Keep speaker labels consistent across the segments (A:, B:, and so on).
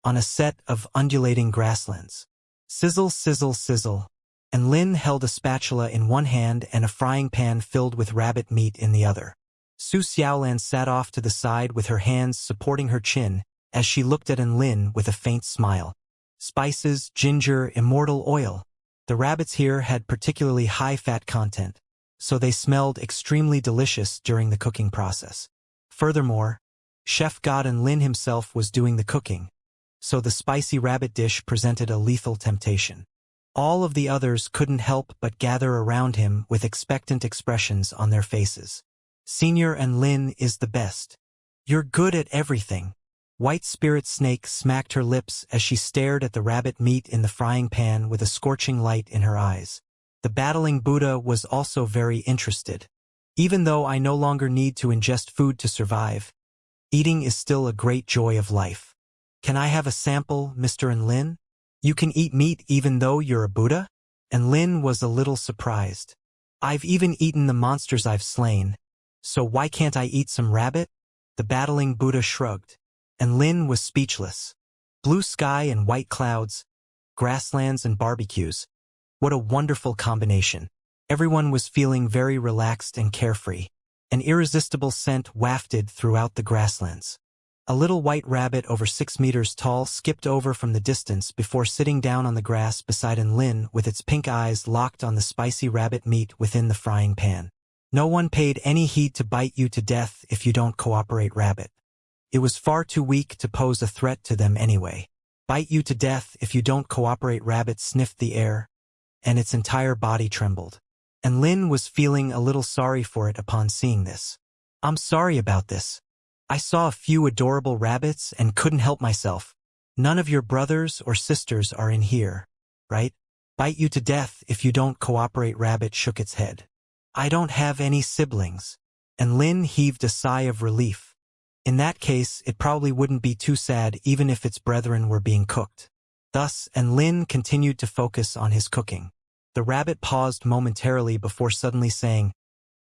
A: on a set of undulating grasslands. Sizzle, sizzle, sizzle. And Lin held a spatula in one hand and a frying pan filled with rabbit meat in the other. Su Xiaolan sat off to the side with her hands supporting her chin as she looked at Lin with a faint smile. Spices, ginger, immortal oil. The rabbits here had particularly high fat content, so they smelled extremely delicious during the cooking process. Furthermore, Chef God Lin himself was doing the cooking, so the spicy rabbit dish presented a lethal temptation. All of the others couldn't help but gather around him with expectant expressions on their faces. Senior Lin is the best. You're good at everything. White Spirit Snake smacked her lips as she stared at the rabbit meat in the frying pan with a scorching light in her eyes. The battling Buddha was also very interested. Even though I no longer need to ingest food to survive, eating is still a great joy of life. Can I have a sample, Mr. Lin? You can eat meat even though you're a Buddha? And Lin was a little surprised. I've even eaten the monsters I've slain, so why can't I eat some rabbit? The battling Buddha shrugged. And Lin was speechless. Blue sky and white clouds, grasslands and barbecues. What a wonderful combination. Everyone was feeling very relaxed and carefree. An irresistible scent wafted throughout the grasslands. A little white rabbit over 6 meters tall skipped over from the distance before sitting down on the grass beside Lin with its pink eyes locked on the spicy rabbit meat within the frying pan. No one paid any heed to bite you to death if you don't cooperate, rabbit. It was far too weak to pose a threat to them anyway. Bite you to death if you don't cooperate, rabbit sniffed the air, and its entire body trembled. And Lin was feeling a little sorry for it upon seeing this. I'm sorry about this. I saw a few adorable rabbits and couldn't help myself. None of your brothers or sisters are in here, right? Bite you to death if you don't cooperate, rabbit shook its head. I don't have any siblings. And Lin heaved a sigh of relief. In that case, it probably wouldn't be too sad even if its brethren were being cooked. Thus, Lin continued to focus on his cooking. The rabbit paused momentarily before suddenly saying,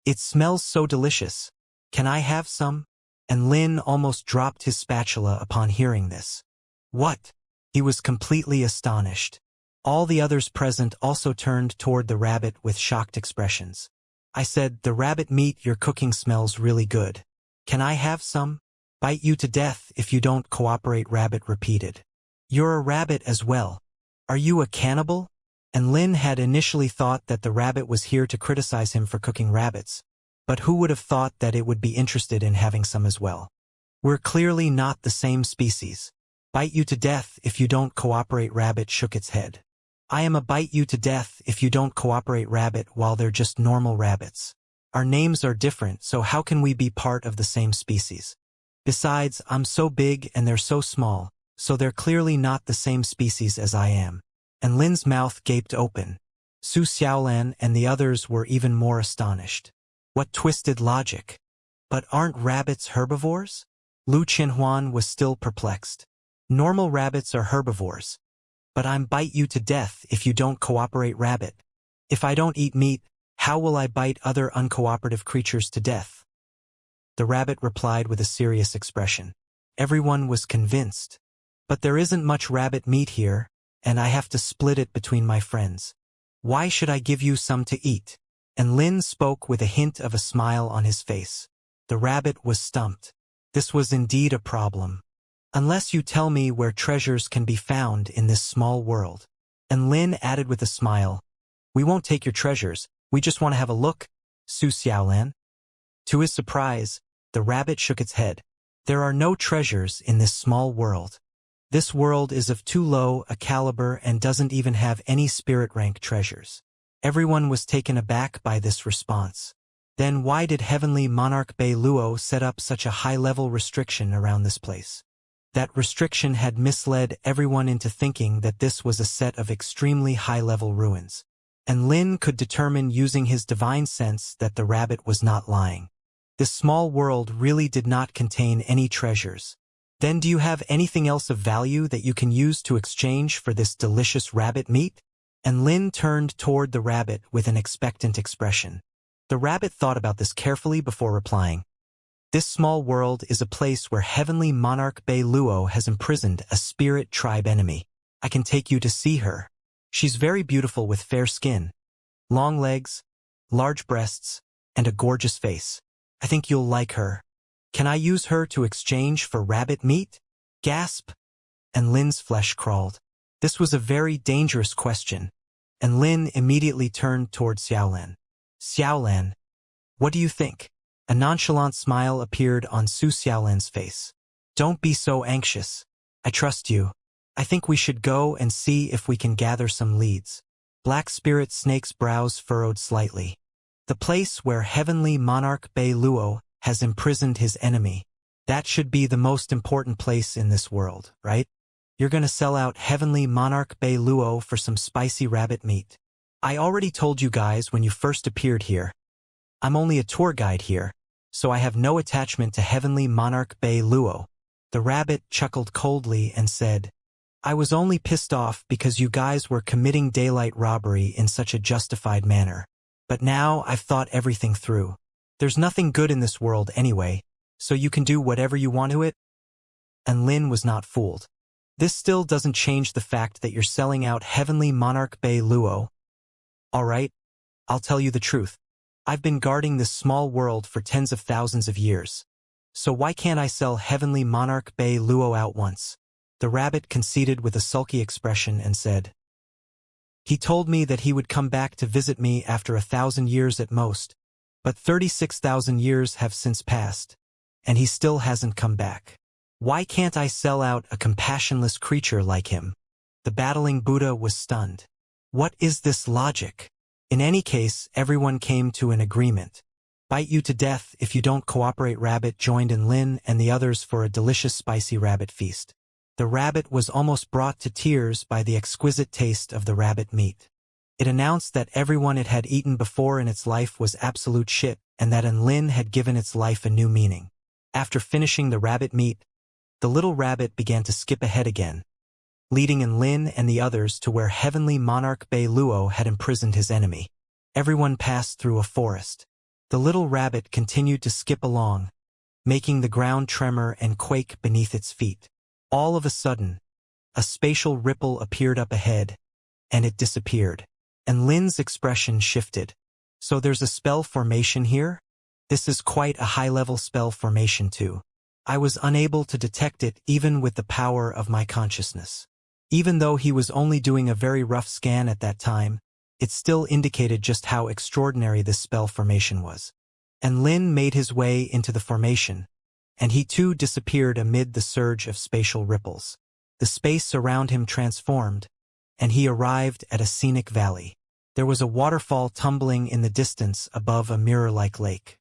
A: "It smells so delicious. Can I have some?" And Lin almost dropped his spatula upon hearing this. What? He was completely astonished. All the others present also turned toward the rabbit with shocked expressions. I said, "The rabbit meat you're cooking smells really good. Can I have some?" Bite you to death if you don't cooperate, rabbit repeated. You're a rabbit as well. Are you a cannibal? And Lin had initially thought that the rabbit was here to criticize him for cooking rabbits. But who would have thought that it would be interested in having some as well? We're clearly not the same species. Bite you to death if you don't cooperate, rabbit shook its head. I am a bite you to death if you don't cooperate, rabbit, while they're just normal rabbits. Our names are different, so how can we be part of the same species? Besides, I'm so big and they're so small, so they're clearly not the same species as I am. And Lin's mouth gaped open. Su Xiaolan and the others were even more astonished. What twisted logic? But aren't rabbits herbivores? Lu Qinhuan was still perplexed. Normal rabbits are herbivores. But I'm bite you to death if you don't cooperate, rabbit. If I don't eat meat, how will I bite other uncooperative creatures to death? The rabbit replied with a serious expression. Everyone was convinced. But there isn't much rabbit meat here, and I have to split it between my friends. Why should I give you some to eat? And Lin spoke with a hint of a smile on his face. The rabbit was stumped. This was indeed a problem. Unless you tell me where treasures can be found in this small world. And Lin added with a smile, we won't take your treasures, we just want to have a look, Su Xiaolan. To his surprise, the rabbit shook its head. There are no treasures in this small world. This world is of too low a caliber and doesn't even have any spirit rank treasures. Everyone was taken aback by this response. Then why did Heavenly Monarch Bei Luo set up such a high-level restriction around this place? That restriction had misled everyone into thinking that this was a set of extremely high-level ruins. And Lin could determine using his divine sense that the rabbit was not lying. This small world really did not contain any treasures. Then do you have anything else of value that you can use to exchange for this delicious rabbit meat? And Lin turned toward the rabbit with an expectant expression. The rabbit thought about this carefully before replying. This small world is a place where heavenly monarch Bei Luo has imprisoned a spirit tribe enemy. I can take you to see her. She's very beautiful with fair skin, long legs, large breasts, and a gorgeous face. I think you'll like her. Can I use her to exchange for rabbit meat? Gasp! And Lin's flesh crawled. This was a very dangerous question, and Lin immediately turned toward Xiaolan. Xiaolan, what do you think? A nonchalant smile appeared on Su Xiaolan's face. Don't be so anxious. I trust you. I think we should go and see if we can gather some leads. Black Spirit Snake's brows furrowed slightly. The place where heavenly monarch Bei Luo has imprisoned his enemy. That should be the most important place in this world, right? You're gonna sell out heavenly monarch Bei Luo for some spicy rabbit meat. I already told you guys when you first appeared here. I'm only a tour guide here, so I have no attachment to heavenly monarch Bei Luo. The rabbit chuckled coldly and said, I was only pissed off because you guys were committing daylight robbery in such a justified manner. But now I've thought everything through. There's nothing good in this world anyway, so you can do whatever you want to it. And Lin was not fooled. This still doesn't change the fact that you're selling out heavenly monarch Bei Luo. Alright, I'll tell you the truth. I've been guarding this small world for tens of thousands of years. So why can't I sell heavenly monarch Bei Luo out once? The rabbit conceded with a sulky expression and said, He told me that he would come back to visit me after 1,000 years at most, but 36,000 years have since passed, and he still hasn't come back. Why can't I sell out a compassionless creature like him? The battling Buddha was stunned. What is this logic? In any case, everyone came to an agreement. Bite you to death if you don't cooperate. Rabbit joined in Lin and the others for a delicious spicy rabbit feast. The rabbit was almost brought to tears by the exquisite taste of the rabbit meat. It announced that everyone it had eaten before in its life was absolute shit, and that Lin had given its life a new meaning. After finishing the rabbit meat, the little rabbit began to skip ahead again, leading Lin and the others to where heavenly monarch Bei Luo had imprisoned his enemy. Everyone passed through a forest. The little rabbit continued to skip along, making the ground tremor and quake beneath its feet. All of a sudden, a spatial ripple appeared up ahead, and it disappeared. And Lin's expression shifted. So there's a spell formation here? This is quite a high-level spell formation too. I was unable to detect it even with the power of my consciousness. Even though he was only doing a very rough scan at that time, it still indicated just how extraordinary this spell formation was. And Lin made his way into the formation, and he too disappeared amid the surge of spatial ripples. The space around him transformed, and he arrived at a scenic valley. There was a waterfall tumbling in the distance above a mirror-like lake.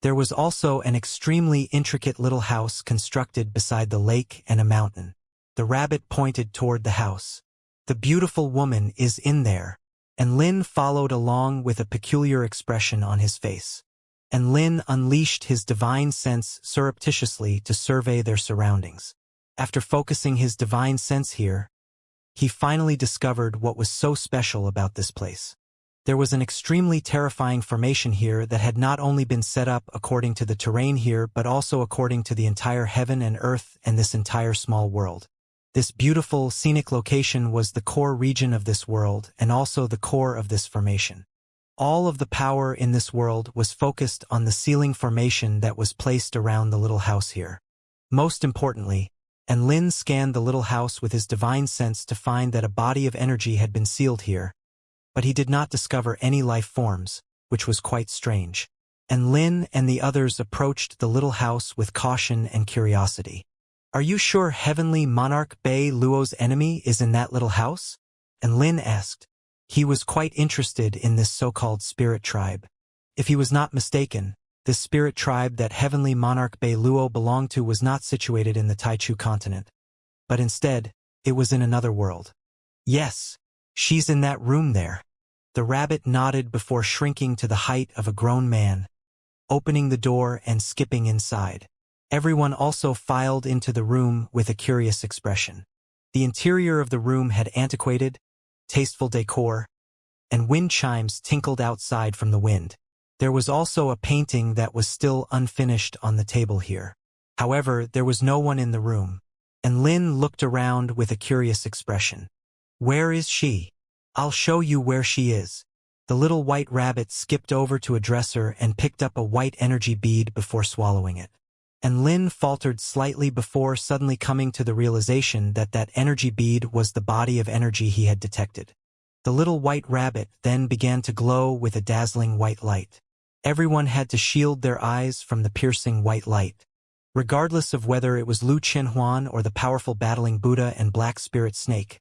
A: There was also an extremely intricate little house constructed beside the lake and a mountain. The rabbit pointed toward the house. The beautiful woman is in there. And Lin followed along with a peculiar expression on his face. And Lin unleashed his divine sense surreptitiously to survey their surroundings. After focusing his divine sense here, he finally discovered what was so special about this place. There was an extremely terrifying formation here that had not only been set up according to the terrain here but also according to the entire heaven and earth and this entire small world. This beautiful, scenic location was the core region of this world and also the core of this formation. All of the power in this world was focused on the ceiling formation that was placed around the little house here. Most importantly, and Lin scanned the little house with his divine sense to find that a body of energy had been sealed here, but he did not discover any life forms, which was quite strange. And Lin and the others approached the little house with caution and curiosity. Are you sure heavenly monarch Bei Luo's enemy is in that little house? And Lin asked. He was quite interested in this so-called spirit tribe. If he was not mistaken, this spirit tribe that heavenly monarch Bei Luo belonged to was not situated in the Taichu continent, but instead, it was in another world. Yes, she's in that room there. The rabbit nodded before shrinking to the height of a grown man, opening the door and skipping inside. Everyone also filed into the room with a curious expression. The interior of the room had antiquated, tasteful decor, and wind chimes tinkled outside from the wind. There was also a painting that was still unfinished on the table here. However, there was no one in the room, and Lin looked around with a curious expression. Where is she? I'll show you where she is. The little white rabbit skipped over to a dresser and picked up a white energy bead before swallowing it. And Lin faltered slightly before suddenly coming to the realization that that energy bead was the body of energy he had detected. The little white rabbit then began to glow with a dazzling white light. Everyone had to shield their eyes from the piercing white light. Regardless of whether it was Lu Qianhuan or the powerful battling Buddha and Black Spirit Snake,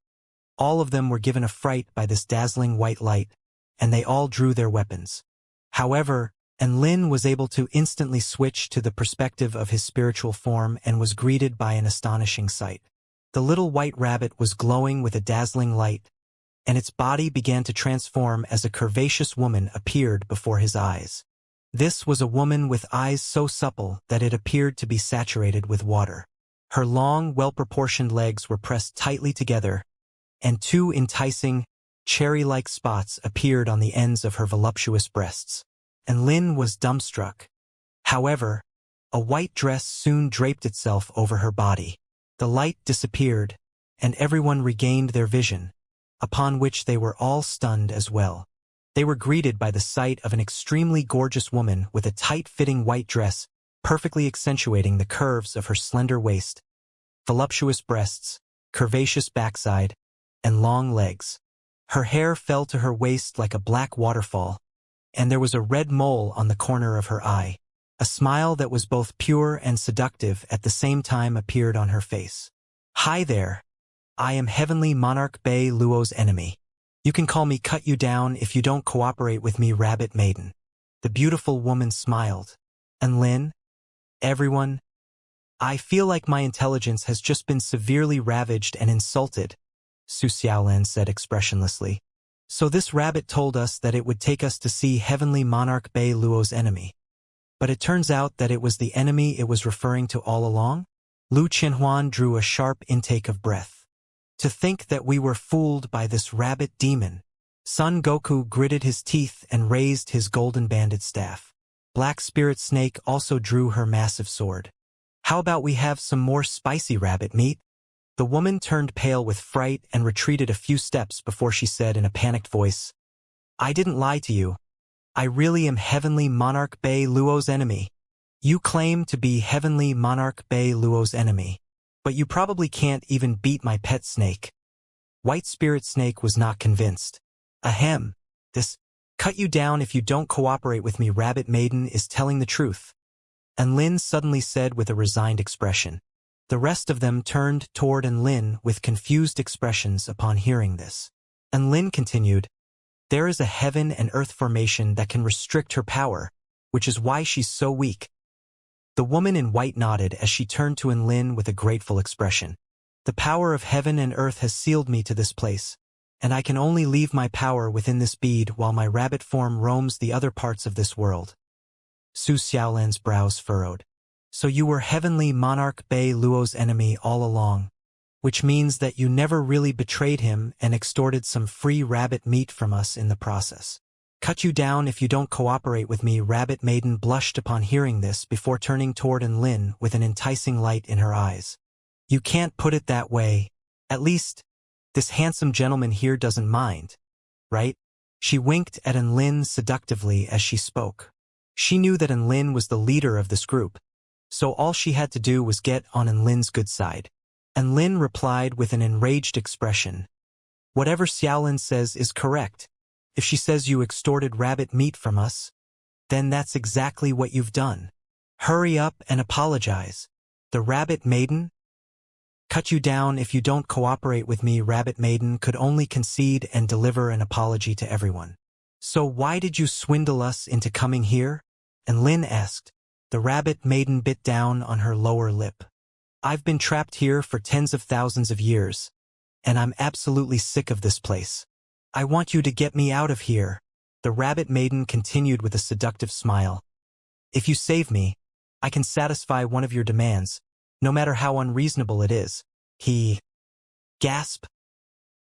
A: all of them were given a fright by this dazzling white light, and they all drew their weapons. However, Lin was able to instantly switch to the perspective of his spiritual form and was greeted by an astonishing sight. The little white rabbit was glowing with a dazzling light, and its body began to transform as a curvaceous woman appeared before his eyes. This was a woman with eyes so supple that it appeared to be saturated with water. Her long, well-proportioned legs were pressed tightly together, and two enticing, cherry-like spots appeared on the ends of her voluptuous breasts. And Lin was dumbstruck. However, a white dress soon draped itself over her body. The light disappeared, and everyone regained their vision, upon which they were all stunned as well. They were greeted by the sight of an extremely gorgeous woman with a tight-fitting white dress, perfectly accentuating the curves of her slender waist, voluptuous breasts, curvaceous backside, and long legs. Her hair fell to her waist like a black waterfall, and there was a red mole on the corner of her eye. A smile that was both pure and seductive at the same time appeared on her face. Hi there. I am Heavenly Monarch Bei Luo's enemy. You can call me Cut You Down if you don't cooperate with me, Rabbit Maiden. The beautiful woman smiled. And Lin? Everyone? I feel like my intelligence has just been severely ravaged and insulted, Su Xiaolan said expressionlessly. So this rabbit told us that it would take us to see Heavenly Monarch Bei Luo's enemy. But it turns out that it was the enemy it was referring to all along? Lu Qianhuan drew a sharp intake of breath. To think that we were fooled by this rabbit demon. Son Goku gritted his teeth and raised his golden-banded staff. Black Spirit Snake also drew her massive sword. How about we have some more spicy rabbit meat? The woman turned pale with fright and retreated a few steps before she said in a panicked voice, I didn't lie to you. I really am Heavenly Monarch Bei Luo's enemy. You claim to be Heavenly Monarch Bei Luo's enemy, but you probably can't even beat my pet snake. White Spirit Snake was not convinced. Ahem, this Cut You Down if you don't cooperate with me Rabbit Maiden is telling the truth. And Lin suddenly said with a resigned expression. The rest of them turned toward Lin with confused expressions upon hearing this. And Lin continued, There is a heaven and earth formation that can restrict her power, which is why she's so weak. The woman in white nodded as she turned to Lin with a grateful expression. The power of heaven and earth has sealed me to this place, and I can only leave my power within this bead while my rabbit form roams the other parts of this world. Su Xiaolan's brows furrowed. So you were Heavenly Monarch Bei Luo's enemy all along, which means that you never really betrayed him and extorted some free rabbit meat from us in the process. Cut you down if you don't cooperate with me, Rabbit Maiden blushed upon hearing this before turning toward Lin with an enticing light in her eyes. You can't put it that way. At least, this handsome gentleman here doesn't mind, right? She winked at Lin seductively as she spoke. She knew that Lin was the leader of this group, so all she had to do was get on Lin's good side. And Lin replied with an enraged expression. Whatever Xiaolin says is correct. If she says you extorted rabbit meat from us, then that's exactly what you've done. Hurry up and apologize. The Rabbit Maiden? Cut you down if you don't cooperate with me, Rabbit Maiden could only concede and deliver an apology to everyone. So why did you swindle us into coming here? And Lin asked. The Rabbit Maiden bit down on her lower lip. I've been trapped here for tens of thousands of years, and I'm absolutely sick of this place. I want you to get me out of here. The Rabbit Maiden continued with a seductive smile. If you save me, I can satisfy one of your demands, no matter how unreasonable it is. He gasped.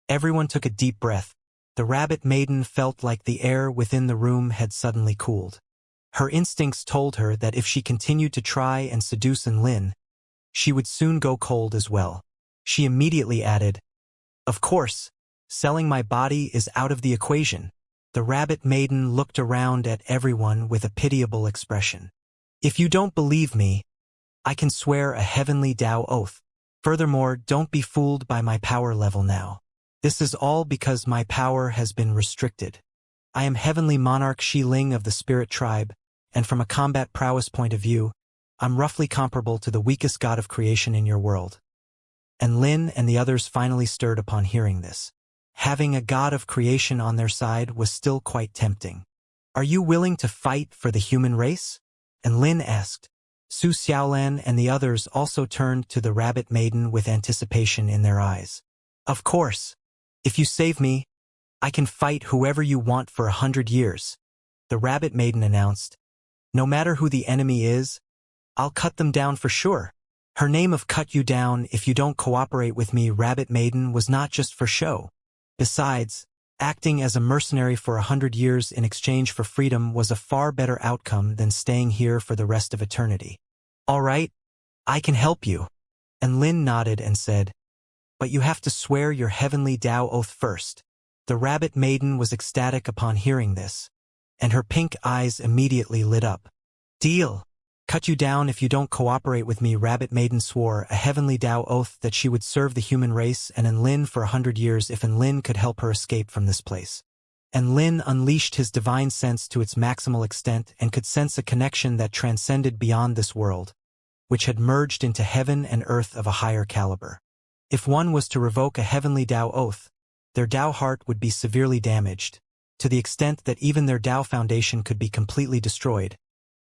A: Everyone took a deep breath. The Rabbit Maiden felt like the air within the room had suddenly cooled. Her instincts told her that if she continued to try and seduce Lin, she would soon go cold as well. She immediately added, "Of course, selling my body is out of the equation." The rabbit maiden looked around at everyone with a pitiable expression. "If you don't believe me, I can swear a heavenly Tao oath. Furthermore, don't be fooled by my power level now. This is all because my power has been restricted. I am Heavenly Monarch Shi Ling of the Spirit Tribe, and from a combat prowess point of view, I'm roughly comparable to the weakest god of creation in your world." And Lin and the others finally stirred upon hearing this. Having a god of creation on their side was still quite tempting. "Are you willing to fight for the human race?" And Lin asked. Su Xiaolan and the others also turned to the rabbit maiden with anticipation in their eyes. "Of course. If you save me, I can fight whoever you want for 100 years. The rabbit maiden announced. "No matter who the enemy is, I'll cut them down for sure." Her name of "cut you down if you don't cooperate with me" rabbit maiden was not just for show. Besides, acting as a mercenary for 100 years in exchange for freedom was a far better outcome than staying here for the rest of eternity. "All right, I can help you." And Lin nodded and said, "But you have to swear your heavenly Tao oath first." The rabbit maiden was ecstatic upon hearing this, and her pink eyes immediately lit up. "Deal. Cut you down if you don't cooperate with me." Rabbit maiden swore a heavenly Tao oath that she would serve the human race and Enlin for 100 years if Enlin could help her escape from this place. Enlin unleashed his divine sense to its maximal extent and could sense a connection that transcended beyond this world, which had merged into heaven and earth of a higher caliber. If one was to revoke a heavenly Tao oath, their Tao heart would be severely damaged, to the extent that even their Tao foundation could be completely destroyed,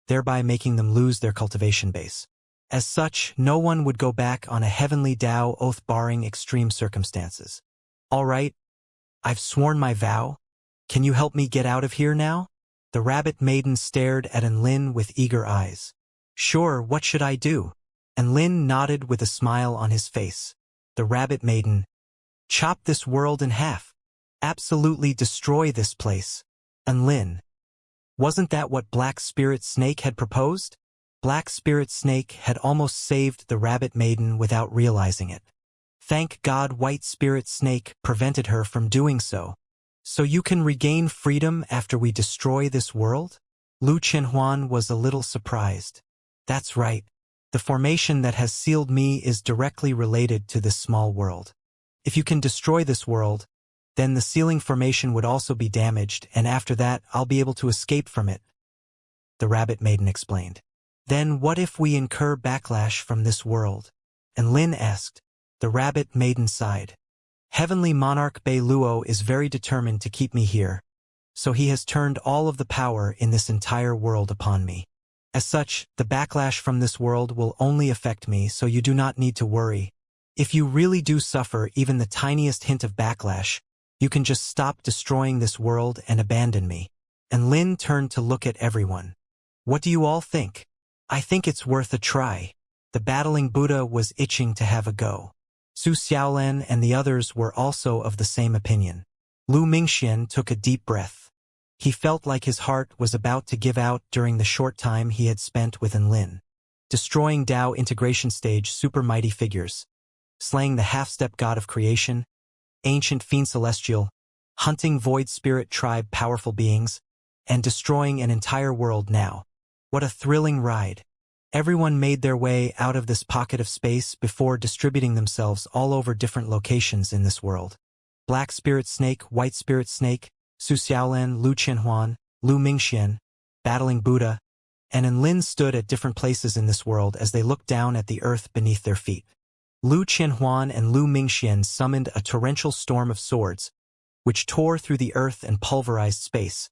A: thereby making them lose their cultivation base. As such, no one would go back on a heavenly Tao oath barring extreme circumstances. "All right, I've sworn my vow. Can you help me get out of here now?" The rabbit maiden stared at Enlin with eager eyes. "Sure, what should I do?" Enlin nodded with a smile on his face. The rabbit maiden, "Chop this world in half. Absolutely destroy this place." Enlin, "Wasn't that what Black Spirit Snake had proposed?" Black Spirit Snake had almost saved the rabbit maiden without realizing it. Thank God White Spirit Snake prevented her from doing so. "So you can regain freedom after we destroy this world?" Lu Chenhuan was a little surprised. "That's right. The formation that has sealed me is directly related to this small world. If you can destroy this world, then the sealing formation would also be damaged, and after that I'll be able to escape from it," the rabbit maiden explained. "Then what if we incur backlash from this world?" And Lin asked. The rabbit maiden sighed. "Heavenly Monarch Bei Luo is very determined to keep me here, so he has turned all of the power in this entire world upon me. As such, the backlash from this world will only affect me, so you do not need to worry. If you really do suffer even the tiniest hint of backlash, you can just stop destroying this world and abandon me." And Lin turned to look at everyone. "What do you all think?" "I think it's worth a try." The battling Buddha was itching to have a go. Su Xiaolan and the others were also of the same opinion. Lu Mingxian took a deep breath. He felt like his heart was about to give out during the short time he had spent with Enlin. Destroying Tao integration stage super mighty figures, slaying the half-step god of creation, ancient fiend celestial, hunting void spirit tribe powerful beings, and destroying an entire world now. What a thrilling ride. Everyone made their way out of this pocket of space before distributing themselves all over different locations in this world. Black Spirit Snake, White Spirit Snake, Su Xiaolan, Lu Chenhuan, Lu Mingxian, battling Buddha, and Enlin stood at different places in this world as they looked down at the earth beneath their feet. Lu Chenhuan and Lu Mingxian summoned a torrential storm of swords, which tore through the earth and pulverized space,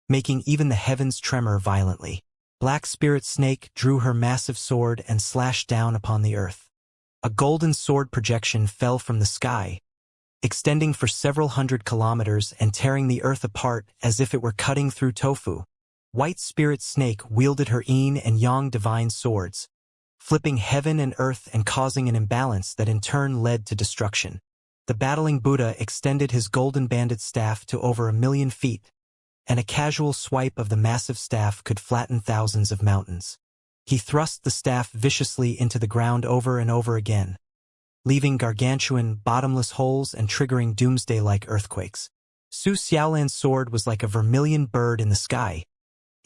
A: making even the heavens tremor violently. Black Spirit Snake drew her massive sword and slashed down upon the earth. A golden sword projection fell from the sky, extending for several hundred kilometers and tearing the earth apart as if it were cutting through tofu. White Spirit Snake wielded her yin and yang divine swords, flipping heaven and earth and causing an imbalance that in turn led to destruction. The battling Buddha extended his golden banded staff to over 1,000,000 feet, and a casual swipe of the massive staff could flatten thousands of mountains. He thrust the staff viciously into the ground over and over again, leaving gargantuan, bottomless holes and triggering doomsday-like earthquakes. Su Xiaolan's sword was like a vermilion bird in the sky,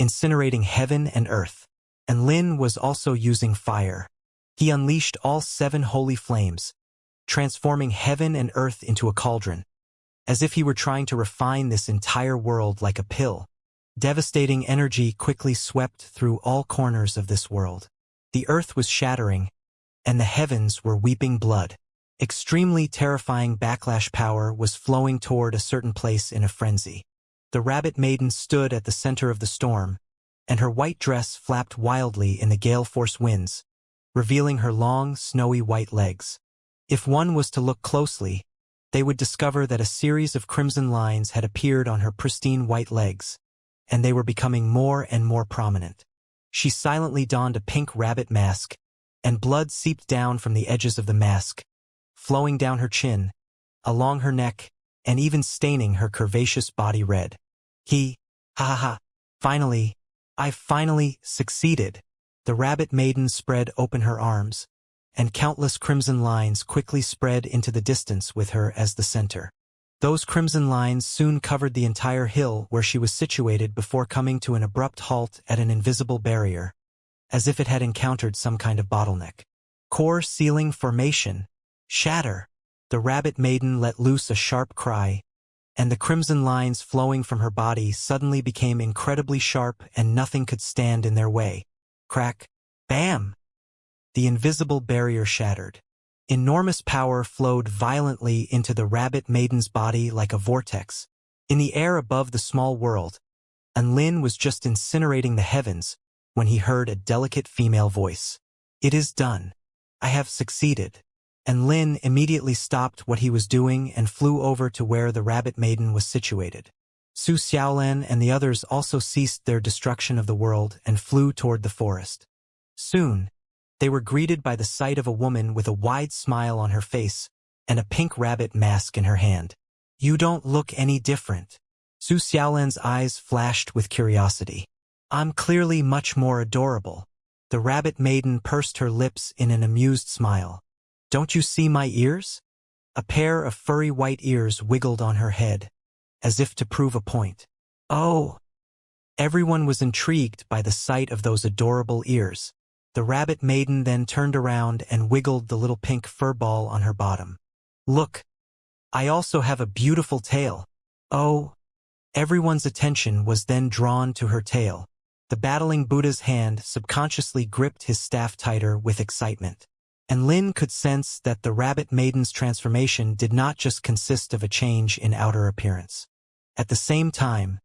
A: incinerating heaven and earth. And Lin was also using fire. He unleashed all 7 holy flames, transforming heaven and earth into a cauldron, as if he were trying to refine this entire world like a pill. Devastating energy quickly swept through all corners of this world. The earth was shattering, and the heavens were weeping blood. Extremely terrifying backlash power was flowing toward a certain place in a frenzy. The rabbit maiden stood at the center of the storm, and her white dress flapped wildly in the gale-force winds, revealing her long, snowy white legs. If one was to look closely, they would discover that a series of crimson lines had appeared on her pristine white legs, and they were becoming more and more prominent. She silently donned a pink rabbit mask, and blood seeped down from the edges of the mask, flowing down her chin, along her neck, and even staining her curvaceous body red. Finally, I finally succeeded. The rabbit maiden spread open her arms, and countless crimson lines quickly spread into the distance with her as the center. Those crimson lines soon covered the entire hill where she was situated before coming to an abrupt halt at an invisible barrier, as if it had encountered some kind of bottleneck. Core ceiling formation. Shatter. The rabbit maiden let loose a sharp cry, and the crimson lines flowing from her body suddenly became incredibly sharp and nothing could stand in their way. Crack. Bam! The invisible barrier shattered. Enormous power flowed violently into the rabbit maiden's body like a vortex. In the air above the small world, and Lin was just incinerating the heavens when he heard a delicate female voice. It is done. I have succeeded. And Lin immediately stopped what he was doing and flew over to where the rabbit maiden was situated. Su Xiaolan and the others also ceased their destruction of the world and flew toward the forest. Soon, they were greeted by the sight of a woman with a wide smile on her face and a pink rabbit mask in her hand. You don't look any different. Su Xiaolan's eyes flashed with curiosity. I'm clearly much more adorable. The rabbit maiden pursed her lips in an amused smile. Don't you see my ears? A pair of furry white ears wiggled on her head, as if to prove a point. Oh! Everyone was intrigued by the sight of those adorable ears. The rabbit maiden then turned around and wiggled the little pink fur ball on her bottom. Look! I also have a beautiful tail. Oh! Everyone's attention was then drawn to her tail. The battling Buddha's hand subconsciously gripped his staff tighter with excitement. And Lin could sense that the rabbit maiden's transformation did not just consist of a change in outer appearance. At the same time,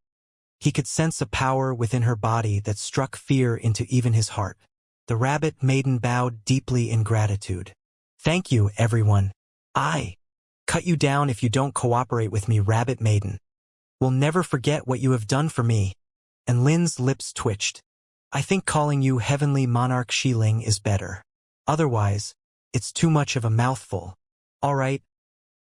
A: he could sense a power within her body that struck fear into even his heart. The rabbit maiden bowed deeply in gratitude. Thank you, everyone. I cut you down if you don't cooperate with me, rabbit maiden. We'll never forget what you have done for me. And Lin's lips twitched. I think calling you Heavenly Monarch Xiling is better. Otherwise, it's too much of a mouthful. All right,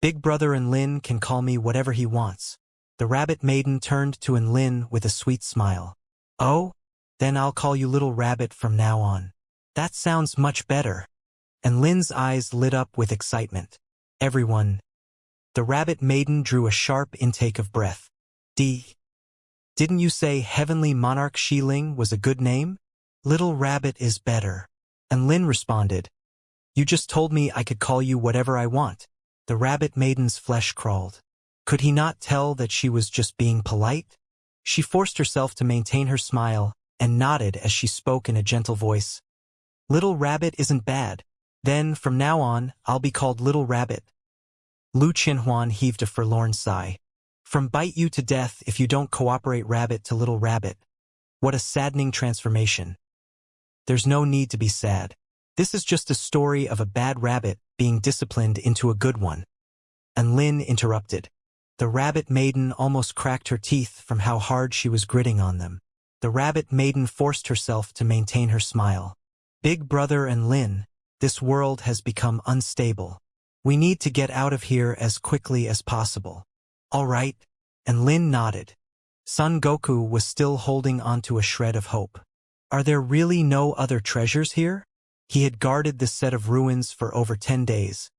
A: Big Brother Enlin can call me whatever he wants. The rabbit maiden turned to Enlin with a sweet smile. Oh? Then I'll call you Little Rabbit from now on. That sounds much better. Enlin's eyes lit up with excitement. Everyone. The rabbit maiden drew a sharp intake of breath. Didn't you say Heavenly Monarch Xiling was a good name? Little Rabbit is better. And Lin responded, You just told me I could call you whatever I want. The rabbit maiden's flesh crawled. Could he not tell that she was just being polite? She forced herself to maintain her smile and nodded as she spoke in a gentle voice. Little Rabbit isn't bad. Then, from now on, I'll be called Little Rabbit. Lu Qinhuan heaved a forlorn sigh. From bite you to death if you don't cooperate rabbit to Little Rabbit. What a saddening transformation. There's no need to be sad. This is just a story of a bad rabbit being disciplined into a good one. And Lin interrupted. The rabbit maiden almost cracked her teeth from how hard she was gritting on them. The rabbit maiden forced herself to maintain her smile. Big Brother and Lin, this world has become unstable. We need to get out of here as quickly as possible. All right, and Lin nodded. Son Goku was still holding onto a shred of hope. Are there really no other treasures here? He had guarded this set of ruins for over 10 days.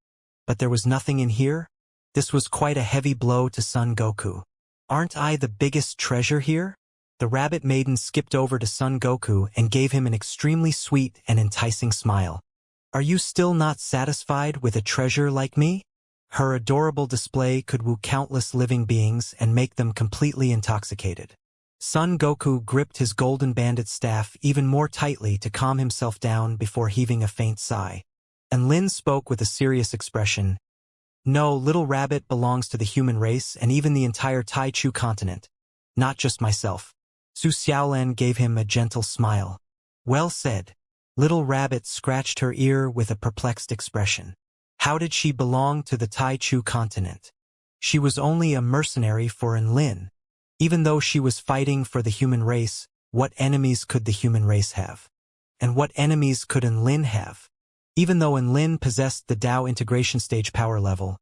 A: But there was nothing in here? This was quite a heavy blow to Son Goku. Aren't I the biggest treasure here? The rabbit maiden skipped over to Son Goku and gave him an extremely sweet and enticing smile. Are you still not satisfied with a treasure like me? Her adorable display could woo countless living beings and make them completely intoxicated. Son Goku gripped his golden bandit staff even more tightly to calm himself down before heaving a faint sigh. And Lin spoke with a serious expression. No, little rabbit belongs to the human race and even the entire Taichu continent. Not just myself. Su Xiaolan gave him a gentle smile. Well said. Little rabbit scratched her ear with a perplexed expression. How did she belong to the Taichu continent? She was only a mercenary for Enlin. Even though she was fighting for the human race, what enemies could the human race have? And what enemies could Enlin have? Even though Enlin possessed the Tao integration stage power level,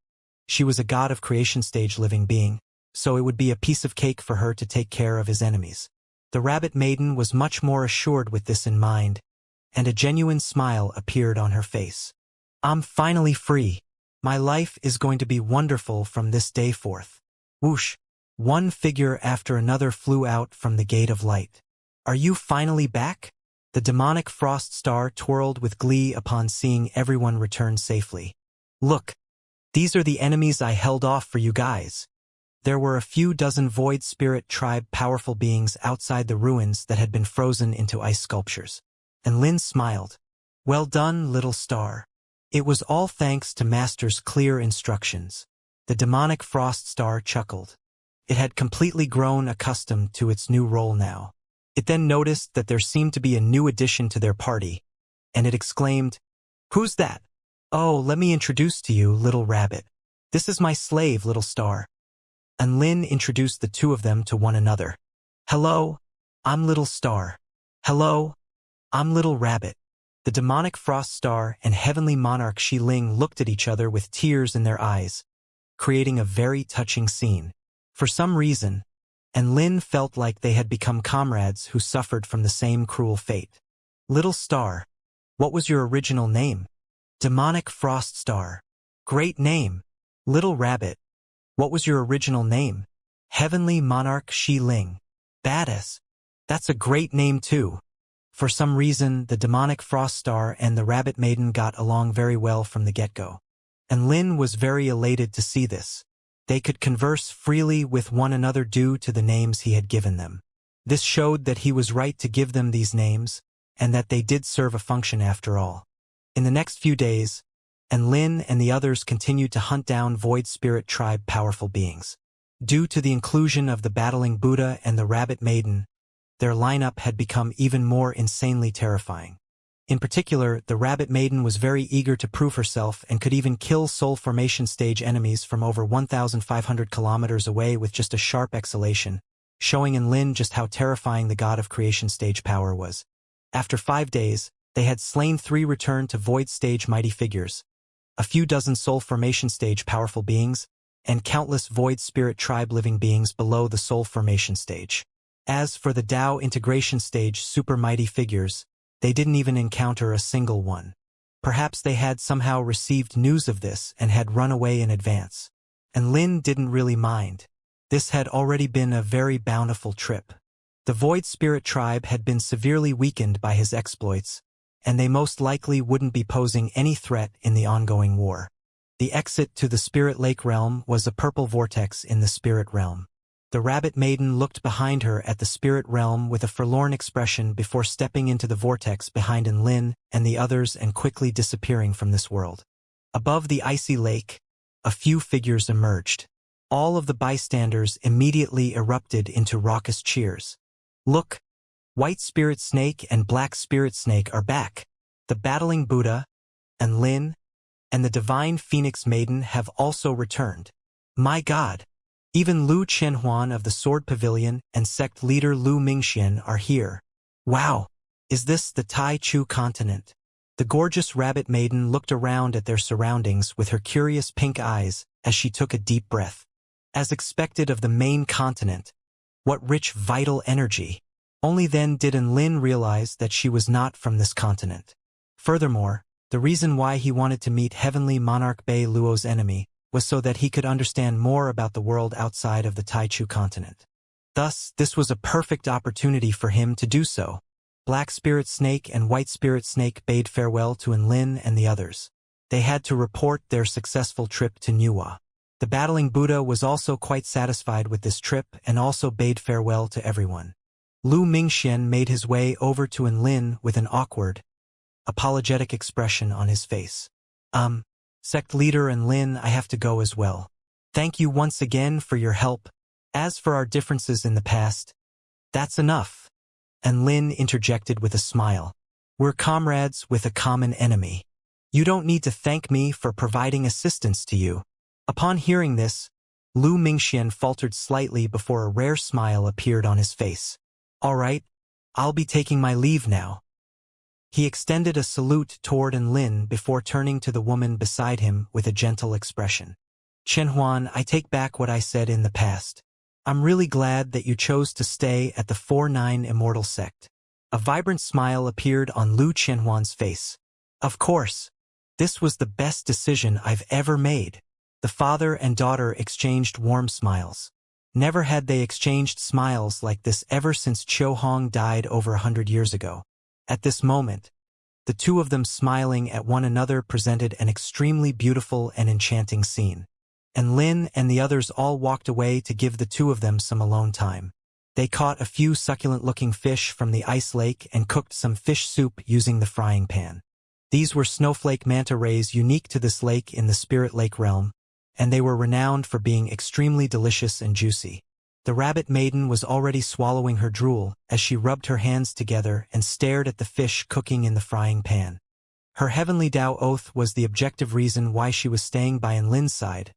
A: she was a god of creation stage living being, so it would be a piece of cake for her to take care of his enemies. The rabbit maiden was much more assured with this in mind, and a genuine smile appeared on her face. I'm finally free. My life is going to be wonderful from this day forth. Whoosh! One figure after another flew out from the gate of light. Are you finally back? The demonic frost star twirled with glee upon seeing everyone return safely. Look, these are the enemies I held off for you guys. There were a few dozen void spirit tribe powerful beings outside the ruins that had been frozen into ice sculptures. And Lin smiled. Well done, little star. It was all thanks to Master's clear instructions. The demonic frost star chuckled. It had completely grown accustomed to its new role now. It then noticed that there seemed to be a new addition to their party, and it exclaimed, Who's that? Oh, let me introduce to you, little rabbit. This is my slave, little star. And Lin introduced the two of them to one another. Hello, I'm little star. Hello, I'm little rabbit. The demonic frost star and heavenly monarch Shi Ling looked at each other with tears in their eyes, creating a very touching scene. For some reason, and Lin felt like they had become comrades who suffered from the same cruel fate. Little star, what was your original name? Demonic frost star. Great name. Little rabbit, what was your original name? Heavenly monarch Shi Ling. Badass. That's a great name too. For some reason, the demonic frost star and the rabbit maiden got along very well from the get-go. And Lin was very elated to see this. They could converse freely with one another due to the names he had given them. This showed that he was right to give them these names, and that they did serve a function after all. In the next few days, and Lin and the others continued to hunt down Void Spirit Tribe powerful beings. Due to the inclusion of the Battling Buddha and the Rabbit Maiden, their lineup had become even more insanely terrifying. In particular, the Rabbit Maiden was very eager to prove herself and could even kill Soul Formation stage enemies from over 1,500 kilometers away with just a sharp exhalation, showing in Lin just how terrifying the God of Creation stage power was. After 5 days, they had slain 3 return to Void stage mighty figures, a few dozen Soul Formation stage powerful beings, and countless Void Spirit Tribe living beings below the Soul Formation stage. As for the Tao Integration stage super mighty figures, they didn't even encounter a single one. Perhaps they had somehow received news of this and had run away in advance. And Lin didn't really mind. This had already been a very bountiful trip. The Void Spirit Tribe had been severely weakened by his exploits, and they most likely wouldn't be posing any threat in the ongoing war. The exit to the Spirit Lake realm was a purple vortex in the Spirit realm. The Rabbit Maiden looked behind her at the Spirit realm with a forlorn expression before stepping into the vortex behind Lin and the others and quickly disappearing from this world. Above the icy lake, a few figures emerged. All of the bystanders immediately erupted into raucous cheers. Look! White Spirit Snake and Black Spirit Snake are back. The Battling Buddha, and Lin, and the Divine Phoenix Maiden have also returned. My God! Even Lu Chenhuan of the Sword Pavilion and sect leader Lu Mingxian are here. Wow! Is this the Tai Chu continent? The gorgeous Rabbit Maiden looked around at their surroundings with her curious pink eyes as she took a deep breath. As expected of the main continent, What rich vital energy! Only then did Lin realize that she was not from this continent. Furthermore, the reason why he wanted to meet Heavenly Monarch Bei Luo's enemy was so that he could understand more about the world outside of the Taichu continent. Thus, this was a perfect opportunity for him to do so. Black Spirit Snake and White Spirit Snake bade farewell to Lin and the others. They had to report their successful trip to Nuwa. The battling Buddha was also quite satisfied with this trip and also bade farewell to everyone. Lu Mingxian made his way over to Lin with an awkward, apologetic expression on his face. Sect leader Lin, I have to go as well. Thank you once again for your help. As for our differences in the past, that's enough. Lin interjected with a smile. We're comrades with a common enemy. You don't need to thank me for providing assistance to you. Upon hearing this, Lu Mingxian faltered slightly before a rare smile appeared on his face. All right, I'll be taking my leave now. He extended a salute toward Lin before turning to the woman beside him with a gentle expression. Chen Huan, I take back what I said in the past. I'm really glad that you chose to stay at the 4-9 Immortal sect. A vibrant smile appeared on Lu Chenhuan's face. Of course. This was the best decision I've ever made. The father and daughter exchanged warm smiles. Never had they exchanged smiles like this ever since Qiu Hong died over 100 years ago. At this moment, the two of them smiling at one another presented an extremely beautiful and enchanting scene. Lin and the others all walked away to give the two of them some alone time. They caught a few succulent-looking fish from the ice lake and cooked some fish soup using the frying pan. These were snowflake manta rays unique to this lake in the Spirit Lake realm, and they were renowned for being extremely delicious and juicy. The rabbit maiden was already swallowing her drool as she rubbed her hands together and stared at the fish cooking in the frying pan. Her heavenly Tao oath was the objective reason why she was staying by Lin's side,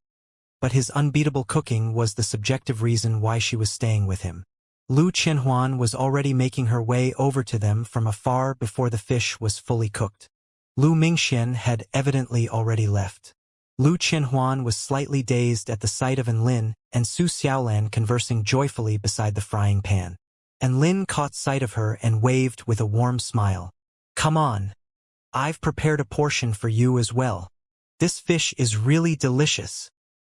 A: but his unbeatable cooking was the subjective reason why she was staying with him. Lu Chenhuan was already making her way over to them from afar before the fish was fully cooked. Lu Mingxian had evidently already left. Lu Chenhuan was slightly dazed at the sight of Lin and Su Xiaolan conversing joyfully beside the frying pan. Lin caught sight of her and waved with a warm smile. Come on. I've prepared a portion for you as well. This fish is really delicious.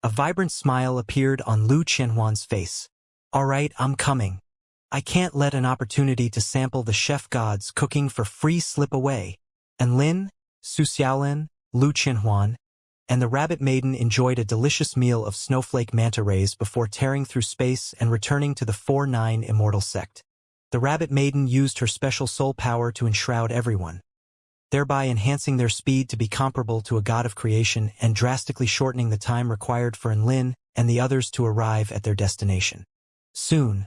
A: A vibrant smile appeared on Lu Chenhuan's face. All right, I'm coming. I can't let an opportunity to sample the chef god's cooking for free slip away. Lin, Su Xiaolan, Lu Chenhuan, and the rabbit maiden enjoyed a delicious meal of snowflake manta rays before tearing through space and returning to the 4-9 Immortal sect. The rabbit maiden used her special soul power to enshroud everyone, thereby enhancing their speed to be comparable to a god of creation and drastically shortening the time required for Lin and the others to arrive at their destination. Soon,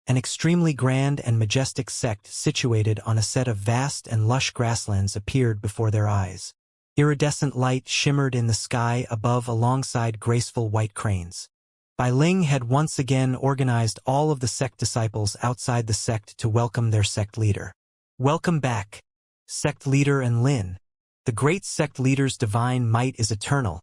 A: an extremely grand and majestic sect situated on a set of vast and lush grasslands appeared before their eyes. Iridescent light shimmered in the sky above alongside graceful white cranes. Bai Ling had once again organized all of the sect disciples outside the sect to welcome their sect leader. Welcome back, sect leader Lin. The great sect leader's divine might is eternal,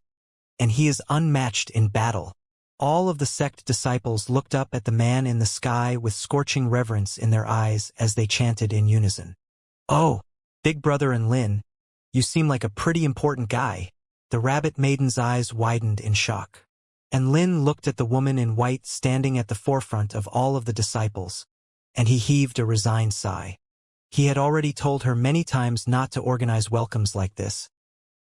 A: and he is unmatched in battle. All of the sect disciples looked up at the man in the sky with scorching reverence in their eyes as they chanted in unison. Oh, big brother Lin, you seem like a pretty important guy. The rabbit maiden's eyes widened in shock. Lin looked at the woman in white standing at the forefront of all of the disciples, and he heaved a resigned sigh. He had already told her many times not to organize welcomes like this,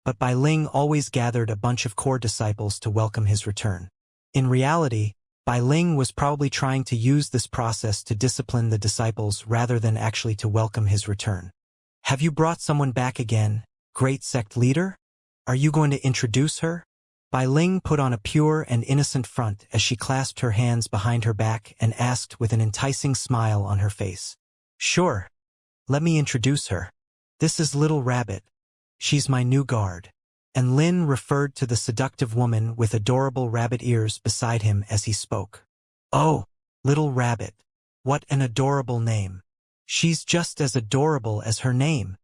A: but Bai Ling always gathered a bunch of core disciples to welcome his return. In reality, Bai Ling was probably trying to use this process to discipline the disciples rather than actually to welcome his return. Have you brought someone back again, great sect leader? Are you going to introduce her? Bai Ling put on a pure and innocent front as she clasped her hands behind her back and asked with an enticing smile on her face. Sure. Let me introduce her. This is Little Rabbit. She's my new guard. Lin referred to the seductive woman with adorable rabbit ears beside him as he spoke. Oh, Little Rabbit. What an adorable name. She's just as adorable as her name.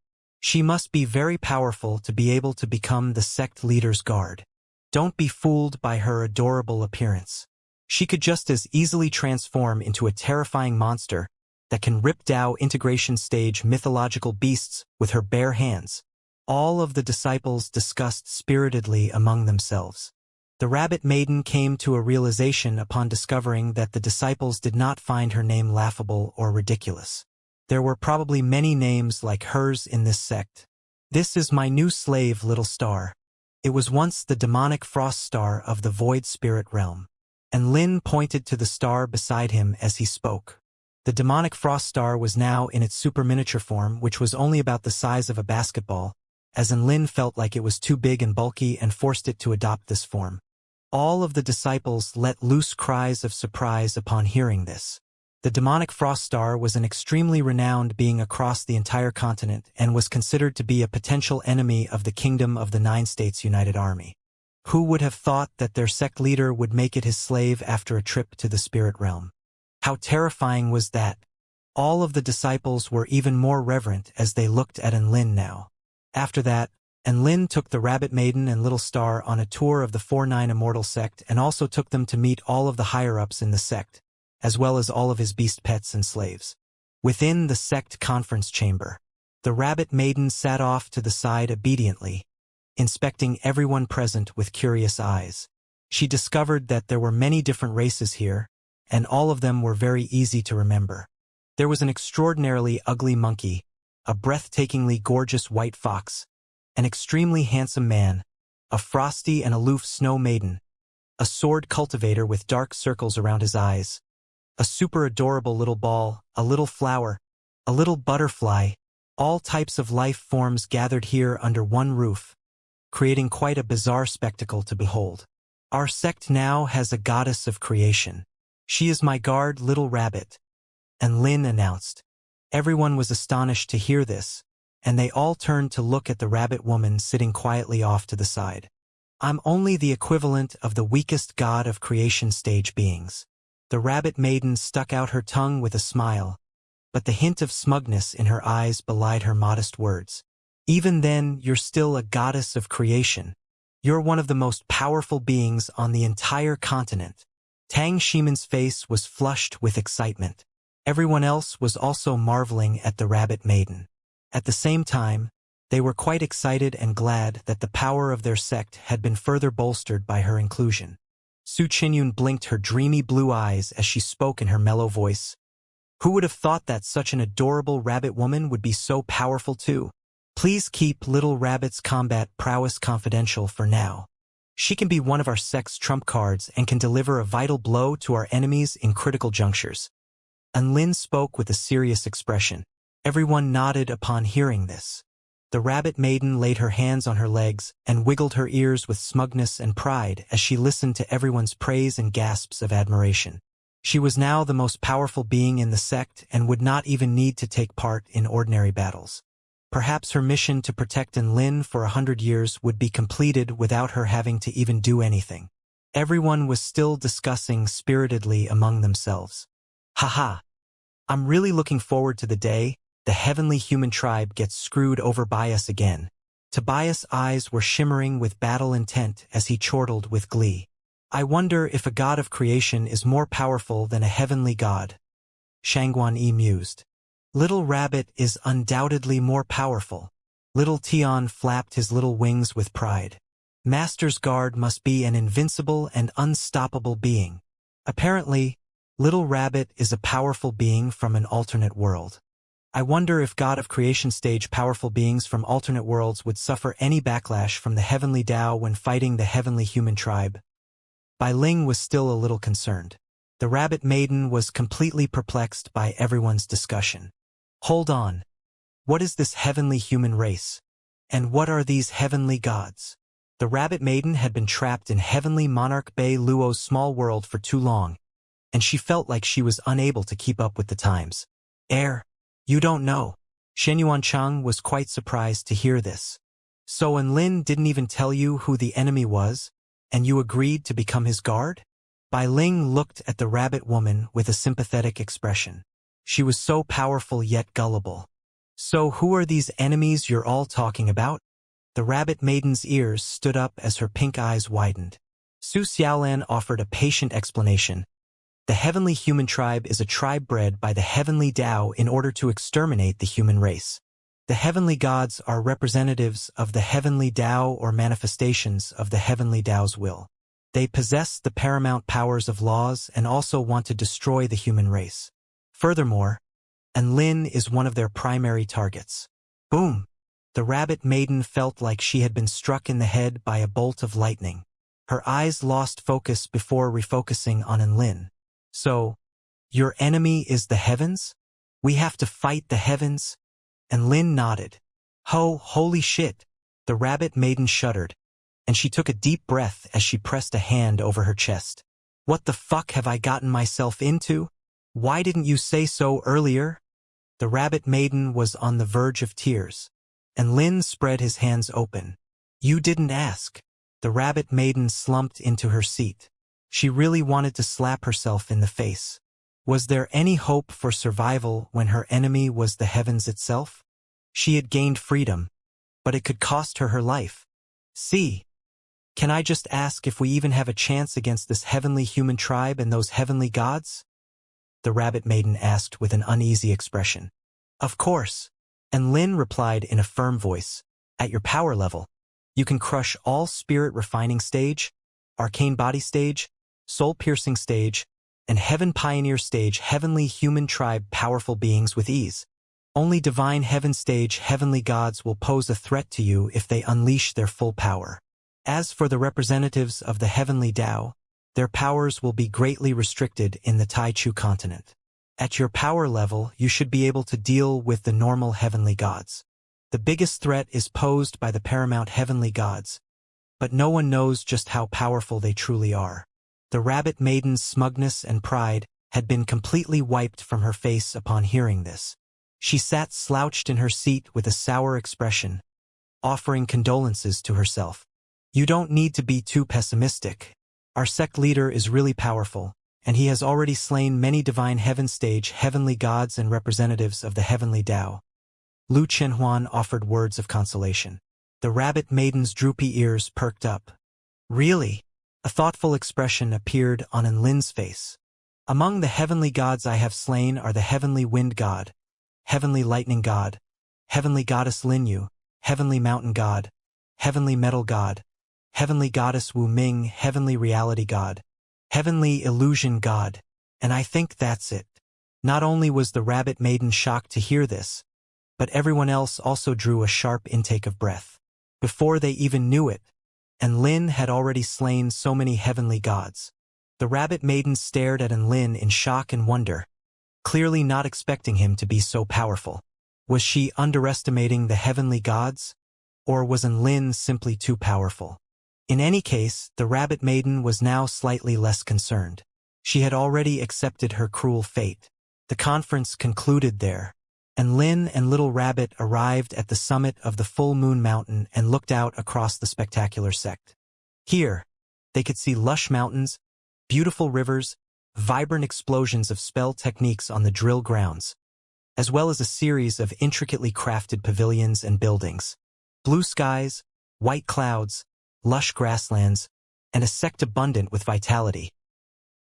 A: She must be very powerful to be able to become the sect leader's guard. Don't be fooled by her adorable appearance. She could just as easily transform into a terrifying monster that can rip Dao integration stage mythological beasts with her bare hands. All of the disciples discussed spiritedly among themselves. The rabbit maiden came to a realization upon discovering that the disciples did not find her name laughable or ridiculous. There were probably many names like hers in this sect. This is my new slave, little star. It was once the demonic frost star of the void spirit realm. And Lin pointed to the star beside him as he spoke. The demonic frost star was now in its super miniature form, which was only about the size of a basketball, as Lin felt like it was too big and bulky and forced it to adopt this form. All of the disciples let loose cries of surprise upon hearing this. The demonic frost star was an extremely renowned being across the entire continent and was considered to be a potential enemy of the Kingdom of the Nine States United Army. Who would have thought that their sect leader would make it his slave after a trip to the spirit realm? How terrifying was that? All of the disciples were even more reverent as they looked at Lin now. After that, Lin took the rabbit maiden and little star on a tour of the 4-9 Immortal sect and also took them to meet all of the higher-ups in the sect, as well as all of his beast pets and slaves. Within the sect conference chamber, the rabbit maiden sat off to the side obediently, inspecting everyone present with curious eyes. She discovered that there were many different races here, and all of them were very easy to remember. There was an extraordinarily ugly monkey, a breathtakingly gorgeous white fox, an extremely handsome man, a frosty and aloof snow maiden, a sword cultivator with dark circles around his eyes, a super adorable little ball, a little flower, a little butterfly, all types of life forms gathered here under one roof, creating quite a bizarre spectacle to behold. Our sect now has a goddess of creation. She is my guard, little rabbit, Lin announced. Everyone was astonished to hear this, and they all turned to look at the rabbit woman sitting quietly off to the side. I'm only the equivalent of the weakest god of creation stage beings. The rabbit maiden stuck out her tongue with a smile, but the hint of smugness in her eyes belied her modest words. Even then, you're still a goddess of creation. You're one of the most powerful beings on the entire continent. Tang Shiman's face was flushed with excitement. Everyone else was also marveling at the rabbit maiden. At the same time, they were quite excited and glad that the power of their sect had been further bolstered by her inclusion. Su Qinyun blinked her dreamy blue eyes as she spoke in her mellow voice. Who would have thought that such an adorable rabbit woman would be so powerful too? Please keep Little Rabbit's combat prowess confidential for now. She can be one of our sect's trump cards and can deliver a vital blow to our enemies in critical junctures. Lin spoke with a serious expression. Everyone nodded upon hearing this. The rabbit maiden laid her hands on her legs and wiggled her ears with smugness and pride as she listened to everyone's praise and gasps of admiration. She was now the most powerful being in the sect and would not even need to take part in ordinary battles. Perhaps her mission to protect Lin for 100 years would be completed without her having to even do anything. Everyone was still discussing spiritedly among themselves. Haha! I'm really looking forward to the day the heavenly human tribe gets screwed over by us again. Tobias' eyes were shimmering with battle intent as he chortled with glee. I wonder if a god of creation is more powerful than a heavenly god. Shangguan mused. Little Rabbit is undoubtedly more powerful. Little Tian flapped his little wings with pride. Master's Guard must be an invincible and unstoppable being. Apparently, Little Rabbit is a powerful being from an alternate world. I wonder if God of Creation stage powerful beings from alternate worlds would suffer any backlash from the heavenly Tao when fighting the heavenly human tribe. Bai Ling was still a little concerned. The rabbit maiden was completely perplexed by everyone's discussion. Hold on. What is this heavenly human race? And what are these heavenly gods? The rabbit maiden had been trapped in heavenly monarch Bai Luo's small world for too long, and she felt like she was unable to keep up with the times. You don't know. Shen Yuancheng was quite surprised to hear this. So Lin didn't even tell you who the enemy was, and you agreed to become his guard? Bai Ling looked at the rabbit woman with a sympathetic expression. She was so powerful yet gullible. So who are these enemies you're all talking about? The rabbit maiden's ears stood up as her pink eyes widened. Su Xiaolan offered a patient explanation. The heavenly human tribe is a tribe bred by the heavenly Tao in order to exterminate the human race. The heavenly gods are representatives of the heavenly Tao or manifestations of the heavenly Tao's will. They possess the paramount powers of laws and also want to destroy the human race. Furthermore, Lin is one of their primary targets. Boom! The rabbit maiden felt like she had been struck in the head by a bolt of lightning. Her eyes lost focus before refocusing on Lin. So, your enemy is the heavens? We have to fight the heavens? Lin nodded. Holy shit! The rabbit maiden shuddered, and she took a deep breath as she pressed a hand over her chest. What the fuck have I gotten myself into? Why didn't you say so earlier? The rabbit maiden was on the verge of tears, and Lin spread his hands open. You didn't ask. The rabbit maiden slumped into her seat. She really wanted to slap herself in the face. Was there any hope for survival when her enemy was the heavens itself? She had gained freedom, but it could cost her her life. See, can I just ask if we even have a chance against this heavenly human tribe and those heavenly gods? The rabbit maiden asked with an uneasy expression. Of course. And Lin replied in a firm voice. At your power level, you can crush all spirit refining stage, arcane body stage, soul piercing stage, and heaven pioneer stage heavenly human tribe powerful beings with ease. Only divine heaven stage heavenly gods will pose a threat to you if they unleash their full power. As for the representatives of the heavenly Tao, their powers will be greatly restricted in the Taichu continent. At your power level, you should be able to deal with the normal heavenly gods. The biggest threat is posed by the paramount heavenly gods, but no one knows just how powerful they truly are. The rabbit maiden's smugness and pride had been completely wiped from her face upon hearing this. She sat slouched in her seat with a sour expression, offering condolences to herself. You don't need to be too pessimistic. Our sect leader is really powerful, and he has already slain many divine heaven stage heavenly gods and representatives of the heavenly Tao. Lu Chenhuan offered words of consolation. The rabbit maiden's droopy ears perked up. Really? A thoughtful expression appeared on Lin's face. Among the heavenly gods I have slain are the heavenly wind god, heavenly lightning god, heavenly goddess Linyu, heavenly mountain god, heavenly metal god, heavenly goddess Wu Ming, heavenly reality god, heavenly illusion god, and I think that's it. Not only was the rabbit maiden shocked to hear this, but everyone else also drew a sharp intake of breath. Before they even knew it, Lin had already slain so many heavenly gods. The rabbit maiden stared at Lin in shock and wonder, clearly not expecting him to be so powerful. Was she underestimating the heavenly gods? Or was Lin simply too powerful? In any case, the rabbit maiden was now slightly less concerned. She had already accepted her cruel fate. The conference concluded there, and Lin and Little Rabbit arrived at the summit of the full moon mountain and looked out across the spectacular sect. Here, they could see lush mountains, beautiful rivers, vibrant explosions of spell techniques on the drill grounds, as well as a series of intricately crafted pavilions and buildings. Blue skies, white clouds, lush grasslands, and a sect abundant with vitality.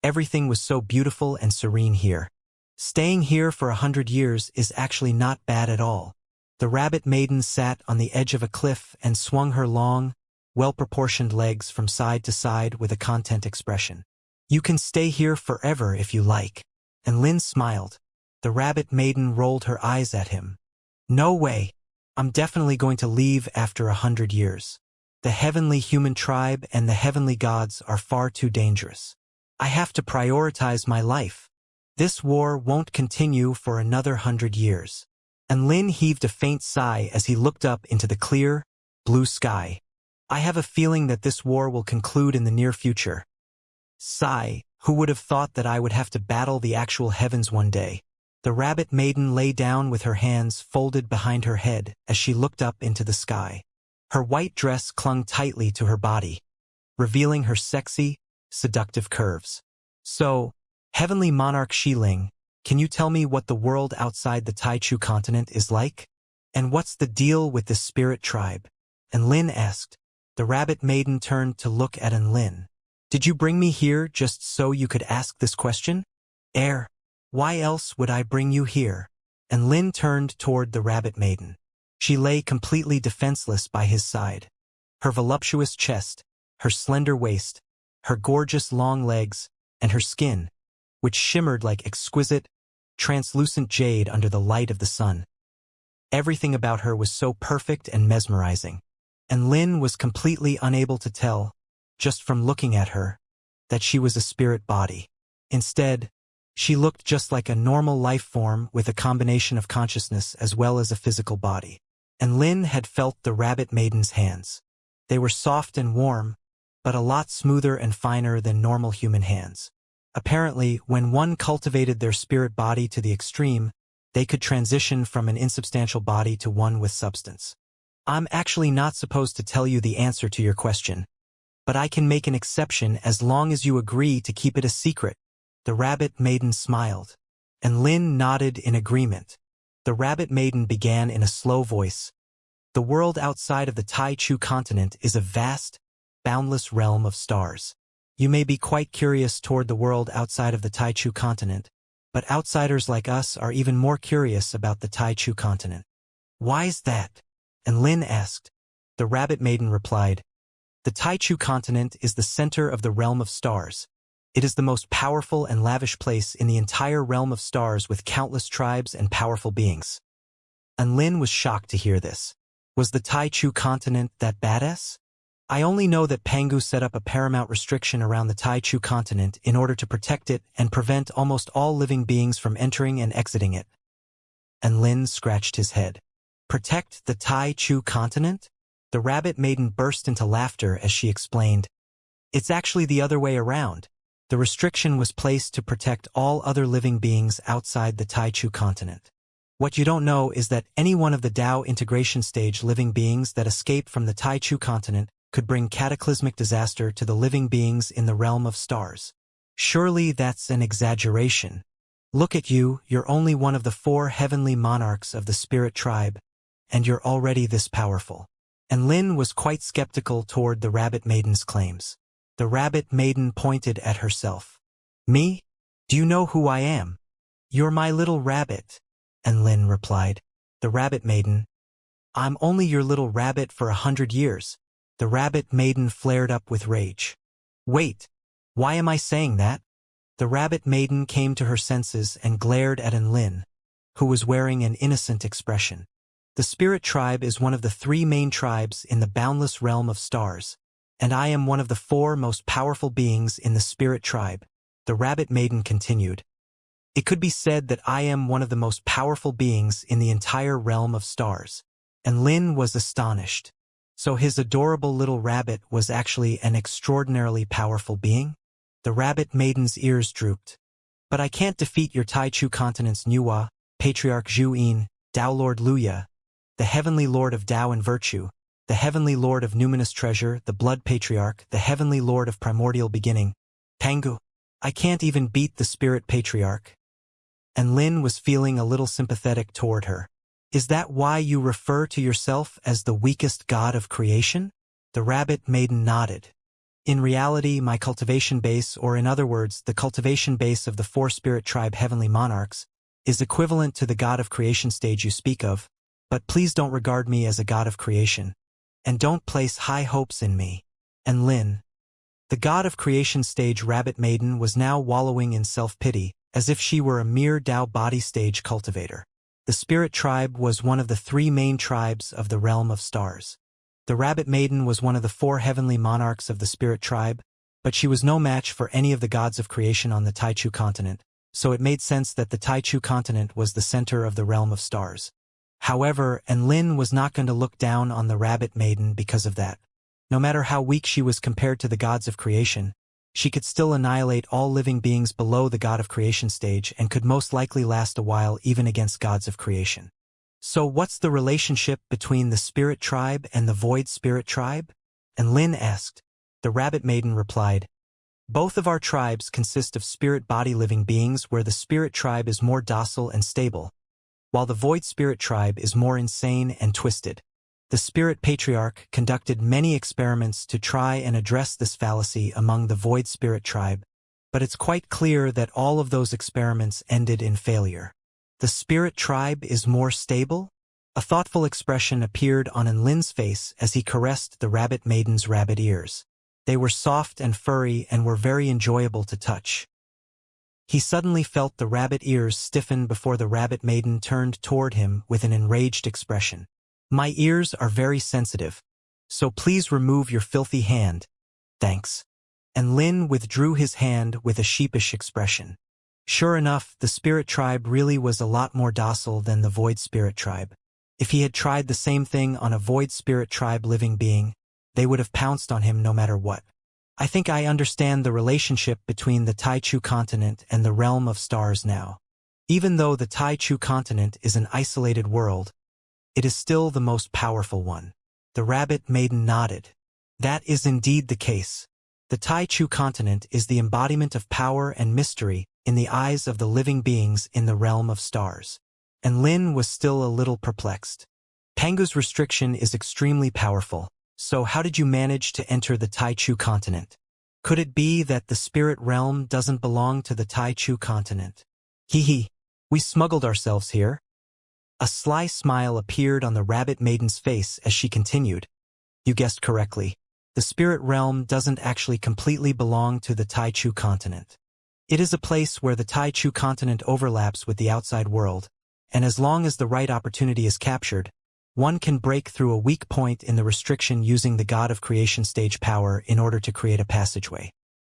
A: Everything was so beautiful and serene here. Staying here for 100 years is actually not bad at all. The rabbit maiden sat on the edge of a cliff and swung her long, well-proportioned legs from side to side with a content expression. You can stay here forever if you like. And Lin smiled. The rabbit maiden rolled her eyes at him. No way. I'm definitely going to leave after 100 years. The heavenly human tribe and the heavenly gods are far too dangerous. I have to prioritize my life. This war won't continue for another 100 years. And Lin heaved a faint sigh as he looked up into the clear, blue sky. I have a feeling that this war will conclude in the near future. Sigh, who would have thought that I would have to battle the actual heavens one day? The rabbit maiden lay down with her hands folded behind her head as she looked up into the sky. Her white dress clung tightly to her body, revealing her sexy, seductive curves. So, Heavenly Monarch Xiling, can you tell me what the world outside the Taichu continent is like? And what's the deal with this spirit tribe? And Lin asked. The rabbit maiden turned to look at Lin. Did you bring me here just so you could ask this question? Why else would I bring you here? And Lin turned toward the rabbit maiden. She lay completely defenseless by his side. Her voluptuous chest, her slender waist, her gorgeous long legs, and her skin, which shimmered like exquisite, translucent jade under the light of the sun. Everything about her was so perfect and mesmerizing, and Lin was completely unable to tell, just from looking at her, that she was a spirit body. Instead, she looked just like a normal life form with a combination of consciousness as well as a physical body. And Lin had felt the rabbit maiden's hands. They were soft and warm, but a lot smoother and finer than normal human hands. Apparently, when one cultivated their spirit body to the extreme, they could transition from an insubstantial body to one with substance. I'm actually not supposed to tell you the answer to your question, but I can make an exception as long as you agree to keep it a secret. The rabbit maiden smiled, and Lin nodded in agreement. The rabbit maiden began in a slow voice. The world outside of the Tai Chu continent is a vast, boundless realm of stars. You may be quite curious toward the world outside of the Tai Chu continent, but outsiders like us are even more curious about the Tai Chu continent. Why is that? And Lin asked. The rabbit maiden replied, the Tai Chu continent is the center of the realm of stars. It is the most powerful and lavish place in the entire realm of stars with countless tribes and powerful beings. And Lin was shocked to hear this. Was the Tai Chu continent that badass? I only know that Pangu set up a paramount restriction around the Tai Chu continent in order to protect it and prevent almost all living beings from entering and exiting it. And Lin scratched his head. Protect the Tai Chu continent? The rabbit maiden burst into laughter as she explained. It's actually the other way around. The restriction was placed to protect all other living beings outside the Tai Chu continent. What you don't know is that any one of the Tao integration stage living beings that escape from the Tai Chu continent could bring cataclysmic disaster to the living beings in the realm of stars. Surely that's an exaggeration. Look at you, you're only one of the 4 heavenly monarchs of the spirit tribe, and you're already this powerful. And Lin was quite skeptical toward the rabbit maiden's claims. The rabbit maiden pointed at herself. Me? Do you know who I am? You're my little rabbit. And Lin replied. The rabbit maiden. I'm only your little rabbit for 100 years. The rabbit maiden flared up with rage. Wait, why am I saying that? The rabbit maiden came to her senses and glared at Lin, who was wearing an innocent expression. The spirit tribe is one of the 3 main tribes in the boundless realm of stars, and I am one of the 4 most powerful beings in the spirit tribe. The rabbit maiden continued. It could be said that I am one of the most powerful beings in the entire realm of stars. And Lin was astonished. So his adorable little rabbit was actually an extraordinarily powerful being? The rabbit maiden's ears drooped. But I can't defeat your Tai Chu continent's Nuwa, Patriarch Zhu Yin, Tao Lord Luya, the Heavenly Lord of Tao and Virtue, the Heavenly Lord of Numinous Treasure, the Blood Patriarch, the Heavenly Lord of Primordial Beginning. Pangu. I can't even beat the Spirit Patriarch. And Lin was feeling a little sympathetic toward her. Is that why you refer to yourself as the weakest god of creation? The rabbit maiden nodded. In reality, my cultivation base, or in other words, the cultivation base of the 4 spirit tribe heavenly monarchs, is equivalent to the god of creation stage you speak of, but please don't regard me as a god of creation. And don't place high hopes in me. And Lin. The god of creation stage rabbit maiden was now wallowing in self-pity, as if she were a mere Tao body stage cultivator. The spirit tribe was one of the 3 main tribes of the realm of stars. The rabbit maiden was one of the 4 heavenly monarchs of the spirit tribe, but she was no match for any of the gods of creation on the Tai Chu continent, so it made sense that the Tai Chu continent was the center of the realm of stars. However, Lin was not going to look down on the rabbit maiden because of that. No matter how weak she was compared to the gods of creation, she could still annihilate all living beings below the god of creation stage and could most likely last a while even against gods of creation. So what's the relationship between the spirit tribe and the void spirit tribe? And Lin asked. The rabbit maiden replied, both of our tribes consist of spirit body living beings where the spirit tribe is more docile and stable, while the void spirit tribe is more insane and twisted. The Spirit Patriarch conducted many experiments to try and address this fallacy among the Void Spirit tribe, but it's quite clear that all of those experiments ended in failure. The Spirit tribe is more stable? A thoughtful expression appeared on Enlin's face as he caressed the Rabbit Maiden's rabbit ears. They were soft and furry and were very enjoyable to touch. He suddenly felt the rabbit ears stiffen before the Rabbit Maiden turned toward him with an enraged expression. My ears are very sensitive, so please remove your filthy hand. Thanks. And Lin withdrew his hand with a sheepish expression. Sure enough, the Spirit tribe really was a lot more docile than the Void Spirit tribe. If he had tried the same thing on a Void Spirit tribe living being, they would have pounced on him no matter what. I think I understand the relationship between the Taichu continent and the realm of stars now. Even though the Taichu continent is an isolated world, it is still the most powerful one. The Rabbit Maiden nodded. That is indeed the case. The Taichu continent is the embodiment of power and mystery in the eyes of the living beings in the realm of stars. And Lin was still a little perplexed. Pangu's restriction is extremely powerful, so how did you manage to enter the Taichu continent? Could it be that the spirit realm doesn't belong to the Taichu continent? Hee, we smuggled ourselves here. A sly smile appeared on the Rabbit Maiden's face as she continued. You guessed correctly. The spirit realm doesn't actually completely belong to the Taichu continent. It is a place where the Taichu continent overlaps with the outside world, and as long as the right opportunity is captured, one can break through a weak point in the restriction using the God of Creation stage power in order to create a passageway.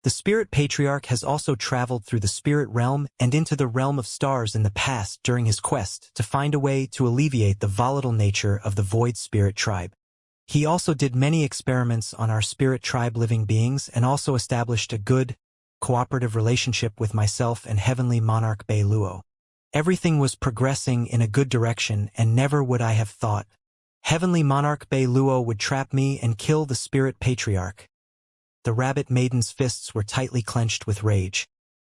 A: The Spirit Patriarch has also traveled through the spirit realm and into the realm of stars in the past during his quest to find a way to alleviate the volatile nature of the Void Spirit tribe. He also did many experiments on our spirit tribe living beings and also established a good, cooperative relationship with myself and Heavenly Monarch Bei Luo. Everything was progressing in a good direction, and never would I have thought Heavenly Monarch Bei Luo would trap me and kill the Spirit Patriarch. The Rabbit Maiden's fists were tightly clenched with rage.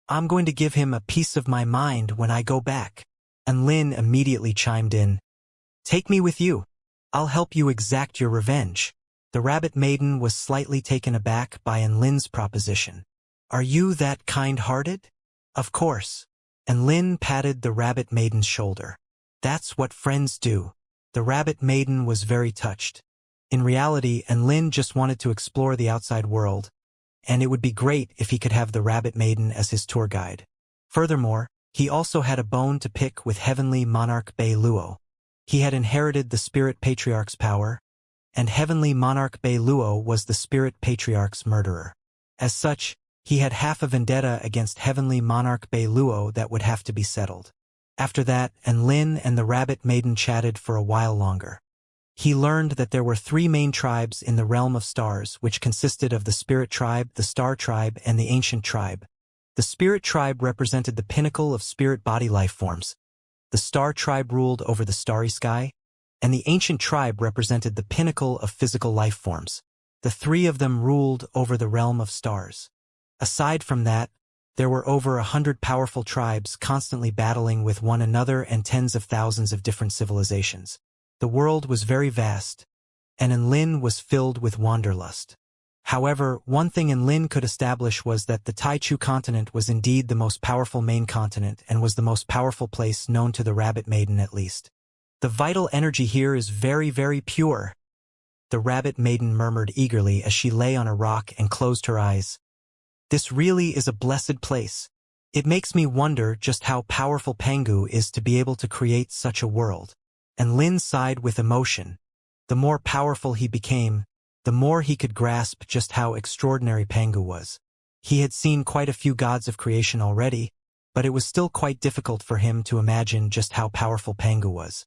A: I'm going to give him a piece of my mind when I go back. And Lin immediately chimed in. Take me with you. I'll help you exact your revenge. The Rabbit Maiden was slightly taken aback by Enlin's proposition. Are you that kind-hearted? Of course. And Lin patted the Rabbit Maiden's shoulder. That's what friends do. The Rabbit Maiden was very touched. In reality, Enlin just wanted to explore the outside world, and it would be great if he could have the Rabbit Maiden as his tour guide. Furthermore, he also had a bone to pick with Heavenly Monarch Bei Luo. He had inherited the Spirit Patriarch's power, and Heavenly Monarch Bei Luo was the Spirit Patriarch's murderer. As such, he had half a vendetta against Heavenly Monarch Bei Luo that would have to be settled. After that, Enlin and the Rabbit Maiden chatted for a while longer. He learned that there were 3 main tribes in the realm of stars, which consisted of the Spirit tribe, the Star tribe, and the Ancient tribe. The Spirit tribe represented the pinnacle of spirit body life forms. The Star tribe ruled over the starry sky, and the Ancient tribe represented the pinnacle of physical life forms. The 3 of them ruled over the realm of stars. Aside from that, there were over 100 powerful tribes constantly battling with one another and tens of thousands of different civilizations. The world was very vast, and Enlin was filled with wanderlust. However, one thing Enlin could establish was that the Taichu continent was indeed the most powerful main continent and was the most powerful place known to the Rabbit Maiden at least. The vital energy here is very, very pure. The Rabbit Maiden murmured eagerly as she lay on a rock and closed her eyes. This really is a blessed place. It makes me wonder just how powerful Pangu is to be able to create such a world. And Lin sighed with emotion. The more powerful he became, the more he could grasp just how extraordinary Pangu was. He had seen quite a few gods of creation already, but it was still quite difficult for him to imagine just how powerful Pangu was.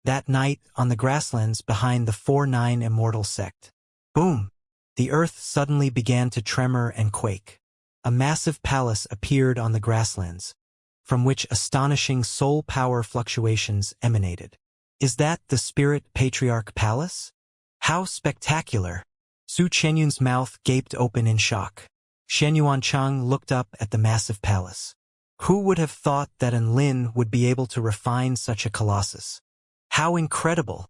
A: That night, on the grasslands behind the 4-9 Immortal sect. Boom! The earth suddenly began to tremor and quake. A massive palace appeared on the grasslands, from which astonishing soul power fluctuations emanated. Is that the Spirit Patriarch Palace? How spectacular! Su Chenyun's mouth gaped open in shock. Shen Yuanchang looked up at the massive palace. Who would have thought that Enlin would be able to refine such a colossus? How incredible!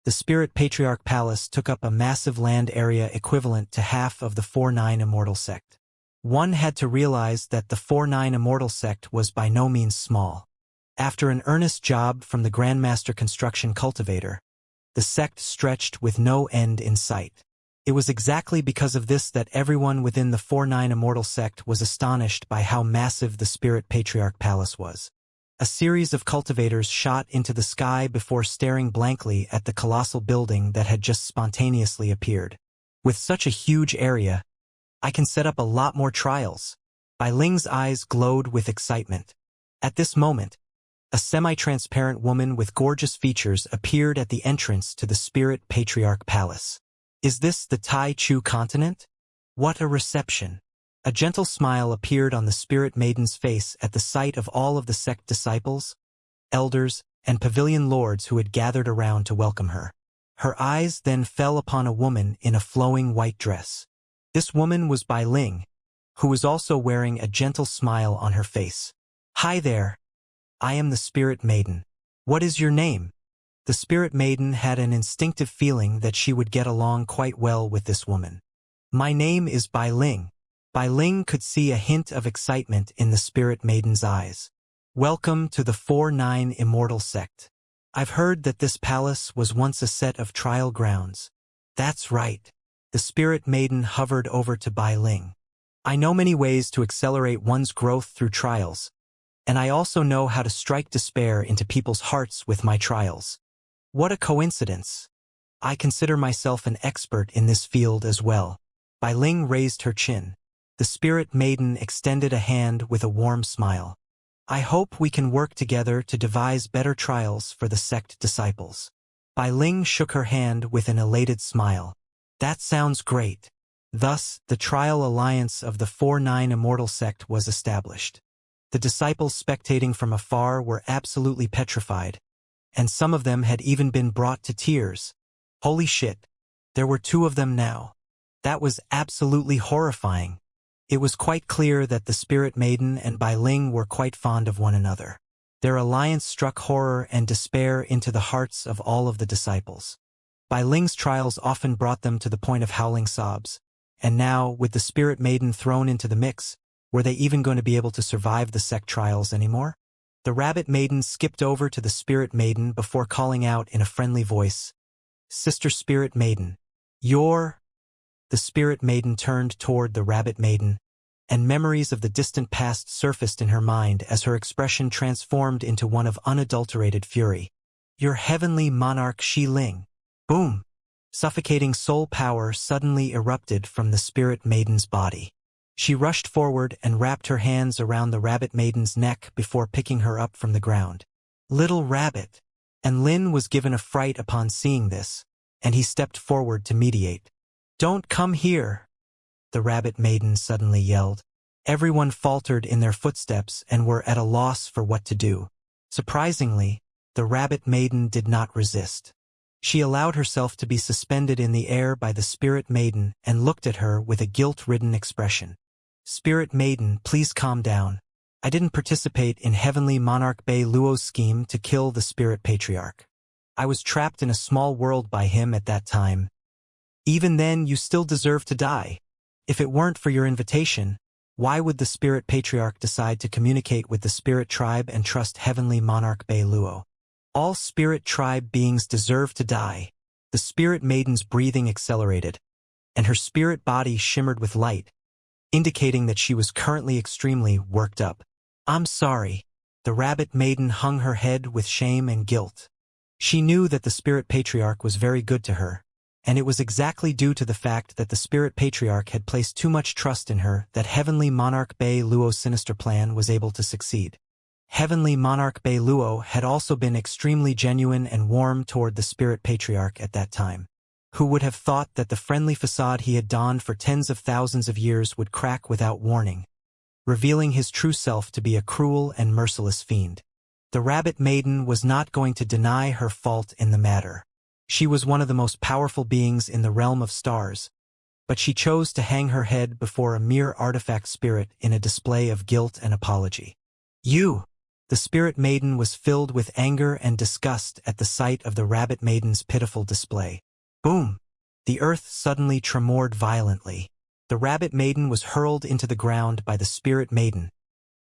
A: The Spirit Patriarch Palace took up a massive land area equivalent to half of the 4-9 Immortal sect. One had to realize that the 4-9 Immortal sect was by no means small. After an earnest job from the Grandmaster Construction Cultivator, the sect stretched with no end in sight. It was exactly because of this that everyone within the 4-9 Immortal sect was astonished by how massive the Spirit Patriarch Palace was. A series of cultivators shot into the sky before staring blankly at the colossal building that had just spontaneously appeared. With such a huge area, I can set up a lot more trials. Bai Ling's eyes glowed with excitement. At this moment, a semi-transparent woman with gorgeous features appeared at the entrance to the Spirit Patriarch Palace. Is this the Tai Chu continent? What a reception! A gentle smile appeared on the Spirit Maiden's face at the sight of all of the sect disciples, elders, and pavilion lords who had gathered around to welcome her. Her eyes then fell upon a woman in a flowing white dress. This woman was Bai Ling, who was also wearing a gentle smile on her face. Hi there. I am the Spirit Maiden. What is your name? The Spirit Maiden had an instinctive feeling that she would get along quite well with this woman. My name is Bai Ling. Bai Ling could see a hint of excitement in the Spirit Maiden's eyes. Welcome to the 4-9 Immortal sect. I've heard that this palace was once a set of trial grounds. That's right. The Spirit Maiden hovered over to Bai Ling. I know many ways to accelerate one's growth through trials, and I also know how to strike despair into people's hearts with my trials. What a coincidence. I consider myself an expert in this field as well. Bai Ling raised her chin. The Spirit Maiden extended a hand with a warm smile. I hope we can work together to devise better trials for the sect disciples. Bai Ling shook her hand with an elated smile. That sounds great. Thus, the trial alliance of the 4-9 Immortal sect was established. The disciples spectating from afar were absolutely petrified, and some of them had even been brought to tears. Holy shit, there were 2 of them now. That was absolutely horrifying. It was quite clear that the Spirit Maiden and Bai Ling were quite fond of one another. Their alliance struck horror and despair into the hearts of all of the disciples. Bai Ling's trials often brought them to the point of howling sobs, and now, with the Spirit Maiden thrown into the mix, were they even going to be able to survive the sect trials anymore? The Rabbit Maiden skipped over to the Spirit Maiden before calling out in a friendly voice, Sister Spirit Maiden, you're... The Spirit Maiden turned toward the Rabbit Maiden, and memories of the distant past surfaced in her mind as her expression transformed into one of unadulterated fury. Your heavenly monarch Xi Ling. Boom! Suffocating soul power suddenly erupted from the Spirit Maiden's body. She rushed forward and wrapped her hands around the Rabbit Maiden's neck before picking her up from the ground. Little Rabbit! And Lin was given a fright upon seeing this, and he stepped forward to mediate. Don't come here! The Rabbit Maiden suddenly yelled. Everyone faltered in their footsteps and were at a loss for what to do. Surprisingly, the Rabbit Maiden did not resist. She allowed herself to be suspended in the air by the Spirit Maiden and looked at her with a guilt-ridden expression. Spirit Maiden, please calm down. I didn't participate in Heavenly Monarch Bei Luo's scheme to kill the Spirit Patriarch. I was trapped in a small world by him at that time. Even then, you still deserve to die. If it weren't for your invitation, why would the Spirit Patriarch decide to communicate with the Spirit Tribe and trust Heavenly Monarch Bei Luo? All Spirit Tribe beings deserve to die. The Spirit Maiden's breathing accelerated, and her spirit body shimmered with light, indicating that she was currently extremely worked up. I'm sorry. The Rabbit Maiden hung her head with shame and guilt. She knew that the Spirit Patriarch was very good to her, and it was exactly due to the fact that the Spirit Patriarch had placed too much trust in her that Heavenly Monarch Bei Luo's sinister plan was able to succeed. Heavenly Monarch Bei Luo had also been extremely genuine and warm toward the Spirit Patriarch at that time. Who would have thought that the friendly facade he had donned for tens of thousands of years would crack without warning, revealing his true self to be a cruel and merciless fiend? The Rabbit Maiden was not going to deny her fault in the matter. She was one of the most powerful beings in the realm of stars, but she chose to hang her head before a mere artifact spirit in a display of guilt and apology. You! The Spirit Maiden was filled with anger and disgust at the sight of the Rabbit Maiden's pitiful display. Boom! The earth suddenly tremored violently. The Rabbit Maiden was hurled into the ground by the Spirit Maiden,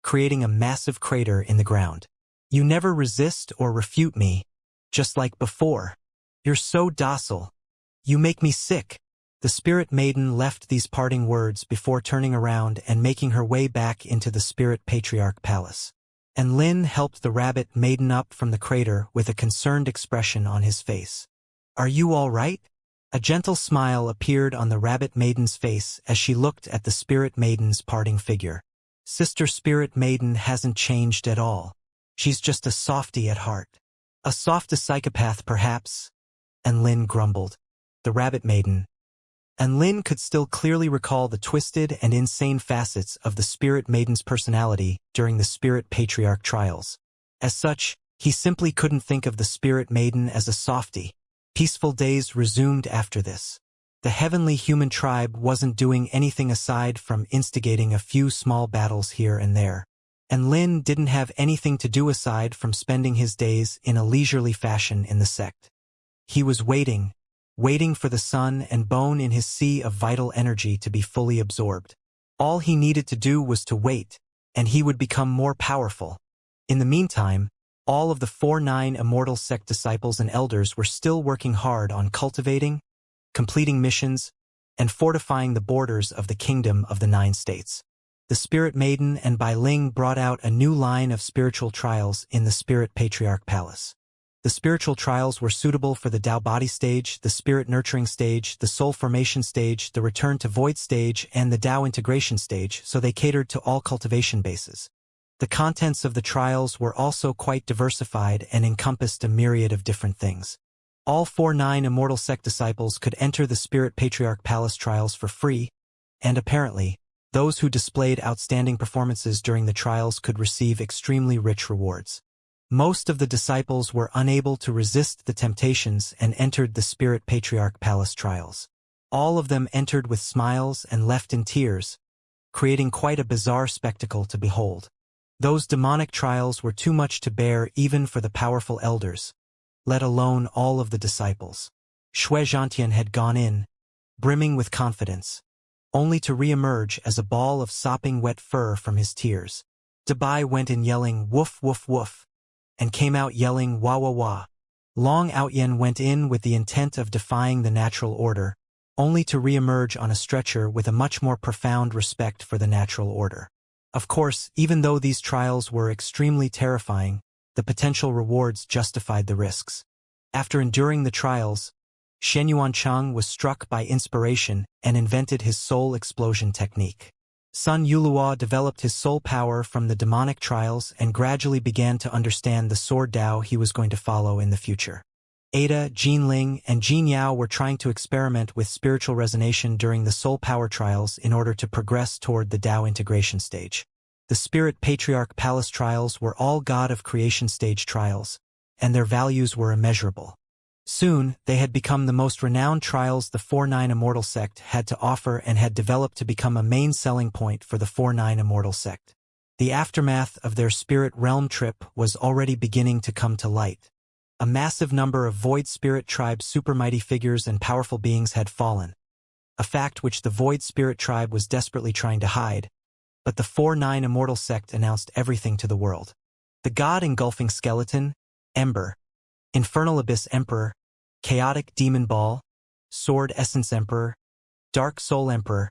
A: creating a massive crater in the ground. You never resist or refute me, just like before. You're so docile. You make me sick. The Spirit Maiden left these parting words before turning around and making her way back into the Spirit Patriarch Palace. And Lin helped the Rabbit Maiden up from the crater with a concerned expression on his face. Are you all right? A gentle smile appeared on the Rabbit Maiden's face as she looked at the Spirit Maiden's parting figure. Sister Spirit Maiden hasn't changed at all. She's just a softie at heart. A soft psychopath, perhaps? And Lin grumbled. The Rabbit Maiden. And Lin could still clearly recall the twisted and insane facets of the Spirit Maiden's personality during the Spirit Patriarch trials. As such, he simply couldn't think of the Spirit Maiden as a softie. Peaceful days resumed after this. The heavenly human tribe wasn't doing anything aside from instigating a few small battles here and there. And Lin didn't have anything to do aside from spending his days in a leisurely fashion in the sect. He was waiting for the sun and bone in his sea of vital energy to be fully absorbed. All he needed to do was to wait, and he would become more powerful. In the meantime, all of the 4-9 Immortal sect disciples and elders were still working hard on cultivating, completing missions, and fortifying the borders of the Kingdom of the 9 States. The Spirit Maiden and Bai Ling brought out a new line of spiritual trials in the Spirit Patriarch Palace. The spiritual trials were suitable for the Tao Body stage, the Spirit Nurturing stage, the Soul Formation stage, the Return to Void stage, and the Tao Integration stage, so they catered to all cultivation bases. The contents of the trials were also quite diversified and encompassed a myriad of different things. All 4-9 Immortal sect disciples could enter the Spirit Patriarch Palace trials for free, and apparently, those who displayed outstanding performances during the trials could receive extremely rich rewards. Most of the disciples were unable to resist the temptations and entered the Spirit Patriarch Palace trials. All of them entered with smiles and left in tears, creating quite a bizarre spectacle to behold. Those demonic trials were too much to bear even for the powerful elders, let alone all of the disciples. Xianxia had gone in, brimming with confidence, only to re-emerge as a ball of sopping wet fur from his tears. Dabai went in yelling woof woof woof, and came out yelling wah wah wah. Long Outyen went in with the intent of defying the natural order, only to re-emerge on a stretcher with a much more profound respect for the natural order. Of course, even though these trials were extremely terrifying, the potential rewards justified the risks. After enduring the trials, Shen Yuancheng was struck by inspiration and invented his soul explosion technique. Sun Yulua developed his soul power from the demonic trials and gradually began to understand the sword Dao he was going to follow in the future. Ada, Jinling, and Jin Yao were trying to experiment with spiritual resonation during the soul power trials in order to progress toward the Dao integration stage. The Spirit Patriarch Palace trials were all God of Creation stage trials, and their values were immeasurable. Soon, they had become the most renowned trials the 4-9 Immortal sect had to offer and had developed to become a main selling point for the 4-9 Immortal sect. The aftermath of their spirit realm trip was already beginning to come to light. A massive number of Void Spirit Tribe supermighty figures and powerful beings had fallen, a fact which the Void Spirit Tribe was desperately trying to hide, but the 4-9 Immortal sect announced everything to the world. The God Engulfing Skeleton, Ember, Infernal Abyss Emperor, Chaotic Demon Ball, Sword Essence Emperor, Dark Soul Emperor,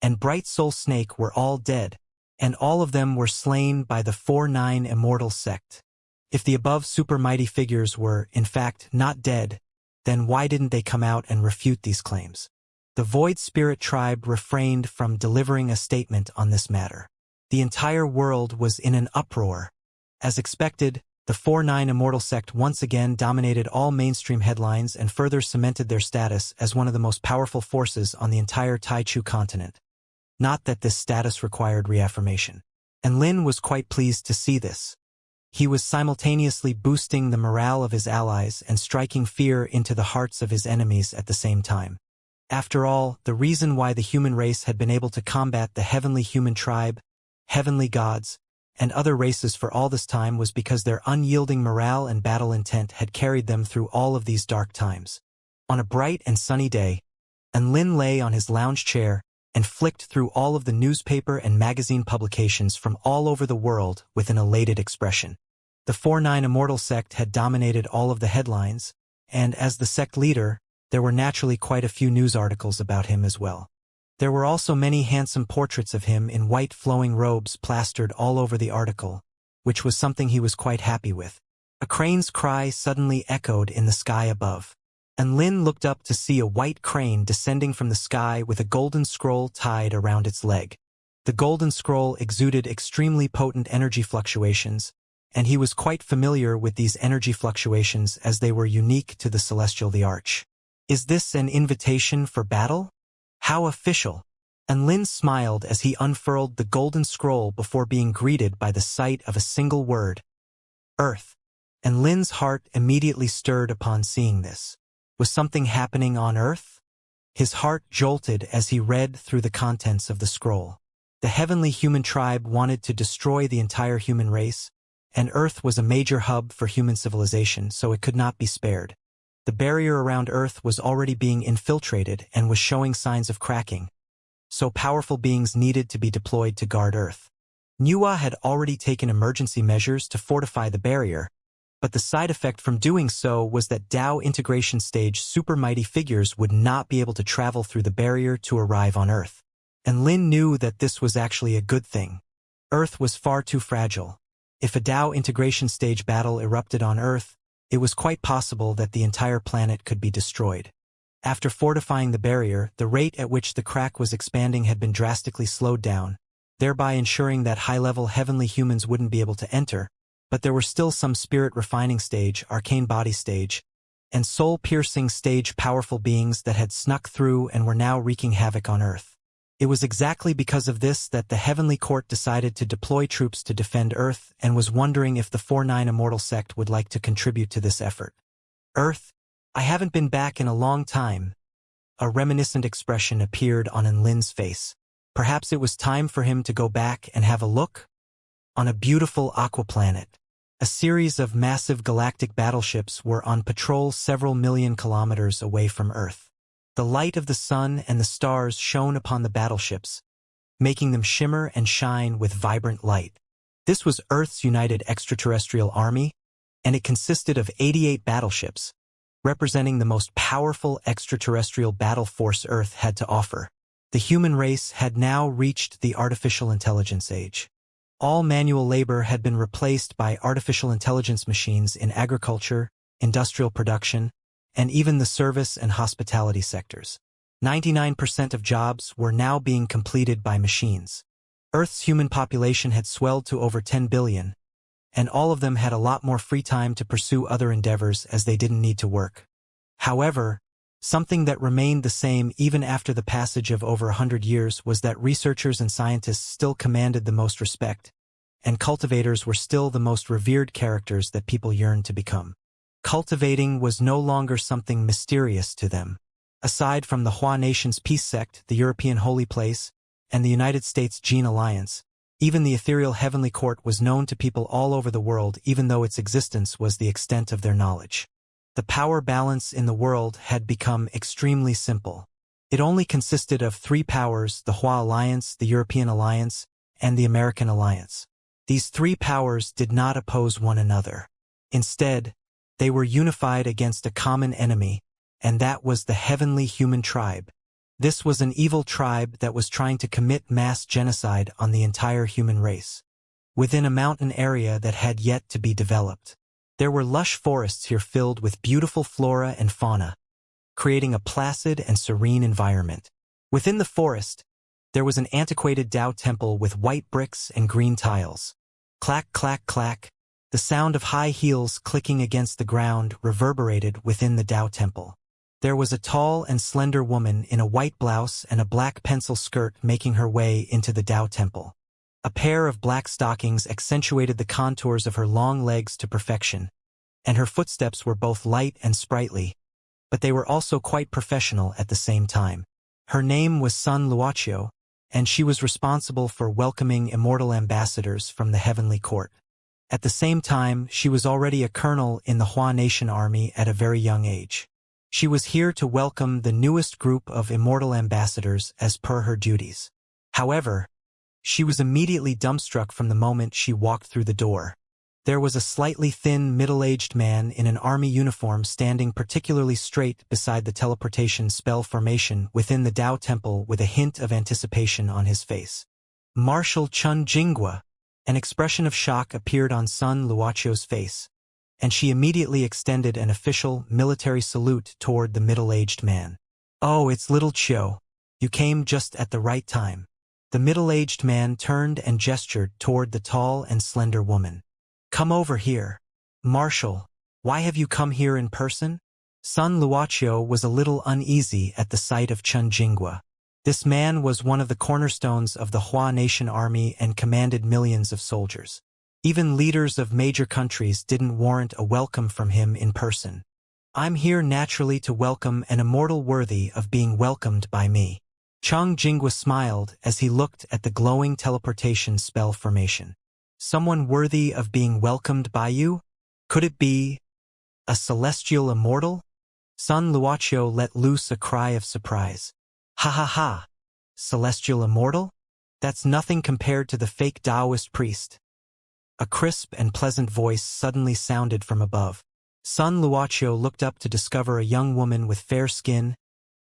A: and Bright Soul Snake were all dead, and all of them were slain by the 4-9 Immortal sect. If the above super mighty figures were, in fact, not dead, then why didn't they come out and refute these claims? The Void Spirit Tribe refrained from delivering a statement on this matter. The entire world was in an uproar. As expected, the 4-9 Immortal sect once again dominated all mainstream headlines and further cemented their status as one of the most powerful forces on the entire Taichu continent. Not that this status required reaffirmation. And Lin was quite pleased to see this. He was simultaneously boosting the morale of his allies and striking fear into the hearts of his enemies at the same time. After all, the reason why the human race had been able to combat the heavenly human tribe, heavenly gods, and other races for all this time was because their unyielding morale and battle intent had carried them through all of these dark times. On a bright and sunny day, Lin lay on his lounge chair and flicked through all of the newspaper and magazine publications from all over the world with an elated expression. The 49 Immortal sect had dominated all of the headlines, and as the sect leader, there were naturally quite a few news articles about him as well. There were also many handsome portraits of him in white flowing robes plastered all over the article, which was something he was quite happy with. A crane's cry suddenly echoed in the sky above, and Lin looked up to see a white crane descending from the sky with a golden scroll tied around its leg. The golden scroll exuded extremely potent energy fluctuations, and he was quite familiar with these energy fluctuations as they were unique to the Celestial the Arch. Is this an invitation for battle? How official! And Lin smiled as he unfurled the golden scroll before being greeted by the sight of a single word: Earth. And Lin's heart immediately stirred upon seeing this. Was something happening on Earth? His heart jolted as he read through the contents of the scroll. The heavenly human tribe wanted to destroy the entire human race, and Earth was a major hub for human civilization, so it could not be spared. The barrier around Earth was already being infiltrated and was showing signs of cracking, so powerful beings needed to be deployed to guard Earth. Nuwa had already taken emergency measures to fortify the barrier, but the side effect from doing so was that Dao integration stage super mighty figures would not be able to travel through the barrier to arrive on Earth. And Lin knew that this was actually a good thing. Earth was far too fragile. If a Dao integration stage battle erupted on Earth, it was quite possible that the entire planet could be destroyed. After fortifying the barrier, the rate at which the crack was expanding had been drastically slowed down, thereby ensuring that high-level heavenly humans wouldn't be able to enter, but there were still some spirit refining stage, arcane body stage, and soul-piercing stage powerful beings that had snuck through and were now wreaking havoc on Earth. It was exactly because of this that the Heavenly Court decided to deploy troops to defend Earth and was wondering if the 49 Immortal sect would like to contribute to this effort. Earth, I haven't been back in a long time. A reminiscent expression appeared on Lin's face. Perhaps it was time for him to go back and have a look? On a beautiful aquaplanet, a series of massive galactic battleships were on patrol several million kilometers away from Earth. The light of the sun and the stars shone upon the battleships, making them shimmer and shine with vibrant light. This was Earth's United Extraterrestrial Army, and it consisted of 88 battleships, representing the most powerful extraterrestrial battle force Earth had to offer. The human race had now reached the artificial intelligence age. All manual labor had been replaced by artificial intelligence machines in agriculture, industrial production, and even the service and hospitality sectors. 99% of jobs were now being completed by machines. Earth's human population had swelled to over 10 billion, and all of them had a lot more free time to pursue other endeavors as they didn't need to work. However, something that remained the same even after the passage of over 100 years was that researchers and scientists still commanded the most respect, and cultivators were still the most revered characters that people yearned to become. Cultivating was no longer something mysterious to them. Aside from the Hua Nation's Peace Sect, the European Holy Place, and the United States Gene Alliance, even the ethereal Heavenly Court was known to people all over the world, even though its existence was the extent of their knowledge. The power balance in the world had become extremely simple. It only consisted of three powers: the Hua Alliance, the European Alliance, and the American Alliance. These three powers did not oppose one another. Instead, they were unified against a common enemy, and that was the heavenly human tribe. This was an evil tribe that was trying to commit mass genocide on the entire human race, within a mountain area that had yet to be developed. There were lush forests here filled with beautiful flora and fauna, creating a placid and serene environment. Within the forest, there was an antiquated Tao temple with white bricks and green tiles. Clack, clack, clack. The sound of high heels clicking against the ground reverberated within the Tao temple. There was a tall and slender woman in a white blouse and a black pencil skirt making her way into the Tao temple. A pair of black stockings accentuated the contours of her long legs to perfection, and her footsteps were both light and sprightly, but they were also quite professional at the same time. Her name was Sun Luoqiu, and she was responsible for welcoming immortal ambassadors from the heavenly court. At the same time, she was already a colonel in the Hua Nation army at a very young age. She was here to welcome the newest group of immortal ambassadors as per her duties. However, she was immediately dumbstruck from the moment she walked through the door. There was a slightly thin, middle-aged man in an army uniform standing particularly straight beside the teleportation spell formation within the Dao Temple with a hint of anticipation on his face. Marshal Chun Jingua. An expression of shock appeared on Sun Luochio's face, and she immediately extended an official, military salute toward the middle-aged man. "Oh, it's little Chiu. You came just at the right time." The middle-aged man turned and gestured toward the tall and slender woman. "Come over here." "Marshal, why have you come here in person?" Sun Luochio was a little uneasy at the sight of Chun Jingua. This man was one of the cornerstones of the Hua Nation army and commanded millions of soldiers. Even leaders of major countries didn't warrant a welcome from him in person. "I'm here naturally to welcome an immortal worthy of being welcomed by me." Chun Jingua smiled as he looked at the glowing teleportation spell formation. "Someone worthy of being welcomed by you? Could it be a celestial immortal?" Sun Luochio let loose a cry of surprise. "Ha ha ha! Celestial immortal? That's nothing compared to the fake Taoist priest." A crisp and pleasant voice suddenly sounded from above. Sun Luochio looked up to discover a young woman with fair skin,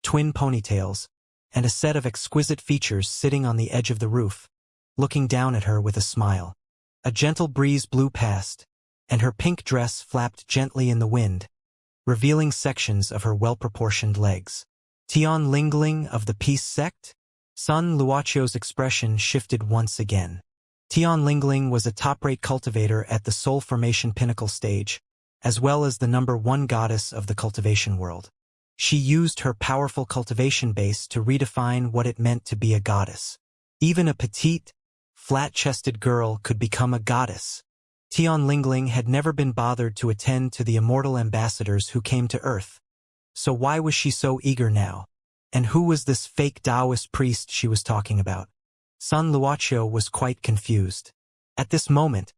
A: twin ponytails, and a set of exquisite features sitting on the edge of the roof, looking down at her with a smile. A gentle breeze blew past, and her pink dress flapped gently in the wind, revealing sections of her well-proportioned legs. "Tian Lingling of the Peace Sect?" Sun Luochio's expression shifted once again. Tian Lingling was a top-rate cultivator at the soul formation pinnacle stage, as well as the #1 goddess of the cultivation world. She used her powerful cultivation base to redefine what it meant to be a goddess. Even a petite, flat-chested girl could become a goddess. Tian Lingling had never been bothered to attend to the immortal ambassadors who came to Earth. So why was she so eager now? And who was this fake Taoist priest she was talking about? Sun Luochio was quite confused. At this moment,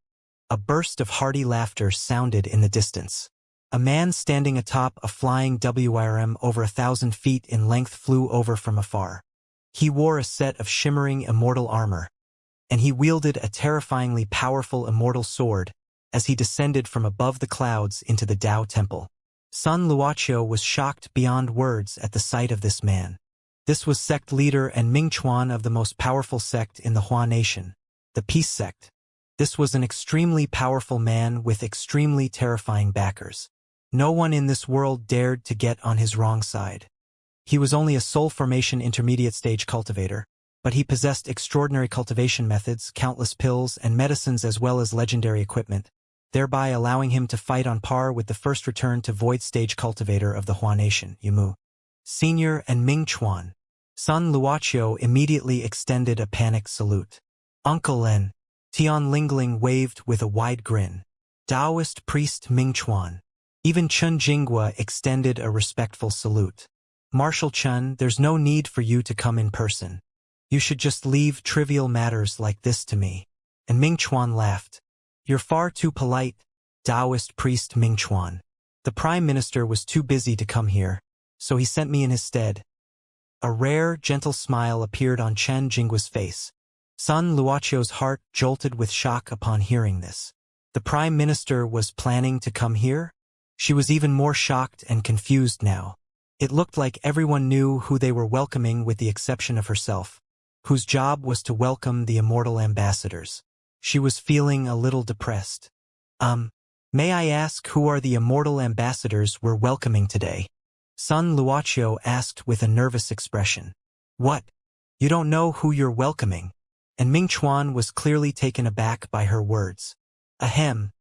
A: a burst of hearty laughter sounded in the distance. A man standing atop a flying WRM over 1,000 feet in length flew over from afar. He wore a set of shimmering immortal armor, and he wielded a terrifyingly powerful immortal sword as he descended from above the clouds into the Dao Temple. Sun Luochio was shocked beyond words at the sight of this man. This was sect leader and Mingchuan of the most powerful sect in the Hua Nation, the Peace Sect. This was an extremely powerful man with extremely terrifying backers. No one in this world dared to get on his wrong side. He was only a soul formation intermediate stage cultivator, but he possessed extraordinary cultivation methods, countless pills and medicines as well as legendary equipment, thereby allowing him to fight on par with the first return to void stage cultivator of the Hua Nation, Yimu Senior and Ming Chuan. Sun Luochio immediately extended a panicked salute. "Uncle Len." Tian Lingling waved with a wide grin. "Taoist priest Ming Chuan." Even Chun Jingua extended a respectful salute. "Marshal Chun, there's no need for you to come in person. You should just leave trivial matters like this to me." And Ming Chuan laughed. "You're far too polite, Taoist priest Ming Chuan. The Prime Minister was too busy to come here, so he sent me in his stead." A rare, gentle smile appeared on Chun Jingua's face. Sun Luochio's heart jolted with shock upon hearing this. The Prime Minister was planning to come here? She was even more shocked and confused now. It looked like everyone knew who they were welcoming with the exception of herself, whose job was to welcome the immortal ambassadors. She was feeling a little depressed. May I ask who are the immortal ambassadors we're welcoming today?" Sun Luochio asked with a nervous expression. "What? You don't know who you're welcoming?" And Ming Chuan was clearly taken aback by her words. Ahem.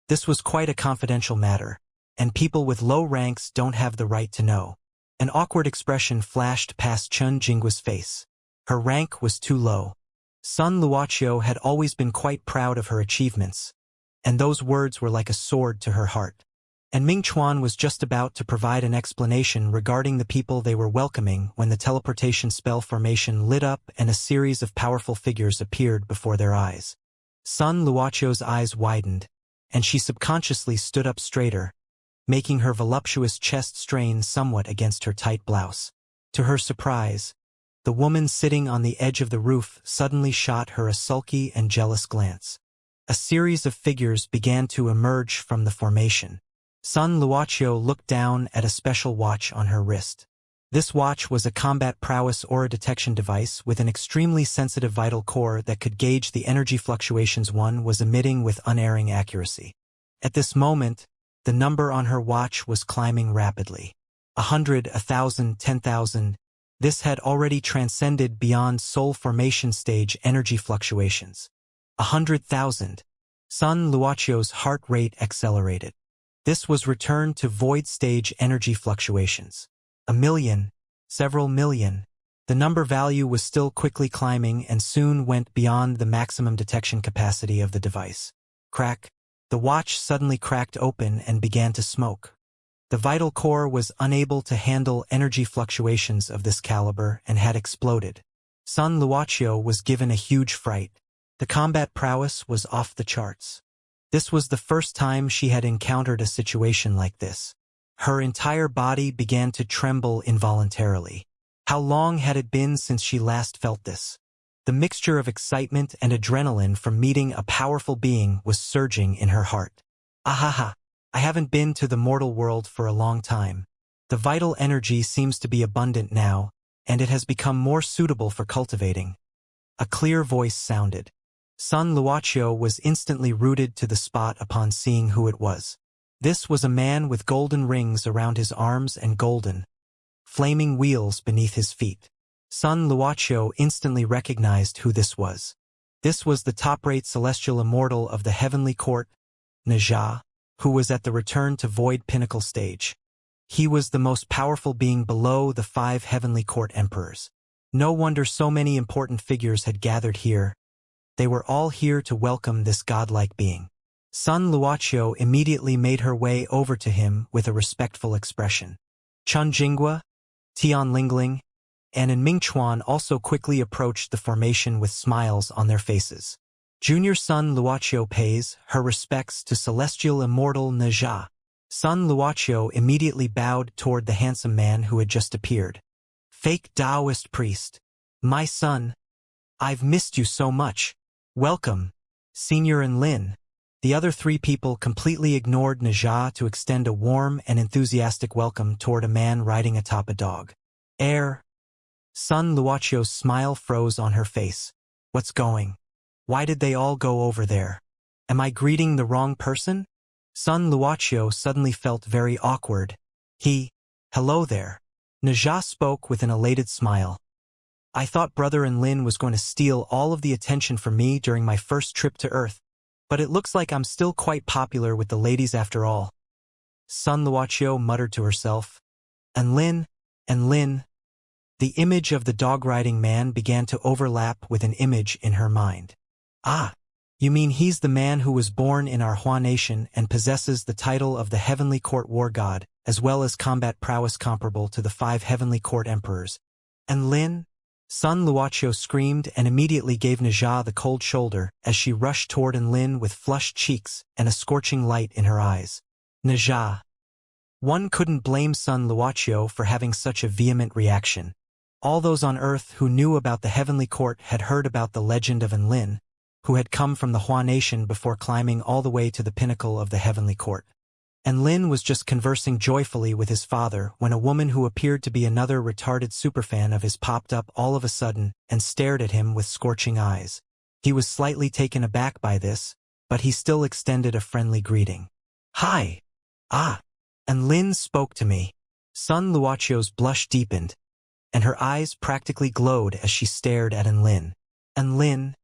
A: This was quite a confidential matter, and people with low ranks don't have the right to know. An awkward expression flashed past Chun Jingua's face. Her rank was too low. Sun Luochio had always been quite proud of her achievements, and those words were like a sword to her heart. And Ming Chuan was just about to provide an explanation regarding the people they were welcoming when the teleportation spell formation lit up and a series of powerful figures appeared before their eyes. Sun Luochio's eyes widened, and she subconsciously stood up straighter, making her voluptuous chest strain somewhat against her tight blouse. To her surprise, the woman sitting on the edge of the roof suddenly shot her a sulky and jealous glance. A series of figures began to emerge from the formation. Sun Luochio looked down at a special watch on her wrist. This watch was a combat prowess aura detection device with an extremely sensitive vital core that could gauge the energy fluctuations one was emitting with unerring accuracy. At this moment, the number on her watch was climbing rapidly. 100, 1,000, 10,000. This had already transcended beyond soul formation stage energy fluctuations. 100,000. Sun Luochio's heart rate accelerated. This was returned to void stage energy fluctuations. 1,000,000, several million. The number value was still quickly climbing and soon went beyond the maximum detection capacity of the device. Crack. The watch suddenly cracked open and began to smoke. The vital core was unable to handle energy fluctuations of this caliber and had exploded. Sun Luochio was given a huge fright. The combat prowess was off the charts. This was the first time she had encountered a situation like this. Her entire body began to tremble involuntarily. How long had it been since she last felt this? The mixture of excitement and adrenaline from meeting a powerful being was surging in her heart. Ahaha! I haven't been to the mortal world for a long time. The vital energy seems to be abundant now, and it has become more suitable for cultivating. A clear voice sounded. Sun Luochio was instantly rooted to the spot upon seeing who it was. This was a man with golden rings around his arms and golden, flaming wheels beneath his feet. Sun Luochio instantly recognized who this was. This was the top-rate celestial immortal of the heavenly court, Xianxia, who was at the return to void pinnacle stage. He was the most powerful being below the 5 heavenly court emperors. No wonder so many important figures had gathered here. They were all here to welcome this godlike being. Sun Luochio immediately made her way over to him with a respectful expression. Chun Jingua, Tian Lingling, and Ming Chuan also quickly approached the formation with smiles on their faces. Junior Sun Luochio pays her respects to celestial immortal Xianxia. Sun Luochio immediately bowed toward the handsome man who had just appeared. Fake Taoist priest. My son. I've missed you so much. Welcome, Senior Lin. The other 3 people completely ignored Xianxia to extend a warm and enthusiastic welcome toward a man riding atop a dog. Sun Luochio's smile froze on her face. What's going? Why did they all go over there? Am I greeting the wrong person? Sun Luochio suddenly felt very awkward. Hello there. Xianxia spoke with an elated smile. I thought Brother Lin was going to steal all of the attention from me during my first trip to Earth, but it looks like I'm still quite popular with the ladies after all. Sun Luochio muttered to herself. Lin. The image of the dog-riding man began to overlap with an image in her mind. Ah, you mean he's the man who was born in our Hua nation and possesses the title of the Heavenly Court War God, as well as combat prowess comparable to the 5 Heavenly Court Emperors. Lin? Sun Luochio screamed and immediately gave Xianxia the cold shoulder as she rushed toward Lin with flushed cheeks and a scorching light in her eyes. Xianxia. One couldn't blame Sun Luochio for having such a vehement reaction. All those on Earth who knew about the Heavenly Court had heard about the legend of Lin, who had come from the Hua nation before climbing all the way to the pinnacle of the Heavenly Court. Lin was just conversing joyfully with his father when a woman who appeared to be another retarded superfan of his popped up all of a sudden and stared at him with scorching eyes. He was slightly taken aback by this, but he still extended a friendly greeting. Hi. Lin spoke to me. Sun Luochio's blush deepened, and her eyes practically glowed as she stared at Lin. Lin.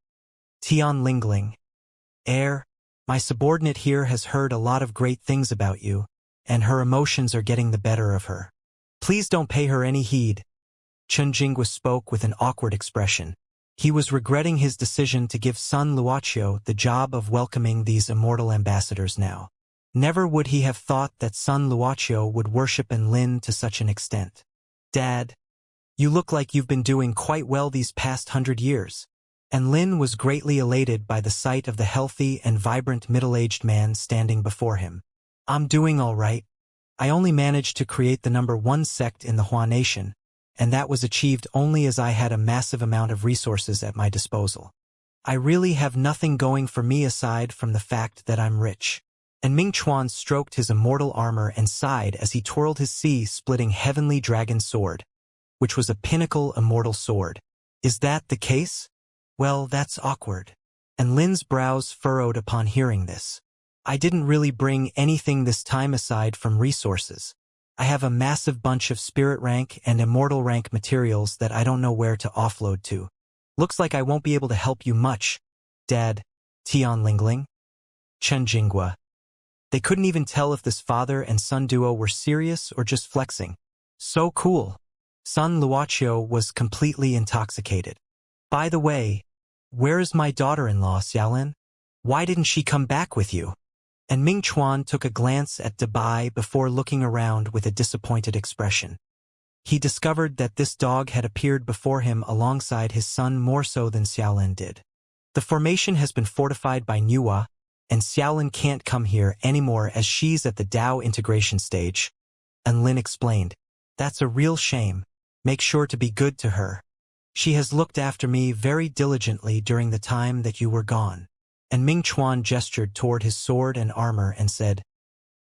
A: Tian Lingling. My subordinate here has heard a lot of great things about you, and her emotions are getting the better of her. Please don't pay her any heed. Chun Jingua spoke with an awkward expression. He was regretting his decision to give Sun Luochio the job of welcoming these immortal ambassadors now. Never would he have thought that son Luochio would worship Enlin to such an extent. Dad, you look like you've been doing quite well these past 100 years. Enlin was greatly elated by the sight of the healthy and vibrant middle-aged man standing before him. I'm doing all right. I only managed to create the #1 sect in the Hua Nation, and that was achieved only as I had a massive amount of resources at my disposal. I really have nothing going for me aside from the fact that I'm rich. And Ming Chuan stroked his immortal armor and sighed as he twirled his sea-splitting heavenly dragon sword, which was a pinnacle immortal sword. Is that the case? Well, that's awkward. And Lin's brows furrowed upon hearing this. I didn't really bring anything this time aside from resources. I have a massive bunch of spirit rank and immortal rank materials that I don't know where to offload to. Looks like I won't be able to help you much, Dad. Tian Lingling? Chen Jinghua. They couldn't even tell if this father and son duo were serious or just flexing. So cool. Son Luochio was completely intoxicated. By the way, where is my daughter-in-law, Xiaolin? Why didn't she come back with you? And Ming Chuan took a glance at Dabai before looking around with a disappointed expression. He discovered that this dog had appeared before him alongside his son more so than Xiaolin did. The formation has been fortified by Nuwa, and Xiaolin can't come here anymore as she's at the Dao integration stage. And Lin explained, that's a real shame. Make sure to be good to her. She has looked after me very diligently during the time that you were gone. And Ming Chuan gestured toward his sword and armor and said,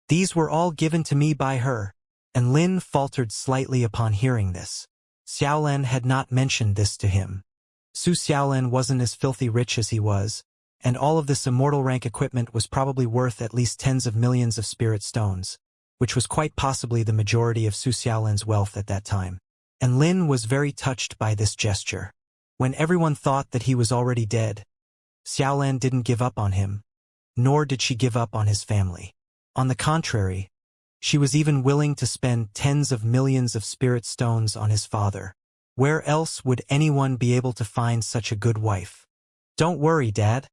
A: these were all given to me by her. And Lin faltered slightly upon hearing this. Xiaolin had not mentioned this to him. Su Xiaolin wasn't as filthy rich as he was, and all of this immortal rank equipment was probably worth at least tens of millions of spirit stones, which was quite possibly the majority of Su Xiaolin's wealth at that time. And Lin was very touched by this gesture. When everyone thought that he was already dead, Xiaolin didn't give up on him, nor did she give up on his family. On the contrary, she was even willing to spend tens of millions of spirit stones on his father. Where else would anyone be able to find such a good wife? Don't worry, Dad.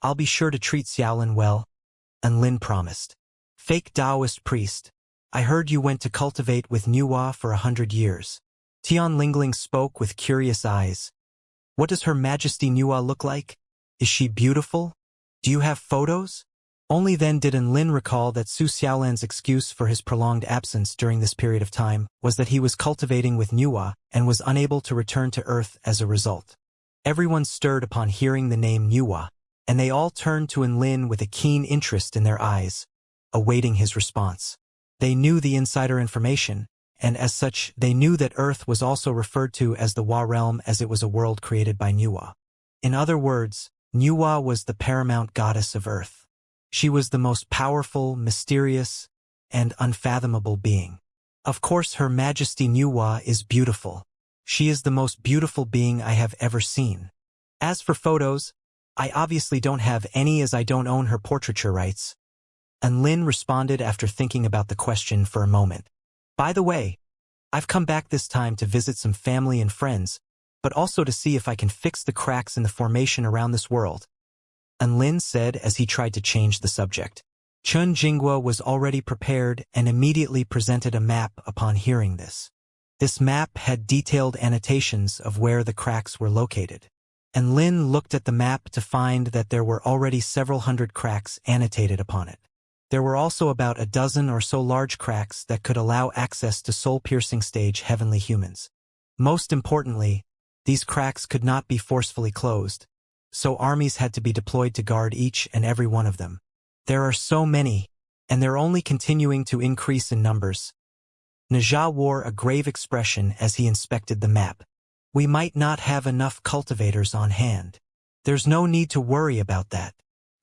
A: I'll be sure to treat Xiaolin well, and Lin promised. Fake Taoist priest, I heard you went to cultivate with Nuwa for 100 years. Tian Lingling spoke with curious eyes. What does Her Majesty Nuwa look like? Is she beautiful? Do you have photos? Only then did Lin recall that Su Xiaolin's excuse for his prolonged absence during this period of time was that he was cultivating with Nuwa and was unable to return to Earth as a result. Everyone stirred upon hearing the name Nuwa, and they all turned to Lin with a keen interest in their eyes, awaiting his response. They knew the insider information, and as such, they knew that Earth was also referred to as the Wa realm as it was a world created by Nuwa. In other words, Nuwa was the paramount goddess of Earth. She was the most powerful, mysterious, and unfathomable being. Of course, Her Majesty Nuwa is beautiful. She is the most beautiful being I have ever seen. As for photos, I obviously don't have any as I don't own her portraiture rights. And Lin responded after thinking about the question for a moment. By the way, I've come back this time to visit some family and friends, but also to see if I can fix the cracks in the formation around this world. And Lin said as he tried to change the subject. Chen Jinghua was already prepared and immediately presented a map upon hearing this. This map had detailed annotations of where the cracks were located. And Lin looked at the map to find that there were already several hundred cracks annotated upon it. There were also about a dozen or so large cracks that could allow access to soul-piercing stage heavenly humans. Most importantly, these cracks could not be forcefully closed, so armies had to be deployed to guard each and every one of them. There are so many, and they're only continuing to increase in numbers. Najah wore a grave expression as he inspected the map. We might not have enough cultivators on hand. There's no need to worry about that.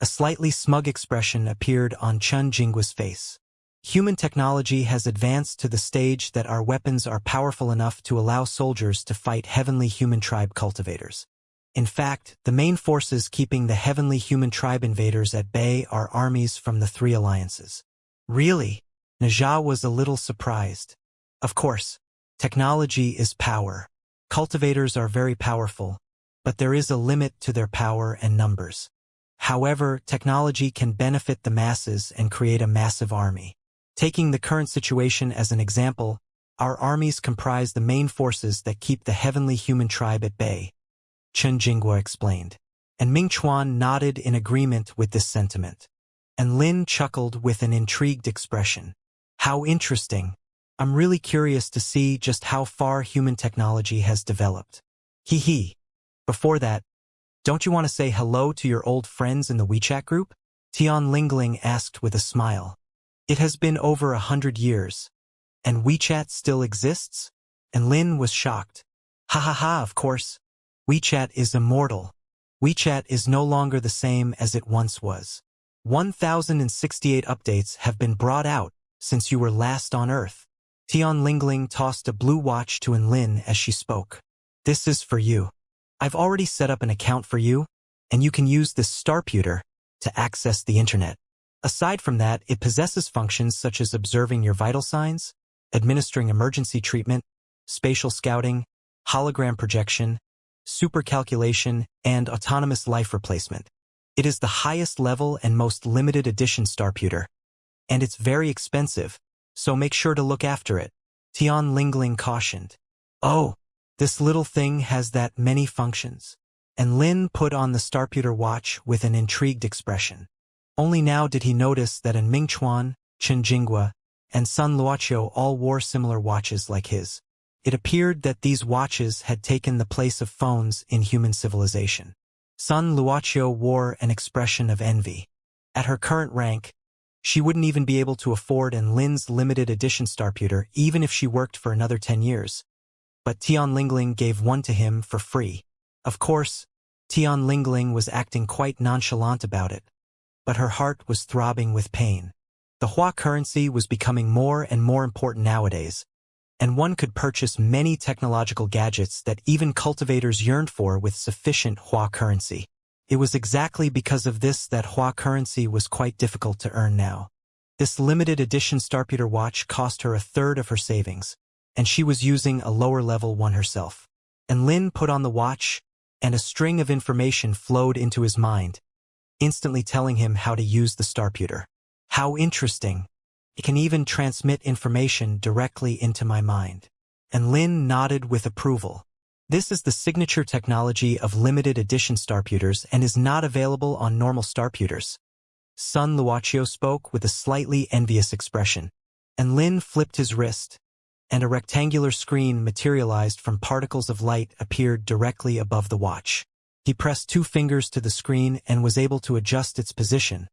A: A slightly smug expression appeared on Chen Jinghua's face. Human technology has advanced to the stage that our weapons are powerful enough to allow soldiers to fight heavenly human tribe cultivators. In fact, the main forces keeping the heavenly human tribe invaders at bay are armies from the three alliances. Really? Najah was a little surprised. Of course, technology is power. Cultivators are very powerful, but there is a limit to their power and numbers. However, technology can benefit the masses and create a massive army. Taking the current situation as an example, our armies comprise the main forces that keep the heavenly human tribe at bay, Chen Jinghua explained. And Ming Chuan nodded in agreement with this sentiment. And Lin chuckled with an intrigued expression. How interesting. I'm really curious to see just how far human technology has developed. Hee hee. Before that, don't you want to say hello to your old friends in the WeChat group? Tian Lingling asked with a smile. It has been over 100 years. And WeChat still exists? And Lin was shocked. Ha ha ha, of course. WeChat is immortal. WeChat is no longer the same as it once was. 1,068 updates have been brought out since you were last on Earth. Tian Lingling tossed a blue watch to Lin as she spoke. This is for you. I've already set up an account for you, and you can use this starputer to access the internet. Aside from that, it possesses functions such as observing your vital signs, administering emergency treatment, spatial scouting, hologram projection, supercalculation, and autonomous life replacement. It is the highest level and most limited edition starputer, and it's very expensive, so make sure to look after it, Tian Lingling cautioned. Oh, this little thing has that many functions. And Lin put on the starputer watch with an intrigued expression. Only now did he notice that Ming Chuan, Chen Jinghua, and Sun Luoqiu all wore similar watches like his. It appeared that these watches had taken the place of phones in human civilization. Sun Luoqiu wore an expression of envy. At her current rank, she wouldn't even be able to afford Lin's limited edition starputer even if she worked for another 10 years. But Tian Lingling gave one to him for free. Of course, Tian Lingling was acting quite nonchalant about it, but her heart was throbbing with pain. The Hua currency was becoming more and more important nowadays, and one could purchase many technological gadgets that even cultivators yearned for with sufficient Hua currency. It was exactly because of this that Hua currency was quite difficult to earn now. This limited edition starputer watch cost her a third of her savings, and she was using a lower-level one herself. And Lin put on the watch, and a string of information flowed into his mind, instantly telling him how to use the starputer. How interesting. It can even transmit information directly into my mind. And Lin nodded with approval. This is the signature technology of limited edition starputers and is not available on normal starputers. Sun Luoqiu spoke with a slightly envious expression. And Lin flipped his wrist, and a rectangular screen materialized from particles of light appeared directly above the watch. He pressed 2 fingers to the screen and was able to adjust its position,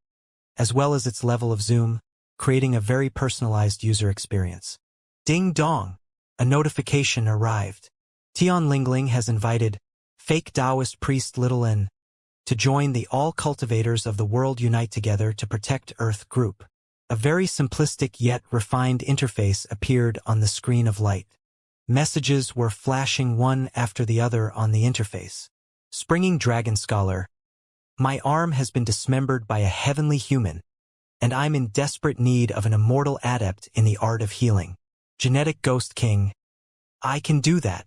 A: as well as its level of zoom, creating a very personalized user experience. Ding dong! A notification arrived. Tian Lingling has invited fake Taoist priest Little N to join the All Cultivators of the World Unite Together to Protect Earth group. A very simplistic yet refined interface appeared on the screen of light. Messages were flashing one after the other on the interface. Springing Dragon Scholar, my arm has been dismembered by a heavenly human, and I'm in desperate need of an immortal adept in the art of healing. Genetic Ghost King, I can do that.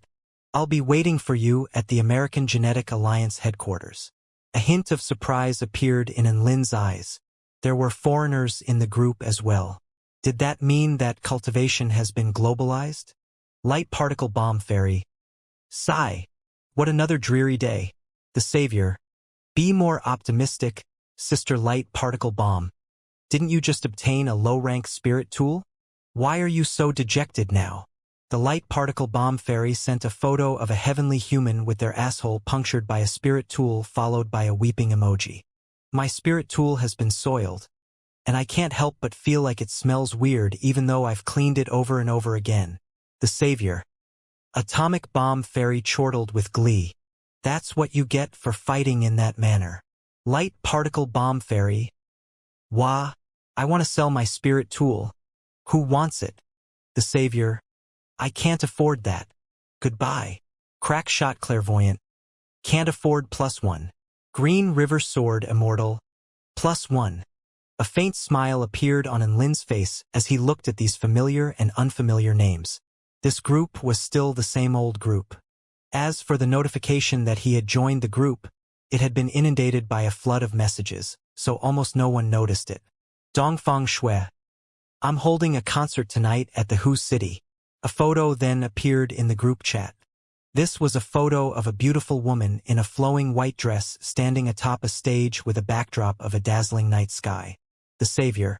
A: I'll be waiting for you at the American Genetic Alliance headquarters. A hint of surprise appeared in Lin's eyes. There were foreigners in the group as well. Did that mean that cultivation has been globalized? Light Particle Bomb Fairy. Sigh. What another dreary day. The Savior. Be more optimistic, Sister Light Particle Bomb. Didn't you just obtain a low-rank spirit tool? Why are you so dejected now? The Light Particle Bomb Fairy sent a photo of a heavenly human with their asshole punctured by a spirit tool followed by a weeping emoji. My spirit tool has been soiled, and I can't help but feel like it smells weird even though I've cleaned it over and over again. The Savior. Atomic Bomb Fairy chortled with glee. That's what you get for fighting in that manner. Light Particle Bomb Fairy. Wah, I want to sell my spirit tool. Who wants it? The Savior. I can't afford that. Goodbye. Crackshot Clairvoyant. Can't afford +1. Green River Sword Immortal. +1. A faint smile appeared on Lin's face as he looked at these familiar and unfamiliar names. This group was still the same old group. As for the notification that he had joined the group, It had been inundated by a flood of messages, so almost no one noticed it. Dongfang Shui. I'm holding a concert tonight at the Hu City. A photo then appeared in the group chat. This was a photo of a beautiful woman in a flowing white dress standing atop a stage with a backdrop of a dazzling night sky. The Savior.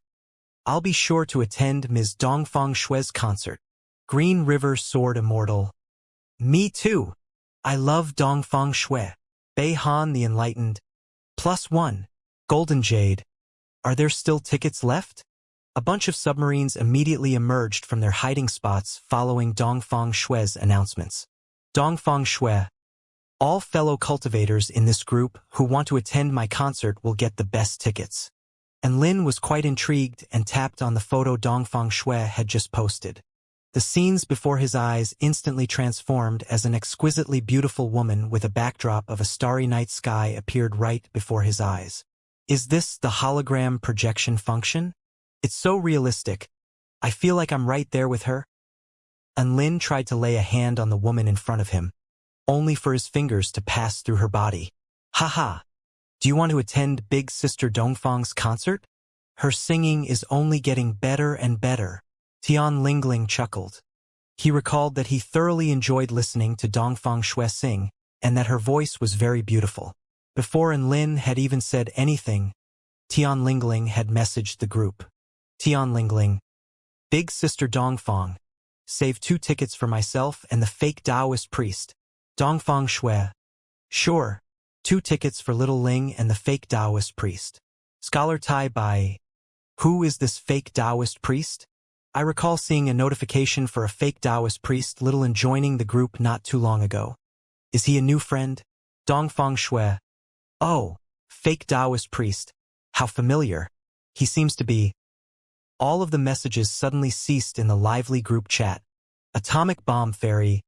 A: I'll be sure to attend Ms. Dongfang Shui's concert. Green River Sword Immortal. Me too. I love Dongfang Shui. Bei Han the Enlightened. +1. Golden Jade. Are there still tickets left? A bunch of submarines immediately emerged from their hiding spots following Dongfang Shui's announcements. Dongfang Shui. All fellow cultivators in this group who want to attend my concert will get the best tickets. And Lin was quite intrigued and tapped on the photo Dongfang Shui had just posted. The scenes before his eyes instantly transformed as an exquisitely beautiful woman with a backdrop of a starry night sky appeared right before his eyes. Is this the hologram projection function? It's so realistic. I feel like I'm right there with her. And Lin tried to lay a hand on the woman in front of him, only for his fingers to pass through her body. Haha. Do you want to attend Big Sister Dongfang's concert? Her singing is only getting better and better. Tian Lingling chuckled. He recalled that he thoroughly enjoyed listening to Dongfang Shui sing, and that her voice was very beautiful. Before Lin had even said anything, Tian Lingling had messaged the group. Tian Lingling. Big Sister Dongfang. Save 2 tickets for myself and the fake Taoist priest. Dongfang Shui. Sure. 2 tickets for Little Ling and the fake Taoist priest. Scholar Tai Bai. Who is this fake Taoist priest? I recall seeing a notification for a fake Taoist priest Little Ling joining the group not too long ago. Is he a new friend? Dongfang Shui. Oh, fake Taoist priest. How familiar. He seems to be. All of the messages suddenly ceased in the lively group chat. Atomic Bomb Fairy.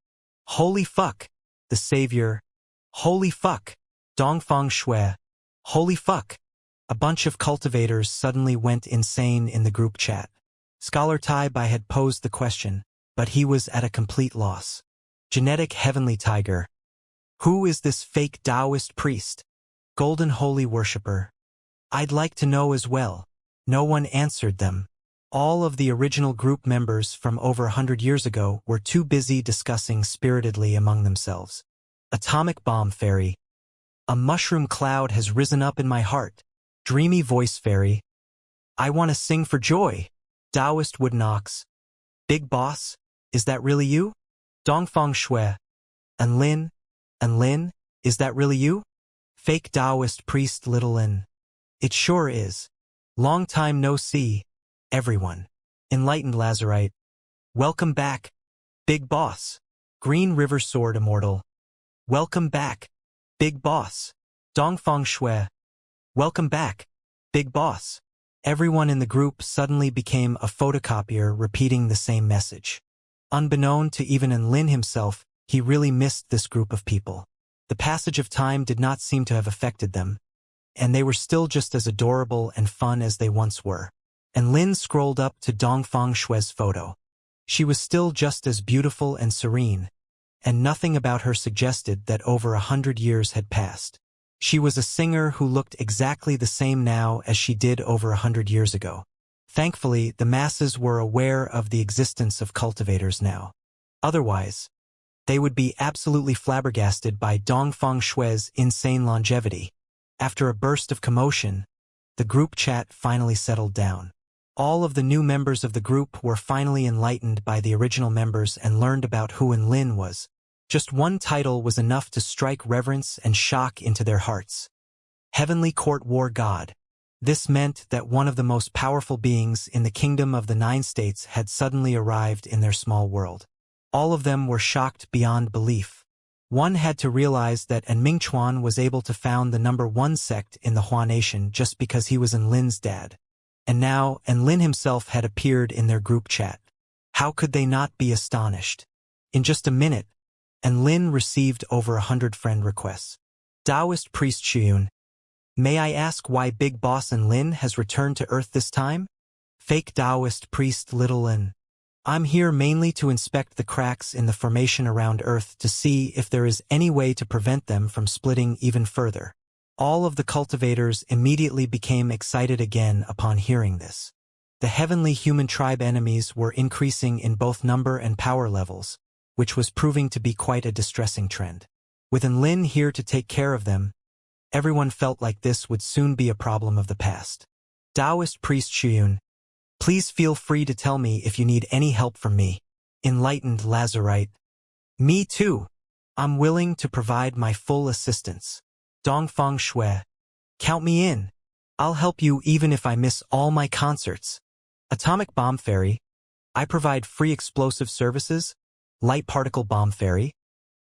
A: Holy fuck. The Savior. Holy fuck. Dongfang Shui. Holy fuck. A bunch of cultivators suddenly went insane in the group chat. Scholar Tai Bai had posed the question, but he was at a complete loss. Genetic Heavenly Tiger. Who is this fake Taoist priest? Golden Holy Worshipper. I'd like to know as well. No one answered them. All of the original group members from over 100 years ago were too busy discussing spiritedly among themselves. Atomic Bomb Fairy. A mushroom cloud has risen up in my heart. Dreamy Voice Fairy. I want to sing for joy. Taoist Wooden Ox. Big Boss, is that really you? Dongfang Shui. And Lin, is that really you? Fake Taoist priest Little Lin. It sure is. Long time no see, everyone. Enlightened Lazarite. Welcome back, Big Boss. Green River Sword Immortal. Welcome back, Big Boss. Dongfang Shui. Welcome back, Big Boss. Everyone in the group suddenly became a photocopier repeating the same message. Unbeknown to even Lin himself, he really missed this group of people. The passage of time did not seem to have affected them, and they were still just as adorable and fun as they once were. And Lin scrolled up to Dongfang Shui's photo. She was still just as beautiful and serene, and nothing about her suggested that over 100 years had passed. She was a singer who looked exactly the same now as she did over 100 years ago. Thankfully, the masses were aware of the existence of cultivators now. Otherwise, they would be absolutely flabbergasted by Dongfang Shui's insane longevity. After a burst of commotion, the group chat finally settled down. All of the new members of the group were finally enlightened by the original members and learned about who Lin was. Just one title was enough to strike reverence and shock into their hearts. Heavenly Court War God. This meant that one of the most powerful beings in the Kingdom of the 9 States had suddenly arrived in their small world. All of them were shocked beyond belief. One had to realize that Mingchuan was able to found the #1 sect in the Hua Nation just because he was Lin's dad. And now Lin himself had appeared in their group chat. How could they not be astonished? In just a minute, Lin received over 100 friend requests. Taoist Priest Xuyun. May I ask why Big Boss Lin has returned to Earth this time? Fake Taoist Priest Little Lin. I'm here mainly to inspect the cracks in the formation around Earth to see if there is any way to prevent them from splitting even further. All of the cultivators immediately became excited again upon hearing this. The heavenly human tribe enemies were increasing in both number and power levels, which was proving to be quite a distressing trend. With Lin here to take care of them, everyone felt like this would soon be a problem of the past. Taoist priest Xuyun, please feel free to tell me if you need any help from me. Enlightened Lazarite, me too. I'm willing to provide my full assistance. Dongfang Shui, count me in. I'll help you even if I miss all my concerts. Atomic Bomb Fairy, I provide free explosive services. Light Particle Bomb Fairy,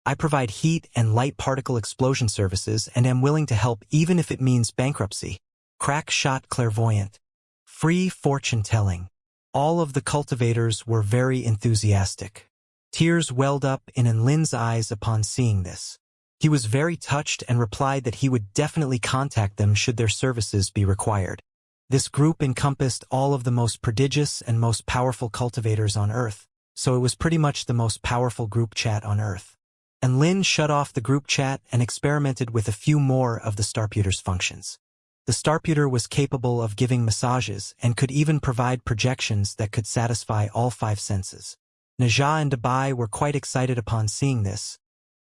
A: I provide heat and light particle explosion services and am willing to help even if it means bankruptcy. Crack Shot Clairvoyant, free fortune telling. All of the cultivators were very enthusiastic. Tears welled up in Lin's eyes upon seeing this. He was very touched and replied that he would definitely contact them should their services be required. This group encompassed all of the most prodigious and most powerful cultivators on Earth, so it was pretty much the most powerful group chat on Earth. And Lin shut off the group chat and experimented with a few more of the Starputer's functions. The Starputer was capable of giving massages and could even provide projections that could satisfy all 5 senses. Naja and Dabai were quite excited upon seeing this,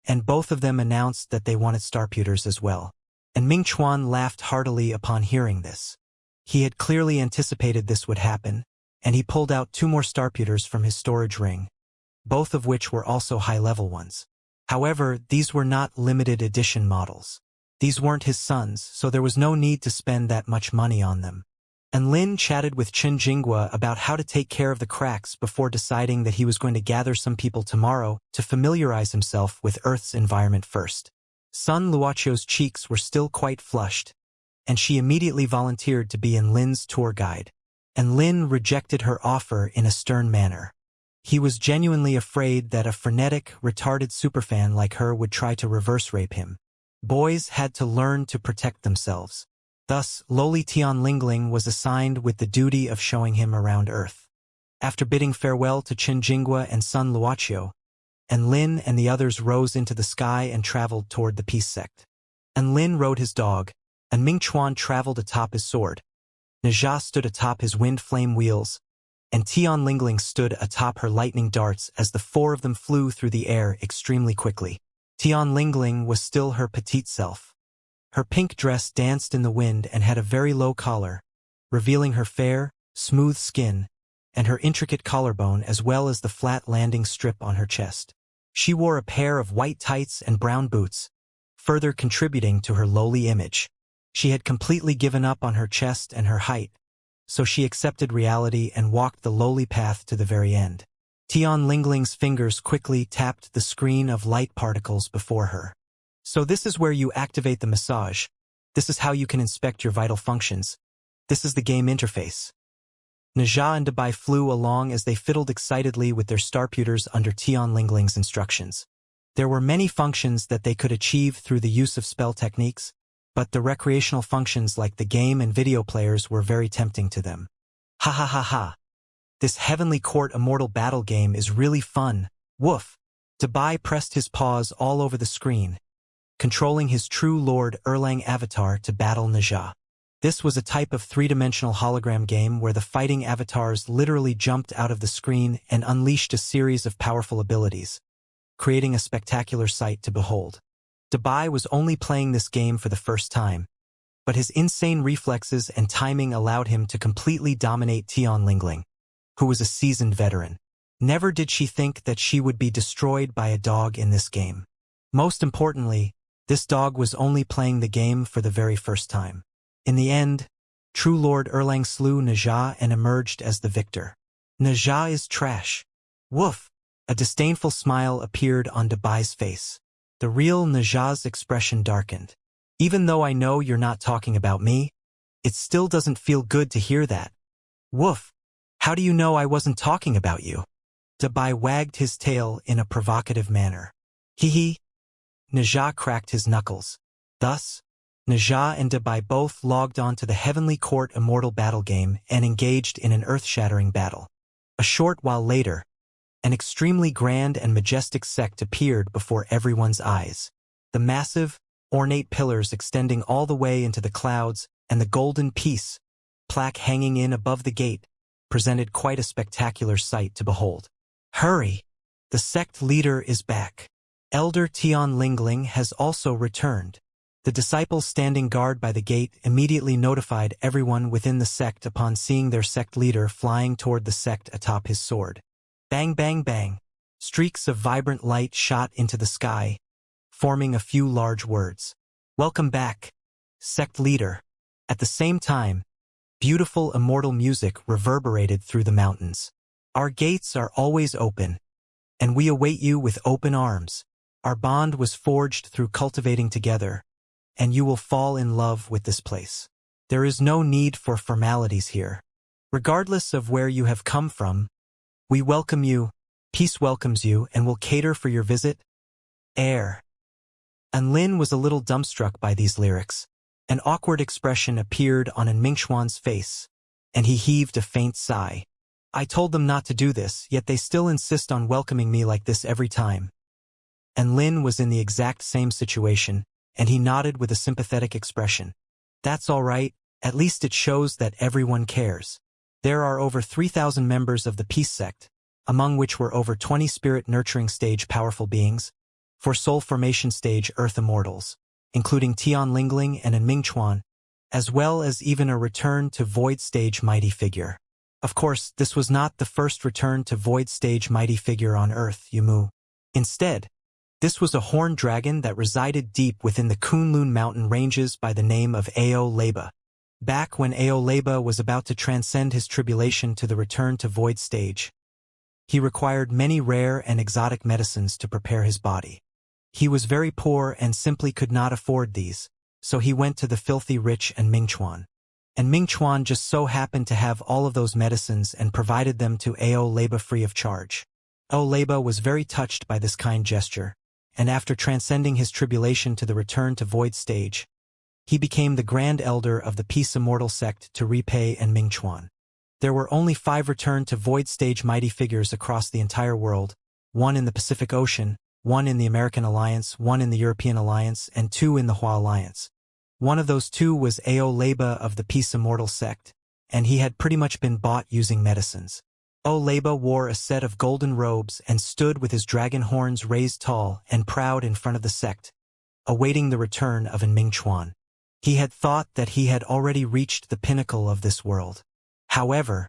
A: and both of them announced that they wanted Starputers as well. And Ming Chuan laughed heartily upon hearing this. He had clearly anticipated this would happen, and he pulled out 2 more Starputers from his storage ring, both of which were also high-level ones. However, these were not limited edition models. These weren't his sons, so there was no need to spend that much money on them. And Lin chatted with Chen Jinghua about how to take care of the cracks before deciding that he was going to gather some people tomorrow to familiarize himself with Earth's environment first. Sun Luochio's cheeks were still quite flushed, and she immediately volunteered to be Lin's tour guide. And Lin rejected her offer in a stern manner. He was genuinely afraid that a frenetic, retarded superfan like her would try to reverse rape him. Boys had to learn to protect themselves. Thus, lowly Tian Lingling was assigned with the duty of showing him around Earth. After bidding farewell to Chen Jinghua and Sun Luochio, and Lin and the others rose into the sky and traveled toward the Peace Sect. And Lin rode his dog, and Ming Chuan traveled atop his sword. Naja stood atop his wind flame wheels, and Tian Lingling stood atop her lightning darts as the 4 of them flew through the air extremely quickly. Tian Lingling was still her petite self. Her pink dress danced in the wind and had a very low collar, revealing her fair, smooth skin, and her intricate collarbone as well as the flat landing strip on her chest. She wore a pair of white tights and brown boots, further contributing to her lowly image. She had completely given up on her chest and her height, so she accepted reality and walked the lowly path to the very end. Tian Lingling's fingers quickly tapped the screen of light particles before her. So this is where you activate the massage. This is how you can inspect your vital functions. This is the game interface. Naja and Dabai flew along as they fiddled excitedly with their Starputers under Tian Lingling's instructions. There were many functions that they could achieve through the use of spell techniques, but the recreational functions like the game and video players were very tempting to them. Ha ha ha ha. This Heavenly Court Immortal battle game is really fun. Woof. Dabai pressed his paws all over the screen, controlling his true Lord Erlang avatar to battle Naja. This was a type of 3-dimensional hologram game where the fighting avatars literally jumped out of the screen and unleashed a series of powerful abilities, creating a spectacular sight to behold. Dabai was only playing this game for the first time, but his insane reflexes and timing allowed him to completely dominate Tian Lingling, who was a seasoned veteran. Never did she think that she would be destroyed by a dog in this game. Most importantly, this dog was only playing the game for the very first time. In the end, True Lord Erlang slew Naja and emerged as the victor. Naja is trash. Woof! A disdainful smile appeared on Dabai's face. The real Naja's expression darkened. Even though I know you're not talking about me, it still doesn't feel good to hear that. Woof! How do you know I wasn't talking about you? Dabai wagged his tail in a provocative manner. Hee hee. Naja cracked his knuckles. Thus, Naja and Dabai both logged on to the Heavenly Court Immortal battle game and engaged in an earth-shattering battle. A short while later, an extremely grand and majestic sect appeared before everyone's eyes. The massive, ornate pillars extending all the way into the clouds, and the golden peace plaque hanging in above the gate presented quite a spectacular sight to behold. Hurry! The sect leader is back. Elder Tian Lingling has also returned. The disciples standing guard by the gate immediately notified everyone within the sect upon seeing their sect leader flying toward the sect atop his sword. Bang bang bang! Streaks of vibrant light shot into the sky, forming a few large words. Welcome back, sect leader. At the same time, beautiful immortal music reverberated through the mountains. Our gates are always open, and we await you with open arms. Our bond was forged through cultivating together, and you will fall in love with this place. There is no need for formalities here. Regardless of where you have come from, we welcome you, peace welcomes you, and will cater for your visit. Air. And Lin was a little dumbstruck by these lyrics. An awkward expression appeared on An Mingxuan's face, and he heaved a faint sigh. I told them not to do this, yet they still insist on welcoming me like this every time. And Lin was in the exact same situation, and he nodded with a sympathetic expression. That's all right, at least it shows that everyone cares. There are over 3,000 members of the Peace Sect, among which were over 20 spirit-nurturing stage powerful beings, 4 soul formation stage Earth Immortals, including Tian Lingling and An Mingxuan, as well as even a return to Void stage mighty figure. Of course, this was not the first return to Void stage mighty figure on Earth, Yumu. Instead, this was a horned dragon that resided deep within the Kunlun mountain ranges by the name of Ao Leba. Back when Ao Leba was about to transcend his tribulation to the return to Void stage, he required many rare and exotic medicines to prepare his body. He was very poor and simply could not afford these, so he went to the filthy rich An Mingxuan. And Mingxuan just so happened to have all of those medicines and provided them to Ao Leba free of charge. Ao Leba was very touched by this kind gesture, and after transcending his tribulation to the return to Void stage, he became the Grand Elder of the Peace Immortal sect to repay An Mingxuan. There were only 5 return to Void stage mighty figures across the entire world, 1 in the Pacific Ocean, 1 in the American Alliance, 1 in the European Alliance, and 2 in the Hua Alliance. One of those 2 was Ao Leba of the Peace Immortal sect, and he had pretty much been bought using medicines. Ao Leba wore a set of golden robes and stood with his dragon horns raised tall and proud in front of the sect, awaiting the return of An Mingxuan. He had thought that he had already reached the pinnacle of this world. However,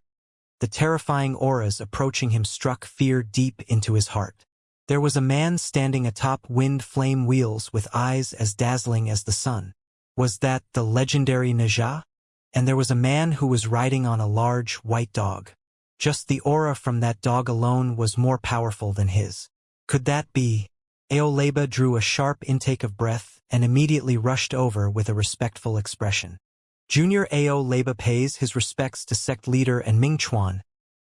A: the terrifying auras approaching him struck fear deep into his heart. There was a man standing atop wind flame wheels with eyes as dazzling as the sun. Was that the legendary Neja? And there was a man who was riding on a large, white dog. Just the aura from that dog alone was more powerful than his. Could that be? Ao Leba drew a sharp intake of breath and immediately rushed over with a respectful expression. Junior Ao Leba pays his respects to sect leader An Mingxuan,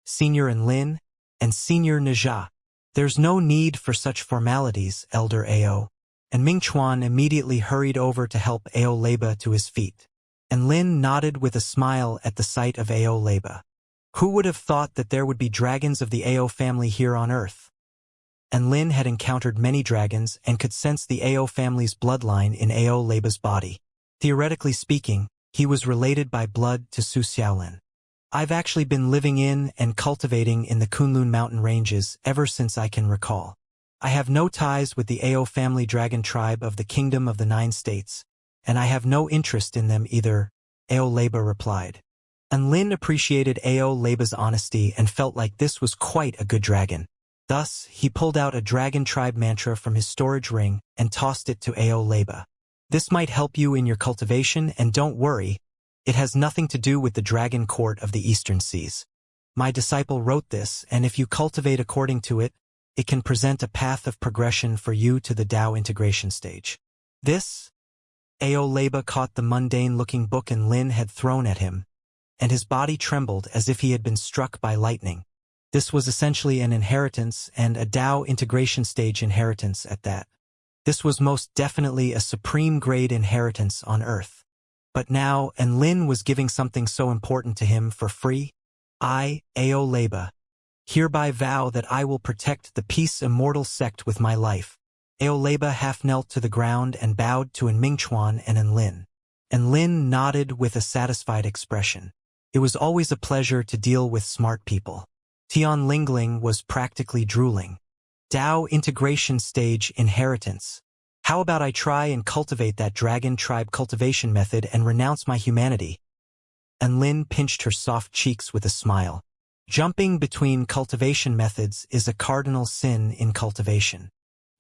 A: Senior An Lin, and Senior Neja. There's no need for such formalities, Elder Ao. And Mingxuan immediately hurried over to help Ao Leba to his feet. And Lin nodded with a smile at the sight of Ao Leba. Who would have thought that there would be dragons of the Ao family here on Earth? And Lin had encountered many dragons and could sense the Ao family's bloodline in Ao Leba's body. Theoretically speaking, he was related by blood to Su Xiaolin. I've actually been living in and cultivating in the Kunlun mountain ranges ever since I can recall. I have no ties with the Ao family dragon tribe of the Kingdom of the 9 States, and I have no interest in them either, Ao Leba replied. And Lin appreciated Ao Leba's honesty and felt like this was quite a good dragon. Thus, he pulled out a dragon tribe mantra from his storage ring and tossed it to Ao Leba. This might help you in your cultivation, and don't worry, it has nothing to do with the dragon court of the Eastern Seas. My disciple wrote this, and if you cultivate according to it, it can present a path of progression for you to the Tao integration stage. This? Ao Leba caught the mundane-looking book An Lin had thrown at him, and his body trembled as if he had been struck by lightning. This was essentially an inheritance, and a Tao integration stage inheritance at that. This was most definitely a supreme-grade inheritance on Earth. But now, An Lin was giving something so important to him for free. I, Ao Leba, hereby vow that I will protect the Peace Immortal sect with my life. Aoleba half knelt to the ground and bowed to Mingchuan and Enlin. Enlin nodded with a satisfied expression. It was always a pleasure to deal with smart people. Tian Lingling was practically drooling. Dao integration stage inheritance. How about I try and cultivate that dragon tribe cultivation method and renounce my humanity? Enlin pinched her soft cheeks with a smile. Jumping between cultivation methods is a cardinal sin in cultivation.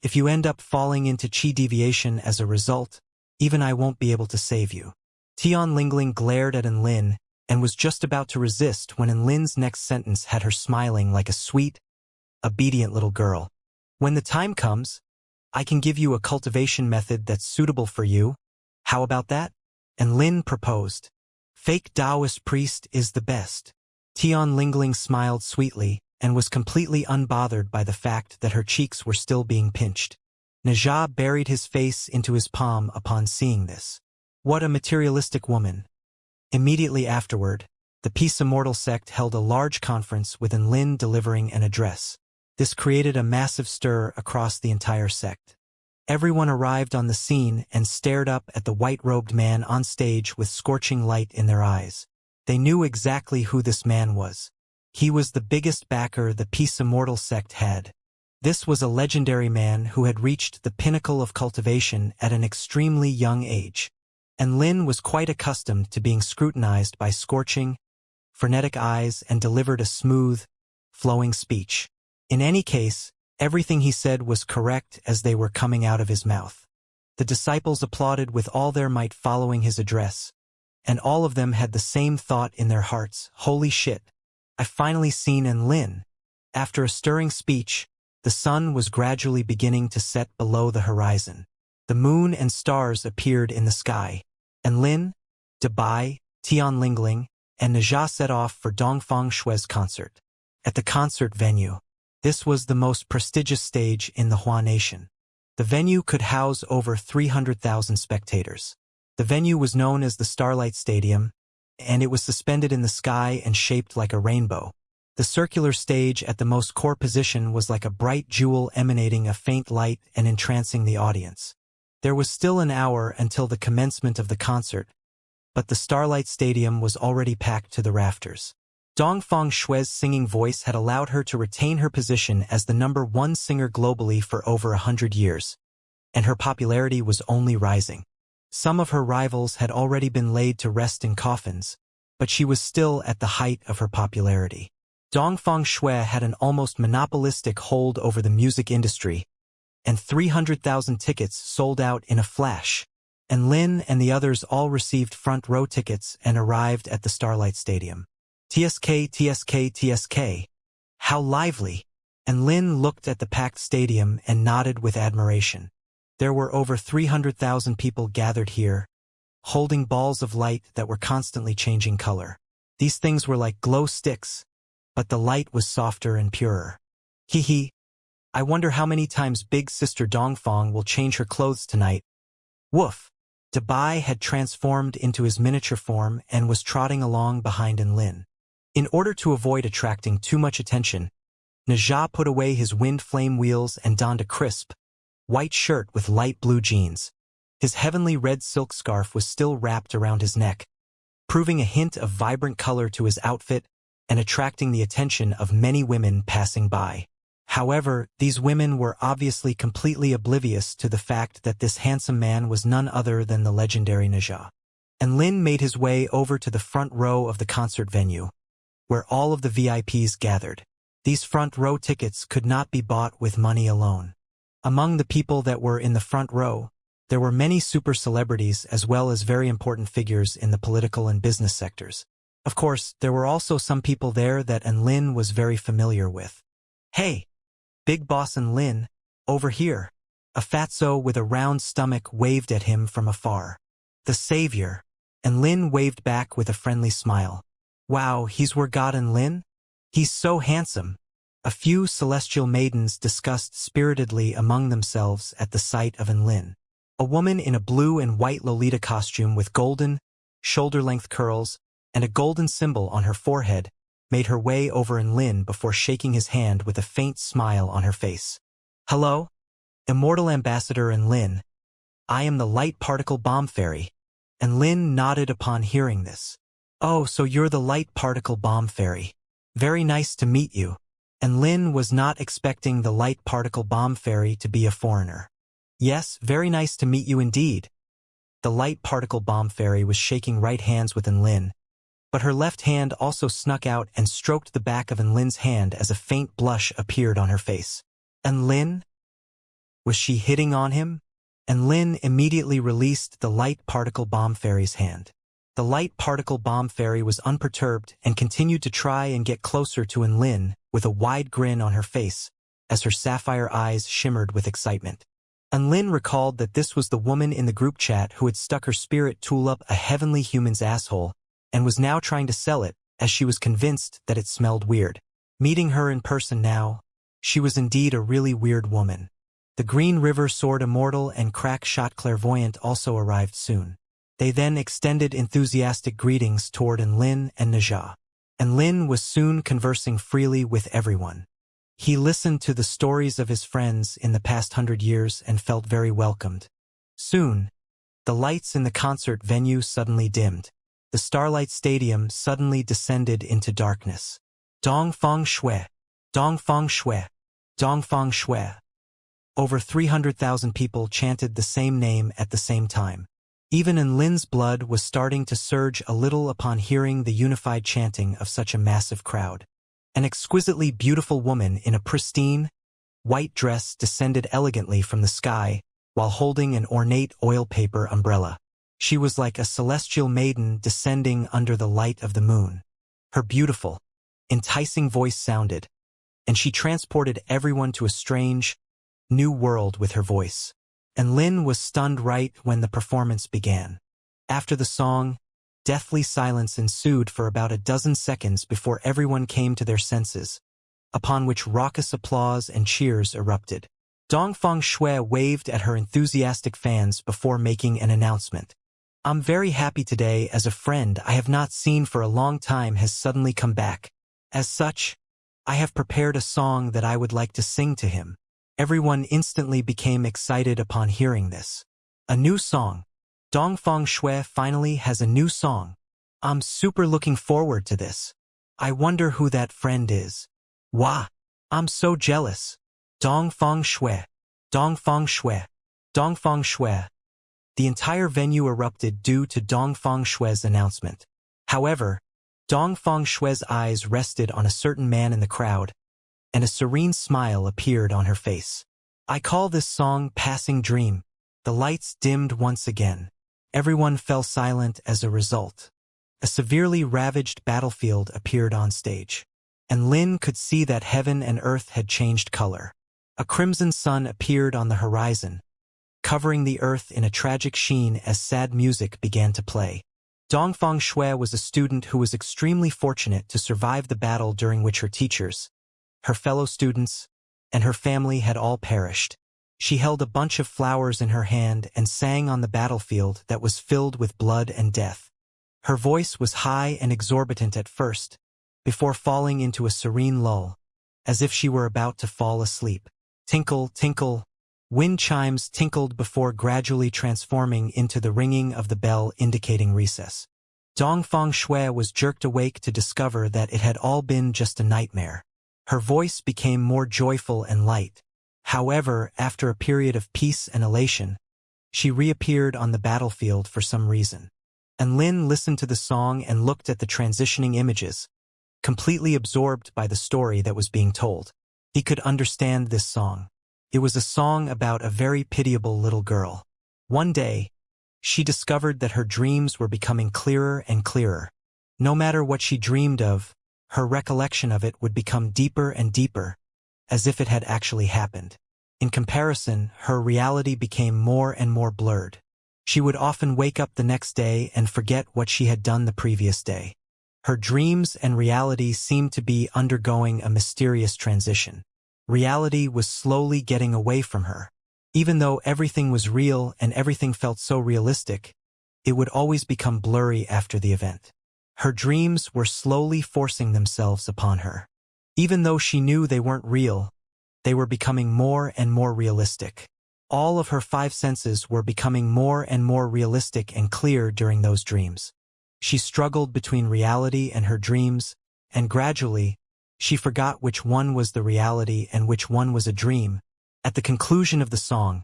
A: If you end up falling into chi deviation as a result, even I won't be able to save you. Tian Lingling glared at Enlin and was just about to resist when Enlin's next sentence had her smiling like a sweet, obedient little girl. When the time comes, I can give you a cultivation method that's suitable for you. How about that? Enlin proposed. Fake Taoist priest is the best. Tian Lingling smiled sweetly and was completely unbothered by the fact that her cheeks were still being pinched. Najah buried his face into his palm upon seeing this. What a materialistic woman. Immediately afterward, the Peace Immortal sect held a large conference with Enlin delivering an address. This created a massive stir across the entire sect. Everyone arrived on the scene and stared up at the white-robed man on stage with scorching light in their eyes. They knew exactly who this man was. He was the biggest backer the Peace Immortal sect had. This was a legendary man who had reached the pinnacle of cultivation at an extremely young age. And Lin was quite accustomed to being scrutinized by scorching, frenetic eyes and delivered a smooth, flowing speech. In any case, everything he said was correct as they were coming out of his mouth. The disciples applauded with all their might following his address, and all of them had the same thought in their hearts. Holy shit, I've finally seen Enlin. After a stirring speech, the sun was gradually beginning to set below the horizon. The moon and stars appeared in the sky. Enlin, Dabai, Tian Lingling, and Najah set off for Dongfang Shui's concert. At the concert venue, this was the most prestigious stage in the Hua Nation. The venue could house over 300,000 spectators. The venue was known as the Starlight Stadium, and it was suspended in the sky and shaped like a rainbow. The circular stage at the most core position was like a bright jewel emanating a faint light and entrancing the audience. There was still an hour until the commencement of the concert, but the Starlight Stadium was already packed to the rafters. Dongfang Shui's singing voice had allowed her to retain her position as the #1 singer globally for over 100 years, and her popularity was only rising. Some of her rivals had already been laid to rest in coffins, but she was still at the height of her popularity. Dongfang Shui had an almost monopolistic hold over the music industry, and 300,000 tickets sold out in a flash. And Lin and the others all received front-row tickets and arrived at the Starlight Stadium. TSK, TSK, TSK. How lively! And Lin looked at the packed stadium and nodded with admiration. There were over 300,000 people gathered here, holding balls of light that were constantly changing color. These things were like glow sticks, but the light was softer and purer. Hee. I wonder how many times Big Sister Dongfang will change her clothes tonight. Woof! Dabai had transformed into his miniature form and was trotting along behind Enlin. In order to avoid attracting too much attention, Najah put away his wind flame wheels and donned a crisp, white shirt with light blue jeans. His heavenly red silk scarf was still wrapped around his neck, proving a hint of vibrant color to his outfit and attracting the attention of many women passing by. However, these women were obviously completely oblivious to the fact that this handsome man was none other than the legendary Najah. And Lin made his way over to the front row of the concert venue, where all of the VIPs gathered. These front row tickets could not be bought with money alone. Among the people that were in the front row, there were many super celebrities as well as very important figures in the political and business sectors. Of course, there were also some people there that Enlin was very familiar with. Hey, Big Boss Enlin, over here. A fatso with a round stomach waved at him from afar. The savior. Enlin waved back with a friendly smile. Wow, he's where God Enlin? He's so handsome. A few celestial maidens discussed spiritedly among themselves at the sight of Enlin. A woman in a blue and white Lolita costume with golden, shoulder-length curls and a golden symbol on her forehead made her way over Enlin before shaking his hand with a faint smile on her face. Hello? Immortal Ambassador and Lin, I am the light particle bomb fairy. And Lin nodded upon hearing this. Oh, so you're the light particle bomb fairy. Very nice to meet you. And Lin was not expecting the light particle bomb fairy to be a foreigner. Yes, very nice to meet you indeed. The light particle bomb fairy was shaking right hands with Lin, but her left hand also snuck out and stroked the back of Lin's hand as a faint blush appeared on her face. And Lin? Was she hitting on him? And Lin immediately released the light particle bomb fairy's hand. The light particle bomb fairy was unperturbed and continued to try and get closer to Lin with a wide grin on her face as her sapphire eyes shimmered with excitement. And Lin recalled that this was the woman in the group chat who had stuck her spirit tool up a heavenly human's asshole and was now trying to sell it as she was convinced that it smelled weird. Meeting her in person now, she was indeed a really weird woman. The Green River Sword Immortal and Crack Shot Clairvoyant also arrived soon. They then extended enthusiastic greetings toward Lin and Naja. And Lin was soon conversing freely with everyone. He listened to the stories of his friends in the past 100 years and felt very welcomed. Soon, the lights in the concert venue suddenly dimmed. The Starlight Stadium suddenly descended into darkness. Dong Feng Shui, Dong Feng Shui, Dong Feng Shui. Over 300,000 people chanted the same name at the same time. Even Lin's blood was starting to surge a little upon hearing the unified chanting of such a massive crowd. An exquisitely beautiful woman in a pristine, white dress descended elegantly from the sky while holding an ornate oil paper umbrella. She was like a celestial maiden descending under the light of the moon. Her beautiful, enticing voice sounded, and she transported everyone to a strange, new world with her voice. And Lin was stunned right when the performance began. After the song, deathly silence ensued for about a dozen seconds before everyone came to their senses, upon which raucous applause and cheers erupted. Dong Feng Shui waved at her enthusiastic fans before making an announcement. I'm very happy today as a friend I have not seen for a long time has suddenly come back. As such, I have prepared a song that I would like to sing to him. Everyone instantly became excited upon hearing this. A new song. Dong Feng Shui finally has a new song. I'm super looking forward to this. I wonder who that friend is. Wah! I'm so jealous. Dong Feng Shui. Dong Feng Shui. Dong Feng Shui. The entire venue erupted due to Dong Feng Shui's announcement. However, Dong Feng Shui's eyes rested on a certain man in the crowd, and a serene smile appeared on her face. I call this song Passing Dream. The lights dimmed once again. Everyone fell silent as a result. A severely ravaged battlefield appeared on stage. And Lin could see that heaven and earth had changed color. A crimson sun appeared on the horizon, covering the earth in a tragic sheen as sad music began to play. Dong Feng Shui was a student who was extremely fortunate to survive the battle during which her teachers, her fellow students, and her family had all perished. She held a bunch of flowers in her hand and sang on the battlefield that was filled with blood and death. Her voice was high and exorbitant at first, before falling into a serene lull, as if she were about to fall asleep. Tinkle, tinkle, wind chimes tinkled before gradually transforming into the ringing of the bell indicating recess. Dong Feng Shui was jerked awake to discover that it had all been just a nightmare. Her voice became more joyful and light. However, after a period of peace and elation, she reappeared on the battlefield for some reason. And Lin listened to the song and looked at the transitioning images, completely absorbed by the story that was being told. He could understand this song. It was a song about a very pitiable little girl. One day, she discovered that her dreams were becoming clearer and clearer. No matter what she dreamed of, her recollection of it would become deeper and deeper, as if it had actually happened. In comparison, her reality became more and more blurred. She would often wake up the next day and forget what she had done the previous day. Her dreams and reality seemed to be undergoing a mysterious transition. Reality was slowly getting away from her. Even though everything was real and everything felt so realistic, it would always become blurry after the event. Her dreams were slowly forcing themselves upon her. Even though she knew they weren't real, they were becoming more and more realistic. All of her five senses were becoming more and more realistic and clear during those dreams. She struggled between reality and her dreams, and gradually, she forgot which one was the reality and which one was a dream. At the conclusion of the song,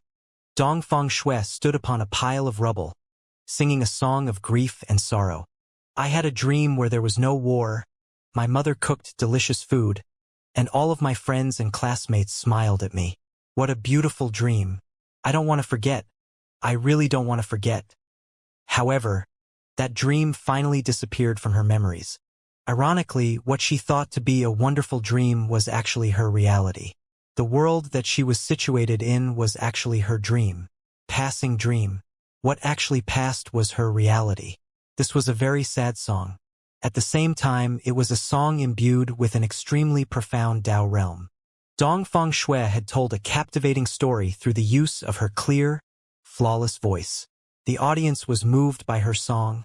A: Dongfang Shui stood upon a pile of rubble, singing a song of grief and sorrow. I had a dream where there was no war, my mother cooked delicious food, and all of my friends and classmates smiled at me. What a beautiful dream. I don't want to forget. I really don't want to forget. However, that dream finally disappeared from her memories. Ironically, what she thought to be a wonderful dream was actually her reality. The world that she was situated in was actually her dream. Passing dream. What actually passed was her reality. This was a very sad song. At the same time, it was a song imbued with an extremely profound Tao realm. Dongfang Shui had told a captivating story through the use of her clear, flawless voice. The audience was moved by her song,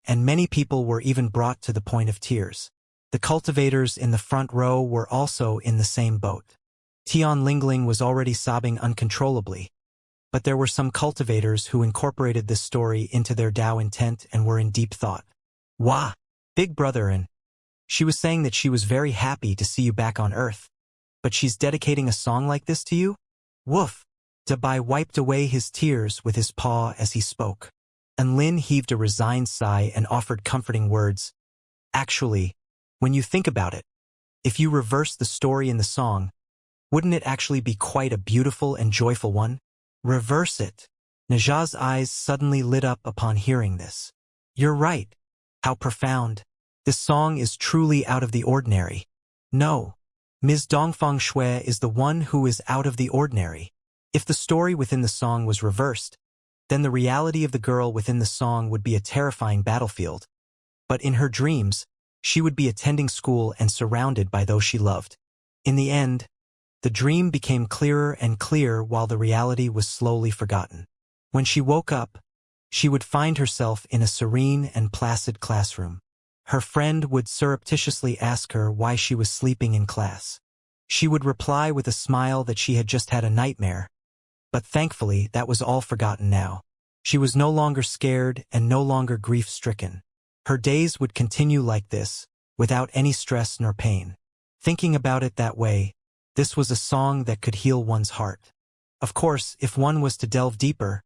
A: and many people were even brought to the point of tears. The cultivators in the front row were also in the same boat. Tian Lingling was already sobbing uncontrollably, but there were some cultivators who incorporated this story into their Tao intent and were in deep thought. Wah! Big brother, and she was saying that she was very happy to see you back on Earth. But she's dedicating a song like this to you? Woof! Dabai wiped away his tears with his paw as he spoke. And Lin heaved a resigned sigh and offered comforting words. Actually, when you think about it, if you reverse the story in the song, wouldn't it actually be quite a beautiful and joyful one? Reverse it. Naja's eyes suddenly lit up upon hearing this. You're right. How profound. This song is truly out of the ordinary. No. Ms. Dongfang Shui is the one who is out of the ordinary. If the story within the song was reversed, then the reality of the girl within the song would be a terrifying battlefield. But in her dreams, she would be attending school and surrounded by those she loved. In the end, the dream became clearer and clearer while the reality was slowly forgotten. When she woke up, she would find herself in a serene and placid classroom. Her friend would surreptitiously ask her why she was sleeping in class. She would reply with a smile that she had just had a nightmare. But thankfully, that was all forgotten now. She was no longer scared and no longer grief-stricken. Her days would continue like this, without any stress nor pain. Thinking about it that way, this was a song that could heal one's heart. Of course, if one was to delve deeper,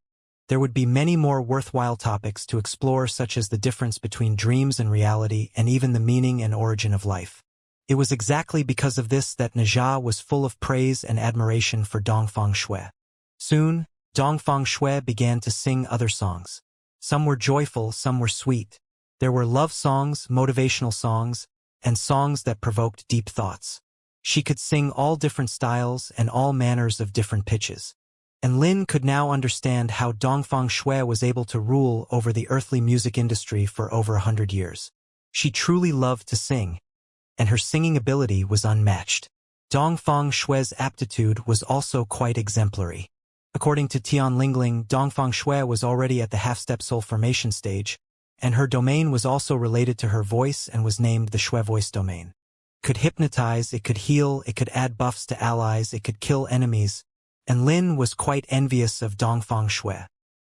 A: there would be many more worthwhile topics to explore, such as the difference between dreams and reality and even the meaning and origin of life. It was exactly because of this that Naja was full of praise and admiration for Dongfang Shui. Soon, Dongfang Shui began to sing other songs. Some were joyful, some were sweet. There were love songs, motivational songs, and songs that provoked deep thoughts. She could sing all different styles and all manners of different pitches. And Lin could now understand how Dongfang Shui was able to rule over the earthly music industry for over 100 years. She truly loved to sing, and her singing ability was unmatched. Dongfang Shui's aptitude was also quite exemplary. According to Tian Lingling, Dongfang Shui was already at the half-step soul formation stage, and her domain was also related to her voice and was named the Shui voice domain. It could hypnotize, it could heal, it could add buffs to allies, it could kill enemies. And Lin was quite envious of Dongfang Shui.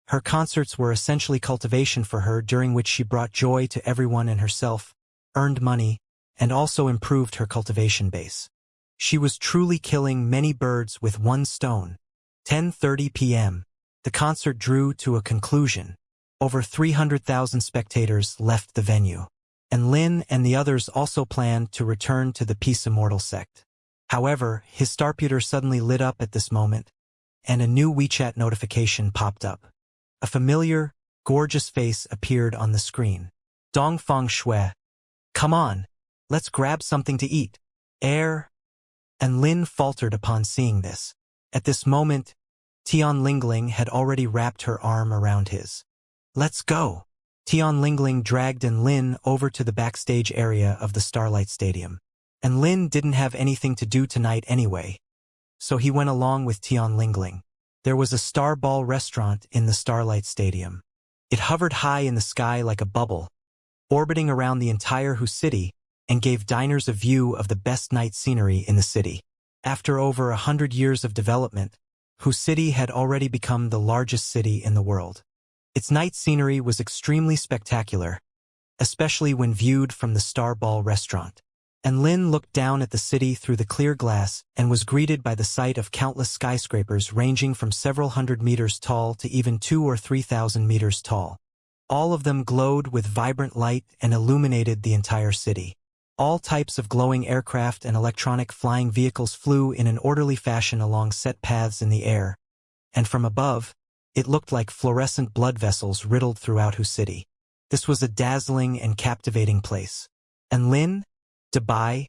A: Her concerts were essentially cultivation for her, during which she brought joy to everyone and herself, earned money, and also improved her cultivation base. She was truly killing many birds with one stone. 10:30 p.m. The concert drew to a conclusion. Over 300,000 spectators left the venue. And Lin and the others also planned to return to the Peace Immortal sect. However, his starputer suddenly lit up at this moment, and a new WeChat notification popped up. A familiar, gorgeous face appeared on the screen. Dongfang Shui. Come on, let's grab something to eat. Air. And Lin faltered upon seeing this. At this moment, Tian Lingling had already wrapped her arm around his. Let's go. Tian Lingling dragged Lin over to the backstage area of the Starlight Stadium. And Lin didn't have anything to do tonight anyway, so he went along with Tian Lingling. There was a Star Ball restaurant in the Starlight Stadium. It hovered high in the sky like a bubble, orbiting around the entire Hu city, and gave diners a view of the best night scenery in the city. After over 100 years of development, whose city had already become the largest city in the world. Its night scenery was extremely spectacular, especially when viewed from the Star Ball restaurant. And Lin looked down at the city through the clear glass and was greeted by the sight of countless skyscrapers ranging from several hundred meters tall to even 2,000 or 3,000 meters tall. All of them glowed with vibrant light and illuminated the entire city. All types of glowing aircraft and electronic flying vehicles flew in an orderly fashion along set paths in the air, and from above, it looked like fluorescent blood vessels riddled throughout Hu City. This was a dazzling and captivating place. And Lin, Dubai,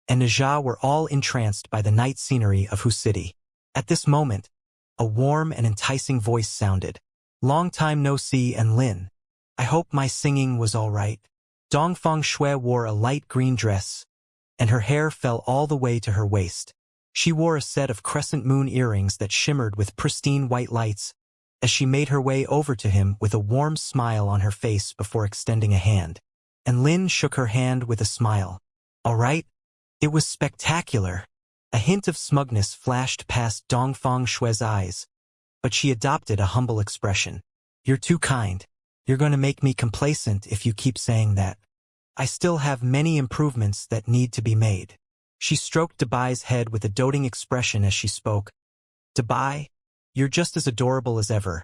A: and Najah were all entranced by the night scenery of Hu City. At this moment, a warm and enticing voice sounded. "Long time no see, and Lin. I hope my singing was all right." Dongfang Shui wore a light green dress, and her hair fell all the way to her waist. She wore a set of crescent moon earrings that shimmered with pristine white lights as she made her way over to him with a warm smile on her face before extending a hand. And Lin shook her hand with a smile. "All right." It was spectacular. A hint of smugness flashed past Dongfang Shui's eyes, but she adopted a humble expression. "You're too kind. You're going to make me complacent if you keep saying that. I still have many improvements that need to be made." She stroked Dubai's head with a doting expression as she spoke. "Dubai, you're just as adorable as ever.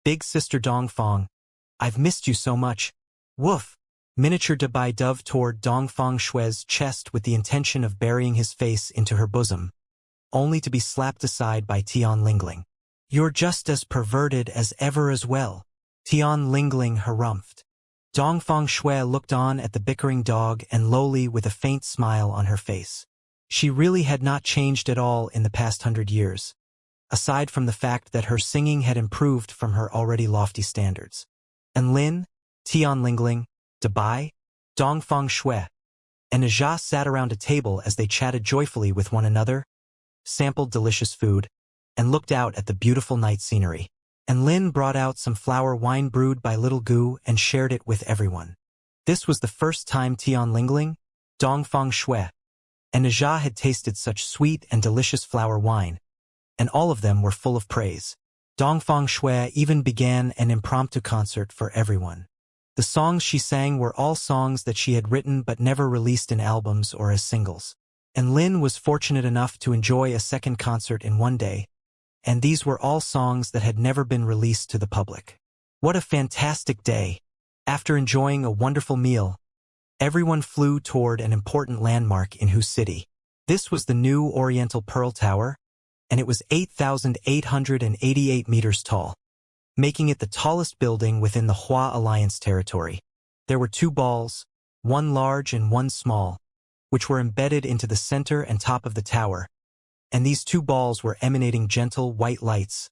A: Big sister Dongfang, I've missed you so much. Woof." Miniature Dubai dove toward Dongfang Shui's chest with the intention of burying his face into her bosom, only to be slapped aside by Tian Lingling. "You're just as perverted as ever as well." Tian Lingling harumphed. Dongfang Shui looked on at the bickering dog and lowly with a faint smile on her face. She really had not changed at all in the past 100 years, aside from the fact that her singing had improved from her already lofty standards. And Lin, Tian Lingling, Dubai, Dongfang Shui, and Najah sat around a table as they chatted joyfully with one another, sampled delicious food, and looked out at the beautiful night scenery. And Lin brought out some flower wine brewed by Little Gu and shared it with everyone. This was the first time Tian Lingling, Dongfang Shui, and Najah had tasted such sweet and delicious flower wine, and all of them were full of praise. Dongfang Shui even began an impromptu concert for everyone. The songs she sang were all songs that she had written but never released in albums or as singles. And Lin was fortunate enough to enjoy a second concert in one day, and these were all songs that had never been released to the public. What a fantastic day! After enjoying a wonderful meal, everyone flew toward an important landmark in Hu City. This was the new Oriental Pearl Tower, and it was 8,888 meters tall, making it the tallest building within the Hua Alliance territory. There were 2 balls, one large and one small, which were embedded into the center and top of the tower, and these 2 balls were emanating gentle white lights,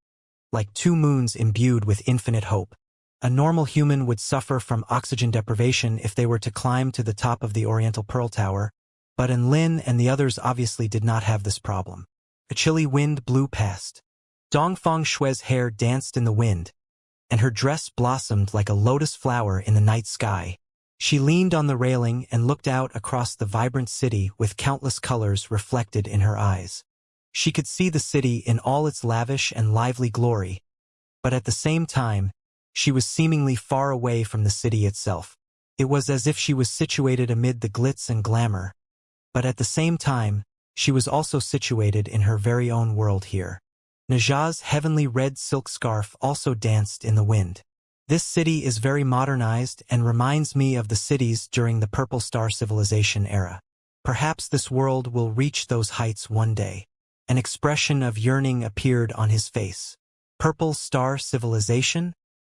A: like 2 moons imbued with infinite hope. A normal human would suffer from oxygen deprivation if they were to climb to the top of the Oriental Pearl Tower, but Lin and the others obviously did not have this problem. A chilly wind blew past. Dongfang Shui's hair danced in the wind, and her dress blossomed like a lotus flower in the night sky. She leaned on the railing and looked out across the vibrant city with countless colors reflected in her eyes. She could see the city in all its lavish and lively glory, but at the same time, she was seemingly far away from the city itself. It was as if she was situated amid the glitz and glamour, but at the same time, she was also situated in her very own world here. Najah's heavenly red silk scarf also danced in the wind. "This city is very modernized and reminds me of the cities during the Purple Star Civilization era. Perhaps this world will reach those heights one day." An expression of yearning appeared on his face. "Purple Star Civilization?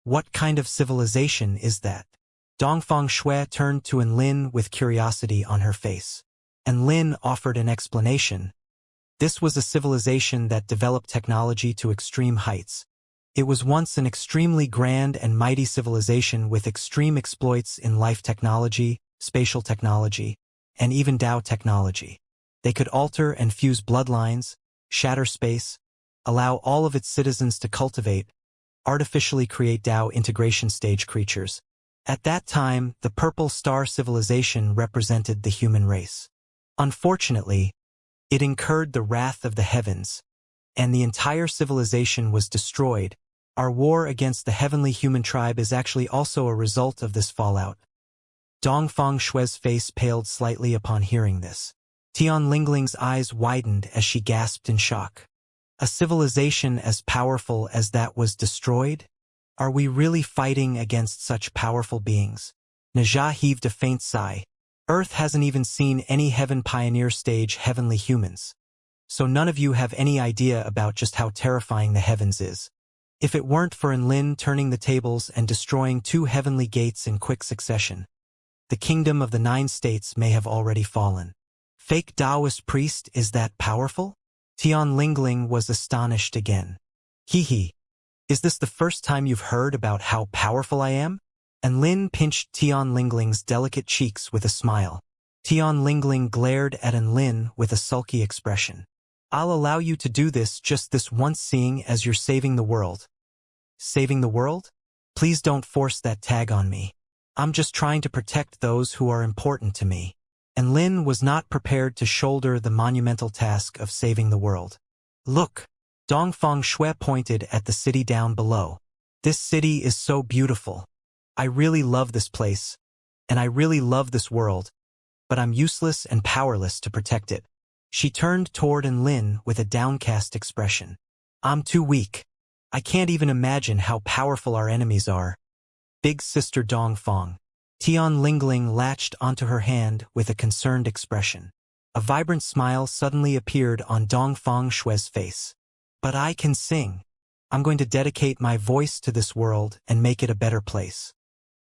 A: What kind of civilization is that?" Dongfang Shui turned to Lin with curiosity on her face. And Lin offered an explanation. This was a civilization that developed technology to extreme heights. It was once an extremely grand and mighty civilization with extreme exploits in life technology, spatial technology, and even Dao technology. They could alter and fuse bloodlines, shatter space, allow all of its citizens to cultivate, artificially create Dao integration stage creatures. At that time, the Purple Star Civilization represented the human race. Unfortunately, it incurred the wrath of the heavens, and the entire civilization was destroyed, our war against the heavenly human tribe is actually also a result of this fallout. Dongfang Shui's face paled slightly upon hearing this. Tian Lingling's eyes widened as she gasped in shock. A civilization as powerful as that was destroyed? Are we really fighting against such powerful beings? Najah heaved a faint sigh. Earth hasn't even seen any Heaven Pioneer stage heavenly humans. So none of you have any idea about just how terrifying the heavens is. If it weren't for Enlin turning the tables and destroying 2 heavenly gates in quick succession, the kingdom of the 9 states may have already fallen. Fake Taoist priest is that powerful? Tian Lingling was astonished again. Hee. Is this the first time you've heard about how powerful I am? And Lin pinched Tian Lingling's delicate cheeks with a smile. Tian Lingling glared at Enlin with a sulky expression. I'll allow you to do this just this once, seeing as you're saving the world. Saving the world? Please don't force that tag on me. I'm just trying to protect those who are important to me. And Lin was not prepared to shoulder the monumental task of saving the world. Look! Dongfang Shui pointed at the city down below. This city is so beautiful. I really love this place, and I really love this world, but I'm useless and powerless to protect it. She turned toward Enlin with a downcast expression. I'm too weak. I can't even imagine how powerful our enemies are. Big Sister Dongfang. Tian Lingling latched onto her hand with a concerned expression. A vibrant smile suddenly appeared on Dongfang Shui's face. But I can sing. I'm going to dedicate my voice to this world and make it a better place.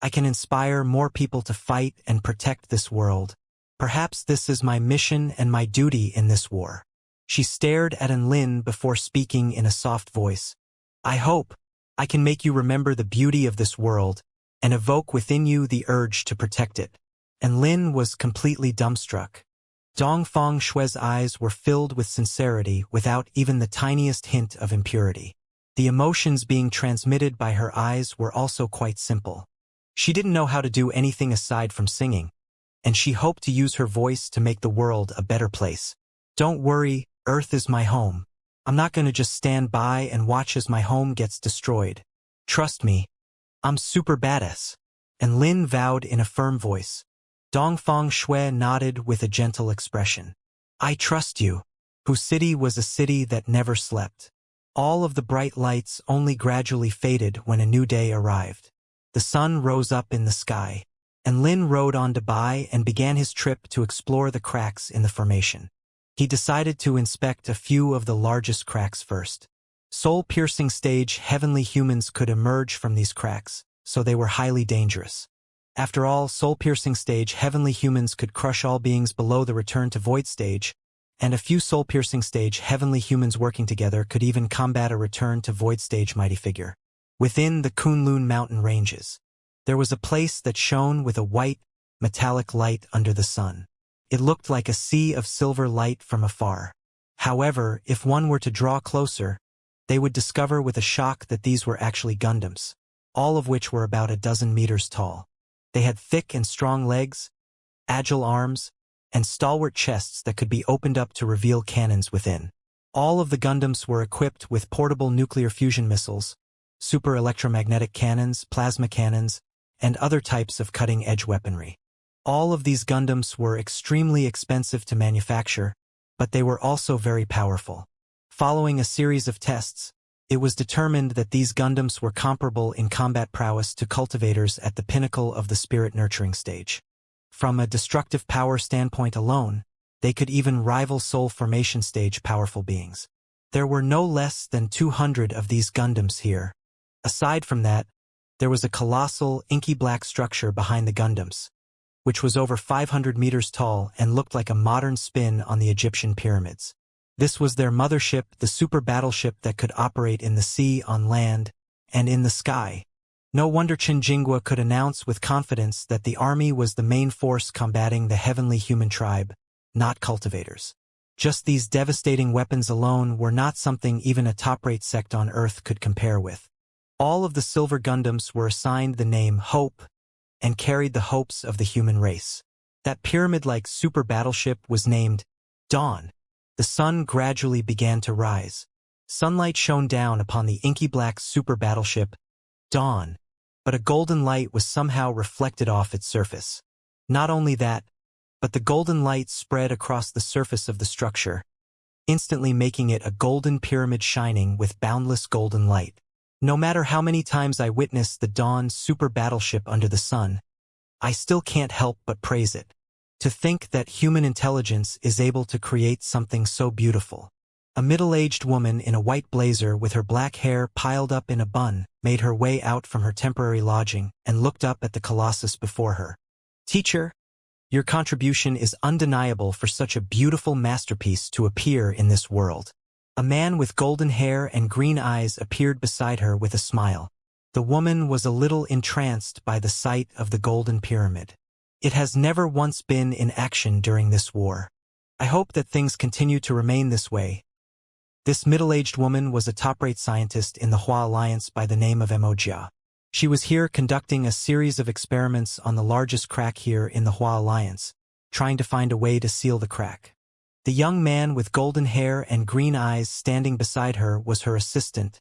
A: I can inspire more people to fight and protect this world. Perhaps this is my mission and my duty in this war. She stared at Enlin before speaking in a soft voice. I hope I can make you remember the beauty of this world and evoke within you the urge to protect it. Enlin was completely dumbstruck. Dongfang Shui's eyes were filled with sincerity without even the tiniest hint of impurity. The emotions being transmitted by her eyes were also quite simple. She didn't know how to do anything aside from singing, and she hoped to use her voice to make the world a better place. Don't worry, Earth is my home. I'm not going to just stand by and watch as my home gets destroyed. Trust me, I'm super badass. And Lin vowed in a firm voice. Dongfang Shui nodded with a gentle expression. I trust you. Whose city was a city that never slept. All of the bright lights only gradually faded when a new day arrived. The sun rose up in the sky, and Lin rode on to Bai and began his trip to explore the cracks in the formation. He decided to inspect a few of the largest cracks first. Soul-piercing stage heavenly humans could emerge from these cracks, so they were highly dangerous. After all, soul-piercing stage heavenly humans could crush all beings below the return to void stage, and a few soul-piercing stage heavenly humans working together could even combat a return to void stage mighty figure. Within the Kunlun mountain ranges, there was a place that shone with a white, metallic light under the sun. It looked like a sea of silver light from afar. However, if one were to draw closer, they would discover with a shock that these were actually Gundams, all of which were about 12 meters tall. They had thick and strong legs, agile arms, and stalwart chests that could be opened up to reveal cannons within. All of the Gundams were equipped with portable nuclear fusion missiles, super electromagnetic cannons, plasma cannons, and other types of cutting-edge weaponry. All of these Gundams were extremely expensive to manufacture, but they were also very powerful. Following a series of tests, it was determined that these Gundams were comparable in combat prowess to cultivators at the pinnacle of the spirit nurturing stage. From a destructive power standpoint alone, they could even rival soul formation stage powerful beings. There were no less than 200 of these Gundams here. Aside from that, there was a colossal, inky black structure behind the Gundams, which was over 500 meters tall and looked like a modern spin on the Egyptian pyramids. This was their mothership, the super battleship that could operate in the sea, on land, and in the sky. No wonder Qin Jingua could announce with confidence that the army was the main force combating the heavenly human tribe, not cultivators. Just these devastating weapons alone were not something even a top-rate sect on Earth could compare with. All of the Silver Gundams were assigned the name Hope and carried the hopes of the human race. That pyramid-like super battleship was named Dawn. The sun gradually began to rise. Sunlight shone down upon the inky black super battleship, Dawn, but a golden light was somehow reflected off its surface. Not only that, but the golden light spread across the surface of the structure, instantly making it a golden pyramid shining with boundless golden light. No matter how many times I witness the Dawn super battleship under the sun, I still can't help but praise it. To think that human intelligence is able to create something so beautiful. A middle-aged woman in a white blazer with her black hair piled up in a bun made her way out from her temporary lodging and looked up at the colossus before her. "Teacher, your contribution is undeniable for such a beautiful masterpiece to appear in this world." A man with golden hair and green eyes appeared beside her with a smile. The woman was a little entranced by the sight of the golden pyramid. "It has never once been in action during this war. I hope that things continue to remain this way." This middle-aged woman was a top-rate scientist in the Hua Alliance by the name of Wuxia. She was here conducting a series of experiments on the largest crack here in the Hua Alliance, trying to find a way to seal the crack. The young man with golden hair and green eyes standing beside her was her assistant,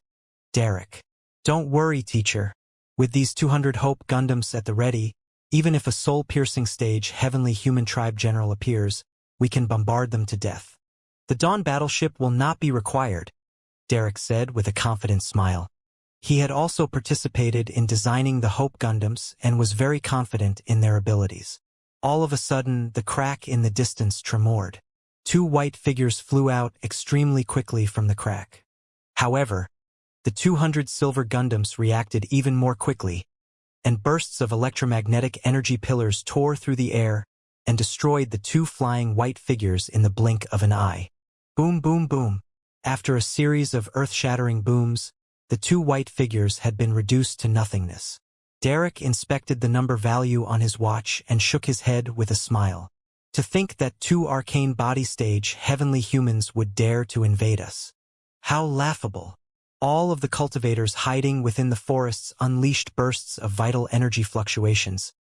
A: Derek. "Don't worry, teacher. With these 200 Hope Gundams at the ready, even if a soul-piercing stage Heavenly Human Tribe General appears, we can bombard them to death. The Dawn battleship will not be required," Derek said with a confident smile. He had also participated in designing the Hope Gundams and was very confident in their abilities. All of a sudden, the crack in the distance tremored. 2 white figures flew out extremely quickly from the crack. However, the 200 silver Gundams reacted even more quickly, and bursts of electromagnetic energy pillars tore through the air and destroyed the 2 flying white figures in the blink of an eye. Boom, boom, boom. After a series of earth-shattering booms, the 2 white figures had been reduced to nothingness. Derek inspected the number value on his watch and shook his head with a smile. To think that 2 arcane body stage heavenly humans would dare to invade us. How laughable. All of the cultivators hiding within the forests unleashed bursts of vital energy fluctuations,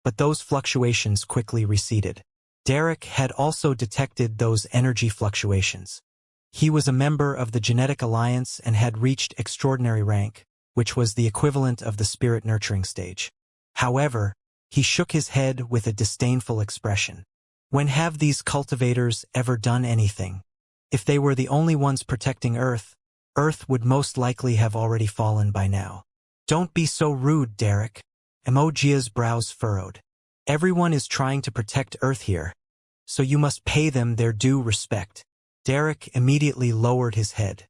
A: but those fluctuations quickly receded. Derek had also detected those energy fluctuations. He was a member of the Genetic Alliance and had reached extraordinary rank, which was the equivalent of the spirit nurturing stage. However, he shook his head with a disdainful expression. When have these cultivators ever done anything? If they were the only ones protecting Earth, Earth would most likely have already fallen by now. "Don't be so rude, Derek." Wuxia's brows furrowed. "Everyone is trying to protect Earth here, so you must pay them their due respect." Derek immediately lowered his head.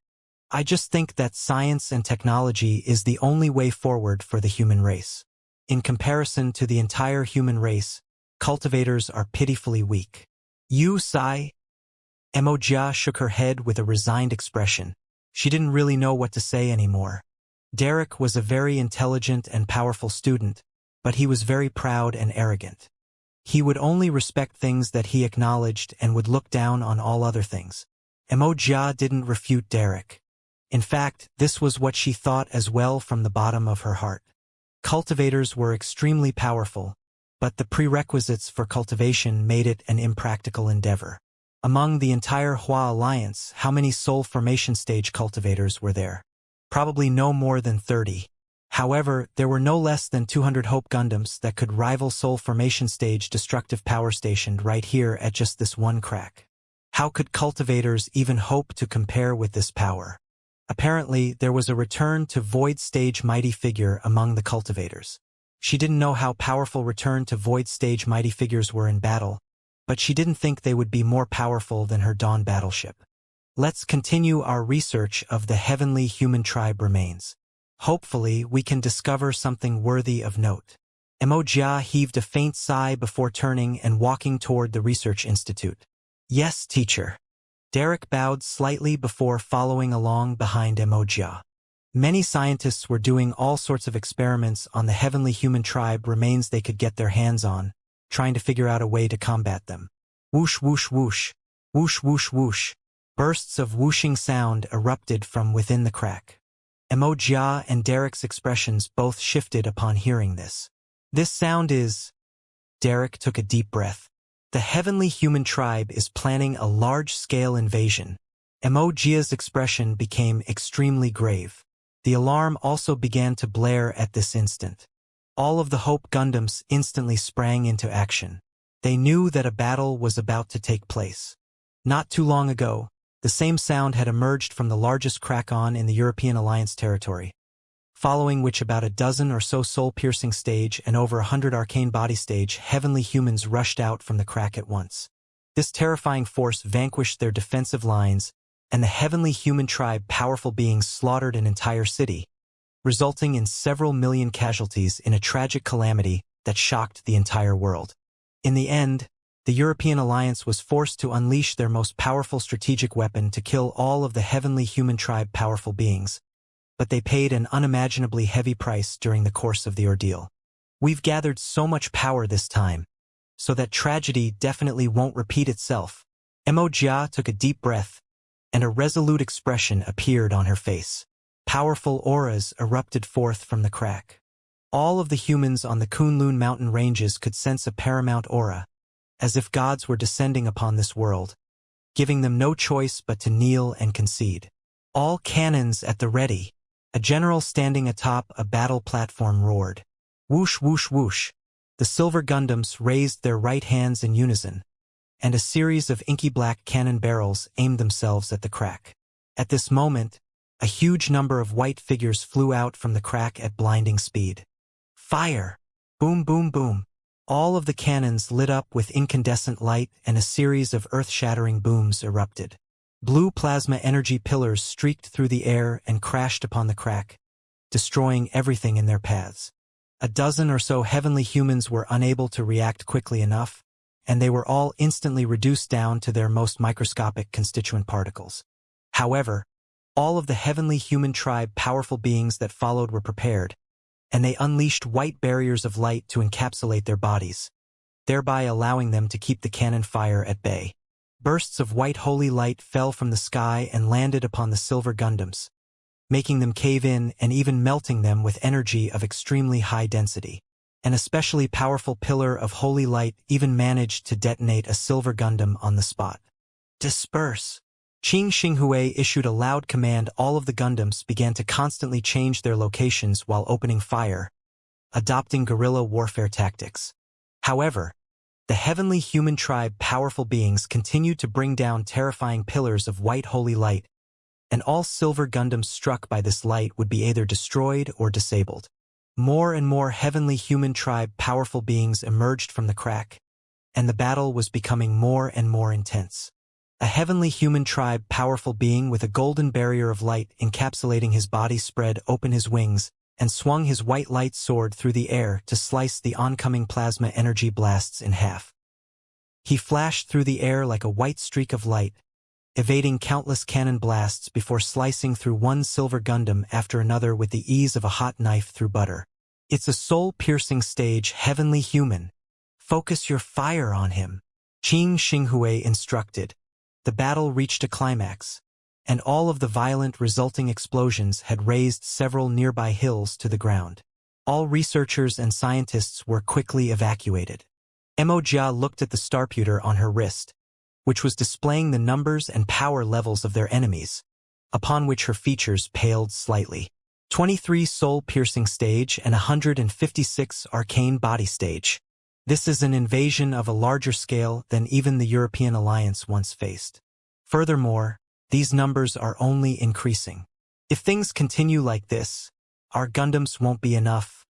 A: "I just think that science and technology is the only way forward for the human race. In comparison to the entire human race, cultivators are pitifully weak." "You, Sai?" Wuxia shook her head with a resigned expression. She didn't really know what to say anymore. Derek was a very intelligent and powerful student, but he was very proud and arrogant. He would only respect things that he acknowledged and would look down on all other things. Wuxia didn't refute Derek. In fact, this was what she thought as well from the bottom of her heart. Cultivators were extremely powerful, but the prerequisites for cultivation made it an impractical endeavor. Among the entire Hua Alliance, how many soul formation stage cultivators were there? Probably no more than 30. However, there were no less than 200 Hope Gundams that could rival soul formation stage destructive power stationed right here at just this one crack. How could cultivators even hope to compare with this power? Apparently, there was a return to void stage mighty figure among the cultivators. She didn't know how powerful return to void stage mighty figures were in battle, but she didn't think they would be more powerful than her Dawn battleship. "Let's continue our research of the heavenly human tribe remains. Hopefully, we can discover something worthy of note." Wuxia heaved a faint sigh before turning and walking toward the research institute. "Yes, teacher." Derek bowed slightly before following along behind Wuxia. Many scientists were doing all sorts of experiments on the heavenly human tribe remains they could get their hands on, trying to figure out a way to combat them. Whoosh, whoosh, whoosh. Whoosh, whoosh, whoosh. Bursts of whooshing sound erupted from within the crack. Wuxia and Derek's expressions both shifted upon hearing this. "This sound is..." Derek took a deep breath. "The heavenly human tribe is planning a large-scale invasion. Emojia's expression became extremely grave. The alarm also began to blare at this instant. All of the Hope Gundams instantly sprang into action. They knew that a battle was about to take place. Not too long ago, the same sound had emerged from the largest crack-on in the European Alliance territory, following which about a dozen or so soul-piercing stage and over 100 arcane body stage heavenly humans rushed out from the crack at once. This terrifying force vanquished their defensive lines, and the heavenly human tribe powerful beings slaughtered an entire city, resulting in several million casualties in a tragic calamity that shocked the entire world. In the end, the European Alliance was forced to unleash their most powerful strategic weapon to kill all of the heavenly human tribe powerful beings, but they paid an unimaginably heavy price during the course of the ordeal. We've gathered so much power this time, so that tragedy definitely won't repeat itself. Emojia took a deep breath, and a resolute expression appeared on her face. Powerful auras erupted forth from the crack. All of the humans on the Kunlun mountain ranges could sense a paramount aura, as if gods were descending upon this world, giving them no choice but to kneel and concede. All cannons at the ready. A general standing atop a battle platform roared. Whoosh, whoosh, whoosh. The silver Gundams raised their right hands in unison, and a series of inky black cannon barrels aimed themselves at the crack. At this moment, a huge number of white figures flew out from the crack at blinding speed. Fire! Boom, boom, boom. All of the cannons lit up with incandescent light, and a series of earth-shattering booms erupted. Blue plasma energy pillars streaked through the air and crashed upon the crack, destroying everything in their paths. A dozen or so heavenly humans were unable to react quickly enough, and they were all instantly reduced down to their most microscopic constituent particles. However, all of the heavenly human tribe powerful beings that followed were prepared, and they unleashed white barriers of light to encapsulate their bodies, thereby allowing them to keep the cannon fire at bay. Bursts of white holy light fell from the sky and landed upon the silver Gundams, making them cave in and even melting them with energy of extremely high density. An especially powerful pillar of holy light even managed to detonate a silver Gundam on the spot. Disperse! Qing Xinghui issued a loud command. All of the Gundams began to constantly change their locations while opening fire, adopting guerrilla warfare tactics. However, the heavenly human tribe powerful beings continued to bring down terrifying pillars of white holy light, and all silver Gundams struck by this light would be either destroyed or disabled. More and more heavenly human tribe powerful beings emerged from the crack, and the battle was becoming more and more intense. A heavenly human tribe powerful being with a golden barrier of light encapsulating his body spread open his wings and swung his white light sword through the air to slice the oncoming plasma energy blasts in half. He flashed through the air like a white streak of light, evading countless cannon blasts before slicing through one silver Gundam after another with the ease of a hot knife through butter. It's a soul-piercing stage, heavenly human. Focus your fire on him, Qing Xinghui instructed. The battle reached a climax, and all of the violent resulting explosions had razed several nearby hills to the ground. All researchers and scientists were quickly evacuated. Emojia looked at the starputer on her wrist, which was displaying the numbers and power levels of their enemies, upon which her features paled slightly. 23 soul-piercing stage and 156 arcane body stage. This is an invasion of a larger scale than even the European Alliance once faced. Furthermore, these numbers are only increasing. If things continue like this, our Gundams won't be enough.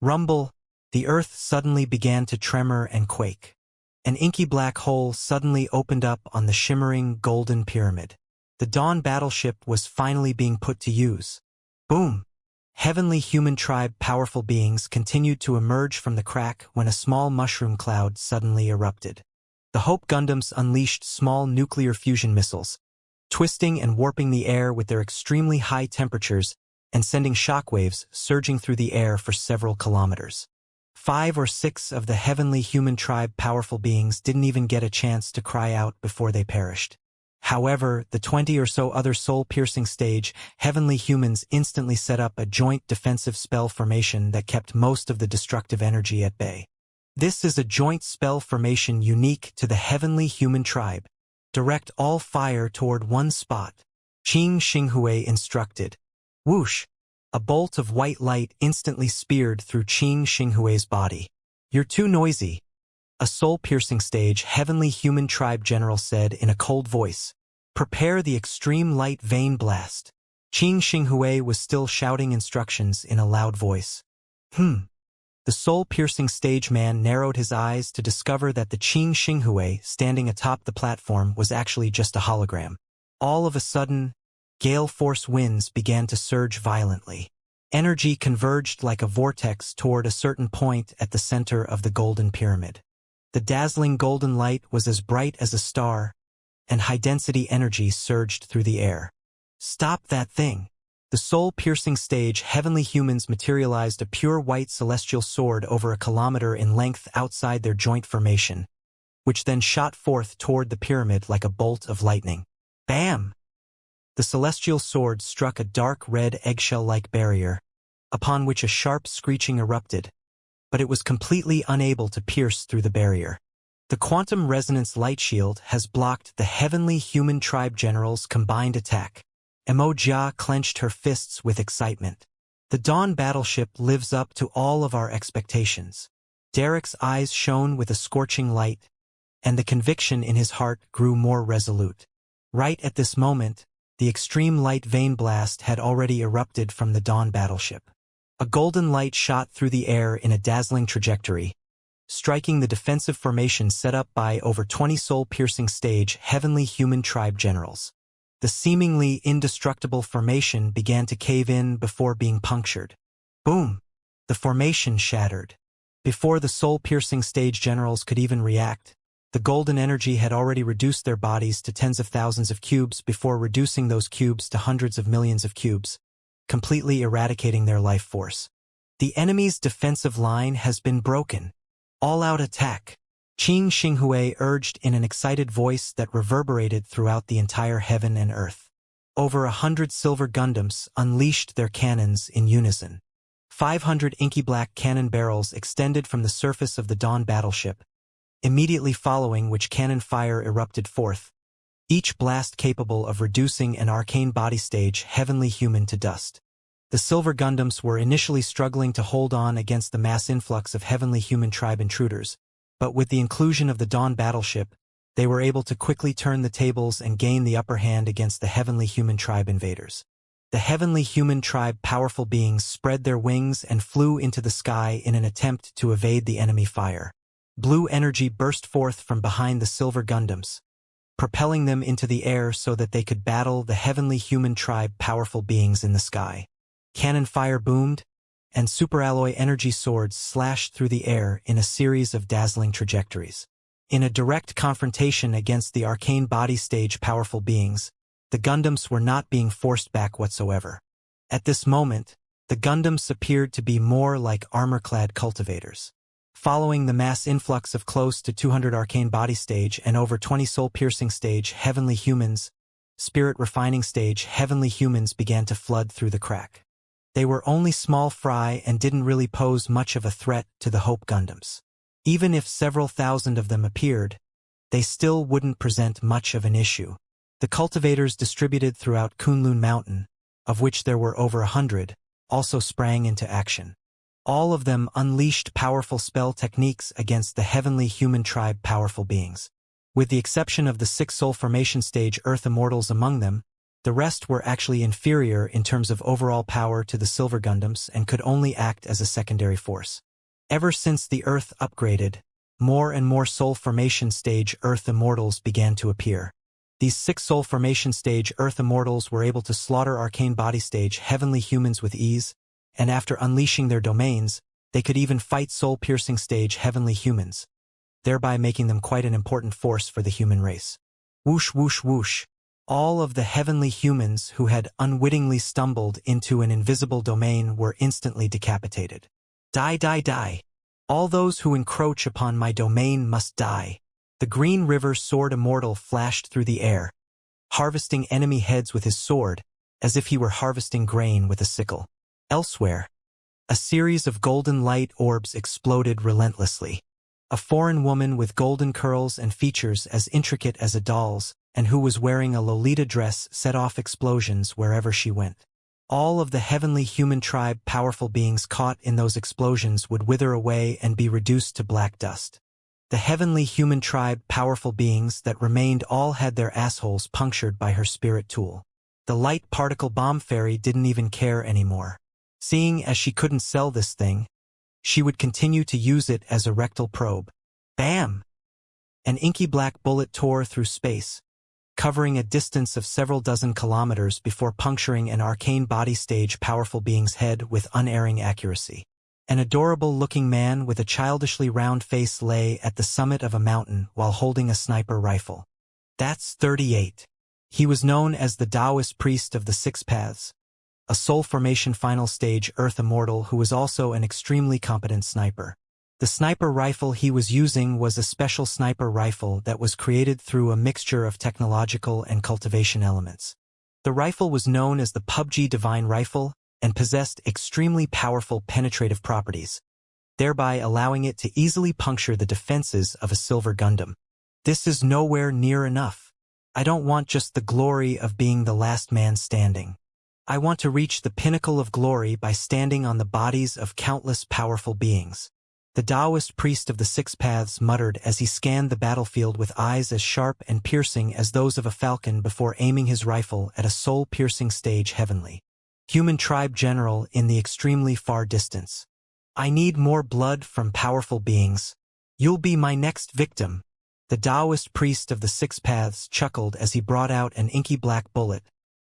A: Rumble, the earth suddenly began to tremor and quake. An inky black hole suddenly opened up on the shimmering golden pyramid. The Dawn battleship was finally being put to use. Boom! Heavenly human tribe powerful beings continued to emerge from the crack when a small mushroom cloud suddenly erupted. The Hope Gundams unleashed small nuclear fusion missiles, twisting and warping the air with their extremely high temperatures and sending shockwaves surging through the air for several kilometers. 5 or 6 of the heavenly human tribe powerful beings didn't even get a chance to cry out before they perished. However, the 20 or so other soul-piercing stage heavenly humans instantly set up a joint defensive spell formation that kept most of the destructive energy at bay. This is a joint spell formation unique to the heavenly human tribe, Direct all fire toward one spot. Qing Xinghui instructed. Whoosh! A bolt of white light instantly speared through Qing Xinghui's body. You're too noisy, a soul-piercing stage heavenly human tribe general said in a cold voice. Prepare the extreme light vein blast. Qing Xinghui was still shouting instructions in a loud voice. The soul-piercing stage man narrowed his eyes to discover that the Qing Xinghui standing atop the platform was actually just a hologram. All of a sudden, gale force winds began to surge violently. Energy converged like a vortex toward a certain point at the center of the golden pyramid. The dazzling golden light was as bright as a star, and high-density energy surged through the air. Stop that thing! The soul-piercing stage heavenly humans materialized a pure white celestial sword over a kilometer in length outside their joint formation, which then shot forth toward the pyramid like a bolt of lightning. Bam! The celestial sword struck a dark red eggshell-like barrier, upon which a sharp screeching erupted, but it was completely unable to pierce through the barrier. The quantum resonance light shield has blocked the heavenly human tribe general's combined attack. Jia clenched her fists with excitement. The Dawn battleship lives up to all of our expectations. Derek's eyes shone with a scorching light, and the conviction in his heart grew more resolute. Right at this moment, the extreme light vein blast had already erupted from the Dawn battleship. A golden light shot through the air in a dazzling trajectory, striking the defensive formation set up by over 20 soul-piercing stage heavenly human tribe generals. The seemingly indestructible formation began to cave in before being punctured. Boom! The formation shattered. Before the soul-piercing stage generals could even react, the golden energy had already reduced their bodies to tens of thousands of cubes before reducing those cubes to hundreds of millions of cubes, completely eradicating their life force. The enemy's defensive line has been broken. All-out attack! Qing Xinghui urged in an excited voice that reverberated throughout the entire heaven and earth. Over 100 silver Gundams unleashed their cannons in unison. 500 inky black cannon barrels extended from the surface of the Dawn battleship, immediately following which cannon fire erupted forth, each blast capable of reducing an arcane body stage heavenly human to dust. The silver Gundams were initially struggling to hold on against the mass influx of heavenly human tribe intruders, but with the inclusion of the Dawn battleship, they were able to quickly turn the tables and gain the upper hand against the heavenly human tribe invaders. The heavenly human tribe powerful beings spread their wings and flew into the sky in an attempt to evade the enemy fire. Blue energy burst forth from behind the silver Gundams, propelling them into the air so that they could battle the heavenly human tribe powerful beings in the sky. Cannon fire boomed, and superalloy energy swords slashed through the air in a series of dazzling trajectories. In a direct confrontation against the arcane body stage powerful beings, the Gundams were not being forced back whatsoever. At this moment, the Gundams appeared to be more like armor-clad cultivators. Following the mass influx of close to 200 arcane body stage and over 20 soul-piercing stage heavenly humans, spirit refining stage heavenly humans began to flood through the crack. They were only small fry and didn't really pose much of a threat to the Hope Gundams. Even if several thousand of them appeared, they still wouldn't present much of an issue. The cultivators distributed throughout Kunlun Mountain, of which there were over 100, also sprang into action. All of them unleashed powerful spell techniques against the heavenly human tribe powerful beings. With the exception of the 6 soul formation stage Earth Immortals among them, the rest were actually inferior in terms of overall power to the Silver Gundams and could only act as a secondary force. Ever since the Earth upgraded, more and more Soul Formation Stage Earth Immortals began to appear. These 6 Soul Formation Stage Earth Immortals were able to slaughter Arcane Body Stage heavenly humans with ease, and after unleashing their domains, they could even fight Soul-Piercing Stage heavenly humans, thereby making them quite an important force for the human race. Whoosh whoosh whoosh. All of the heavenly humans who had unwittingly stumbled into an invisible domain were instantly decapitated. Die, die, die. All those who encroach upon my domain must die. The Green River Sword Immortal flashed through the air, harvesting enemy heads with his sword, as if he were harvesting grain with a sickle. Elsewhere, a series of golden light orbs exploded relentlessly. A foreign woman with golden curls and features as intricate as a doll's, and who was wearing a Lolita dress set off explosions wherever she went. All of the heavenly human tribe powerful beings caught in those explosions would wither away and be reduced to black dust. The heavenly human tribe powerful beings that remained all had their assholes punctured by her spirit tool. The light particle bomb fairy didn't even care anymore. Seeing as she couldn't sell this thing, she would continue to use it as a rectal probe. Bam! An inky black bullet tore through space, covering a distance of several dozen kilometers before puncturing an arcane body stage powerful being's head with unerring accuracy. An adorable-looking man with a childishly round face lay at the summit of a mountain while holding a sniper rifle. That's 38. He was known as the Taoist priest of the Six Paths, a soul formation final stage Earth Immortal who was also an extremely competent sniper. The sniper rifle he was using was a special sniper rifle that was created through a mixture of technological and cultivation elements. The rifle was known as the PUBG Divine Rifle and possessed extremely powerful penetrative properties, thereby allowing it to easily puncture the defenses of a silver Gundam. This is nowhere near enough. I don't want just the glory of being the last man standing. I want to reach the pinnacle of glory by standing on the bodies of countless powerful beings. The Taoist priest of the Six Paths muttered as he scanned the battlefield with eyes as sharp and piercing as those of a falcon before aiming his rifle at a soul-piercing stage heavenly human tribe general in the extremely far distance. I need more blood from powerful beings. You'll be my next victim. The Taoist priest of the Six Paths chuckled as he brought out an inky black bullet,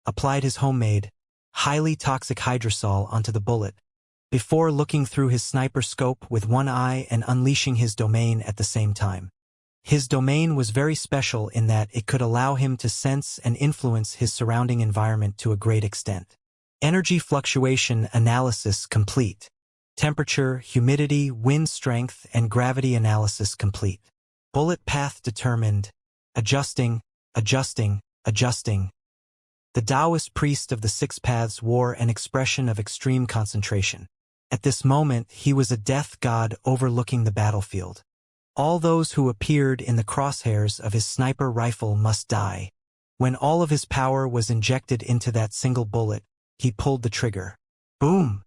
A: applied his homemade, highly toxic hydrosol onto the bullet, before looking through his sniper scope with one eye and unleashing his domain at the same time. His domain was very special in that it could allow him to sense and influence his surrounding environment to a great extent. Energy fluctuation analysis complete. Temperature, humidity, wind strength, and gravity analysis complete. Bullet path determined. Adjusting, adjusting, adjusting. The Taoist priest of the Six Paths wore an expression of extreme concentration. At this moment, he was a death god overlooking the battlefield. All those who appeared in the crosshairs of his sniper rifle must die. When all of his power was injected into that single bullet, he pulled the trigger. Boom!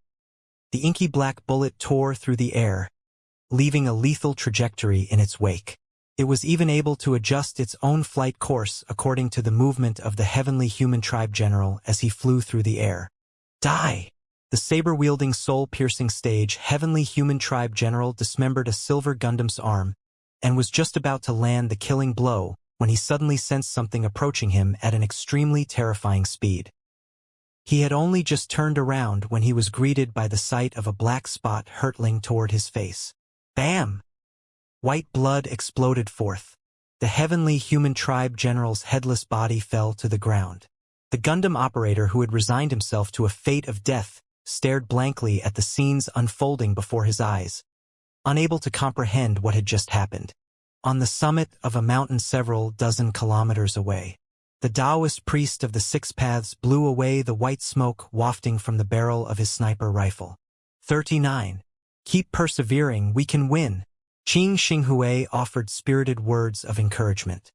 A: The inky black bullet tore through the air, leaving a lethal trajectory in its wake. It was even able to adjust its own flight course according to the movement of the heavenly human tribe general as he flew through the air. Die! The saber-wielding soul-piercing stage heavenly human tribe general dismembered a silver Gundam's arm and was just about to land the killing blow when he suddenly sensed something approaching him at an extremely terrifying speed. He had only just turned around when he was greeted by the sight of a black spot hurtling toward his face. Bam! White blood exploded forth. The heavenly human tribe general's headless body fell to the ground. The Gundam operator who had resigned himself to a fate of death stared blankly at the scenes unfolding before his eyes, unable to comprehend what had just happened. On the summit of a mountain several dozen kilometers away, the Taoist priest of the Six Paths blew away the white smoke wafting from the barrel of his sniper rifle. 39. Keep persevering, we can win. Qing Xinghui offered spirited words of encouragement.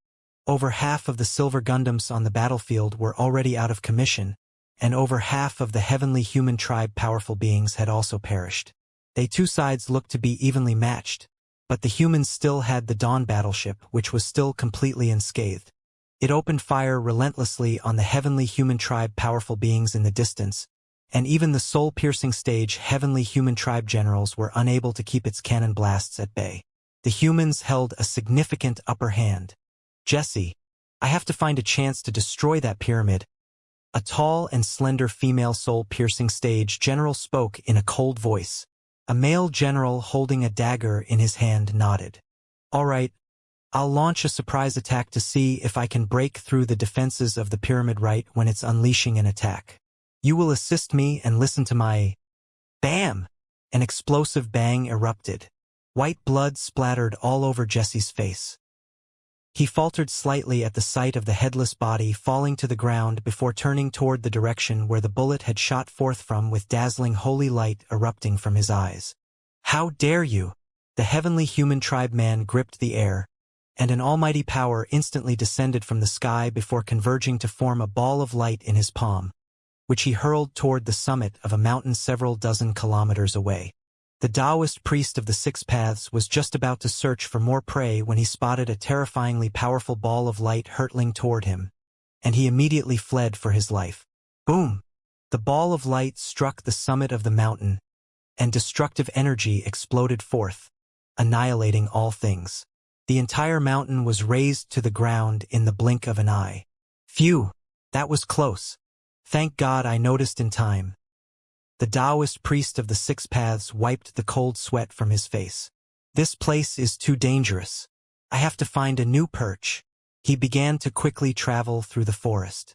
A: Over half of the silver Gundams on the battlefield were already out of commission, and over half of the heavenly human tribe powerful beings had also perished. They two sides looked to be evenly matched, but the humans still had the Dawn battleship, which was still completely unscathed. It opened fire relentlessly on the heavenly human tribe powerful beings in the distance, and even the soul-piercing stage heavenly human tribe generals were unable to keep its cannon blasts at bay. The humans held a significant upper hand. Jesse, I have to find a chance to destroy that pyramid. A tall and slender female soul-piercing stage general spoke in a cold voice. A male general holding a dagger in his hand nodded. All right, I'll launch a surprise attack to see if I can break through the defenses of the pyramid right when it's unleashing an attack. You will assist me and listen to my... Bam! An explosive bang erupted. White blood splattered all over Jesse's face. He faltered slightly at the sight of the headless body falling to the ground before turning toward the direction where the bullet had shot forth from with dazzling holy light erupting from his eyes. How dare you! The heavenly human tribe man gripped the air, and an almighty power instantly descended from the sky before converging to form a ball of light in his palm, which he hurled toward the summit of a mountain several dozen kilometers away. The Taoist priest of the Six Paths was just about to search for more prey when he spotted a terrifyingly powerful ball of light hurtling toward him, and he immediately fled for his life. Boom! The ball of light struck the summit of the mountain, and destructive energy exploded forth, annihilating all things. The entire mountain was razed to the ground in the blink of an eye. Phew! That was close. Thank God I noticed in time. The Taoist priest of the Six Paths wiped the cold sweat from his face. This place is too dangerous. I have to find a new perch. He began to quickly travel through the forest.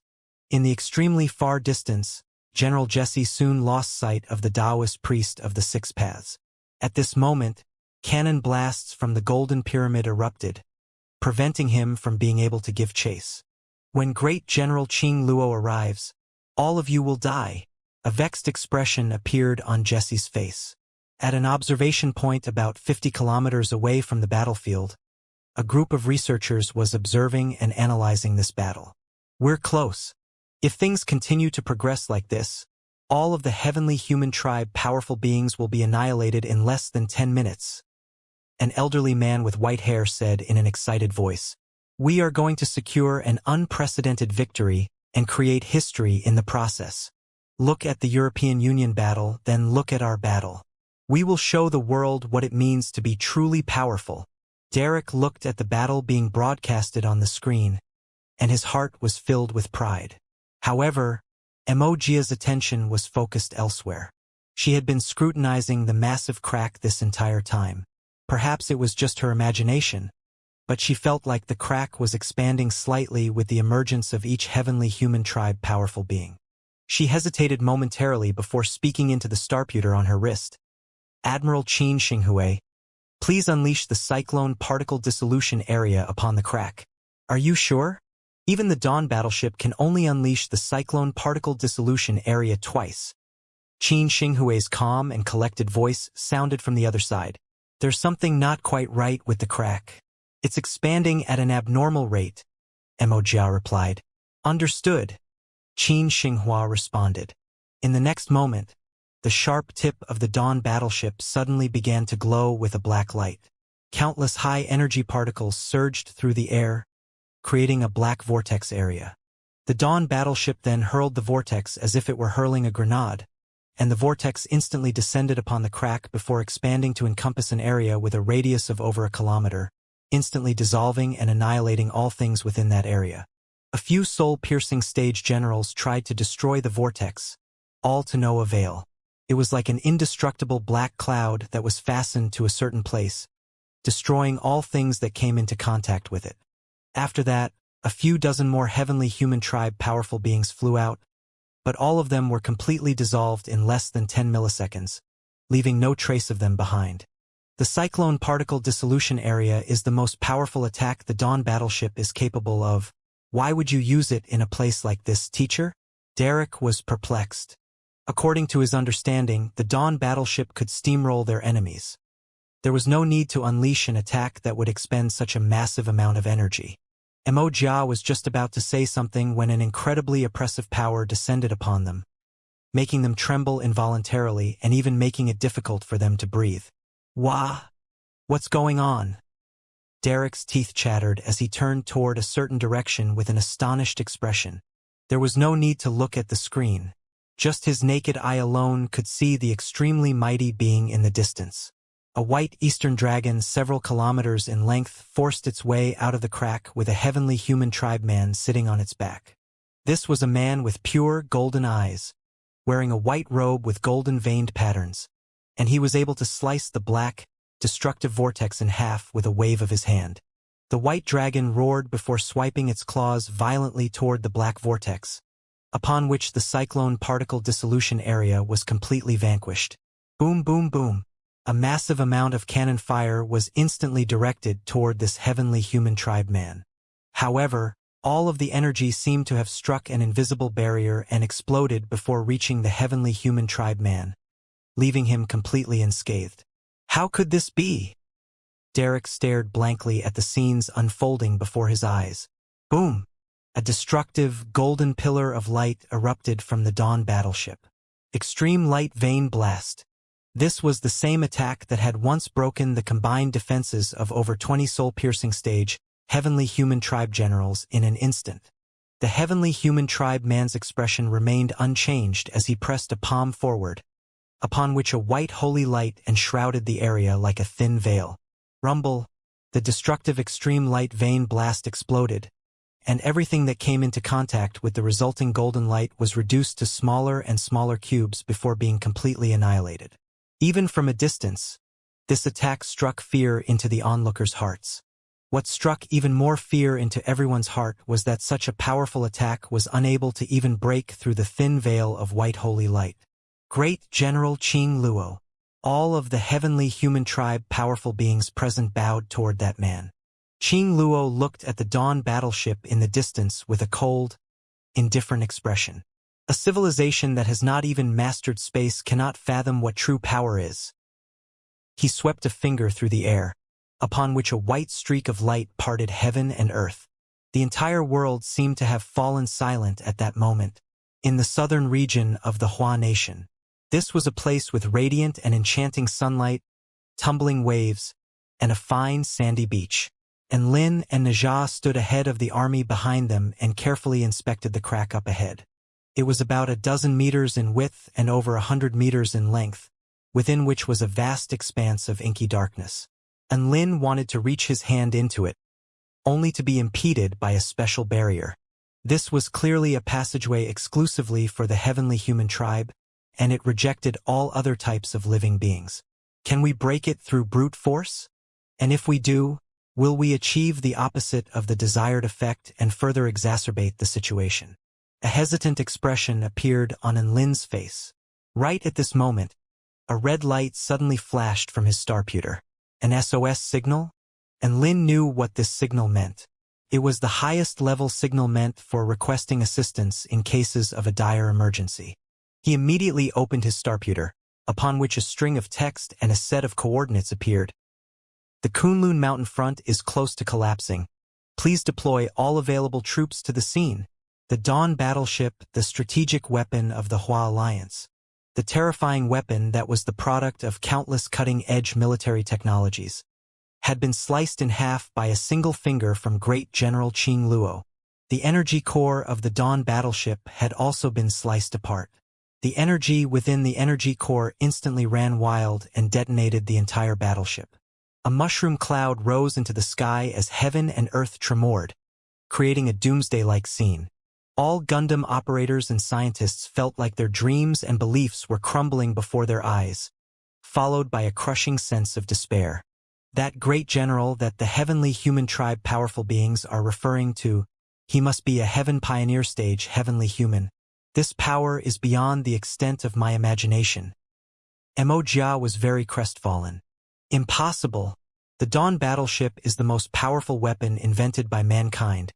A: In the extremely far distance, General Jesse soon lost sight of the Taoist priest of the Six Paths. At this moment, cannon blasts from the Golden Pyramid erupted, preventing him from being able to give chase. When Great General Qing Luo arrives, all of you will die. A vexed expression appeared on Jesse's face. At an observation point about 50 kilometers away from the battlefield, a group of researchers was observing and analyzing this battle. We're close. If things continue to progress like this, all of the heavenly human tribe powerful beings will be annihilated in less than 10 minutes. An elderly man with white hair said in an excited voice, "We are going to secure an unprecedented victory and create history in the process. Look at the European Union battle, then look at our battle. We will show the world what it means to be truly powerful." Derek looked at the battle being broadcasted on the screen, and his heart was filled with pride. However, Emojia's attention was focused elsewhere. She had been scrutinizing the massive crack this entire time. Perhaps it was just her imagination, but she felt like the crack was expanding slightly with the emergence of each heavenly human tribe powerful being. She hesitated momentarily before speaking into the starputer on her wrist. "Admiral Qin Xinghui, please unleash the cyclone particle dissolution area upon the crack." "Are you sure?" "Even the Dawn battleship can only unleash the cyclone particle dissolution area twice." Qin Xinghui's calm and collected voice sounded from the other side. "There's something not quite right with the crack. It's expanding at an abnormal rate," Emojia replied. "Understood," Qin Xinghua responded. In the next moment, the sharp tip of the Dawn battleship suddenly began to glow with a black light. Countless high-energy particles surged through the air, creating a black vortex area. The Dawn battleship then hurled the vortex as if it were hurling a grenade, and the vortex instantly descended upon the crack before expanding to encompass an area with a radius of over a kilometer, instantly dissolving and annihilating all things within that area. A few soul-piercing stage generals tried to destroy the vortex, all to no avail. It was like an indestructible black cloud that was fastened to a certain place, destroying all things that came into contact with it. After that, a few dozen more heavenly human tribe powerful beings flew out, but all of them were completely dissolved in less than 10 milliseconds, leaving no trace of them behind. The cyclone particle dissolution area is the most powerful attack the Dawn battleship is capable of. Why would you use it in a place like this, teacher? Derek was perplexed. According to his understanding, the Dawn battleship could steamroll their enemies. There was no need to unleash an attack that would expend such a massive amount of energy. Emojia was just about to say something when an incredibly oppressive power descended upon them, making them tremble involuntarily and even making it difficult for them to breathe. "Wah! What's going on?" Derek's teeth chattered as he turned toward a certain direction with an astonished expression. There was no need to look at the screen. Just his naked eye alone could see the extremely mighty being in the distance. A white eastern dragon several kilometers in length forced its way out of the crack with a heavenly human tribe man sitting on its back. This was a man with pure golden eyes, wearing a white robe with golden veined patterns, and he was able to slice the black, destructive vortex in half with a wave of his hand. The white dragon roared before swiping its claws violently toward the black vortex, upon which the cyclone particle dissolution area was completely vanquished. Boom, boom, boom. A massive amount of cannon fire was instantly directed toward this heavenly human tribe man. However, all of the energy seemed to have struck an invisible barrier and exploded before reaching the heavenly human tribe man, leaving him completely unscathed. How could this be? Derek stared blankly at the scenes unfolding before his eyes. Boom! A destructive, golden pillar of light erupted from the Dawn battleship. Extreme Light Vein Blast. This was the same attack that had once broken the combined defenses of over 20 soul-piercing stage, Heavenly Human Tribe generals in an instant. The Heavenly Human Tribe man's expression remained unchanged as he pressed a palm forward, upon which a white holy light enshrouded the area like a thin veil. Rumble! The destructive Extreme Light Vein Blast exploded, and everything that came into contact with the resulting golden light was reduced to smaller and smaller cubes before being completely annihilated. Even from a distance, this attack struck fear into the onlookers' hearts. What struck even more fear into everyone's heart was that such a powerful attack was unable to even break through the thin veil of white holy light. Great General Qing Luo. All of the Heavenly Human Tribe powerful beings present bowed toward that man. Qing Luo looked at the Dawn battleship in the distance with a cold, indifferent expression. A civilization that has not even mastered space cannot fathom what true power is. He swept a finger through the air, upon which a white streak of light parted heaven and earth. The entire world seemed to have fallen silent at that moment. In the southern region of the Hua Nation, this was a place with radiant and enchanting sunlight, tumbling waves, and a fine sandy beach. And Lin and Najah stood ahead of the army behind them and carefully inspected the crack up ahead. It was about 12 meters in width and over 100 meters in length, within which was a vast expanse of inky darkness. And Lin wanted to reach his hand into it, only to be impeded by a special barrier. This was clearly a passageway exclusively for the Heavenly Human Tribe, and it rejected all other types of living beings. Can we break it through brute force? And if we do, will we achieve the opposite of the desired effect and further exacerbate the situation? A hesitant expression appeared on Lin's face. Right at this moment, a red light suddenly flashed from his starputer. An SOS signal? And Lin knew what this signal meant. It was the highest level signal meant for requesting assistance in cases of a dire emergency. He immediately opened his starputer, upon which a string of text and a set of coordinates appeared. The Kunlun mountain front is close to collapsing. Please deploy all available troops to the scene. The Dawn battleship, the strategic weapon of the Hua Alliance. The terrifying weapon that was the product of countless cutting-edge military technologies, had been sliced in half by a single finger from Great General Qing Luo. The energy core of the Dawn battleship had also been sliced apart. The energy within the energy core instantly ran wild and detonated the entire battleship. A mushroom cloud rose into the sky as heaven and earth tremored, creating a doomsday-like scene. All Gundam operators and scientists felt like their dreams and beliefs were crumbling before their eyes, followed by a crushing sense of despair. That great general that the Heavenly Human Tribe powerful beings are referring to, he must be a heaven pioneer stage heavenly human. This power is beyond the extent of my imagination. Mo Jia was very crestfallen. Impossible. The Dawn battleship is the most powerful weapon invented by mankind.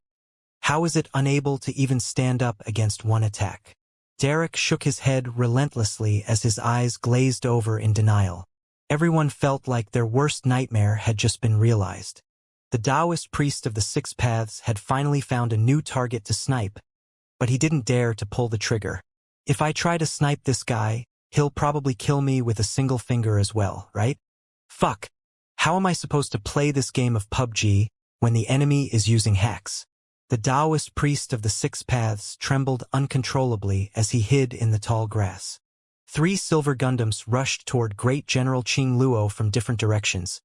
A: How is it unable to even stand up against one attack? Derek shook his head relentlessly as his eyes glazed over in denial. Everyone felt like their worst nightmare had just been realized. The Taoist priest of the Six Paths had finally found a new target to snipe, but he didn't dare to pull the trigger. If I try to snipe this guy, he'll probably kill me with a single finger as well, right? Fuck. How am I supposed to play this game of PUBG when the enemy is using hacks? The Taoist priest of the Six Paths trembled uncontrollably as he hid in the tall grass. 3 silver Gundams rushed toward Great General Qing Luo from different directions,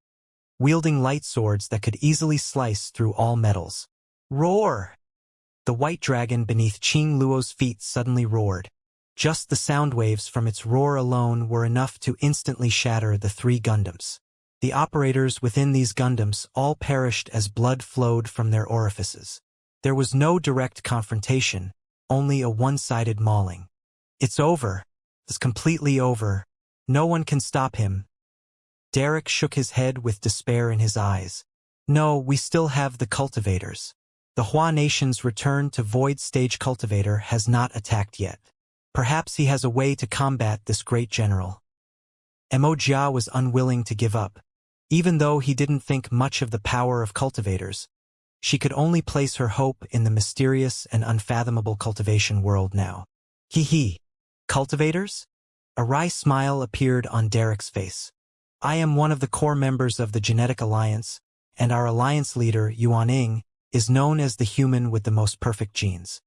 A: wielding light swords that could easily slice through all metals. Roar! The white dragon beneath Qing Luo's feet suddenly roared. Just the sound waves from its roar alone were enough to instantly shatter the 3 Gundams. The operators within these Gundams all perished as blood flowed from their orifices. There was no direct confrontation, only a one-sided mauling. It's over. It's completely over. No one can stop him. Derek shook his head with despair in his eyes. No, we still have the cultivators. The Hua Nation's return to Void Stage Cultivator has not attacked yet. Perhaps he has a way to combat this great general. Mo Jia was unwilling to give up. Even though he didn't think much of the power of cultivators, she could only place her hope in the mysterious and unfathomable cultivation world now. Hee. Cultivators? A wry smile appeared on Derek's face. I am one of the core members of the Genetic Alliance, and our alliance leader, Yuan, is known as the human with the most perfect genes.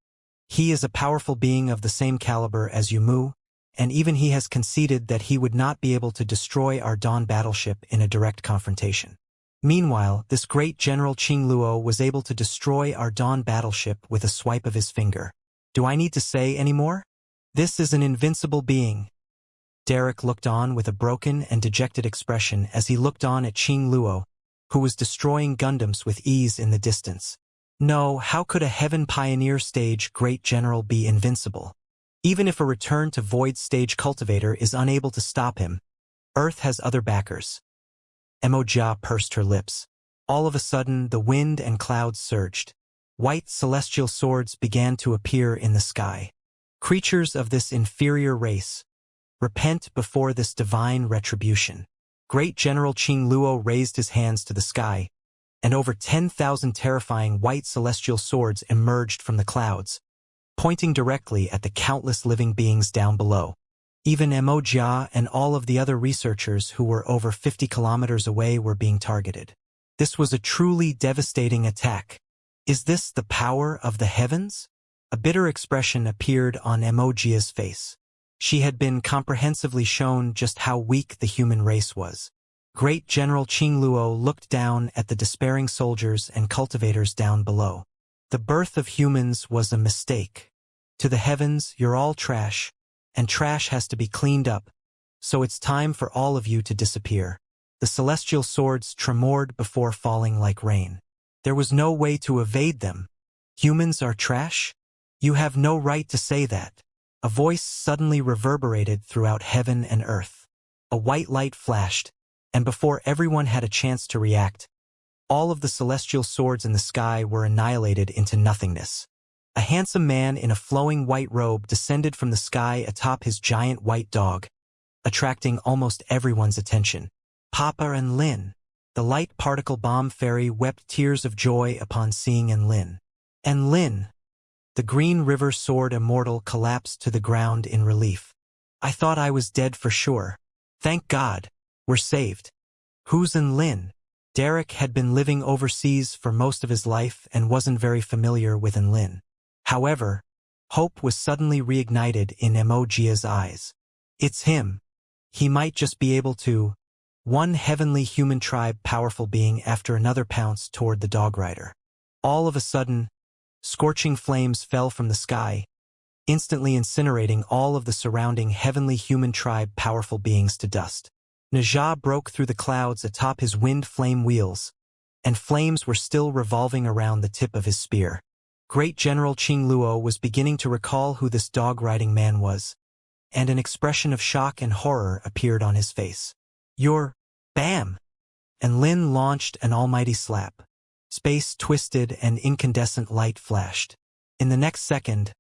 A: He is a powerful being of the same caliber as Yumu, and even he has conceded that he would not be able to destroy our Dawn battleship in a direct confrontation. Meanwhile, this great General Qing Luo was able to destroy our Dawn battleship with a swipe of his finger. Do I need to say any more? This is an invincible being. Derek looked on with a broken and dejected expression as he looked on at Qing Luo, who was destroying Gundams with ease in the distance. No, how could a Heaven Pioneer stage great general be invincible? Even if a return to Void stage cultivator is unable to stop him, Earth has other backers. Emoja pursed her lips. All of a sudden, the wind and clouds surged. White celestial swords began to appear in the sky. Creatures of this inferior race, repent before this divine retribution. Great General Qing Luo raised his hands to the sky, and over 10,000 terrifying white celestial swords emerged from the clouds, pointing directly at the countless living beings down below. Even Emoja and all of the other researchers who were over 50 kilometers away were being targeted. This was a truly devastating attack. Is this the power of the heavens? A bitter expression appeared on Emojia's face. She had been comprehensively shown just how weak the human race was. Great General Qing Luo looked down at the despairing soldiers and cultivators down below. The birth of humans was a mistake. To the heavens, you're all trash, and trash has to be cleaned up, so it's time for all of you to disappear. The celestial swords tremored before falling like rain. There was no way to evade them. Humans are trash? You have no right to say that. A voice suddenly reverberated throughout heaven and earth. A white light flashed, and before everyone had a chance to react, all of the celestial swords in the sky were annihilated into nothingness. A handsome man in a flowing white robe descended from the sky atop his giant white dog, attracting almost everyone's attention. Papa and Lin. The light particle bomb fairy wept tears of joy upon seeing Enlin. Enlin. The Green River Sword Immortal collapsed to the ground in relief. I thought I was dead for sure. Thank God, we're saved. Who's Enlin? Derek had been living overseas for most of his life and wasn't very familiar with Enlin. However, hope was suddenly reignited in Emojia's eyes. It's him. He might just be able to. One heavenly human tribe powerful being after another pounced toward the dog rider. All of a sudden, scorching flames fell from the sky, instantly incinerating all of the surrounding heavenly human tribe powerful beings to dust. Naja broke through the clouds atop his wind flame wheels, and flames were still revolving around the tip of his spear. Great General Qing Luo was beginning to recall who this dog-riding man was, and an expression of shock and horror appeared on his face. You're... Bam! And Lin launched an almighty slap. Space twisted and incandescent light flashed. In the next second,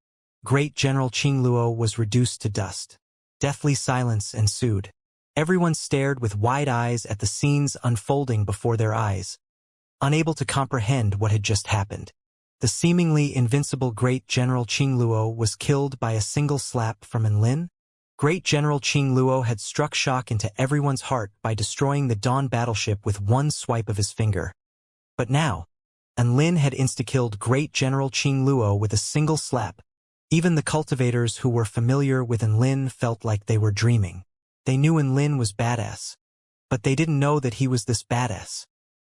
A: Great General Qing Luo was reduced to dust. Deathly silence ensued. Everyone stared with wide eyes at the scenes unfolding before their eyes, unable to comprehend what had just happened. The seemingly invincible Great General Qing Luo was killed by a single slap from Enlin. Great General Qing Luo had struck shock into everyone's heart by destroying the Dawn battleship with one swipe of his finger. But now, Enlin had insta-killed Great General Qing Luo with a single slap. Even the cultivators who were familiar with Enlin felt like they were dreaming. They knew Enlin was badass, but they didn't know that he was this badass.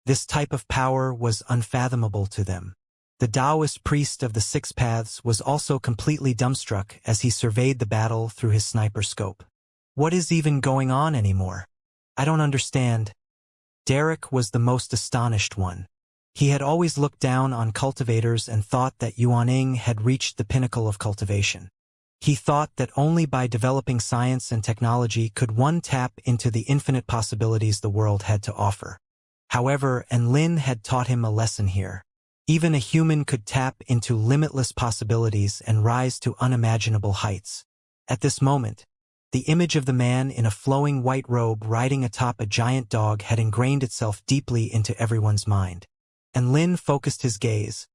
A: This type of power was unfathomable to them. The Taoist priest of the Six Paths was also completely dumbstruck as he surveyed the battle through his sniper scope. What is even going on anymore? I don't understand. Derek was the most astonished one. He had always looked down on cultivators and thought that Yuan had reached the pinnacle of cultivation. He thought that only by developing science and technology could one tap into the infinite possibilities the world had to offer. However, Enlin had taught him a lesson here. Even a human could tap into limitless possibilities and rise to unimaginable heights. At this moment, The image of the man in a flowing white robe riding atop a giant dog had ingrained itself deeply into everyone's mind. And Lin focused his gaze,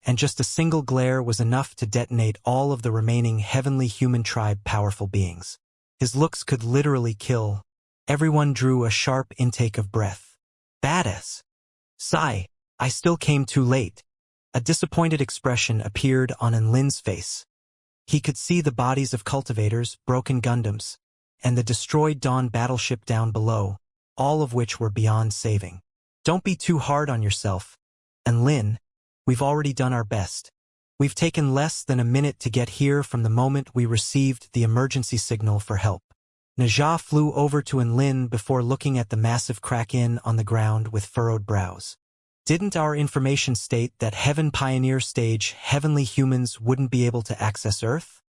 A: and just a single glare was enough to detonate all of the remaining heavenly human tribe powerful beings. His looks could literally kill. Everyone drew a sharp intake of breath. Badass. Sigh, I still came too late. A disappointed expression appeared on Lin's face. He could see the bodies of cultivators, broken Gundams, and the destroyed Dawn battleship down below, all of which were beyond saving. Don't be too hard on yourself. And Lin, we've already done our best. We've taken less than a minute to get here from the moment we received the emergency signal for help. Najah flew over to Lin before looking at the massive crack-in on the ground with furrowed brows. Didn't our information state that Heaven Pioneer Stage heavenly humans wouldn't be able to access Earth?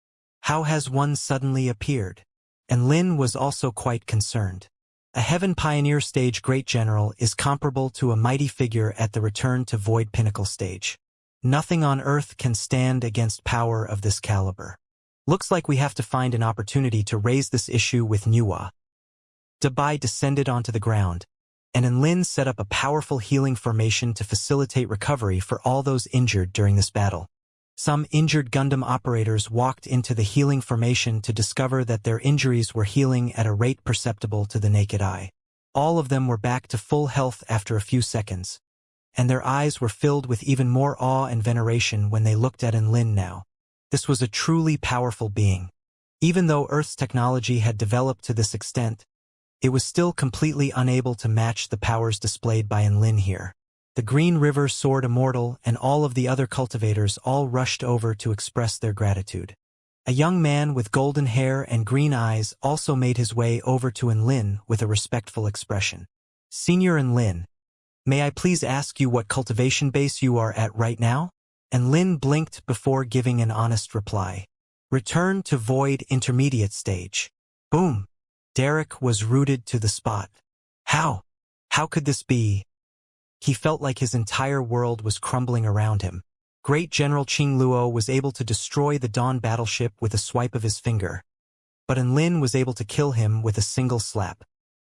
A: How has one suddenly appeared? And Lin was also quite concerned. A Heaven Pioneer Stage Great General is comparable to a mighty figure at the Return to Void Pinnacle stage. Nothing on Earth can stand against power of this caliber. Looks like we have to find an opportunity to raise this issue with Nuwa. Dabai descended onto the ground, and Lin set up a powerful healing formation to facilitate recovery for all those injured during this battle. Some injured Gundam operators walked into the healing formation to discover that their injuries were healing at a rate perceptible to the naked eye. All of them were back to full health after a few seconds, and their eyes were filled with even more awe and veneration when they looked at Lin now. This was a truly powerful being. Even though Earth's technology had developed to this extent, it was still completely unable to match the powers displayed by Lin here. The Green River Sword Immortal and all of the other cultivators all rushed over to express their gratitude. A young man with golden hair and green eyes also made his way over to Lin with a respectful expression. Senior Lin, may I please ask you what cultivation base you are at right now? And Lin blinked before giving an honest reply. Return to Void Intermediate Stage. Boom. Derek was rooted to the spot. How? How could this be? He felt like his entire world was crumbling around him. Great General Qing Luo was able to destroy the Dawn battleship with a swipe of his finger, but Lin was able to kill him with a single slap.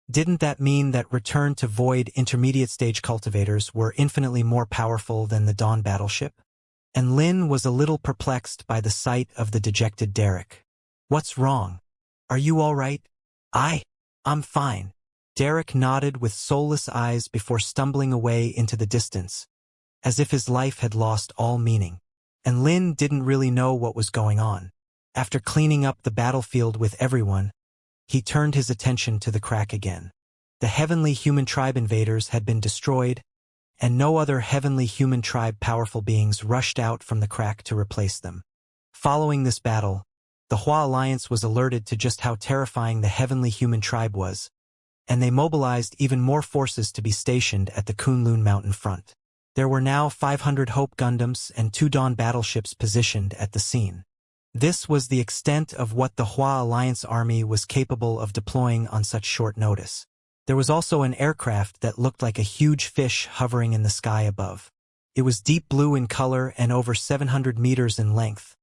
A: Didn't that mean that Return to Void Intermediate Stage cultivators were infinitely more powerful than the Dawn battleship? And Lin was a little perplexed by the sight of the dejected Derek. What's wrong? Are you all right? I'm fine. Derek nodded with soulless eyes before stumbling away into the distance, as if his life had lost all meaning. And Lin didn't really know what was going on. After cleaning up the battlefield with everyone, he turned his attention to the crack again. The heavenly human tribe invaders had been destroyed, and no other heavenly human tribe powerful beings rushed out from the crack to replace them. Following this battle, the Hua Alliance was alerted to just how terrifying the heavenly human tribe was, and they mobilized even more forces to be stationed at the Kunlun mountain front. There were now 500 Hope Gundams and 2 Dawn battleships positioned at the scene. This was the extent of what the Hua Alliance army was capable of deploying on such short notice. There was also an aircraft that looked like a huge fish hovering in the sky above. It was deep blue in color and over 700 meters in length,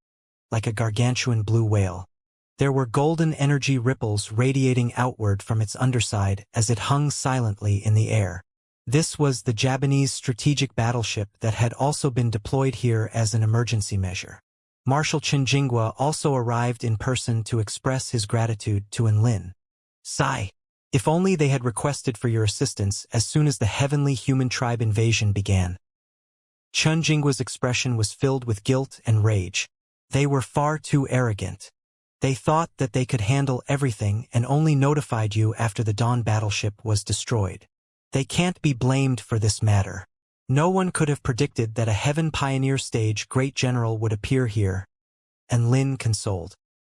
A: like a gargantuan blue whale. There were golden energy ripples radiating outward from its underside as it hung silently in the air. This was the Japanese strategic battleship that had also been deployed here as an emergency measure. Marshal Chen Jinghua also arrived in person to express his gratitude to Lin. Sigh. If only they had requested for your assistance as soon as the heavenly human tribe invasion began. Chen Jinghua's expression was filled with guilt and rage. They were far too arrogant. They thought that they could handle everything and only notified you after the Dawn battleship was destroyed. They can't be blamed for this matter. No one could have predicted that a Heaven Pioneer Stage Great General would appear here. And Lin consoled.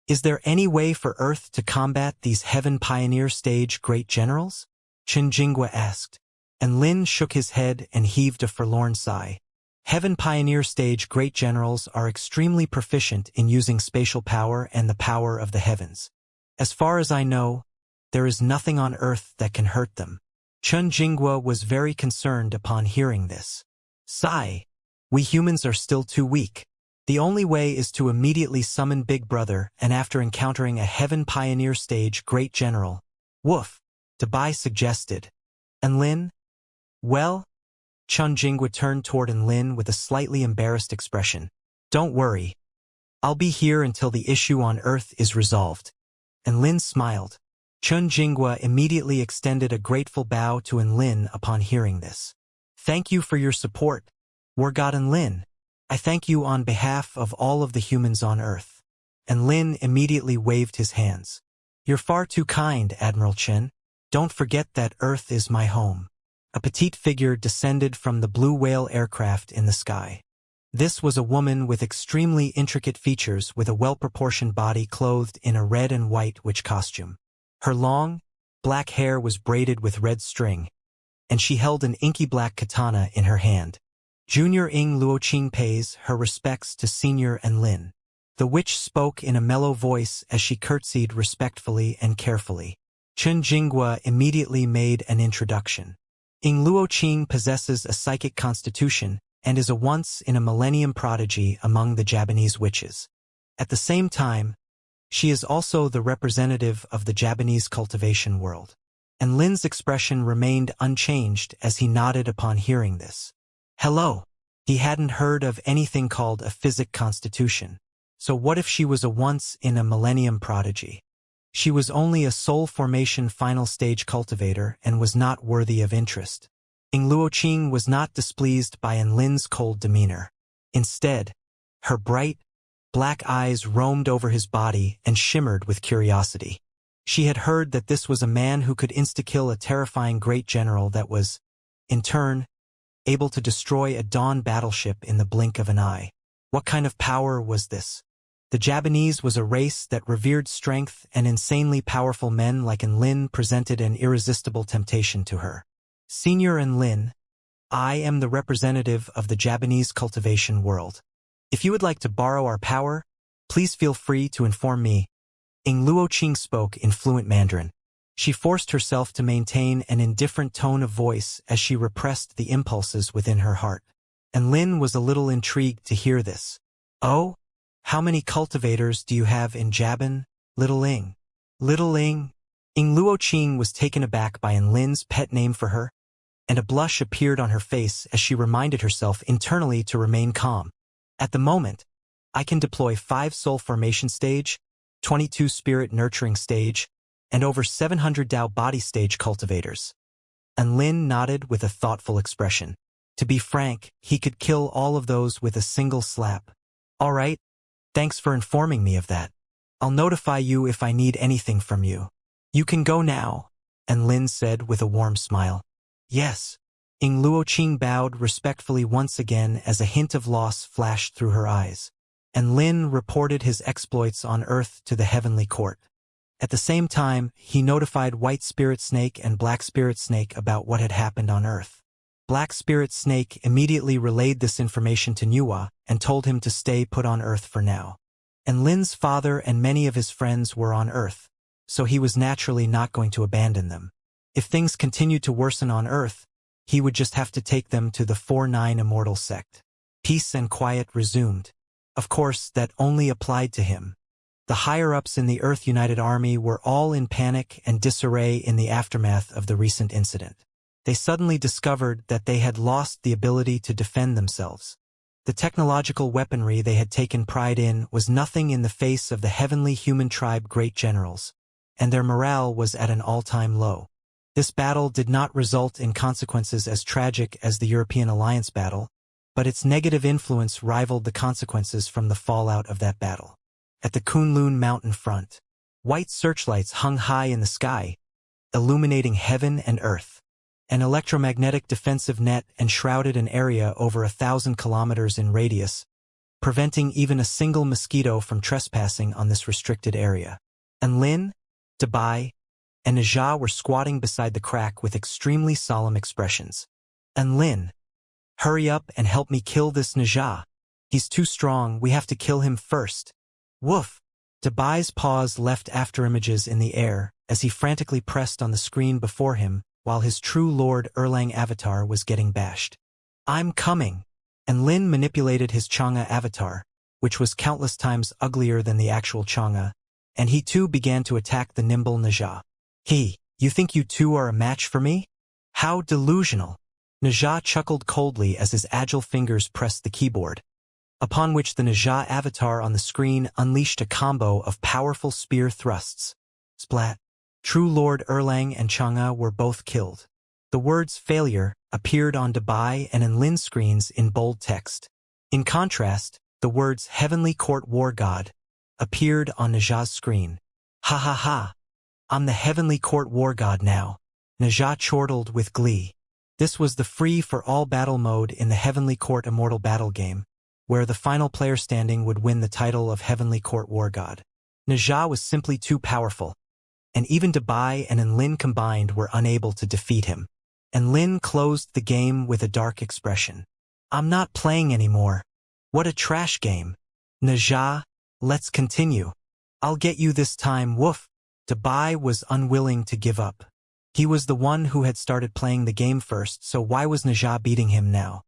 A: Is there any way for Earth to combat these Heaven Pioneer Stage Great Generals? Chen Jinghua asked. And Lin shook his head and heaved a forlorn sigh. Heaven Pioneer Stage Great Generals are extremely proficient in using spatial power and the power of the heavens. As far as I know, there is nothing on Earth that can hurt them. Chen Jinghua was very concerned upon hearing this. Sigh. We humans are still too weak. The only way is to immediately summon Big Brother, and after encountering a Heaven Pioneer stage Great General, woof, Dabai suggested. And Lin? Well? Chun Jingwa turned toward Lin with a slightly embarrassed expression. Don't worry. I'll be here until the issue on Earth is resolved. And Lin smiled. Chun Jingwa immediately extended a grateful bow to Lin upon hearing this. Thank you for your support, Wargod Lin. I thank you on behalf of all of the humans on Earth. And Lin immediately waved his hands. You're far too kind, Admiral Chen. Don't forget that Earth is my home. A petite figure descended from the blue whale aircraft in the sky. This was a woman with extremely intricate features with a well-proportioned body clothed in a red and white witch costume. Her long, black hair was braided with red string, and she held an inky black katana in her hand. Junior Ing Luoqing pays her respects to Senior Lin. The witch spoke in a mellow voice as she curtsied respectfully and carefully. Chun Jingwa immediately made an introduction. Ing Luoqing possesses a psychic constitution and is a once-in-a-millennium prodigy among the Japanese witches. At the same time, she is also the representative of the Japanese cultivation world. And Lin's expression remained unchanged as he nodded upon hearing this. Hello. He hadn't heard of anything called a physic constitution. So what if she was a once-in-a-millennium prodigy? She was only a soul formation final stage cultivator and was not worthy of interest. Ing Luoqing was not displeased by Lin's cold demeanor. Instead, her bright, black eyes roamed over his body and shimmered with curiosity. She had heard that this was a man who could insta-kill a terrifying great general that was, in turn, able to destroy a Dawn battleship in the blink of an eye. What kind of power was this? The Japanese was a race that revered strength, and insanely powerful men like Lin presented an irresistible temptation to her. Senior Lin, I am the representative of the Japanese cultivation world. If you would like to borrow our power, please feel free to inform me. Ing Luoqing spoke in fluent Mandarin. She forced herself to maintain an indifferent tone of voice as she repressed the impulses within her heart. And Lin was a little intrigued to hear this. Oh? How many cultivators do you have in Jaban, Little Ing? Little Ing? Ing Luoqing was taken aback by Lin's pet name for her, and a blush appeared on her face as she reminded herself internally to remain calm. At the moment, I can deploy 5 soul formation stage, 22 spirit nurturing stage, and over 700 Dao body stage cultivators. And Lin nodded with a thoughtful expression. To be frank, he could kill all of those with a single slap. All right, thanks for informing me of that. I'll notify you if I need anything from you. You can go now, and Lin said with a warm smile. Yes. Ing Luoqing bowed respectfully once again as a hint of loss flashed through her eyes. And Lin reported his exploits on Earth to the Heavenly Court. At the same time, he notified White Spirit Snake and Black Spirit Snake about what had happened on Earth. Black Spirit Snake immediately relayed this information to Nuwa and told him to stay put on Earth for now. And Lin's father and many of his friends were on Earth, so he was naturally not going to abandon them. If things continued to worsen on Earth, he would just have to take them to the 4-9 Immortal sect. Peace and quiet resumed. Of course, that only applied to him. The higher-ups in the Earth United Army were all in panic and disarray in the aftermath of the recent incident. They suddenly discovered that they had lost the ability to defend themselves. The technological weaponry they had taken pride in was nothing in the face of the heavenly human tribe great generals, and their morale was at an all-time low. This battle did not result in consequences as tragic as the European Alliance battle, but its negative influence rivaled the consequences from the fallout of that battle. At the Kunlun mountain front, white searchlights hung high in the sky, illuminating heaven and earth. An electromagnetic defensive net enshrouded an area over 1,000 kilometers in radius, preventing even a single mosquito from trespassing on this restricted area. And Lin, Dabai, and Najah were squatting beside the crack with extremely solemn expressions. And Lin, hurry up and help me kill this Najah. He's too strong, we have to kill him first. Woof! Dabai's paws left afterimages in the air as he frantically pressed on the screen before him while his true Lord Erlang avatar was getting bashed. I'm coming! And Lin manipulated his Chang'e avatar, which was countless times uglier than the actual Xianxia, and he too began to attack the nimble Najia. You think you two are a match for me? How delusional! Najia chuckled coldly as his agile fingers pressed the keyboard, upon which the Najia avatar on the screen unleashed a combo of powerful spear thrusts. Splat! True Lord Erlang and Xianxia were both killed. The words failure appeared on Dubai and in Lin's screens in bold text. In contrast, the words Heavenly Court War God appeared on Naja's screen. Ha ha ha! I'm the Heavenly Court War God now. Naja chortled with glee. This was the free-for-all battle mode in the Heavenly Court Immortal battle game, where the final player standing would win the title of Heavenly Court War God. Naja was simply too powerful, and even Dubai and Lin combined were unable to defeat him. And Lin closed the game with a dark expression. I'm not playing anymore. What a trash game. Naja, let's continue. I'll get you this time, woof. Dubai was unwilling to give up. He was the one who had started playing the game first, so why was Naja beating him now?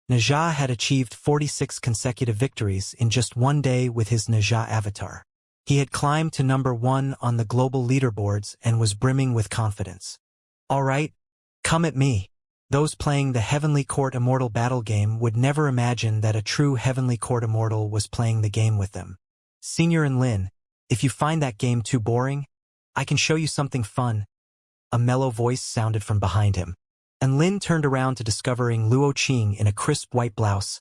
A: Naja had achieved 46 consecutive victories in just one day with his Naja avatar. He had climbed to number 1 on the global leaderboards and was brimming with confidence. All right, come at me. Those playing the Heavenly Court Immortal battle game would never imagine that a true Heavenly Court Immortal was playing the game with them. Senior and Lin, if you find that game too boring, I can show you something fun. A mellow voice sounded from behind him, and Lin turned around to discovering Luo Qing in a crisp white blouse,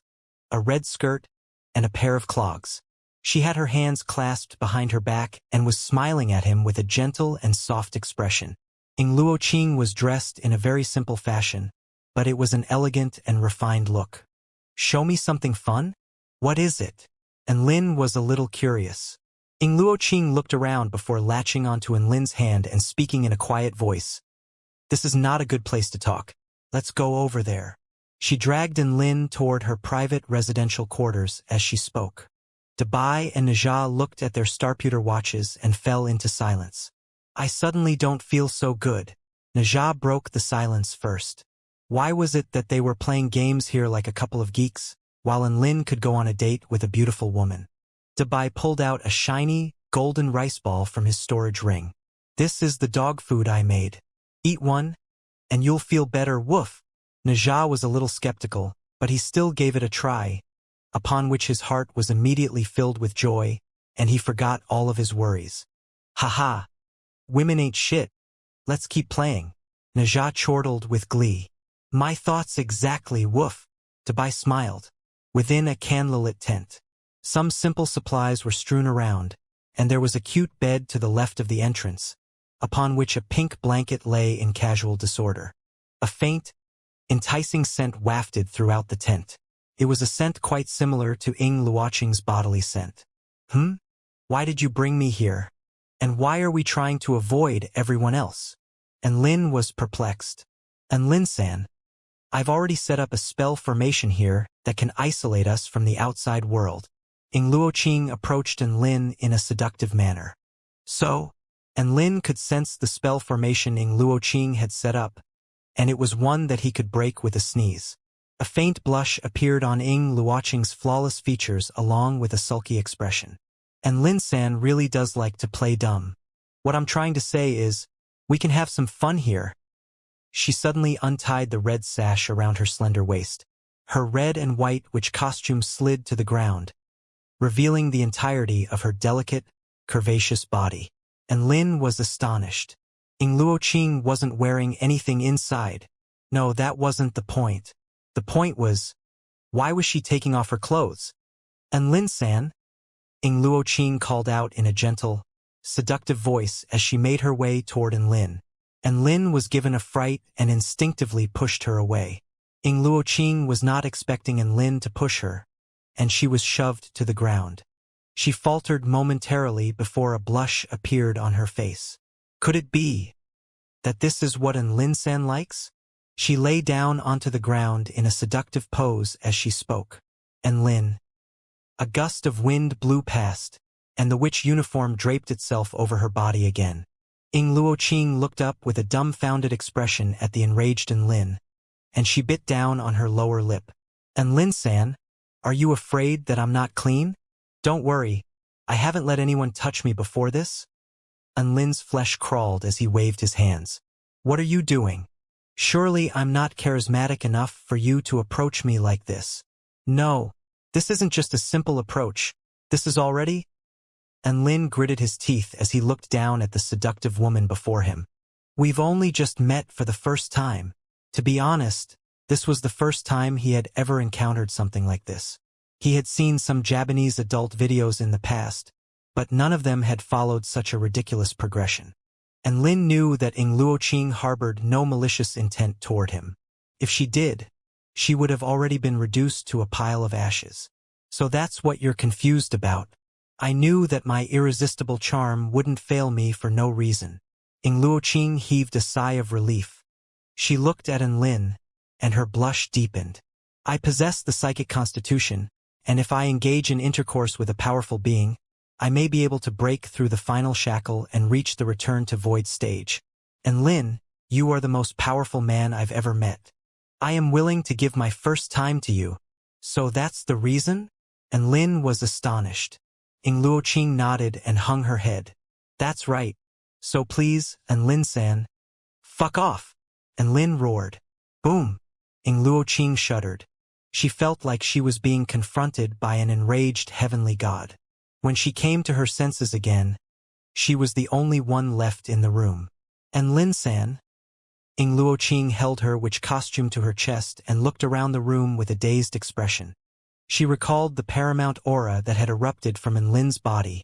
A: a red skirt, and a pair of clogs. She had her hands clasped behind her back and was smiling at him with a gentle and soft expression. Luo Qing was dressed in a very simple fashion, but it was an elegant and refined look. Show me something fun? What is it? And Lin was a little curious. Luo Qing looked around before latching onto Lin's hand and speaking in a quiet voice. This is not a good place to talk. Let's go over there. She dragged Lin toward her private residential quarters as she spoke. Dubai and Naja looked at their starputer watches and fell into silence. I suddenly don't feel so good. Naja broke the silence first. Why was it that they were playing games here like a couple of geeks, while Lin could go on a date with a beautiful woman? Dubai pulled out a shiny, golden rice ball from his storage ring. This is the dog food I made. Eat one, and you'll feel better, woof. Naja was a little skeptical, but he still gave it a try, upon which his heart was immediately filled with joy, and he forgot all of his worries. Ha! Women ain't shit. Let's keep playing. Naja chortled with glee. My thoughts exactly, woof. Dubai smiled. Within a candlelit tent, some simple supplies were strewn around, and there was a cute bed to the left of the entrance, upon which a pink blanket lay in casual disorder. A faint, enticing scent wafted throughout the tent. It was a scent quite similar to Luoqing's bodily scent. Why did you bring me here? And why are we trying to avoid everyone else? And Lin was perplexed. And Lin-san, I've already set up a spell formation here that can isolate us from the outside world. Luo Qing approached Lin in a seductive manner. So, Lin could sense the spell formation Luo Qing had set up, and it was one that he could break with a sneeze. A faint blush appeared on Luoqing's flawless features along with a sulky expression. And Lin-san really does like to play dumb. What I'm trying to say is, we can have some fun here. She suddenly untied the red sash around her slender waist. Her red and white witch costume slid to the ground, revealing the entirety of her delicate, curvaceous body. And Lin was astonished. Luo Qing wasn't wearing anything inside. No, that wasn't the point. The point was, why was she taking off her clothes? And Lin-san? Luo Qing called out in a gentle, seductive voice as she made her way toward Lin. And Lin was given a fright and instinctively pushed her away. Luo Qing was not expecting Lin to push her, and she was shoved to the ground. She faltered momentarily before a blush appeared on her face. Could it be that this is what Lin-san likes? She lay down onto the ground in a seductive pose as she spoke. And Lin. A gust of wind blew past, and the witch uniform draped itself over her body again. Luo Qing looked up with a dumbfounded expression at the enraged Lin, and she bit down on her lower lip. And Lin-san, are you afraid that I'm not clean? Don't worry, I haven't let anyone touch me before this. Lin's flesh crawled as he waved his hands. What are you doing? Surely I'm not charismatic enough for you to approach me like this. No, this isn't just a simple approach. This is already... Lin gritted his teeth as he looked down at the seductive woman before him. We've only just met for the first time. To be honest, this was the first time he had ever encountered something like this. He had seen some Japanese adult videos in the past, but none of them had followed such a ridiculous progression. And Lin knew that Ing Luoqing harbored no malicious intent toward him. If she did, she would have already been reduced to a pile of ashes. So that's what you're confused about. I knew that my irresistible charm wouldn't fail me for no reason. Ing Luoqing heaved a sigh of relief. She looked at Lin, and her blush deepened. I possess the psychic constitution, and if I engage in intercourse with a powerful being, I may be able to break through the final shackle and reach the return to void stage. And Lin, you are the most powerful man I've ever met. I am willing to give my first time to you. So that's the reason? And Lin was astonished. Ing Luoqing nodded and hung her head. That's right. So please, and Lin-san. Fuck off. And Lin roared. Boom. Ing Luoqing shuddered. She felt like she was being confronted by an enraged heavenly god. When she came to her senses again, she was the only one left in the room. And Lin-san? Ing Luoqing held her witch costume to her chest and looked around the room with a dazed expression. She recalled the paramount aura that had erupted from Lin's body,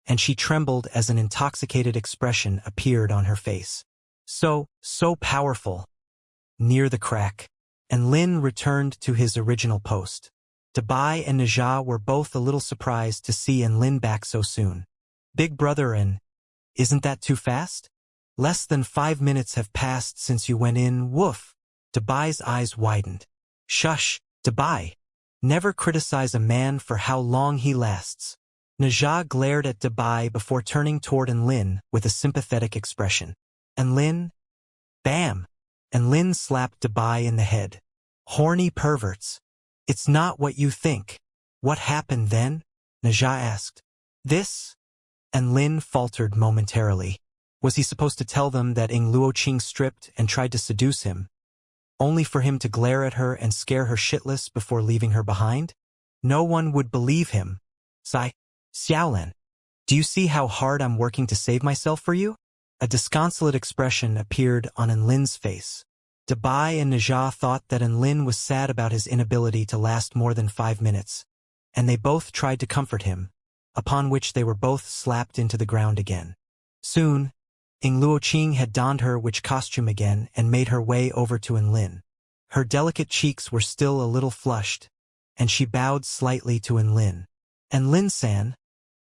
A: and she trembled as an intoxicated expression appeared on her face. So powerful. Near the crack, and Lin returned to his original post. Dabai and Najah were both a little surprised to see Lin back so soon. Big brother, and isn't that too fast? Less than 5 minutes have passed since you went in, woof. Dabai's eyes widened. Shush, Dabai. Never criticize a man for how long he lasts. Najah glared at Dabai before turning toward Lin with a sympathetic expression. And Lin? Bam! And Lin slapped Dabai in the head. Horny perverts. It's not what you think. What happened then? Najah asked. This? And Lin faltered momentarily. Was he supposed to tell them that Ing Luoqing stripped and tried to seduce him, only for him to glare at her and scare her shitless before leaving her behind? No one would believe him. Xiaolan, do you see how hard I'm working to save myself for you? A disconsolate expression appeared on Lin's face. Dabai and Najah thought that Lin was sad about his inability to last more than 5 minutes, and they both tried to comfort him, upon which they were both slapped into the ground again. Soon, Ing Luoqing had donned her witch costume again and made her way over to Lin. Her delicate cheeks were still a little flushed, and she bowed slightly to Lin. And Lin-san,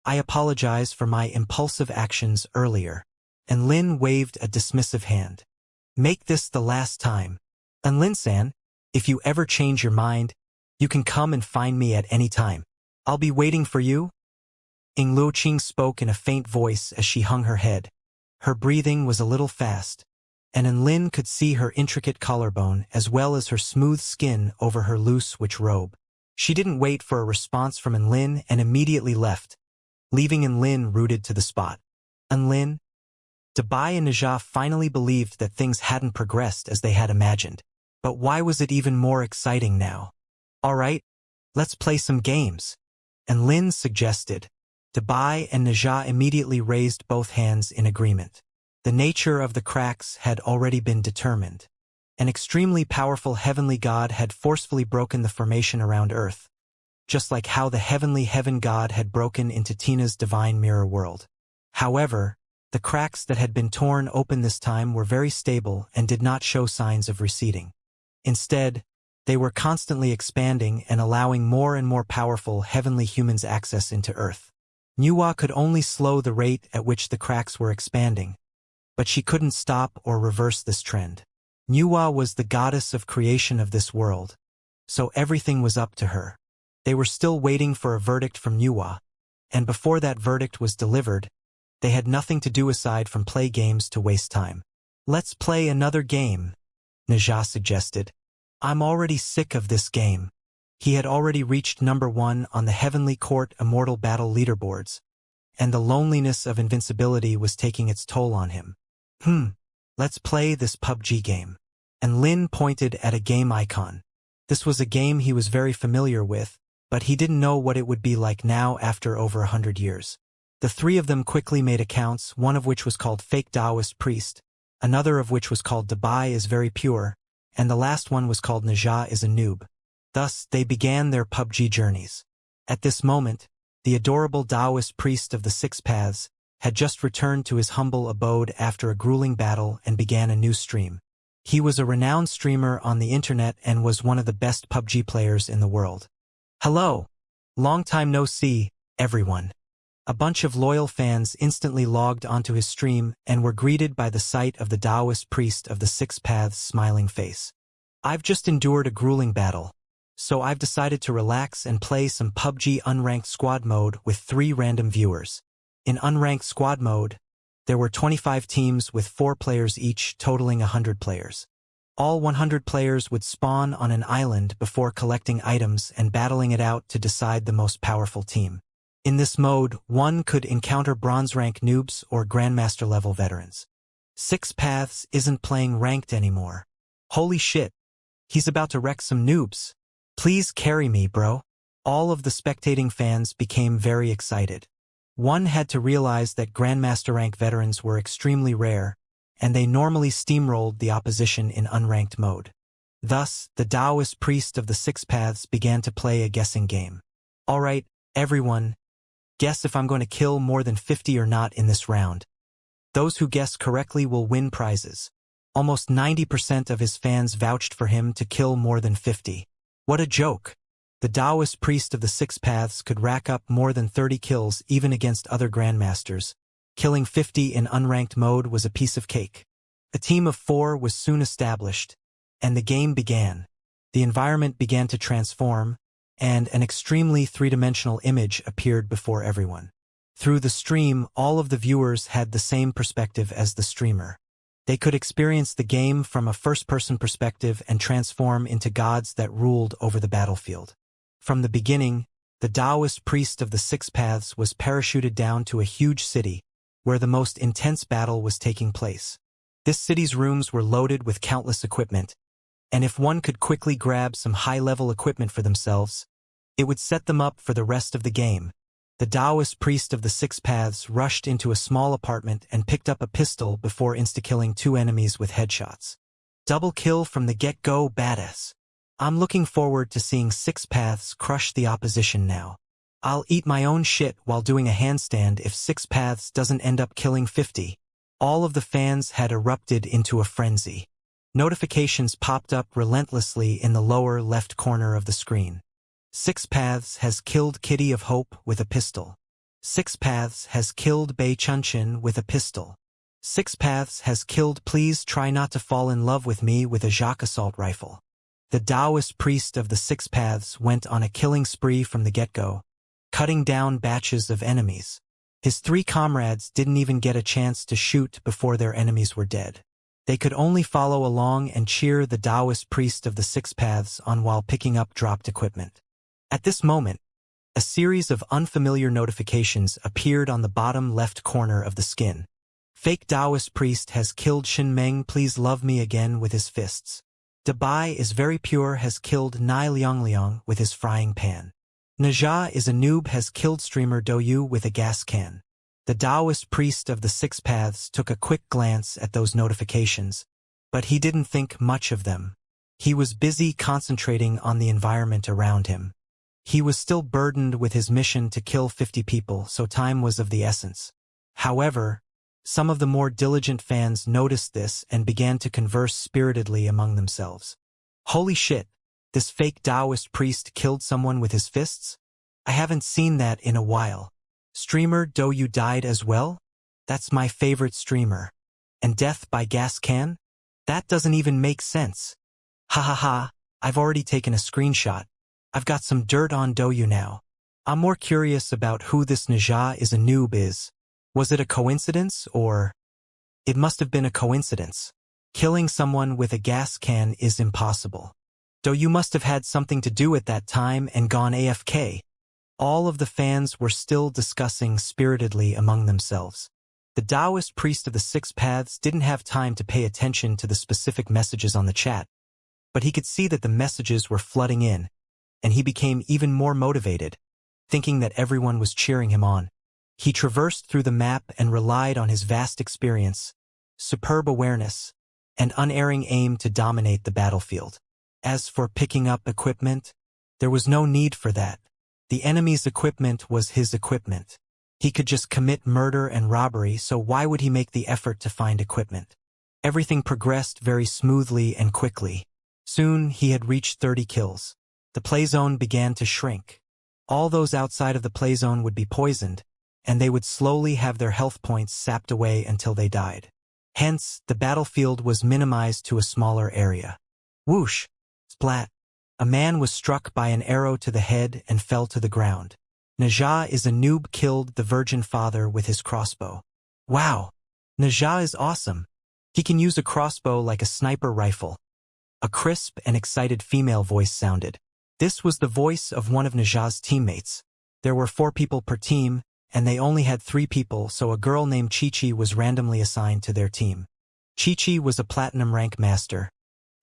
A: I apologize for my impulsive actions earlier. And Lin waved a dismissive hand. Make this the last time. And Lin-san, if you ever change your mind, you can come and find me at any time. I'll be waiting for you. Ing Luoqing spoke in a faint voice as she hung her head. Her breathing was a little fast, and Lin could see her intricate collarbone as well as her smooth skin over her loose witch robe. She didn't wait for a response from Lin and immediately left, leaving Lin rooted to the spot. Lin? Dabai and Najah finally believed that things hadn't progressed as they had imagined. But why was it even more exciting now? All right, let's play some games. And Lin suggested. Dabai and Najah immediately raised both hands in agreement. The nature of the cracks had already been determined. An extremely powerful heavenly god had forcefully broken the formation around Earth, just like how the heavenly heaven god had broken into Tina's divine mirror world. However, the cracks that had been torn open this time were very stable and did not show signs of receding. Instead, they were constantly expanding and allowing more and more powerful heavenly humans access into Earth. Nuwa could only slow the rate at which the cracks were expanding, but she couldn't stop or reverse this trend. Nuwa was the goddess of creation of this world, so everything was up to her. They were still waiting for a verdict from Nuwa, and before that verdict was delivered, they had nothing to do aside from play games to waste time. Let's play another game, Najah suggested. I'm already sick of this game. He had already reached number 1 on the Heavenly Court Immortal battle leaderboards, and the loneliness of invincibility was taking its toll on him. Let's play this PUBG game. And Lin pointed at a game icon. This was a game he was very familiar with, but he didn't know what it would be like now after over 100 years. The three of them quickly made accounts, one of which was called Fake Taoist Priest, another of which was called Dubai is Very Pure, and the last one was called Naja is a Noob. Thus, they began their PUBG journeys. At this moment, the adorable Taoist priest of the Six Paths had just returned to his humble abode after a grueling battle and began a new stream. He was a renowned streamer on the internet and was one of the best PUBG players in the world. Hello! Long time no see, everyone. A bunch of loyal fans instantly logged onto his stream and were greeted by the sight of the Taoist priest of the Six Paths' smiling face. I've just endured a grueling battle, so I've decided to relax and play some PUBG unranked squad mode with 3 random viewers. In unranked squad mode, there were 25 teams with 4 players each, totaling 100 players. All 100 players would spawn on an island before collecting items and battling it out to decide the most powerful team. In this mode, one could encounter bronze rank noobs or grandmaster level veterans. Six Paths isn't playing ranked anymore. Holy shit. He's about to wreck some noobs. Please carry me, bro. All of the spectating fans became very excited. One had to realize that grandmaster rank veterans were extremely rare, and they normally steamrolled the opposition in unranked mode. Thus, the Taoist priest of the Six Paths began to play a guessing game. Alright, everyone, guess if I'm going to kill more than 50 or not in this round. Those who guess correctly will win prizes. Almost 90% of his fans vouched for him to kill more than 50. What a joke! The Taoist priest of the Six Paths could rack up more than 30 kills even against other grandmasters. Killing 50 in unranked mode was a piece of cake. A team of 4 was soon established, and the game began. The environment began to transform, and an extremely three-dimensional image appeared before everyone. Through the stream, all of the viewers had the same perspective as the streamer. They could experience the game from a first-person perspective and transform into gods that ruled over the battlefield. From the beginning, the Taoist priest of the Six Paths was parachuted down to a huge city, where the most intense battle was taking place. This city's rooms were loaded with countless equipment, and if one could quickly grab some high-level equipment for themselves, it would set them up for the rest of the game. The Taoist priest of the Six Paths rushed into a small apartment and picked up a pistol before insta-killing 2 enemies with headshots. Double kill from the get-go, badass. I'm looking forward to seeing Six Paths crush the opposition now. I'll eat my own shit while doing a handstand if Six Paths doesn't end up killing 50. All of the fans had erupted into a frenzy. Notifications popped up relentlessly in the lower left corner of the screen. Six Paths has killed Kitty of Hope with a pistol. Six Paths has killed Bei Chunchin with a pistol. Six Paths has killed Please Try Not to Fall in Love with Me with a Jacques assault rifle. The Taoist priest of the Six Paths went on a killing spree from the get-go, cutting down batches of enemies. His 3 comrades didn't even get a chance to shoot before their enemies were dead. They could only follow along and cheer the Taoist priest of the Six Paths on while picking up dropped equipment. At this moment, a series of unfamiliar notifications appeared on the bottom left corner of the skin. Fake Taoist priest has killed Shin Meng Please Love Me Again with his fists. Dubai is Very Pure has killed Nai Liang with his frying pan. Naja is a Noob has killed streamer Douyu with a gas can. The Taoist priest of the Six Paths took a quick glance at those notifications, but he didn't think much of them. He was busy concentrating on the environment around him. He was still burdened with his mission to kill 50 people, so time was of the essence. However, some of the more diligent fans noticed this and began to converse spiritedly among themselves. Holy shit, this fake Taoist priest killed someone with his fists? I haven't seen that in a while. Streamer Douyu died as well? That's my favorite streamer. And death by gas can? That doesn't even make sense. Ha ha ha, I've already taken a screenshot. I've got some dirt on Douyu now. I'm more curious about who this Naja is a Noob is. Was it a coincidence or? It must have been a coincidence. Killing someone with a gas can is impossible. Though you must have had something to do at that time and gone AFK. All of the fans were still discussing spiritedly among themselves. The Taoist priest of the Six Paths didn't have time to pay attention to the specific messages on the chat, but he could see that the messages were flooding in, and he became even more motivated, thinking that everyone was cheering him on. He traversed through the map and relied on his vast experience, superb awareness, and unerring aim to dominate the battlefield. As for picking up equipment, there was no need for that. The enemy's equipment was his equipment. He could just commit murder and robbery, so why would he make the effort to find equipment? Everything progressed very smoothly and quickly. Soon he had reached 30 kills. The playzone began to shrink. All those outside of the playzone would be poisoned, and they would slowly have their health points sapped away until they died. Hence, the battlefield was minimized to a smaller area. Whoosh! Splat! A man was struck by an arrow to the head and fell to the ground. Naja is a noob killed the Virgin Father with his crossbow. Wow! Naja is awesome. He can use a crossbow like a sniper rifle. A crisp and excited female voice sounded. This was the voice of one of Naja's teammates. There were 4 people per team, and they only had 3 people, so a girl named Chi-Chi was randomly assigned to their team. Chi-Chi was a platinum rank master,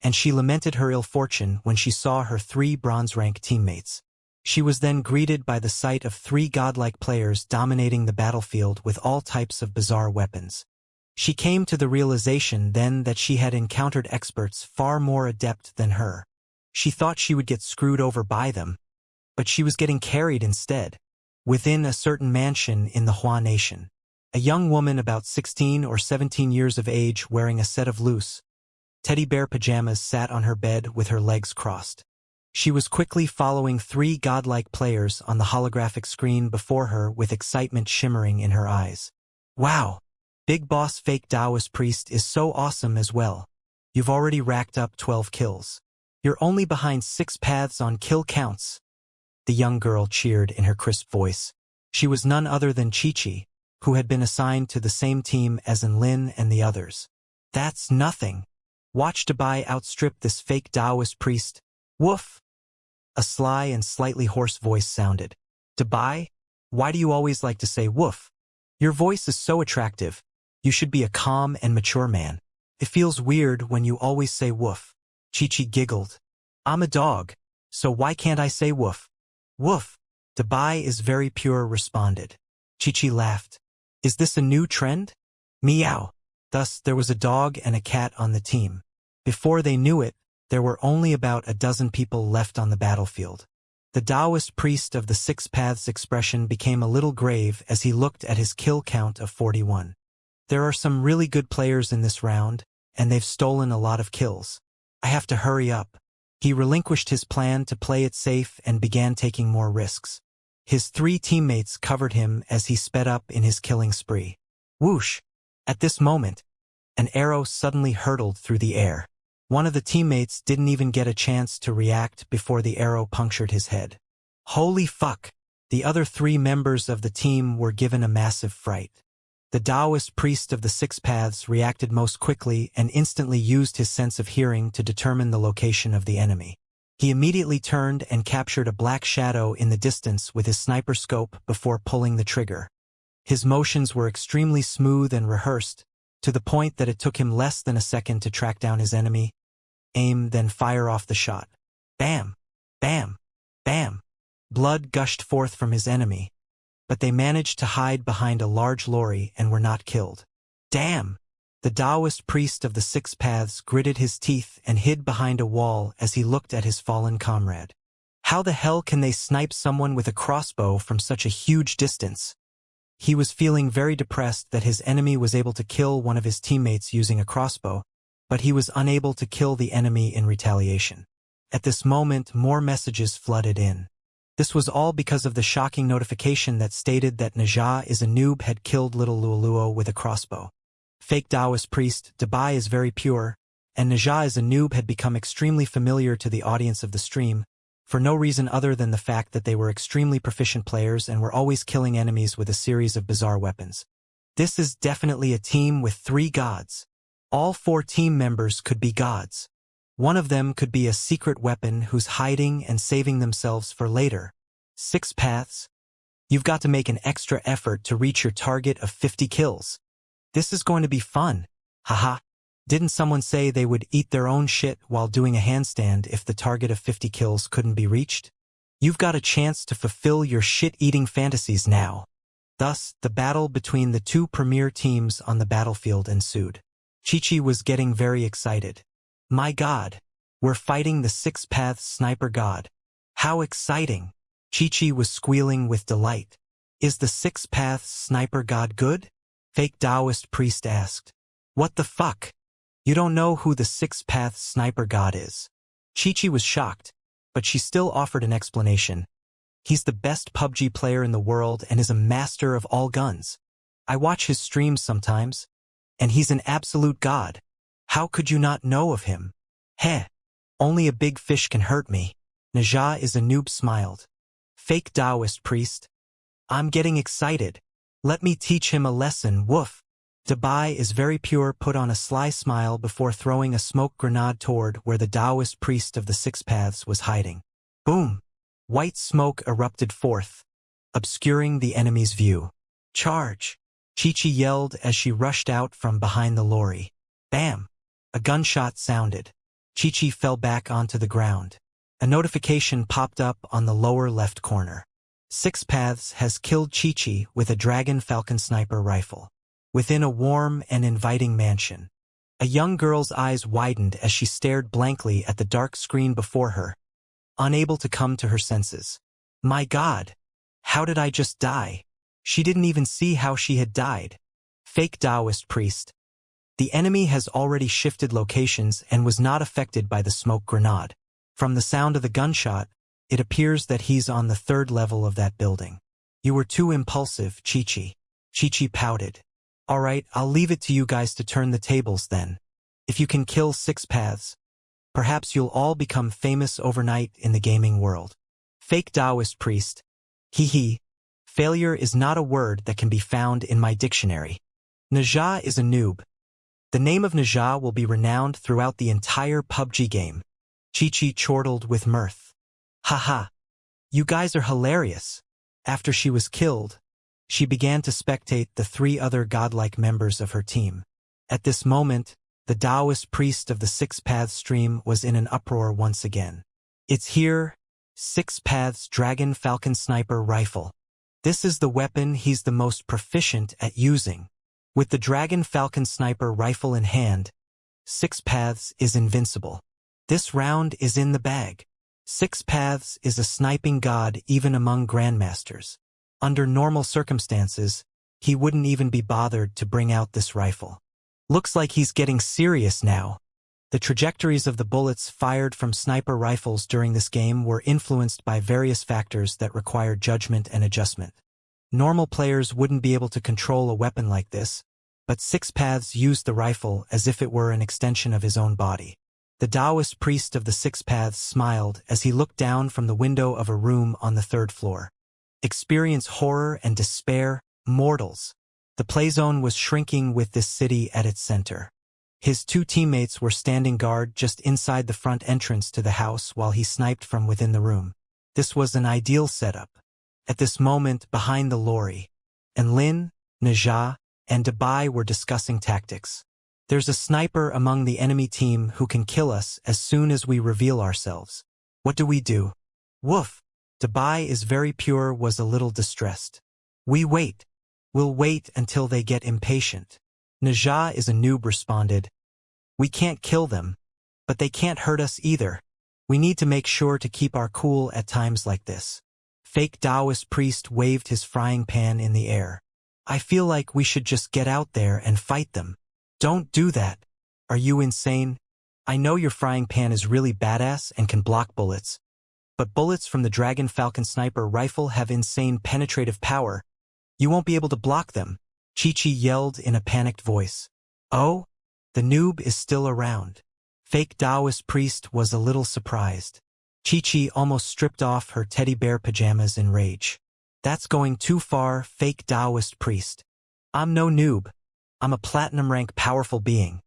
A: and she lamented her ill fortune when she saw her 3 bronze rank teammates. She was then greeted by the sight of 3 godlike players dominating the battlefield with all types of bizarre weapons. She came to the realization then that she had encountered experts far more adept than her. She thought she would get screwed over by them, but she was getting carried instead. Within a certain mansion in the Hua Nation, a young woman about 16 or 17 years of age wearing a set of loose teddy bear pajamas sat on her bed with her legs crossed. She was quickly following 3 godlike players on the holographic screen before her with excitement shimmering in her eyes. Wow! Big Boss Fake Taoist Priest is so awesome as well. You've already racked up 12 kills. You're only behind 6 paths on kill counts. The young girl cheered in her crisp voice. She was none other than Chi-Chi, who had been assigned to the same team as Lin and the others. That's nothing. Watch Dabai outstrip this fake Taoist priest. Woof! A sly and slightly hoarse voice sounded. Dabai? Why do you always like to say woof? Your voice is so attractive. You should be a calm and mature man. It feels weird when you always say woof. Chi-Chi giggled. I'm a dog, so why can't I say woof? Woof! Dabai is very pure, responded. Chi-Chi laughed. Is this a new trend? Meow. Thus, there was a dog and a cat on the team. Before they knew it, there were only about a dozen people left on the battlefield. The Taoist priest of the Six Paths expression became a little grave as he looked at his kill count of 41. There are some really good players in this round, and they've stolen a lot of kills. I have to hurry up. He relinquished his plan to play it safe and began taking more risks. His 3 teammates covered him as he sped up in his killing spree. Whoosh! At this moment, an arrow suddenly hurtled through the air. One of the teammates didn't even get a chance to react before the arrow punctured his head. Holy fuck! The other 3 members of the team were given a massive fright. The Taoist priest of the Six Paths reacted most quickly and instantly used his sense of hearing to determine the location of the enemy. He immediately turned and captured a black shadow in the distance with his sniper scope before pulling the trigger. His motions were extremely smooth and rehearsed, to the point that it took him less than a second to track down his enemy, aim, then fire off the shot. Bam! Bam! Bam! Blood gushed forth from his enemy, but they managed to hide behind a large lorry and were not killed. Damn! The Taoist priest of the Six Paths gritted his teeth and hid behind a wall as he looked at his fallen comrade. How the hell can they snipe someone with a crossbow from such a huge distance? He was feeling very depressed that his enemy was able to kill one of his teammates using a crossbow, but he was unable to kill the enemy in retaliation. At this moment, more messages flooded in. This was all because of the shocking notification that stated that Naja is a noob had killed little Luoluo with a crossbow. Fake Taoist priest, Dabai is very pure, and Naja is a noob had become extremely familiar to the audience of the stream, for no reason other than the fact that they were extremely proficient players and were always killing enemies with a series of bizarre weapons. This is definitely a team with 3 gods. All 4 team members could be gods. One of them could be a secret weapon who's hiding and saving themselves for later. 6 paths. You've got to make an extra effort to reach your target of 50 kills. This is going to be fun. Haha. Didn't someone say they would eat their own shit while doing a handstand if the target of 50 kills couldn't be reached? You've got a chance to fulfill your shit-eating fantasies now. Thus, the battle between the two premier teams on the battlefield ensued. Chi-Chi was getting very excited. My god, we're fighting the 6 paths sniper god. How exciting! Chi-Chi was squealing with delight. Is the 6 paths sniper god good? Fake Taoist priest asked. What the fuck? You don't know who the 6 paths sniper god is. Chi-Chi was shocked, but she still offered an explanation. He's the best PUBG player in the world and is a master of all guns. I watch his streams sometimes, and he's an absolute god. How could you not know of him? Heh, only a big fish can hurt me. Naja is a noob smiled. Fake Taoist priest. I'm getting excited. Let me teach him a lesson, woof. Dabai is very pure put on a sly smile before throwing a smoke grenade toward where the Taoist priest of the 6 paths was hiding. Boom! White smoke erupted forth, obscuring the enemy's view. Charge! Chi-Chi yelled as she rushed out from behind the lorry. Bam! A gunshot sounded. Chi-Chi fell back onto the ground. A notification popped up on the lower left corner. 6 paths has killed Chi-Chi with a Dragon Falcon sniper rifle. Within a warm and inviting mansion. A young girl's eyes widened as she stared blankly at the dark screen before her, unable to come to her senses. My god! How did I just die? She didn't even see how she had died. Fake Taoist priest. The enemy has already shifted locations and was not affected by the smoke grenade. From the sound of the gunshot, it appears that he's on the 3rd level of that building. You were too impulsive, Chi-Chi. Chi-Chi pouted. Alright, I'll leave it to you guys to turn the tables then. If you can kill 6 paths, perhaps you'll all become famous overnight in the gaming world. Fake Taoist priest. Hee. Failure is not a word that can be found in my dictionary. Naja is a noob. The name of Naja will be renowned throughout the entire PUBG game. Chi-Chi chortled with mirth. Haha. You guys are hilarious. After she was killed, she began to spectate the 3 other godlike members of her team. At this moment, the Taoist priest of the 6 paths stream was in an uproar once again. It's here, 6 paths Dragon Falcon sniper rifle. This is the weapon he's the most proficient at using. With the Dragon Falcon sniper rifle in hand, 6 paths is invincible. This round is in the bag. 6 paths is a sniping god even among grandmasters. Under normal circumstances, he wouldn't even be bothered to bring out this rifle. Looks like he's getting serious now. The trajectories of the bullets fired from sniper rifles during this game were influenced by various factors that required judgment and adjustment. Normal players wouldn't be able to control a weapon like this, but 6 paths used the rifle as if it were an extension of his own body. The Taoist priest of the 6 paths smiled as he looked down from the window of a room on the 3rd floor. Experience horror and despair, mortals. The playzone was shrinking with this city at its center. His 2 teammates were standing guard just inside the front entrance to the house while he sniped from within the room. This was an ideal setup. At this moment, behind the lorry, and Lin, Naja, and Dabai were discussing tactics. There's a sniper among the enemy team who can kill us as soon as we reveal ourselves. What do we do? Woof! Dabai is very pure was a little distressed. We wait. We'll wait until they get impatient. Naja is a noob responded. We can't kill them, but they can't hurt us either. We need to make sure to keep our cool at times like this. Fake Taoist priest waved his frying pan in the air. I feel like we should just get out there and fight them. Don't do that. Are you insane? I know your frying pan is really badass and can block bullets, but bullets from the Dragon Falcon sniper rifle have insane penetrative power. You won't be able to block them. Chi-Chi yelled in a panicked voice. Oh? The noob is still around. Fake Taoist priest was a little surprised. Chi-Chi almost stripped off her teddy bear pajamas in rage. That's going too far, fake Taoist priest. I'm no noob. I'm a platinum rank powerful being.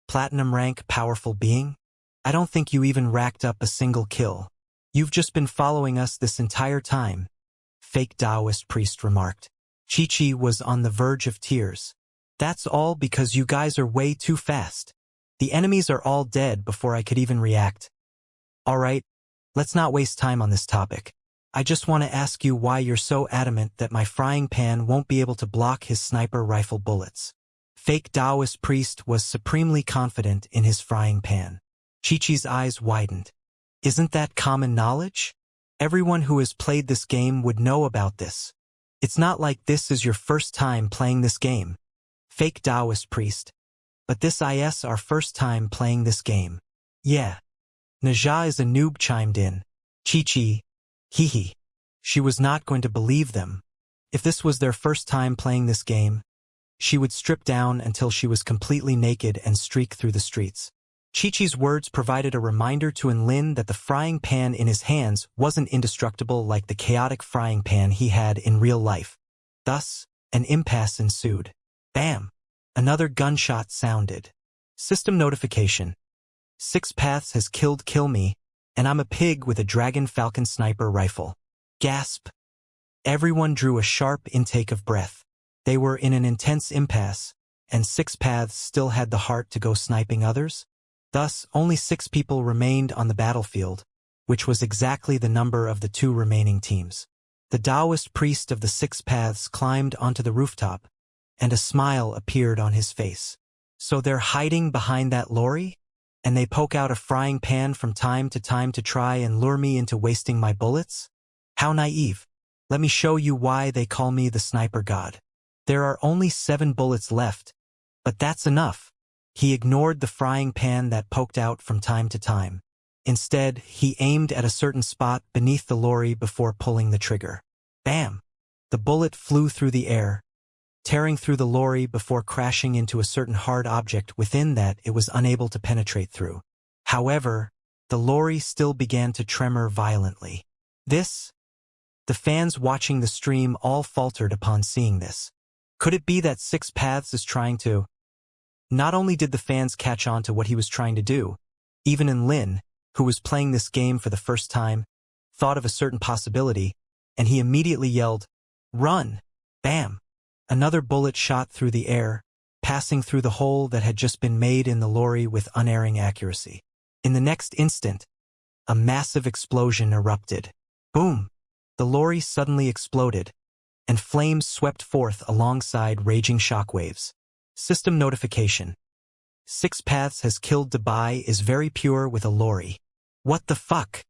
A: Platinum rank powerful being? I don't think you even racked up a single kill. You've just been following us this entire time, fake Taoist priest remarked. Chi-Chi was on the verge of tears. That's all because you guys are way too fast. The enemies are all dead before I could even react. Alright, let's not waste time on this topic. I just want to ask you why you're so adamant that my frying pan won't be able to block his sniper rifle bullets. Fake Taoist priest was supremely confident in his frying pan. Chi-Chi's eyes widened. Isn't that common knowledge? Everyone who has played this game would know about this. It's not like this is your first time playing this game. Fake Taoist priest. But this is our first time playing this game. Yeah. Naja is a noob chimed in. Chi-Chi. Hee. She was not going to believe them. If this was their first time playing this game, she would strip down until she was completely naked and streak through the streets. Chi-Chi's words provided a reminder to Enlin that the frying pan in his hands wasn't indestructible like the chaotic frying pan he had in real life. Thus, an impasse ensued. Bam! Another gunshot sounded. System notification. 6 Paths has killed Kill Me, and I'm a pig with a Dragon Falcon sniper rifle. Gasp! Everyone drew a sharp intake of breath. They were in an intense impasse, and 6 Paths still had the heart to go sniping others. Thus, only 6 people remained on the battlefield, which was exactly the number of the 2 remaining teams. The Taoist priest of the 6 Paths climbed onto the rooftop, and a smile appeared on his face. So they're hiding behind that lorry? And they poke out a frying pan from time to try and lure me into wasting my bullets? How naive. Let me show you why they call me the sniper god. There are only 7 bullets left, but that's enough. He ignored the frying pan that poked out from time to time. Instead, he aimed at a certain spot beneath the lorry before pulling the trigger. Bam! The bullet flew through the air, tearing through the lorry before crashing into a certain hard object within that it was unable to penetrate through. However, the lorry still began to tremor violently. The fans watching the stream all faltered upon seeing this. Could it be that 6 Paths is trying to... Not only did the fans catch on to what he was trying to do, even Enlin, who was playing this game for the first time, thought of a certain possibility, and he immediately yelled, "Run!" Bam! Another bullet shot through the air, passing through the hole that had just been made in the lorry with unerring accuracy. In the next instant, a massive explosion erupted. Boom! The lorry suddenly exploded, and flames swept forth alongside raging shockwaves. System notification. 6 Paths has killed Dubai is very pure with a lorry. What the fuck?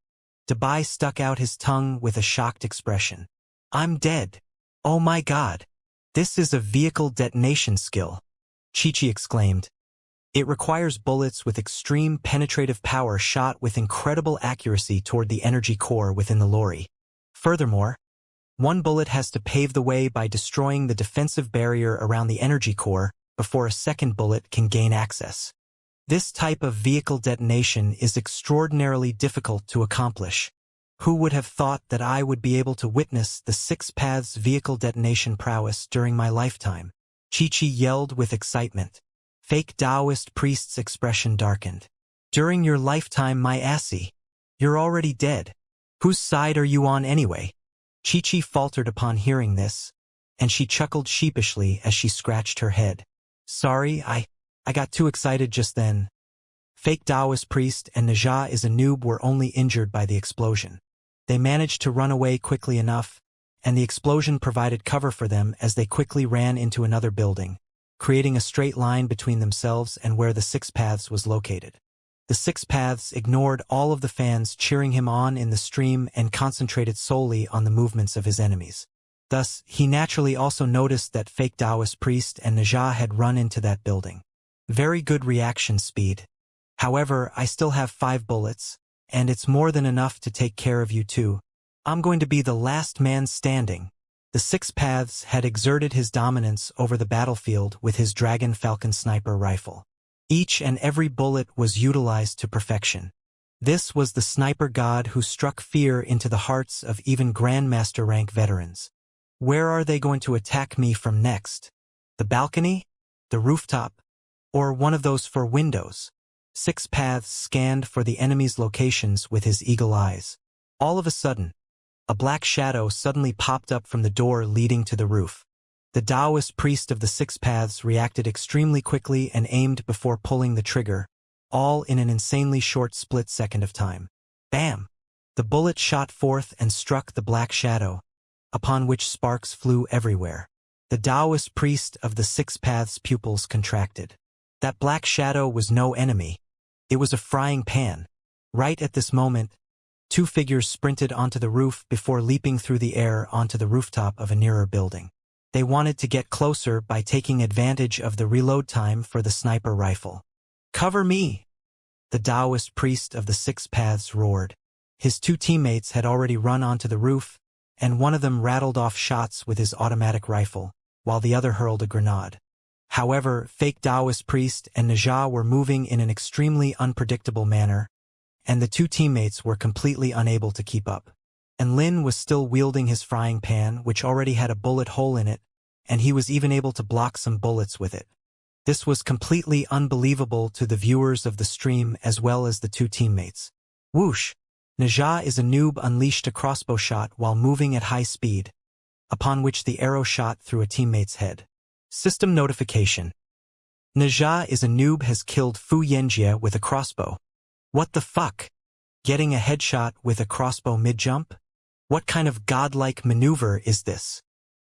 A: Dubai stuck out his tongue with a shocked expression. I'm dead. Oh my god. This is a vehicle detonation skill. Chi-Chi exclaimed. It requires bullets with extreme penetrative power shot with incredible accuracy toward the energy core within the lorry. Furthermore, one bullet has to pave the way by destroying the defensive barrier around the energy core before a second bullet can gain access. This type of vehicle detonation is extraordinarily difficult to accomplish. Who would have thought that I would be able to witness the 6 Paths vehicle detonation prowess during my lifetime? Chi-Chi yelled with excitement. Fake Taoist priest's expression darkened. During your lifetime, my assy. You're already dead. Whose side are you on anyway? Chi-Chi faltered upon hearing this, and she chuckled sheepishly as she scratched her head. Sorry, I got too excited just then. Fake Taoist priest and Naja is a noob were only injured by the explosion. They managed to run away quickly enough, and the explosion provided cover for them as they quickly ran into another building, creating a straight line between themselves and where the 6 Paths was located. The 6 Paths ignored all of the fans cheering him on in the stream and concentrated solely on the movements of his enemies. Thus, he naturally also noticed that fake Taoist priest and Naja had run into that building. Very good reaction speed. However, I still have 5 bullets, and it's more than enough to take care of you too. I'm going to be the last man standing. The 6 Paths had exerted his dominance over the battlefield with his Dragon Falcon sniper rifle. Each and every bullet was utilized to perfection. This was the sniper god who struck fear into the hearts of even Grandmaster rank veterans. Where are they going to attack me from next? The balcony? The rooftop? Or one of those 4 windows? Six Paths scanned for the enemy's locations with his eagle eyes. All of a sudden, a black shadow suddenly popped up from the door leading to the roof. The Taoist priest of the Six Paths reacted extremely quickly and aimed before pulling the trigger, all in an insanely short split-second of time. Bam! The bullet shot forth and struck the black shadow, upon which sparks flew everywhere. The Taoist priest of the Six Paths' pupils contracted. That black shadow was no enemy. It was a frying pan. Right at this moment, two figures sprinted onto the roof before leaping through the air onto the rooftop of a nearer building. They wanted to get closer by taking advantage of the reload time for the sniper rifle. "Cover me!" The Taoist priest of the Six Paths roared. His two teammates had already run onto the roof, and one of them rattled off shots with his automatic rifle, while the other hurled a grenade. However, fake Taoist priest and Najah were moving in an extremely unpredictable manner, and the two teammates were completely unable to keep up. And Lin was still wielding his frying pan, which already had a bullet hole in it, and he was even able to block some bullets with it. This was completely unbelievable to the viewers of the stream as well as the two teammates. Whoosh! Najah is a noob unleashed a crossbow shot while moving at high speed, upon which the arrow shot through a teammate's head. System notification. Najah is a noob has killed Xianxia with a crossbow. What the fuck? Getting a headshot with a crossbow mid-jump? What kind of godlike maneuver is this?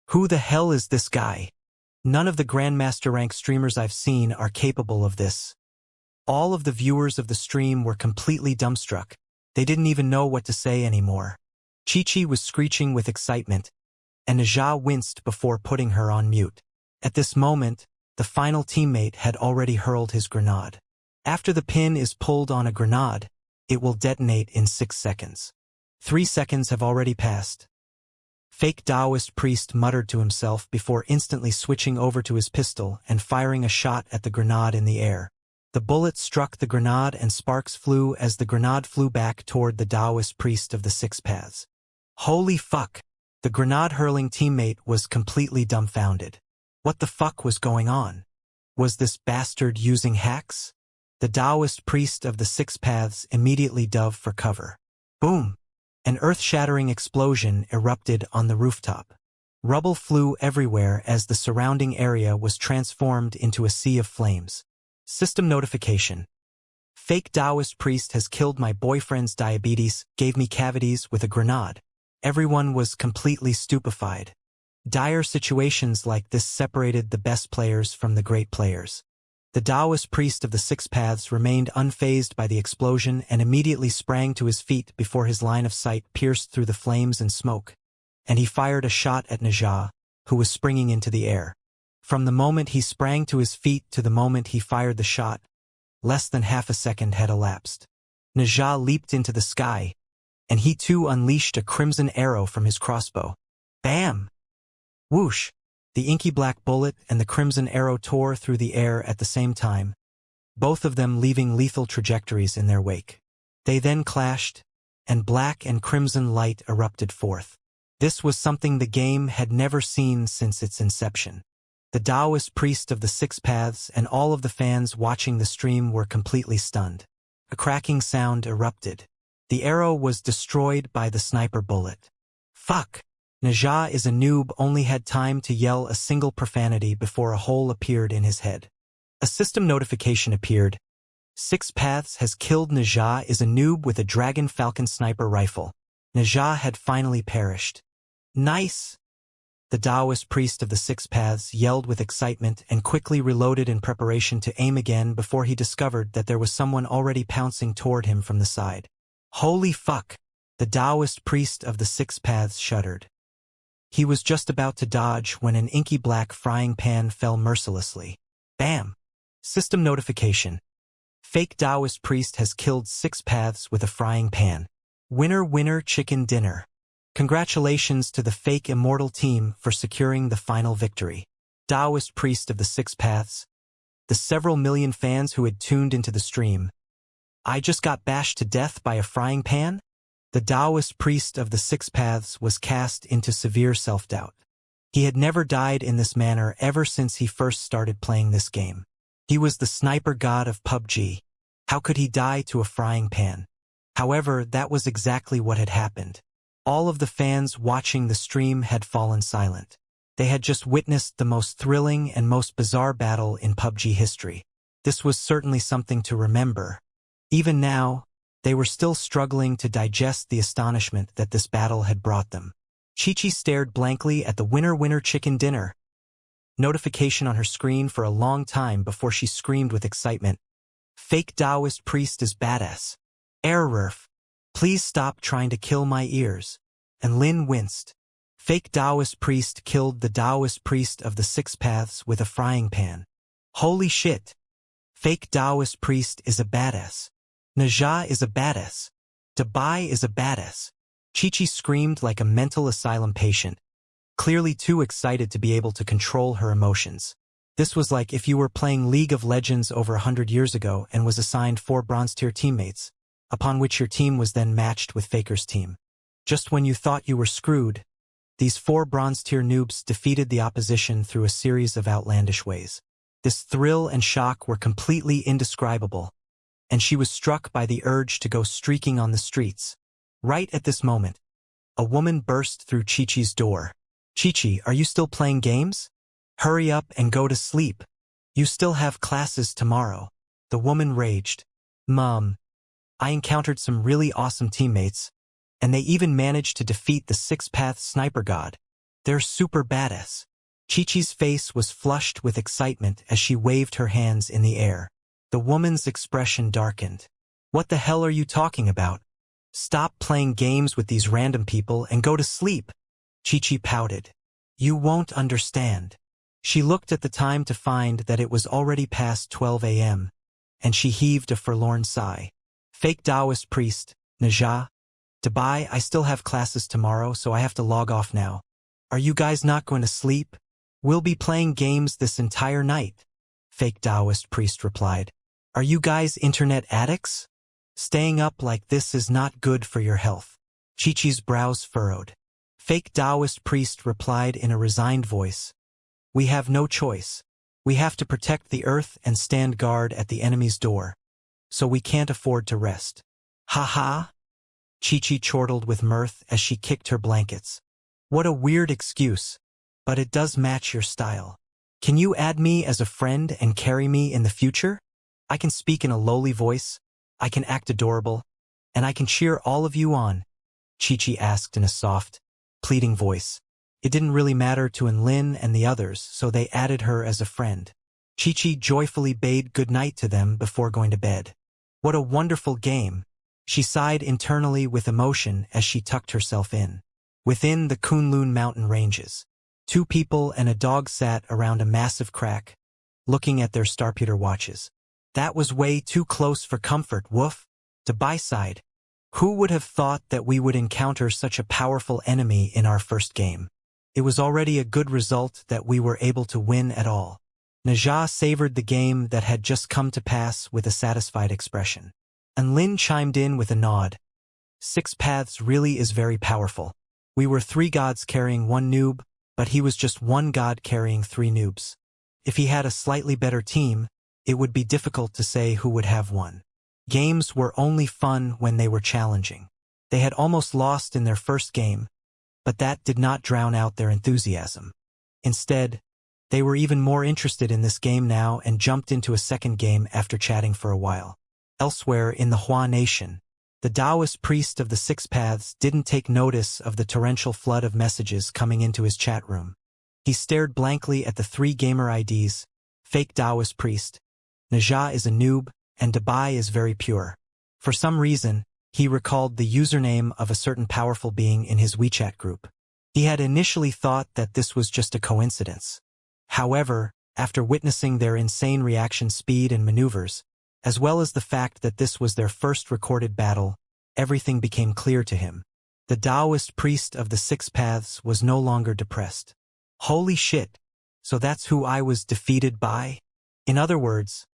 A: Who the hell is this guy? None of the Grandmaster rank streamers I've seen are capable of this. All of the viewers of the stream were completely dumbstruck. They didn't even know what to say anymore. Chi-Chi was screeching with excitement, and Najah winced before putting her on mute. At this moment, the final teammate had already hurled his grenade. After the pin is pulled on a grenade, it will detonate in 6 seconds. 3 seconds have already passed. Fake Taoist priest muttered to himself before instantly switching over to his pistol and firing a shot at the grenade in the air. The bullet struck the grenade and sparks flew as the grenade flew back toward the Taoist priest of the Six Paths. Holy fuck! The grenade-hurling teammate was completely dumbfounded. What the fuck was going on? Was this bastard using hacks? The Taoist priest of the Six Paths immediately dove for cover. Boom! An earth-shattering explosion erupted on the rooftop. Rubble flew everywhere as the surrounding area was transformed into a sea of flames. System notification. Fake Taoist priest has killed my boyfriend's diabetes, gave me cavities with a grenade. Everyone was completely stupefied. Dire situations like this separated the best players from the great players. The Taoist priest of the Six Paths remained unfazed by the explosion and immediately sprang to his feet before his line of sight pierced through the flames and smoke, and he fired a shot at Najah, who was springing into the air. From the moment he sprang to his feet to the moment he fired the shot, less than half a second had elapsed. Najah leaped into the sky, and he too unleashed a crimson arrow from his crossbow. Bam! Whoosh! The inky black bullet and the crimson arrow tore through the air at the same time, both of them leaving lethal trajectories in their wake. They then clashed, and black and crimson light erupted forth. This was something the game had never seen since its inception. The Taoist priest of the Six Paths and all of the fans watching the stream were completely stunned. A cracking sound erupted. The arrow was destroyed by the sniper bullet. Fuck! Najah is a noob only had time to yell a single profanity before a hole appeared in his head. A system notification appeared. Six Paths has killed Najah is a noob with a Dragon Falcon sniper rifle. Najah had finally perished. Nice! The Taoist priest of the Six Paths yelled with excitement and quickly reloaded in preparation to aim again before he discovered that there was someone already pouncing toward him from the side. Holy fuck! The Taoist priest of the Six Paths shuddered. He was just about to dodge when an inky black frying pan fell mercilessly. Bam! System notification. Fake Taoist priest has killed Six Paths with a frying pan. Winner winner chicken dinner. Congratulations to the fake Immortal team for securing the final victory. Taoist priest of the Six Paths. The several million fans who had tuned into the stream. I just got bashed to death by a frying pan? The Taoist priest of the Six Paths was cast into severe self-doubt. He had never died in this manner ever since he first started playing this game. He was the sniper god of PUBG. How could he die to a frying pan? However, that was exactly what had happened. All of the fans watching the stream had fallen silent. They had just witnessed the most thrilling and most bizarre battle in PUBG history. This was certainly something to remember. Even now, they were still struggling to digest the astonishment that this battle had brought them. Chi-Chi stared blankly at the winner chicken dinner notification on her screen for a long time before she screamed with excitement. Fake Taoist priest is badass. Errorf. Please stop trying to kill my ears. And Lin winced. Fake Taoist priest killed the Taoist priest of the Six Paths with a frying pan. Holy shit. Fake Taoist priest is a badass. Naja is a badass. Dabai is a badass. Chi-Chi screamed like a mental asylum patient, clearly too excited to be able to control her emotions. This was like if you were playing League of Legends over 100 years ago and was assigned 4 bronze-tier teammates, upon which your team was then matched with Faker's team. Just when you thought you were screwed, these 4 bronze-tier noobs defeated the opposition through a series of outlandish ways. This thrill and shock were completely indescribable, and she was struck by the urge to go streaking on the streets. Right at this moment, a woman burst through Chi-Chi's door. Chi-Chi, are you still playing games? Hurry up and go to sleep. You still have classes tomorrow. The woman raged. Mom, I encountered some really awesome teammates, and they even managed to defeat the Six-Path Sniper God. They're super badass. Chi-Chi's face was flushed with excitement as she waved her hands in the air. The woman's expression darkened. What the hell are you talking about? Stop playing games with these random people and go to sleep. Chi-Chi pouted. You won't understand. She looked at the time to find that it was already past 12 a.m., and she heaved a forlorn sigh. Fake Taoist priest, Naja. Dabai, I still have classes tomorrow, so I have to log off now. Are you guys not going to sleep? We'll be playing games this entire night. Fake Taoist priest replied. Are you guys internet addicts? Staying up like this is not good for your health. Chi-Chi's brows furrowed. Fake Taoist priest replied in a resigned voice. We have no choice. We have to protect the earth and stand guard at the enemy's door. So we can't afford to rest. Ha ha! Chi-Chi chortled with mirth as she kicked her blankets. What a weird excuse, but it does match your style. Can you add me as a friend and carry me in the future? I can speak in a lowly voice, I can act adorable, and I can cheer all of you on, Chi-Chi asked in a soft, pleading voice. It didn't really matter to Lin and the others, so they added her as a friend. Chi-Chi joyfully bade goodnight to them before going to bed. What a wonderful game! She sighed internally with emotion as she tucked herself in. Within the Kunlun mountain ranges, 2 people and a dog sat around a massive crack, looking at their starpeter watches. That was way too close for comfort, woof. Dabai sighed. Who would have thought that we would encounter such a powerful enemy in our first game? It was already a good result that we were able to win at all. Naja savored the game that had just come to pass with a satisfied expression. And Lin chimed in with a nod. 6 Paths really is very powerful. We were 3 gods carrying 1 noob, but he was just 1 god carrying 3 noobs. If he had a slightly better team, it would be difficult to say who would have won. Games were only fun when they were challenging. They had almost lost in their first game, but that did not drown out their enthusiasm. Instead, they were even more interested in this game now and jumped into a second game after chatting for a while. Elsewhere in the Hua Nation, the Taoist priest of the 6 Paths didn't take notice of the torrential flood of messages coming into his chat room. He stared blankly at the 3 gamer IDs, Fake Taoist priest, Naja is a noob, and Dabai is very pure. For some reason, he recalled the username of a certain powerful being in his WeChat group. He had initially thought that this was just a coincidence. However, after witnessing their insane reaction speed and maneuvers, as well as the fact that this was their first recorded battle, everything became clear to him. The Taoist priest of the 6 Paths was no longer depressed. Holy shit, so that's who I was defeated by? In other words,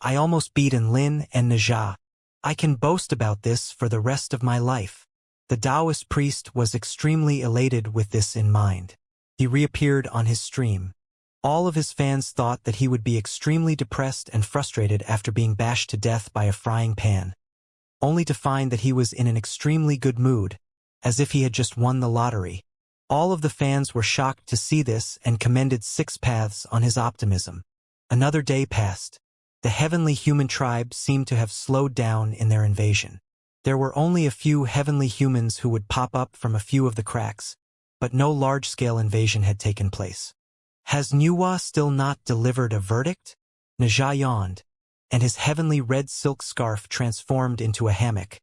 A: I almost beat Lin and Naja. I can boast about this for the rest of my life. The Taoist priest was extremely elated with this in mind. He reappeared on his stream. All of his fans thought that he would be extremely depressed and frustrated after being bashed to death by a frying pan, only to find that he was in an extremely good mood, as if he had just won the lottery. All of the fans were shocked to see this and commended Six Paths on his optimism. Another day passed. The heavenly human tribe seemed to have slowed down in their invasion. There were only a few heavenly humans who would pop up from a few of the cracks, but no large-scale invasion had taken place. Has Nuwa still not delivered a verdict? Naja yawned, and his heavenly red silk scarf transformed into a hammock,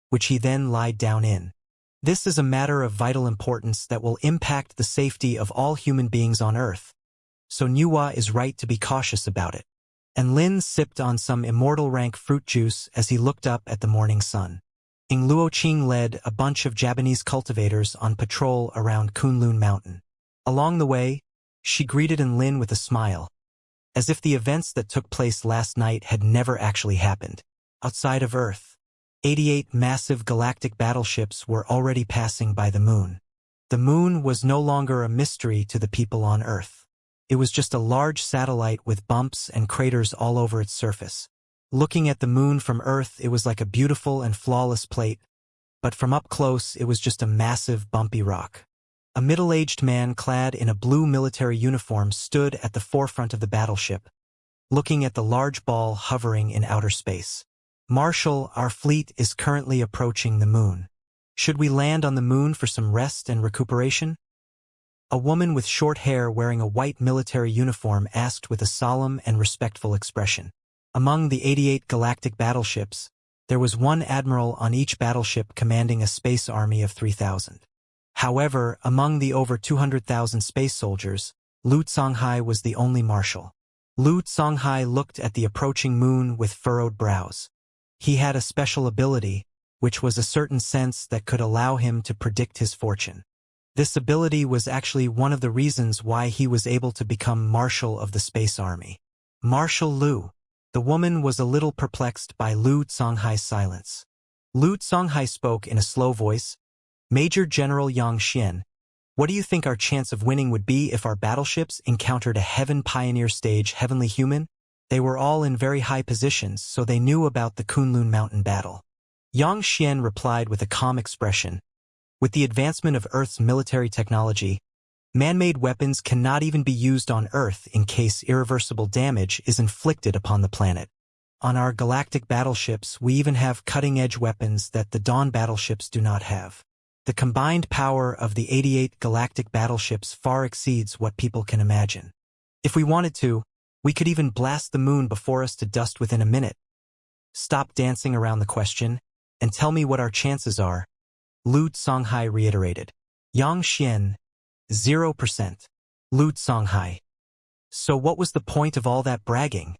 A: which he then lied down in. This is a matter of vital importance that will impact the safety of all human beings on Earth, so Nuwa is right to be cautious about it. And Lin sipped on some immortal rank fruit juice as he looked up at the morning sun. Ing Luoqing led a bunch of Japanese cultivators on patrol around Kunlun Mountain. Along the way, she greeted Lin with a smile, as if the events that took place last night had never actually happened. Outside of Earth, 88 massive galactic battleships were already passing by the moon. The moon was no longer a mystery to the people on Earth. It was just a large satellite with bumps and craters all over its surface. Looking at the moon from Earth, it was like a beautiful and flawless plate, but from up close, it was just a massive, bumpy rock. A middle-aged man clad in a blue military uniform stood at the forefront of the battleship, looking at the large ball hovering in outer space. Marshal, our fleet is currently approaching the moon. Should we land on the moon for some rest and recuperation? A woman with short hair wearing a white military uniform asked with a solemn and respectful expression. Among the 88 galactic battleships, there was one admiral on each battleship commanding a space army of 3,000. However, among the over 200,000 space soldiers, Lu Songhai was the only marshal. Lu Songhai looked at the approaching moon with furrowed brows. He had a special ability, which was a certain sense that could allow him to predict his fortune. This ability was actually one of the reasons why he was able to become Marshal of the Space Army. Marshal Lu. The woman was a little perplexed by Lu Songhai's silence. Lu Songhai spoke in a slow voice. Major General Xianxia, what do you think our chance of winning would be if our battleships encountered a Heaven Pioneer Stage heavenly human? They were all in very high positions, so they knew about the Kunlun Mountain battle. Xianxia replied with a calm expression. With the advancement of Earth's military technology, man-made weapons cannot even be used on Earth in case irreversible damage is inflicted upon the planet. On our galactic battleships, we even have cutting-edge weapons that the Dawn battleships do not have. The combined power of the 88 galactic battleships far exceeds what people can imagine. If we wanted to, we could even blast the moon before us to dust within a minute. Stop dancing around the question, and tell me what our chances are, Lu Songhai reiterated. Xianxia, 0%. Lu Songhai. So what was the point of all that bragging?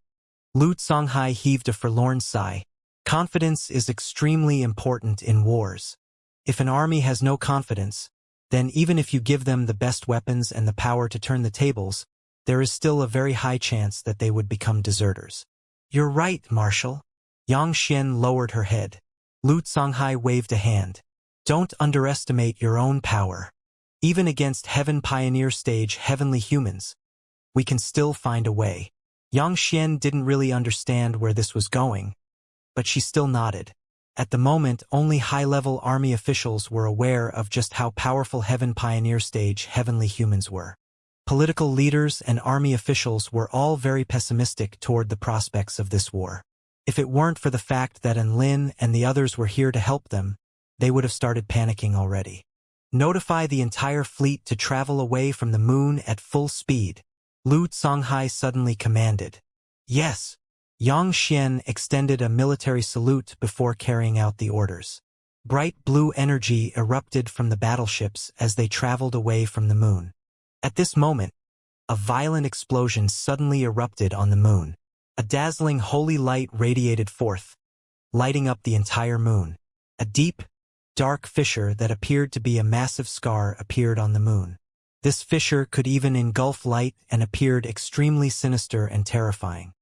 A: Lu Songhai heaved a forlorn sigh. Confidence is extremely important in wars. If an army has no confidence, then even if you give them the best weapons and the power to turn the tables, there is still a very high chance that they would become deserters. You're right, Marshal. Xianxia lowered her head. Lu Songhai waved a hand. Don't underestimate your own power. Even against Heaven Pioneer Stage heavenly humans, we can still find a way. Xianxia didn't really understand where this was going, but she still nodded. At the moment, only high-level army officials were aware of just how powerful Heaven Pioneer Stage heavenly humans were. Political leaders and army officials were all very pessimistic toward the prospects of this war. If it weren't for the fact that Lin and the others were here to help them, they would have started panicking already. Notify the entire fleet to travel away from the moon at full speed, Lu Songhai suddenly commanded. Yes. Xianxia extended a military salute before carrying out the orders. Bright blue energy erupted from the battleships as they traveled away from the moon. At this moment, a violent explosion suddenly erupted on the moon. A dazzling holy light radiated forth, lighting up the entire moon. A deep, dark fissure that appeared to be a massive scar appeared on the moon. This fissure could even engulf light and appeared extremely sinister and terrifying.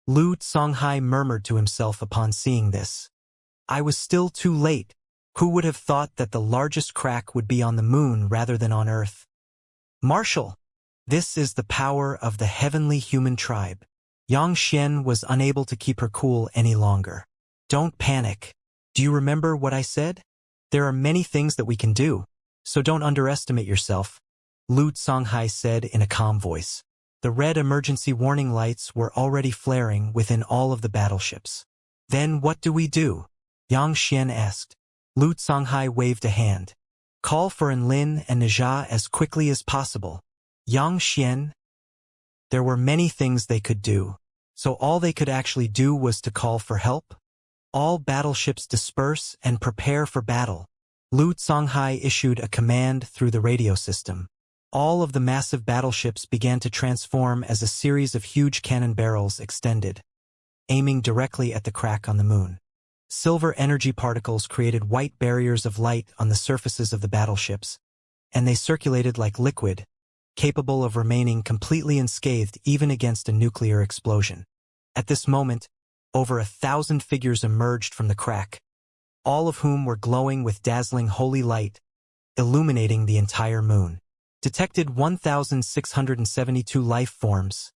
A: Lu Songhai murmured to himself upon seeing this. I was still too late. Who would have thought that the largest crack would be on the moon rather than on Earth? Marshal! This is the power of the heavenly human tribe. Xianxia was unable to keep her cool any longer. Don't panic. Do you remember what I said? There are many things that we can do, so don't underestimate yourself, Lu Songhai said in a calm voice. The red emergency warning lights were already flaring within all of the battleships. Then what do we do? Xianxia asked. Lu Songhai waved a hand. Call for Enlin and Nejia as quickly as possible. Xianxia. There were many things they could do, so all they could actually do was to call for help. All battleships disperse and prepare for battle. Lu Songhai issued a command through the radio system. All of the massive battleships began to transform as a series of huge cannon barrels extended, aiming directly at the crack on the moon. Silver energy particles created white barriers of light on the surfaces of the battleships, and they circulated like liquid, capable of remaining completely unscathed even against a nuclear explosion. At this moment, over 1,000 figures emerged from the crack, all of whom were glowing with dazzling holy light, illuminating the entire moon. Detected 1,672 life forms.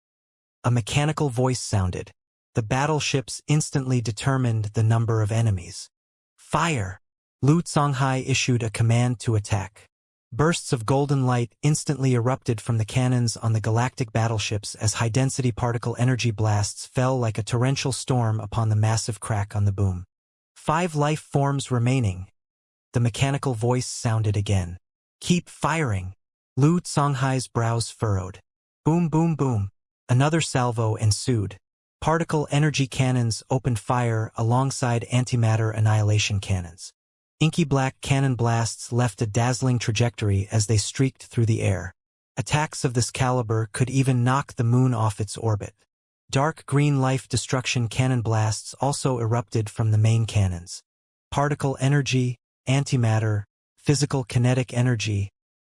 A: A mechanical voice sounded. The battleships instantly determined the number of enemies. Fire! Lu Songhai issued a command to attack. Bursts of golden light instantly erupted from the cannons on the galactic battleships as high-density particle energy blasts fell like a torrential storm upon the massive crack on the boom. 5 life forms remaining. The mechanical voice sounded again. Keep firing. Lu Songhai's brows furrowed. Boom, boom, boom. Another salvo ensued. Particle energy cannons opened fire alongside antimatter annihilation cannons. Inky black cannon blasts left a dazzling trajectory as they streaked through the air. Attacks of this caliber could even knock the moon off its orbit. Dark green life destruction cannon blasts also erupted from the main cannons. Particle energy, antimatter, physical kinetic energy,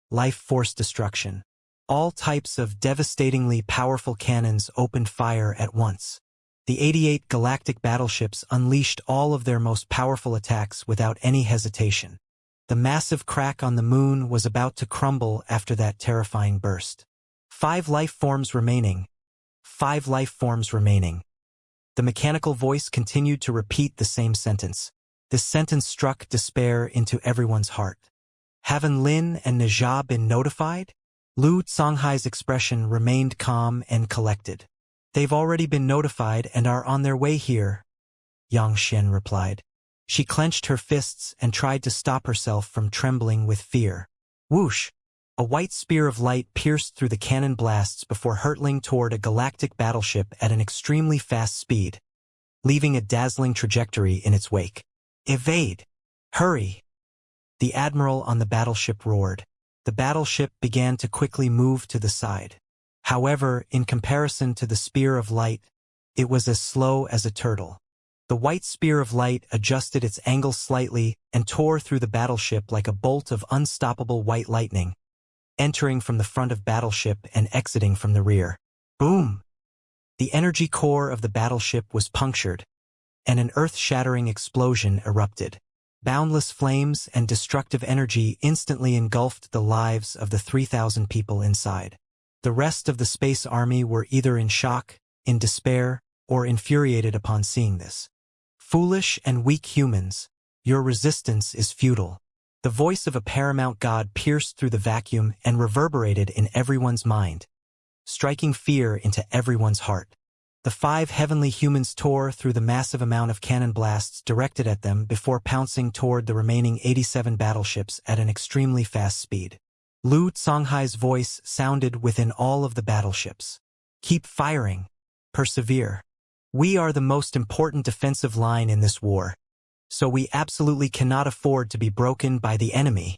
A: life force destruction. All types of devastatingly powerful cannons opened fire at once. The 88 galactic battleships unleashed all of their most powerful attacks without any hesitation. The massive crack on the moon was about to crumble after that terrifying burst. 5 life forms remaining. 5 life forms remaining. The mechanical voice continued to repeat the same sentence. This sentence struck despair into everyone's heart. Haven't Lin and Nejia been notified? Lu Songhai's expression remained calm and collected. They've already been notified and are on their way here, Xianxia replied. She clenched her fists and tried to stop herself from trembling with fear. Whoosh! A white spear of light pierced through the cannon blasts before hurtling toward a galactic battleship at an extremely fast speed, leaving a dazzling trajectory in its wake. Evade! Hurry! The admiral on the battleship roared. The battleship began to quickly move to the side. However, in comparison to the spear of light, it was as slow as a turtle. The white spear of light adjusted its angle slightly and tore through the battleship like a bolt of unstoppable white lightning, entering from the front of battleship and exiting from the rear. Boom! The energy core of the battleship was punctured, and an earth-shattering explosion erupted. Boundless flames and destructive energy instantly engulfed the lives of the 3,000 people inside. The rest of the space army were either in shock, in despair, or infuriated upon seeing this. Foolish and weak humans, your resistance is futile. The voice of a paramount god pierced through the vacuum and reverberated in everyone's mind, striking fear into everyone's heart. The 5 heavenly humans tore through the massive amount of cannon blasts directed at them before pouncing toward the remaining 87 battleships at an extremely fast speed. Lu Songhai's voice sounded within all of the battleships. Keep firing. Persevere. We are the most important defensive line in this war, so we absolutely cannot afford to be broken by the enemy.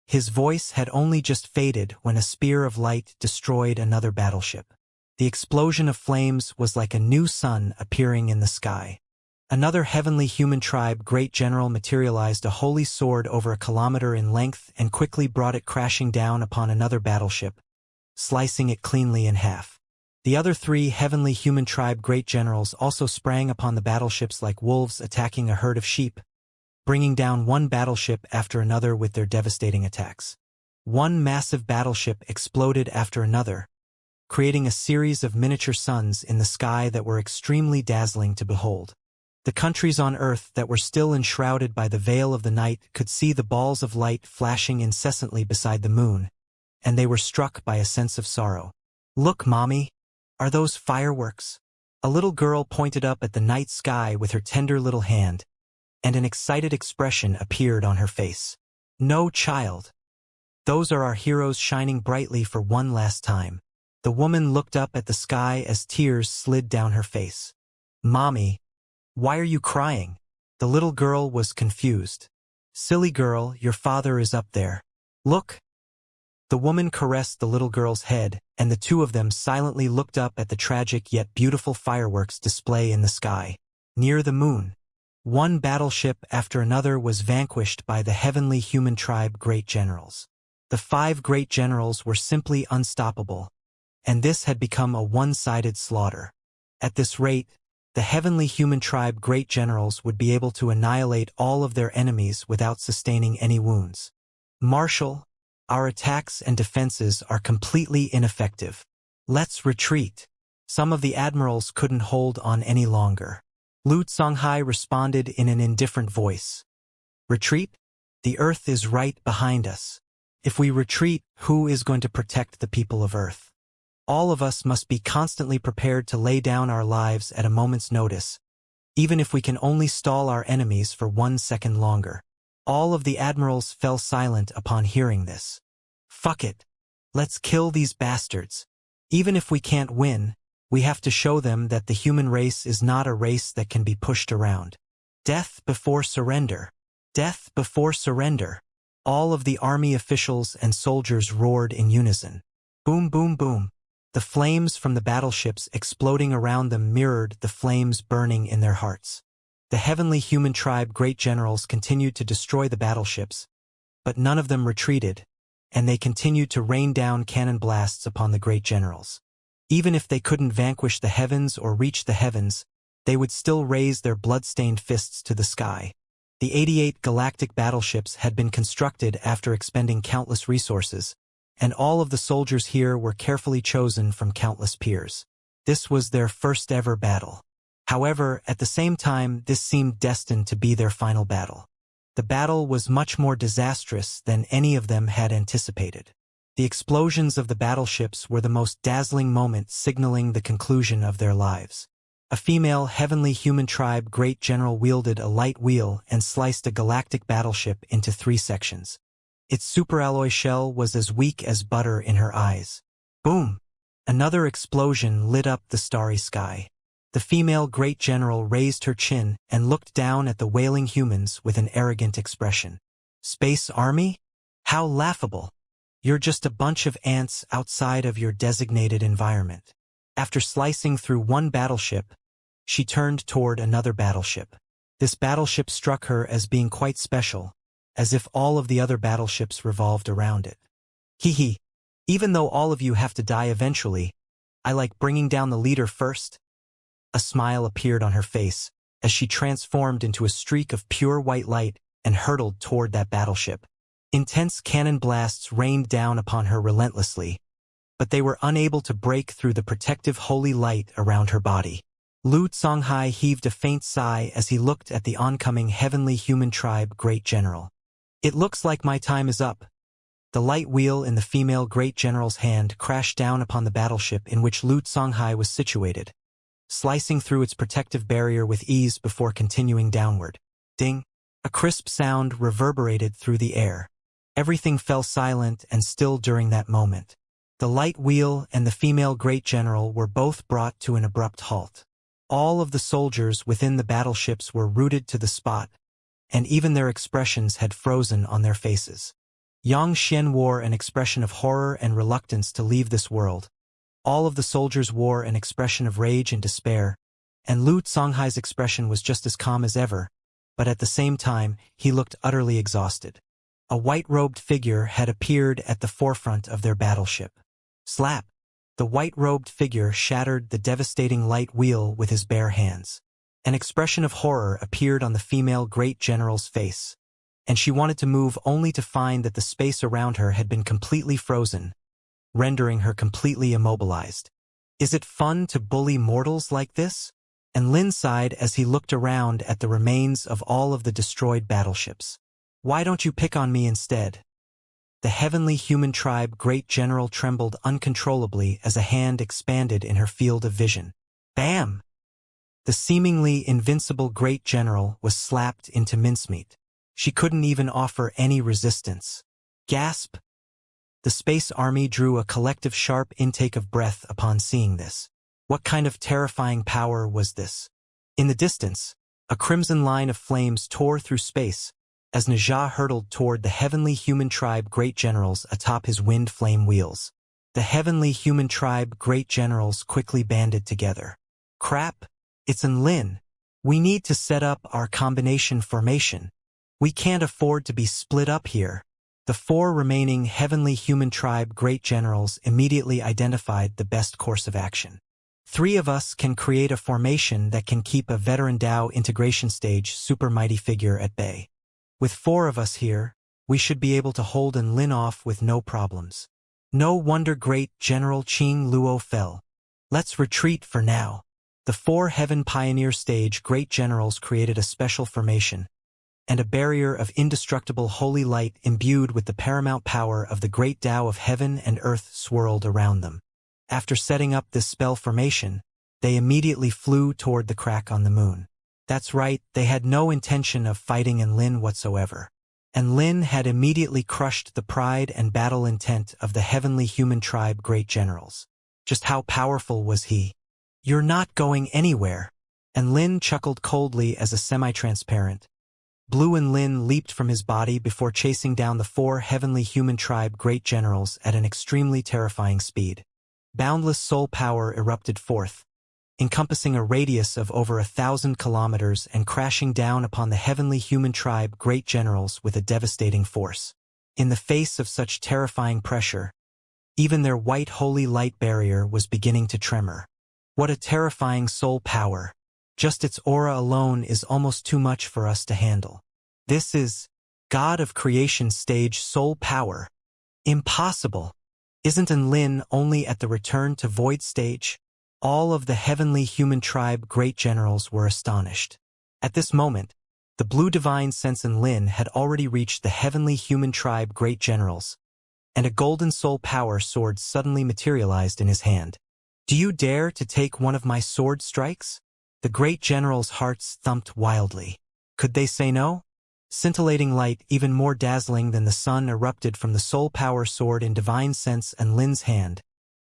A: His voice had only just faded when a spear of light destroyed another battleship. The explosion of flames was like a new sun appearing in the sky. Another heavenly human tribe great general materialized a holy sword over a kilometer in length and quickly brought it crashing down upon another battleship, slicing it cleanly in half. The other 3 heavenly human tribe great generals also sprang upon the battleships like wolves attacking a herd of sheep, bringing down one battleship after another with their devastating attacks. One massive battleship exploded after another, creating a series of miniature suns in the sky that were extremely dazzling to behold. The countries on Earth that were still enshrouded by the veil of the night could see the balls of light flashing incessantly beside the moon, and they were struck by a sense of sorrow. "Look, Mommy! Are those fireworks?" A little girl pointed up at the night sky with her tender little hand, and an excited expression appeared on her face. "No, child. Those are our heroes shining brightly for one last time." The woman looked up at the sky as tears slid down her face. "Mommy, why are you crying?" The little girl was confused. "Silly girl, your father is up there. Look." The woman caressed the little girl's head, and the two of them silently looked up at the tragic yet beautiful fireworks display in the sky. Near the moon, one battleship after another was vanquished by the heavenly human tribe great generals. The 5 great generals were simply unstoppable, and this had become a one-sided slaughter. At this rate, the heavenly human tribe great generals would be able to annihilate all of their enemies without sustaining any wounds. "Marshal, our attacks and defenses are completely ineffective. Let's retreat." Some of the admirals couldn't hold on any longer. Lu Songhai responded in an indifferent voice. "Retreat? The Earth is right behind us. If we retreat, who is going to protect the people of Earth? All of us must be constantly prepared to lay down our lives at a moment's notice, even if we can only stall our enemies for 1 second longer." All of the admirals fell silent upon hearing this. "Fuck it. Let's kill these bastards. Even if we can't win, we have to show them that the human race is not a race that can be pushed around. Death before surrender. Death before surrender." All of the army officials and soldiers roared in unison. Boom, boom, boom. The flames from the battleships exploding around them mirrored the flames burning in their hearts. The heavenly human tribe great generals continued to destroy the battleships, but none of them retreated, and they continued to rain down cannon blasts upon the great generals. Even if they couldn't vanquish the heavens or reach the heavens, they would still raise their blood-stained fists to the sky. The 88 galactic battleships had been constructed after expending countless resources, and all of the soldiers here were carefully chosen from countless peers. This was their first ever battle. However, at the same time, this seemed destined to be their final battle. The battle was much more disastrous than any of them had anticipated. The explosions of the battleships were the most dazzling moment signaling the conclusion of their lives. A female heavenly human tribe great general wielded a light wheel and sliced a galactic battleship into 3 sections. Its superalloy shell was as weak as butter in her eyes. Boom! Another explosion lit up the starry sky. The female great general raised her chin and looked down at the wailing humans with an arrogant expression. "Space Army? How laughable! You're just a bunch of ants outside of your designated environment." After slicing through one battleship, she turned toward another battleship. This battleship struck her as being quite special, as if all of the other battleships revolved around it. "Hee hee. Even though all of you have to die eventually, I like bringing down the leader first." A smile appeared on her face as she transformed into a streak of pure white light and hurtled toward that battleship. Intense cannon blasts rained down upon her relentlessly, but they were unable to break through the protective holy light around her body. Lu Songhai heaved a faint sigh as he looked at the oncoming heavenly human tribe great general. "It looks like my time is up." The light wheel in the female great general's hand crashed down upon the battleship in which Lu Songhai was situated, slicing through its protective barrier with ease before continuing downward. Ding! A crisp sound reverberated through the air. Everything fell silent and still during that moment. The light wheel and the female great general were both brought to an abrupt halt. All of the soldiers within the battleships were rooted to the spot, and even their expressions had frozen on their faces. Xianxia wore an expression of horror and reluctance to leave this world. All of the soldiers wore an expression of rage and despair, and Lu Songhai's expression was just as calm as ever, but at the same time, he looked utterly exhausted. A white-robed figure had appeared at the forefront of their battleship. Slap! The white-robed figure shattered the devastating light wheel with his bare hands. An expression of horror appeared on the female great general's face, and she wanted to move only to find that the space around her had been completely frozen, rendering her completely immobilized. Is it fun to bully mortals like this? And Lin sighed as he looked around at the remains of all of the destroyed battleships. Why don't you pick on me instead? The heavenly human tribe great general trembled uncontrollably as a hand expanded in her field of vision. Bam! The seemingly invincible great general was slapped into mincemeat. She couldn't even offer any resistance. Gasp! The space army drew a collective sharp intake of breath upon seeing this. What kind of terrifying power was this? In the distance, a crimson line of flames tore through space as Najah hurtled toward the heavenly human tribe great generals atop his wind flame wheels. The heavenly human tribe great generals quickly banded together. Crap! It's Lin. We need to set up our combination formation. We can't afford to be split up here. The 4 remaining heavenly human tribe great generals immediately identified the best course of action. 3 of us can create a formation that can keep a veteran Dao integration stage super mighty figure at bay. With 4 of us here, we should be able to hold Lin off with no problems. No wonder great General Qing Luo fell. Let's retreat for now. The 4 Heaven Pioneer Stage great generals created a special formation and a barrier of indestructible holy light imbued with the paramount power of the great Tao of heaven and earth swirled around them. After setting up this spell formation, they immediately flew toward the crack on the moon. That's right, they had no intention of fighting Lin whatsoever. And Lin had immediately crushed the pride and battle intent of the heavenly human tribe great generals. Just how powerful was he? You're not going anywhere. And Lin chuckled coldly as a semi-transparent Blue and Lin leaped from his body before chasing down the 4 heavenly human tribe great generals at an extremely terrifying speed. Boundless soul power erupted forth, encompassing a radius of over 1,000 kilometers and crashing down upon the heavenly human tribe great generals with a devastating force. In the face of such terrifying pressure, even their white holy light barrier was beginning to tremor. What a terrifying soul power! Just its aura alone is almost too much for us to handle. This is God of Creation stage soul power. Impossible! Isn't Lin only at the return to void stage? All of the heavenly human tribe great generals were astonished. At this moment, the blue divine sense Lin had already reached the heavenly human tribe great generals, and a golden soul power sword suddenly materialized in his hand. Do you dare to take one of my sword strikes? The great generals' hearts thumped wildly. Could they say no? Scintillating light even more dazzling than the sun erupted from the soul power sword in divine sense and Lin's hand,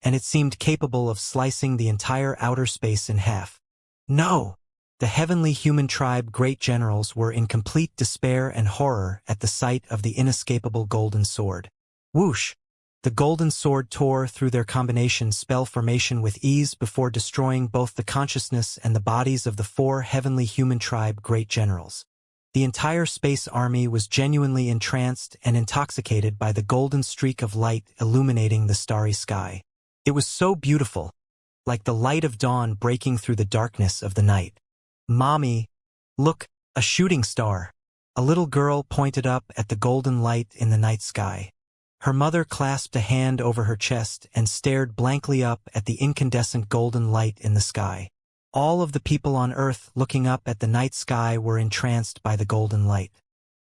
A: and it seemed capable of slicing the entire outer space in half. No! The heavenly human tribe great generals were in complete despair and horror at the sight of the inescapable golden sword. Whoosh! The golden sword tore through their combination spell formation with ease before destroying both the consciousness and the bodies of the 4 heavenly human tribe great generals. The entire space army was genuinely entranced and intoxicated by the golden streak of light illuminating the starry sky. It was so beautiful, like the light of dawn breaking through the darkness of the night. Mommy, look, a shooting star. A little girl pointed up at the golden light in the night sky. Her mother clasped a hand over her chest and stared blankly up at the incandescent golden light in the sky. All of the people on Earth looking up at the night sky were entranced by the golden light.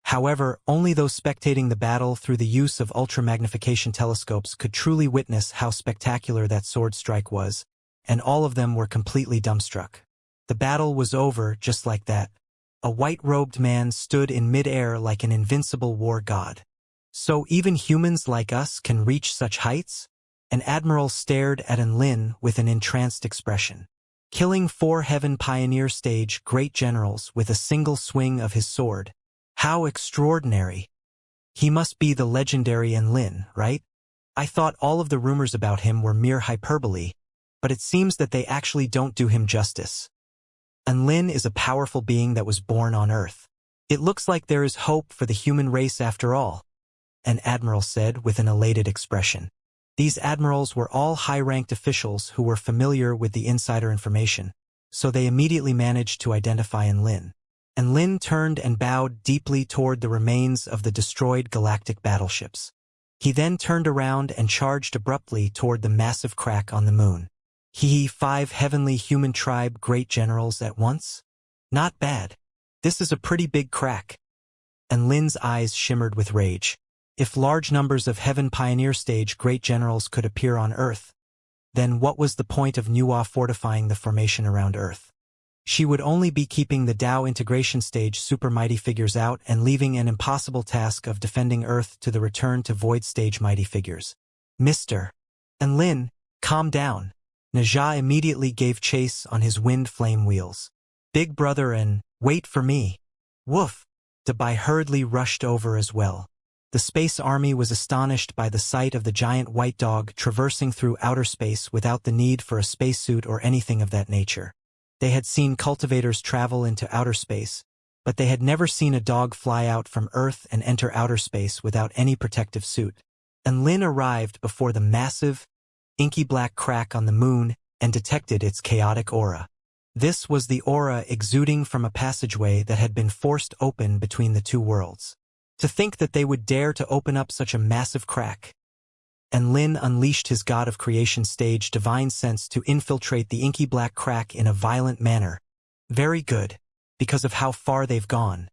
A: However, only those spectating the battle through the use of ultra-magnification telescopes could truly witness how spectacular that sword strike was, and all of them were completely dumbstruck. The battle was over just like that. A white-robed man stood in mid-air like an invincible war god. So even humans like us can reach such heights? An admiral stared at Lin with an entranced expression. Killing 4 heaven pioneer stage great generals with a single swing of his sword. How extraordinary! He must be the legendary Lin, right? I thought all of the rumors about him were mere hyperbole, but it seems that they actually don't do him justice. Lin is a powerful being that was born on Earth. It looks like there is hope for the human race after all, an admiral said with an elated expression. These admirals were all high-ranked officials who were familiar with the insider information, so they immediately managed to identify Lin. Lin turned and bowed deeply toward the remains of the destroyed galactic battleships. He then turned around and charged abruptly toward the massive crack on the moon. He 5 heavenly human tribe great generals at once? Not bad. This is a pretty big crack. And Lin's eyes shimmered with rage. If large numbers of heaven pioneer stage great generals could appear on Earth, then what was the point of Nuwa fortifying the formation around Earth? She would only be keeping the Tao integration stage super mighty figures out and leaving an impossible task of defending Earth to the return to void stage mighty figures. Mr. And Lin, calm down. Najah immediately gave chase on his wind flame wheels. Big brother and, wait for me. Woof. Dabai hurriedly rushed over as well. The space army was astonished by the sight of the giant white dog traversing through outer space without the need for a spacesuit or anything of that nature. They had seen cultivators travel into outer space, but they had never seen a dog fly out from Earth and enter outer space without any protective suit. And Lin arrived before the massive, inky black crack on the moon and detected its chaotic aura. This was the aura exuding from a passageway that had been forced open between the two worlds. To think that they would dare to open up such a massive crack. And Lin unleashed his God of Creation stage divine sense to infiltrate the inky black crack in a violent manner. Very good, because of how far they've gone.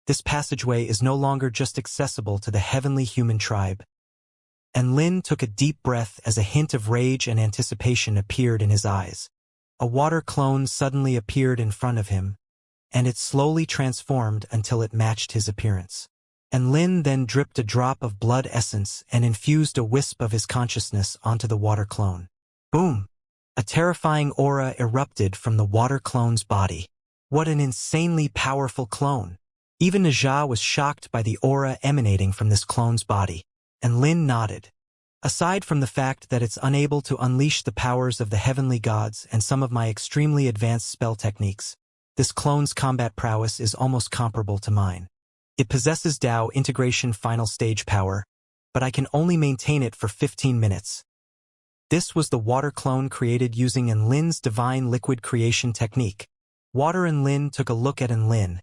A: This passageway is no longer just accessible to the heavenly human tribe. And Lin took a deep breath as a hint of rage and anticipation appeared in his eyes. A water clone suddenly appeared in front of him, and it slowly transformed until it matched his appearance. And Lin then dripped a drop of blood essence and infused a wisp of his consciousness onto the water clone. Boom! A terrifying aura erupted from the water clone's body. What an insanely powerful clone! Even Najah was shocked by the aura emanating from this clone's body, and Lin nodded. Aside from the fact that it's unable to unleash the powers of the heavenly gods and some of my extremely advanced spell techniques, this clone's combat prowess is almost comparable to mine. It possesses Tao integration final stage power, but I can only maintain it for 15 minutes. This was the water clone created using Enlin's divine liquid creation technique. Water Enlin took a look at Enlin,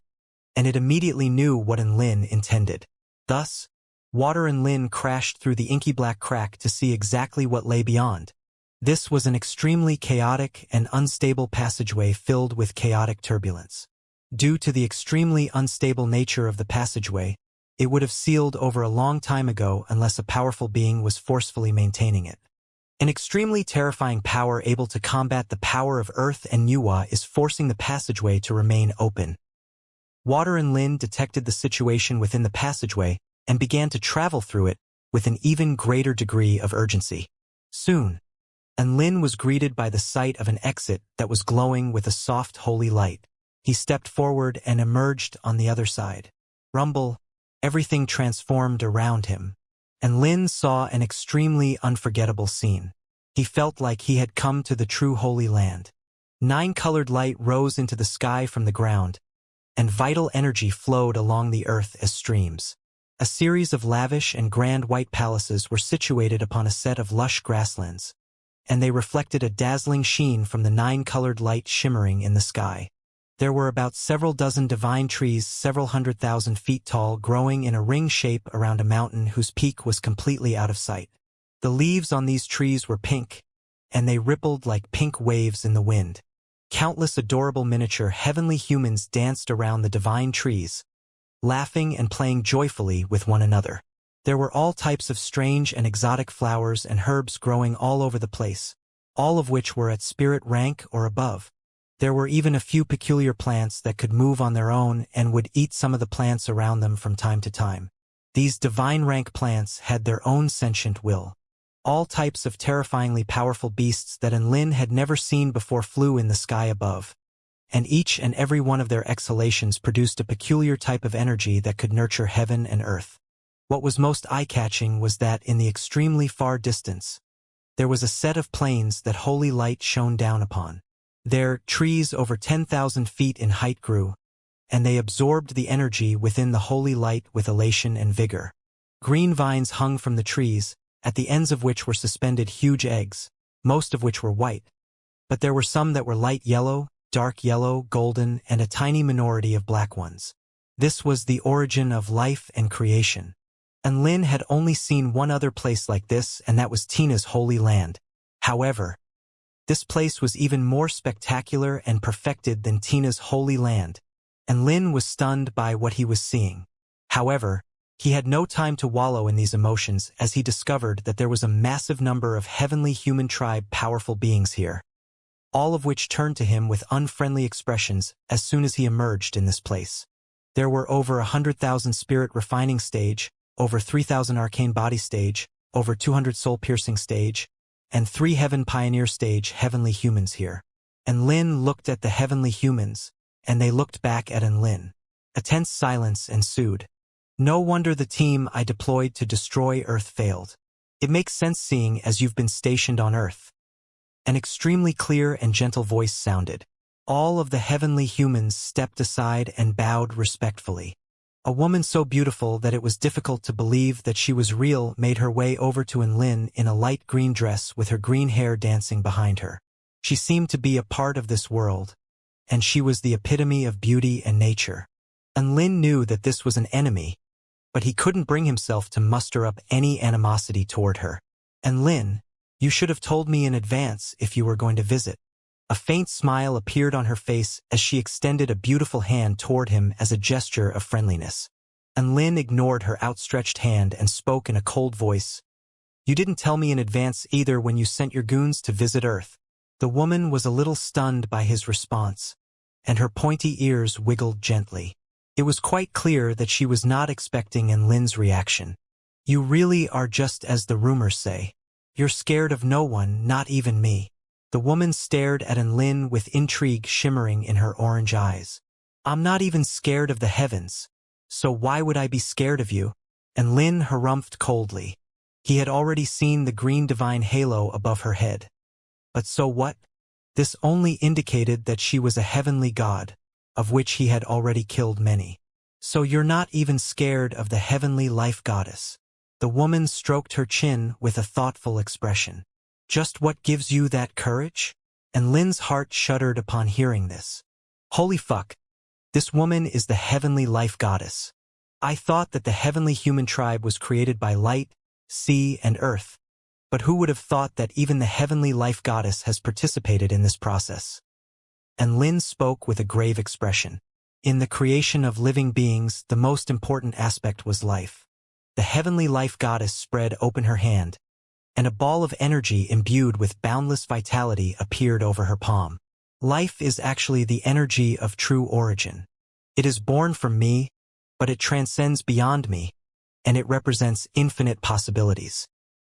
A: and it immediately knew what Enlin intended. Thus, Water Enlin crashed through the inky black crack to see exactly what lay beyond. This was an extremely chaotic and unstable passageway filled with chaotic turbulence. Due to the extremely unstable nature of the passageway, it would have sealed over a long time ago unless a powerful being was forcefully maintaining it. An extremely terrifying power able to combat the power of Earth and Nuwa is forcing the passageway to remain open. Water Enlin detected the situation within the passageway and began to travel through it with an even greater degree of urgency. Soon, Enlin was greeted by the sight of an exit that was glowing with a soft holy light. He stepped forward and emerged on the other side. Rumble, everything transformed around him. And Lin saw an extremely unforgettable scene. He felt like he had come to the true Holy Land. 9-colored light rose into the sky from the ground, and vital energy flowed along the earth as streams. A series of lavish and grand white palaces were situated upon a set of lush grasslands, and they reflected a dazzling sheen from the 9-colored light shimmering in the sky. There were about several dozen divine trees several 100,000 feet tall growing in a ring shape around a mountain whose peak was completely out of sight. The leaves on these trees were pink, and they rippled like pink waves in the wind. Countless adorable miniature heavenly humans danced around the divine trees, laughing and playing joyfully with one another. There were all types of strange and exotic flowers and herbs growing all over the place, all of which were at spirit rank or above. There were even a few peculiar plants that could move on their own and would eat some of the plants around them from time to time. These divine rank plants had their own sentient will. All types of terrifyingly powerful beasts that Enlin had never seen before flew in the sky above, and each and every one of their exhalations produced a peculiar type of energy that could nurture heaven and earth. What was most eye-catching was that in the extremely far distance, there was a set of plains that holy light shone down upon. There, trees over 10,000 feet in height grew, and they absorbed the energy within the holy light with elation and vigor. Green vines hung from the trees, at the ends of which were suspended huge eggs, most of which were white, but there were some that were light yellow, dark yellow, golden, and a tiny minority of black ones. This was the origin of life and creation. and Lin had only seen one other place like this, and that was Tina's Holy Land. However, this place was even more spectacular and perfected than Tina's Holy Land, and Lin was stunned by what he was seeing. However, he had no time to wallow in these emotions as he discovered that there was a massive number of heavenly human tribe powerful beings here, all of which turned to him with unfriendly expressions as soon as he emerged in this place. There were over 100,000 spirit refining stage, over 3,000 arcane body stage, over 200 soul piercing stage, and 3 heaven pioneer stage heavenly humans here. And Lin looked at the heavenly humans, and they looked back at Lin. A tense silence ensued. No wonder the team I deployed to destroy Earth failed. It makes sense seeing as you've been stationed on Earth. An extremely clear and gentle voice sounded. All of the heavenly humans stepped aside and bowed respectfully. A woman so beautiful that it was difficult to believe that she was real made her way over to Lin in a light green dress with her green hair dancing behind her. She seemed to be a part of this world, and she was the epitome of beauty and nature. Lin knew that this was an enemy, but he couldn't bring himself to muster up any animosity toward her. Lin, you should have told me in advance if you were going to visit. A faint smile appeared on her face as she extended a beautiful hand toward him as a gesture of friendliness. Lin ignored her outstretched hand and spoke in a cold voice. You didn't tell me in advance either when you sent your goons to visit Earth. The woman was a little stunned by his response, and her pointy ears wiggled gently. It was quite clear that she was not expecting Lin's reaction. You really are just as the rumors say. You're scared of no one, not even me. The woman stared at Lin with intrigue shimmering in her orange eyes. I'm not even scared of the heavens, so why would I be scared of you? Lin harumphed coldly. He had already seen the green divine halo above her head. But so what? This only indicated that she was a heavenly god, of which he had already killed many. So you're not even scared of the heavenly life goddess. The woman stroked her chin with a thoughtful expression. Just what gives you that courage? Lin's heart shuddered upon hearing this. Holy fuck. This woman is the heavenly life goddess. I thought that the heavenly human tribe was created by light, sea, and earth. But who would have thought that even the heavenly life goddess has participated in this process? Lin spoke with a grave expression. In the creation of living beings, the most important aspect was life. The heavenly life goddess spread open her hand, and a ball of energy imbued with boundless vitality appeared over her palm. Life is actually the energy of true origin. It is born from me, but it transcends beyond me, and it represents infinite possibilities.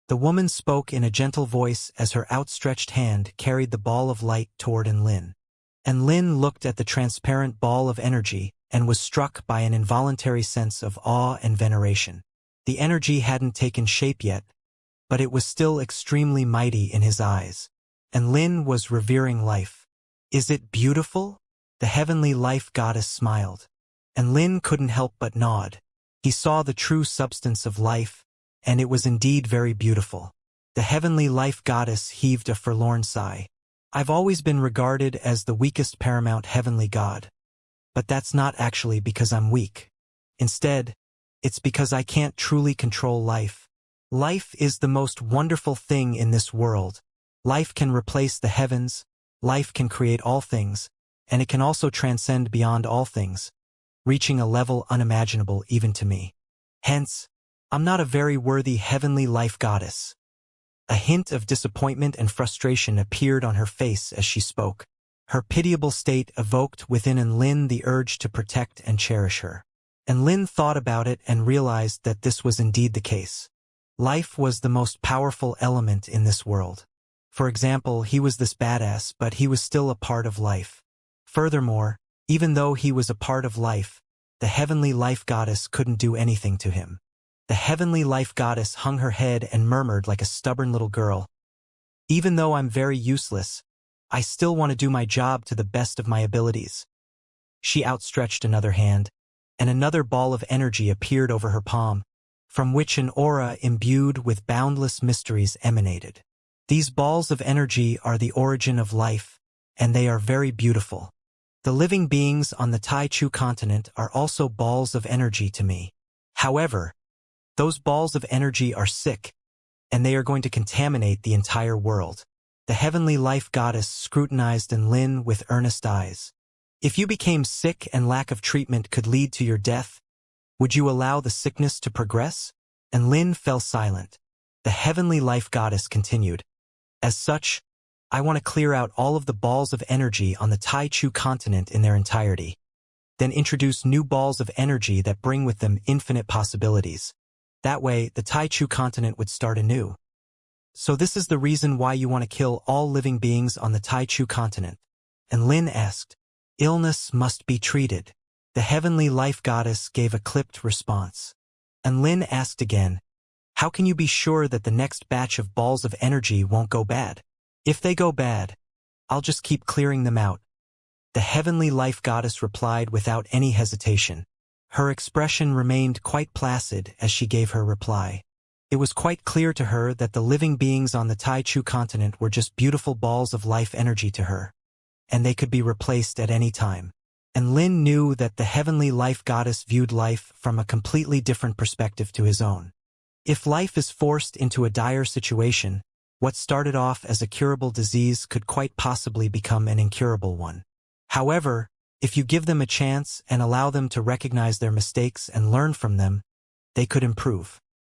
A: The woman spoke in a gentle voice as her outstretched hand carried the ball of light toward Lin. Lin looked at the transparent ball of energy and was struck by an involuntary sense of awe and veneration. The energy hadn't taken shape yet, but it was still extremely mighty in his eyes. Lin was revering life. Is it beautiful? The heavenly life goddess smiled. Lin couldn't help but nod. He saw the true substance of life, and it was indeed very beautiful. The heavenly life goddess heaved a forlorn sigh. I've always been regarded as the weakest paramount heavenly god. But that's not actually because I'm weak. Instead, it's because I can't truly control life. Life is the most wonderful thing in this world. Life can replace the heavens, life can create all things, and it can also transcend beyond all things, reaching a level unimaginable even to me. Hence, I'm not a very worthy heavenly life goddess. A hint of disappointment and frustration appeared on her face as she spoke. Her pitiable state evoked within Lin the urge to protect and cherish her. Lin thought about it and realized that this was indeed the case. Life was the most powerful element in this world. For example, he was this badass, but he was still a part of life. Furthermore, even though he was a part of life, the heavenly life goddess couldn't do anything to him. The heavenly life goddess hung her head and murmured like a stubborn little girl. Even though I'm very useless, I still want to do my job to the best of my abilities. She outstretched another hand, and another ball of energy appeared over her palm, from which an aura imbued with boundless mysteries emanated. These balls of energy are the origin of life, and they are very beautiful. The living beings on the Tai Chu continent are also balls of energy to me. However, Those balls of energy are sick, and they are going to contaminate the entire world. The heavenly life goddess scrutinized Lin with earnest eyes. If you became sick and lack of treatment could lead to your death, would you allow the sickness to progress? And Lin fell silent. The heavenly life goddess continued. As such, I want to clear out all of the balls of energy on the Taichu continent in their entirety. Then introduce new balls of energy that bring with them infinite possibilities. That way, the Taichu continent would start anew. So this is the reason why you want to kill all living beings on the Taichu continent. And Lin asked, illness must be treated. The heavenly life goddess gave a clipped response. And Lin asked again, how can you be sure that the next batch of balls of energy won't go bad? If they go bad, I'll just keep clearing them out. The heavenly life goddess replied without any hesitation. Her expression remained quite placid as she gave her reply. It was quite clear to her that the living beings on the Taichu continent were just beautiful balls of life energy to her, and they could be replaced at any time. And Lin knew that the heavenly life goddess viewed life from a completely different perspective to his own. If life is forced into a dire situation, what started off as a curable disease could quite possibly become an incurable one. However, if you give them a chance and allow them to recognize their mistakes and learn from them, they could improve.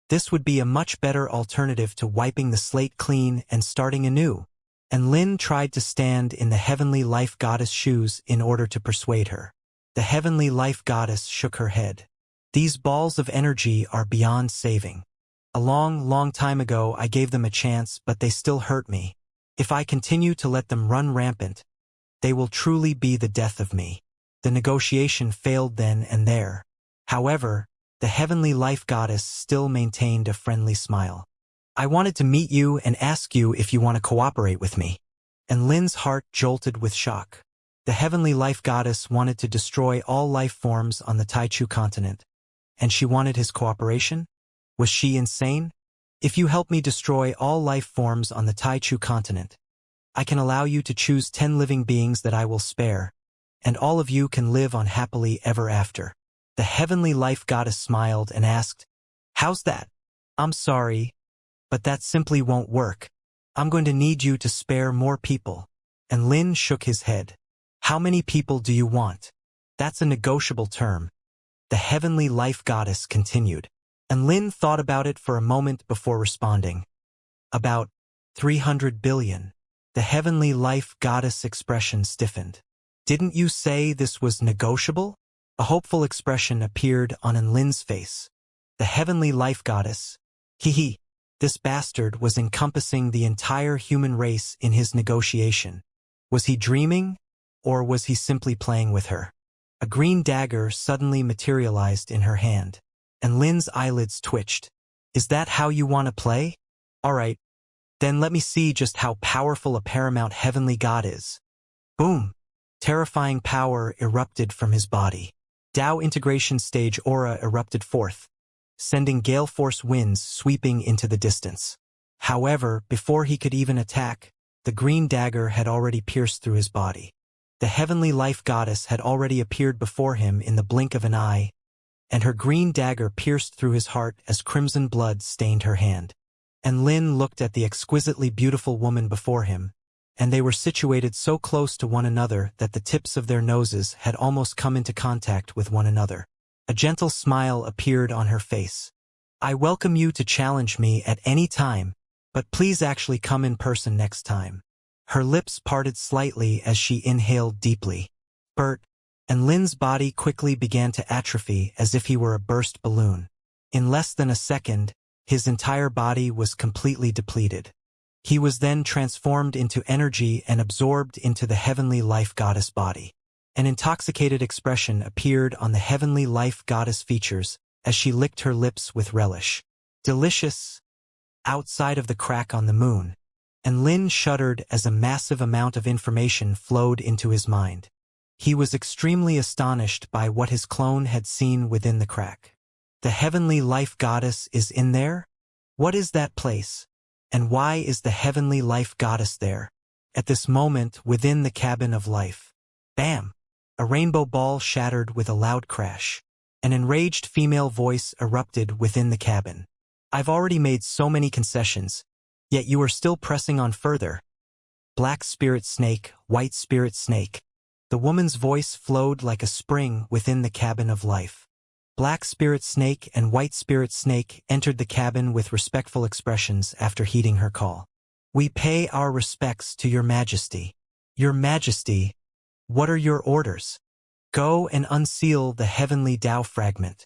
A: This would be a much better alternative to wiping the slate clean and starting anew. And Lin tried to stand in the heavenly life goddess' shoes in order to persuade her. The heavenly life goddess shook her head. These balls of energy are beyond saving. A long time ago I gave them a chance, but they still hurt me. If I continue to let them run rampant, they will truly be the death of me. The negotiation failed then and there. However, the heavenly life goddess still maintained a friendly smile. I wanted to meet you and ask you if you want to cooperate with me. And Lin's heart jolted with shock. The heavenly life goddess wanted to destroy all life forms on the Taichu continent. And she wanted his cooperation? Was she insane? If you help me destroy all life forms on the Taichu continent, I can allow you to choose 10 living beings that I will spare, and all of you can live on happily ever after. The heavenly life goddess smiled and asked, how's that? I'm sorry, but that simply won't work. I'm going to need you to spare more people. And Lin shook his head. How many people do you want? That's a negotiable term. The heavenly life goddess continued. And Lin thought about it for a moment before responding. About 300 billion. The heavenly life goddess' expression stiffened. Didn't you say this was negotiable? A hopeful expression appeared on Lin's face. The heavenly life goddess. Hee. This bastard was encompassing the entire human race in his negotiation. Was he dreaming, or was he simply playing with her? A green dagger suddenly materialized in her hand, and Lin's eyelids twitched. Is that how you want to play? All right, then let me see just how powerful a paramount heavenly god is. Boom! Terrifying power erupted from his body. Tao integration stage aura erupted forth, sending gale force winds sweeping into the distance. However, before he could even attack, the green dagger had already pierced through his body. The heavenly life goddess had already appeared before him in the blink of an eye, and her green dagger pierced through his heart as crimson blood stained her hand. And Lin looked at the exquisitely beautiful woman before him, and they were situated so close to one another that the tips of their noses had almost come into contact with one another. A gentle smile appeared on her face. I welcome you to challenge me at any time, but please actually come in person next time. Her lips parted slightly as she inhaled deeply. Bert, and Lin's body quickly began to atrophy as if he were a burst balloon. In less than a second, his entire body was completely depleted. He was then transformed into energy and absorbed into the heavenly life goddess body. An intoxicated expression appeared on the heavenly life goddess features as she licked her lips with relish. Delicious! Outside of the crack on the moon, and Lin shuddered as a massive amount of information flowed into his mind. He was extremely astonished by what his clone had seen within the crack. The heavenly life goddess is in there? What is that place? And why is the heavenly life goddess there? At this moment, within the cabin of life. Bam! A rainbow ball shattered with a loud crash. An enraged female voice erupted within the cabin. I've already made so many concessions, yet you are still pressing on further. Black spirit snake, white spirit snake. The woman's voice flowed like a spring within the cabin of life. Black spirit snake and white spirit snake entered the cabin with respectful expressions after heeding her call. We pay our respects to your majesty. Your majesty, what are your orders? Go and unseal the heavenly Tao fragment.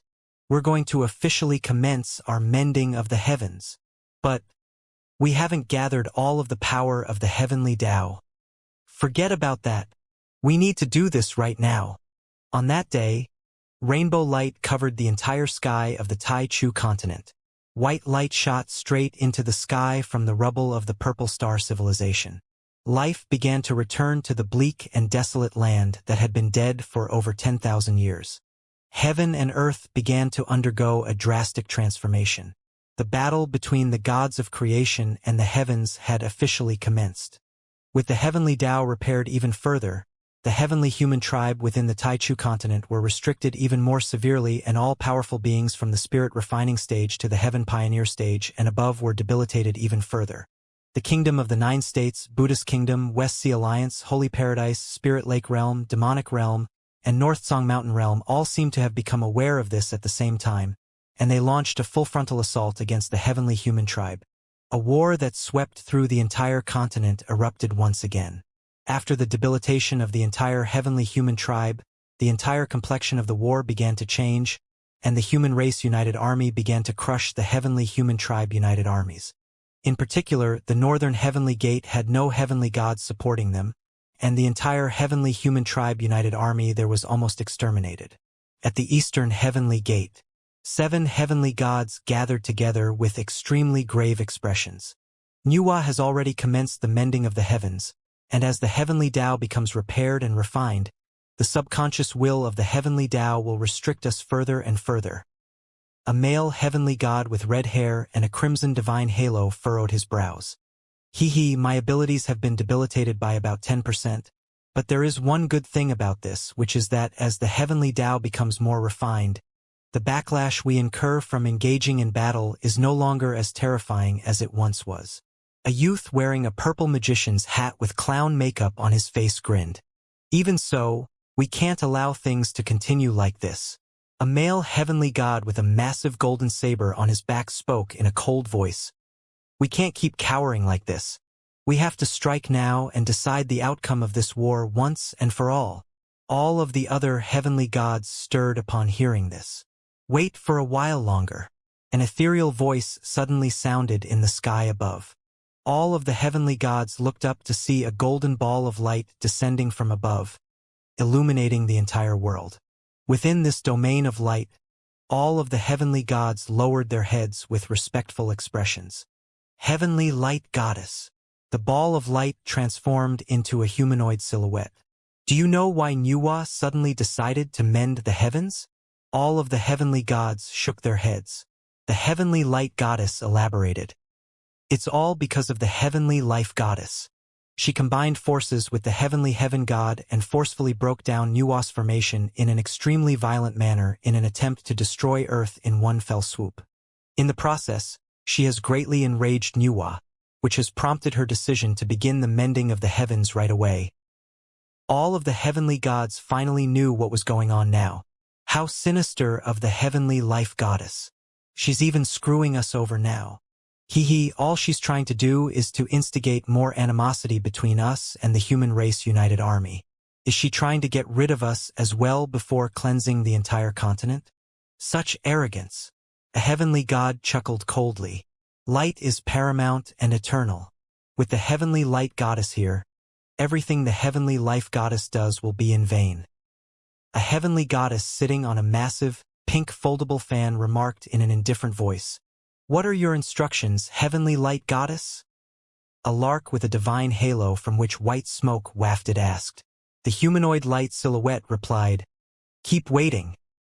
A: We're going to officially commence our mending of the heavens. But we haven't gathered all of the power of the heavenly Tao. Forget about that. We need to do this right now. On that day, rainbow light covered the entire sky of the Tai Chu continent. White light shot straight into the sky from the rubble of the Purple Star civilization. Life began to return to the bleak and desolate land that had been dead for over 10,000 years. Heaven and earth began to undergo a drastic transformation. The battle between the gods of creation and the heavens had officially commenced. With the heavenly Tao repaired even further, the heavenly human tribe within the Tai Chu continent were restricted even more severely, and all-powerful beings from the spirit refining stage to the heaven pioneer stage and above were debilitated even further. The Kingdom of the Nine States, Buddhist Kingdom, West Sea Alliance, Holy Paradise, Spirit Lake Realm, Demonic Realm, and North Song Mountain Realm all seemed to have become aware of this at the same time, and they launched a full frontal assault against the heavenly human tribe. A war that swept through the entire continent erupted once again. After the debilitation of the entire heavenly human tribe, the entire complexion of the war began to change, and the human race united army began to crush the heavenly human tribe united armies. In particular, the northern heavenly gate had no heavenly gods supporting them, and the entire heavenly human tribe united army there was almost exterminated. At the eastern heavenly gate, 7 heavenly gods gathered together with extremely grave expressions. Nuwa has already commenced the mending of the heavens, and as the heavenly Tao becomes repaired and refined, the subconscious will of the heavenly Tao will restrict us further and further. A male heavenly god with red hair and a crimson divine halo furrowed his brows. My abilities have been debilitated by about 10%, but there is one good thing about this, which is that as the heavenly Tao becomes more refined, the backlash we incur from engaging in battle is no longer as terrifying as it once was. A youth wearing a purple magician's hat with clown makeup on his face grinned. Even so, we can't allow things to continue like this. A male heavenly god with a massive golden saber on his back spoke in a cold voice. We can't keep cowering like this. We have to strike now and decide the outcome of this war once and for all. All of the other heavenly gods stirred upon hearing this. Wait for a while longer. An ethereal voice suddenly sounded in the sky above. All of the heavenly gods looked up to see a golden ball of light descending from above, illuminating the entire world. Within this domain of light, all of the heavenly gods lowered their heads with respectful expressions. Heavenly Light Goddess. The ball of light transformed into a humanoid silhouette. Do you know why Nuwa suddenly decided to mend the heavens? All of the heavenly gods shook their heads. The Heavenly Light Goddess elaborated. It's all because of the Heavenly Life Goddess. She combined forces with the Heavenly Heaven God and forcefully broke down Nuwa's formation in an extremely violent manner in an attempt to destroy Earth in one fell swoop. In the process, she has greatly enraged Nuwa, which has prompted her decision to begin the mending of the heavens right away. All of the heavenly gods finally knew what was going on now. How sinister of the Heavenly Life Goddess. She's even screwing us over now. All she's trying to do is to instigate more animosity between us and the human race united army. Is she trying to get rid of us as well before cleansing the entire continent? Such arrogance. A heavenly god chuckled coldly. Light is paramount and eternal. With the Heavenly Light Goddess here, everything the Heavenly Life Goddess does will be in vain. A heavenly goddess sitting on a massive, pink foldable fan remarked in an indifferent voice. What are your instructions, Heavenly Light Goddess? A lark with a divine halo from which white smoke wafted asked. The humanoid light silhouette replied, Keep waiting.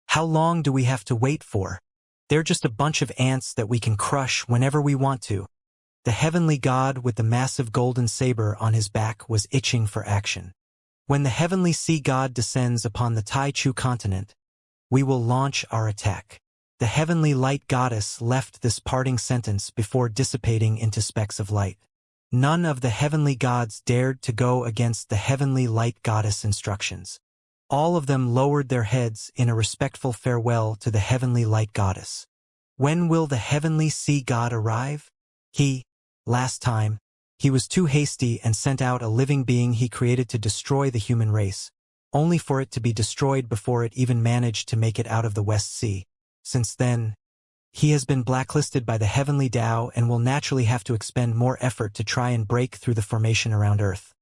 A: How long do we have to wait for? They're just a bunch of ants that we can crush whenever we want to. The heavenly god with the massive golden saber on his back was itching for action. When the heavenly sea god descends upon the Tai Chu continent, we will launch our attack. The heavenly light goddess left this parting sentence before dissipating into specks of light. None of the heavenly gods dared to go against the heavenly light goddess instructions. All of them lowered their heads in a respectful farewell to the heavenly light goddess. When will the heavenly sea god arrive? Last time, he was too hasty and sent out a living being he created to destroy the human race, only for it to be destroyed before it even managed to make it out of the West Sea. Since then, he has been blacklisted by the heavenly Tao and will naturally have to expend more effort to try and break through the formation around Earth.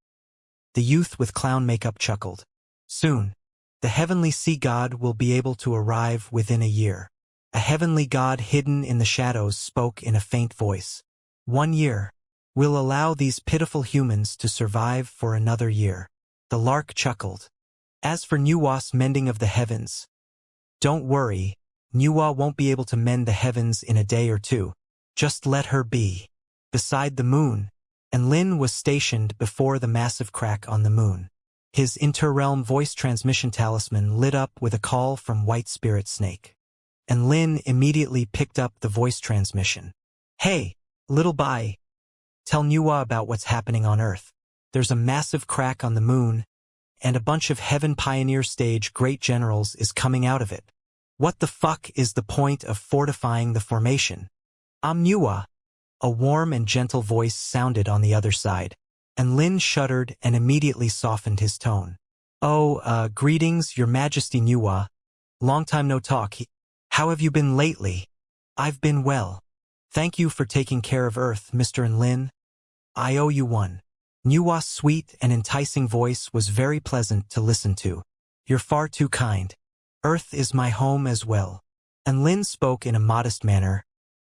A: The youth with clown makeup chuckled. Soon, the heavenly sea god will be able to arrive within a year. A heavenly god hidden in the shadows spoke in a faint voice. 1 year. We'll allow these pitiful humans to survive for another year. The lark chuckled. As for Nuwa's mending of the heavens, don't worry, Nuwa won't be able to mend the heavens in a day or two. Just let her be. Beside the moon, and Lin was stationed before the massive crack on the moon. His inter-realm voice transmission talisman lit up with a call from White Spirit Snake. And Lin immediately picked up the voice transmission. Hey, little Bai. Tell Nuwa about what's happening on Earth. There's a massive crack on the moon, and a bunch of Heaven Pioneer Stage Great Generals is coming out of it. What the fuck is the point of fortifying the formation? I'm Nuwa. A warm and gentle voice sounded on the other side, and Lin shuddered and immediately softened his tone. Greetings, Your Majesty Nuwa. Long time no talk. How have you been lately? I've been well. Thank you for taking care of Earth, Mr. and Lin. I owe you one. Nuwa's sweet and enticing voice was very pleasant to listen to. You're far too kind. Earth is my home as well. And Lin spoke in a modest manner.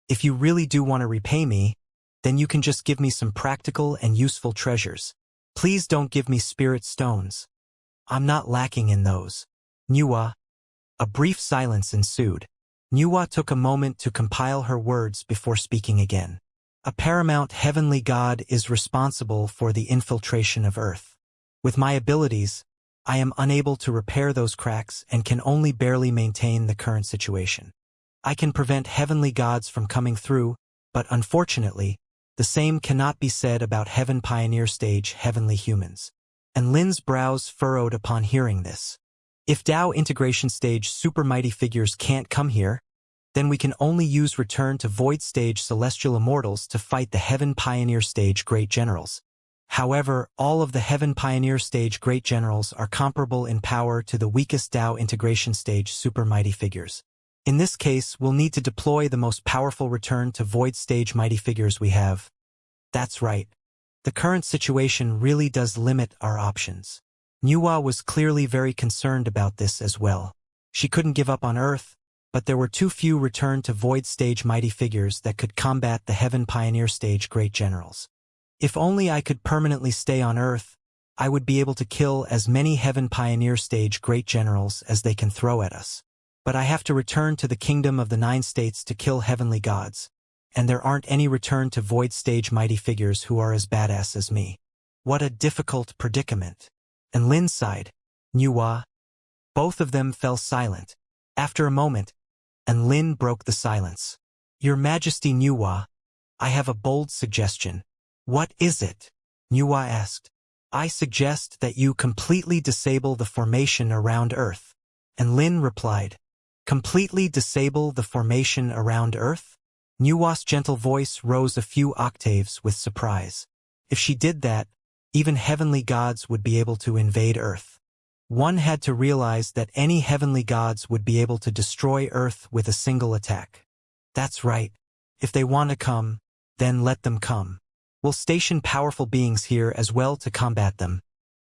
A: If you really do want to repay me, then you can just give me some practical and useful treasures. Please don't give me spirit stones. I'm not lacking in those. Nuwa. A brief silence ensued. Nuwa took a moment to compile her words before speaking again. A paramount heavenly god is responsible for the infiltration of Earth. With my abilities, I am unable to repair those cracks and can only barely maintain the current situation. I can prevent heavenly gods from coming through, but unfortunately, the same cannot be said about Heaven Pioneer Stage heavenly humans. And Lin's brows furrowed upon hearing this. If Tao Integration Stage super mighty figures can't come here, then we can only use Return to Void Stage Celestial Immortals to fight the Heaven Pioneer Stage Great Generals. However, all of the Heaven Pioneer Stage Great Generals are comparable in power to the weakest Tao Integration Stage super mighty figures. In this case, we'll need to deploy the most powerful Return to Void Stage mighty figures we have. That's right. The current situation really does limit our options. Nuwa was clearly very concerned about this as well. She couldn't give up on Earth, but there were too few Return to Void Stage mighty figures that could combat the Heaven Pioneer Stage Great Generals. If only I could permanently stay on Earth, I would be able to kill as many Heaven Pioneer Stage Great Generals as they can throw at us. But I have to return to the Kingdom of the Nine States to kill heavenly gods, and there aren't any Return to Void Stage mighty figures who are as badass as me. What a difficult predicament. And Lin sighed. Nuwa. Both of them fell silent. After a moment, and Lin broke the silence. Your Majesty Nuwa, I have a bold suggestion. What is it? Nuwa asked. I suggest that you completely disable the formation around Earth. And Lin replied. Completely disable the formation around Earth? Nuwa's gentle voice rose a few octaves with surprise. If she did that, even heavenly gods would be able to invade Earth. One had to realize that any heavenly gods would be able to destroy Earth with a single attack. That's right. If they want to come, then let them come. We'll station powerful beings here as well to combat them.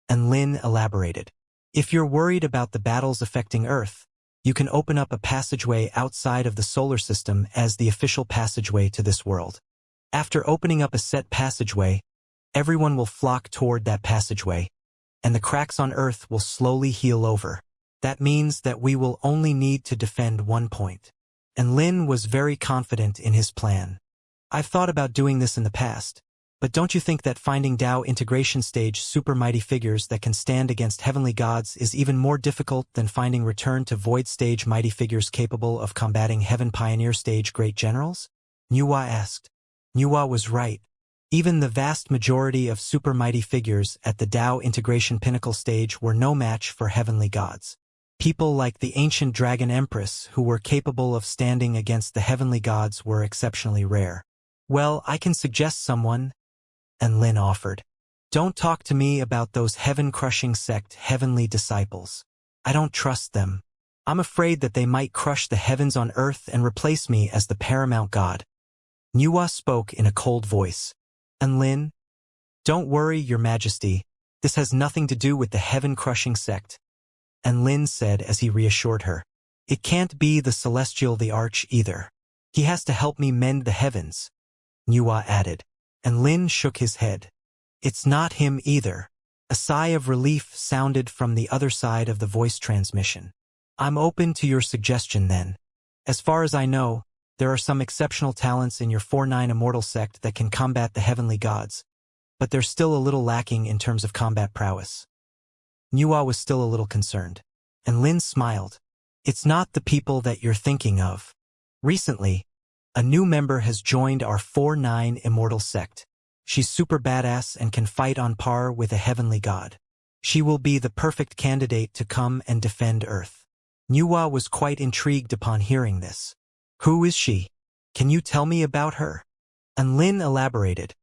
A: And Lin elaborated. If you're worried about the battles affecting Earth, you can open up a passageway outside of the solar system as the official passageway to this world. After opening up a set passageway, everyone will flock toward that passageway, and the cracks on Earth will slowly heal over. That means that we will only need to defend one point. And Lin was very confident in his plan. I've thought about doing this in the past, But don't you think that finding Tao integration stage super mighty figures that can stand against heavenly gods is even more difficult than finding return to void stage mighty figures capable of combating heaven pioneer stage great generals? Nuwa asked. Nuwa was right. Even the vast majority of super mighty figures at the Tao integration pinnacle stage were no match for heavenly gods. People like the ancient dragon empress who were capable of standing against the heavenly gods were exceptionally rare. Well, I can suggest someone, and Lin offered. Don't talk to me about those heaven-crushing sect heavenly disciples. I don't trust them. I'm afraid that they might crush the heavens on earth and replace me as the paramount god. Nuwa spoke in a cold voice. And Lin? Don't worry, your majesty. This has nothing to do with the heaven-crushing sect. And Lin said as he reassured her. It can't be the celestial the arch either. He has to help me mend the heavens. Nuwa added. And Lin shook his head. It's not him either. A sigh of relief sounded from the other side of the voice transmission. I'm open to your suggestion then. As far as I know, there are some exceptional talents in your 4-9 Immortal sect that can combat the heavenly gods, but they're still a little lacking in terms of combat prowess. Nuwa was still a little concerned, and Lin smiled. It's not the people that you're thinking of. Recently, a new member has joined our 4-9 Immortal sect. She's super badass and can fight on par with a heavenly god. She will be the perfect candidate to come and defend Earth. Nuwa was quite intrigued upon hearing this. Who is she? Can you tell me about her? And Lin elaborated.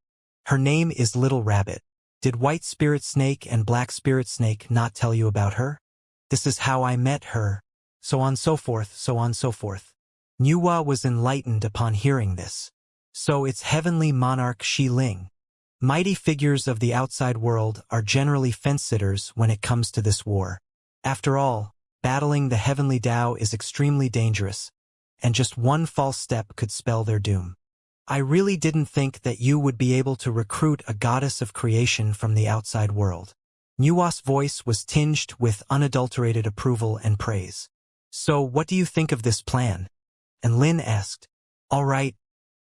A: Her name is Little Rabbit. Did White Spirit Snake and Black Spirit Snake not tell you about her? This is how I met her. So on so forth, so on so forth. Nuwa was enlightened upon hearing this. So it's heavenly monarch Shi Ling. Mighty figures of the outside world are generally fence-sitters when it comes to this war. After all, battling the heavenly Tao is extremely dangerous, and just one false step could spell their doom. I really didn't think that you would be able to recruit a goddess of creation from the outside world. Nuwa's voice was tinged with unadulterated approval and praise. So what do you think of this plan? And Lin asked. All right,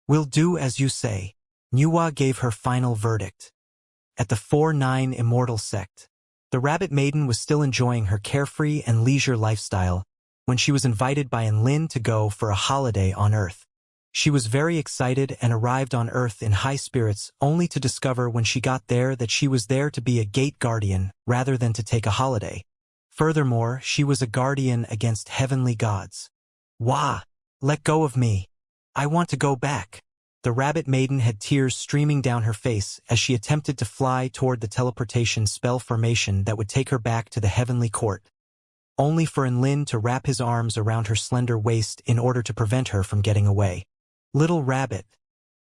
A: we'll do as you say. Nuwa gave her final verdict. At the 4-9 Immortal sect, the Rabbit Maiden was still enjoying her carefree and leisure lifestyle when she was invited by Enlin to go for a holiday on Earth. She was very excited and arrived on Earth in high spirits only to discover when she got there that she was there to be a gate guardian rather than to take a holiday. Furthermore, she was a guardian against heavenly gods. Wah! Let go of me. I want to go back. The Rabbit Maiden had tears streaming down her face as she attempted to fly toward the teleportation spell formation that would take her back to the heavenly court, only for Enlin to wrap his arms around her slender waist in order to prevent her from getting away. Little Rabbit,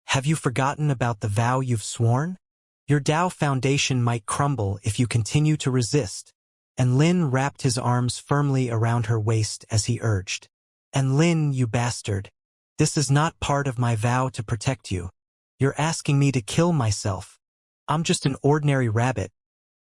A: have you forgotten about the vow you've sworn? Your Tao foundation might crumble if you continue to resist. Enlin wrapped his arms firmly around her waist as he urged. Enlin, you bastard. This is not part of my vow to protect you. You're asking me to kill myself. I'm just an ordinary rabbit.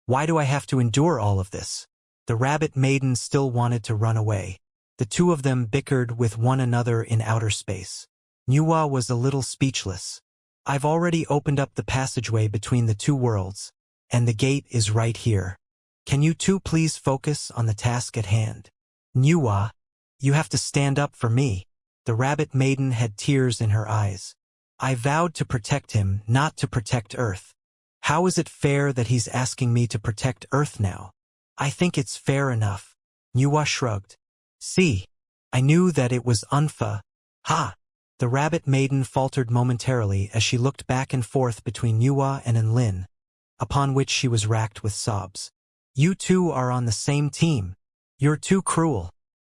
A: Why do I have to endure all of this? The Rabbit Maiden still wanted to run away. The two of them bickered with one another in outer space. Nuwa was a little speechless. I've already opened up the passageway between the two worlds, and the gate is right here. Can you two please focus on the task at hand? Nuwa, you have to stand up for me. The Rabbit Maiden had tears in her eyes. I vowed to protect him, not to protect Earth. How is it fair that he's asking me to protect Earth now? I think it's fair enough. Nuwa shrugged. See, I knew that it was unfa. Ha! The Rabbit Maiden faltered momentarily as she looked back and forth between Nuwa and Enlin, upon which she was racked with sobs. You two are on the same team. You're too cruel.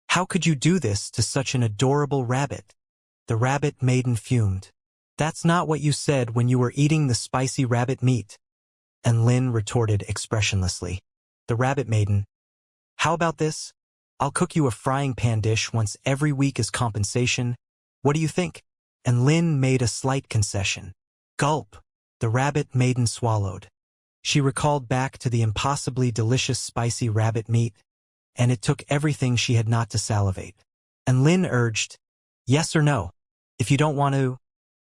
A: How could you do this to such an adorable rabbit? The Rabbit Maiden fumed. That's not what you said when you were eating the spicy rabbit meat. Enlin retorted expressionlessly. The Rabbit Maiden. How about this? I'll cook you a frying pan dish once every week as compensation. What do you think? Enlin made a slight concession. Gulp. The Rabbit Maiden swallowed. She recalled back to the impossibly delicious spicy rabbit meat, and it took everything she had not to salivate. Enlin urged, yes or no? If you don't want to,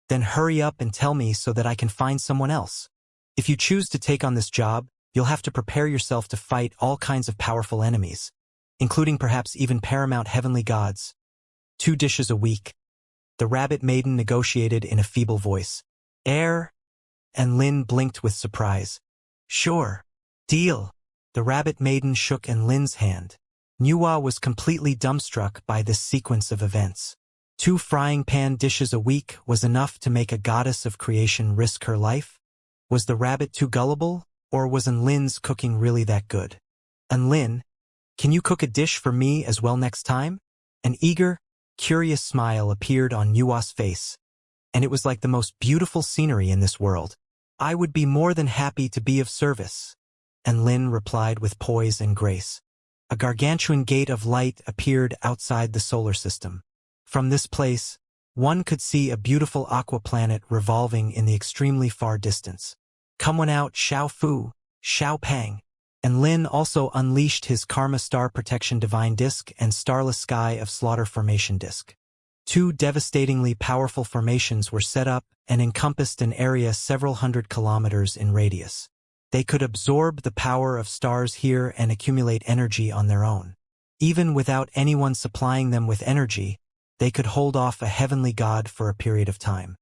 A: then hurry up and tell me so that I can find someone else. If you choose to take on this job, you'll have to prepare yourself to fight all kinds of powerful enemies, including perhaps even paramount heavenly gods. 2 dishes a week. The rabbit maiden negotiated in a feeble voice. And Lin blinked with surprise. Sure. Deal. The rabbit maiden shook Lin's hand. Nuwa was completely dumbstruck by this sequence of events. 2 frying pan dishes a week was enough to make a goddess of creation risk her life? Was the rabbit too gullible, or was Lin's cooking really that good? Lin, can you cook a dish for me as well next time? An eager, curious smile appeared on Nuwa's face, and it was like the most beautiful scenery in this world. I would be more than happy to be of service. Lin replied with poise and grace. A gargantuan gate of light appeared outside the solar system. From this place, one could see a beautiful aqua planet revolving in the extremely far distance. Come on out, Xiao Fu, Xiao Pang. Lin also unleashed his Karma Star Protection Divine Disc and Starless Sky of Slaughter Formation Disc. 2 devastatingly powerful formations were set up and encompassed an area several hundred kilometers in radius. They could absorb the power of stars here and accumulate energy on their own. Even without anyone supplying them with energy, they could hold off a heavenly god for a period of time.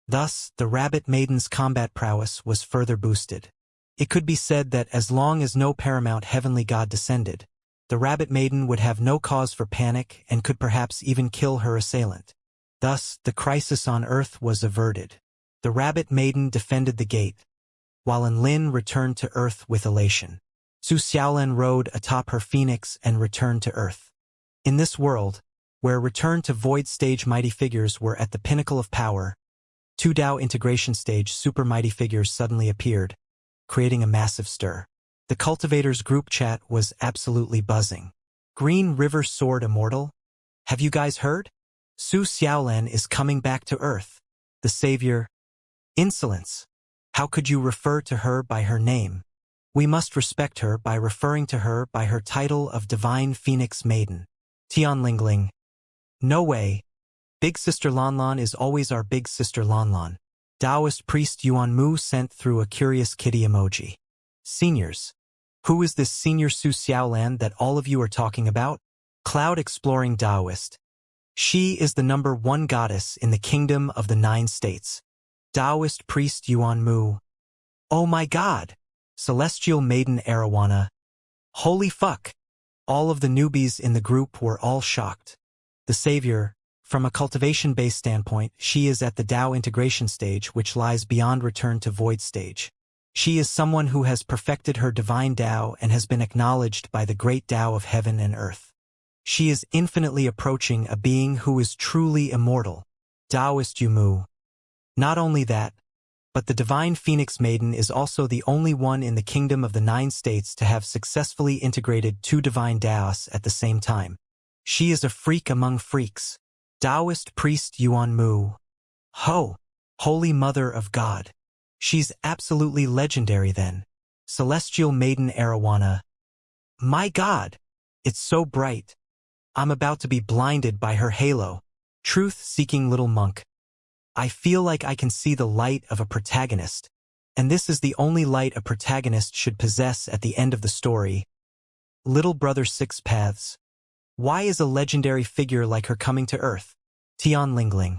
A: Thus, the rabbit maiden's combat prowess was further boosted. It could be said that as long as no paramount heavenly god descended, the rabbit maiden would have no cause for panic and could perhaps even kill her assailant. Thus, the crisis on Earth was averted. The rabbit maiden defended the gate, while Lin returned to Earth with elation. Su Xiaolan rode atop her phoenix and returned to Earth. In this world, where return to void stage mighty figures were at the pinnacle of power, 2 Dao integration stage super mighty figures suddenly appeared, creating a massive stir. The cultivators group chat was absolutely buzzing. Green River Sword Immortal? Have you guys heard? Su Xiaolan is coming back to Earth. The savior. Insolence. How could you refer to her by her name? We must respect her by referring to her by her title of Divine Phoenix Maiden. Tianlingling. No way. Big Sister Lanlan is always our Big Sister Lanlan. Taoist priest Yuan Mu sent through a curious kitty emoji. Seniors. Who is this senior Su Xiaolan that all of you are talking about? Cloud Exploring Taoist. She is the #1 goddess in the Kingdom of the 9 States. Taoist priest Yuan Mu. Oh my god! Celestial Maiden Arowana. Holy fuck! All of the newbies in the group were all shocked. The savior, from a cultivation-based standpoint, she is at the Dao integration stage, which lies beyond return to void stage. She is someone who has perfected her divine Dao and has been acknowledged by the great Dao of heaven and earth. She is infinitely approaching a being who is truly immortal. Taoist Yumu. Not only that, but the Divine Phoenix Maiden is also the only one in the Kingdom of the 9 States to have successfully integrated 2 divine Daos at the same time. She is a freak among freaks. Taoist priest Yuan Mu. Ho! Holy Mother of God. She's absolutely legendary then. Celestial Maiden Arowana. My God! It's so bright. I'm about to be blinded by her halo. Truth-seeking little monk. I feel like I can see the light of a protagonist, and this is the only light a protagonist should possess at the end of the story. Little Brother 6 Paths. Why is a legendary figure like her coming to Earth? Tian Lingling.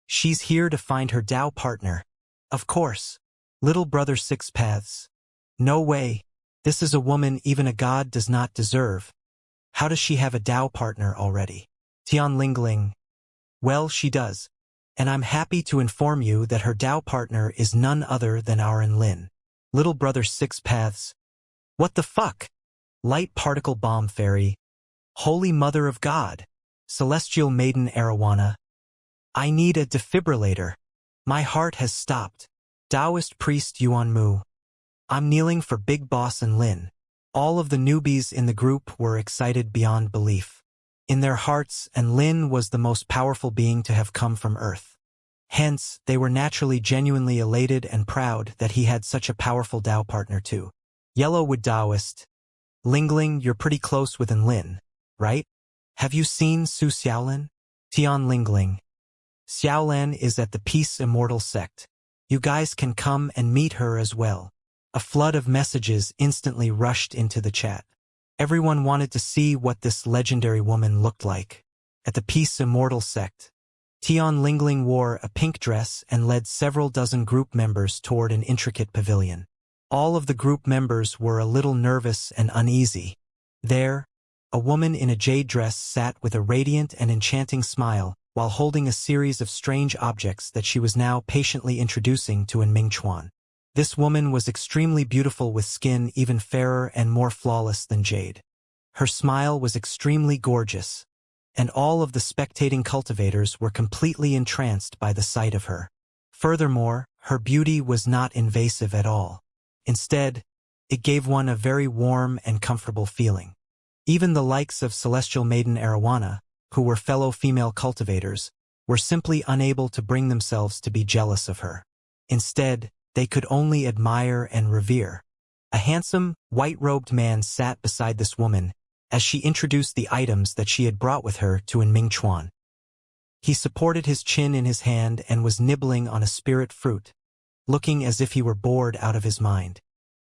A: She's here to find her Dao partner. Of course. Little Brother 6 Paths. No way. This is a woman even a god does not deserve. How does she have a Dao partner already? Tian Lingling. Well, she does. And I'm happy to inform you that her Dao partner is none other than our Lin. Little Brother 6 Paths. What the fuck? Light Particle Bomb Fairy. Holy Mother of God. Celestial Maiden Arowana. I need a defibrillator. My heart has stopped. Taoist priest Yuan Mu. I'm kneeling for Big Boss and Lin. All of the newbies in the group were excited beyond belief. In their hearts, Lin was the most powerful being to have come from Earth. Hence, they were naturally genuinely elated and proud that he had such a powerful Dao partner too. Yellowwood Taoist. Lingling, you're pretty close with Lin, right? Have you seen Su Xiaolan? Tian Lingling. Xiaolan is at the Peace Immortal sect. You guys can come and meet her as well. A flood of messages instantly rushed into the chat. Everyone wanted to see what this legendary woman looked like. At the Peace Immortal sect, Tian Lingling wore a pink dress and led several dozen group members toward an intricate pavilion. All of the group members were a little nervous and uneasy. There, a woman in a jade dress sat with a radiant and enchanting smile while holding a series of strange objects that she was now patiently introducing to Mingchuan. This woman was extremely beautiful with skin even fairer and more flawless than jade. Her smile was extremely gorgeous, and all of the spectating cultivators were completely entranced by the sight of her. Furthermore, her beauty was not invasive at all. Instead, it gave one a very warm and comfortable feeling. Even the likes of Celestial Maiden Arowana, who were fellow female cultivators, were simply unable to bring themselves to be jealous of her. Instead, they could only admire and revere. A handsome, white-robed man sat beside this woman as she introduced the items that she had brought with her to Mingchuan. He supported his chin in his hand and was nibbling on a spirit fruit, looking as if he were bored out of his mind.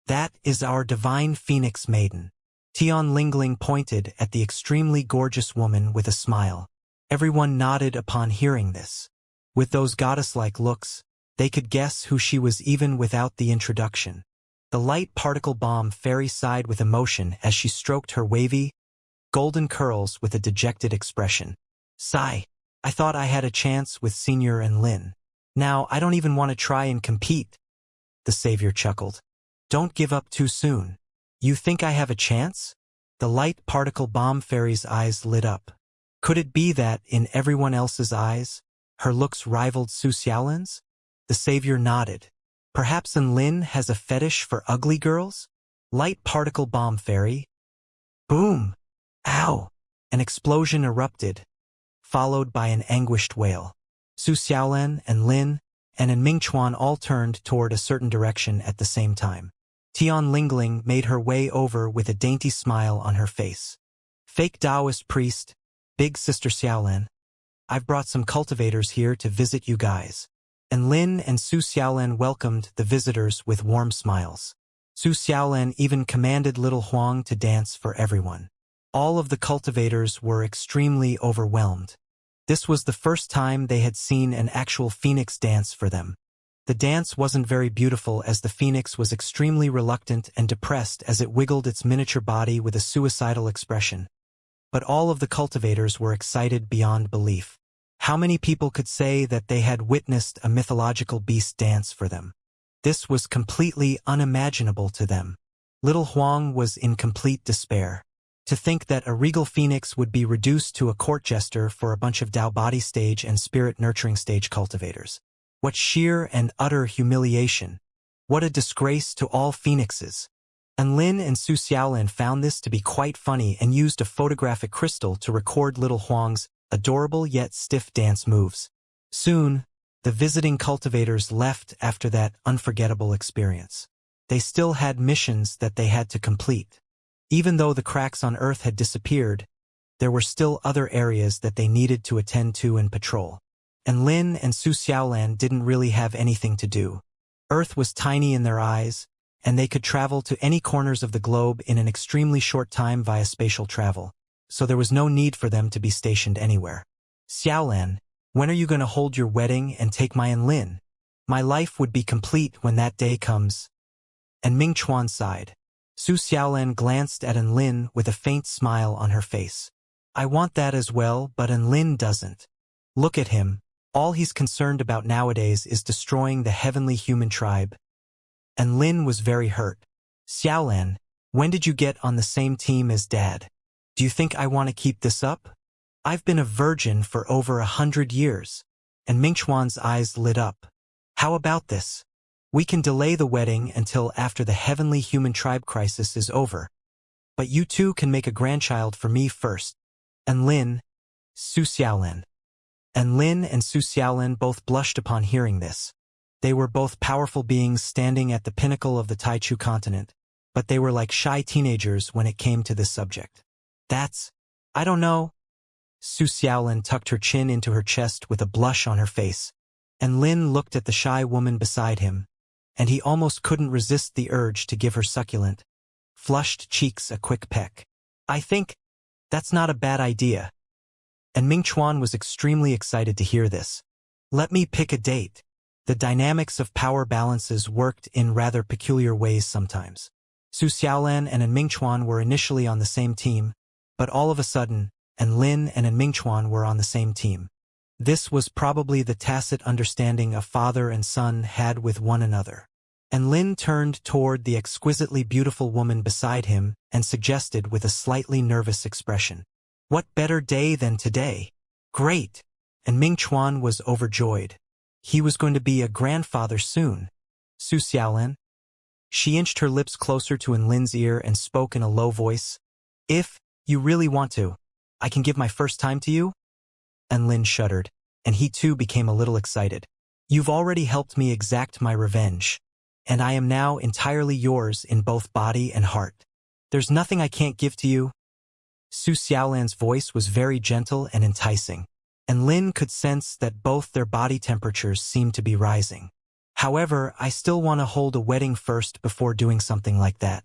A: That is our divine phoenix maiden. Tian Lingling pointed at the extremely gorgeous woman with a smile. Everyone nodded upon hearing this. With those goddess-like looks, they could guess who she was even without the introduction. The light particle bomb fairy sighed with emotion as she stroked her wavy, golden curls with a dejected expression. Sigh, I thought I had a chance with Senior and Lin. Now I don't even want to try and compete. The savior chuckled. Don't give up too soon. You think I have a chance? The light particle bomb fairy's eyes lit up. Could it be that, in everyone else's eyes, her looks rivaled Su Xiaolan's? The savior nodded. Perhaps Lin has a fetish for ugly girls? Light particle bomb fairy. Boom! Ow! An explosion erupted, followed by an anguished wail. Su Xiaolan and Lin and Mingchuan all turned toward a certain direction at the same time. Tian Lingling made her way over with a dainty smile on her face. Fake Taoist priest, Big Sister Xiaolan. I've brought some cultivators here to visit you guys. And Lin and Su Xiaolan welcomed the visitors with warm smiles. Su Xiaolan even commanded little Huang to dance for everyone. All of the cultivators were extremely overwhelmed. This was the first time they had seen an actual phoenix dance for them. The dance wasn't very beautiful as the phoenix was extremely reluctant and depressed as it wiggled its miniature body with a suicidal expression. But all of the cultivators were excited beyond belief. How many people could say that they had witnessed a mythological beast dance for them? This was completely unimaginable to them. Little Huang was in complete despair. To think that a regal phoenix would be reduced to a court jester for a bunch of Dao body stage and spirit nurturing stage cultivators. What sheer and utter humiliation. What a disgrace to all phoenixes. And Lin and Su Xiaolan found this to be quite funny and used a photographic crystal to record little Huang's adorable yet stiff dance moves. Soon, the visiting cultivators left after that unforgettable experience. They still had missions that they had to complete. Even though the cracks on Earth had disappeared, there were still other areas that they needed to attend to and patrol. And Lin and Su Xiaolan didn't really have anything to do. Earth was tiny in their eyes, and they could travel to any corners of the globe in an extremely short time via spatial travel, so there was no need for them to be stationed anywhere. Xiaolan, when are you going to hold your wedding and take my and Lin? My life would be complete when that day comes. And Mingchuan sighed. Su Xiaolan glanced at Lin with a faint smile on her face. I want that as well, but Lin doesn't. Look at him. All he's concerned about nowadays is destroying the heavenly human tribe. And Lin was very hurt. Xiaolan, when did you get on the same team as Dad? Do you think I want to keep this up? I've been a virgin for over 100 years. And Mingchuan's eyes lit up. How about this? We can delay the wedding until after the heavenly human tribe crisis is over. But you two can make a grandchild for me first. And Lin, Su Xiaolan. And Lin and Su Xiaolan both blushed upon hearing this. They were both powerful beings standing at the pinnacle of the Taichu continent, but they were like shy teenagers when it came to this subject. I don't know. Su Xiaolan tucked her chin into her chest with a blush on her face. And Lin looked at the shy woman beside him, and he almost couldn't resist the urge to give her succulent, flushed cheeks a quick peck. I think that's not a bad idea. And Ming Chuan was extremely excited to hear this. Let me pick a date. The dynamics of power balances worked in rather peculiar ways sometimes. Su Xiaolan and Ming Chuan were initially on the same team, but all of a sudden, Lin and Ming Chuan were on the same team. This was probably the tacit understanding a father and son had with one another. And Lin turned toward the exquisitely beautiful woman beside him and suggested with a slightly nervous expression, "What better day than today? Great!" And Ming Chuan was overjoyed. He was going to be a grandfather soon. Su Xiaolan? She inched her lips closer to Lin's ear and spoke in a low voice. "If you really want to, I can give my first time to you?" And Lin shuddered, and he too became a little excited. "You've already helped me exact my revenge, and I am now entirely yours in both body and heart. There's nothing I can't give to you." Su Xiaolan's voice was very gentle and enticing, and Lin could sense that both their body temperatures seemed to be rising. "However, I still want to hold a wedding first before doing something like that.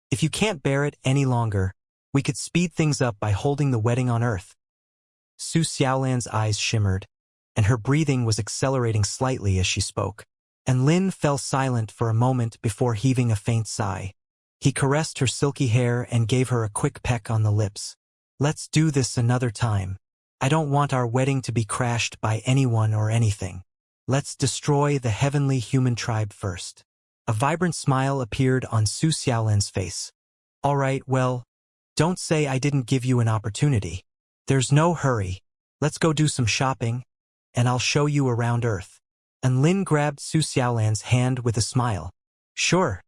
A: If you can't bear it any longer, we could speed things up by holding the wedding on Earth." Su Xiaolan's eyes shimmered, and her breathing was accelerating slightly as she spoke. And Lin fell silent for a moment before heaving a faint sigh. He caressed her silky hair and gave her a quick peck on the lips. "Let's do this another time. I don't want our wedding to be crashed by anyone or anything. Let's destroy the heavenly human tribe first." A vibrant smile appeared on Su Xiaolan's face. "All right, well, don't say I didn't give you an opportunity. There's no hurry. Let's go do some shopping, and I'll show you around Earth." And Lin grabbed Su Xiaolan's hand with a smile. "Sure.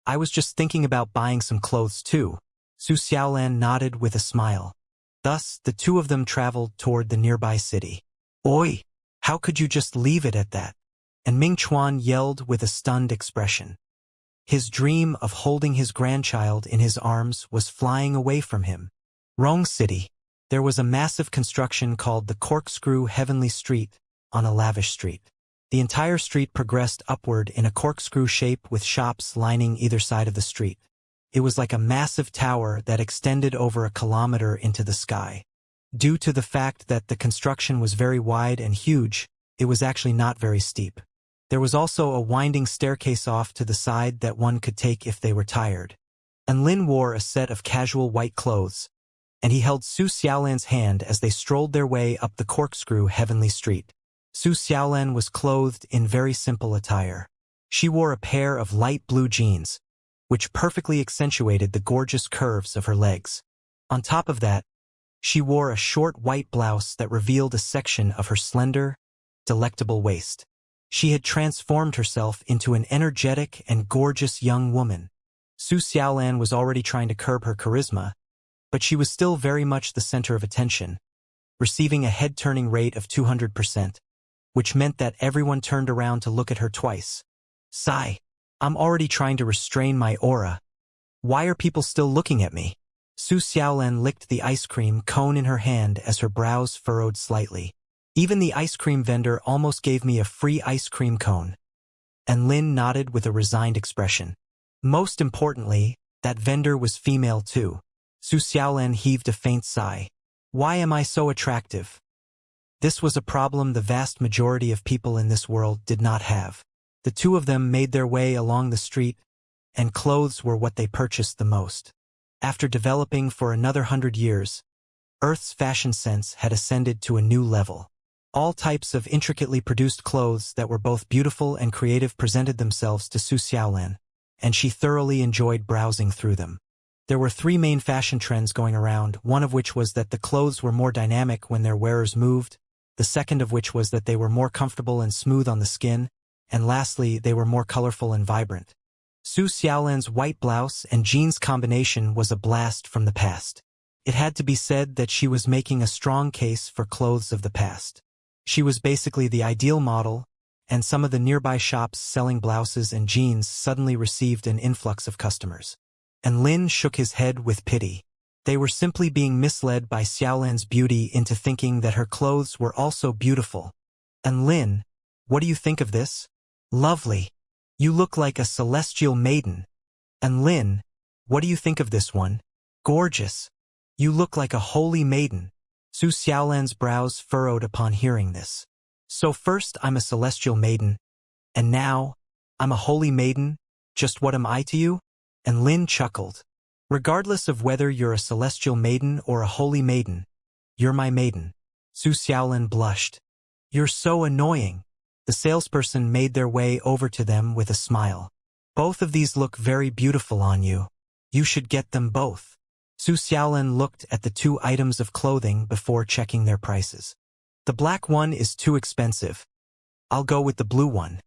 A: I was just thinking about buying some clothes too." Su Xiaolan nodded with a smile. Thus, the two of them traveled toward the nearby city. "Oi! How could you just leave it at that?" And Ming Chuan yelled with a stunned expression. His dream of holding his grandchild in his arms was flying away from him. Wrong city. There was a massive construction called the Corkscrew Heavenly Street on a lavish street. The entire street progressed upward in a corkscrew shape with shops lining either side of the street. It was like a massive tower that extended over a kilometer into the sky. Due to the fact that the construction was very wide and huge, it was actually not very steep. There was also a winding staircase off to the side that one could take if they were tired. And Lin wore a set of casual white clothes, and he held Su Xiaolan's hand as they strolled their way up the corkscrew heavenly street. Su Xiaolan was clothed in very simple attire. She wore a pair of light blue jeans, which perfectly accentuated the gorgeous curves of her legs. On top of that, she wore a short white blouse that revealed a section of her slender, delectable waist. She had transformed herself into an energetic and gorgeous young woman. Su Xiaolan was already trying to curb her charisma, but she was still very much the center of attention, receiving a head-turning rate of 200%, which meant that everyone turned around to look at her twice. "Sigh, I'm already trying to restrain my aura. Why are people still looking at me?" Su Xiaolan licked the ice cream cone in her hand as her brows furrowed slightly. "Even the ice cream vendor almost gave me a free ice cream cone." And Lin nodded with a resigned expression. Most importantly, that vendor was female too. Su Xiaolan heaved a faint sigh. "Why am I so attractive?" This was a problem the vast majority of people in this world did not have. The two of them made their way along the street, and clothes were what they purchased the most. After developing for another 100 years, Earth's fashion sense had ascended to a new level. All types of intricately produced clothes that were both beautiful and creative presented themselves to Su Xiaolan, and she thoroughly enjoyed browsing through them. There were three main fashion trends going around, one of which was that the clothes were more dynamic when their wearers moved, the second of which was that they were more comfortable and smooth on the skin, and lastly, they were more colorful and vibrant. Su Xiaolan's white blouse and jeans combination was a blast from the past. It had to be said that she was making a strong case for clothes of the past. She was basically the ideal model, and some of the nearby shops selling blouses and jeans suddenly received an influx of customers. And Lin shook his head with pity. They were simply being misled by Xiaolan's beauty into thinking that her clothes were also beautiful. And Lin, What do you think of this? Lovely. You look like a celestial maiden. And Lin, what do you think of this one? Gorgeous. You look like a holy maiden. Su Xiaolan's brows furrowed upon hearing this. So first I'm a celestial maiden, and now I'm a holy maiden? Just what am I to you? And Lin chuckled. Regardless of whether you're a celestial maiden or a holy maiden, you're my maiden. Su Xiaolan blushed. You're so annoying. The salesperson made their way over to them with a smile. Both of these look very beautiful on you. You should get them both. Su Xiaolan looked at the two items of clothing before checking their prices. The black one is too expensive. I'll go with the blue one.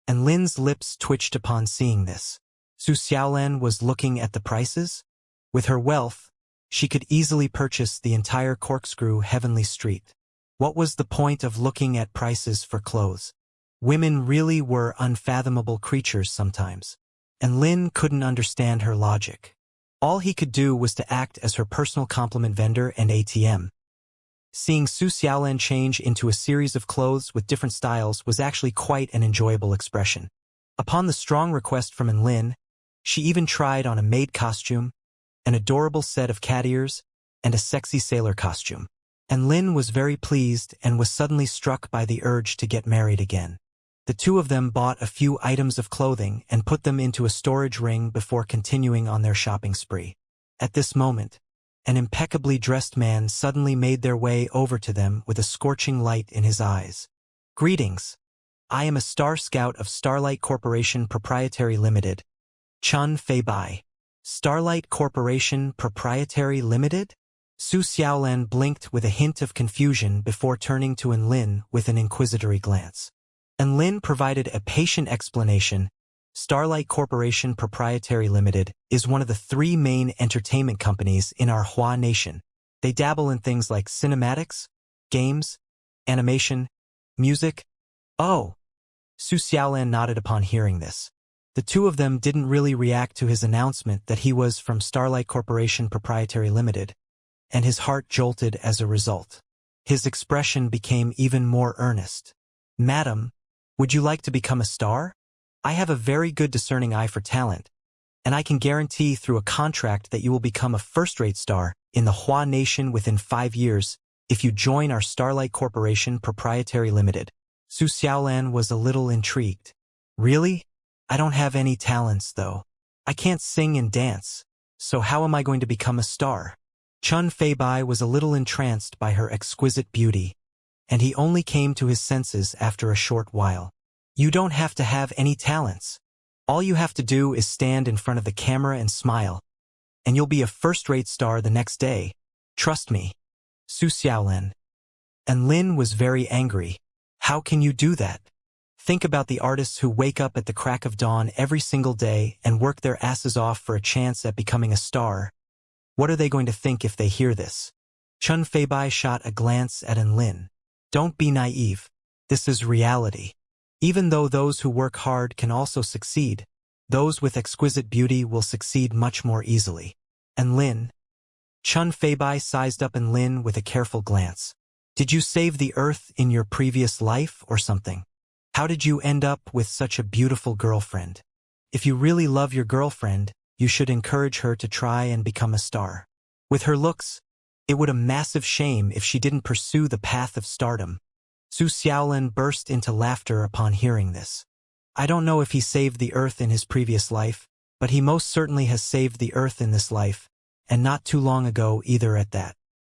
A: And Lin's lips twitched upon seeing this. Su Xiaolan was looking at the prices. With her wealth, she could easily purchase the entire corkscrew Heavenly Street. What was the point of looking at prices for clothes? Women really were unfathomable creatures sometimes. And Lin couldn't understand her logic. All he could do was to act as her personal compliment vendor and ATM. Seeing Su Xiaolan change into a series of clothes with different styles was actually quite an enjoyable expression. Upon the strong request from Lin, she even tried on a maid costume, an adorable set of cat ears, and a sexy sailor costume. And Lin was very pleased and was suddenly struck by the urge to get married again. The two of them bought a few items of clothing and put them into a storage ring before continuing on their shopping spree. At this moment, an impeccably dressed man suddenly made their way over to them with a scorching light in his eyes. Greetings. I am a Star Scout of Starlight Corporation Proprietary Limited. Chun Fei Bai. Starlight Corporation Proprietary Limited? Su Xiaolan blinked with a hint of confusion before turning to Lin with an inquisitory glance. Lin provided a patient explanation. Starlight Corporation Proprietary Limited is one of the three main entertainment companies in our Hua Nation. They dabble in things like cinematics, games, animation, music. Oh! Su Xiaolan nodded upon hearing this. The two of them didn't really react to his announcement that he was from Starlight Corporation Proprietary Limited, and his heart jolted as a result. His expression became even more earnest. Madam, would you like to become a star? I have a very good discerning eye for talent, and I can guarantee through a contract that you will become a first-rate star in the Hua Nation within 5 years if you join our Starlight Corporation Proprietary Limited. Su Xiaolan was a little intrigued. Really? I don't have any talents, though. I can't sing and dance, so how am I going to become a star? Chun Fei Bai was a little entranced by her exquisite beauty, and he only came to his senses after a short while. You don't have to have any talents. All you have to do is stand in front of the camera and smile, and you'll be a first-rate star the next day. Trust me. Su Xiaolan. And Lin was very angry. How can you do that? Think about the artists who wake up at the crack of dawn every single day and work their asses off for a chance at becoming a star. What are they going to think if they hear this? Chun Fei Bai shot a glance at Lin. Don't be naive. This is reality. Even though those who work hard can also succeed, those with exquisite beauty will succeed much more easily. And Lin? Chun Fei Bai sized up Lin with a careful glance. Did you save the earth in your previous life or something? How did you end up with such a beautiful girlfriend? If you really love your girlfriend, you should encourage her to try and become a star. With her looks, it would a massive shame if she didn't pursue the path of stardom. Su Xiaolan burst into laughter upon hearing this. I don't know if he saved the earth in his previous life, but he most certainly has saved the earth in this life, and not too long ago either at that.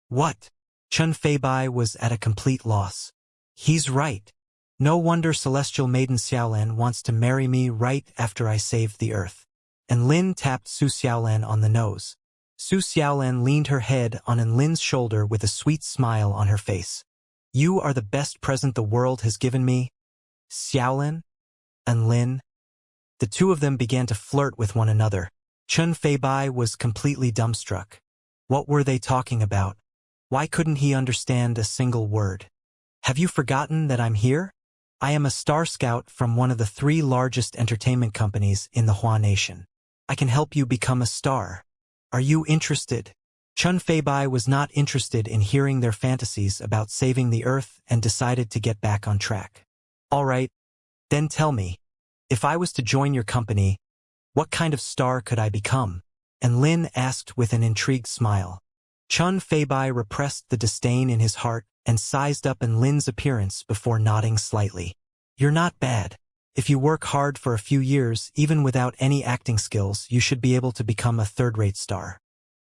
A: What? Chun Fei Bai was at a complete loss. He's right. No wonder Celestial Maiden Xiaolan wants to marry me right after I saved the earth. And Lin tapped Su Xiaolan on the nose. Su Xiaolan leaned her head on Lin's shoulder with a sweet smile on her face. You are the best present the world has given me, Xiaolan and Lin. The two of them began to flirt with one another. Chun Fei Bai was completely dumbstruck. What were they talking about? Why couldn't he understand a single word? Have you forgotten that I'm here? I am a star scout from one of the 3 largest entertainment companies in the Hua Nation. I can help you become a star. Are you interested? Chun Fei Bai was not interested in hearing their fantasies about saving the earth and decided to get back on track. All right, then tell me, if I was to join your company, what kind of star could I become? And Lin asked with an intrigued smile. Chun Feibai repressed the disdain in his heart and sized up in Lin's appearance before nodding slightly. You're not bad. If you work hard for a few years, even without any acting skills, you should be able to become a third-rate star.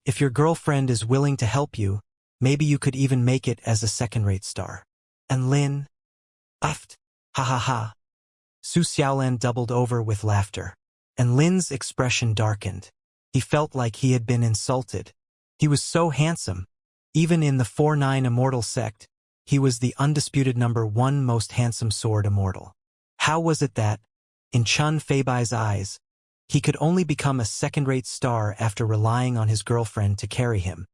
A: If your girlfriend is willing to help you, maybe you could even make it as a second-rate star. And Lin uffed. Ha ha ha. Su Xiaolan doubled over with laughter. And Lin's expression darkened. He felt like he had been insulted. He was so handsome. Even in the 4-9 Immortal sect, he was the undisputed #1 most handsome sword immortal. How was it that, in Chun Feibai's eyes, he could only become a second-rate star after relying on his girlfriend to carry him?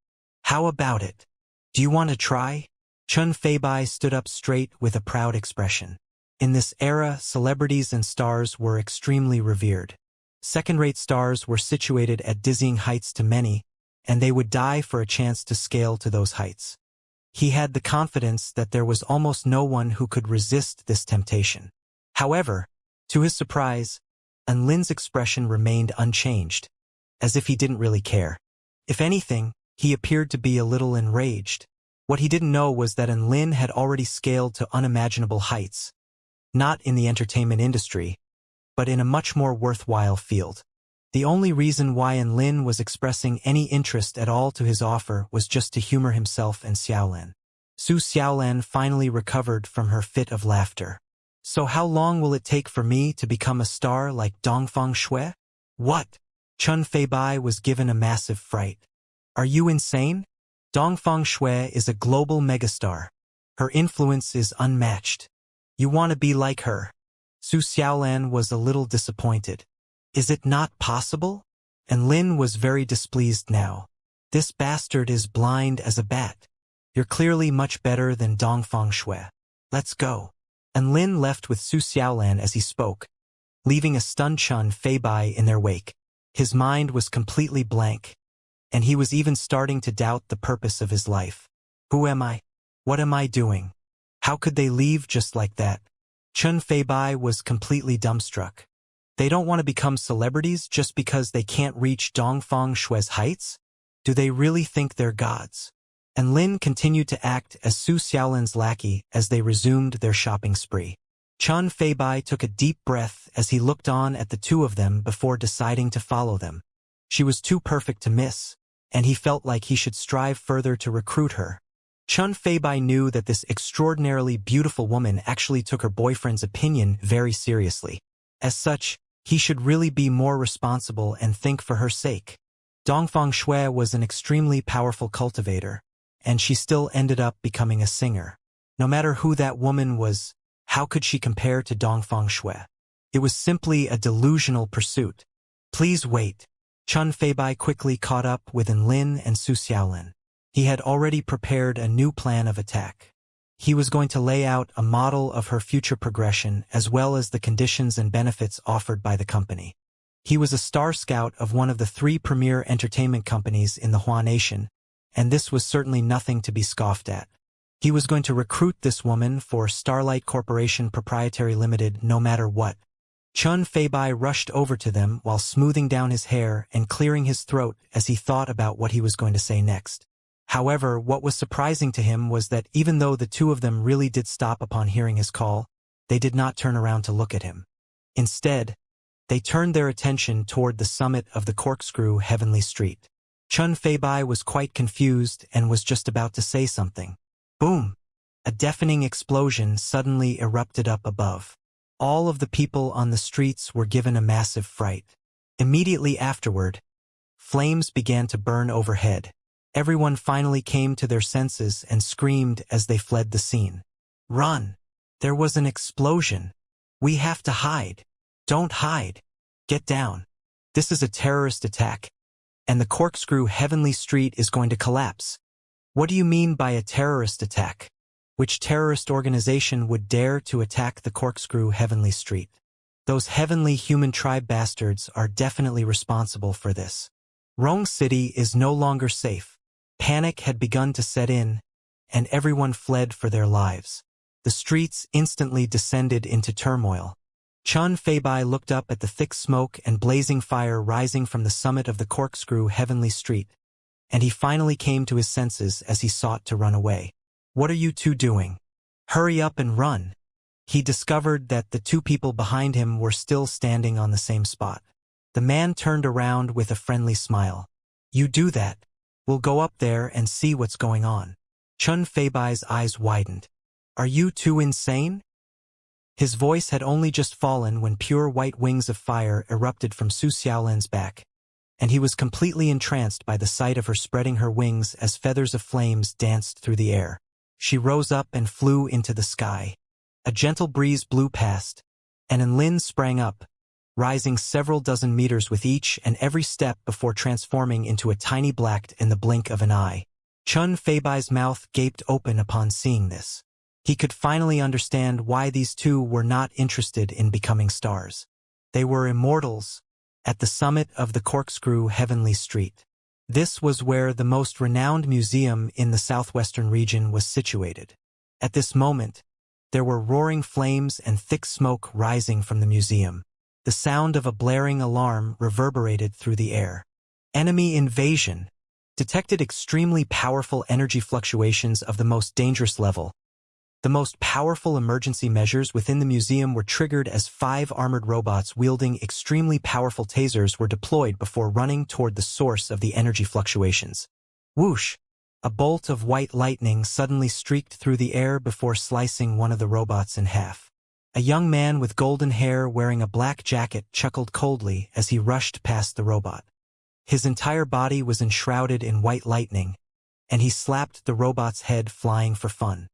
A: How about it? Do you want to try? Chun Feibai stood up straight with a proud expression. In this era, celebrities and stars were extremely revered. Second-rate stars were situated at dizzying heights to many, and they would die for a chance to scale to those heights. He had the confidence that there was almost no one who could resist this temptation. However, to his surprise, An Lin's expression remained unchanged, as if he didn't really care. If anything, he appeared to be a little enraged. What he didn't know was that An Lin had already scaled to unimaginable heights, not in the entertainment industry, but in a much more worthwhile field. The only reason why An Lin was expressing any interest at all to his offer was just to humor himself and Xiaolan. Su Xiaolan finally recovered from her fit of laughter. So how long will it take for me to become a star like Dongfang Shui? What? Chun Feibai was given a massive fright. Are you insane? Dongfang Shui is a global megastar. Her influence is unmatched. You want to be like her? Su Xiaolan was a little disappointed. Is it not possible? And Lin was very displeased now. This bastard is blind as a bat. You're clearly much better than Dongfang Shui. Let's go. And Lin left with Su Xiaolan as he spoke, leaving a stunned Chun Feibai in their wake. His mind was completely blank, and he was even starting to doubt the purpose of his life. Who am I? What am I doing? How could they leave just like that? Chun Feibai was completely dumbstruck. They don't want to become celebrities just because they can't reach Dongfang Shui's heights? Do they really think they're gods? And Lin continued to act as Su Xiaolan's lackey as they resumed their shopping spree. Chun Feibai took a deep breath as he looked on at the two of them before deciding to follow them. She was too perfect to miss, and he felt like he should strive further to recruit her. Chun Feibai knew that this extraordinarily beautiful woman actually took her boyfriend's opinion very seriously. As such, he should really be more responsible and think for her sake. Dongfang Shui was an extremely powerful cultivator, and she still ended up becoming a singer. No matter who that woman was, how could she compare to Dongfang Shui? It was simply a delusional pursuit. Please wait. Chun Feibai quickly caught up with An Lin and Su Xiaolan. He had already prepared a new plan of attack. He was going to lay out a model of her future progression as well as the conditions and benefits offered by the company. He was a star scout of one of the 3 premier entertainment companies in the Hua Nation, and this was certainly nothing to be scoffed at. He was going to recruit this woman for Starlight Corporation Proprietary Limited no matter what. Chun Feibai rushed over to them while smoothing down his hair and clearing his throat as he thought about what he was going to say next. However, what was surprising to him was that even though the two of them really did stop upon hearing his call, they did not turn around to look at him. Instead, they turned their attention toward the summit of the corkscrew Heavenly Street. Chun Feibai was quite confused and was just about to say something. Boom! A deafening explosion suddenly erupted up above. All of the people on the streets were given a massive fright. Immediately afterward, flames began to burn overhead. Everyone finally came to their senses and screamed as they fled the scene. Run! There was an explosion. We have to hide. Don't hide. Get down. This is a terrorist attack, and the corkscrew Heavenly Street is going to collapse. What do you mean by a terrorist attack? Which terrorist organization would dare to attack the corkscrew Heavenly Street? Those heavenly human tribe bastards are definitely responsible for this. Rong City is no longer safe. Panic had begun to set in, and everyone fled for their lives. The streets instantly descended into turmoil. Chun Feibai looked up at the thick smoke and blazing fire rising from the summit of the corkscrew heavenly street, and he finally came to his senses as he sought to run away. "What are you two doing? Hurry up and run." He discovered that the two people behind him were still standing on the same spot. The man turned around with a friendly smile. "You do that. We'll go up there and see what's going on." Chun Feibai's eyes widened. "Are you two insane?" His voice had only just fallen when pure white wings of fire erupted from Su Xiaolan's back, and he was completely entranced by the sight of her spreading her wings as feathers of flames danced through the air. She rose up and flew into the sky. A gentle breeze blew past, and Enlin sprang up, rising several dozen meters with each and every step before transforming into a tiny black in the blink of an eye. Chun Feibai's mouth gaped open upon seeing this. He could finally understand why these two were not interested in becoming stars. They were immortals, at the summit of the corkscrew heavenly street. This was where the most renowned museum in the southwestern region was situated. At this moment, there were roaring flames and thick smoke rising from the museum. The sound of a blaring alarm reverberated through the air. Enemy invasion. Detected extremely powerful energy fluctuations of the most dangerous level. The most powerful emergency measures within the museum were triggered as 5 armored robots wielding extremely powerful tasers were deployed before running toward the source of the energy fluctuations. Whoosh! A bolt of white lightning suddenly streaked through the air before slicing one of the robots in half. A young man with golden hair wearing a black jacket chuckled coldly as he rushed past the robot. His entire body was enshrouded in white lightning, and he slapped the robot's head flying for fun.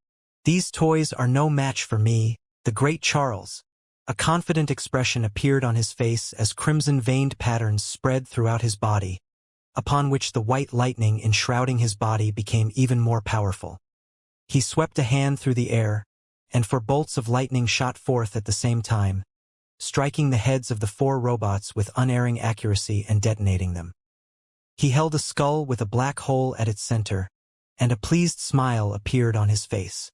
A: "These toys are no match for me, the great Charles." A confident expression appeared on his face as crimson-veined patterns spread throughout his body, upon which the white lightning enshrouding his body became even more powerful. He swept a hand through the air, and 4 bolts of lightning shot forth at the same time, striking the heads of the 4 robots with unerring accuracy and detonating them. He held a skull with a black hole at its center, and a pleased smile appeared on his face.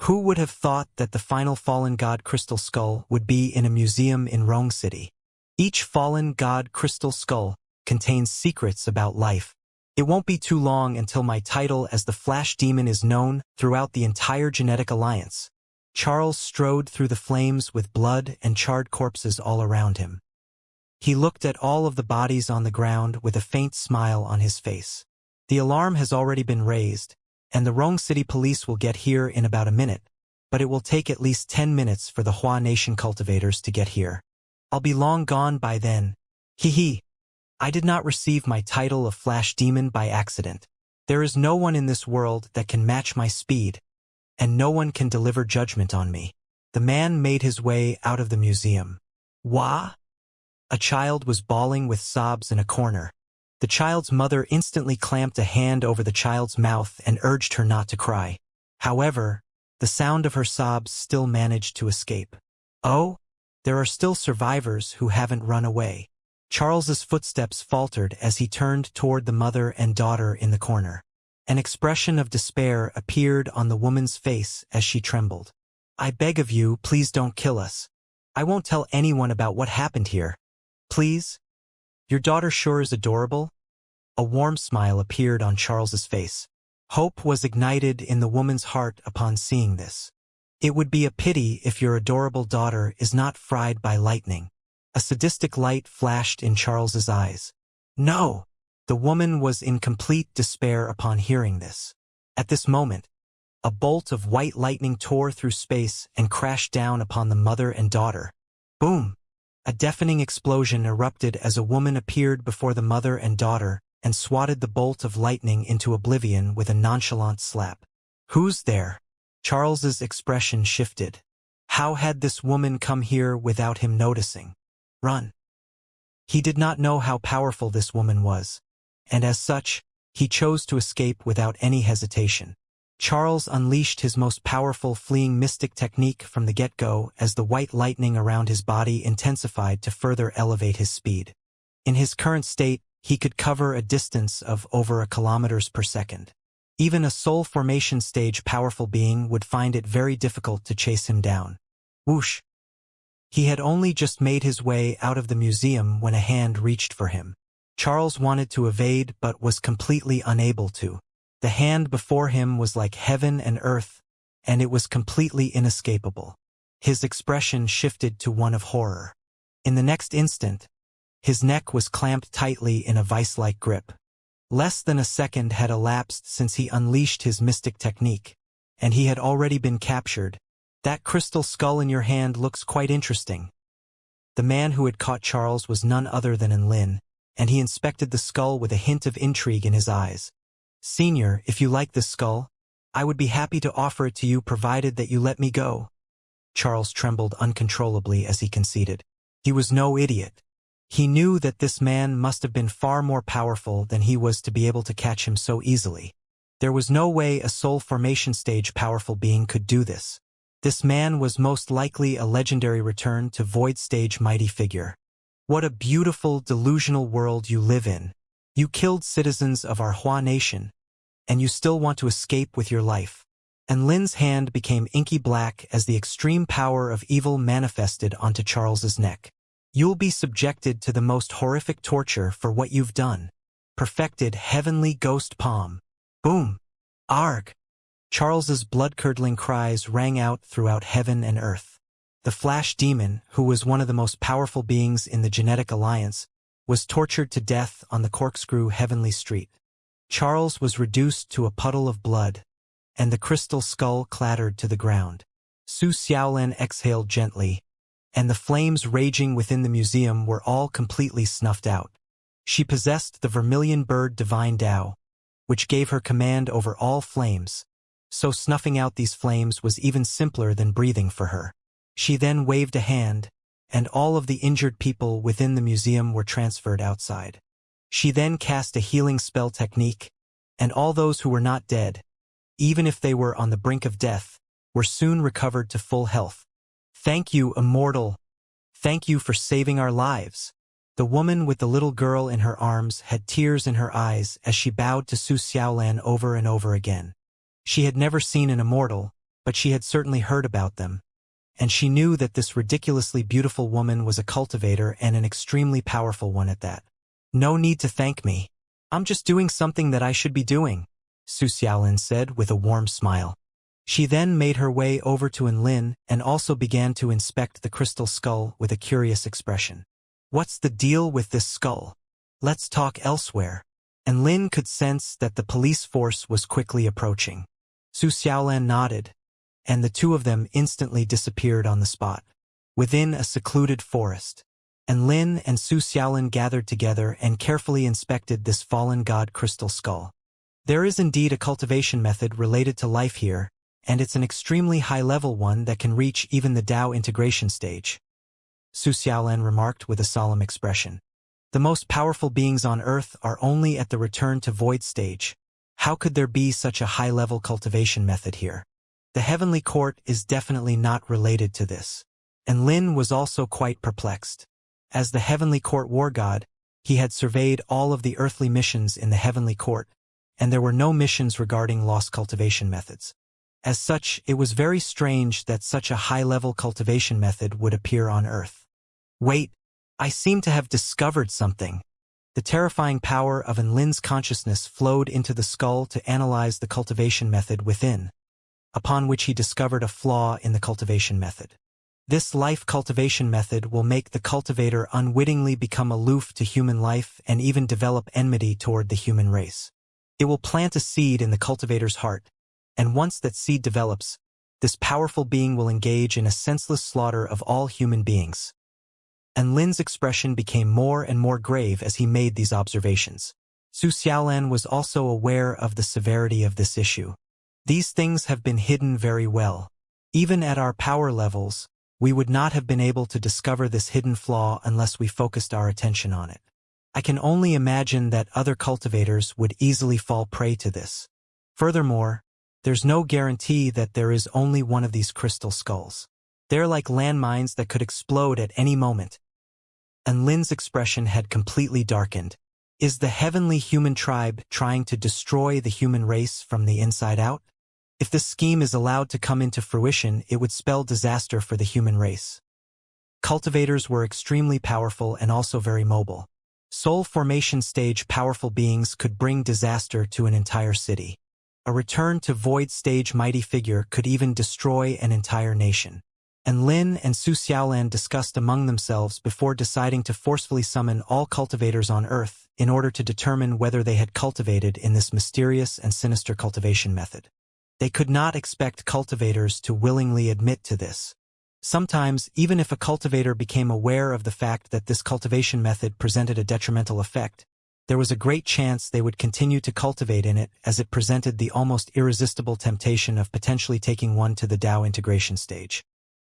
A: Who would have thought that the final fallen god crystal skull would be in a museum in Rong City? Each fallen god crystal skull contains secrets about life. It won't be too long until my title as the Flash Demon is known throughout the entire Genetic Alliance. Charles strode through the flames with blood and charred corpses all around him. He looked at all of the bodies on the ground with a faint smile on his face. The alarm has already been raised, and the Rong City police will get here in about a minute, but it will take at least 10 minutes for the Hua Nation cultivators to get here. I'll be long gone by then. Hee. I did not receive my title of Flash Demon by accident. There is no one in this world that can match my speed, and no one can deliver judgment on me. The man made his way out of the museum. Wah? A child was bawling with sobs in a corner. The child's mother instantly clamped a hand over the child's mouth and urged her not to cry. However, the sound of her sobs still managed to escape. Oh, there are still survivors who haven't run away. Charles's footsteps faltered as he turned toward the mother and daughter in the corner. An expression of despair appeared on the woman's face as she trembled. "I beg of you, please don't kill us. I won't tell anyone about what happened here. Please? Your daughter sure is adorable." A warm smile appeared on Charles's face. Hope was ignited in the woman's heart upon seeing this. "It would be a pity if your adorable daughter is not fried by lightning." A sadistic light flashed in Charles's eyes. "No!" The woman was in complete despair upon hearing this. At this moment, a bolt of white lightning tore through space and crashed down upon the mother and daughter. Boom! A deafening explosion erupted as a woman appeared before the mother and daughter and swatted the bolt of lightning into oblivion with a nonchalant slap. "Who's there?" Charles's expression shifted. How had this woman come here without him noticing? Run. He did not know how powerful this woman was, and as such, he chose to escape without any hesitation. Charles unleashed his most powerful fleeing mystic technique from the get-go as the white lightning around his body intensified to further elevate his speed. In his current state, he could cover a distance of over 1 kilometer per second. Even a soul formation stage powerful being would find it very difficult to chase him down. Whoosh! He had only just made his way out of the museum when a hand reached for him. Charles wanted to evade but was completely unable to. The hand before him was like heaven and earth, and it was completely inescapable. His expression shifted to one of horror. In the next instant, his neck was clamped tightly in a vice-like grip. Less than a second had elapsed since he unleashed his mystic technique, and he had already been captured. That crystal skull in your hand looks quite interesting. The man who had caught Charles was none other than Lin, and he inspected the skull with a hint of intrigue in his eyes. Senior, if you like this skull, I would be happy to offer it to you provided that you let me go. Charles trembled uncontrollably as he conceded. He was no idiot. He knew that this man must have been far more powerful than he was to be able to catch him so easily. There was no way a soul formation stage powerful being could do this. This man was most likely a legendary return to void stage mighty figure. What a beautiful, delusional world you live in. You killed citizens of our Hua nation, and you still want to escape with your life. And Lin's hand became inky black as the extreme power of evil manifested onto Charles's neck. You'll be subjected to the most horrific torture for what you've done. Perfected heavenly ghost palm. Boom! Arg! Charles's blood-curdling cries rang out throughout heaven and earth. The Flash Demon, who was one of the most powerful beings in the Genetic Alliance, was tortured to death on the corkscrew heavenly street. Charles was reduced to a puddle of blood, and the crystal skull clattered to the ground. Su Xiaolan exhaled gently, and the flames raging within the museum were all completely snuffed out. She possessed the vermilion bird divine Tao, which gave her command over all flames, so snuffing out these flames was even simpler than breathing for her. She then waved a hand, and all of the injured people within the museum were transferred outside. She then cast a healing spell technique, and all those who were not dead, even if they were on the brink of death, were soon recovered to full health. Thank you, Immortal. Thank you for saving our lives. The woman with the little girl in her arms had tears in her eyes as she bowed to Su Xiaolan over and over again. She had never seen an immortal, but she had certainly heard about them, and she knew that this ridiculously beautiful woman was a cultivator and an extremely powerful one at that. No need to thank me. I'm just doing something that I should be doing, Su Xiaolan said with a warm smile. She then made her way over to Lin and also began to inspect the crystal skull with a curious expression. What's the deal with this skull? Let's talk elsewhere. And Lin could sense that the police force was quickly approaching. Su Xiaolan nodded, and the two of them instantly disappeared on the spot. Within a secluded forest, and Lin and Su Xiaolan gathered together and carefully inspected this fallen god crystal skull. There is indeed a cultivation method related to life here, and it's an extremely high-level one that can reach even the Tao integration stage, Su Xiaolan remarked with a solemn expression. The most powerful beings on Earth are only at the return to void stage. How could there be such a high-level cultivation method here? The Heavenly Court is definitely not related to this. And Lin was also quite perplexed. As the Heavenly Court war god, he had surveyed all of the earthly missions in the Heavenly Court, and there were no missions regarding lost cultivation methods. As such, it was very strange that such a high-level cultivation method would appear on Earth. Wait, I seem to have discovered something. The terrifying power of Lin's consciousness flowed into the skull to analyze the cultivation method within, upon which he discovered a flaw in the cultivation method. This life cultivation method will make the cultivator unwittingly become aloof to human life and even develop enmity toward the human race. It will plant a seed in the cultivator's heart, and once that seed develops, this powerful being will engage in a senseless slaughter of all human beings. And Lin's expression became more and more grave as he made these observations. Su Xiaolan was also aware of the severity of this issue. These things have been hidden very well. Even at our power levels, we would not have been able to discover this hidden flaw unless we focused our attention on it. I can only imagine that other cultivators would easily fall prey to this. Furthermore, there's no guarantee that there is only one of these crystal skulls. They're like landmines that could explode at any moment. And Lin's expression had completely darkened. Is the heavenly human tribe trying to destroy the human race from the inside out? If this scheme is allowed to come into fruition, it would spell disaster for the human race. Cultivators were extremely powerful and also very mobile. Soul formation stage powerful beings could bring disaster to an entire city. A return to void stage mighty figure could even destroy an entire nation. And Lin and Su Xiaolan discussed among themselves before deciding to forcefully summon all cultivators on Earth in order to determine whether they had cultivated in this mysterious and sinister cultivation method. They could not expect cultivators to willingly admit to this. Sometimes, even if a cultivator became aware of the fact that this cultivation method presented a detrimental effect, there was a great chance they would continue to cultivate in it as it presented the almost irresistible temptation of potentially taking one to the Tao integration stage.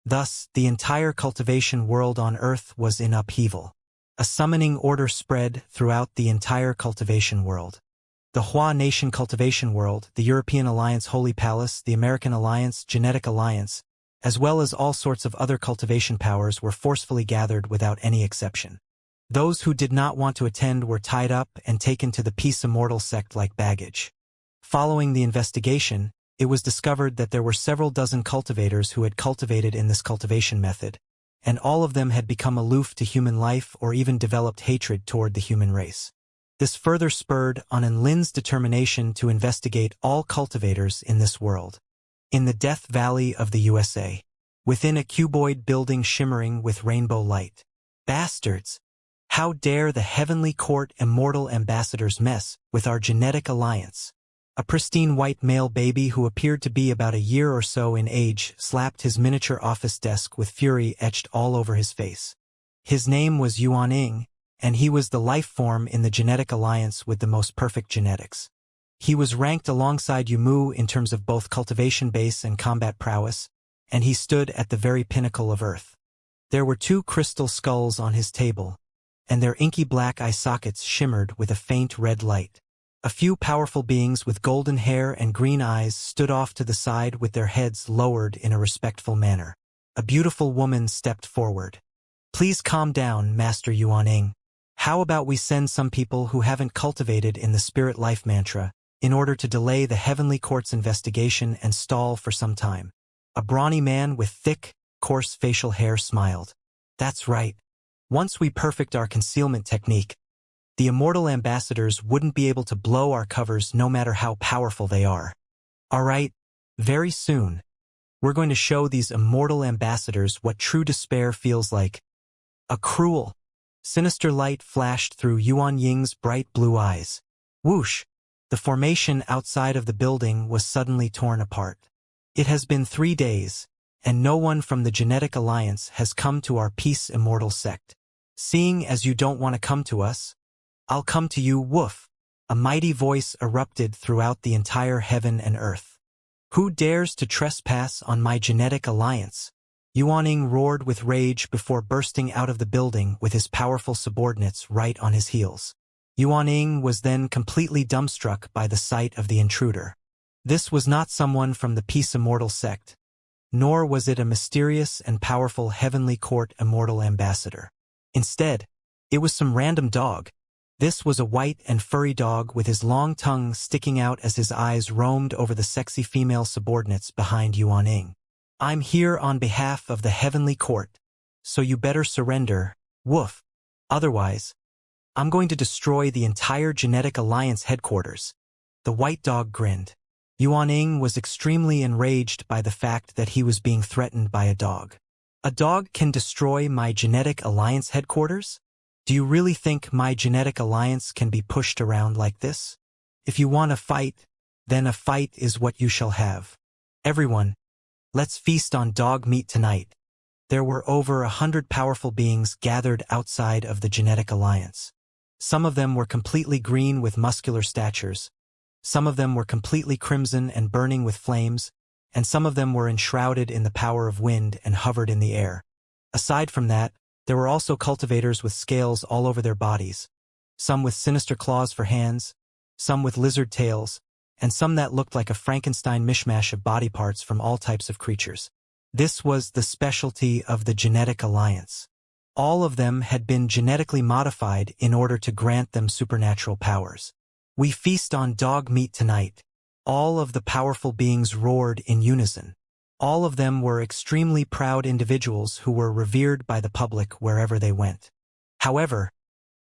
A: Thus, the entire cultivation world on Earth was in upheaval. A summoning order spread throughout the entire cultivation world. The Hua Nation cultivation world, the European Alliance Holy Palace, the American Alliance Genetic Alliance, as well as all sorts of other cultivation powers were forcefully gathered without any exception. Those who did not want to attend were tied up and taken to the Peace Immortal sect like baggage. Following the investigation, it was discovered that there were several dozen cultivators who had cultivated in this cultivation method, and all of them had become aloof to human life or even developed hatred toward the human race. This further spurred on Lin's determination to investigate all cultivators in this world. In the Death Valley of the USA, within a cuboid building shimmering with rainbow light. Bastards! How dare the Heavenly Court Immortal ambassadors mess with our genetic alliance? A pristine white male baby who appeared to be about a year or so in age slapped his miniature office desk with fury etched all over his face. His name was Yuan, and he was the life form in the genetic alliance with the most perfect genetics. He was ranked alongside Yumu in terms of both cultivation base and combat prowess, and he stood at the very pinnacle of Earth. There were 2 crystal skulls on his table, and their inky black eye sockets shimmered with a faint red light. A few powerful beings with golden hair and green eyes stood off to the side with their heads lowered in a respectful manner. A beautiful woman stepped forward. Please calm down, Master Yuan. How about we send some people who haven't cultivated in the spirit life mantra, in order to delay the Heavenly Court's investigation and stall for some time? A brawny man with thick, coarse facial hair smiled. That's right. Once we perfect our concealment technique, the Immortal ambassadors wouldn't be able to blow our covers no matter how powerful they are. All right, very soon, we're going to show these Immortal ambassadors what true despair feels like. A cruel, sinister light flashed through Yuan Ying's bright blue eyes. Whoosh! The formation outside of the building was suddenly torn apart. It has been 3 days, and no one from the Genetic Alliance has come to our Peace Immortal sect. Seeing as you don't want to come to us, I'll come to you, woof! A mighty voice erupted throughout the entire heaven and earth. Who dares to trespass on my Genetic Alliance? Yuan roared with rage before bursting out of the building with his powerful subordinates right on his heels. Yuan was then completely dumbstruck by the sight of the intruder. This was not someone from the Peace Immortal sect, nor was it a mysterious and powerful Heavenly Court Immortal ambassador. Instead, it was some random dog. This was a white and furry dog with his long tongue sticking out as his eyes roamed over the sexy female subordinates behind Yuan. I'm here on behalf of the Heavenly Court, so you better surrender, woof. Otherwise, I'm going to destroy the entire Genetic Alliance headquarters. The white dog grinned. Yuan was extremely enraged by the fact that he was being threatened by a dog. A dog can destroy my Genetic Alliance headquarters? Do you really think my Genetic Alliance can be pushed around like this? If you want a fight, then a fight is what you shall have. Everyone, let's feast on dog meat tonight. There were over 100 powerful beings gathered outside of the Genetic Alliance. Some of them were completely green with muscular statures. Some of them were completely crimson and burning with flames, and some of them were enshrouded in the power of wind and hovered in the air. Aside from that, there were also cultivators with scales all over their bodies, some with sinister claws for hands, some with lizard tails, and some that looked like a Frankenstein mishmash of body parts from all types of creatures. This was the specialty of the Genetic Alliance. All of them had been genetically modified in order to grant them supernatural powers. "We feast on dog meat tonight." All of the powerful beings roared in unison. All of them were extremely proud individuals who were revered by the public wherever they went. However,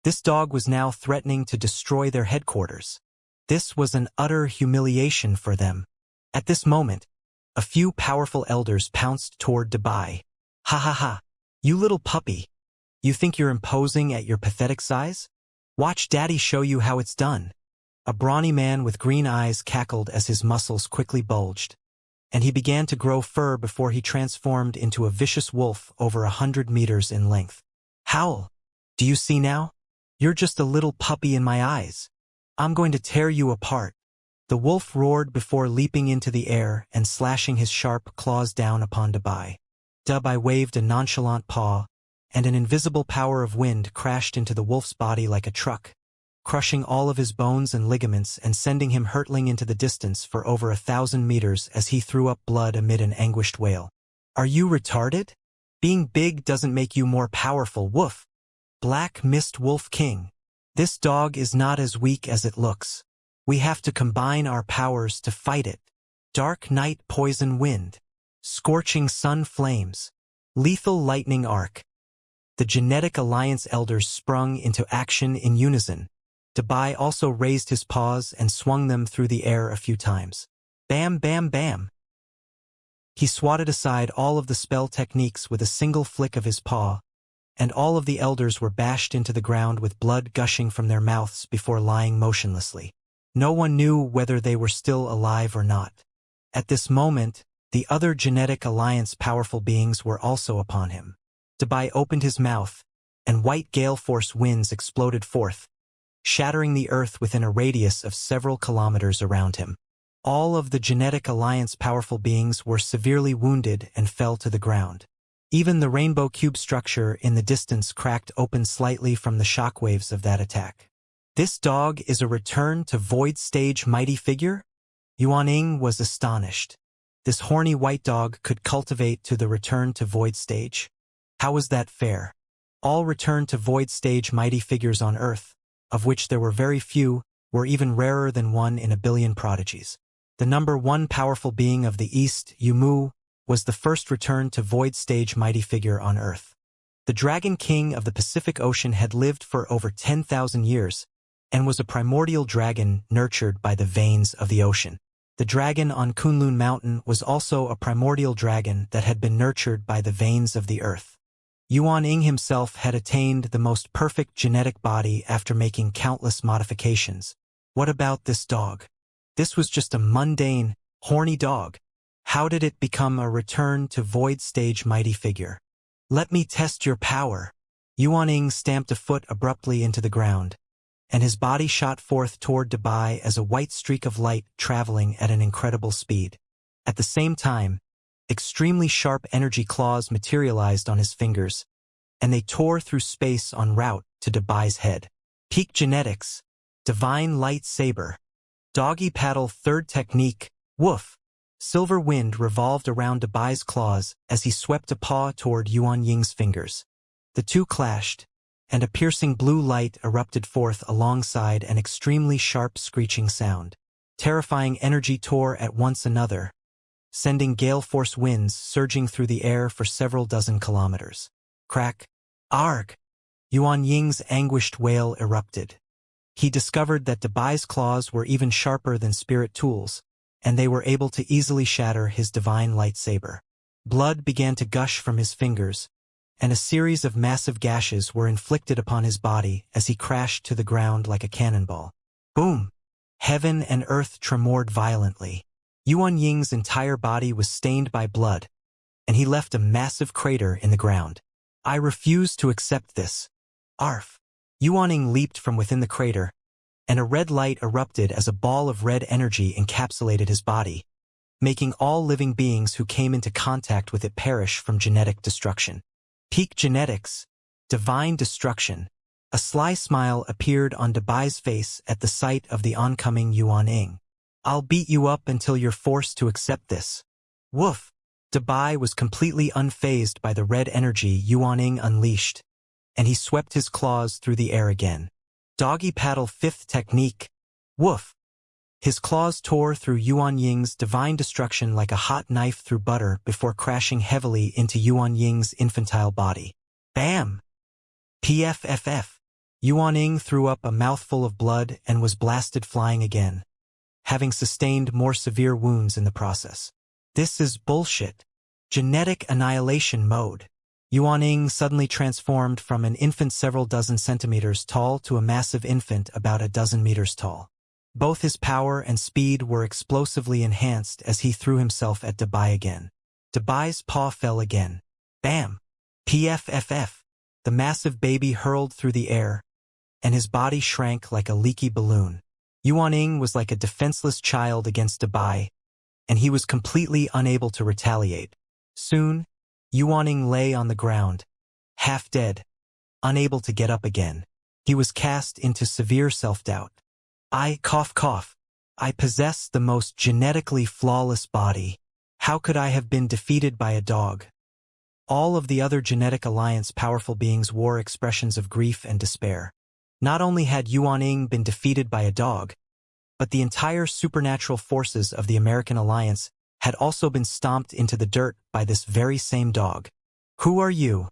A: this dog was now threatening to destroy their headquarters. This was an utter humiliation for them. At this moment, a few powerful elders pounced toward Dubai. "Ha ha ha! You little puppy! You think you're imposing at your pathetic size? Watch Daddy show you how it's done." A brawny man with green eyes cackled as his muscles quickly bulged, and he began to grow fur before he transformed into a vicious wolf over 100 meters in length. "Howl! Do you see now? You're just a little puppy in my eyes. I'm going to tear you apart." The wolf roared before leaping into the air and slashing his sharp claws down upon Dubai. Dubai waved a nonchalant paw, and an invisible power of wind crashed into the wolf's body like a truck, crushing all of his bones and ligaments and sending him hurtling into the distance for over 1,000 meters as he threw up blood amid an anguished wail. "Are you retarded? Being big doesn't make you more powerful, woof." Black Mist Wolf King. "This dog is not as weak as it looks. We have to combine our powers to fight it." Dark Night Poison Wind. Scorching Sun Flames. Lethal Lightning Arc. The Genetic Alliance elders sprung into action in unison. Dubai also raised his paws and swung them through the air a few times. Bam, bam, bam. He swatted aside all of the spell techniques with a single flick of his paw, and all of the elders were bashed into the ground with blood gushing from their mouths before lying motionlessly. No one knew whether they were still alive or not. At this moment, the other Genetic Alliance powerful beings were also upon him. Dubai opened his mouth, and white gale force winds exploded forth, shattering the earth within a radius of several kilometers around him. All of the Genetic Alliance powerful beings were severely wounded and fell to the ground. Even the rainbow cube structure in the distance cracked open slightly from the shockwaves of that attack. "This dog is a return to Void Stage mighty figure?" Yuan was astonished. This horny white dog could cultivate to the return to Void Stage? How was that fair? All return to Void Stage mighty figures on Earth, of which there were very few, were even rarer than one in a billion prodigies. The number one powerful being of the East, Yumu, was the first return to Void Stage mighty figure on Earth. The Dragon King of the Pacific Ocean had lived for over 10,000 years, and was a primordial dragon nurtured by the veins of the ocean. The dragon on Kunlun Mountain was also a primordial dragon that had been nurtured by the veins of the earth. Yuan himself had attained the most perfect genetic body after making countless modifications. What about this dog? This was just a mundane, horny dog. How did it become a return to Void Stage mighty figure? "Let me test your power." Yuan stamped a foot abruptly into the ground, and his body shot forth toward Dubai as a white streak of light traveling at an incredible speed. At the same time, extremely sharp energy claws materialized on his fingers, and they tore through space en route to Dubai's head. Peak Genetics. Divine Light Saber. Doggy Paddle Third Technique. Woof. Silver wind revolved around Dubai's claws as he swept a paw toward Yuan Ying's fingers. The two clashed, and a piercing blue light erupted forth alongside an extremely sharp screeching sound. Terrifying energy tore at once another, sending gale force winds surging through the air for several dozen kilometers. Crack. Arg! Yuan Ying's anguished wail erupted. He discovered that Dubai's claws were even sharper than spirit tools, and they were able to easily shatter his divine lightsaber. Blood began to gush from his fingers, and a series of massive gashes were inflicted upon his body as he crashed to the ground like a cannonball. Boom! Heaven and earth tremored violently. Yuan Ying's entire body was stained by blood, and he left a massive crater in the ground. "I refuse to accept this." Arf! Yuan Ying leaped from within the crater, and a red light erupted as a ball of red energy encapsulated his body, making all living beings who came into contact with it perish from genetic destruction. Peak Genetics. Divine Destruction. A sly smile appeared on Dubai's face at the sight of the oncoming Yuan Ying. "I'll beat you up until you're forced to accept this." Woof! Dubai was completely unfazed by the red energy Yuan Ying unleashed, and he swept his claws through the air again. Doggy paddle fifth technique. Woof! His claws tore through Yuan Ying's divine destruction like a hot knife through butter before crashing heavily into Yuan Ying's infantile body. Bam! PFFF. Yuan Ying threw up a mouthful of blood and was blasted flying again, having sustained more severe wounds in the process. This is bullshit. Genetic annihilation mode. Yuan Ying suddenly transformed from an infant several dozen centimeters tall to a massive infant about a dozen meters tall. Both his power and speed were explosively enhanced as he threw himself at Dabai again. Dabai's paw fell again. Bam! PFFF. The massive baby hurled through the air, and his body shrank like a leaky balloon. Yuan Ying was like a defenseless child against Dabai, and he was completely unable to retaliate. Soon, Yuan Ying lay on the ground, half dead, unable to get up again. He was cast into severe self-doubt. I possess the most genetically flawless body. How could I have been defeated by a dog? All of the other genetic alliance powerful beings wore expressions of grief and despair. Not only had Yuan Ying been defeated by a dog, but the entire supernatural forces of the American alliance had also been stomped into the dirt by this very same dog. Who are you?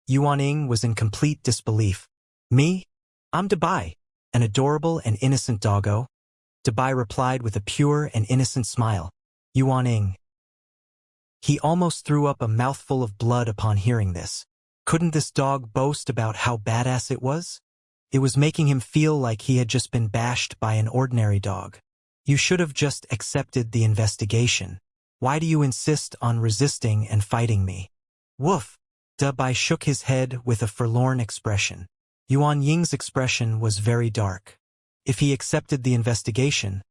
A: Yuan Ying was in complete disbelief. Me? I'm Dabai, an adorable and innocent doggo. Dabai replied with a pure and innocent smile. Yuan Ying. He almost threw up a mouthful of blood upon hearing this. Couldn't this dog boast about how badass it was? It was making him feel like he had just been bashed by an ordinary dog. You should have just accepted the investigation. Why do you insist on resisting and fighting me? Woof! Dabai shook his head with a forlorn expression. Yuan Ying's expression was very dark. If he accepted the investigation,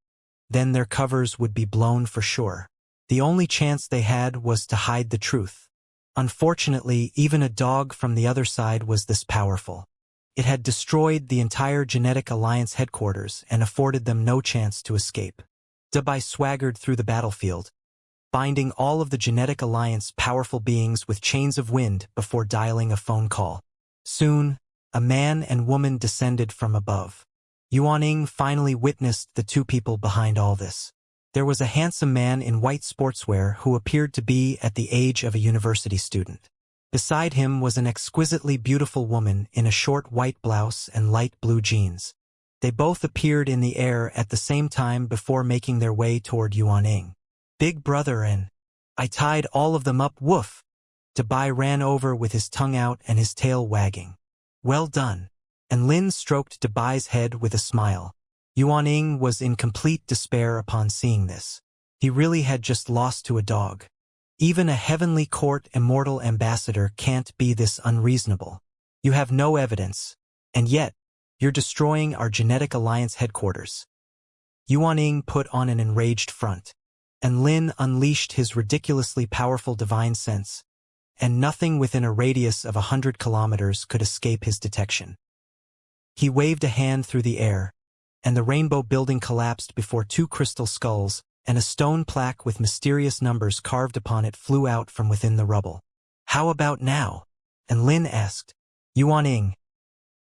A: then their covers would be blown for sure. The only chance they had was to hide the truth. Unfortunately, even a dog from the other side was this powerful. It had destroyed the entire Genetic Alliance headquarters and afforded them no chance to escape. Dabai swaggered through the battlefield, binding all of the Genetic Alliance powerful beings with chains of wind before dialing a phone call. Soon, a man and woman descended from above. Yuan Ying finally witnessed the two people behind all this. There was a handsome man in white sportswear who appeared to be at the age of a university student. Beside him was an exquisitely beautiful woman in a short white blouse and light blue jeans. They both appeared in the air at the same time before making their way toward Yuan Ying. Big brother and I tied all of them up, woof! Dabai ran over with his tongue out and his tail wagging. Well done. And Lin stroked Dabai's head with a smile. Yuan Ying was in complete despair upon seeing this. He really had just lost to a dog. Even a heavenly court immortal ambassador can't be this unreasonable. You have no evidence, and yet, you're destroying our Genetic Alliance headquarters. Yuan Ying put on an enraged front, and Lin unleashed his ridiculously powerful divine sense, and nothing within a radius of 100 kilometers could escape his detection. He waved a hand through the air, and the rainbow building collapsed before two crystal skulls, and a stone plaque with mysterious numbers carved upon it flew out from within the rubble. How about now? And Lin asked. Yuan Ying,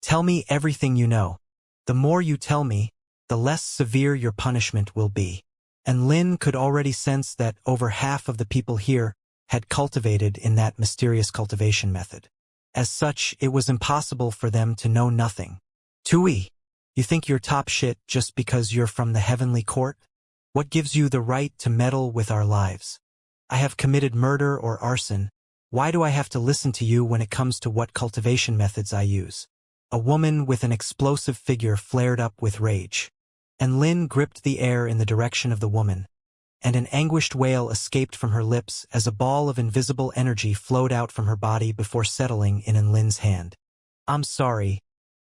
A: tell me everything you know. The more you tell me, the less severe your punishment will be. And Lin could already sense that over half of the people here had cultivated in that mysterious cultivation method. As such, it was impossible for them to know nothing. Tui, you think you're top shit just because you're from the heavenly court? What gives you the right to meddle with our lives? I have committed murder or arson. Why do I have to listen to you when it comes to what cultivation methods I use? A woman with an explosive figure flared up with rage. And Lin gripped the air in the direction of the woman, and an anguished wail escaped from her lips as a ball of invisible energy flowed out from her body before settling in Lin's hand. I'm sorry,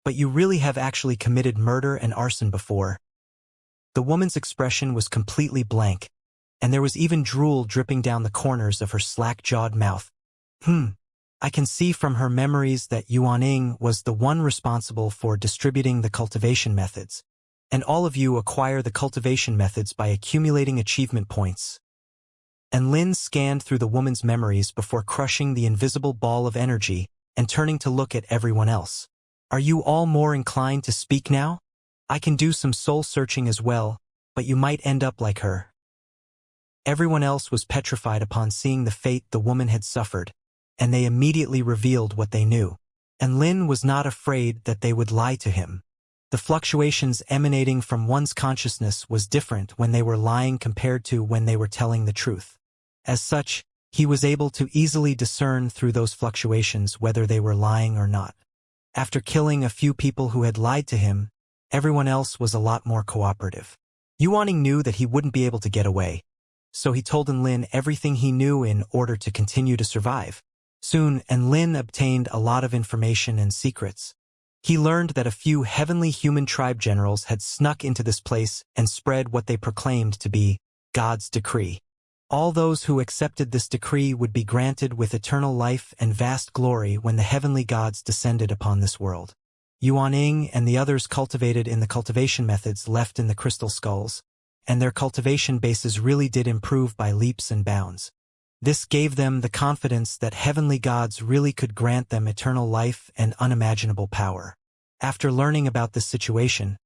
A: but you really have actually committed murder and arson before. The woman's expression was completely blank, and there was even drool dripping down the corners of her slack-jawed mouth. I can see from her memories that Yuan Ying was the one responsible for distributing the cultivation methods, and all of you acquire the cultivation methods by accumulating achievement points. And Lin scanned through the woman's memories before crushing the invisible ball of energy and turning to look at everyone else. Are you all more inclined to speak now? I can do some soul-searching as well, but you might end up like her. Everyone else was petrified upon seeing the fate the woman had suffered, and they immediately revealed what they knew. And Lin was not afraid that they would lie to him. The fluctuations emanating from one's consciousness was different when they were lying compared to when they were telling the truth. As such, he was able to easily discern through those fluctuations whether they were lying or not. After killing a few people who had lied to him, everyone else was a lot more cooperative. Yuaning knew that he wouldn't be able to get away, so he told Enlin everything he knew in order to continue to survive. Soon, Enlin obtained a lot of information and secrets. He learned that a few heavenly human tribe generals had snuck into this place and spread what they proclaimed to be God's decree. All those who accepted this decree would be granted with eternal life and vast glory when the heavenly gods descended upon this world. Yuaning and the others cultivated in the cultivation methods left in the crystal skulls, and their cultivation bases really did improve by leaps and bounds. This gave them the confidence that heavenly gods really could grant them eternal life and unimaginable power. After learning about this situation,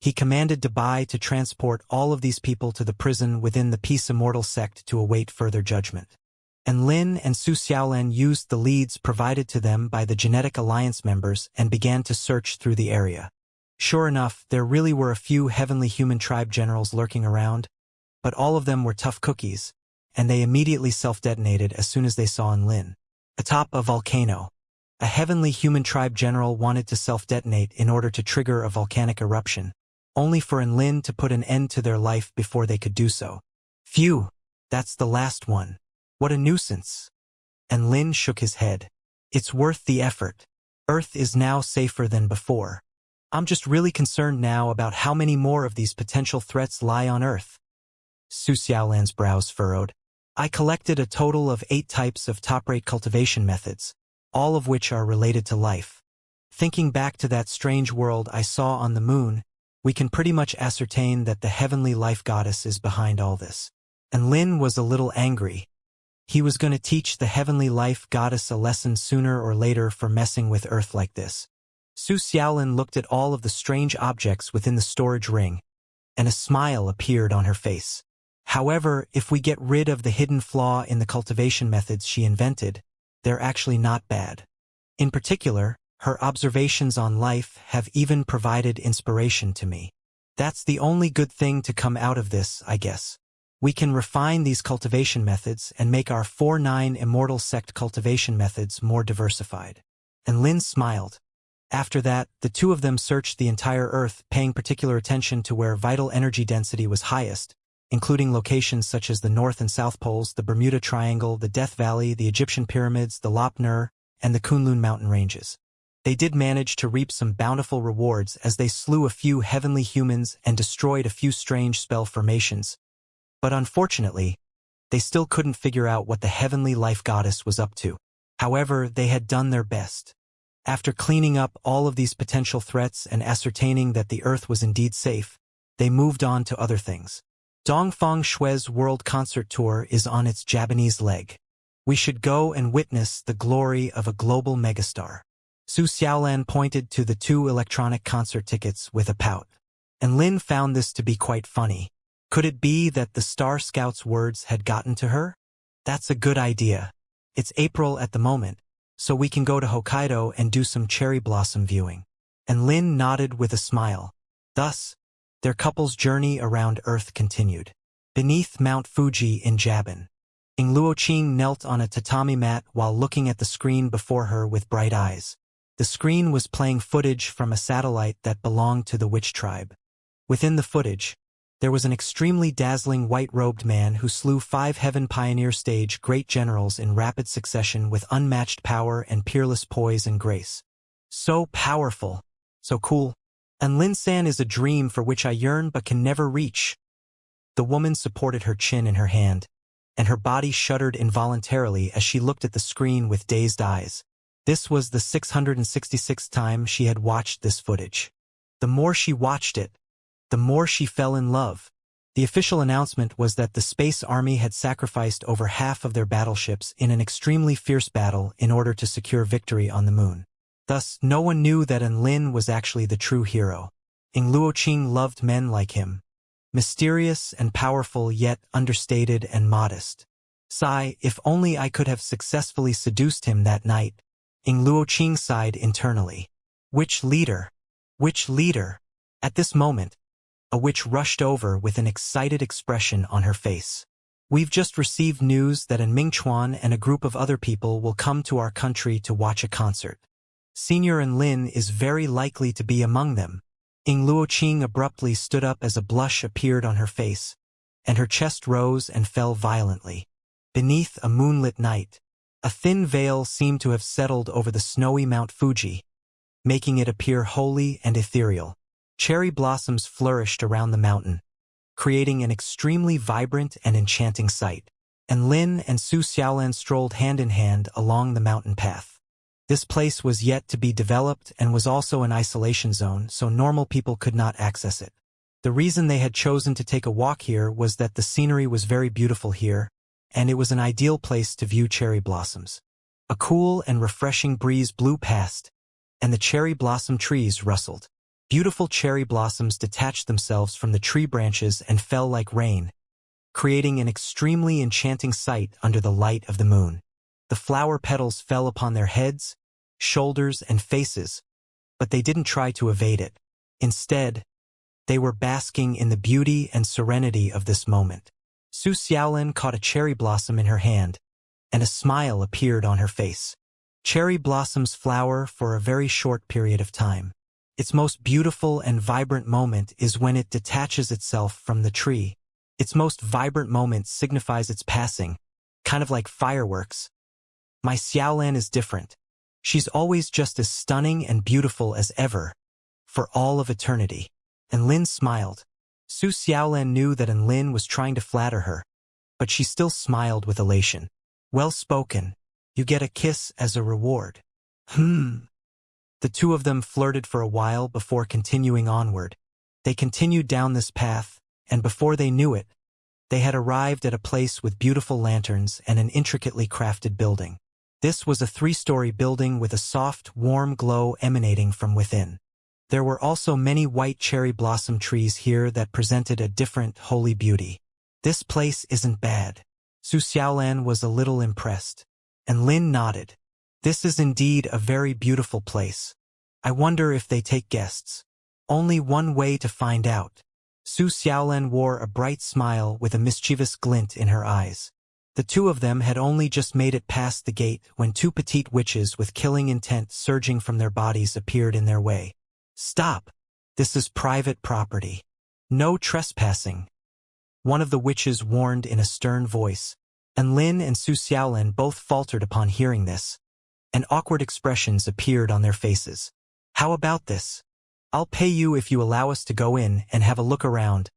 A: he commanded Dabai to transport all of these people to the prison within the Peace Immortal sect to await further judgment. And Lin and Su Xiaolan used the leads provided to them by the Genetic Alliance members and began to search through the area. Sure enough, there really were a few heavenly human tribe generals lurking around, but all of them were tough cookies, and they immediately self-detonated as soon as they saw Enlin. Atop a volcano, a heavenly human tribe general wanted to self-detonate in order to trigger a volcanic eruption, only for Enlin to put an end to their life before they could do so. Phew, that's the last one. What a nuisance. Enlin shook his head. It's worth the effort. Earth is now safer than before. I'm just really concerned now about how many more of these potential threats lie on Earth. Su Xiaolan's brows furrowed. I collected a total of 8 types of top-rate cultivation methods, all of which are related to life. Thinking back to that strange world I saw on the moon, we can pretty much ascertain that the heavenly life goddess is behind all this. And Lin was a little angry. He was going to teach the heavenly life goddess a lesson sooner or later for messing with Earth like this. Su Xiaolan looked at all of the strange objects within the storage ring, and a smile appeared on her face. However, if we get rid of the hidden flaw in the cultivation methods she invented, they're actually not bad. In particular, her observations on life have even provided inspiration to me. That's the only good thing to come out of this, I guess. We can refine these cultivation methods and make our 4-9 Immortal sect cultivation methods more diversified. And Lin smiled. After that, the two of them searched the entire Earth, paying particular attention to where vital energy density was highest, including locations such as the North and South Poles, the Bermuda Triangle, the Death Valley, the Egyptian Pyramids, the Lop Nur, and the Kunlun mountain ranges. They did manage to reap some bountiful rewards as they slew a few heavenly humans and destroyed a few strange spell formations. But unfortunately, they still couldn't figure out what the heavenly life goddess was up to. However, they had done their best. After cleaning up all of these potential threats and ascertaining that the Earth was indeed safe, they moved on to other things. Dongfang Shui's World Concert Tour is on its Japanese leg. We should go and witness the glory of a global megastar. Su Xiaolan pointed to the 2 electronic concert tickets with a pout. And Lin found this to be quite funny. Could it be that the Star Scout's words had gotten to her? That's a good idea. It's April at the moment, so we can go to Hokkaido and do some cherry blossom viewing. And Lin nodded with a smile. Thus, their couple's journey around Earth continued. Beneath Mount Fuji in Japan, Ing Luoqing knelt on a tatami mat while looking at the screen before her with bright eyes. The screen was playing footage from a satellite that belonged to the witch tribe. Within the footage, there was an extremely dazzling white-robed man who slew 5 Heaven Pioneer Stage great generals in rapid succession with unmatched power and peerless poise and grace. So powerful, so cool. And Lin-san is a dream for which I yearn but can never reach. The woman supported her chin in her hand, and her body shuddered involuntarily as she looked at the screen with dazed eyes. This was the 666th time she had watched this footage. The more she watched it, the more she fell in love. The official announcement was that the Space Army had sacrificed over half of their battleships in an extremely fierce battle in order to secure victory on the moon. Thus, no one knew that Enlin was actually the true hero. Luoqing loved men like him, mysterious and powerful yet understated and modest. Sigh, if only I could have successfully seduced him that night. Luoqing sighed internally. Which leader? Which leader? At this moment, a witch rushed over with an excited expression on her face. We've just received news that An Mingchuan and a group of other people will come to our country to watch a concert. Senior Enlin is very likely to be among them. Luoqing abruptly stood up as a blush appeared on her face, and her chest rose and fell violently. Beneath a moonlit night, a thin veil seemed to have settled over the snowy Mount Fuji, making it appear holy and ethereal. Cherry blossoms flourished around the mountain, creating an extremely vibrant and enchanting sight. Enlin and Su Xiaolan strolled hand in hand along the mountain path. This place was yet to be developed and was also an isolation zone, so normal people could not access it. The reason they had chosen to take a walk here was that the scenery was very beautiful here, and it was an ideal place to view cherry blossoms. A cool and refreshing breeze blew past, and the cherry blossom trees rustled. Beautiful cherry blossoms detached themselves from the tree branches and fell like rain, creating an extremely enchanting sight under the light of the moon. The flower petals fell upon their heads, shoulders, and faces, but they didn't try to evade it. Instead, they were basking in the beauty and serenity of this moment. Su Xiaolan caught a cherry blossom in her hand, and a smile appeared on her face. Cherry blossoms flower for a very short period of time. Its most beautiful and vibrant moment is when it detaches itself from the tree. Its most vibrant moment signifies its passing, kind of like fireworks. My Xiaolan is different. She's always just as stunning and beautiful as ever, for all of eternity. Enlin smiled. Su Xiaolan knew that Enlin was trying to flatter her, but she still smiled with elation. Well spoken. You get a kiss as a reward. The two of them flirted for a while before continuing onward. They continued down this path, and before they knew it, they had arrived at a place with beautiful lanterns and an intricately crafted building. This was a 3-story building with a soft, warm glow emanating from within. There were also many white cherry blossom trees here that presented a different, holy beauty. This place isn't bad. Su Xiaolan was a little impressed, and Lin nodded. This is indeed a very beautiful place. I wonder if they take guests. Only one way to find out. Su Xiaolan wore a bright smile with a mischievous glint in her eyes. The two of them had only just made it past the gate when 2 petite witches with killing intent surging from their bodies appeared in their way. Stop! This is private property. No trespassing. One of the witches warned in a stern voice, and Lin and Su Xiaolan both faltered upon hearing this, and awkward expressions appeared on their faces. How about this? I'll pay you if you allow us to go in and have a look around,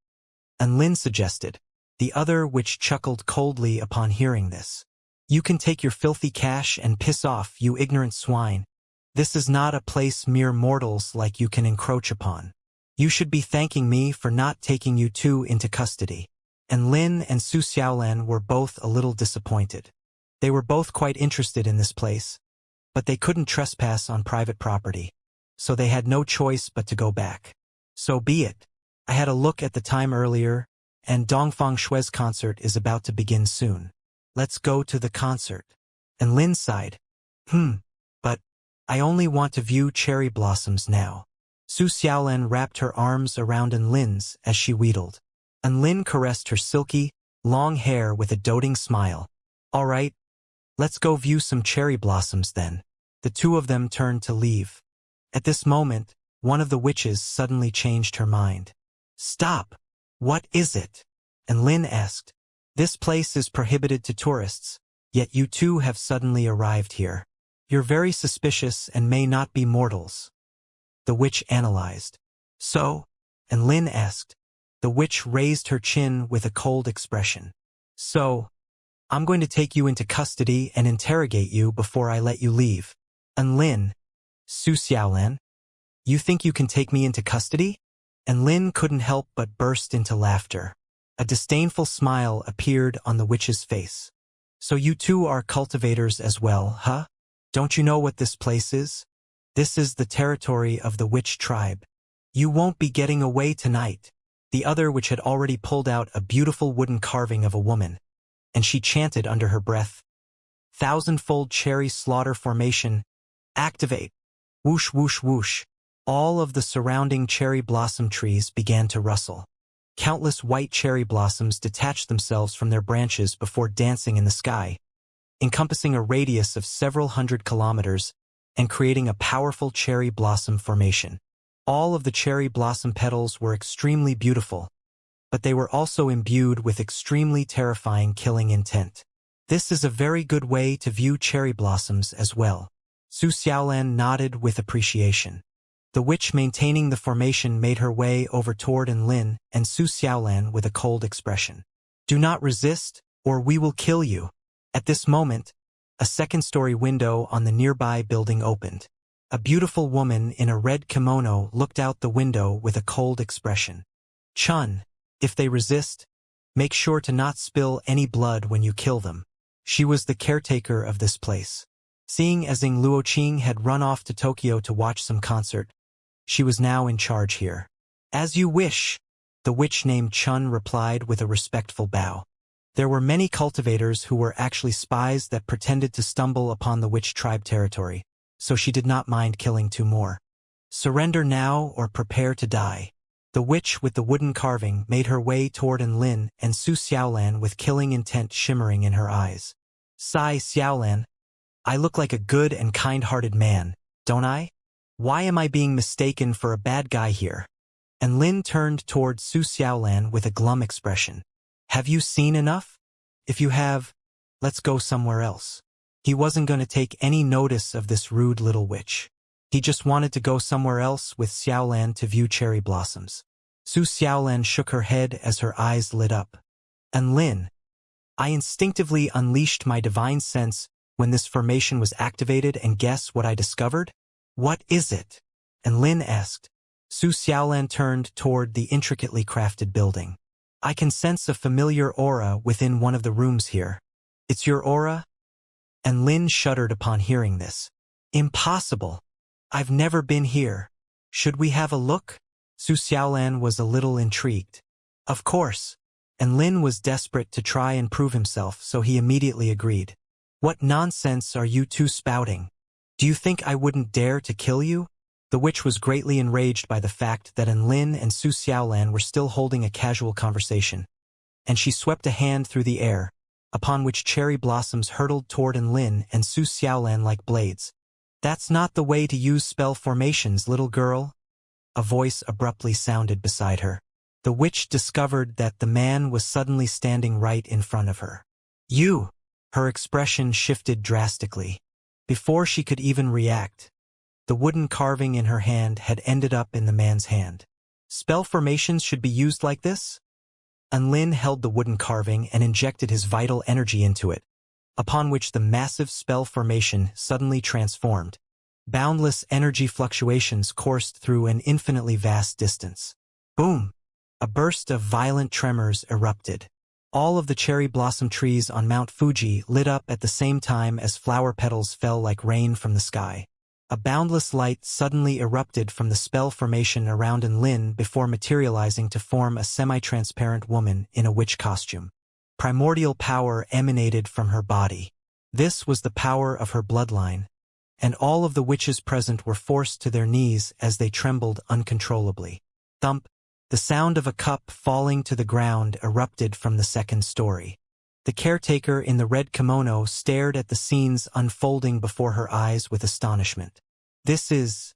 A: and Lin suggested. The other witch chuckled coldly upon hearing this. You can take your filthy cash and piss off, you ignorant swine. This is not a place mere mortals like you can encroach upon. You should be thanking me for not taking you two into custody. And Lin and Su Xiaolan were both a little disappointed. They were both quite interested in this place, but they couldn't trespass on private property, so they had no choice but to go back. So be it. I had a look at the time earlier, and Dongfang Shui's concert is about to begin soon. Let's go to the concert. And Lin sighed. But I only want to view cherry blossoms now. Su Xiaolan wrapped her arms around Lin's as she wheedled. And Lin caressed her silky, long hair with a doting smile. All right, let's go view some cherry blossoms then. The two of them turned to leave. At this moment, one of the witches suddenly changed her mind. Stop! What is it? And Lin asked. This place is prohibited to tourists, yet you two have suddenly arrived here. You're very suspicious and may not be mortals. The witch analyzed. So? And Lin asked. The witch raised her chin with a cold expression. So, I'm going to take you into custody and interrogate you before I let you leave. And Lin, Su Xiaolan, you think you can take me into custody? And Lin couldn't help but burst into laughter. A disdainful smile appeared on the witch's face. So you two are cultivators as well, huh? Don't you know what this place is? This is the territory of the witch tribe. You won't be getting away tonight. The other witch had already pulled out a beautiful wooden carving of a woman, and she chanted under her breath, "Thousandfold cherry slaughter formation, activate." Whoosh, whoosh, whoosh. All of the surrounding cherry blossom trees began to rustle. Countless white cherry blossoms detached themselves from their branches before dancing in the sky, encompassing a radius of several hundred kilometers and creating a powerful cherry blossom formation. All of the cherry blossom petals were extremely beautiful, but they were also imbued with extremely terrifying killing intent. This is a very good way to view cherry blossoms as well. Su Xiaolan nodded with appreciation. The witch maintaining the formation made her way over toward Lin and Su Xiaolan with a cold expression. "Do not resist, or we will kill you." At this moment, a second-story window on the nearby building opened. A beautiful woman in a red kimono looked out the window with a cold expression. "Chun, if they resist, make sure to not spill any blood when you kill them." She was the caretaker of this place. Seeing as Luoqing had run off to Tokyo to watch some concert, she was now in charge here. "As you wish," the witch named Chun replied with a respectful bow. There were many cultivators who were actually spies that pretended to stumble upon the witch tribe territory, so she did not mind killing two more. "Surrender now or prepare to die." The witch with the wooden carving made her way toward Lin and Su Xiaolan with killing intent shimmering in her eyes. "Sai Xiaolan, I look like a good and kind-hearted man, don't I? Why am I being mistaken for a bad guy here?" And Lin turned toward Su Xiaolan with a glum expression. "Have you seen enough? If you have, let's go somewhere else." He wasn't going to take any notice of this rude little witch. He just wanted to go somewhere else with Xiaolan to view cherry blossoms. Su Xiaolan shook her head as her eyes lit up. "And Lin, I instinctively unleashed my divine sense when this formation was activated, and guess what I discovered?" "What is it?" And Lin asked. Su Xiaolan turned toward the intricately crafted building. "I can sense a familiar aura within one of the rooms here." "It's your aura?" And Lin shuddered upon hearing this. "Impossible. I've never been here. Should we have a look?" Su Xiaolan was a little intrigued. "Of course." And Lin was desperate to try and prove himself, so he immediately agreed. "What nonsense are you two spouting? Do you think I wouldn't dare to kill you?" The witch was greatly enraged by the fact that Lin and Su Xiaolan were still holding a casual conversation, and she swept a hand through the air, upon which cherry blossoms hurtled toward Lin and Su Xiaolan like blades. "That's not the way to use spell formations, little girl," a voice abruptly sounded beside her. The witch discovered that the man was suddenly standing right in front of her. "You!" Her expression shifted drastically. Before she could even react, the wooden carving in her hand had ended up in the man's hand. "Spell formations should be used like this?" Lin held the wooden carving and injected his vital energy into it, upon which the massive spell formation suddenly transformed. Boundless energy fluctuations coursed through an infinitely vast distance. Boom! A burst of violent tremors erupted. All of the cherry blossom trees on Mount Fuji lit up at the same time as flower petals fell like rain from the sky. A boundless light suddenly erupted from the spell formation around Lin before materializing to form a semi-transparent woman in a witch costume. Primordial power emanated from her body. This was the power of her bloodline, and all of the witches present were forced to their knees as they trembled uncontrollably. Thump! The sound of a cup falling to the ground erupted from the second story. The caretaker in the red kimono stared at the scenes unfolding before her eyes with astonishment. "This is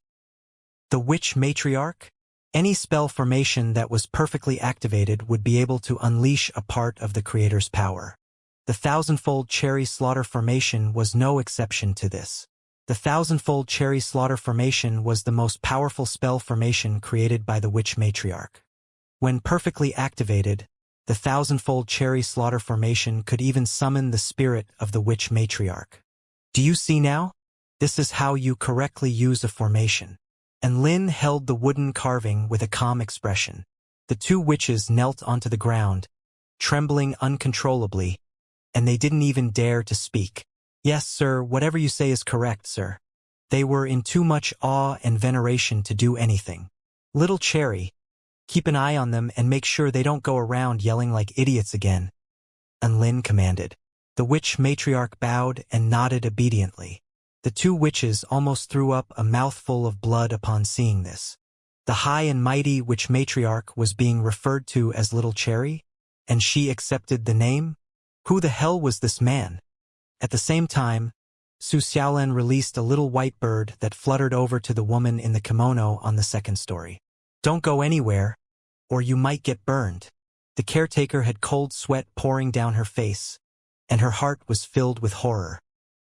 A: the witch matriarch?" Any spell formation that was perfectly activated would be able to unleash a part of the creator's power. The thousandfold cherry slaughter formation was no exception to this. The thousandfold cherry slaughter formation was the most powerful spell formation created by the witch matriarch. When perfectly activated, the thousandfold cherry slaughter formation could even summon the spirit of the witch matriarch. "Do you see now? This is how you correctly use a formation." And Lin held the wooden carving with a calm expression. The two witches knelt onto the ground, trembling uncontrollably, and they didn't even dare to speak. Yes, sir, whatever you say is correct, sir. They were in too much awe and veneration to do anything. Little Cherry, keep an eye on them and make sure they don't go around yelling like idiots again, and Lin commanded. The witch matriarch bowed and nodded obediently. The two witches almost threw up a mouthful of blood upon seeing this. The high and mighty witch matriarch was being referred to as Little Cherry, and she accepted the name? Who the hell was this man? At the same time, Su Xiaolan released a little white bird that fluttered over to the woman in the kimono on the second story. Don't go anywhere, or you might get burned. The caretaker had cold sweat pouring down her face, and her heart was filled with horror.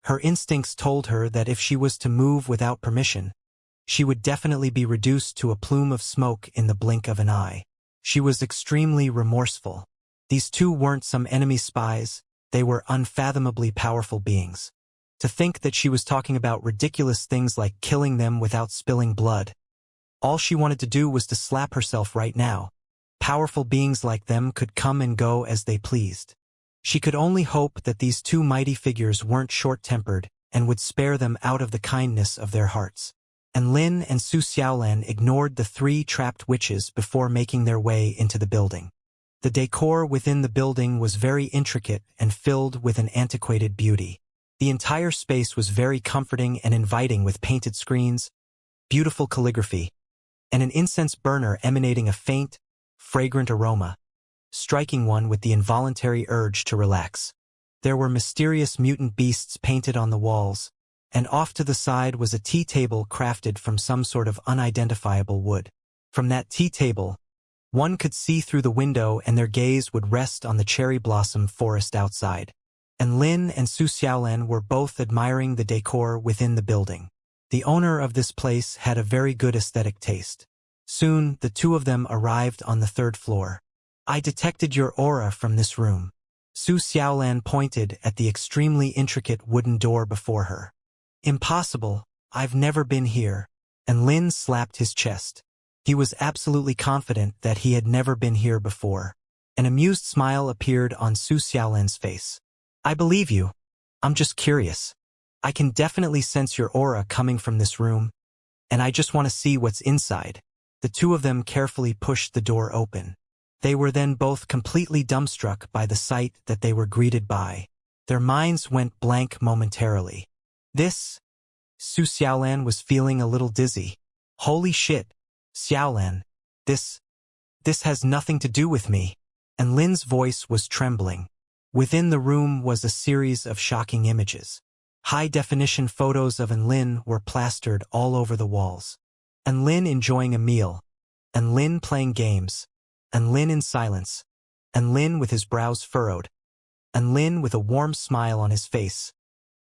A: Her instincts told her that if she was to move without permission, she would definitely be reduced to a plume of smoke in the blink of an eye. She was extremely remorseful. These two weren't some enemy spies, they were unfathomably powerful beings. To think that she was talking about ridiculous things like killing them without spilling blood. All she wanted to do was to slap herself right now. Powerful beings like them could come and go as they pleased. She could only hope that these two mighty figures weren't short-tempered and would spare them out of the kindness of their hearts. And Lin and Su Xiaolan ignored the three trapped witches before making their way into the building. The decor within the building was very intricate and filled with an antiquated beauty. The entire space was very comforting and inviting with painted screens, beautiful calligraphy, and an incense burner emanating a faint, fragrant aroma, striking one with the involuntary urge to relax. There were mysterious mutant beasts painted on the walls, and off to the side was a tea table crafted from some sort of unidentifiable wood. From that tea table, one could see through the window and their gaze would rest on the cherry blossom forest outside. And Lin and Su Xiaolan were both admiring the decor within the building. The owner of this place had a very good aesthetic taste. Soon, the two of them arrived on the third floor. I detected your aura from this room. Su Xiaolan pointed at the extremely intricate wooden door before her. Impossible, I've never been here. And Lin slapped his chest. He was absolutely confident that he had never been here before. An amused smile appeared on Su Xiaolan's face. I believe you. I'm just curious. I can definitely sense your aura coming from this room, and I just want to see what's inside. The two of them carefully pushed the door open. They were then both completely dumbstruck by the sight that they were greeted by. Their minds went blank momentarily. Su Xiaolan was feeling a little dizzy. Holy shit, Xiaolan, this has nothing to do with me. And Lin's voice was trembling. Within the room was a series of shocking images. High-definition photos of Lin were plastered all over the walls. And Lin enjoying a meal, and Lin playing games, and Lin in silence, and Lin with his brows furrowed, and Lin with a warm smile on his face,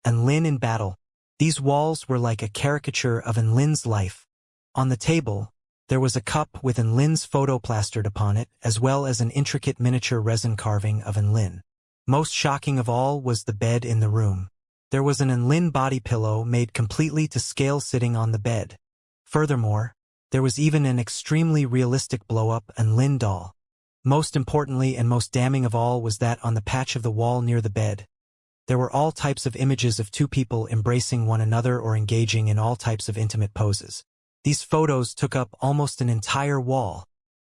A: and Lin in battle. These walls were like a caricature of Lin's life. On the table, there was a cup with Lin's photo plastered upon it, as well as an intricate miniature resin carving of Lin. Most shocking of all was the bed in the room. There was an Lin body pillow made completely to scale sitting on the bed. Furthermore, there was even an extremely realistic blow-up Lin doll. Most importantly and most damning of all was that on the patch of the wall near the bed, there were all types of images of two people embracing one another or engaging in all types of intimate poses. These photos took up almost an entire wall.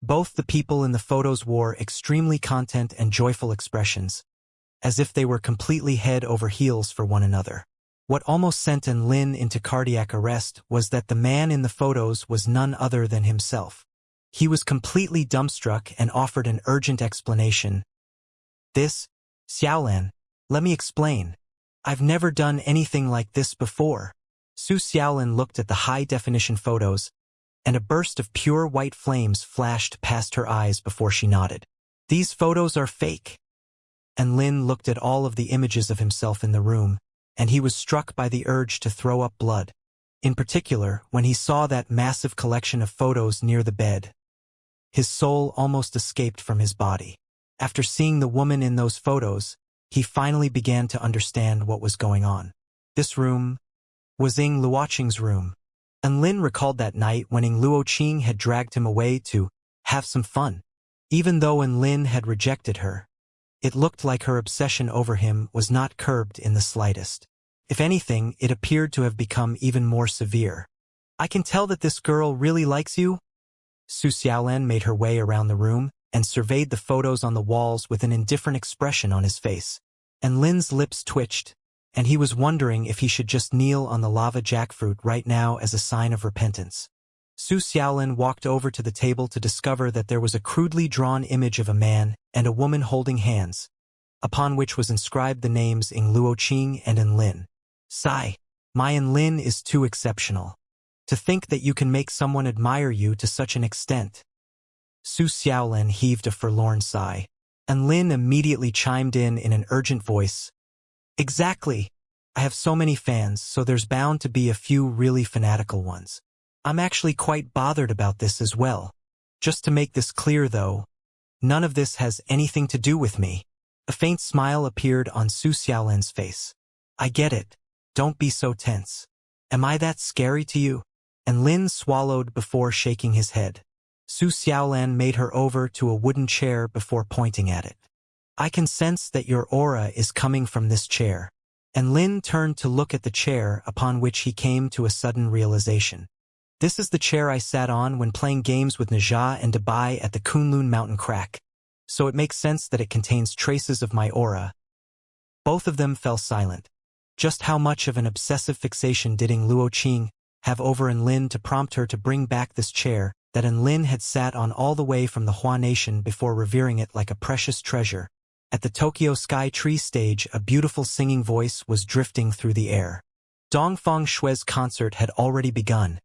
A: Both the people in the photos wore extremely content and joyful expressions, as if they were completely head over heels for one another. What almost sent Lin into cardiac arrest was that the man in the photos was none other than himself. He was completely dumbstruck and offered an urgent explanation. Xiaolan, let me explain. I've never done anything like this before. Su Xiaolan looked at the high-definition photos, and a burst of pure white flames flashed past her eyes before she nodded. These photos are fake. And Lin looked at all of the images of himself in the room, and he was struck by the urge to throw up blood. In particular, when he saw that massive collection of photos near the bed, his soul almost escaped from his body. After seeing the woman in those photos, he finally began to understand what was going on. This room was Ying Luoqing's room, and Lin recalled that night when Ying Luoqing had dragged him away to have some fun. Even though Lin had rejected her, It looked like her obsession over him was not curbed in the slightest. If anything, it appeared to have become even more severe. "I can tell that this girl really likes you." Su Xiaolan made her way around the room and surveyed the photos on the walls with an indifferent expression on his face. And Lin's lips twitched, and he was wondering if he should just kneel on the lava jackfruit right now as a sign of repentance. Su Xiaolan walked over to the table to discover that there was a crudely drawn image of a man and a woman holding hands, upon which was inscribed the names in Luoqing and in Lin. "Sigh, my in Lin is too exceptional. To think that you can make someone admire you to such an extent." Su Xiaolan heaved a forlorn sigh, and Lin immediately chimed in an urgent voice. "Exactly. I have so many fans, so there's bound to be a few really fanatical ones. I'm actually quite bothered about this as well. Just to make this clear though, none of this has anything to do with me." A faint smile appeared on Su Xiaolan's face. "I get it. Don't be so tense. Am I that scary to you?" And Lin swallowed before shaking his head. Su Xiaolan made her over to a wooden chair before pointing at it. "I can sense that your aura is coming from this chair." And Lin turned to look at the chair, upon which he came to a sudden realization. "This is the chair I sat on when playing games with Najah and Dabai at the Kunlun mountain crack. So it makes sense that it contains traces of my aura." Both of them fell silent. Just how much of an obsessive fixation did Ing Luoqing have over An Lin to prompt her to bring back this chair that An Lin had sat on all the way from the Hua Nation before revering it like a precious treasure? At the Tokyo Sky Tree stage, a beautiful singing voice was drifting through the air. Dongfang Shui's concert had already begun,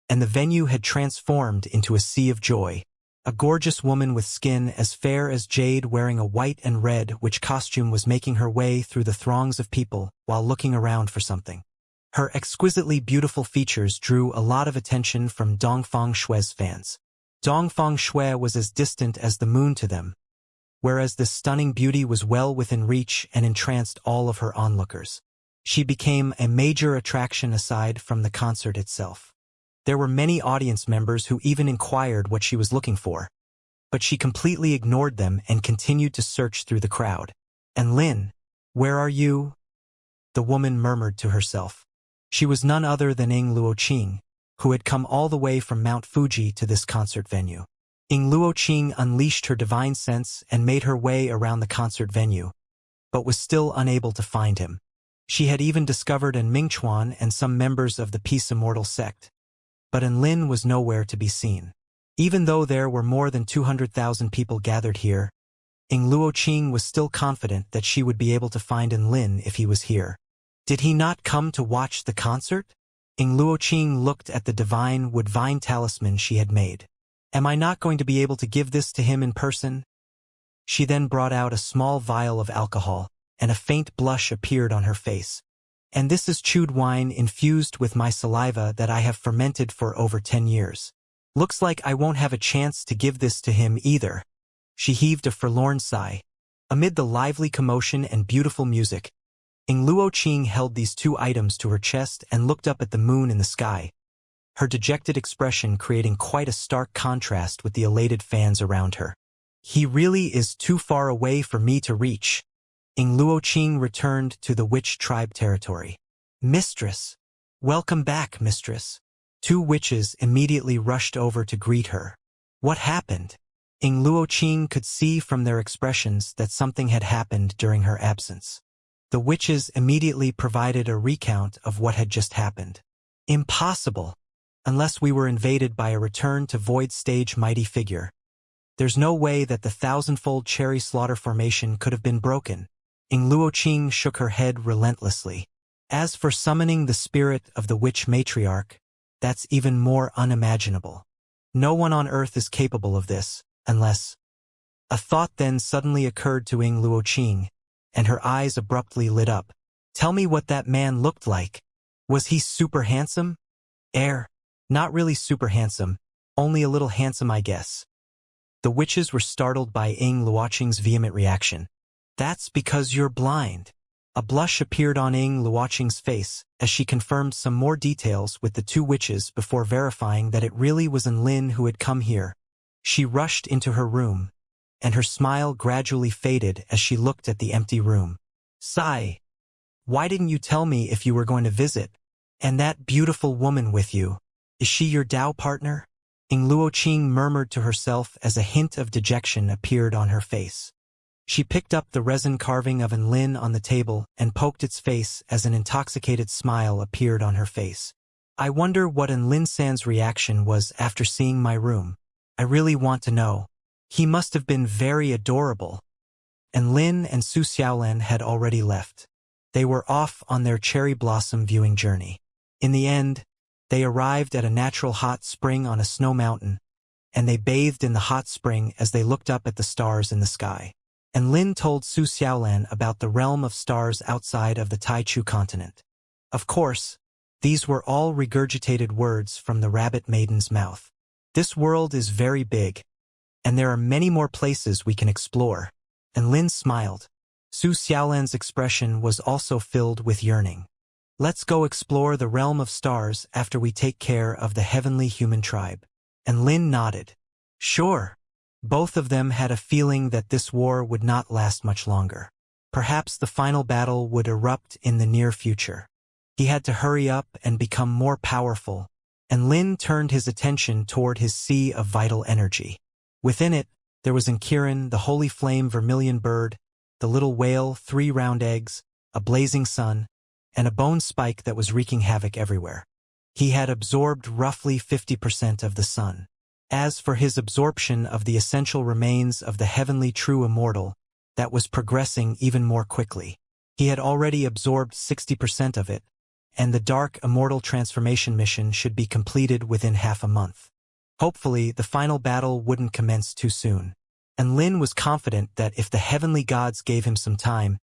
A: and the venue had transformed into a sea of joy. A gorgeous woman with skin as fair as jade wearing a white and red witch costume was making her way through the throngs of people while looking around for something. Her exquisitely beautiful features drew a lot of attention from Dongfang Shui's fans. Dongfang Shui was as distant as the moon to them, whereas this stunning beauty was well within reach and entranced all of her onlookers. She became a major attraction aside from the concert itself. There were many audience members who even inquired what she was looking for, but she completely ignored them and continued to search through the crowd. "And Lin, where are you?" the woman murmured to herself. She was none other than Ing Luoqing, who had come all the way from Mount Fuji to this concert venue. Ing Luoqing unleashed her divine sense and made her way around the concert venue, but was still unable to find him. She had even discovered An Mingchuan and some members of the Peace Immortal sect, but An Lin was nowhere to be seen. Even though there were more than 200,000 people gathered here, Ing Luoqing was still confident that she would be able to find An Lin if he was here. Did he not come to watch the concert? Ing Luoqing looked at the divine wood vine talisman she had made. "Am I not going to be able to give this to him in person?" She then brought out a small vial of alcohol, and a faint blush appeared on her face. "And this is chewed wine infused with my saliva that I have fermented for over 10 years. Looks like I won't have a chance to give this to him either." She heaved a forlorn sigh. Amid the lively commotion and beautiful music, Ing Luoqing held these two items to her chest and looked up at the moon in the sky, her dejected expression creating quite a stark contrast with the elated fans around her. "He really is too far away for me to reach." Ing Luoqing returned to the witch tribe territory. "Mistress! Welcome back, mistress." Two witches immediately rushed over to greet her. What happened? Ing Luoqing could see from their expressions that something had happened during her absence. The witches immediately provided a recount of what had just happened. "Impossible! Unless we were invaded by a return to void stage mighty figure. There's no way that the thousandfold cherry slaughter formation could have been broken." Ing Luoqing shook her head relentlessly. "As for summoning the spirit of the witch matriarch, that's even more unimaginable. No one on earth is capable of this, unless—" A thought then suddenly occurred to Ing Luoqing, and her eyes abruptly lit up. "Tell me what that man looked like. Was he super handsome?" Not really super handsome, only a little handsome, I guess." The witches were startled by Ing Luoqing's vehement reaction. "That's because you're blind." A blush appeared on Ing Luoqing's face as she confirmed some more details with the two witches before verifying that it really was An Lin who had come here. She rushed into her room, and her smile gradually faded as she looked at the empty room. Sigh. Why didn't you tell me if you were going to visit? And that beautiful woman with you, is she your Dao partner? Luoqing murmured to herself as a hint of dejection appeared on her face. She picked up the resin carving of Lin on the table and poked its face as an intoxicated smile appeared on her face. I wonder what Lin San's reaction was after seeing my room. I really want to know. He must have been very adorable. And Lin and Su Xiaolan had already left. They were off on their cherry blossom viewing journey. In the end, they arrived at a natural hot spring on a snow mountain, and they bathed in the hot spring as they looked up at the stars in the sky. And Lin told Su Xiaolan about the realm of stars outside of the Taichu continent. Of course, these were all regurgitated words from the rabbit maiden's mouth. This world is very big, and there are many more places we can explore. And Lin smiled. Su Xiaolan's expression was also filled with yearning. Let's go explore the realm of stars after we take care of the heavenly human tribe. And Lin nodded. Sure. Both of them had a feeling that this war would not last much longer. Perhaps the final battle would erupt in the near future. He had to hurry up and become more powerful, and Lin turned his attention toward his sea of vital energy. Within it, there was Kirin, the holy flame vermilion bird, the little whale, 3 round eggs, a blazing sun, and a bone spike that was wreaking havoc everywhere. He had absorbed roughly 50% of the sun. As for his absorption of the essential remains of the heavenly true immortal, that was progressing even more quickly. He had already absorbed 60% of it, and the dark immortal transformation mission should be completed within half a month. Hopefully, the final battle wouldn't commence too soon. And Lin was confident that if the heavenly gods gave him some time,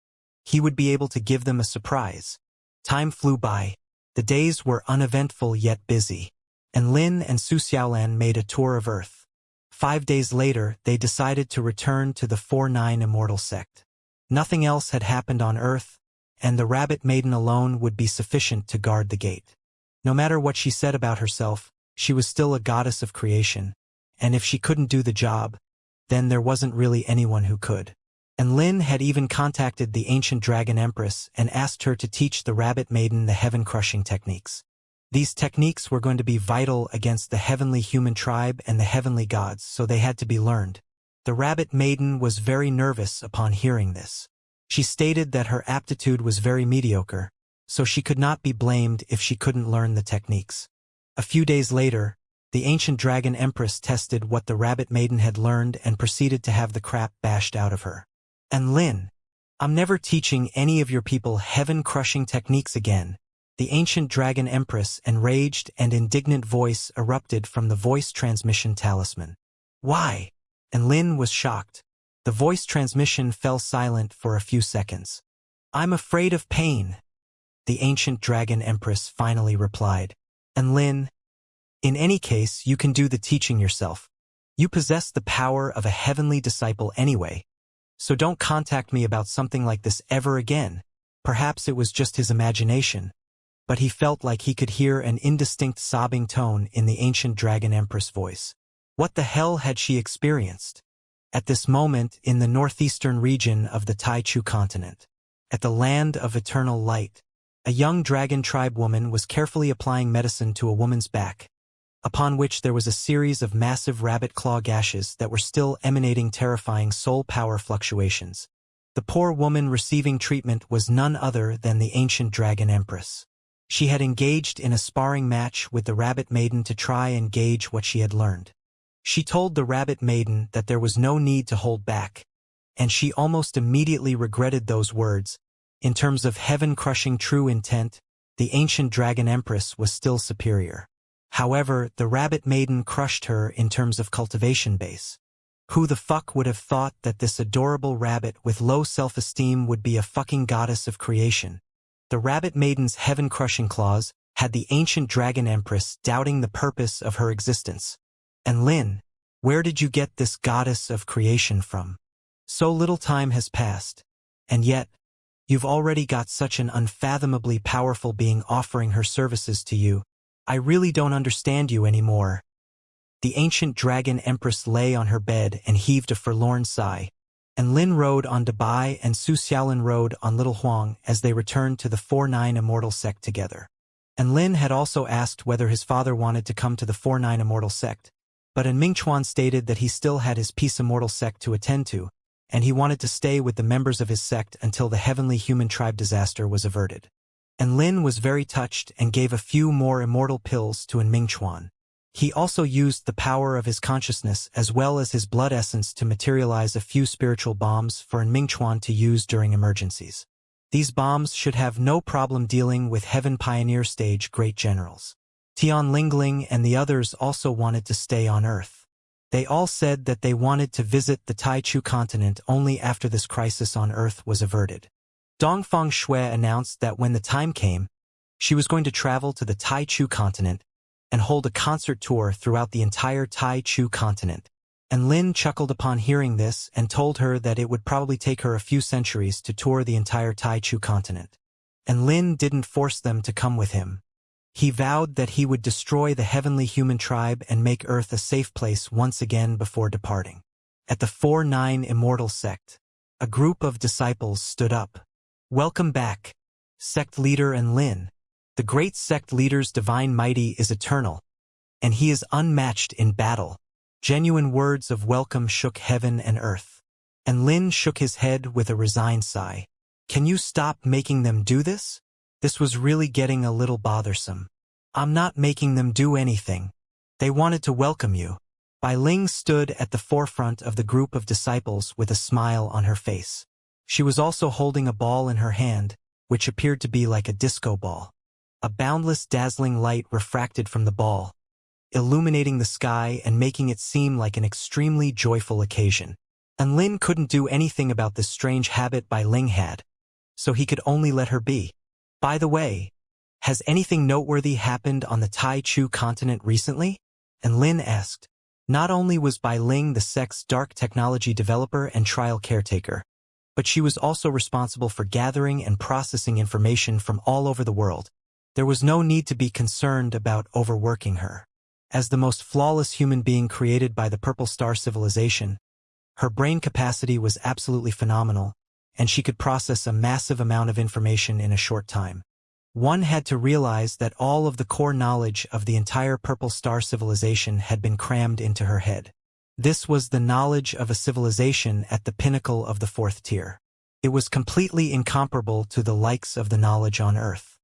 A: he would be able to give them a surprise. Time flew by. The days were uneventful yet busy. And Lin and Su Xiaolan made a tour of Earth. 5 days later, they decided to return to the 4-9 Immortal sect. Nothing else had happened on Earth, and the rabbit maiden alone would be sufficient to guard the gate. No matter what she said about herself, she was still a goddess of creation, and if she couldn't do the job, then there wasn't really anyone who could. And Lin had even contacted the ancient dragon empress and asked her to teach the rabbit maiden the heaven-crushing techniques. These techniques were going to be vital against the heavenly human tribe and the heavenly gods, so they had to be learned. The rabbit maiden was very nervous upon hearing this. She stated that her aptitude was very mediocre, so she could not be blamed if she couldn't learn the techniques. A few days later, the ancient dragon empress tested what the rabbit maiden had learned and proceeded to have the crap bashed out of her. And Lin, I'm never teaching any of your people heaven-crushing techniques again. The ancient dragon empress, enraged and indignant voice erupted from the voice transmission talisman. Why? And Lin was shocked. The voice transmission fell silent for a few seconds. I'm afraid of pain, the ancient dragon empress finally replied. And Lin, in any case, you can do the teaching yourself. You possess the power of a heavenly disciple anyway, so don't contact me about something like this ever again. Perhaps it was just his imagination, but he felt like he could hear an indistinct sobbing tone in the ancient dragon empress voice. What the hell had she experienced? At this moment, in the northeastern region of the Taichu continent, at the land of eternal light, a young dragon tribe woman was carefully applying medicine to a woman's back, upon which there was a series of massive rabbit claw gashes that were still emanating terrifying soul power fluctuations. The poor woman receiving treatment was none other than the ancient dragon empress. She had engaged in a sparring match with the rabbit maiden to try and gauge what she had learned. She told the rabbit maiden that there was no need to hold back, and she almost immediately regretted those words. In terms of heaven-crushing true intent, the ancient dragon empress was still superior. However, the rabbit maiden crushed her in terms of cultivation base. Who the fuck would have thought that this adorable rabbit with low self-esteem would be a fucking goddess of creation? The rabbit maiden's heaven-crushing claws had the ancient dragon empress doubting the purpose of her existence. And Lin, where did you get this goddess of creation from? So little time has passed, and yet, you've already got such an unfathomably powerful being offering her services to you. I really don't understand you anymore. The ancient dragon empress lay on her bed and heaved a forlorn sigh, and Lin rode on Dabai and Su Xiaolin rode on Little Huang as they returned to the 4-9 Immortal sect together. And Lin had also asked whether his father wanted to come to the 4-9 Immortal sect, but An Mingchuan stated that he still had his Peace Immortal sect to attend to, and he wanted to stay with the members of his sect until the heavenly human tribe disaster was averted. And Lin was very touched and gave a few more immortal pills to An Mingchuan. He also used the power of his consciousness as well as his blood essence to materialize a few spiritual bombs for An Mingchuan to use during emergencies. These bombs should have no problem dealing with Heaven Pioneer Stage great generals. Tian Lingling and the others also wanted to stay on Earth. They all said that they wanted to visit the Taichu continent only after this crisis on Earth was averted. Dongfang Shui announced that when the time came, she was going to travel to the Taichu continent and hold a concert tour throughout the entire Taichu continent. And Lin chuckled upon hearing this and told her that it would probably take her a few centuries to tour the entire Taichu continent. And Lin didn't force them to come with him. He vowed that he would destroy the heavenly human tribe and make Earth a safe place once again before departing. At the 4-9 Immortal sect, a group of disciples stood up. "Welcome back, sect leader and Lin. The great sect leader's divine mighty is eternal, and he is unmatched in battle." Genuine words of welcome shook heaven and earth. And Lin shook his head with a resigned sigh. "Can you stop making them do this? This was really getting a little bothersome." "I'm not making them do anything. They wanted to welcome you." Bai Ling stood at the forefront of the group of disciples with a smile on her face. She was also holding a ball in her hand, which appeared to be like a disco ball. A boundless dazzling light refracted from the ball, illuminating the sky and making it seem like an extremely joyful occasion. And Lin couldn't do anything about this strange habit Bai Ling had, so he could only let her be. "By the way, has anything noteworthy happened on the Taichu continent recently?" And Lin asked. Not only was Bai Ling the sect's dark technology developer and trial caretaker, but she was also responsible for gathering and processing information from all over the world. There was no need to be concerned about overworking her. As the most flawless human being created by the Purple Star civilization, her brain capacity was absolutely phenomenal, and she could process a massive amount of information in a short time. One had to realize that all of the core knowledge of the entire Purple Star civilization had been crammed into her head. This was the knowledge of a civilization at the pinnacle of the 4th tier. It was completely incomparable to the likes of the knowledge on Earth.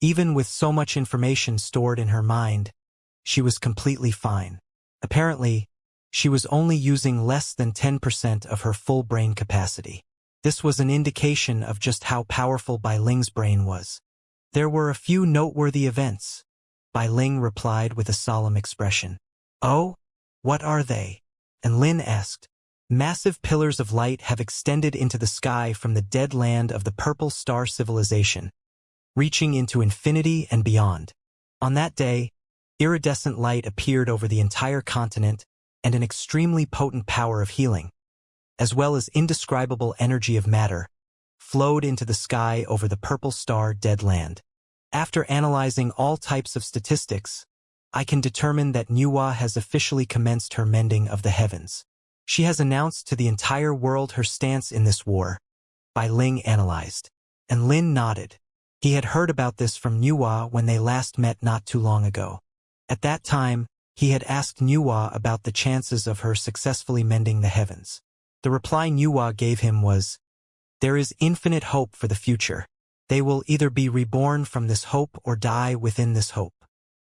A: Even with so much information stored in her mind, she was completely fine. Apparently, she was only using less than 10% of her full brain capacity. This was an indication of just how powerful Bai Ling's brain was. "There were a few noteworthy events," Bai Ling replied with a solemn expression. "Oh? What are they?" And Lin asked. "Massive pillars of light have extended into the sky from the dead land of the Purple Star civilization, reaching into infinity and beyond. On that day, iridescent light appeared over the entire continent and an extremely potent power of healing, as well as indescribable energy of matter, flowed into the sky over the Purple Star dead land. After analyzing all types of statistics, I can determine that Nuwa has officially commenced her mending of the heavens. She has announced to the entire world her stance in this war," Bai Ling analyzed. And Lin nodded. He had heard about this from Nuwa when they last met not too long ago. At that time, he had asked Nuwa about the chances of her successfully mending the heavens. The reply Nuwa gave him was, "There is infinite hope for the future. They will either be reborn from this hope or die within this hope."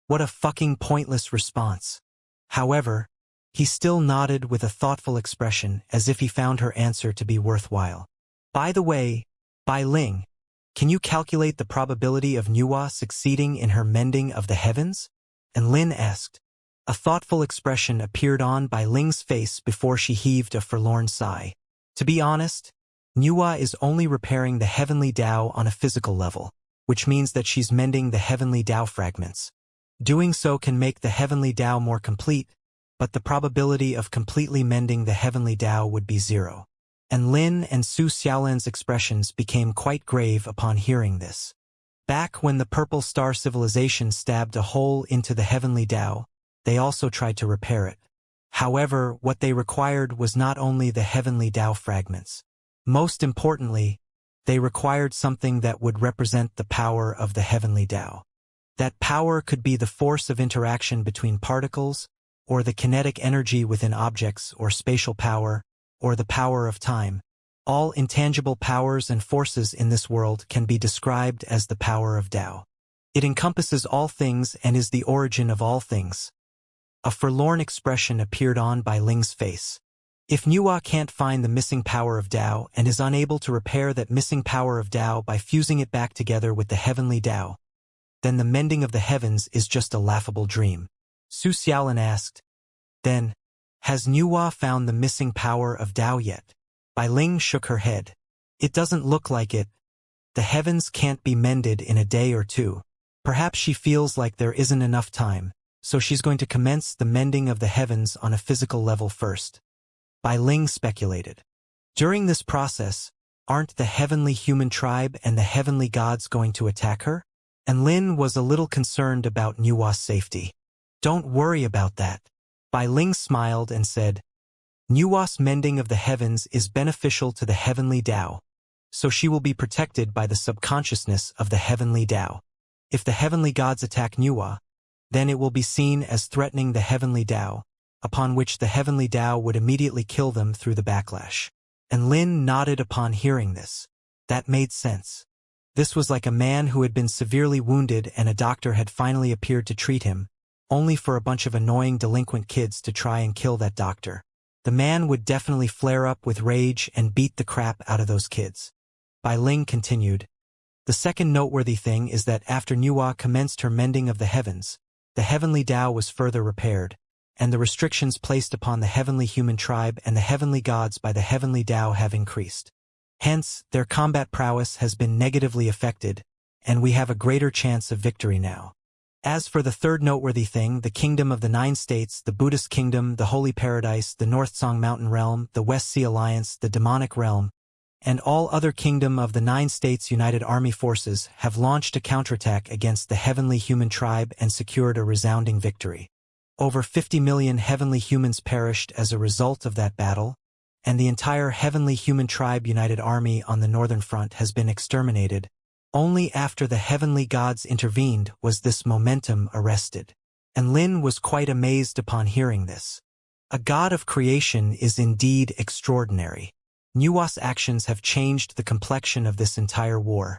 A: What a fucking pointless response. However, he still nodded with a thoughtful expression as if he found her answer to be worthwhile. "By the way, Bai Ling, can you calculate the probability of Nuwa succeeding in her mending of the heavens?" And Lin asked. A thoughtful expression appeared on Bai Ling's face before she heaved a forlorn sigh. "To be honest, Nuwa is only repairing the heavenly Tao on a physical level, which means that she's mending the heavenly Tao fragments. Doing so can make the heavenly Tao more complete, but the probability of completely mending the heavenly Tao would be 0. And Lin and Su Xiaolan's expressions became quite grave upon hearing this. Back when the Purple Star civilization stabbed a hole into the heavenly Tao, they also tried to repair it. However, what they required was not only the heavenly Tao fragments. Most importantly, they required something that would represent the power of the heavenly Tao. That power could be the force of interaction between particles, or the kinetic energy within objects, or spatial power, or the power of time. All intangible powers and forces in this world can be described as the power of Tao. It encompasses all things and is the origin of all things. A forlorn expression appeared on Bai Ling's face. If Nuwa can't find the missing power of Tao and is unable to repair that missing power of Tao by fusing it back together with the heavenly Tao, then the mending of the heavens is just a laughable dream. Su Xiaolin asked, then, has Nuwa found the missing power of Tao yet? Bai Ling shook her head. It doesn't look like it. The heavens can't be mended in a day or two. Perhaps she feels like there isn't enough time, so she's going to commence the mending of the heavens on a physical level first. Bai Ling speculated. During this process, aren't the heavenly human tribe and the heavenly gods going to attack her? And Lin was a little concerned about Nuwa's safety. Don't worry about that. Bai Ling smiled and said, Nuwa's mending of the heavens is beneficial to the heavenly Tao, so she will be protected by the subconsciousness of the heavenly Tao. If the heavenly gods attack Nuwa, then it will be seen as threatening the heavenly Tao, upon which the heavenly Tao would immediately kill them through the backlash. And Lin nodded upon hearing this. That made sense. This was like a man who had been severely wounded and a doctor had finally appeared to treat him, only for a bunch of annoying delinquent kids to try and kill that doctor. The man would definitely flare up with rage and beat the crap out of those kids. Bai Ling continued. The second noteworthy thing is that after Nuwa commenced her mending of the heavens, the heavenly Tao was further repaired, and the restrictions placed upon the heavenly human tribe and the heavenly gods by the heavenly Tao have increased. Hence, their combat prowess has been negatively affected, and we have a greater chance of victory now. As for the third noteworthy thing, the kingdom of the 9 states, the Buddhist kingdom, the Holy Paradise, the North Song Mountain realm, the West Sea Alliance, the demonic realm, and all other kingdom of the 9 states united army forces have launched a counterattack against the heavenly human tribe and secured a resounding victory. Over 50 million heavenly humans perished as a result of that battle, and the entire heavenly human tribe united army on the northern front has been exterminated. Only after the heavenly gods intervened was this momentum arrested. And Lin was quite amazed upon hearing this. A god of creation is indeed extraordinary. Nuwa's actions have changed the complexion of this entire war.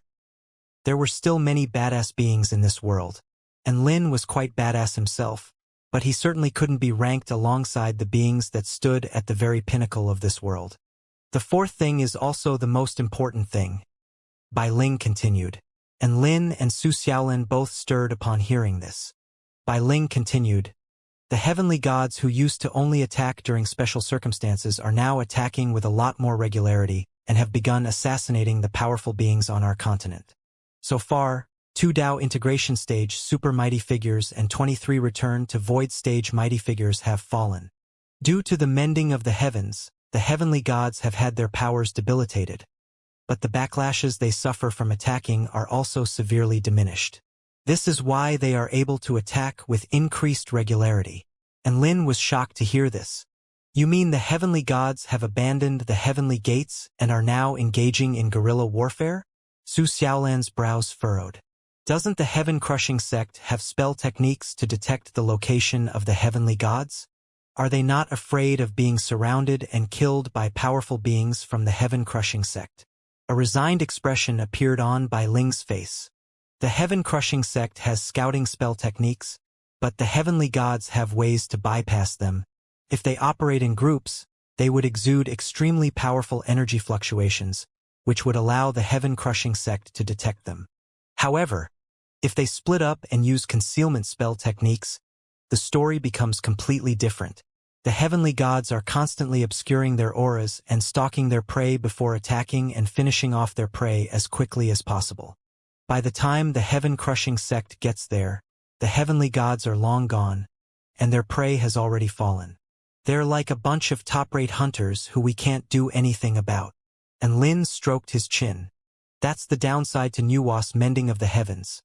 A: There were still many badass beings in this world, and Lin was quite badass himself, but he certainly couldn't be ranked alongside the beings that stood at the very pinnacle of this world. The fourth thing is also the most important thing. Bai Ling continued, and Lin and Su Xiaolin both stirred upon hearing this. Bai Ling continued, the heavenly gods who used to only attack during special circumstances are now attacking with a lot more regularity and have begun assassinating the powerful beings on our continent. So far, 2 Tao integration stage super mighty figures and 23 return to void stage mighty figures have fallen. Due to the mending of the heavens, the heavenly gods have had their powers debilitated, but the backlashes they suffer from attacking are also severely diminished. This is why they are able to attack with increased regularity. And Lin was shocked to hear this. You mean the heavenly gods have abandoned the heavenly gates and are now engaging in guerrilla warfare? Su Xiaolan's brows furrowed. Doesn't the heaven-crushing sect have spell techniques to detect the location of the heavenly gods? Are they not afraid of being surrounded and killed by powerful beings from the heaven-crushing sect? A resigned expression appeared on Bai Ling's face. The heaven-crushing sect has scouting spell techniques, but the heavenly gods have ways to bypass them. If they operate in groups, they would exude extremely powerful energy fluctuations, which would allow the heaven-crushing sect to detect them. However, if they split up and use concealment spell techniques, the story becomes completely different. The heavenly gods are constantly obscuring their auras and stalking their prey before attacking and finishing off their prey as quickly as possible. By the time the heaven-crushing sect gets there, the heavenly gods are long gone, and their prey has already fallen. They're like a bunch of top-rate hunters who we can't do anything about. And Lin stroked his chin. That's the downside to Nuwa's mending of the heavens.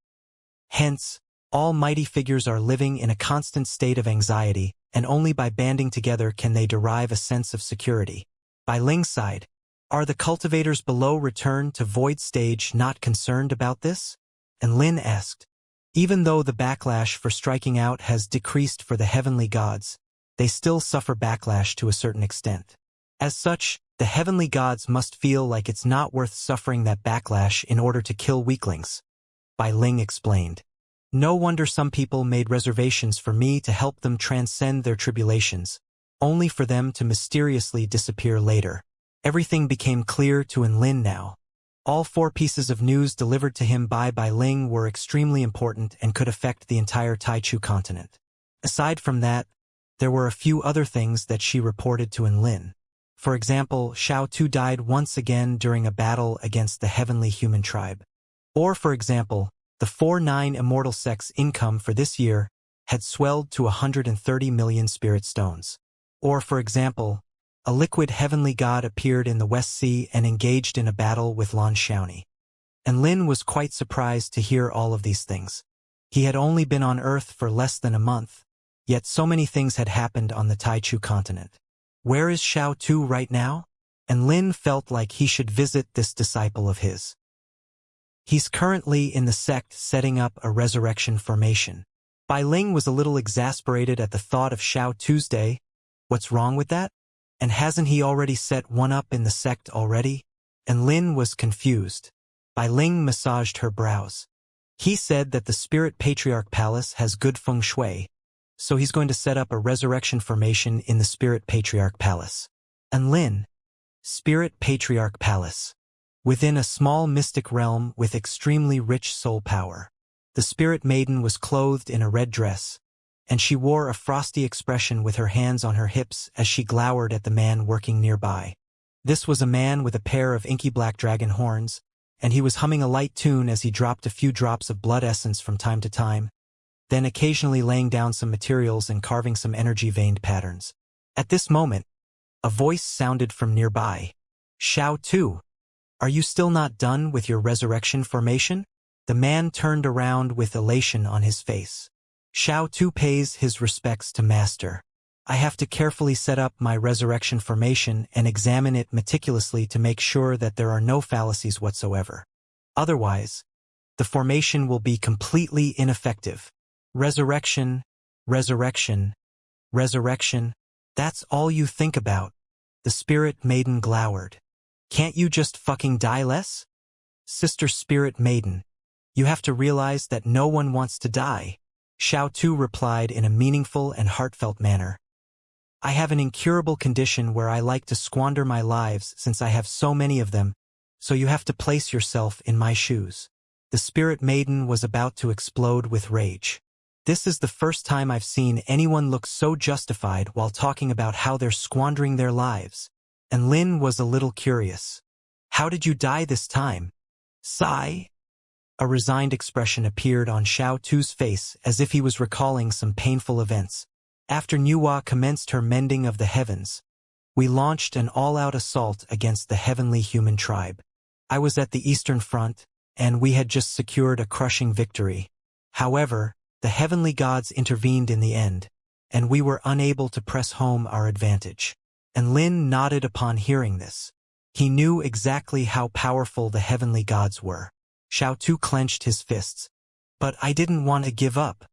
A: Hence, All mighty figures are living in a constant state of anxiety, and only by banding together can they derive a sense of security. By Ling's side, are the cultivators below return to void stage not concerned about this? And Lin asked. Even though the backlash for striking out has decreased for the heavenly gods, they still suffer backlash to a certain extent. As such, the heavenly gods must feel like it's not worth suffering that backlash in order to kill weaklings. Bai Ling explained. No wonder some people made reservations for me to help them transcend their tribulations, only for them to mysteriously disappear later. Everything became clear to Lin now. All 4 pieces of news delivered to him by Bai Ling were extremely important and could affect the entire Taichu continent. Aside from that, there were a few other things that she reported to Lin. For example, Xiao Tu died once again during a battle against the heavenly human tribe. Or for example, the 4-9 immortal sect's income for this year had swelled to 130 million spirit stones. Or for example, a liquid heavenly god appeared in the West Sea and engaged in a battle with Lan Xiaoni. And Lin was quite surprised to hear all of these things. He had only been on Earth for less than a month, yet so many things had happened on the Taichu continent. Where is Xiao Tu right now? And Lin felt like he should visit this disciple of his. He's currently in the sect setting up a resurrection formation. Bai Ling was a little exasperated at the thought of Xiao Tuesday. What's wrong with that? And hasn't he already set one up in the sect already? And Lin was confused. Bai Ling massaged her brows. He said that the Spirit Patriarch Palace has good feng shui, so he's going to set up a resurrection formation in the Spirit Patriarch Palace. And Lin, Spirit Patriarch Palace. Within a small mystic realm with extremely rich soul power. The Spirit Maiden was clothed in a red dress, and she wore a frosty expression with her hands on her hips as she glowered at the man working nearby. This was a man with a pair of inky black dragon horns, and he was humming a light tune as he dropped a few drops of blood essence from time to time, then occasionally laying down some materials and carving some energy-veined patterns. At this moment, a voice sounded from nearby. Xiao Tu, are you still not done with your resurrection formation? The man turned around with elation on his face. Xiao Tu pays his respects to Master. I have to carefully set up my resurrection formation and examine it meticulously to make sure that there are no fallacies whatsoever. Otherwise, the formation will be completely ineffective. Resurrection, resurrection, resurrection, that's all you think about. The Spirit Maiden glowered. Can't you just fucking die less? Sister Spirit Maiden, you have to realize that no one wants to die. Xiao Tu replied in a meaningful and heartfelt manner. I have an incurable condition where I like to squander my lives since I have so many of them, so you have to place yourself in my shoes. The Spirit Maiden was about to explode with rage. This is the first time I've seen anyone look so justified while talking about how they're squandering their lives. And Lin was a little curious. How did you die this time? Sigh? A resigned expression appeared on Xiao Tu's face as if he was recalling some painful events. After Nuwa commenced her mending of the heavens, we launched an all-out assault against the heavenly human tribe. I was at the Eastern Front, and we had just secured a crushing victory. However, the heavenly gods intervened in the end, and we were unable to press home our advantage. And Lin nodded upon hearing this. He knew exactly how powerful the heavenly gods were. Xiao Tu clenched his fists. But I didn't want to give up.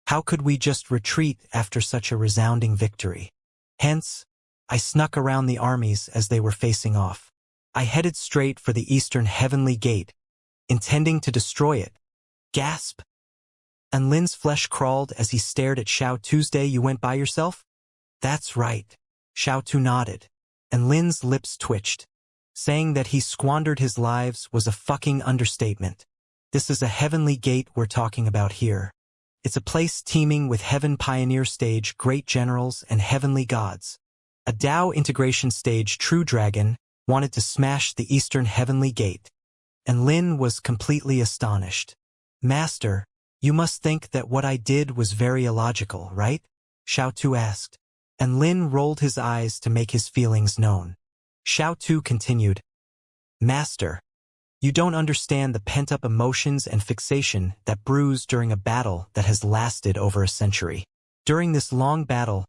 A: How could we just retreat after such a resounding victory? Hence, I snuck around the armies as they were facing off. I headed straight for the eastern heavenly gate, intending to destroy it. Gasp! And Lin's flesh crawled as he stared at Xiao Tuesday. You went by yourself? That's right. Xiao Tu nodded, and Lin's lips twitched. Saying that he squandered his lives was a fucking understatement. This is a heavenly gate we're talking about here. It's a place teeming with heaven pioneer stage great generals and heavenly gods. A Dao integration stage true dragon wanted to smash the eastern heavenly gate. And Lin was completely astonished. Master, you must think that what I did was very illogical, right? Xiao Tu asked. And Lin rolled his eyes to make his feelings known. Xiao Tu continued. Master, You don't understand the pent-up emotions and fixation that brews during a battle that has lasted over a century. During this long battle,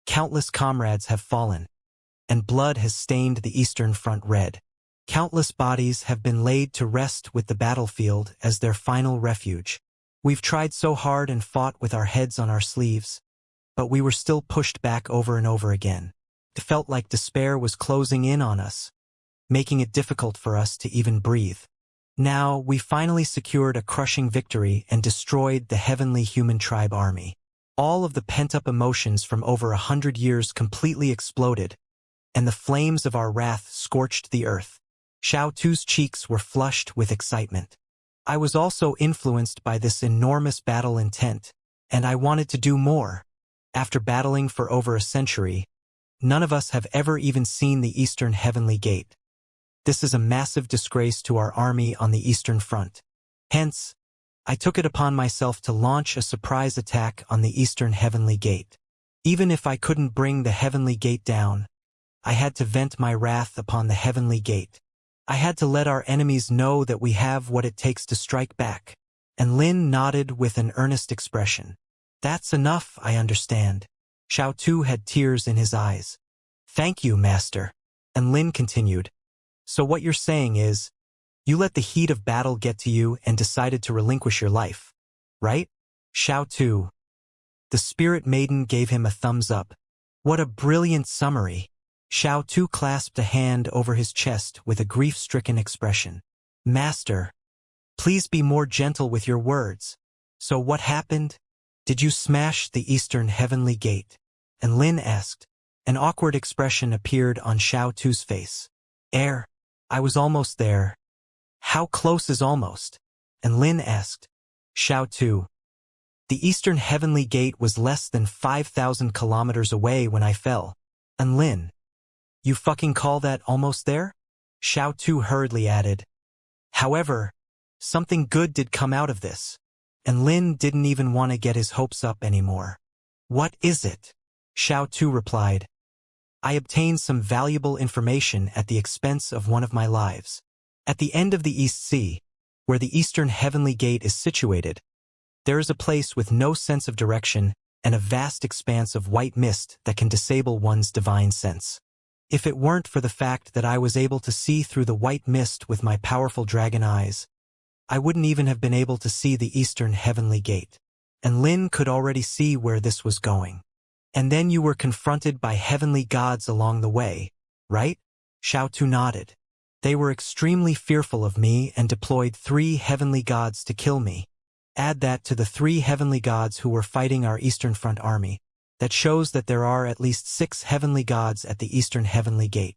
A: countless comrades have fallen, and blood has stained the Eastern Front red. Countless bodies have been laid to rest with the battlefield as their final refuge. We've tried so hard and fought with our heads on our sleeves, but we were still pushed back over and over again. It felt like despair was closing in on us, making it difficult for us to even breathe. Now, we finally secured a crushing victory and destroyed the heavenly human tribe army. All of the pent-up emotions from over 100 years completely exploded, and the flames of our wrath scorched the earth. Xiao Tu's cheeks were flushed with excitement. I was also influenced by this enormous battle intent, and I wanted to do more. After battling for over a century, none of us have ever even seen the Eastern Heavenly Gate. This is a massive disgrace to our army on the Eastern Front. Hence, I took it upon myself to launch a surprise attack on the Eastern Heavenly Gate. Even if I couldn't bring the Heavenly Gate down, I had to vent my wrath upon the Heavenly Gate. I had to let our enemies know that we have what it takes to strike back. And Lin nodded with an earnest expression. That's enough, I understand. Xiao Tu had tears in his eyes. Thank you, Master. And Lin continued. So what you're saying is, you let the heat of battle get to you and decided to relinquish your life, right? Xiao Tu. The Spirit Maiden gave him a thumbs up. What a brilliant summary. Xiao Tu clasped a hand over his chest with a grief-stricken expression. Master, please be more gentle with your words. So what happened? Did you smash the Eastern Heavenly Gate? And Lin asked. An awkward expression appeared on Xiao Tu's face. I was almost there. How close is almost? And Lin asked. Xiao Tu. The Eastern Heavenly Gate was less than 5,000 kilometers away when I fell. And Lin. You fucking call that almost there? Xiao Tu hurriedly added. However, something good did come out of this. And Lin didn't even want to get his hopes up anymore. What is it? Xiao Tu replied. I obtained some valuable information at the expense of one of my lives. At the end of the East Sea, where the Eastern Heavenly Gate is situated, there is a place with no sense of direction and a vast expanse of white mist that can disable one's divine sense. If it weren't for the fact that I was able to see through the white mist with my powerful dragon eyes, I wouldn't even have been able to see the Eastern Heavenly Gate. And Lin could already see where this was going. And then you were confronted by heavenly gods along the way, right? Xiao Tu nodded. They were extremely fearful of me and deployed 3 heavenly gods to kill me. Add that to the 3 heavenly gods who were fighting our Eastern Front army. That shows that there are at least 6 heavenly gods at the Eastern Heavenly Gate.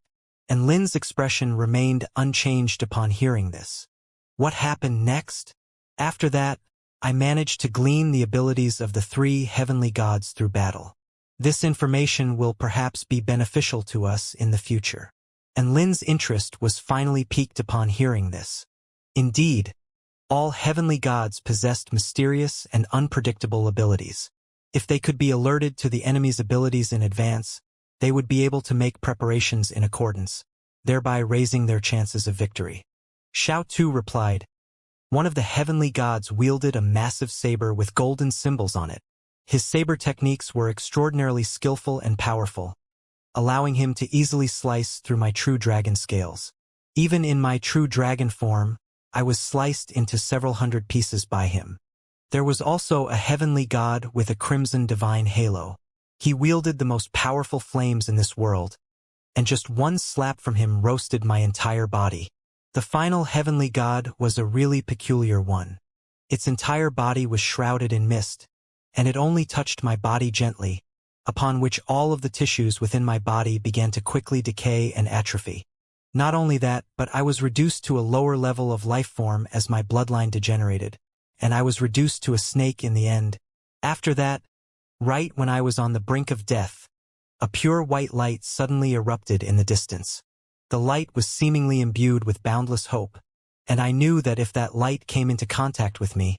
A: And Lin's expression remained unchanged upon hearing this. What happened next? After that, I managed to glean the abilities of the 3 heavenly gods through battle. This information will perhaps be beneficial to us in the future. And Lin's interest was finally piqued upon hearing this. Indeed, all heavenly gods possessed mysterious and unpredictable abilities. If they could be alerted to the enemy's abilities in advance, they would be able to make preparations in accordance, thereby raising their chances of victory. Xiao Tu replied. One of the heavenly gods wielded a massive saber with golden symbols on it. His saber techniques were extraordinarily skillful and powerful, allowing him to easily slice through my true dragon scales. Even in my true dragon form, I was sliced into several hundred pieces by him. There was also a heavenly god with a crimson divine halo. He wielded the most powerful flames in this world, and just one slap from him roasted my entire body. The final heavenly god was a really peculiar one. Its entire body was shrouded in mist, and it only touched my body gently, upon which all of the tissues within my body began to quickly decay and atrophy. Not only that, but I was reduced to a lower level of life form as my bloodline degenerated, and I was reduced to a snake in the end. After that, right when I was on the brink of death, a pure white light suddenly erupted in the distance. The light was seemingly imbued with boundless hope, and I knew that if that light came into contact with me,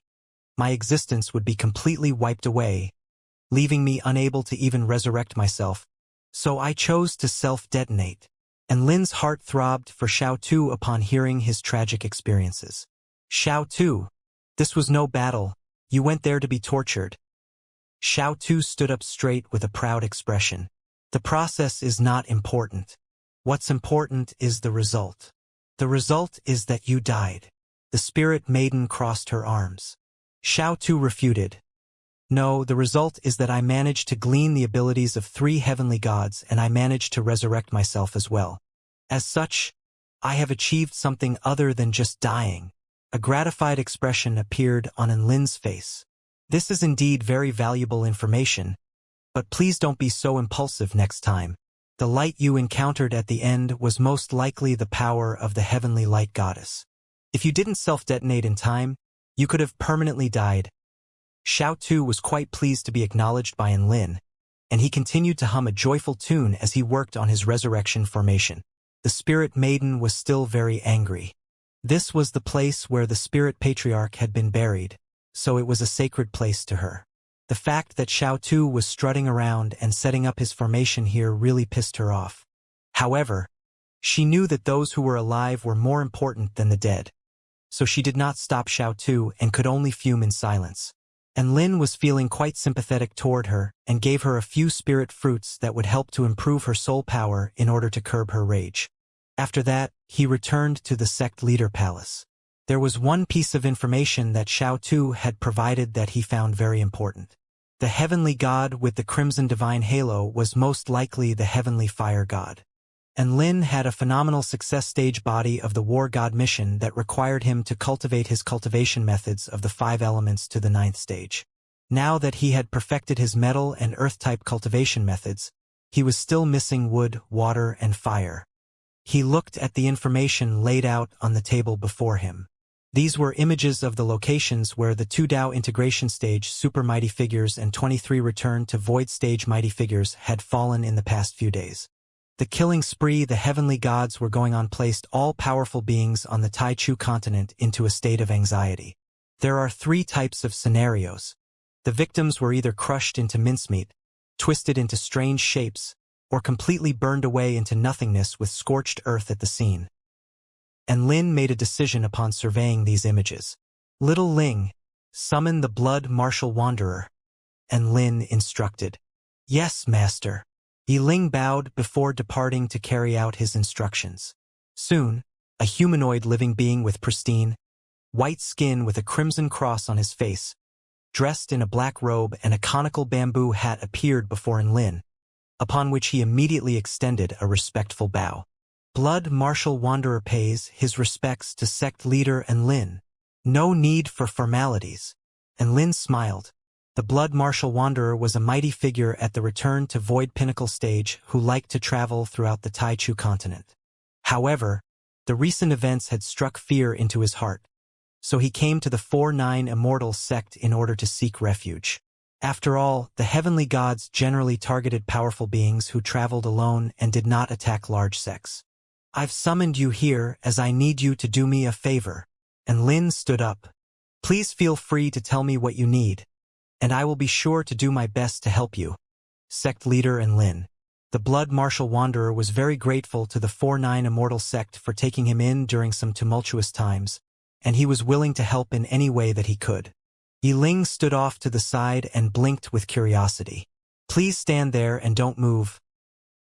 A: my existence would be completely wiped away, leaving me unable to even resurrect myself. So I chose to self-detonate. and Lin's heart throbbed for Xiao Tu upon hearing his tragic experiences. Xiao Tu, this was no battle, you went there to be tortured. Xiao Tu stood up straight with a proud expression. The process is not important. What's important is the result. The result is that you died. The spirit maiden crossed her arms. Xiao Tu refuted. No, the result is that I managed to glean the abilities of 3 heavenly gods, and I managed to resurrect myself as well. As such, I have achieved something other than just dying. A gratified expression appeared on Lin's face. This is indeed very valuable information, but please don't be so impulsive next time. The light you encountered at the end was most likely the power of the heavenly light goddess. If you didn't self-detonate in time, you could have permanently died. Xiao Tu was quite pleased to be acknowledged by Lin, and he continued to hum a joyful tune as he worked on his resurrection formation. The spirit maiden was still very angry. This was the place where the spirit patriarch had been buried, so it was a sacred place to her. The fact that Xiao Tu was strutting around and setting up his formation here really pissed her off. However, she knew that those who were alive were more important than the dead, so she did not stop Xiao Tu and could only fume in silence. And Lin was feeling quite sympathetic toward her and gave her a few spirit fruits that would help to improve her soul power in order to curb her rage. After that, he returned to the sect leader palace. There was one piece of information that Xiao Tu had provided that he found very important. The heavenly god with the crimson divine halo was most likely the heavenly fire god. And Lin had a phenomenal success stage body of the war god mission that required him to cultivate his cultivation methods of the 5 elements to the 9th stage. Now that he had perfected his metal and earth-type cultivation methods, he was still missing wood, water, and fire. He looked at the information laid out on the table before him. These were images of the locations where the 2 Dao integration stage super mighty figures and 23 return to void stage mighty figures had fallen in the past few days. The killing spree the heavenly gods were going on placed all powerful beings on the Taichu continent into a state of anxiety. There are 3 types of scenarios. The victims were either crushed into mincemeat, twisted into strange shapes, or completely burned away into nothingness with scorched earth at the scene. And Lin made a decision upon surveying these images. Little Ling, summon the blood martial wanderer. And Lin instructed. Yes, master. Ling bowed before departing to carry out his instructions. Soon, a humanoid living being with pristine, white skin with a crimson cross on his face, dressed in a black robe and a conical bamboo hat appeared before Lin, upon which he immediately extended a respectful bow. Blood martial wanderer pays his respects to sect leader Lin. No need for formalities. And Lin smiled. The blood martial wanderer was a mighty figure at the return to void pinnacle stage who liked to travel throughout the Taichu continent. However, the recent events had struck fear into his heart, so he came to the 4-9 Immortal sect in order to seek refuge. After all, the heavenly gods generally targeted powerful beings who traveled alone and did not attack large sects. I've summoned you here as I need you to do me a favor. And Lin stood up. Please feel free to tell me what you need, and I will be sure to do my best to help you. Sect leader Lin. The blood martial wanderer was very grateful to the 4-9 Immortal sect for taking him in during some tumultuous times, and he was willing to help in any way that he could. Ling stood off to the side and blinked with curiosity. Please stand there and don't move.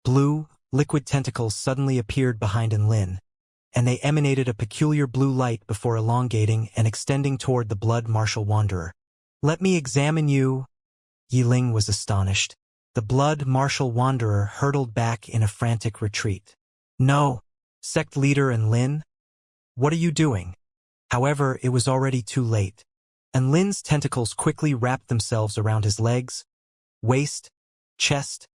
A: Blue, liquid tentacles suddenly appeared behind Lin, and they emanated a peculiar blue light before elongating and extending toward the blood martial wanderer. Let me examine you. Ling was astonished. The blood martial wanderer hurtled back in a frantic retreat. No, sect leader Lin? What are you doing? However, it was already too late. And Lin's tentacles quickly wrapped themselves around his legs, waist, chest,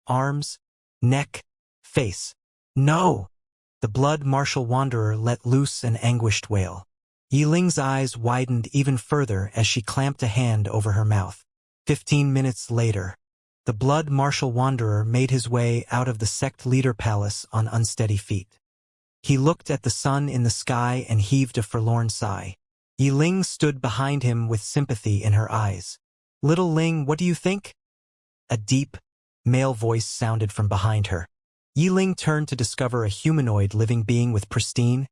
A: arms, neck, face. No! The blood martial wanderer let loose an anguished wail. Yiling's eyes widened even further as she clamped a hand over her mouth. 15 minutes later, the blood martial wanderer made his way out of the sect leader palace on unsteady feet. He looked at the sun in the sky and heaved a forlorn sigh. Yiling stood behind him with sympathy in her eyes. Little Ling, what do you think? A deep, male voice sounded from behind her. Yiling turned to discover a humanoid living being with pristine,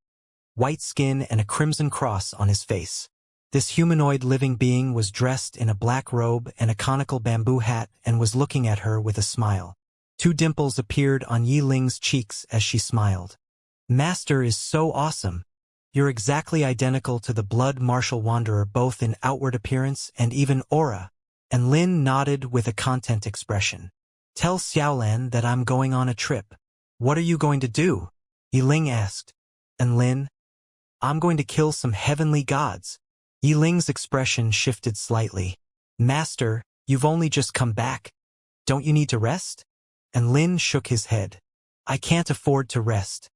A: white skin and a crimson cross on his face. This humanoid living being was dressed in a black robe and a conical bamboo hat and was looking at her with a smile. 2 dimples appeared on Yiling's cheeks as she smiled. Master is so awesome. You're exactly identical to the blood martial wanderer both in outward appearance and even aura. And Lin nodded with a content expression. Tell Xiaolan that I'm going on a trip. What are you going to do? Yiling asked. And Lin? I'm going to kill some heavenly gods. Yiling's expression shifted slightly. Master, you've only just come back. Don't you need to rest? And Lin shook his head. I can't afford to rest.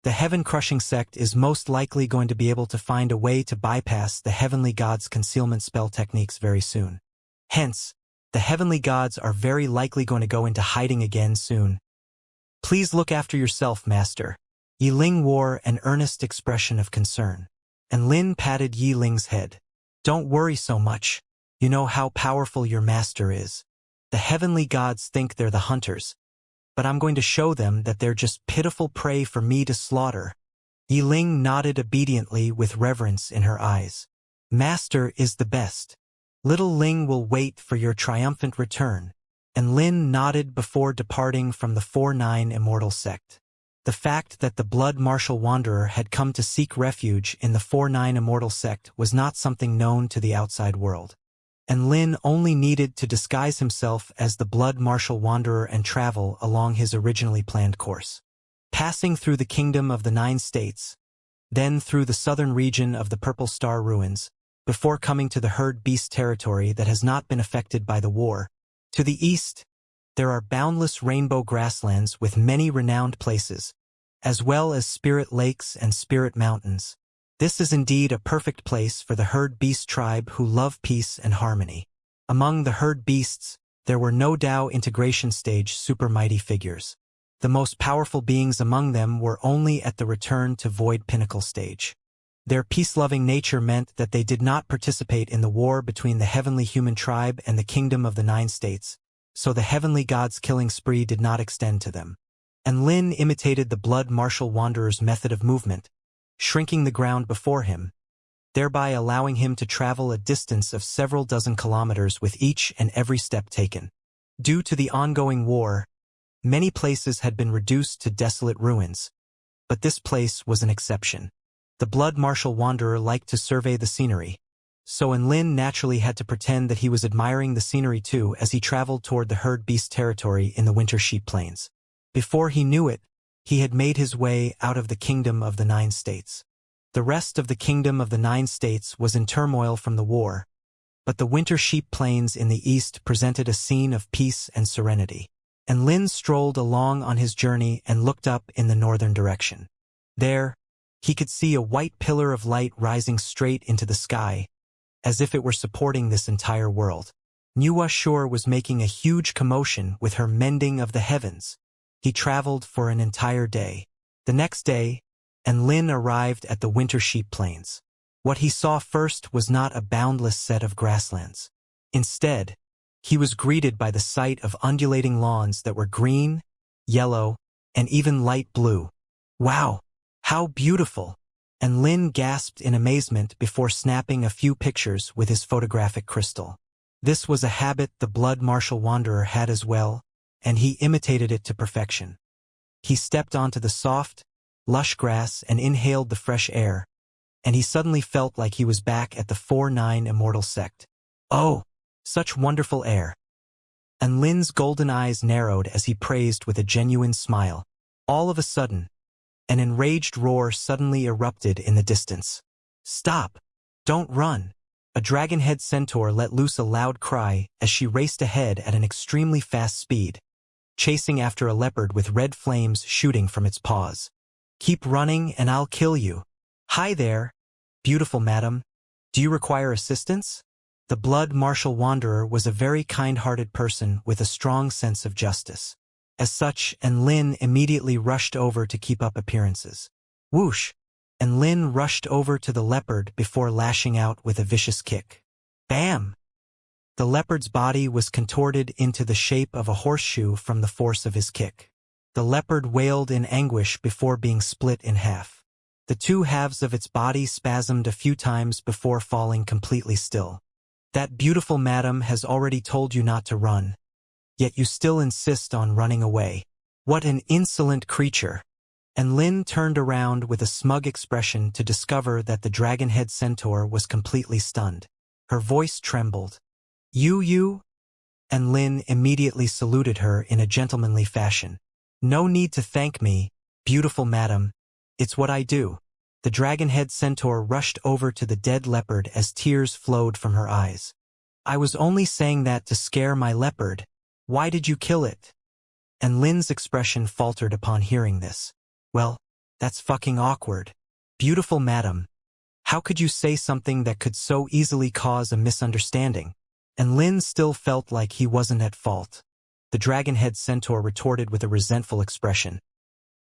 A: The heaven-crushing sect is most likely going to be able to find a way to bypass the heavenly gods' concealment spell techniques very soon. Hence, the heavenly gods are very likely going to go into hiding again soon. Please look after yourself, Master. Yiling wore an earnest expression of concern. And Lin patted Yiling's head. Don't worry so much. You know how powerful your master is. The heavenly gods think they're the hunters. But I'm going to show them that they're just pitiful prey for me to slaughter. Yiling nodded obediently with reverence in her eyes. Master is the best. Little Ling will wait for your triumphant return. And Lin nodded before departing from the 4-9 Immortal sect. The fact that the blood martial wanderer had come to seek refuge in the 4-9 Immortal sect was not something known to the outside world. And Lin only needed to disguise himself as the blood martial wanderer and travel along his originally planned course. Passing through the kingdom of the 9 states, then through the southern region of the Purple Star ruins, before coming to the herd beast territory that has not been affected by the war. To the east, there are boundless rainbow grasslands with many renowned places, as well as spirit lakes and spirit mountains. This is indeed a perfect place for the herd beast tribe who love peace and harmony. Among the herd beasts, there were no Dao integration stage super mighty figures. The most powerful beings among them were only at the return to void pinnacle stage. Their peace-loving nature meant that they did not participate in the war between the heavenly human tribe and the kingdom of the 9 states, so the heavenly gods' killing spree did not extend to them. And Lin imitated the blood martial wanderer's method of movement, shrinking the ground before him, thereby allowing him to travel a distance of several dozen kilometers with each and every step taken. Due to the ongoing war, many places had been reduced to desolate ruins, but this place was an exception. The blood martial wanderer liked to survey the scenery, so Lin naturally had to pretend that he was admiring the scenery too as he traveled toward the herd beast territory in the winter sheep plains. Before he knew it, he had made his way out of the kingdom of the 9 states. The rest of the kingdom of the 9 states was in turmoil from the war, but the winter sheep plains in the east presented a scene of peace and serenity. And Lin strolled along on his journey and looked up in the northern direction. There, he could see a white pillar of light rising straight into the sky, as if it were supporting this entire world. Nuwa Shore was making a huge commotion with her mending of the heavens. He traveled for an entire day. The next day, Lin arrived at the winter sheep plains. What he saw first was not a boundless set of grasslands. Instead, he was greeted by the sight of undulating lawns that were green, yellow, and even light blue. Wow! How beautiful! And Lin gasped in amazement before snapping a few pictures with his photographic crystal. This was a habit the blood martial wanderer had as well, and he imitated it to perfection. He stepped onto the soft, lush grass and inhaled the fresh air, and he suddenly felt like he was back at the 4-9 Immortal sect. Oh, such wonderful air! And Lin's golden eyes narrowed as he praised with a genuine smile. All of a sudden, an enraged roar suddenly erupted in the distance. Stop! Don't run! A dragon-head centaur let loose a loud cry as she raced ahead at an extremely fast speed, chasing after a leopard with red flames shooting from its paws. Keep running and I'll kill you. Hi there, beautiful madam. Do you require assistance? The blood martial wanderer was a very kind-hearted person with a strong sense of justice. As such, Lin immediately rushed over to keep up appearances. Whoosh! Lin rushed over to the leopard before lashing out with a vicious kick. Bam! The leopard's body was contorted into the shape of a horseshoe from the force of his kick. The leopard wailed in anguish before being split in half. The two halves of its body spasmed a few times before falling completely still. That beautiful madam has already told you not to run, yet you still insist on running away. What an insolent creature! And Lin turned around with a smug expression to discover that the dragon-head centaur was completely stunned. Her voice trembled. You? And Lin immediately saluted her in a gentlemanly fashion. No need to thank me, beautiful madam. It's what I do. The dragon-head centaur rushed over to the dead leopard as tears flowed from her eyes. I was only saying that to scare my leopard. Why did you kill it? And Lin's expression faltered upon hearing this. Well, that's fucking awkward. Beautiful madam. How could you say something that could so easily cause a misunderstanding? And Lin still felt like he wasn't at fault. The dragon-head centaur retorted with a resentful expression.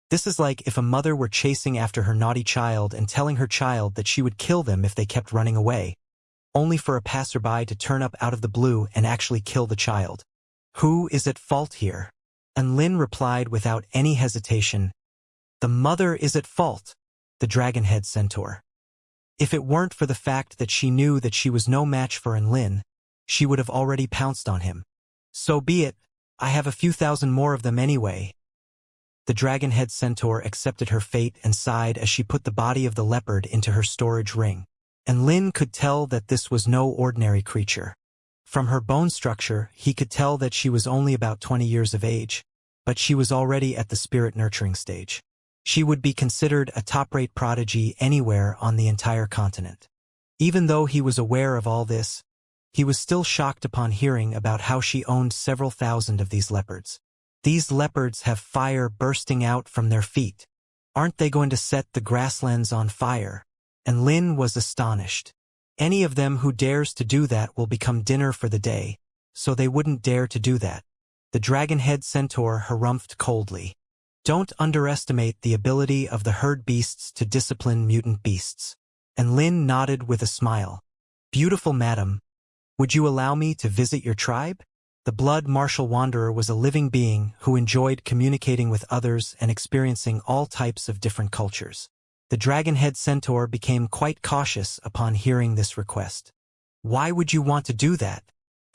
A: This is like if a mother were chasing after her naughty child and telling her child that she would kill them if they kept running away, only for a passerby to turn up out of the blue and actually kill the child. Who is at fault here? And Lin replied without any hesitation, the mother is at fault, the dragon-head centaur. If it weren't for the fact that she knew that she was no match for Lin, she would have already pounced on him. So be it, I have a few thousand more of them anyway. The dragon-head centaur accepted her fate and sighed as she put the body of the leopard into her storage ring. And Lin could tell that this was no ordinary creature. From her bone structure, he could tell that she was only about 20 years of age, but she was already at the spirit nurturing stage. She would be considered a top-rate prodigy anywhere on the entire continent. Even though he was aware of all this, he was still shocked upon hearing about how she owned several thousand of these leopards. These leopards have fire bursting out from their feet. Aren't they going to set the grasslands on fire? And Lin was astonished. Any of them who dares to do that will become dinner for the day, so they wouldn't dare to do that. The dragon-head centaur harumphed coldly. Don't underestimate the ability of the herd beasts to discipline mutant beasts. And Lin nodded with a smile. Beautiful madam, would you allow me to visit your tribe? The blood martial wanderer was a living being who enjoyed communicating with others and experiencing all types of different cultures. The dragon-head centaur became quite cautious upon hearing this request. Why would you want to do that?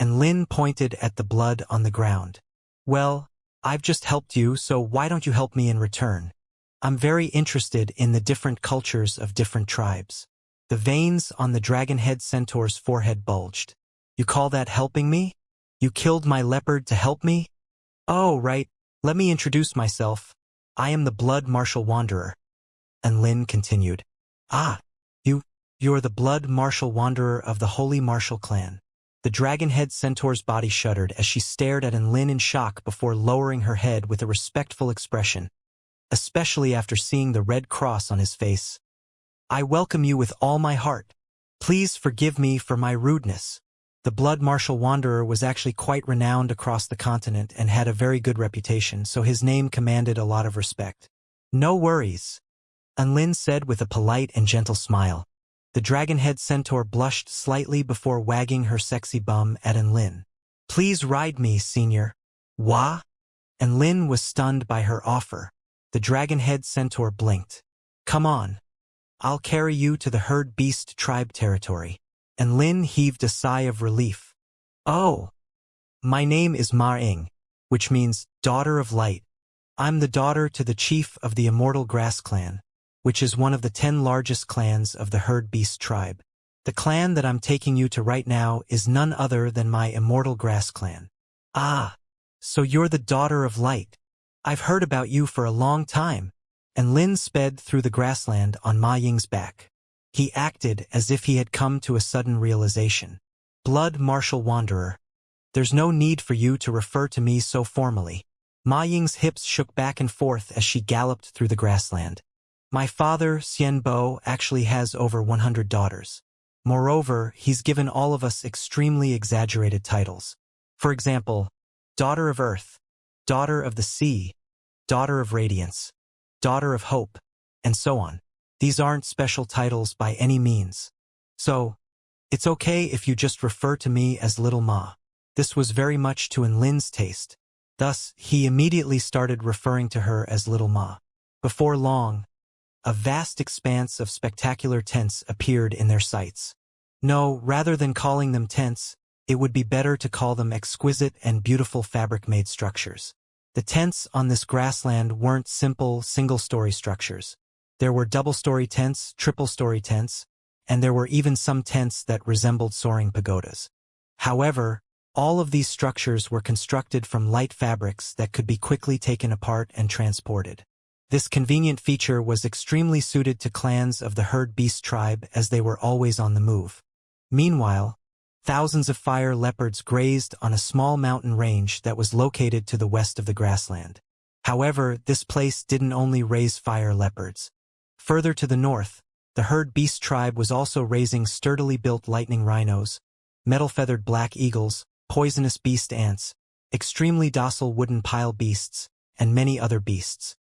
A: And Lin pointed at the blood on the ground. Well, I've just helped you, so why don't you help me in return? I'm very interested in the different cultures of different tribes. The veins on the dragon-head centaur's forehead bulged. You call that helping me? You killed my leopard to help me? Oh, right. Let me introduce myself. I am the blood martial wanderer. And Lin continued. Ah, you're the blood martial wanderer of the holy martial clan. The dragon-head centaur's body shuddered as she stared at Lin in shock before lowering her head with a respectful expression, especially after seeing the red cross on his face. I welcome you with all my heart. Please forgive me for my rudeness. The blood martial wanderer was actually quite renowned across the continent and had a very good reputation, so his name commanded a lot of respect. No worries, Lin said with a polite and gentle smile. The dragon-head centaur blushed slightly before wagging her sexy bum at Lin. Please ride me, senior. Wah? And Lin was stunned by her offer. The dragon-head centaur blinked. Come on. I'll carry you to the herd beast tribe territory. And Lin heaved a sigh of relief. Oh. My name is Ma Ying, which means daughter of light. I'm the daughter to the chief of the Immortal grass clan, which is one of the 10 largest clans of the herd beast tribe. The clan that I'm taking you to right now is none other than my Immortal grass clan. Ah, so you're the daughter of light. I've heard about you for a long time. And Lin sped through the grassland on Ma Ying's back. He acted as if he had come to a sudden realization. Blood martial wanderer. There's no need for you to refer to me so formally. Ma Ying's hips shook back and forth as she galloped through the grassland. My father, Xianbo, actually has over 100 daughters. Moreover, he's given all of us extremely exaggerated titles. For example, Daughter of Earth, Daughter of the Sea, Daughter of Radiance, Daughter of Hope, and so on. These aren't special titles by any means. So, it's okay if you just refer to me as Little Ma. This was very much to Lin's taste. Thus, he immediately started referring to her as Little Ma. Before long, a vast expanse of spectacular tents appeared in their sights. No, rather than calling them tents, it would be better to call them exquisite and beautiful fabric-made structures. The tents on this grassland weren't simple, single-story structures. There were double-story tents, triple-story tents, and there were even some tents that resembled soaring pagodas. However, all of these structures were constructed from light fabrics that could be quickly taken apart and transported. This convenient feature was extremely suited to clans of the herd beast tribe as they were always on the move. Meanwhile, thousands of fire leopards grazed on a small mountain range that was located to the west of the grassland. However, this place didn't only raise fire leopards. Further to the north, the herd beast tribe was also raising sturdily built lightning rhinos, metal-feathered black eagles, poisonous beast ants, extremely docile wooden pile beasts, and many other beasts.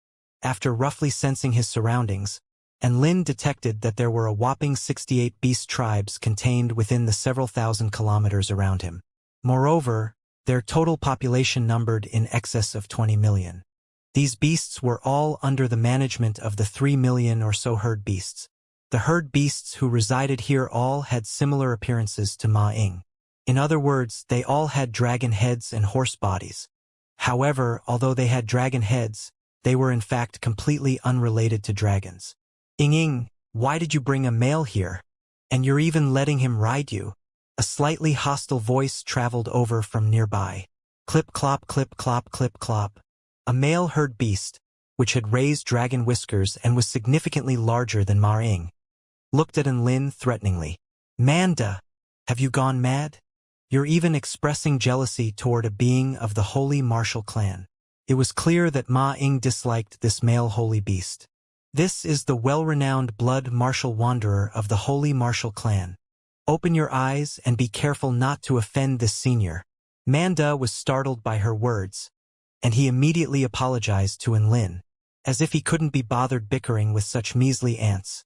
A: After roughly sensing his surroundings, Lin detected that there were a whopping 68 beast tribes contained within the several thousand kilometers around him. Moreover, their total population numbered in excess of 20 million. These beasts were all under the management of the 3 million or so herd beasts. The herd beasts who resided here all had similar appearances to Ma Ying. In other words, they all had dragon heads and horse bodies. However, although they had dragon heads, they were in fact completely unrelated to dragons. Ying, why did you bring a male here? And you're even letting him ride you? A slightly hostile voice traveled over from nearby. Clip-clop, clip-clop, clip-clop. A male herd beast, which had raised dragon whiskers and was significantly larger than Ma Ying, looked at Lin threateningly. Manda, have you gone mad? You're even expressing jealousy toward a being of the holy martial clan. It was clear that Ma Ying disliked this male holy beast. This is the well-renowned blood martial wanderer of the holy martial clan. Open your eyes and be careful not to offend this senior. Manda was startled by her words, and he immediately apologized to Lin, as if he couldn't be bothered bickering with such measly ants.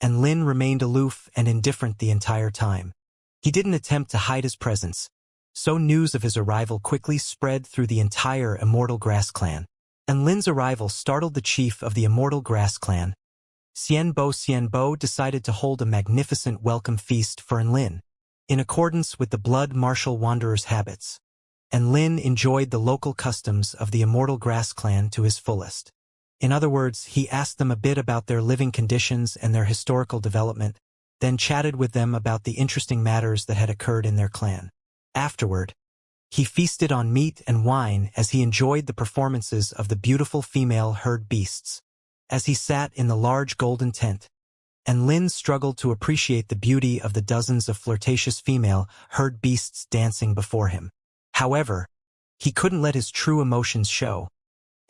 A: Lin remained aloof and indifferent the entire time. He didn't attempt to hide his presence, so news of his arrival quickly spread through the entire Immortal Grass clan. Lin's arrival startled the chief of the Immortal Grass clan. Xianbo decided to hold a magnificent welcome feast for Lin, in accordance with the blood martial wanderer's habits. Lin enjoyed the local customs of the Immortal Grass clan to his fullest. In other words, he asked them a bit about their living conditions and their historical development, then chatted with them about the interesting matters that had occurred in their clan. Afterward, he feasted on meat and wine as he enjoyed the performances of the beautiful female herd beasts. As he sat in the large golden tent, Lin struggled to appreciate the beauty of the dozens of flirtatious female herd beasts dancing before him. However, he couldn't let his true emotions show,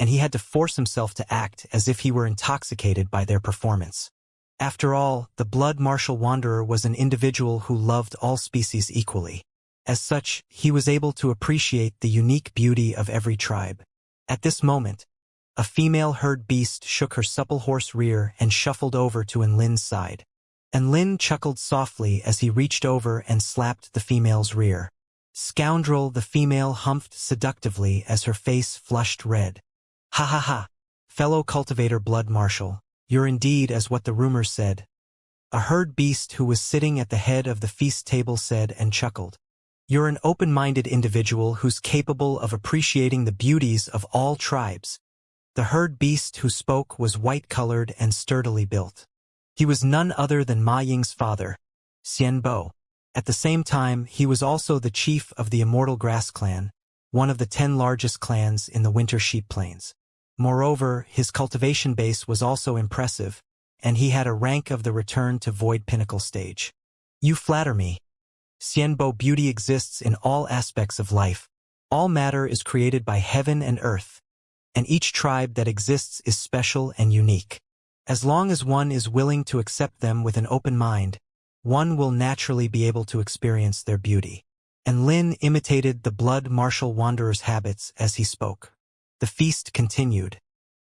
A: and he had to force himself to act as if he were intoxicated by their performance. After all, the blood martial wanderer was an individual who loved all species equally. As such, he was able to appreciate the unique beauty of every tribe. At this moment, a female herd beast shook her supple horse rear and shuffled over to Lin's side. Lin chuckled softly as he reached over and slapped the female's rear. Scoundrel, the female humphed seductively as her face flushed red. Ha ha ha, fellow cultivator blood marshal, you're indeed as what the rumors said. A herd beast who was sitting at the head of the feast table said and chuckled. You're an open-minded individual who's capable of appreciating the beauties of all tribes. The herd beast who spoke was white-colored and sturdily built. He was none other than Ma Ying's father, Xianbo. At the same time, he was also the chief of the Immortal Grass clan, one of the 10 largest clans in the Winter Sheep Plains. Moreover, his cultivation base was also impressive, and he had a rank of the Return to Void Pinnacle stage. You flatter me. Xianbo, beauty exists in all aspects of life. All matter is created by heaven and earth, and each tribe that exists is special and unique. As long as one is willing to accept them with an open mind, one will naturally be able to experience their beauty. Lin imitated the blood martial wanderer's habits as he spoke. The feast continued.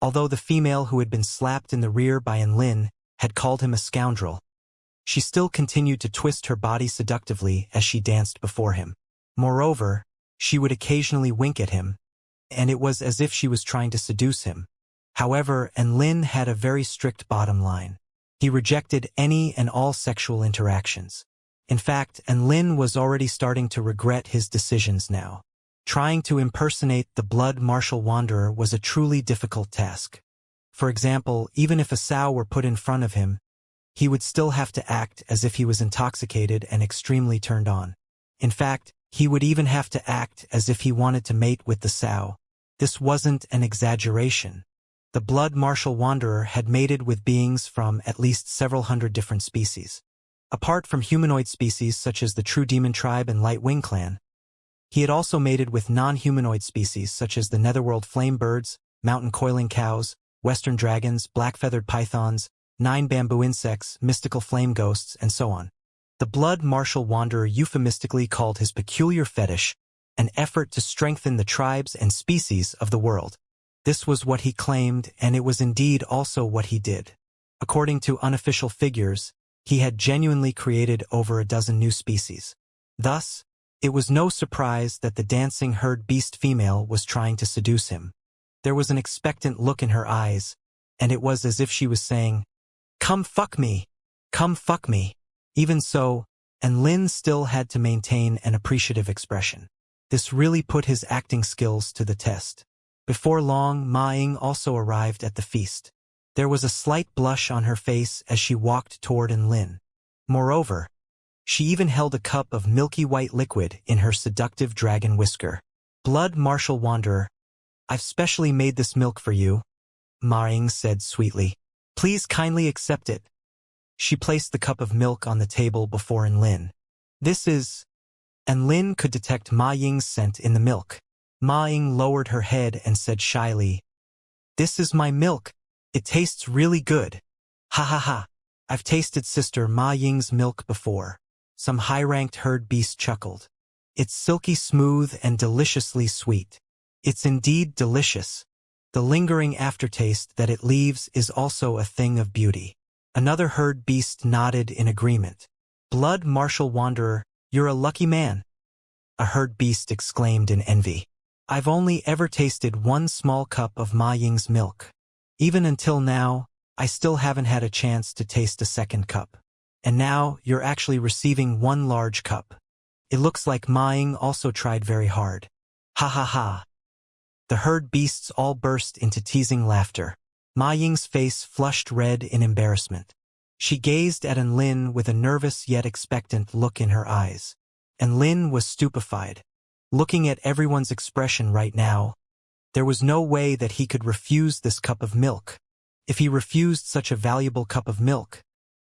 A: Although the female who had been slapped in the rear by Lin had called him a scoundrel, she still continued to twist her body seductively as she danced before him. Moreover, she would occasionally wink at him, and it was as if she was trying to seduce him. However, Lin had a very strict bottom line. He rejected any and all sexual interactions. In fact, Lin was already starting to regret his decisions now. Trying to impersonate the blood martial wanderer was a truly difficult task. For example, even if a sow were put in front of him, he would still have to act as if he was intoxicated and extremely turned on. In fact, he would even have to act as if he wanted to mate with the sow. This wasn't an exaggeration. The blood martial wanderer had mated with beings from at least several hundred different species. Apart from humanoid species such as the True Demon Tribe and Light Wing Clan, he had also mated with non-humanoid species such as the Netherworld Flame Birds, Mountain Coiling Cows, Western Dragons, Black-Feathered Pythons, 9 Bamboo Insects, Mystical Flame Ghosts, and so on. The blood martial wanderer euphemistically called his peculiar fetish an effort to strengthen the tribes and species of the world. This was what he claimed, and it was indeed also what he did. According to unofficial figures, he had genuinely created over a dozen new species. Thus, it was no surprise that the dancing herd beast female was trying to seduce him. There was an expectant look in her eyes, and it was as if she was saying, "Come fuck me! Come fuck me!" Even so, Lin still had to maintain an appreciative expression. This really put his acting skills to the test. Before long, Ma Ying also arrived at the feast. There was a slight blush on her face as she walked toward Lin. Moreover, she even held a cup of milky white liquid in her seductive dragon whisker. "Blood martial wanderer, I've specially made this milk for you," Ma Ying said sweetly. "Please kindly accept it." She placed the cup of milk on the table before Lin. "This is..." Lin could detect Ma Ying's scent in the milk. Ma Ying lowered her head and said shyly, "This is my milk. It tastes really good. Ha ha ha. I've tasted Sister Ma Ying's milk before." Some high-ranked herd beast chuckled. "It's silky smooth and deliciously sweet. It's indeed delicious. The lingering aftertaste that it leaves is also a thing of beauty." Another herd beast nodded in agreement. "Blood martial wanderer, you're a lucky man," a herd beast exclaimed in envy. "I've only ever tasted one small cup of Ma Ying's milk. Even until now, I still haven't had a chance to taste a second cup. And now, you're actually receiving one large cup. It looks like Ma Ying also tried very hard. Ha ha ha." The herd beasts all burst into teasing laughter. Ma Ying's face flushed red in embarrassment. She gazed at Lin with a nervous yet expectant look in her eyes. Lin was stupefied. Looking at everyone's expression right now, there was no way that he could refuse this cup of milk. If he refused such a valuable cup of milk,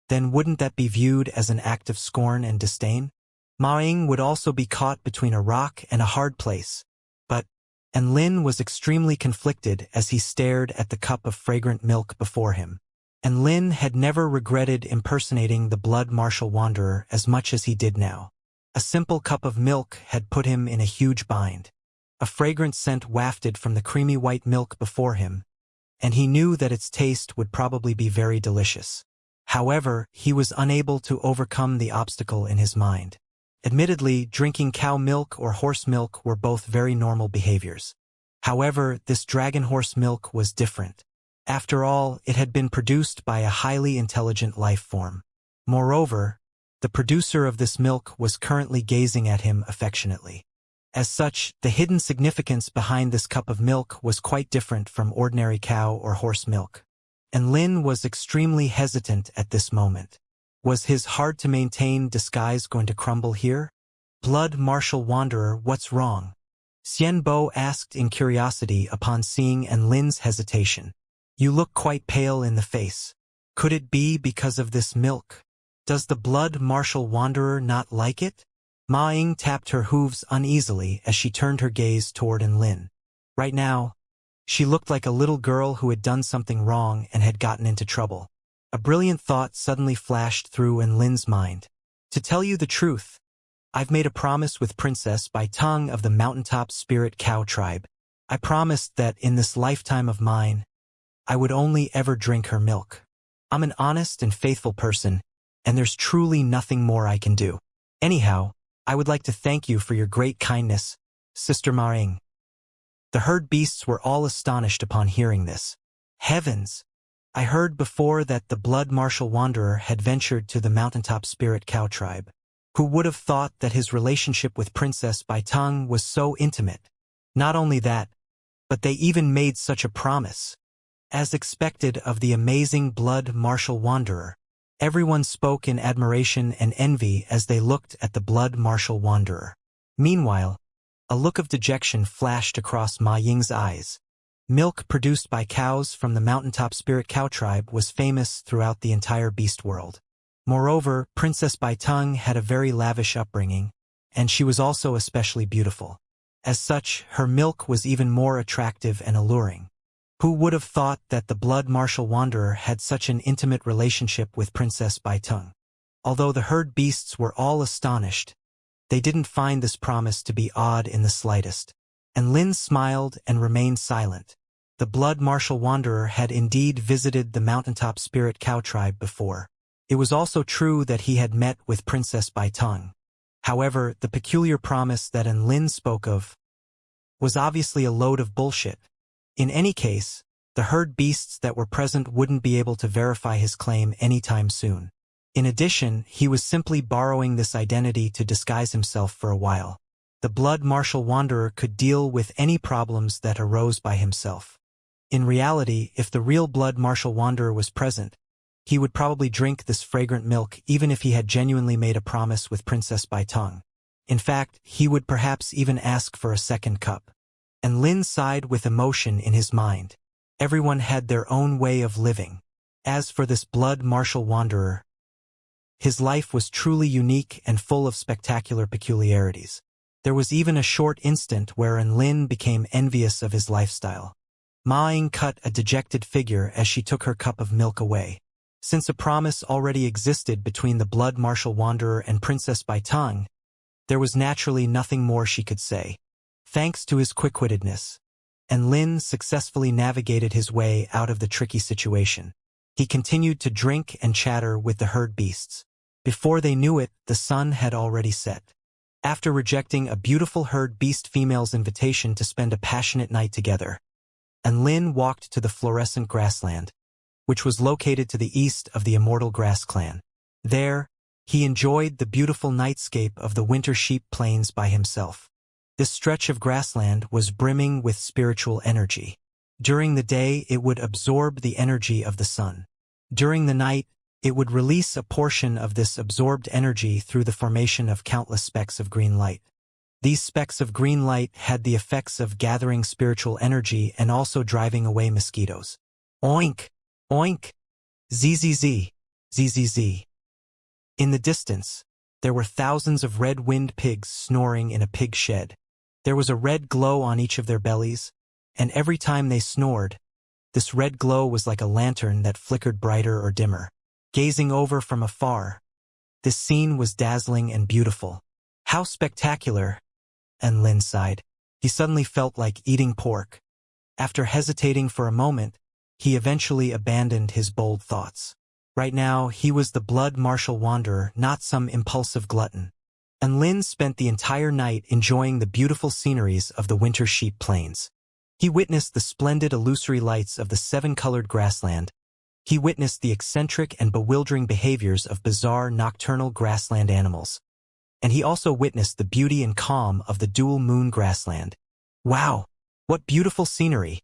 A: then wouldn't that be viewed as an act of scorn and disdain? Ma Ying would also be caught between a rock and a hard place. But Lin was extremely conflicted as he stared at the cup of fragrant milk before him. Lin had never regretted impersonating the blood martial wanderer as much as he did now. A simple cup of milk had put him in a huge bind. A fragrant scent wafted from the creamy white milk before him, and he knew that its taste would probably be very delicious. However, he was unable to overcome the obstacle in his mind. Admittedly, drinking cow milk or horse milk were both very normal behaviors. However, this dragon horse milk was different. After all, it had been produced by a highly intelligent life form. Moreover, the producer of this milk was currently gazing at him affectionately. As such, the hidden significance behind this cup of milk was quite different from ordinary cow or horse milk. Lin was extremely hesitant at this moment. Was his hard-to-maintain disguise going to crumble here? "Blood martial wanderer, what's wrong?" Xian Bo asked in curiosity upon seeing Lin's hesitation. "You look quite pale in the face. Could it be because of this milk? Does the blood martial wanderer not like it?" Ma Ying tapped her hooves uneasily as she turned her gaze toward Lin. Right now, she looked like a little girl who had done something wrong and had gotten into trouble. A brilliant thought suddenly flashed through Lin's mind. "To tell you the truth, I've made a promise with Princess Bai Tongue of the Mountaintop Spirit Cow Tribe. I promised that in this lifetime of mine, I would only ever drink her milk. I'm an honest and faithful person, and there's truly nothing more I can do. Anyhow, I would like to thank you for your great kindness, Sister Ma Ying." The herd beasts were all astonished upon hearing this. Heavens! I heard before that the blood martial wanderer had ventured to the mountaintop spirit cow tribe. Who would have thought that his relationship with Princess Bai Tung was so intimate? Not only that, but they even made such a promise. As expected of the amazing blood martial wanderer, everyone spoke in admiration and envy as they looked at the blood martial wanderer. Meanwhile, a look of dejection flashed across Ma Ying's eyes. Milk produced by cows from the mountaintop spirit cow tribe was famous throughout the entire beast world. Moreover, Princess Bai Tung had a very lavish upbringing, and she was also especially beautiful. As such, her milk was even more attractive and alluring. Who would have thought that the blood martial wanderer had such an intimate relationship with Princess Bai Tung? Although the herd beasts were all astonished, they didn't find this promise to be odd in the slightest. And Lin smiled and remained silent. The blood martial wanderer had indeed visited the mountaintop spirit cow tribe before. It was also true that he had met with Princess Bai Tung. However, the peculiar promise that Lin spoke of was obviously a load of bullshit. In any case, the herd beasts that were present wouldn't be able to verify his claim anytime soon. In addition, he was simply borrowing this identity to disguise himself for a while. The blood martial wanderer could deal with any problems that arose by himself. In reality, if the real blood martial wanderer was present, he would probably drink this fragrant milk even if he had genuinely made a promise with Princess Bai Tung. In fact, he would perhaps even ask for a second cup. And Lin sighed with emotion in his mind. Everyone had their own way of living. As for this blood martial wanderer, his life was truly unique and full of spectacular peculiarities. There was even a short instant wherein Lin became envious of his lifestyle. Ma Ying cut a dejected figure as she took her cup of milk away. Since a promise already existed between the blood martial wanderer and Princess Bai Tung, there was naturally nothing more she could say. Thanks to his quick-wittedness, and Lin successfully navigated his way out of the tricky situation. He continued to drink and chatter with the herd beasts. Before they knew it, the sun had already set. After rejecting a beautiful herd beast female's invitation to spend a passionate night together, and Lin walked to the fluorescent grassland, which was located to the east of the Immortal grass clan. There, he enjoyed the beautiful nightscape of the winter sheep plains by himself. This stretch of grassland was brimming with spiritual energy. During the day, it would absorb the energy of the sun. During the night, it would release a portion of this absorbed energy through the formation of countless specks of green light. These specks of green light had the effects of gathering spiritual energy and also driving away mosquitoes. Oink! Oink! Zzz! Zzz! In the distance, there were thousands of red-winged pigs snoring in a pig shed. There was a red glow on each of their bellies, and every time they snored, this red glow was like a lantern that flickered brighter or dimmer. Gazing over from afar, this scene was dazzling and beautiful. How spectacular! And Lin sighed. He suddenly felt like eating pork. After hesitating for a moment, he eventually abandoned his bold thoughts. Right now, he was the blood martial wanderer, not some impulsive glutton. And Lin spent the entire night enjoying the beautiful sceneries of the winter sheep plains. He witnessed the splendid illusory lights of the seven-colored grassland. He witnessed the eccentric and bewildering behaviors of bizarre nocturnal grassland animals. And he also witnessed the beauty and calm of the dual moon grassland. Wow! What beautiful scenery!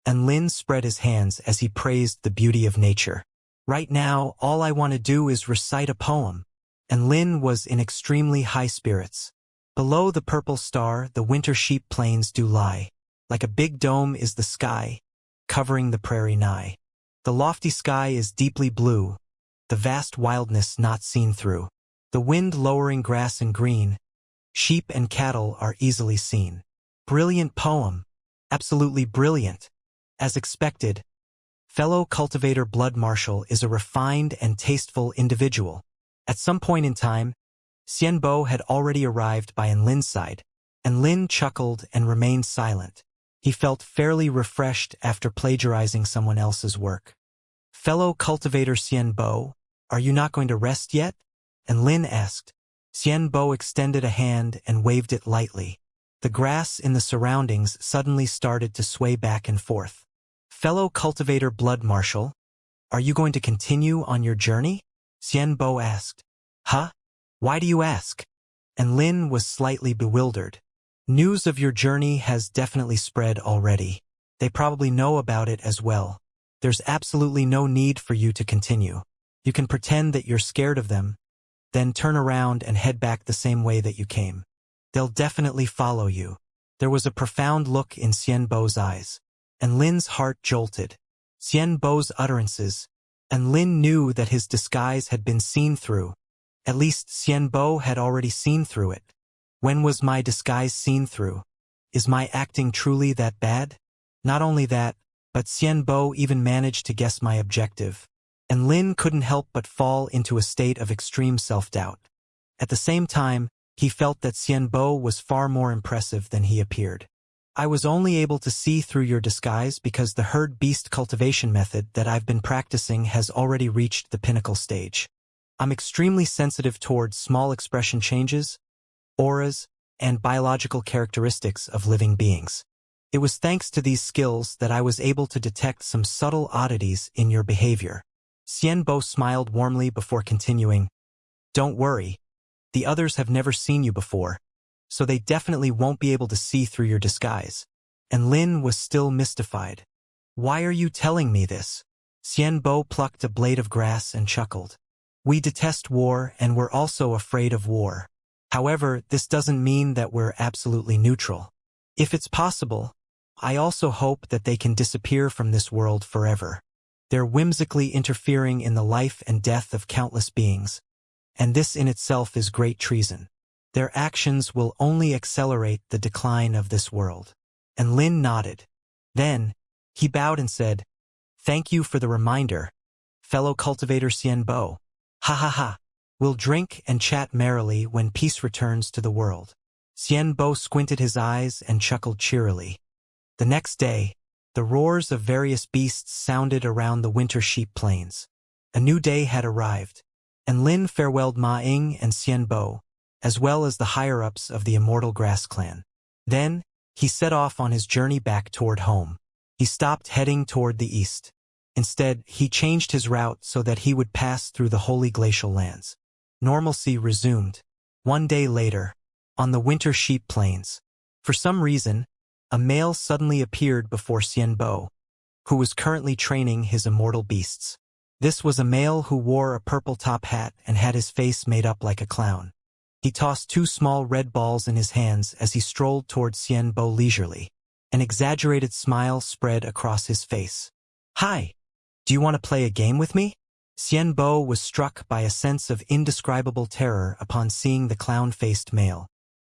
A: And Lin spread his hands as he praised the beauty of nature. Right now, all I want to do is recite a poem. And Lin was in extremely high spirits. Below the purple star, the winter sheep plains do lie. Like a big dome is the sky, covering the prairie nigh. The lofty sky is deeply blue, the vast wildness not seen through. The wind lowering grass and green, sheep and cattle are easily seen. Brilliant poem. Absolutely brilliant. As expected, fellow cultivator Blood Marshal is a refined and tasteful individual. At some point in time, Xianbo had already arrived by Lin's side, and Lin chuckled and remained silent. He felt fairly refreshed after plagiarizing someone else's work. Fellow cultivator Xianbo, are you not going to rest yet? And Lin asked. Xianbo extended a hand and waved it lightly. The grass in the surroundings suddenly started to sway back and forth. Fellow cultivator Blood Marshal, are you going to continue on your journey? Xianbo asked. Huh? Why do you ask? And Lin was slightly bewildered. News of your journey has definitely spread already. They probably know about it as well. There's absolutely no need for you to continue. You can pretend that you're scared of them, then turn around and head back the same way that you came. They'll definitely follow you. There was a profound look in Xianbo's eyes, and Lin's heart jolted. Xianbo's utterances, and Lin knew that his disguise had been seen through. At least Xianbo had already seen through it. When was my disguise seen through? Is my acting truly that bad? Not only that, but Xianbo even managed to guess my objective, and Lin couldn't help but fall into a state of extreme self-doubt. At the same time, he felt that Xianbo was far more impressive than he appeared. I was only able to see through your disguise because the herd beast cultivation method that I've been practicing has already reached the pinnacle stage. I'm extremely sensitive towards small expression changes, auras, and biological characteristics of living beings. It was thanks to these skills that I was able to detect some subtle oddities in your behavior. Xianbo smiled warmly before continuing. Don't worry. The others have never seen you before, so they definitely won't be able to see through your disguise. And Lin was still mystified. Why are you telling me this? Xianbo plucked a blade of grass and chuckled. We detest war and we're also afraid of war. However, this doesn't mean that we're absolutely neutral. If it's possible, I also hope that they can disappear from this world forever. They're whimsically interfering in the life and death of countless beings, and this in itself is great treason. Their actions will only accelerate the decline of this world. And Lin nodded. Then, he bowed and said, Thank you for the reminder, fellow cultivator Xianbo. Ha ha ha. We'll drink and chat merrily when peace returns to the world. Xianbo squinted his eyes and chuckled cheerily. The next day, the roars of various beasts sounded around the winter sheep plains. A new day had arrived, and Lin farewelled Ma Ying and Xianbo, as well as the higher-ups of the Immortal Grass clan. Then, he set off on his journey back toward home. He stopped heading toward the east. Instead, he changed his route so that he would pass through the holy glacial lands. Normalcy resumed. One day later, on the winter sheep plains, for some reason, a male suddenly appeared before Xianbo, who was currently training his immortal beasts. This was a male who wore a purple top hat and had his face made up like a clown. He tossed two small red balls in his hands as he strolled toward Xianbo leisurely. An exaggerated smile spread across his face. Hi! Do you want to play a game with me? Xianbo was struck by a sense of indescribable terror upon seeing the clown-faced male.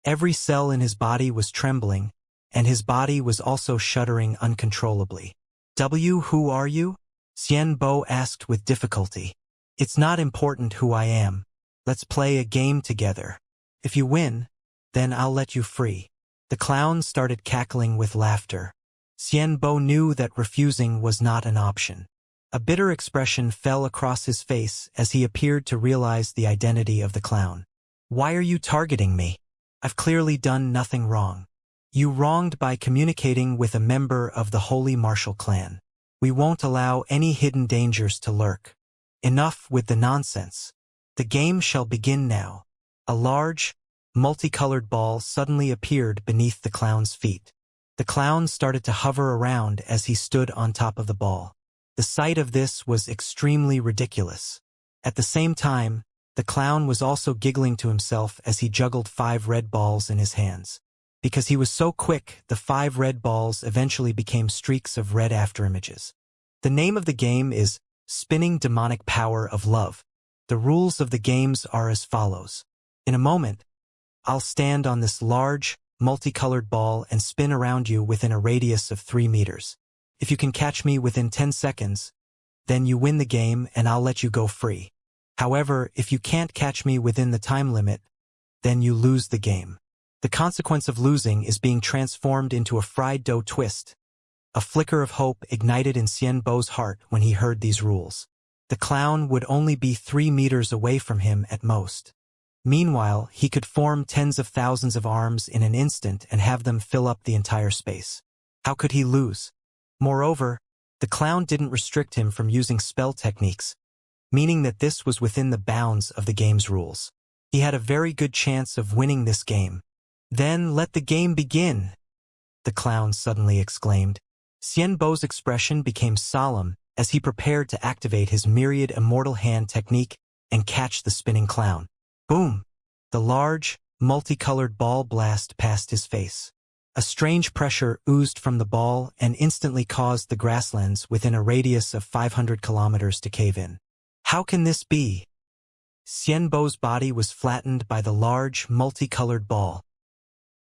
A: Every cell in his body was trembling, and his body was also shuddering uncontrollably. Who are you? Xianbo asked with difficulty. It's not important who I am. Let's play a game together. If you win, then I'll let you free. The clown started cackling with laughter. Xianbo knew that refusing was not an option. A bitter expression fell across his face as he appeared to realize the identity of the clown. Why are you targeting me? I've clearly done nothing wrong. You wronged by communicating with a member of the Holy Martial clan. We won't allow any hidden dangers to lurk. Enough with the nonsense. The game shall begin now. A large, multicolored ball suddenly appeared beneath the clown's feet. The clown started to hover around as he stood on top of the ball. The sight of this was extremely ridiculous. At the same time, the clown was also giggling to himself as he juggled 5 red balls in his hands. Because he was so quick, the 5 red balls eventually became streaks of red afterimages. The name of the game is Spinning Demonic Power of Love. The rules of the games are as follows. In a moment, I'll stand on this large, multicolored ball and spin around you within a radius of 3 meters. If you can catch me within 10 seconds, then you win the game and I'll let you go free. However, if you can't catch me within the time limit, then you lose the game. The consequence of losing is being transformed into a fried dough twist. A flicker of hope ignited in Xianbo's heart when he heard these rules. The clown would only be 3 meters away from him at most. Meanwhile, he could form tens of thousands of arms in an instant and have them fill up the entire space. How could he lose? Moreover, the clown didn't restrict him from using spell techniques, meaning that this was within the bounds of the game's rules. He had a very good chance of winning this game. Then let the game begin, the clown suddenly exclaimed. Xianbo's expression became solemn as he prepared to activate his myriad immortal hand technique and catch the spinning clown. Boom! The large, multicolored ball blast past his face. A strange pressure oozed from the ball and instantly caused the grasslands within a radius of 500 kilometers to cave in. How can this be? Xianbo's body was flattened by the large, multicolored ball.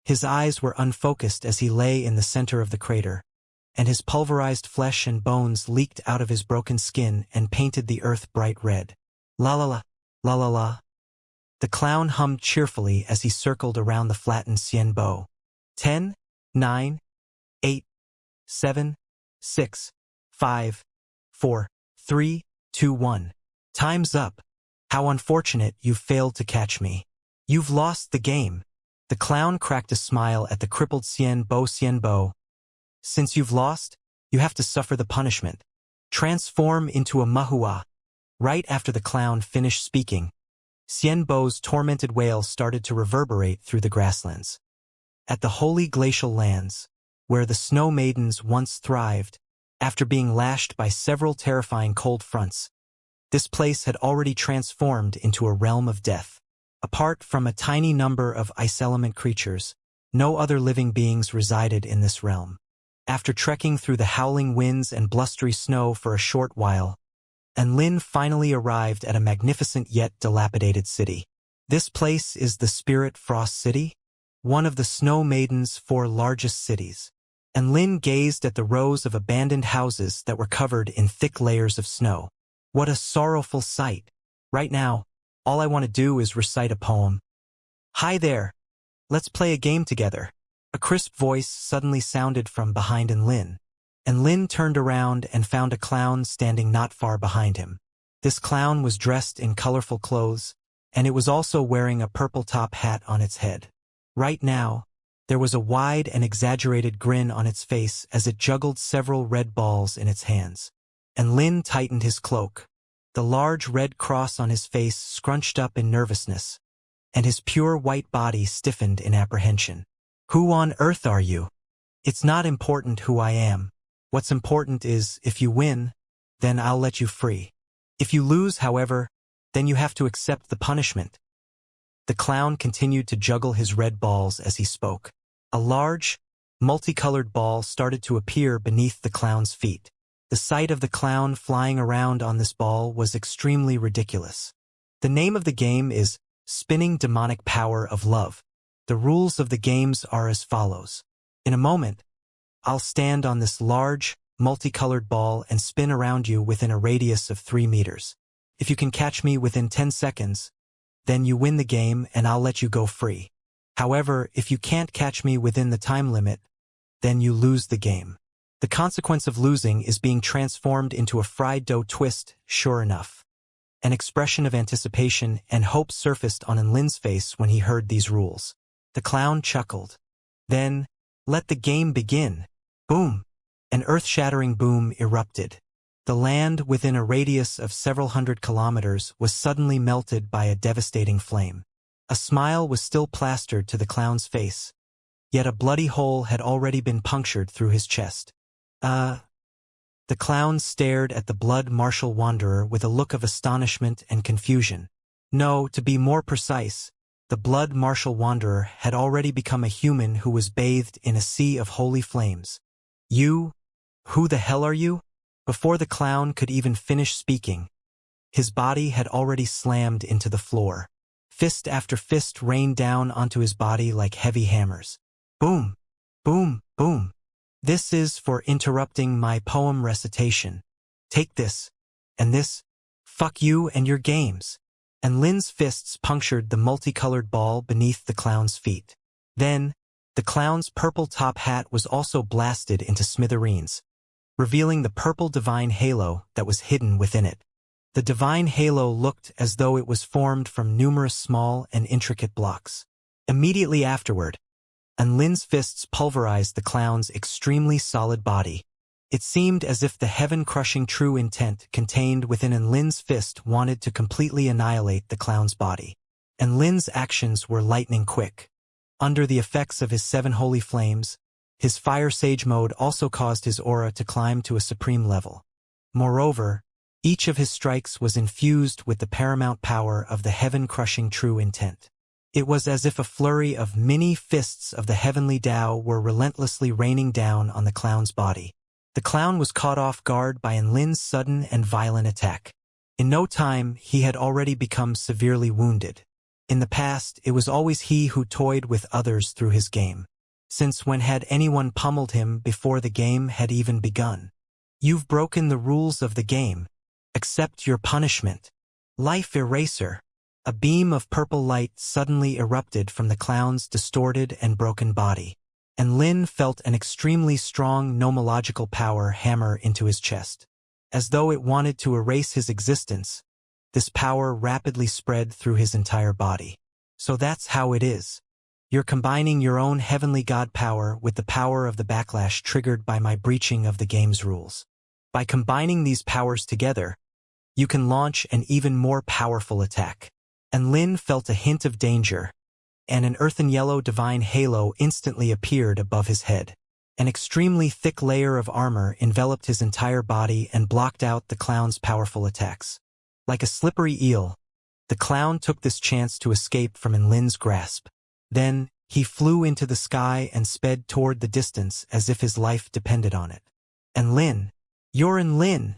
A: His eyes were unfocused as he lay in the center of the crater, and his pulverized flesh and bones leaked out of his broken skin and painted the earth bright red. La la la, la la la. The clown hummed cheerfully as he circled around the flattened Xianbo. 10, 9, 8, 7, 6, 5, 4, 3, 2, 1. Time's up. How unfortunate you've failed to catch me. You've lost the game. The clown cracked a smile at the crippled Xianbo. Since you've lost, you have to suffer the punishment. Transform into a mahua. Right after the clown finished speaking, Xianbo's tormented wail started to reverberate through the grasslands. At the holy glacial lands, where the snow maidens once thrived, after being lashed by several terrifying cold fronts, this place had already transformed into a realm of death. Apart from a tiny number of ice element creatures, no other living beings resided in this realm. After trekking through the howling winds and blustery snow for a short while, Lin finally arrived at a magnificent yet dilapidated city. This place is the Spirit Frost City, one of the Snow Maiden's 4 largest cities. Lin gazed at the rows of abandoned houses that were covered in thick layers of snow. What a sorrowful sight. Right now, all I want to do is recite a poem. Hi there. Let's play a game together. A crisp voice suddenly sounded from behind Lin. Lin turned around and found a clown standing not far behind him. This clown was dressed in colorful clothes, and it was also wearing a purple top hat on its head. Right now, there was a wide and exaggerated grin on its face as it juggled several red balls in its hands. Lin tightened his cloak. The large red cross on his face scrunched up in nervousness, and his pure white body stiffened in apprehension. Who on earth are you? It's not important who I am. What's important is, if you win, then I'll let you free. If you lose, however, then you have to accept the punishment. The clown continued to juggle his red balls as he spoke. A large, multicolored ball started to appear beneath the clown's feet. The sight of the clown flying around on this ball was extremely ridiculous. The name of the game is Spinning Demonic Power of Love. The rules of the games are as follows. In a moment, I'll stand on this large, multicolored ball and spin around you within a radius of 3 meters. If you can catch me within 10 seconds, then you win the game and I'll let you go free. However, if you can't catch me within the time limit, then you lose the game. The consequence of losing is being transformed into a fried dough twist, sure enough. An expression of anticipation and hope surfaced on Lin's face when he heard these rules. The clown chuckled. Then, let the game begin. Boom! An earth-shattering boom erupted. The land within a radius of several hundred kilometers was suddenly melted by a devastating flame. A smile was still plastered to the clown's face, yet a bloody hole had already been punctured through his chest. The clown stared at the blood-martial wanderer with a look of astonishment and confusion. No, to be more precise, the blood-martial wanderer had already become a human who was bathed in a sea of holy flames. You? Who the hell are you? Before the clown could even finish speaking, his body had already slammed into the floor. Fist after fist rained down onto his body like heavy hammers. Boom! Boom! Boom! This is for interrupting my poem recitation. Take this, and this, fuck you and your games. Lin's fists punctured the multicolored ball beneath the clown's feet. Then, the clown's purple top hat was also blasted into smithereens, revealing the purple divine halo that was hidden within it. The divine halo looked as though it was formed from numerous small and intricate blocks. Immediately afterward, Lin's fists pulverized the clown's extremely solid body. It seemed as if the heaven-crushing true intent contained within Lin's fist wanted to completely annihilate the clown's body. Lin's actions were lightning quick. Under the effects of his 7 holy flames, his fire sage mode also caused his aura to climb to a supreme level. Moreover, each of his strikes was infused with the paramount power of the heaven-crushing true intent. It was as if a flurry of mini fists of the heavenly Tao were relentlessly raining down on the clown's body. The clown was caught off guard by Lin's sudden and violent attack. In no time, he had already become severely wounded. In the past, it was always he who toyed with others through his game. Since when had anyone pummeled him before the game had even begun? You've broken the rules of the game. Accept your punishment. Life Eraser. A beam of purple light suddenly erupted from the clown's distorted and broken body, and Lin felt an extremely strong nomological power hammer into his chest. As though it wanted to erase his existence, this power rapidly spread through his entire body. So that's how it is. You're combining your own heavenly god power with the power of the backlash triggered by my breaching of the game's rules. By combining these powers together, you can launch an even more powerful attack. And Lin felt a hint of danger, and an earthen yellow divine halo instantly appeared above his head. An extremely thick layer of armor enveloped his entire body and blocked out the clown's powerful attacks. Like a slippery eel, the clown took this chance to escape from Lin's grasp. Then, he flew into the sky and sped toward the distance as if his life depended on it. And Lin, you're Lin!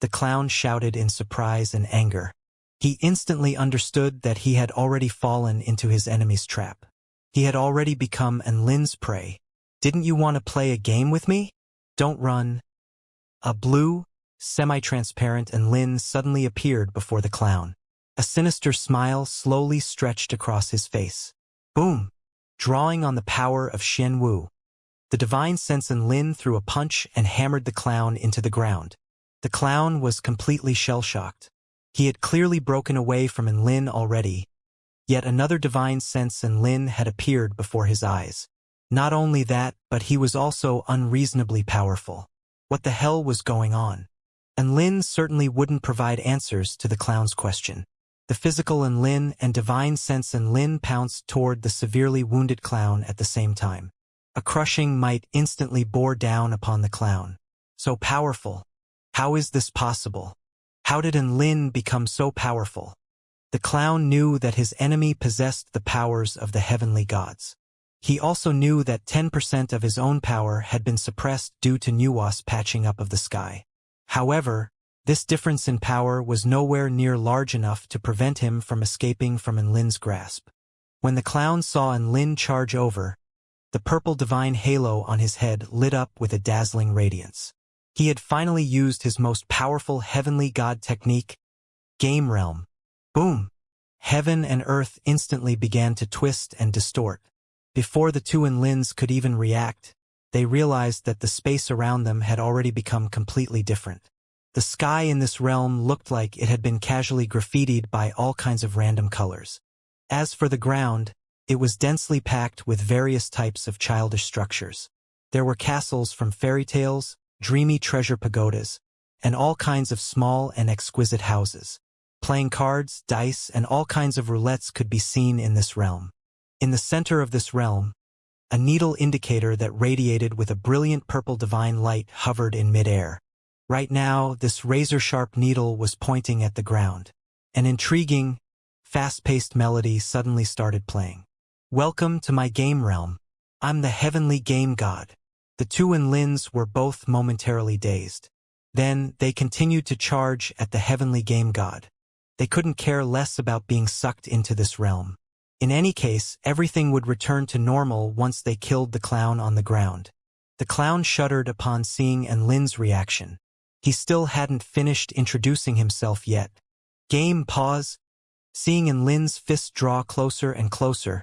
A: The clown shouted in surprise and anger. He instantly understood that he had already fallen into his enemy's trap. He had already become Lin's prey. Didn't you want to play a game with me? Don't run. A blue, semi-transparent Lin suddenly appeared before the clown. A sinister smile slowly stretched across his face. Boom! Drawing on the power of Xianwu, the divine sense Lin threw a punch and hammered the clown into the ground. The clown was completely shell-shocked. He had clearly broken away from Lin already, yet another divine sense Lin had appeared before his eyes. Not only that, but he was also unreasonably powerful. What the hell was going on? Lin certainly wouldn't provide answers to the clown's question. The physical Lin and divine sense Lin pounced toward the severely wounded clown at the same time. A crushing might instantly bore down upon the clown. So powerful. How is this possible? How did Lin become so powerful? The clown knew that his enemy possessed the powers of the heavenly gods. He also knew that 10% of his own power had been suppressed due to Nuwa's patching up of the sky. However, this difference in power was nowhere near large enough to prevent him from escaping from Lin's grasp. When the clown saw Lin charge over, the purple divine halo on his head lit up with a dazzling radiance. He had finally used his most powerful heavenly god technique, Game Realm. Boom! Heaven and earth instantly began to twist and distort. Before the two Lins could even react, they realized that the space around them had already become completely different. The sky in this realm looked like it had been casually graffitied by all kinds of random colors. As for the ground, it was densely packed with various types of childish structures. There were castles from fairy tales, dreamy treasure pagodas, and all kinds of small and exquisite houses. Playing cards, dice, and all kinds of roulettes could be seen in this realm. In the center of this realm, a needle indicator that radiated with a brilliant purple divine light hovered in midair. Right now, this razor-sharp needle was pointing at the ground. An intriguing, fast-paced melody suddenly started playing. Welcome to my game realm. I'm the heavenly game god. The two Lins were both momentarily dazed. Then, they continued to charge at the heavenly game god. They couldn't care less about being sucked into this realm. In any case, everything would return to normal once they killed the clown on the ground. The clown shuddered upon seeing Lin's reaction. He still hadn't finished introducing himself yet. Game pause. Seeing Lin's fist draw closer and closer,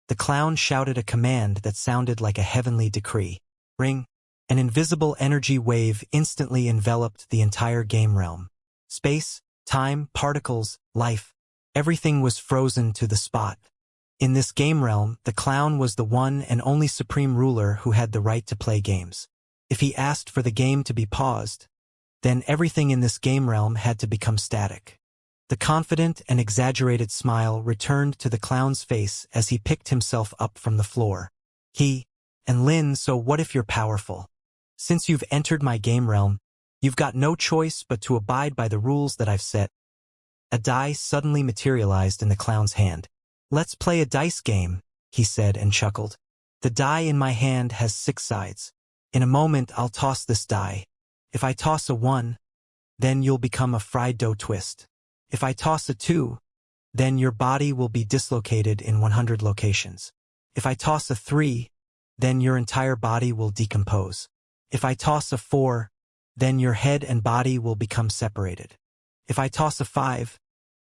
A: the clown shouted a command that sounded like a heavenly decree. Ring. An invisible energy wave instantly enveloped the entire game realm. Space, Time, particles, life, everything was frozen to the spot. In this game realm, the clown was the one and only supreme ruler who had the right to play games. If he asked for the game to be paused, then everything in this game realm had to become static. The confident and exaggerated smile returned to the clown's face as he picked himself up from the floor. And Lin, so what if you're powerful? Since you've entered my game realm, you've got no choice but to abide by the rules that I've set. A die suddenly materialized in the clown's hand. Let's play a dice game, he said and chuckled. The die in my hand has 6 sides. In a moment I'll toss this die. If I toss a 1, then you'll become a fried dough twist. If I toss a 2, then your body will be dislocated in 100 locations. If I toss a 3, then your entire body will decompose. If I toss a 4, then your head and body will become separated. If I toss a 5,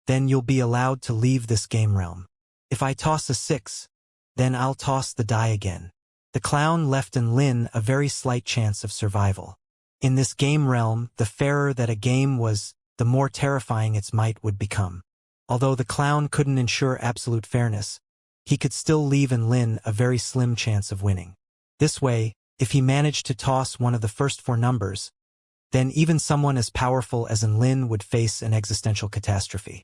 A: then you'll be allowed to leave this game realm. If I toss a 6, then I'll toss the die again. The clown left Lin a very slight chance of survival. In this game realm, the fairer that a game was, the more terrifying its might would become. Although the clown couldn't ensure absolute fairness, he could still leave Lin a very slim chance of winning. This way, if he managed to toss one of the first 4 numbers, then even someone as powerful as Lin would face an existential catastrophe.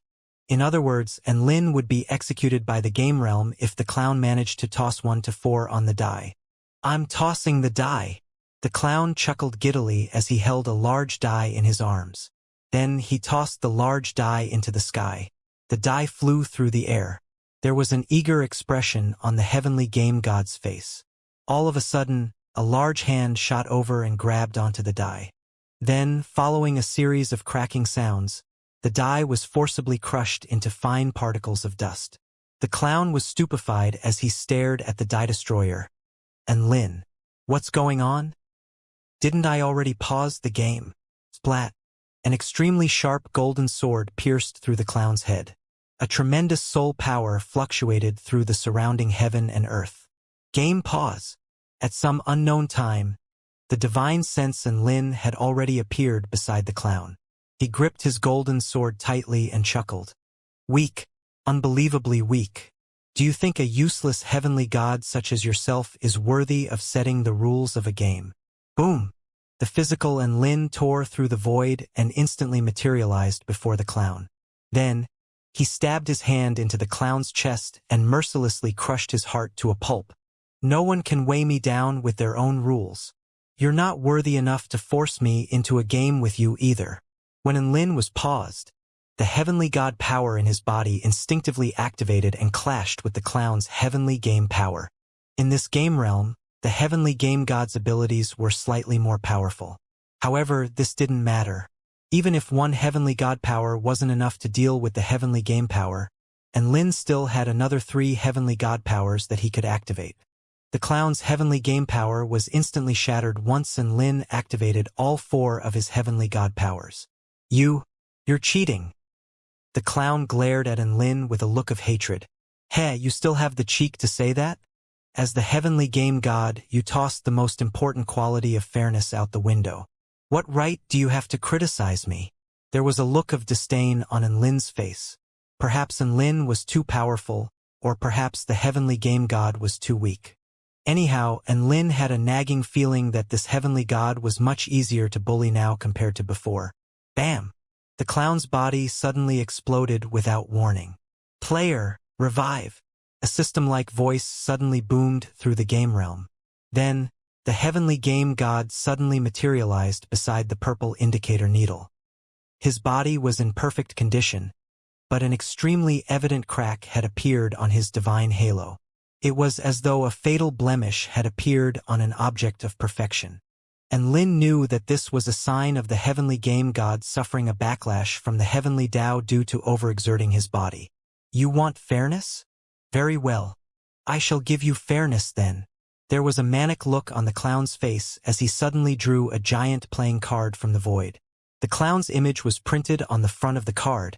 A: In other words, Lin would be executed by the game realm if the clown managed to toss 1 to 4 on the die. I'm tossing the die. The clown chuckled giddily as he held a large die in his arms. Then he tossed the large die into the sky. The die flew through the air. There was an eager expression on the heavenly game god's face. All of a sudden, a large hand shot over and grabbed onto the die. Then, following a series of cracking sounds, the die was forcibly crushed into fine particles of dust. The clown was stupefied as he stared at the die destroyer. Lin, what's going on? Didn't I already pause the game? Splat. An extremely sharp golden sword pierced through the clown's head. A tremendous soul power fluctuated through the surrounding heaven and earth. Game pause. At some unknown time, the divine sense Lin had already appeared beside the clown. He gripped his golden sword tightly and chuckled. Weak, unbelievably weak. Do you think a useless heavenly god such as yourself is worthy of setting the rules of a game? Boom! The physical Lin tore through the void and instantly materialized before the clown. Then, he stabbed his hand into the clown's chest and mercilessly crushed his heart to a pulp. No one can weigh me down with their own rules. You're not worthy enough to force me into a game with you either. When Lin was paused, the heavenly god power in his body instinctively activated and clashed with the clown's heavenly game power. In this game realm, the heavenly game god's abilities were slightly more powerful. However, this didn't matter. Even if one heavenly god power wasn't enough to deal with the heavenly game power, Lin still had another 3 heavenly god powers that he could activate. The clown's heavenly game power was instantly shattered once Lin activated all 4 of his heavenly god powers. You're cheating. The clown glared at Lin with a look of hatred. Hey, you still have the cheek to say that? As the heavenly game god, you tossed the most important quality of fairness out the window. What right do you have to criticize me? There was a look of disdain on Lin's face. Perhaps Lin was too powerful, or perhaps the heavenly game god was too weak. Anyhow, Lin had a nagging feeling that this heavenly god was much easier to bully now compared to before. Bam! The clown's body suddenly exploded without warning. Player, revive! A system-like voice suddenly boomed through the game realm. Then, the heavenly game god suddenly materialized beside the purple indicator needle. His body was in perfect condition, but an extremely evident crack had appeared on his divine halo. It was as though a fatal blemish had appeared on an object of perfection. Lin knew that this was a sign of the heavenly game god suffering a backlash from the heavenly Tao due to overexerting his body. You want fairness? Very well. I shall give you fairness then. There was a manic look on the clown's face as he suddenly drew a giant playing card from the void. The clown's image was printed on the front of the card,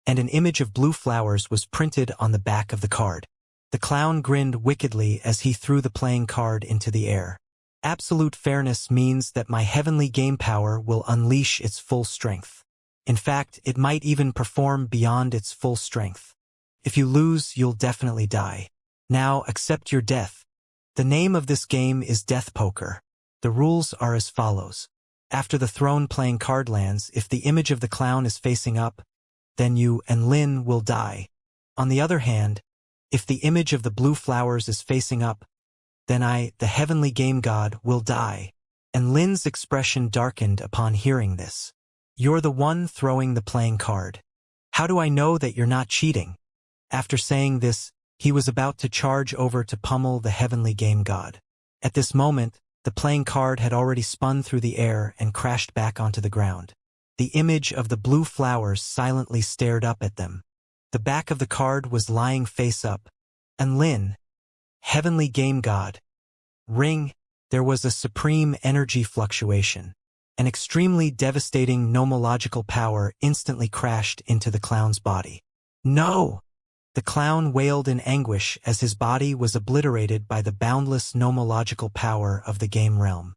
A: and an image of blue flowers was printed on the back of the card. The clown grinned wickedly as he threw the playing card into the air. Absolute fairness means that my heavenly game power will unleash its full strength. In fact, it might even perform beyond its full strength. If you lose, you'll definitely die. Now, accept your death. The name of this game is Death Poker. The rules are as follows. After the throne playing card lands, if the image of the clown is facing up, then you and Lin will die. On the other hand, if the image of the blue flowers is facing up, then I, the heavenly game god, will die. And Lin's expression darkened upon hearing this. You're the one throwing the playing card. How do I know that you're not cheating? After saying this, he was about to charge over to pummel the heavenly game god. At this moment, the playing card had already spun through the air and crashed back onto the ground. The image of the blue flowers silently stared up at them. The back of the card was lying face up. And Lin, heavenly game god, ring, there was a supreme energy fluctuation. An extremely devastating nomological power instantly crashed into the clown's body. No! The clown wailed in anguish as his body was obliterated by the boundless nomological power of the game realm.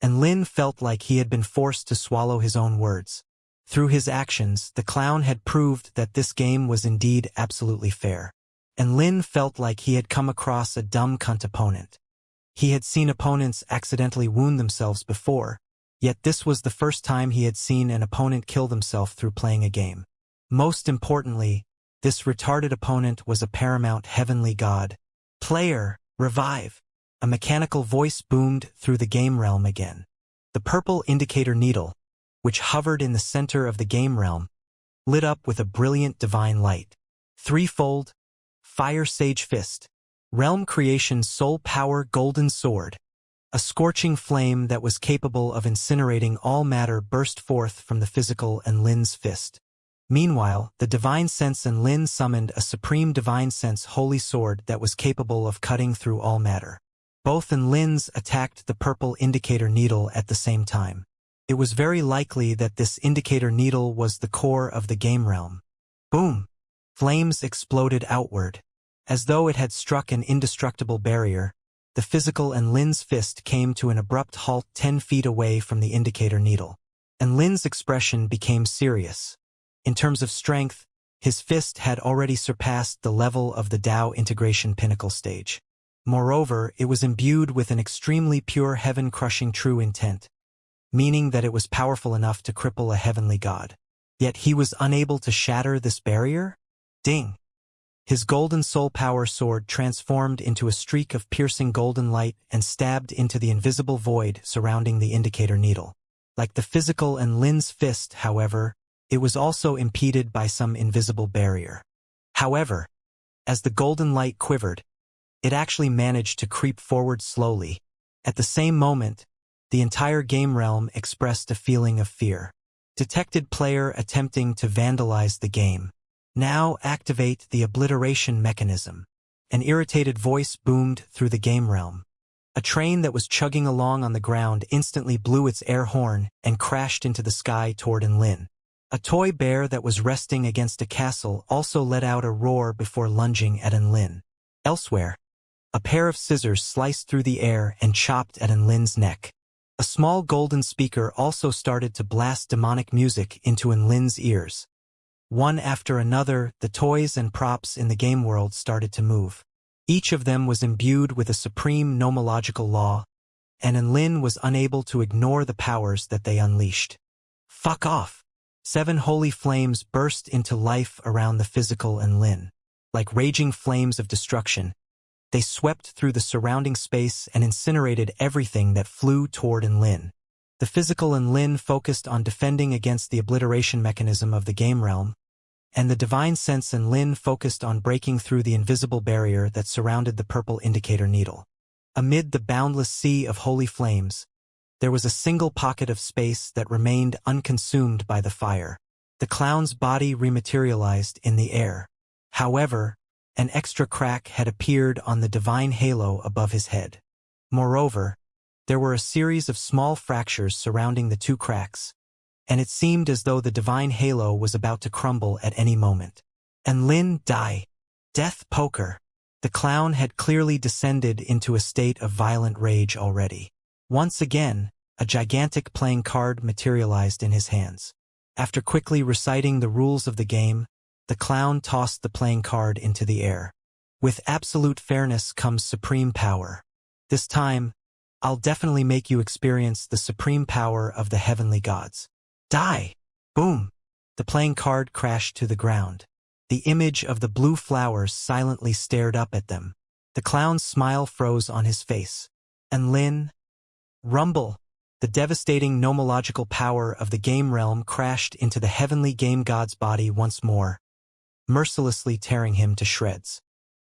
A: And Lin felt like he had been forced to swallow his own words. Through his actions, the clown had proved that this game was indeed absolutely fair. And Lin felt like he had come across a dumb cunt opponent. He had seen opponents accidentally wound themselves before, yet this was the first time he had seen an opponent kill themselves through playing a game. Most importantly, this retarded opponent was a paramount heavenly god. Player, revive! A mechanical voice boomed through the game realm again. The purple indicator needle, which hovered in the center of the game realm, lit up with a brilliant divine light. Threefold, Fire Sage Fist, Realm Creation's soul power golden sword. A scorching flame that was capable of incinerating all matter burst forth from the physical and Lin's fist. Meanwhile, the Divine Sense and Lin summoned a supreme Divine Sense holy sword that was capable of cutting through all matter. Both and Lin's attacked the purple indicator needle at the same time. It was very likely that this indicator needle was the core of the game realm. Boom! Flames exploded outward. As though it had struck an indestructible barrier, the physical and Lin's fist came to an abrupt halt 10 feet away from the indicator needle. And Lin's expression became serious. In terms of strength, his fist had already surpassed the level of the Dao integration pinnacle stage. Moreover, it was imbued with an extremely pure heaven-crushing true intent, meaning that it was powerful enough to cripple a heavenly god. Yet he was unable to shatter this barrier? Ding! His golden soul power sword transformed into a streak of piercing golden light and stabbed into the invisible void surrounding the indicator needle. Like the physical and Lin's fist, however, it was also impeded by some invisible barrier. However, as the golden light quivered, it actually managed to creep forward slowly. At the same moment, the entire game realm expressed a feeling of fear. Detected player attempting to vandalize the game. Now activate the obliteration mechanism. An irritated voice boomed through the game realm. A train that was chugging along on the ground instantly blew its air horn and crashed into the sky toward Lin. A toy bear that was resting against a castle also let out a roar before lunging at Lin. Elsewhere, a pair of scissors sliced through the air and chopped at Lin's neck. A small golden speaker also started to blast demonic music into Lin's ears. One after another, the toys and props in the game world started to move. Each of them was imbued with a supreme nomological law, and Lin was unable to ignore the powers that they unleashed. Fuck off! 7 holy flames burst into life around the physical and Lin. Like raging flames of destruction, they swept through the surrounding space and incinerated everything that flew toward Lin. The physical and Lin focused on defending against the obliteration mechanism of the game realm, and the Divine Sense and Lin focused on breaking through the invisible barrier that surrounded the purple indicator needle. Amid the boundless sea of holy flames, there was a single pocket of space that remained unconsumed by the fire. The clown's body rematerialized in the air. However, an extra crack had appeared on the divine halo above his head. Moreover, there were a series of small fractures surrounding the 2 cracks, and it seemed as though the divine halo was about to crumble at any moment. And Lin die. Death poker. The clown had clearly descended into a state of violent rage already. Once again, a gigantic playing card materialized in his hands. After quickly reciting the rules of the game, the clown tossed the playing card into the air. With absolute fairness comes supreme power. This time, I'll definitely make you experience the supreme power of the heavenly gods. Die! Boom! The playing card crashed to the ground. The image of the blue flowers silently stared up at them. The clown's smile froze on his face. And Lin? Rumble! The devastating nomological power of the game realm crashed into the heavenly game god's body once more, mercilessly tearing him to shreds.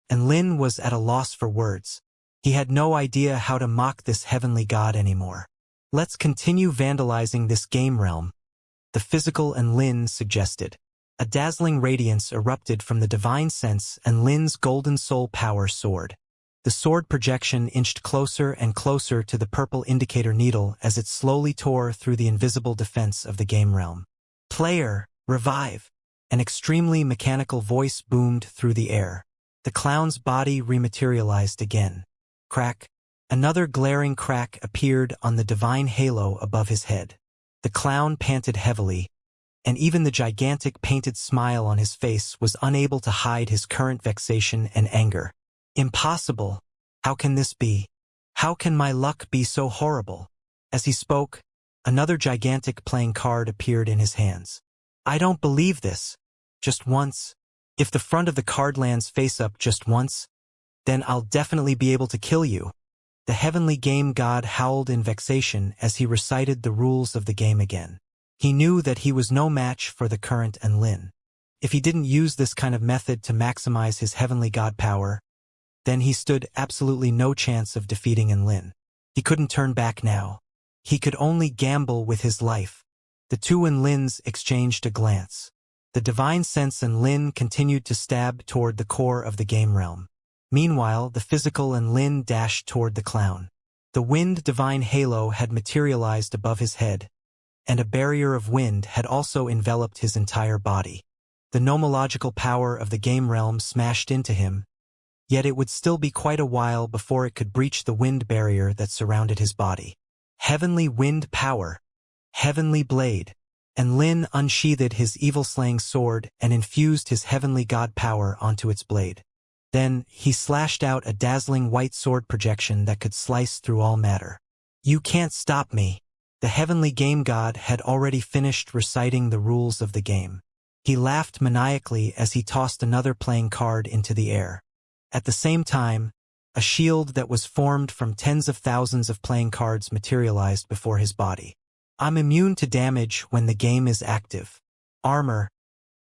A: And Lin was at a loss for words. He had no idea how to mock this heavenly god anymore. Let's continue vandalizing this game realm, the physical and Lin suggested. A dazzling radiance erupted from the divine sense and Lin's golden soul power soared. The sword projection inched closer and closer to the purple indicator needle as it slowly tore through the invisible defense of the game realm. Player, revive! An extremely mechanical voice boomed through the air. The clown's body rematerialized again. Crack! Another glaring crack appeared on the divine halo above his head. The clown panted heavily, and even the gigantic painted smile on his face was unable to hide his current vexation and anger. Impossible! How can this be? How can my luck be so horrible? As he spoke, another gigantic playing card appeared in his hands. I don't believe this. Just once. If the front of the card lands face up just once, then I'll definitely be able to kill you. The heavenly game god howled in vexation as he recited the rules of the game again. He knew that he was no match for the current and Lin. If he didn't use this kind of method to maximize his heavenly god power, then he stood absolutely no chance of defeating Enlin. He couldn't turn back now. He could only gamble with his life. The two Enlins exchanged a glance. The divine sense Enlin continued to stab toward the core of the game realm. Meanwhile, the physical Enlin dashed toward the clown. The wind divine halo had materialized above his head, and a barrier of wind had also enveloped his entire body. The nomological power of the game realm smashed into him, yet it would still be quite a while before it could breach the wind barrier that surrounded his body. Heavenly wind power. Heavenly blade. And Lin unsheathed his evil-slaying sword and infused his heavenly god power onto its blade. Then, he slashed out a dazzling white sword projection that could slice through all matter. You can't stop me. The heavenly game god had already finished reciting the rules of the game. He laughed maniacally as he tossed another playing card into the air. At the same time, a shield that was formed from tens of thousands of playing cards materialized before his body. I'm immune to damage when the game is active. Armor.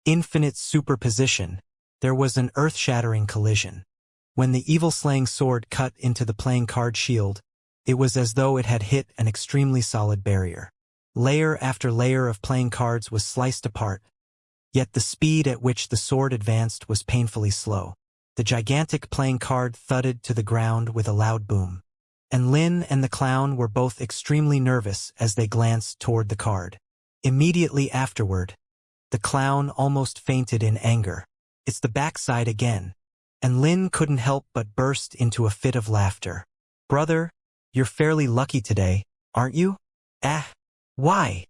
A: Infinite superposition. There was an earth-shattering collision. When the evil-slaying sword cut into the playing card shield, it was as though it had hit an extremely solid barrier. Layer after layer of playing cards was sliced apart, yet the speed at which the sword advanced was painfully slow. The gigantic playing card thudded to the ground with a loud boom. And Lin and the clown were both extremely nervous as they glanced toward the card. Immediately afterward, the clown almost fainted in anger. It's the backside again. And Lin couldn't help but burst into a fit of laughter. Brother, you're fairly lucky today, aren't you? Why?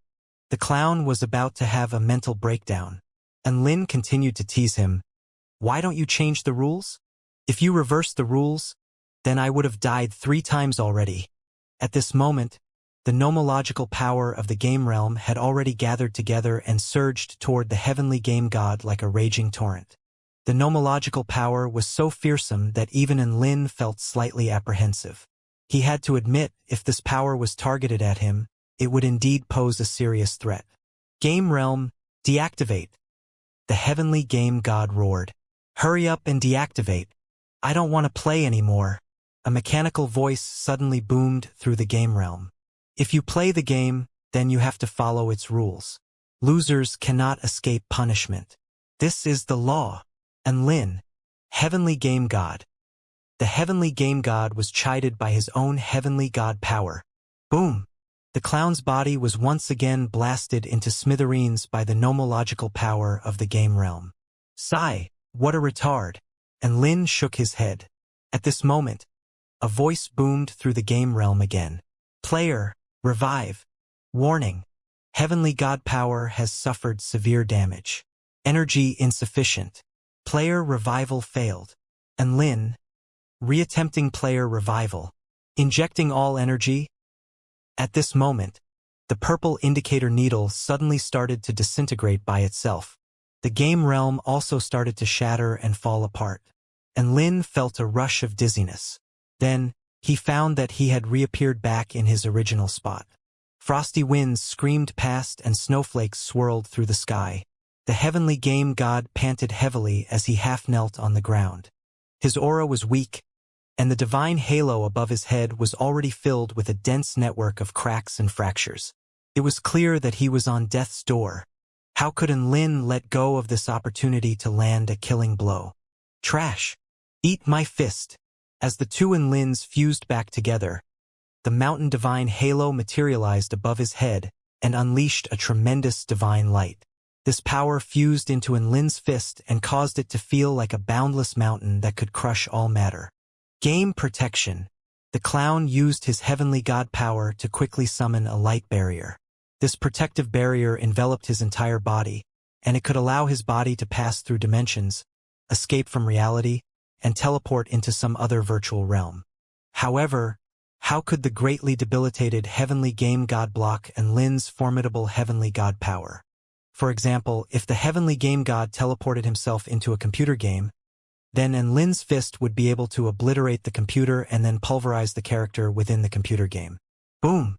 A: The clown was about to have a mental breakdown. And Lin continued to tease him. Why don't you change the rules? If you reverse the rules, then I would have died 3 times already. At this moment, the nomological power of the game realm had already gathered together and surged toward the heavenly game god like a raging torrent. The nomological power was so fearsome that even Enlin felt slightly apprehensive. He had to admit, if this power was targeted at him, it would indeed pose a serious threat. Game realm, deactivate. The heavenly game god roared. Hurry up and deactivate. I don't want to play anymore. A mechanical voice suddenly boomed through the game realm. If you play the game, then you have to follow its rules. Losers cannot escape punishment. This is the law. And Lin, heavenly game god. The heavenly game god was chided by his own heavenly god power. Boom! The clown's body was once again blasted into smithereens by the nomological power of the game realm. Sigh, what a retard! And Lin shook his head. At this moment, a voice boomed through the game realm again. Player, revive. Warning. Heavenly God power has suffered severe damage. Energy insufficient. Player revival failed. And Lin, reattempting player revival. Injecting all energy. At this moment, the purple indicator needle suddenly started to disintegrate by itself. The game realm also started to shatter and fall apart. And Lin felt a rush of dizziness. Then, he found that he had reappeared back in his original spot. Frosty winds screamed past and snowflakes swirled through the sky. The heavenly game god panted heavily as he half-knelt on the ground. His aura was weak, and the divine halo above his head was already filled with a dense network of cracks and fractures. It was clear that he was on death's door. How could Lin let go of this opportunity to land a killing blow? Trash! Eat my fist! As the two Lins fused back together, the mountain divine halo materialized above his head and unleashed a tremendous divine light. This power fused into Lin's fist and caused it to feel like a boundless mountain that could crush all matter. Game protection. The clown used his heavenly god power to quickly summon a light barrier. This protective barrier enveloped his entire body, and it could allow his body to pass through dimensions, escape from reality, and teleport into some other virtual realm. However, how could the greatly debilitated heavenly game god block Lin's formidable heavenly god power? For example, if the heavenly game god teleported himself into a computer game, then Lin's fist would be able to obliterate the computer and then pulverize the character within the computer game. Boom!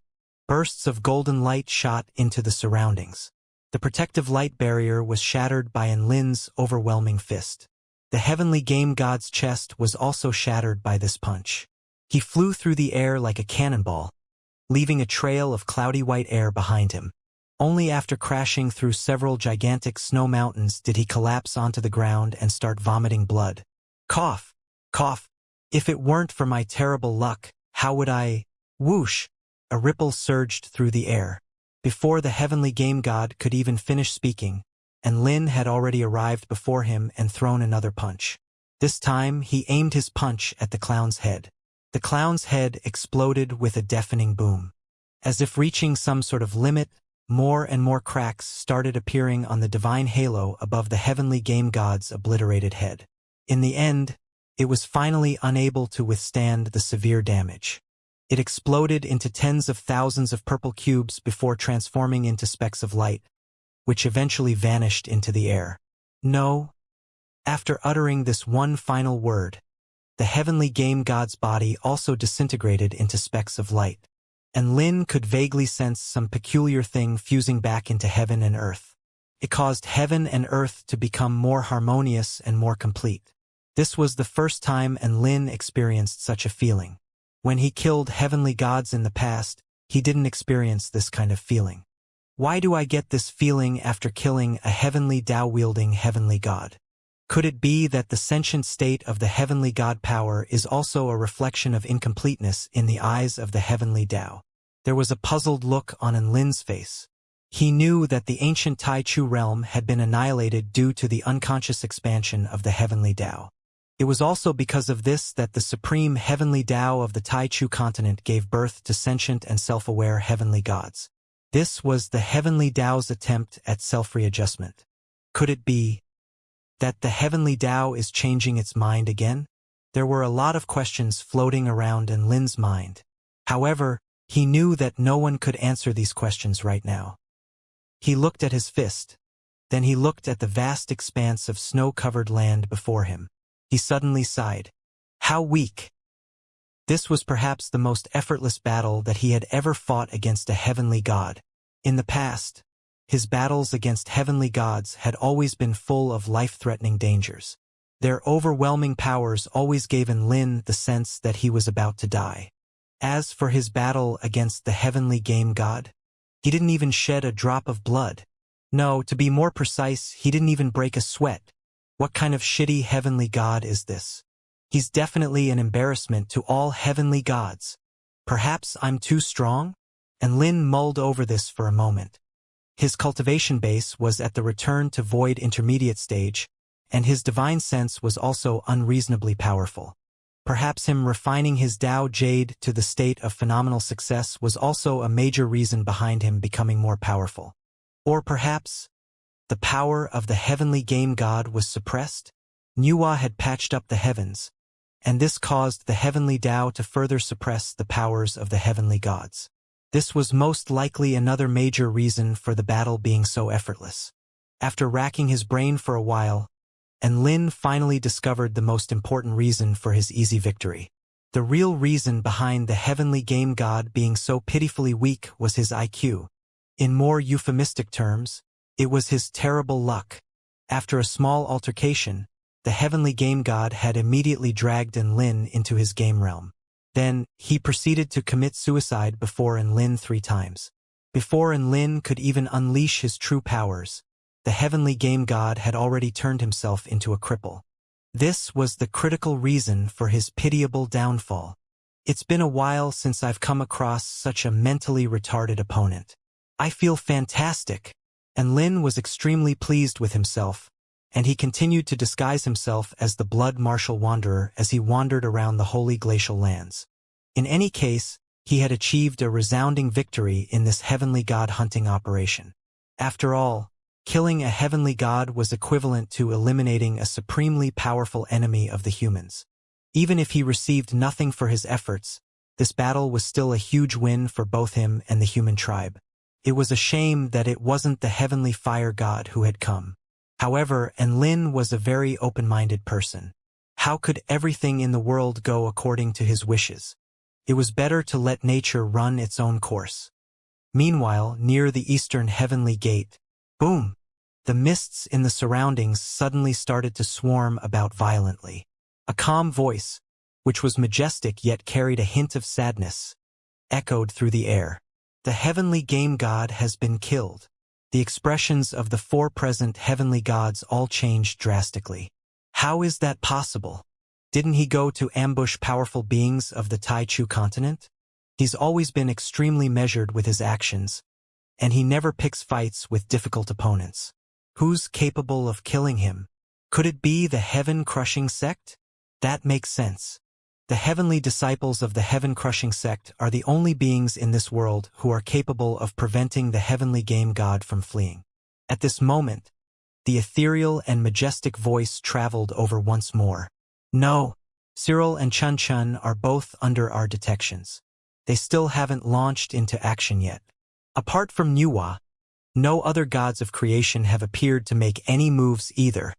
A: Bursts of golden light shot into the surroundings. The protective light barrier was shattered by Lin's overwhelming fist. The heavenly game god's chest was also shattered by this punch. He flew through the air like a cannonball, leaving a trail of cloudy white air behind him. Only after crashing through several gigantic snow mountains did he collapse onto the ground and start vomiting blood. Cough! Cough! If it weren't for my terrible luck, how would I— Whoosh! A ripple surged through the air. Before the heavenly game god could even finish speaking, Lin had already arrived before him and thrown another punch. This time, he aimed his punch at the clown's head. The clown's head exploded with a deafening boom. As if reaching some sort of limit, more and more cracks started appearing on the divine halo above the heavenly game god's obliterated head. In the end, it was finally unable to withstand the severe damage. It exploded into tens of thousands of purple cubes before transforming into specks of light, which eventually vanished into the air. No. After uttering this one final word, the heavenly game god's body also disintegrated into specks of light. Lin could vaguely sense some peculiar thing fusing back into heaven and earth. It caused heaven and earth to become more harmonious and more complete. This was the first time Lin experienced such a feeling. When he killed heavenly gods in the past, he didn't experience this kind of feeling. Why do I get this feeling after killing a heavenly Tao-wielding heavenly god? Could it be that the sentient state of the heavenly god power is also a reflection of incompleteness in the eyes of the heavenly Tao? There was a puzzled look on Lin's face. He knew that the ancient Tai Chu realm had been annihilated due to the unconscious expansion of the heavenly Tao. It was also because of this that the supreme heavenly Tao of the Tai Chu continent gave birth to sentient and self-aware heavenly gods. This was the heavenly Tao's attempt at self-readjustment. Could it be that the heavenly Tao is changing its mind again? There were a lot of questions floating around in Lin's mind. However, he knew that no one could answer these questions right now. He looked at his fist. Then he looked at the vast expanse of snow-covered land before him. He suddenly sighed. How weak! This was perhaps the most effortless battle that he had ever fought against a heavenly god. In the past, his battles against heavenly gods had always been full of life-threatening dangers. Their overwhelming powers always gave Lin the sense that he was about to die. As for his battle against the heavenly game god, he didn't even shed a drop of blood. No, to be more precise, he didn't even break a sweat. What kind of shitty heavenly god is this? He's definitely an embarrassment to all heavenly gods. Perhaps I'm too strong? Lin mulled over this for a moment. His cultivation base was at the return to void intermediate stage, and his divine sense was also unreasonably powerful. Perhaps him refining his Tao Jade to the state of phenomenal success was also a major reason behind him becoming more powerful. Or perhaps the power of the heavenly game god was suppressed? Nuwa had patched up the heavens, and this caused the heavenly Tao to further suppress the powers of the heavenly gods. This was most likely another major reason for the battle being so effortless. After racking his brain for a while, and Lin finally discovered the most important reason for his easy victory. The real reason behind the heavenly game god being so pitifully weak was his IQ. In more euphemistic terms, it was his terrible luck. After a small altercation, the heavenly game god had immediately dragged Lin into his game realm. Then, he proceeded to commit suicide before Lin 3 times. Before Lin could even unleash his true powers, the heavenly game god had already turned himself into a cripple. This was the critical reason for his pitiable downfall. It's been a while since I've come across such a mentally retarded opponent. I feel fantastic. And Lin was extremely pleased with himself, and he continued to disguise himself as the Blood Martial Wanderer as he wandered around the holy glacial lands. In any case, he had achieved a resounding victory in this heavenly god hunting operation. After all, killing a heavenly god was equivalent to eliminating a supremely powerful enemy of the humans. Even if he received nothing for his efforts, this battle was still a huge win for both him and the human tribe. It was a shame that it wasn't the heavenly fire god who had come. However, Lin was a very open-minded person. How could everything in the world go according to his wishes? It was better to let nature run its own course. Meanwhile, near the eastern heavenly gate, boom! The mists in the surroundings suddenly started to swarm about violently. A calm voice, which was majestic yet carried a hint of sadness, echoed through the air. The heavenly game god has been killed. The expressions of the 4 present heavenly gods all changed drastically. How is that possible? Didn't he go to ambush powerful beings of the Taichu continent? He's always been extremely measured with his actions, and he never picks fights with difficult opponents. Who's capable of killing him? Could it be the heaven-crushing sect? That makes sense. The heavenly disciples of the heaven-crushing sect are the only beings in this world who are capable of preventing the heavenly game god from fleeing. At this moment, the ethereal and majestic voice traveled over once more. No, Cyril and Chun Chun are both under our detections. They still haven't launched into action yet. Apart from Nuwa, no other gods of creation have appeared to make any moves either.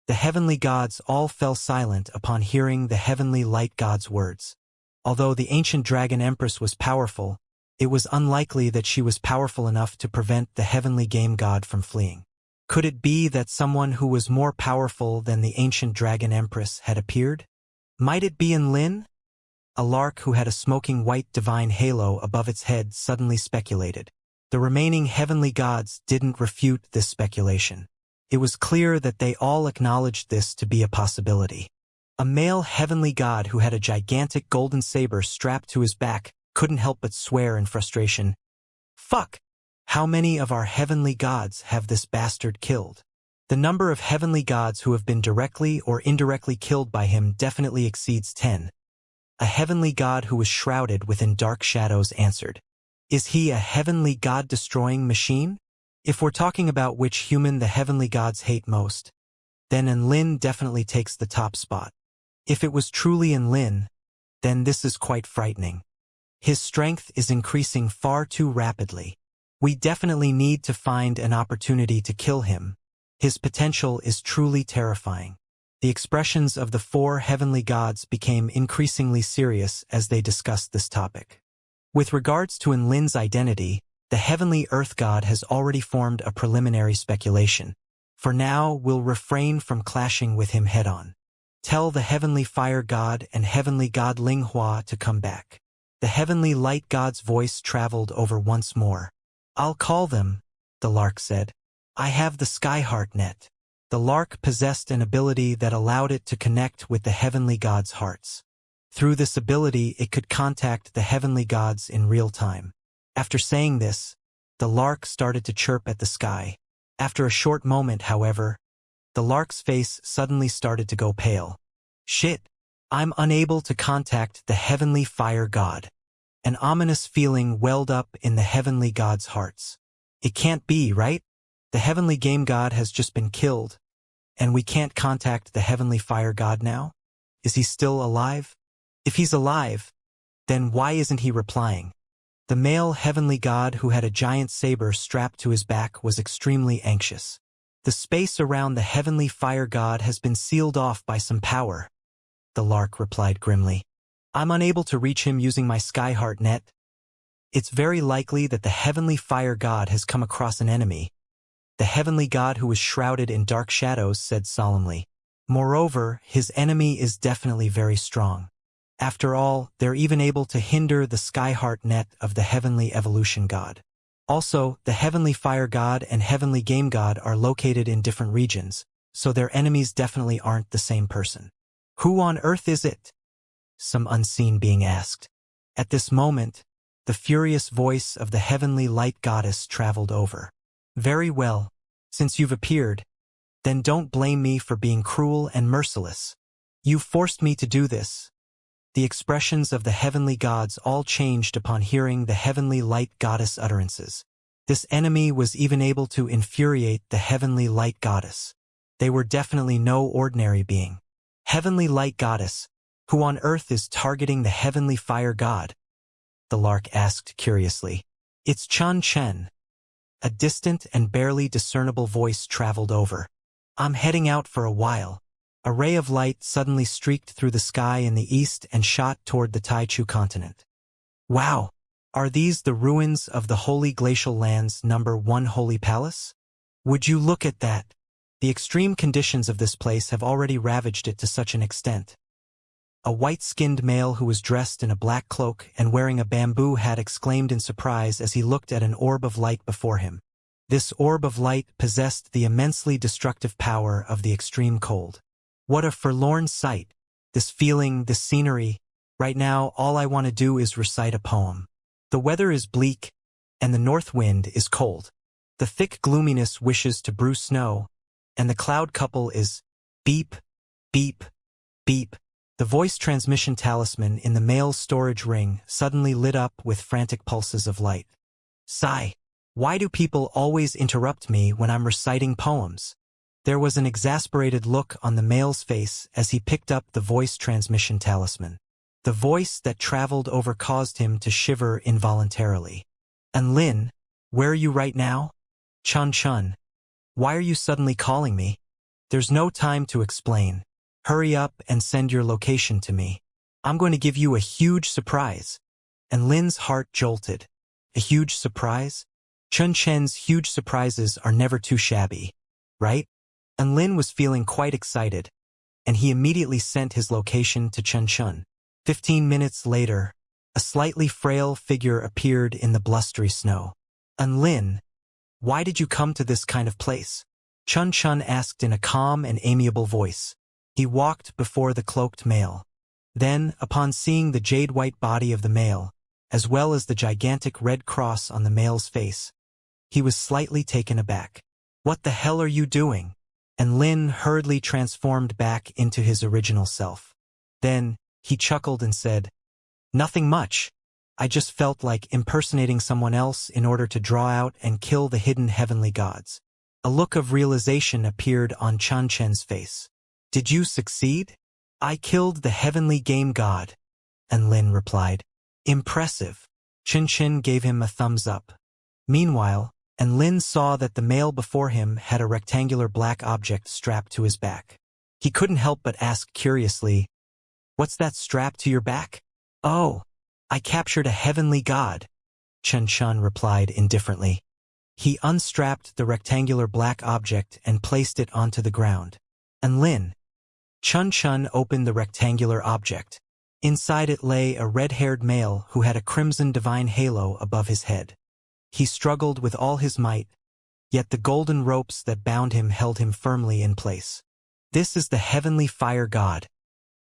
A: The heavenly gods all fell silent upon hearing the heavenly light god's words. Although the ancient dragon empress was powerful, it was unlikely that she was powerful enough to prevent the heavenly game god from fleeing. Could it be that someone who was more powerful than the ancient dragon empress had appeared? Might it be Lin? A lark who had a smoking white divine halo above its head suddenly speculated. The remaining heavenly gods didn't refute this speculation. It was clear that they all acknowledged this to be a possibility. A male heavenly god who had a gigantic golden saber strapped to his back couldn't help but swear in frustration. Fuck! How many of our heavenly gods have this bastard killed? The number of heavenly gods who have been directly or indirectly killed by him definitely exceeds 10. A heavenly god who was shrouded within dark shadows answered. Is he a heavenly god-destroying machine? If we're talking about which human the heavenly gods hate most, then Lin definitely takes the top spot. If it was truly Lin, then this is quite frightening. His strength is increasing far too rapidly. We definitely need to find an opportunity to kill him. His potential is truly terrifying. The expressions of the 4 heavenly gods became increasingly serious as they discussed this topic. With regards to Lin's identity, the heavenly earth god has already formed a preliminary speculation. For now, we'll refrain from clashing with him head-on. Tell the heavenly fire god and heavenly god Linghua to come back. The heavenly light god's voice traveled over once more. I'll call them, the lark said. I have the Skyheart net. The lark possessed an ability that allowed it to connect with the heavenly gods' hearts. Through this ability, it could contact the heavenly gods in real time. After saying this, the lark started to chirp at the sky. After a short moment, however, the lark's face suddenly started to go pale. Shit! I'm unable to contact the heavenly fire god. An ominous feeling welled up in the heavenly gods' hearts. It can't be, right? The heavenly game god has just been killed, and we can't contact the heavenly fire god now? Is he still alive? If he's alive, then why isn't he replying? The male heavenly god who had a giant saber strapped to his back was extremely anxious. The space around the heavenly fire god has been sealed off by some power, the lark replied grimly. I'm unable to reach him using my skyheart net. It's very likely that the heavenly fire god has come across an enemy. The heavenly god who was shrouded in dark shadows said solemnly. Moreover, his enemy is definitely very strong. After all, they're even able to hinder the skyheart net of the heavenly evolution god. Also, the heavenly fire god and heavenly game god are located in different regions, so their enemies definitely aren't the same person. Who on earth is it? Some unseen being asked. At this moment, the furious voice of the heavenly light goddess traveled over. Very well, since you've appeared, then don't blame me for being cruel and merciless. You forced me to do this. The expressions of the heavenly gods all changed upon hearing the heavenly light goddess utterances. This enemy was even able to infuriate the heavenly light goddess. They were definitely no ordinary being. Heavenly light goddess, who on earth is targeting the heavenly fire god? The lark asked curiously. It's Chun Chen. A distant and barely discernible voice traveled over. I'm heading out for a while. A ray of light suddenly streaked through the sky in the east and shot toward the Taichu continent. Wow! Are these the ruins of the Holy Glacial Land's #1 Holy Palace? Would you look at that? The extreme conditions of this place have already ravaged it to such an extent. A white-skinned male who was dressed in a black cloak and wearing a bamboo hat exclaimed in surprise as he looked at an orb of light before him. This orb of light possessed the immensely destructive power of the extreme cold. What a forlorn sight! This feeling, this scenery. Right now, all I want to do is recite a poem. The weather is bleak, and the north wind is cold. The thick gloominess wishes to brew snow, and the cloud couple is beep, beep, beep. The voice transmission talisman in the male's storage ring suddenly lit up with frantic pulses of light. Sigh. Why do people always interrupt me when I'm reciting poems? There was an exasperated look on the male's face as he picked up the voice transmission talisman. The voice that traveled over caused him to shiver involuntarily. And Lin, where are you right now? Chun, why are you suddenly calling me? There's no time to explain. Hurry up and send your location to me. I'm going to give you a huge surprise. And Lin's heart jolted. A huge surprise? Chun Chen's huge surprises are never too shabby, right? And Lin was feeling quite excited, and he immediately sent his location to Chun. 15 minutes later, a slightly frail figure appeared in the blustery snow. And Lin, why did you come to this kind of place? Chun asked in a calm and amiable voice. He walked before the cloaked male. Then, upon seeing the jade-white body of the male, as well as the gigantic red cross on the male's face, he was slightly taken aback. What the hell are you doing? And Lin hurriedly transformed back into his original self. Then, he chuckled and said, Nothing much. I just felt like impersonating someone else in order to draw out and kill the hidden heavenly gods. A look of realization appeared on Chun Chen's face. Did you succeed? I killed the heavenly game god. And Lin replied, Impressive. Chun Chen gave him a thumbs up. Meanwhile, and Lin saw that the male before him had a rectangular black object strapped to his back. He couldn't help but ask curiously, What's that strapped to your back? Oh, I captured a heavenly god, Chun replied indifferently. He unstrapped the rectangular black object and placed it onto the ground. And Lin, Chun opened the rectangular object. Inside it lay a red-haired male who had a crimson divine halo above his head. He struggled with all his might, yet the golden ropes that bound him held him firmly in place. This is the heavenly fire god,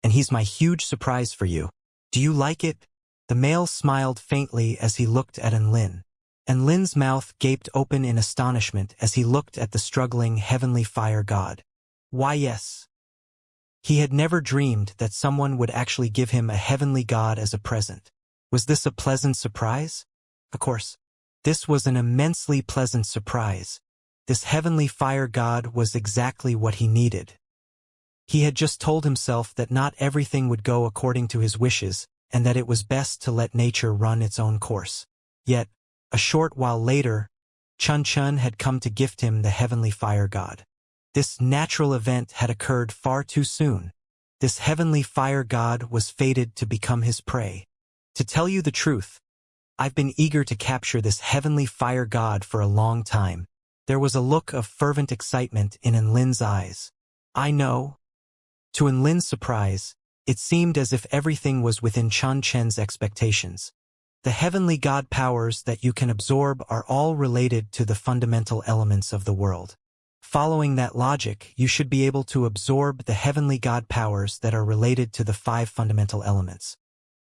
A: and he's my huge surprise for you. Do you like it? The male smiled faintly as he looked at Lin. And Lin's mouth gaped open in astonishment as he looked at the struggling heavenly fire god. Why yes. He had never dreamed that someone would actually give him a heavenly god as a present. Was this a pleasant surprise? Of course. This was an immensely pleasant surprise. This heavenly fire god was exactly what he needed. He had just told himself that not everything would go according to his wishes, and that it was best to let nature run its own course. Yet, a short while later, Chun had come to gift him the heavenly fire god. This natural event had occurred far too soon. This heavenly fire god was fated to become his prey. To tell you the truth, I've been eager to capture this heavenly fire god for a long time. There was a look of fervent excitement in Enlin's eyes. I know. To Enlin's surprise, it seemed as if everything was within Chun's expectations. The heavenly god powers that you can absorb are all related to the fundamental elements of the world. Following that logic, you should be able to absorb the heavenly god powers that are related to the 5 fundamental elements.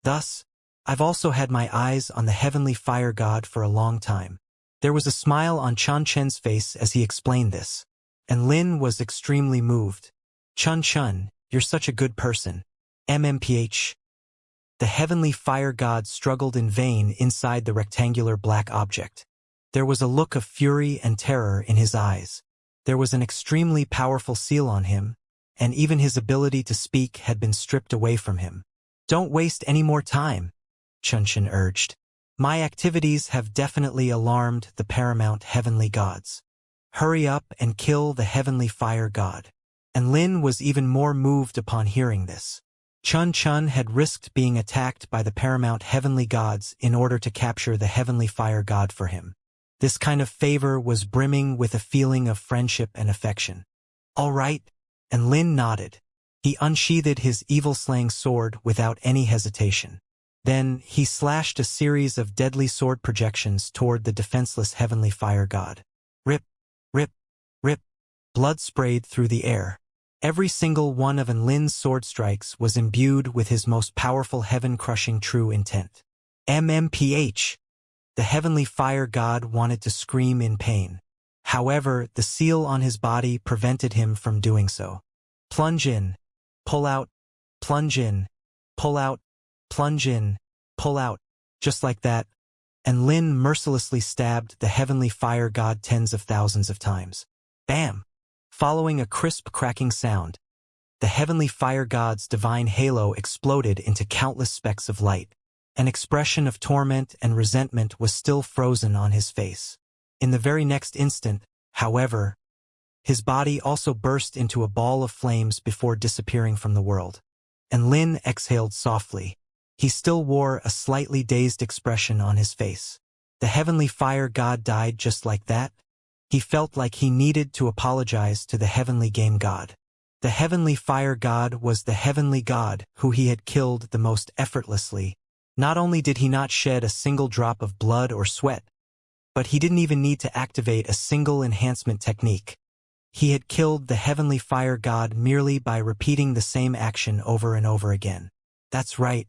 A: Thus, I've also had my eyes on the heavenly fire god for a long time. There was a smile on Chun's face as he explained this. And Lin was extremely moved. Chun, you're such a good person. MMPH. The heavenly fire god struggled in vain inside the rectangular black object. There was a look of fury and terror in his eyes. There was an extremely powerful seal on him, and even his ability to speak had been stripped away from him. Don't waste any more time, Chun urged. My activities have definitely alarmed the paramount heavenly gods. Hurry up and kill the heavenly fire god. And Lin was even more moved upon hearing this. Chun had risked being attacked by the paramount heavenly gods in order to capture the heavenly fire god for him. This kind of favor was brimming with a feeling of friendship and affection. All right, and Lin nodded. He unsheathed his evil-slaying sword without any hesitation. Then he slashed a series of deadly sword projections toward the defenseless heavenly fire god. Rip, rip, rip. Blood sprayed through the air. Every single one of Enlin's sword strikes was imbued with his most powerful heaven-crushing true intent. MMPH. The heavenly fire god wanted to scream in pain. However, the seal on his body prevented him from doing so. Plunge in, pull out, plunge in, pull out, plunge in, pull out, just like that, and Lin mercilessly stabbed the heavenly fire god tens of thousands of times. Bam! Following a crisp cracking sound, the heavenly fire god's divine halo exploded into countless specks of light. An expression of torment and resentment was still frozen on his face. In the very next instant, however, his body also burst into a ball of flames before disappearing from the world. And Lin exhaled softly. He still wore a slightly dazed expression on his face. The heavenly fire god died just like that? He felt like he needed to apologize to the heavenly game god. The heavenly fire god was the heavenly god who he had killed the most effortlessly. Not only did he not shed a single drop of blood or sweat, but he didn't even need to activate a single enhancement technique. He had killed the heavenly fire god merely by repeating the same action over and over again. That's right.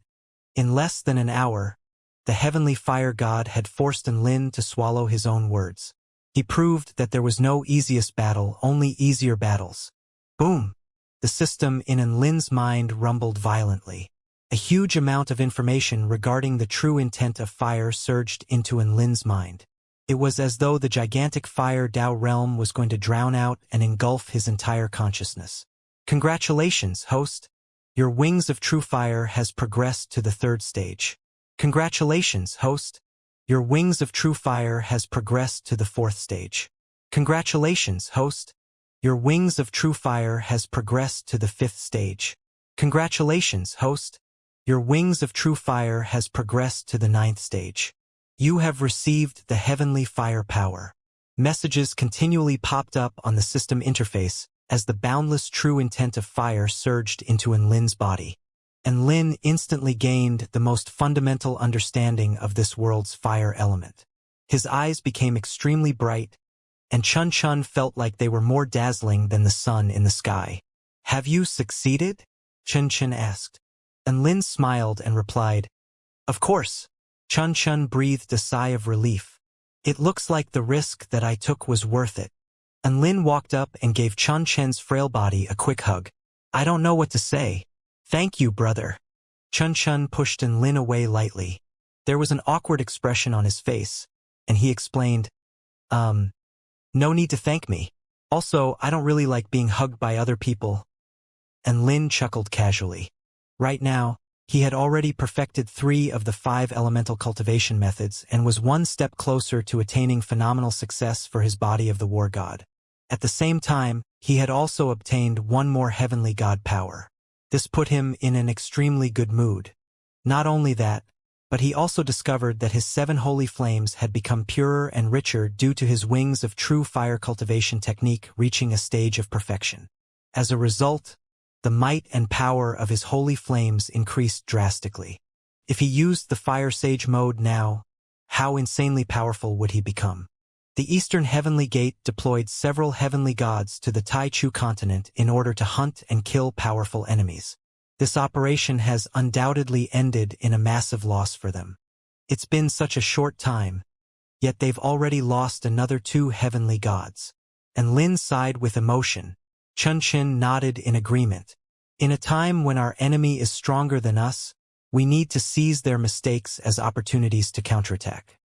A: In less than an hour, the heavenly fire god had forced Enlin to swallow his own words. He proved that there was no easiest battle, only easier battles. Boom! The system in Enlin's mind rumbled violently. A huge amount of information regarding the true intent of fire surged into Enlin's mind. It was as though the gigantic fire Dao realm was going to drown out and engulf his entire consciousness. Congratulations, host! Your Wings of True Fire has progressed to the 3rd stage. Congratulations, host! Your Wings of True Fire has progressed to the 4th stage. Congratulations, host! Your Wings of True Fire has progressed to the 5th stage. Congratulations, host! Your Wings of True Fire has progressed to the 9th stage. You have received the heavenly fire power. Messages continually popped up on the system interface as the boundless true intent of fire surged into Enlin's body. Enlin instantly gained the most fundamental understanding of this world's fire element. His eyes became extremely bright, and Chun felt like they were more dazzling than the sun in the sky. Have you succeeded? Chun asked. Enlin smiled and replied, Of course. Chun breathed a sigh of relief. It looks like the risk that I took was worth it. Enlin walked up and gave Chun's frail body a quick hug. I don't know what to say. Thank you, brother. Chun Chun pushed Lin away lightly. There was an awkward expression on his face, and he explained, no need to thank me. Also, I don't really like being hugged by other people. And Lin chuckled casually. Right now, he had already perfected 3 of the 5 elemental cultivation methods and was one step closer to attaining phenomenal success for his body of the war god. At the same time, he had also obtained 1 more heavenly god power. This put him in an extremely good mood. Not only that, but he also discovered that his 7 holy flames had become purer and richer due to his wings of true fire cultivation technique reaching a stage of perfection. As a result, the might and power of his holy flames increased drastically. If he used the Fire Sage mode now, how insanely powerful would he become? The Eastern Heavenly Gate deployed several heavenly gods to the Taichu continent in order to hunt and kill powerful enemies. This operation has undoubtedly ended in a massive loss for them. It's been such a short time, yet they've already lost another 2 heavenly gods. And Lin sighed with emotion. Chun Chin nodded in agreement. In a time when our enemy is stronger than us, we need to seize their mistakes as opportunities to counterattack.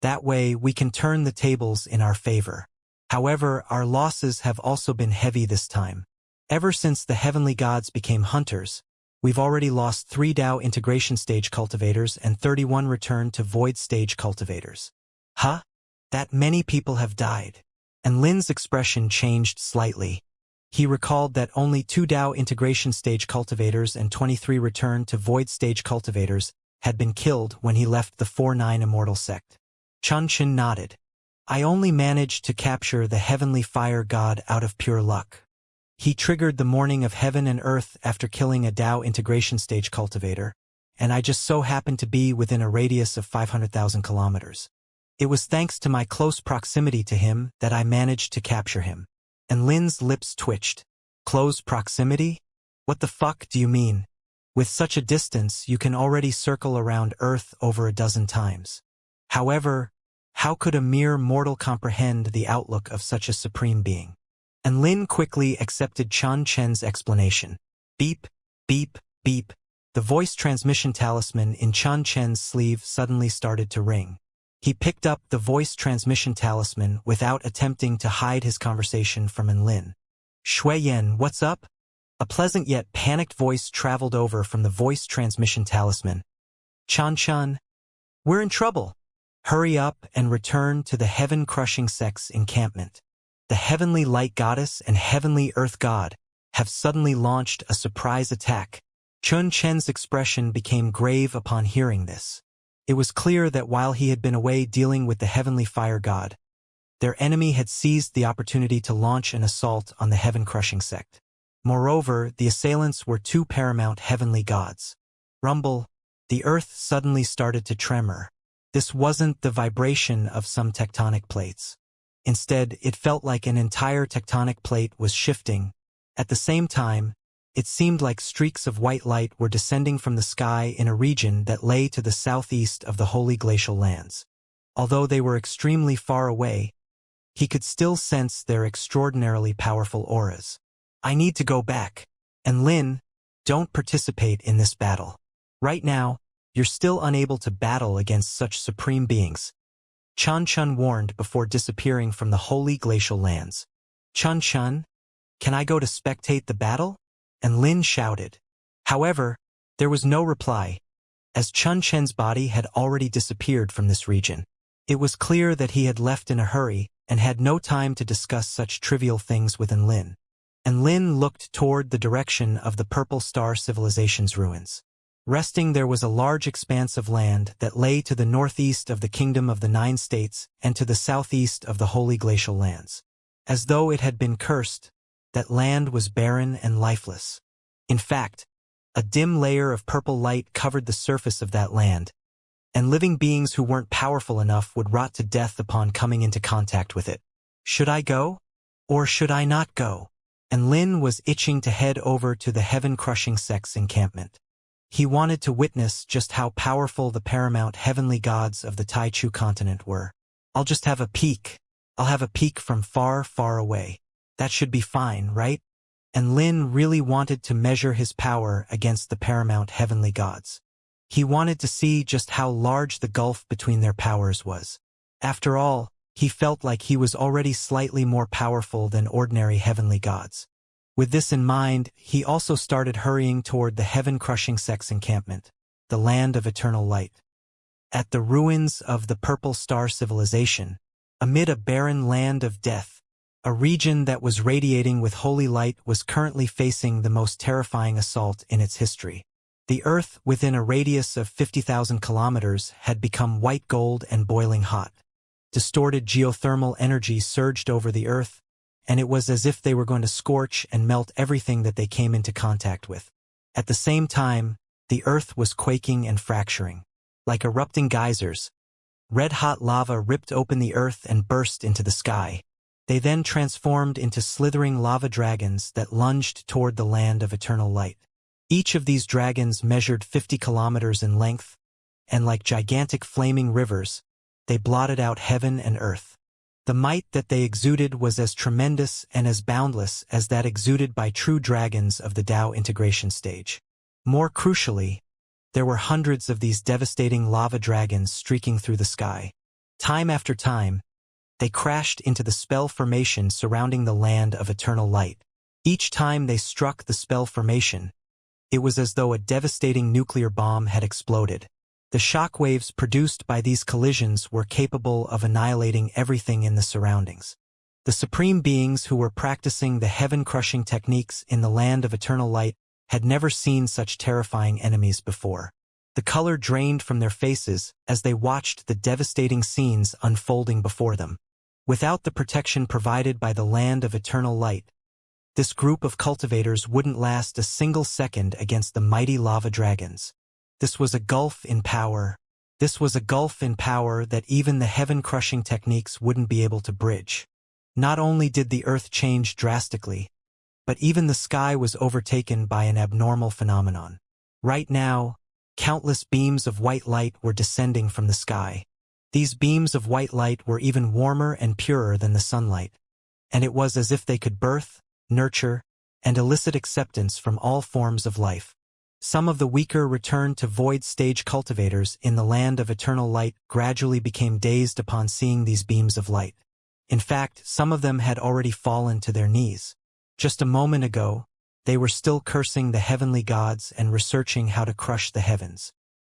A: That way, we can turn the tables in our favor. However, our losses have also been heavy this time. Ever since the heavenly gods became hunters, we've already lost 3 Dao integration stage cultivators and 31 return to void stage cultivators. Huh? That many people have died. And Lin's expression changed slightly. He recalled that only 2 Dao integration stage cultivators and 23 return to void stage cultivators had been killed when he left the 4-9 Immortal sect. Chun Chin nodded. I only managed to capture the heavenly fire god out of pure luck. He triggered the morning of heaven and earth after killing a Dao integration stage cultivator, and I just so happened to be within a radius of 500,000 kilometers. It was thanks to my close proximity to him that I managed to capture him. And Lin's lips twitched. Close proximity? What the fuck do you mean? With such a distance, you can already circle around Earth over a dozen times. However, how could a mere mortal comprehend the outlook of such a supreme being? And Lin quickly accepted Chun Chen's explanation. Beep, beep, beep. The voice transmission talisman in Chun Chen's sleeve suddenly started to ring. He picked up the voice transmission talisman without attempting to hide his conversation from Lin. Shui Yen, what's up? A pleasant yet panicked voice traveled over from the voice transmission talisman. Chan Chan, we're in trouble. Hurry up and return to the heaven-crushing sex encampment. The heavenly light goddess and heavenly earth god have suddenly launched a surprise attack. Chun Chen's expression became grave upon hearing this. It was clear that while he had been away dealing with the heavenly fire god, their enemy had seized the opportunity to launch an assault on the heaven-crushing sect. Moreover, the assailants were 2 paramount heavenly gods. Rumble, the earth suddenly started to tremor. This wasn't the vibration of some tectonic plates. Instead, it felt like an entire tectonic plate was shifting. At the same time, it seemed like streaks of white light were descending from the sky in a region that lay to the southeast of the holy glacial lands. Although they were extremely far away, he could still sense their extraordinarily powerful auras. I need to go back. And Lin, don't participate in this battle. Right now, you're still unable to battle against such supreme beings. Chun Chun warned before disappearing from the holy glacial lands. Chun Chun, can I go to spectate the battle? And Lin shouted. However, there was no reply, as Chun Chen's body had already disappeared from this region. It was clear that he had left in a hurry and had no time to discuss such trivial things with Lin. And Lin looked toward the direction of the Purple Star Civilization's ruins. Resting there was a large expanse of land that lay to the northeast of the Kingdom of the 9 States and to the southeast of the Holy Glacial Lands. As though it had been cursed, that land was barren and lifeless. In fact, a dim layer of purple light covered the surface of that land, and living beings who weren't powerful enough would rot to death upon coming into contact with it. Should I go? Or should I not go? And Lin was itching to head over to the heaven-crushing sex encampment. He wanted to witness just how powerful the paramount heavenly gods of the Taichu continent were. I'll just have a peek. I'll have a peek from far, far away. That should be fine, right? and Lin really wanted to measure his power against the paramount heavenly gods. He wanted to see just how large the gulf between their powers was. After all, he felt like he was already slightly more powerful than ordinary heavenly gods. With this in mind, he also started hurrying toward the heaven-crushing sex encampment, the land of eternal light. At the ruins of the Purple Star civilization, amid a barren land of death, a region that was radiating with holy light was currently facing the most terrifying assault in its history. The Earth, within a radius of 50,000 kilometers, had become white gold and boiling hot. Distorted geothermal energy surged over the Earth, and it was as if they were going to scorch and melt everything that they came into contact with. At the same time, the Earth was quaking and fracturing. Like erupting geysers, red-hot lava ripped open the Earth and burst into the sky. They then transformed into slithering lava dragons that lunged toward the land of eternal light. Each of these dragons measured 50 kilometers in length, and like gigantic flaming rivers, they blotted out heaven and earth. The might that they exuded was as tremendous and as boundless as that exuded by true dragons of the Tao integration stage. More crucially, there were hundreds of these devastating lava dragons streaking through the sky. Time after time, they crashed into the spell formation surrounding the land of eternal light. Each time they struck the spell formation, it was as though a devastating nuclear bomb had exploded. The shockwaves produced by these collisions were capable of annihilating everything in the surroundings. The supreme beings who were practicing the heaven-crushing techniques in the land of eternal light had never seen such terrifying enemies before. The color drained from their faces as they watched the devastating scenes unfolding before them. Without the protection provided by the land of eternal light, this group of cultivators wouldn't last a single second against the mighty lava dragons. This was a gulf in power. This was a gulf in power that even the heaven-crushing techniques wouldn't be able to bridge. Not only did the Earth change drastically, but even the sky was overtaken by an abnormal phenomenon. Right now, countless beams of white light were descending from the sky. These beams of white light were even warmer and purer than the sunlight, and it was as if they could birth, nurture, and elicit acceptance from all forms of life. Some of the weaker returned to void stage cultivators in the land of eternal light gradually became dazed upon seeing these beams of light. In fact, some of them had already fallen to their knees. Just a moment ago, they were still cursing the heavenly gods and researching how to crush the heavens.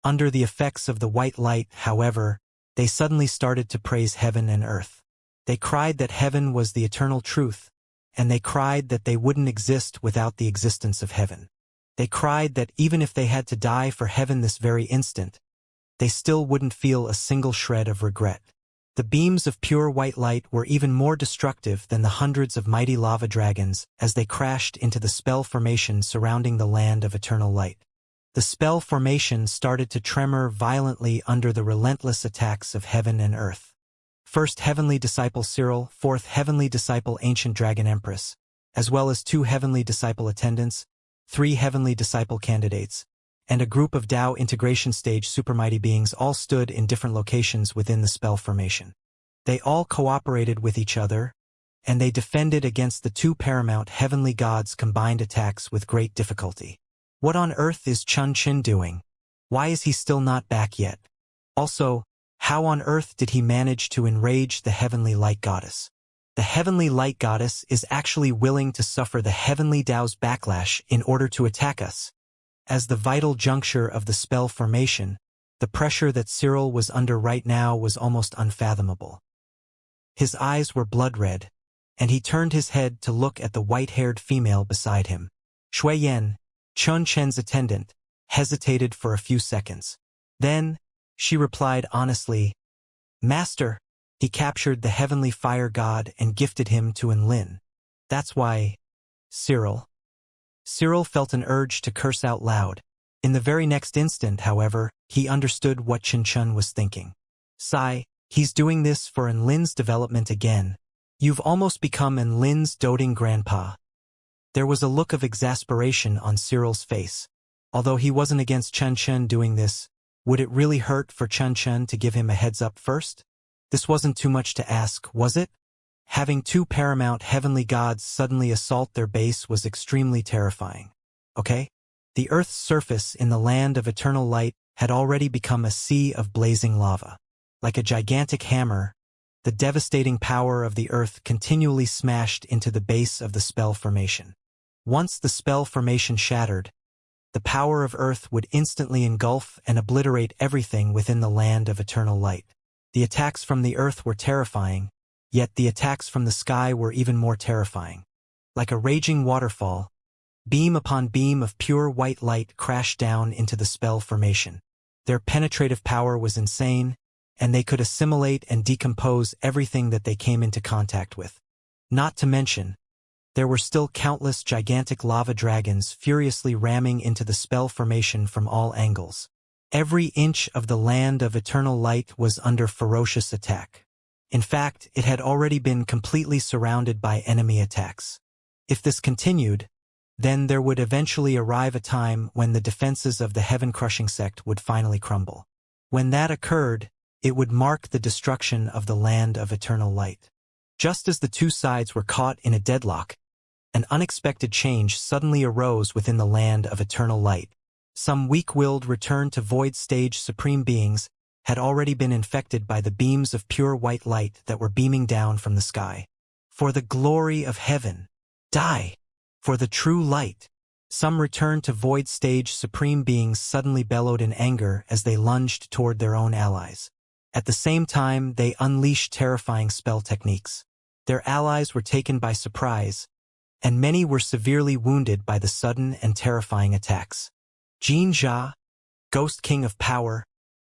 A: Under the effects of the white light, however, they suddenly started to praise heaven and earth. They cried that heaven was the eternal truth, and they cried that they wouldn't exist without the existence of heaven. They cried that even if they had to die for heaven this very instant, they still wouldn't feel a single shred of regret. The beams of pure white light were even more destructive than the hundreds of mighty lava dragons as they crashed into the spell formation surrounding the land of eternal light. The spell formation started to tremor violently under the relentless attacks of heaven and earth. First Heavenly Disciple Cyril, fourth Heavenly Disciple Ancient Dragon Empress, as well as 2 Heavenly Disciple attendants, 3 Heavenly Disciple candidates, and a group of Tao integration stage supermighty beings all stood in different locations within the spell formation. They all cooperated with each other, and they defended against the 2 paramount heavenly gods' combined attacks with great difficulty. What on earth is Chun Chin doing? Why is he still not back yet? Also, how on earth did he manage to enrage the heavenly light goddess? The heavenly light goddess is actually willing to suffer the heavenly Tao's backlash in order to attack us. As the vital juncture of the spell formation, the pressure that Cyril was under right now was almost unfathomable. His eyes were blood-red, and he turned his head to look at the white-haired female beside him. Shui Yan, Chun Chen's attendant, hesitated for a few seconds. Then, she replied honestly, "Master, he captured the heavenly fire god and gifted him to Enlin. That's why, Cyril." Cyril felt an urge to curse out loud. In the very next instant, however, he understood what Chen Chun was thinking. "Sai, he's doing this for Enlin's development again. You've almost become Enlin's doting grandpa." There was a look of exasperation on Cyril's face. Although he wasn't against Chen Chun doing this, would it really hurt for Chen Chun to give him a heads up first? This wasn't too much to ask, was it? Having two paramount heavenly gods suddenly assault their base was extremely terrifying. Okay? The Earth's surface in the land of eternal light had already become a sea of blazing lava. Like a gigantic hammer, the devastating power of the Earth continually smashed into the base of the spell formation. Once the spell formation shattered, the power of Earth would instantly engulf and obliterate everything within the land of eternal light. The attacks from the Earth were terrifying, yet the attacks from the sky were even more terrifying. Like a raging waterfall, beam upon beam of pure white light crashed down into the spell formation. Their penetrative power was insane, and they could assimilate and decompose everything that they came into contact with. Not to mention, there were still countless gigantic lava dragons furiously ramming into the spell formation from all angles. Every inch of the land of eternal light was under ferocious attack. In fact, it had already been completely surrounded by enemy attacks. If this continued, then there would eventually arrive a time when the defenses of the heaven-crushing sect would finally crumble. When that occurred, it would mark the destruction of the land of eternal light. Just as the two sides were caught in a deadlock, an unexpected change suddenly arose within the land of eternal light. Some weak-willed return-to-void stage supreme beings had already been infected by the beams of pure white light that were beaming down from the sky. For the glory of heaven, die! For the true light! Some return-to-void stage supreme beings suddenly bellowed in anger as they lunged toward their own allies. At the same time, they unleashed terrifying spell techniques. Their allies were taken by surprise, and many were severely wounded by the sudden and terrifying attacks. Xianxia, Ghost King of Power,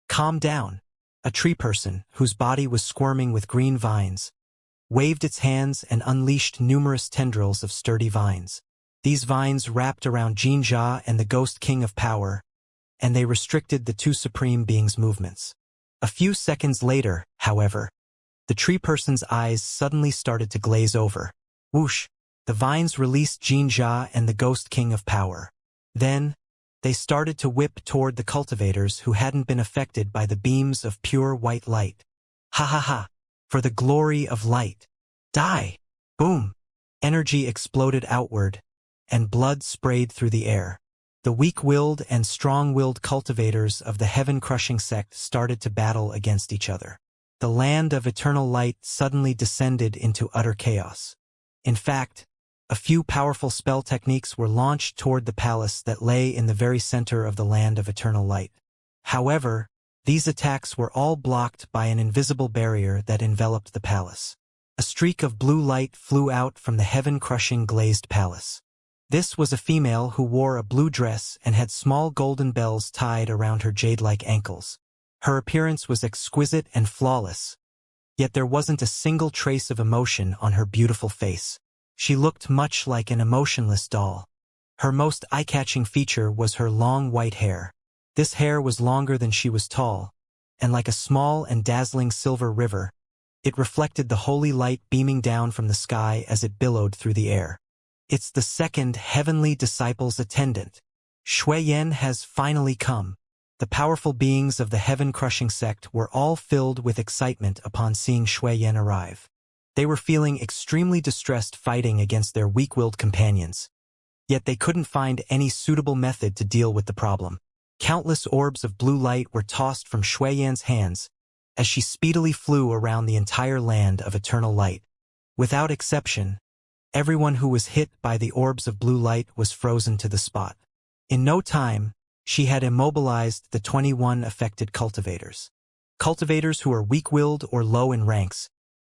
A: calm down. A tree person, whose body was squirming with green vines, waved its hands and unleashed numerous tendrils of sturdy vines. These vines wrapped around Xianxia and the Ghost King of Power, and they restricted the two supreme beings' movements. A few seconds later, however, the tree person's eyes suddenly started to glaze over. Whoosh! The vines released Xianxia and the Ghost King of Power. Then, they started to whip toward the cultivators who hadn't been affected by the beams of pure white light. Ha ha ha! For the glory of light! Die! Boom! Energy exploded outward, and blood sprayed through the air. The weak-willed and strong-willed cultivators of the heaven-crushing sect started to battle against each other. The land of eternal light suddenly descended into utter chaos. In fact, a few powerful spell techniques were launched toward the palace that lay in the very center of the land of eternal light. However, these attacks were all blocked by an invisible barrier that enveloped the palace. A streak of blue light flew out from the heaven-crushing glazed palace. This was a female who wore a blue dress and had small golden bells tied around her jade-like ankles. Her appearance was exquisite and flawless, yet there wasn't a single trace of emotion on her beautiful face. She looked much like an emotionless doll. Her most eye-catching feature was her long white hair. This hair was longer than she was tall, and like a small and dazzling silver river, it reflected the holy light beaming down from the sky as it billowed through the air. It's the second heavenly disciple's attendant. Shui-Yen has finally come. The powerful beings of the heaven-crushing sect were all filled with excitement upon seeing Shui-Yen arrive. They were feeling extremely distressed fighting against their weak-willed companions, yet they couldn't find any suitable method to deal with the problem. Countless orbs of blue light were tossed from Shui-Yan's hands as she speedily flew around the entire land of eternal light. Without exception, everyone who was hit by the orbs of blue light was frozen to the spot. In no time, she had immobilized the 21 affected cultivators. Cultivators who are weak-willed or low in ranks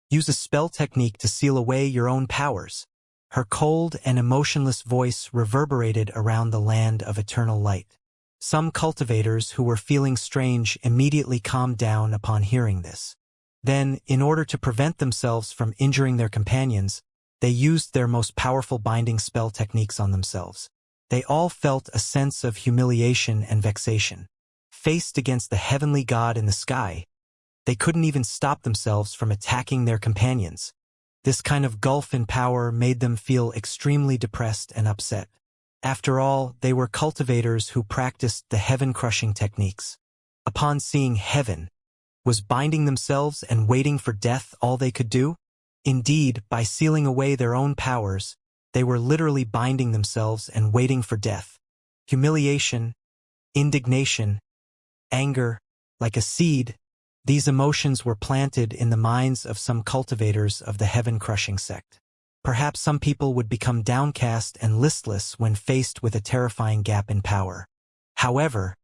A: use a spell technique to seal away your own powers. Her cold and emotionless voice reverberated around the land of eternal light. Some cultivators who were feeling strange immediately calmed down upon hearing this. Then, in order to prevent themselves from injuring their companions, they used their most powerful binding spell techniques on themselves. They all felt a sense of humiliation and vexation. Faced against the heavenly god in the sky, they couldn't even stop themselves from attacking their companions. This kind of gulf in power made them feel extremely depressed and upset. After all, they were cultivators who practiced the heaven-crushing techniques. Upon seeing heaven, was binding themselves and waiting for death all they could do? Indeed, by sealing away their own powers, they were literally binding themselves and waiting for death. Humiliation, indignation, anger, like a seed, these emotions were planted in the minds of some cultivators of the heaven-crushing sect. Perhaps some people would become downcast and listless when faced with a terrifying gap in power. However,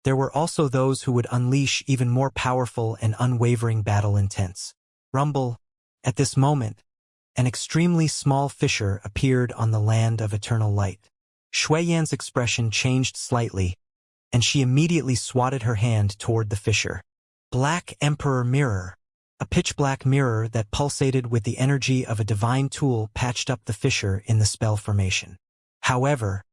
A: there were also those who would unleash even more powerful and unwavering battle intents. Rumble. At this moment, an extremely small fissure appeared on the land of eternal light. Shuiyan's expression changed slightly, and she immediately swatted her hand toward the fissure. Black Emperor Mirror. A pitch-black mirror that pulsated with the energy of a divine tool patched up the fissure in the spell formation. However,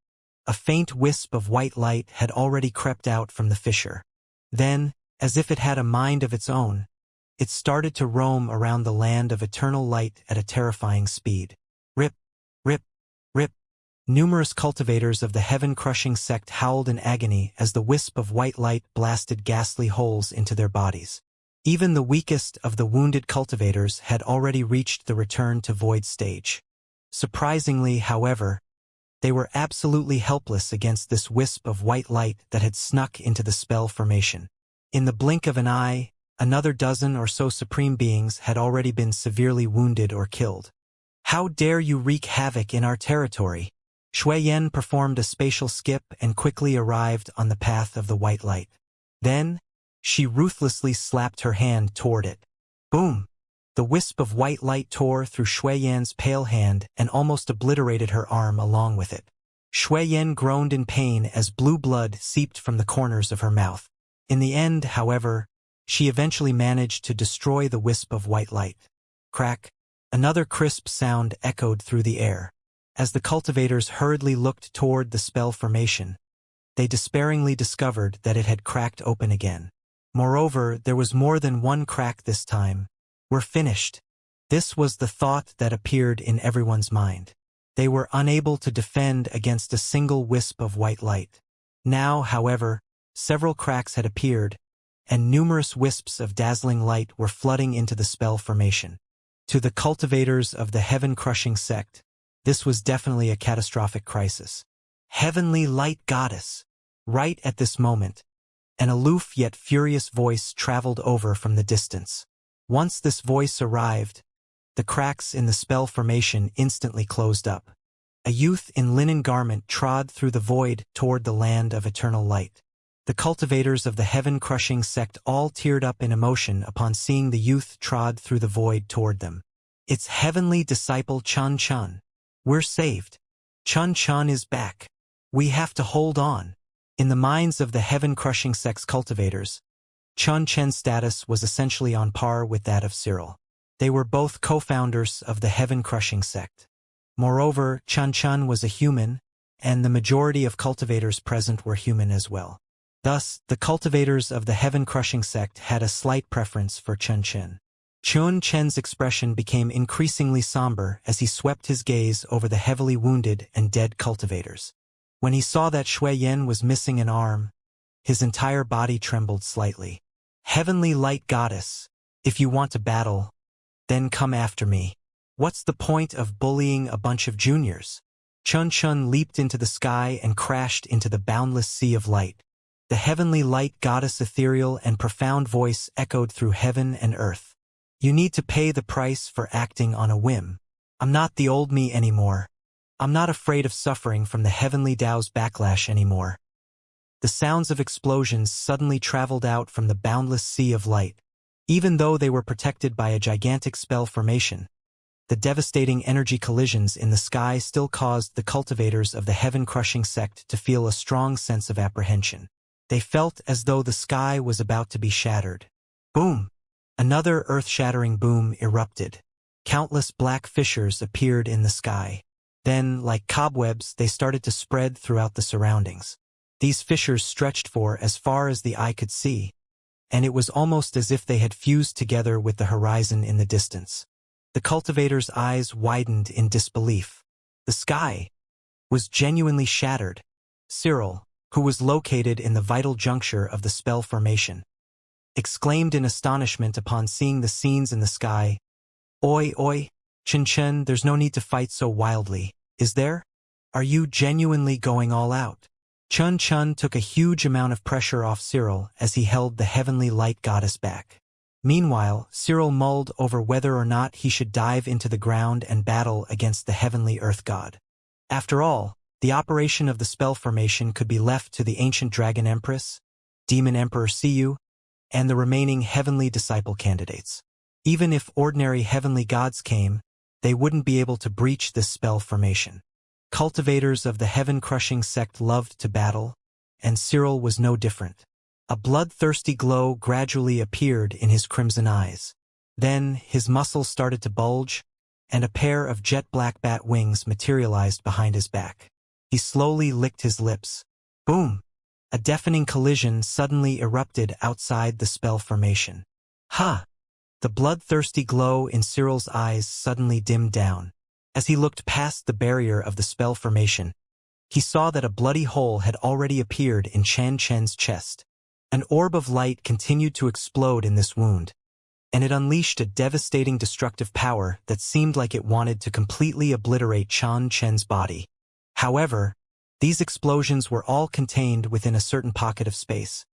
A: a faint wisp of white light had already crept out from the fissure. Then, as if it had a mind of its own, it started to roam around the land of eternal light at a terrifying speed. Rip, rip, rip. Numerous cultivators of the heaven-crushing sect howled in agony as the wisp of white light blasted ghastly holes into their bodies. Even the weakest of the wounded cultivators had already reached the return to void stage. Surprisingly, however, they were absolutely helpless against this wisp of white light that had snuck into the spell formation. In the blink of an eye, another dozen or so supreme beings had already been severely wounded or killed. How dare you wreak havoc in our territory? Shuiyan performed a spatial skip and quickly arrived on the path of the white light. Then, she ruthlessly slapped her hand toward it. Boom! The wisp of white light tore through Shuiyan's pale hand and almost obliterated her arm along with it. Shuiyan groaned in pain as blue blood seeped from the corners of her mouth. In the end, however, she eventually managed to destroy the wisp of white light. Crack! Another crisp sound echoed through the air. As the cultivators hurriedly looked toward the spell formation, they despairingly discovered that it had cracked open again. Moreover, there was more than one crack this time. We're finished. This was the thought that appeared in everyone's mind. They were unable to defend against a single wisp of white light. Now, however, several cracks had appeared, and numerous wisps of dazzling light were flooding into the spell formation. To the cultivators of the heaven-crushing sect, this was definitely a catastrophic crisis. Heavenly Light Goddess! Right at this moment, an aloof yet furious voice traveled over from the distance. Once this voice arrived, the cracks in the spell formation instantly closed up. A youth in linen garment trod through the void toward the land of eternal light. The cultivators of the heaven-crushing sect all teared up in emotion upon seeing the youth trod through the void toward them. It's heavenly disciple Chun Chun. We're saved. Chun Chun is back. We have to hold on. In the minds of the heaven-crushing sect's cultivators, Chun Chen's status was essentially on par with that of Cyril. They were both co-founders of the heaven-crushing sect. Moreover, Chun Chun was a human, and the majority of cultivators present were human as well. Thus, the cultivators of the heaven-crushing sect had a slight preference for Chun Chen. Chun Chen's expression became increasingly somber as he swept his gaze over the heavily wounded and dead cultivators. When he saw that Shuiyan was missing an arm, his entire body trembled slightly. Heavenly Light Goddess, if you want to battle, then come after me. What's the point of bullying a bunch of juniors? Chun Chun leaped into the sky and crashed into the boundless sea of light. The Heavenly Light Goddess' ethereal and profound voice echoed through heaven and earth. You need to pay the price for acting on a whim. I'm not the old me anymore. I'm not afraid of suffering from the heavenly Tao's backlash anymore. The sounds of explosions suddenly traveled out from the boundless sea of light. Even though they were protected by a gigantic spell formation, the devastating energy collisions in the sky still caused the cultivators of the heaven-crushing sect to feel a strong sense of apprehension. They felt as though the sky was about to be shattered. Boom! Another earth-shattering boom erupted. Countless black fissures appeared in the sky. Then, like cobwebs, they started to spread throughout the surroundings. These fissures stretched for as far as the eye could see, and it was almost as if they had fused together with the horizon in the distance. The cultivators' eyes widened in disbelief. The sky was genuinely shattered. Cyril, who was located in the vital juncture of the spell formation, exclaimed in astonishment upon seeing the scenes in the sky. Oi, oi, Chen Chen, there's no need to fight so wildly, is there? Are you genuinely going all out? Chun Chun took a huge amount of pressure off Cyril as he held the heavenly light goddess back. Meanwhile, Cyril mulled over whether or not he should dive into the ground and battle against the heavenly earth god. After all, the operation of the spell formation could be left to the ancient dragon empress, demon emperor Siyu, and the remaining heavenly disciple candidates. Even if ordinary heavenly gods came, they wouldn't be able to breach this spell formation. Cultivators of the heaven-crushing sect loved to battle, and Cyril was no different. A bloodthirsty glow gradually appeared in his crimson eyes. Then his muscles started to bulge, and a pair of jet-black bat wings materialized behind his back. He slowly licked his lips. Boom! A deafening collision suddenly erupted outside the spell formation. Ha! The bloodthirsty glow in Cyril's eyes suddenly dimmed down. As he looked past the barrier of the spell formation, he saw that a bloody hole had already appeared in Chan Chen's chest. An orb of light continued to explode in this wound, and it unleashed a devastating destructive power that seemed like it wanted to completely obliterate Chan Chen's body. However, these explosions were all contained within a certain pocket of space,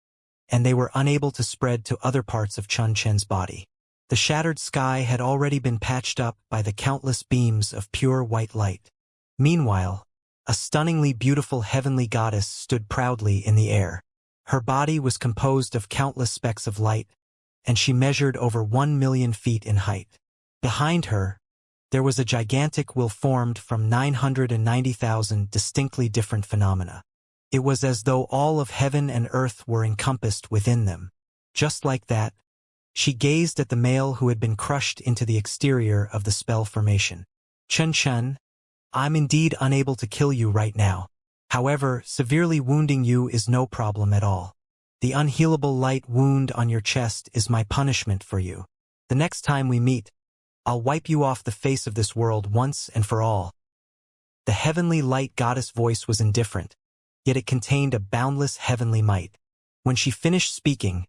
A: and they were unable to spread to other parts of Chan Chen's body. The shattered sky had already been patched up by the countless beams of pure white light. Meanwhile, a stunningly beautiful heavenly goddess stood proudly in the air. Her body was composed of countless specks of light, and she measured over 1,000,000 feet in height. Behind her, there was a gigantic will formed from 990,000 distinctly different phenomena. It was as though all of heaven and earth were encompassed within them. Just like that, she gazed at the male who had been crushed into the exterior of the spell formation. Chen Chen, I'm indeed unable to kill you right now. However, severely wounding you is no problem at all. The unhealable light wound on your chest is my punishment for you. The next time we meet, I'll wipe you off the face of this world once and for all. The heavenly light goddess voice was indifferent, yet it contained a boundless heavenly might. When she finished speaking,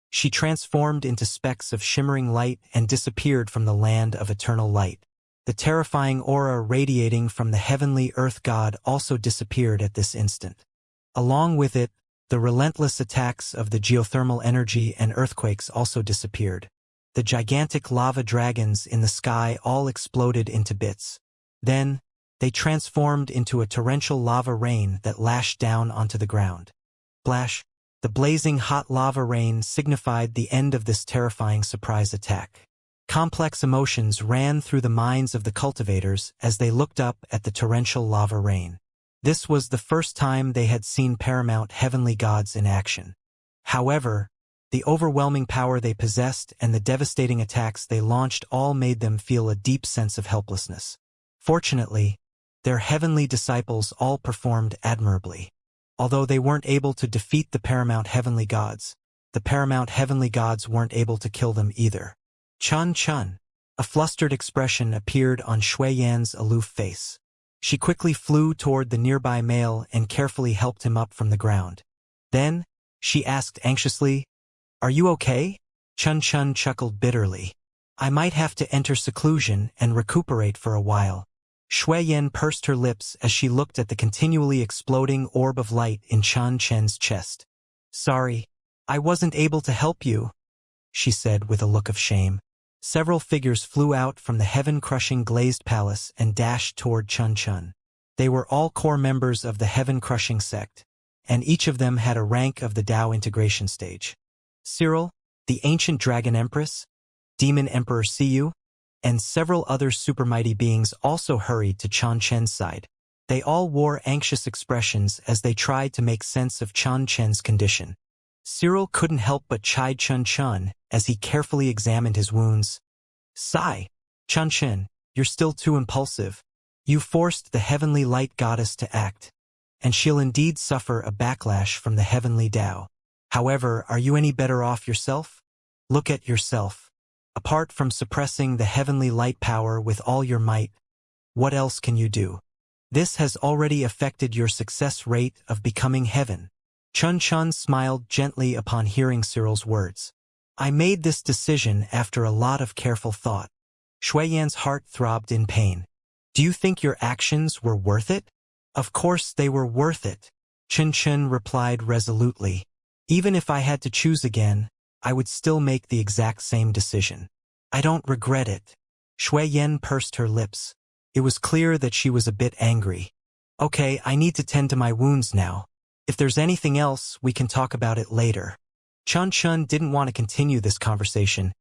A: she transformed into specks of shimmering light and disappeared from the land of eternal light. The terrifying aura radiating from the heavenly earth god also disappeared at this instant. Along with it, the relentless attacks of the geothermal energy and earthquakes also disappeared. The gigantic lava dragons in the sky all exploded into bits. Then, they transformed into a torrential lava rain that lashed down onto the ground. Splash! The blazing hot lava rain signified the end of this terrifying surprise attack. Complex emotions ran through the minds of the cultivators as they looked up at the torrential lava rain. This was the first time they had seen paramount heavenly gods in action. However, the overwhelming power they possessed and the devastating attacks they launched all made them feel a deep sense of helplessness. Fortunately, their heavenly disciples all performed admirably. Although they weren't able to defeat the paramount heavenly gods, the paramount heavenly gods weren't able to kill them either. Chun Chun. A flustered expression appeared on Shui Yan's aloof face. She quickly flew toward the nearby male and carefully helped him up from the ground. Then, she asked anxiously, "Are you okay?" Chun Chun chuckled bitterly. "I might have to enter seclusion and recuperate for a while." Shui Yan pursed her lips as she looked at the continually exploding orb of light in Chan Chen's chest. "Sorry, I wasn't able to help you," she said with a look of shame. Several figures flew out from the heaven-crushing glazed palace and dashed toward Chun Chun. They were all core members of the heaven-crushing sect, and each of them had a rank of the Tao integration stage. Cyril, the ancient dragon empress, demon emperor Siyu, and several other supermighty beings also hurried to Chan Chen's side. They all wore anxious expressions as they tried to make sense of Chan Chen's condition. Cyril couldn't help but chide Chun Chun as he carefully examined his wounds. "Sigh, Chun Chen, you're still too impulsive. You forced the heavenly light goddess to act, and she'll indeed suffer a backlash from the heavenly Tao. However, are you any better off yourself? Look at yourself. Apart from suppressing the heavenly light power with all your might, what else can you do? This has already affected your success rate of becoming heaven." Chun Chun smiled gently upon hearing Cyril's words. "I made this decision after a lot of careful thought." Yan's heart throbbed in pain. Do you think your actions were worth it? Of course they were worth it, Chen replied resolutely. Even if I had to choose again, I would still make the exact same decision. I don't regret it. Yan pursed her lips. It was clear that she was a bit angry. Okay, I need to tend to my wounds now. If there's anything else, we can talk about it later. Chen didn't want to continue this conversation,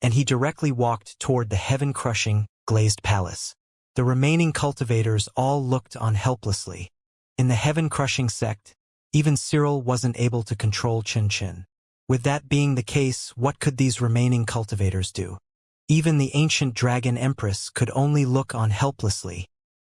A: and he directly walked toward the heaven-crushing, glazed palace. The remaining cultivators all looked on helplessly. In the heaven-crushing sect, even Cyril wasn't able to control Chen. With that being the case, what could these remaining cultivators do? Even the ancient dragon empress could only look on helplessly.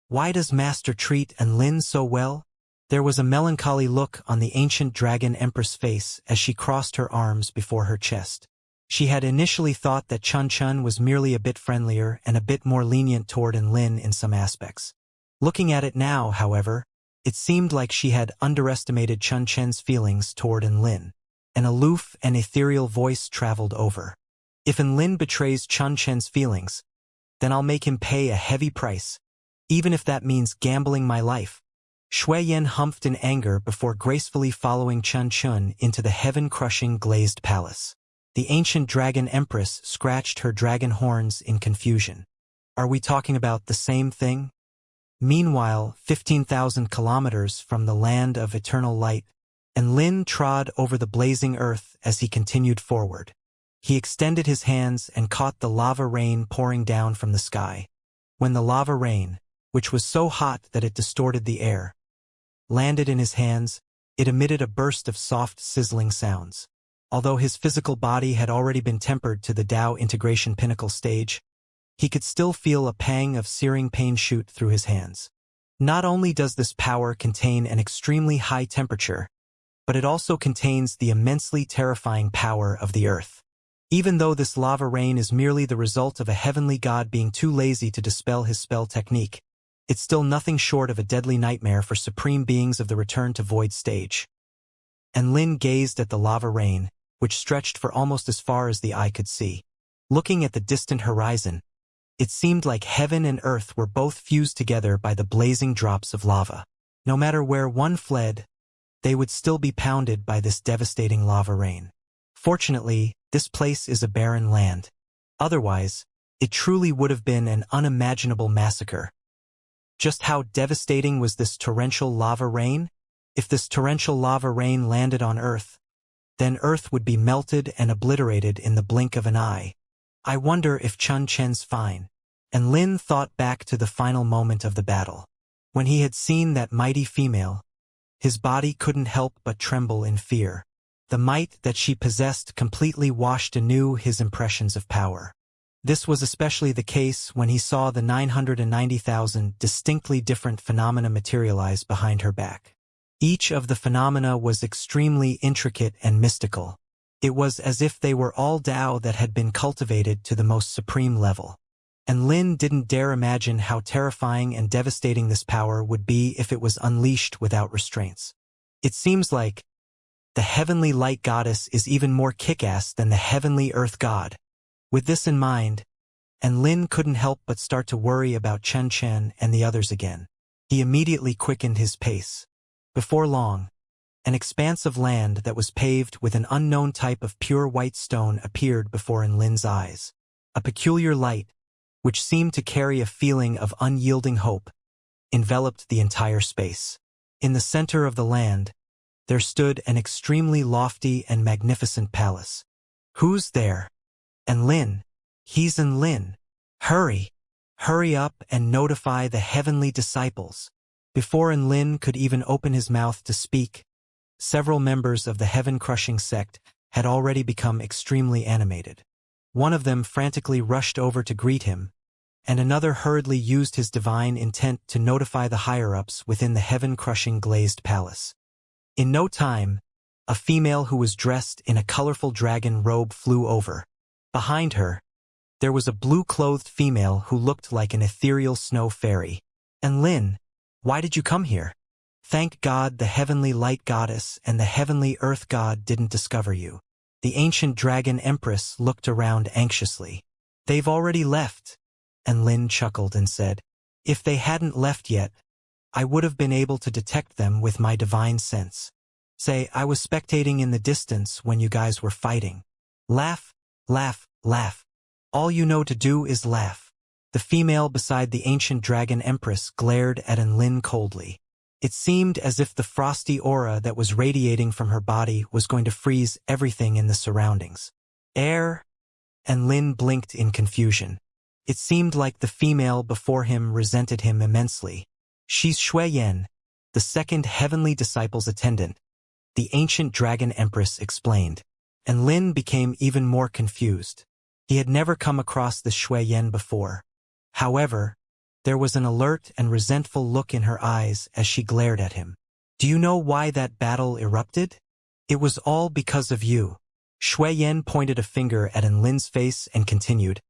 A: Why does Master treat Lin so well? There was a melancholy look on the ancient dragon empress' face as she crossed her arms before her chest. She had initially thought that Chen was merely a bit friendlier and a bit more lenient toward Lin in some aspects. Looking at it now, however, it seemed like she had underestimated Chen's feelings toward Lin. An aloof and ethereal voice traveled over. If Lin betrays Chen's feelings, then I'll make him pay a heavy price, even if that means gambling my life. Yan humphed in anger before gracefully following Chen into the heaven-crushing glazed palace. The ancient dragon empress scratched her dragon horns in confusion. Are we talking about the same thing? Meanwhile, 15,000 kilometers from the land of eternal light, Lin trod over the blazing earth as he continued forward. He extended his hands and caught the lava rain pouring down from the sky. When the lava rain, which was so hot that it distorted the air, landed in his hands, it emitted a burst of soft, sizzling sounds. Although his physical body had already been tempered to the Tao integration pinnacle stage, he could still feel a pang of searing pain shoot through his hands. Not only does this power contain an extremely high temperature, but it also contains the immensely terrifying power of the earth. Even though this lava rain is merely the result of a heavenly god being too lazy to dispel his spell technique, it's still nothing short of a deadly nightmare for supreme beings of the return to void stage. Lin gazed at the lava rain, which stretched for almost as far as the eye could see. Looking at the distant horizon, it seemed like heaven and earth were both fused together by the blazing drops of lava. No matter where one fled, they would still be pounded by this devastating lava rain. Fortunately, this place is a barren land. Otherwise, it truly would have been an unimaginable massacre. Just how devastating was this torrential lava rain? If this torrential lava rain landed on Earth, then Earth would be melted and obliterated in the blink of an eye. I wonder if Chen's fine. Lin thought back to the final moment of the battle. When he had seen that mighty female, his body couldn't help but tremble in fear. The might that she possessed completely washed anew his impressions of power. This was especially the case when he saw the 990,000 distinctly different phenomena materialize behind her back. Each of the phenomena was extremely intricate and mystical. It was as if they were all Tao that had been cultivated to the most supreme level. Lin didn't dare imagine how terrifying and devastating this power would be if it was unleashed without restraints. It seems like the heavenly light goddess is even more kick-ass than the heavenly earth god. With this in mind, Lin couldn't help but start to worry about Chen and the others again. He immediately quickened his pace. Before long, an expanse of land that was paved with an unknown type of pure white stone appeared before Lin's eyes. A peculiar light, which seemed to carry a feeling of unyielding hope, enveloped the entire space. In the center of the land, there stood an extremely lofty and magnificent palace. Who's there? Lin. He's Lin. Hurry! Hurry up and notify the heavenly disciples. Before Lin could even open his mouth to speak, several members of the heaven-crushing sect had already become extremely animated. One of them frantically rushed over to greet him, and another hurriedly used his divine intent to notify the higher-ups within the heaven-crushing glazed palace. In no time, a female who was dressed in a colorful dragon robe flew over. Behind her, there was a blue-clothed female who looked like an ethereal snow fairy. Lin, why did you come here? Thank God the heavenly light goddess and the heavenly earth god didn't discover you. The ancient dragon empress looked around anxiously. They've already left. And Lin chuckled and said, "If they hadn't left yet, I would have been able to detect them with my divine sense. Say, I was spectating in the distance when you guys were fighting. Laugh, laugh, laugh. All you know to do is laugh." The female beside the ancient dragon empress glared at Lin coldly. It seemed as if the frosty aura that was radiating from her body was going to freeze everything in the surroundings. Air? Lin blinked in confusion. It seemed like the female before him resented him immensely. "She's Shui Yan, the second heavenly disciple's attendant," the ancient dragon empress explained. And Lin became even more confused. He had never come across the Shui Yan before. However, there was an alert and resentful look in her eyes as she glared at him. "Do you know why that battle erupted? It was all because of you." Shui Yan pointed a finger at Lin's face and continued,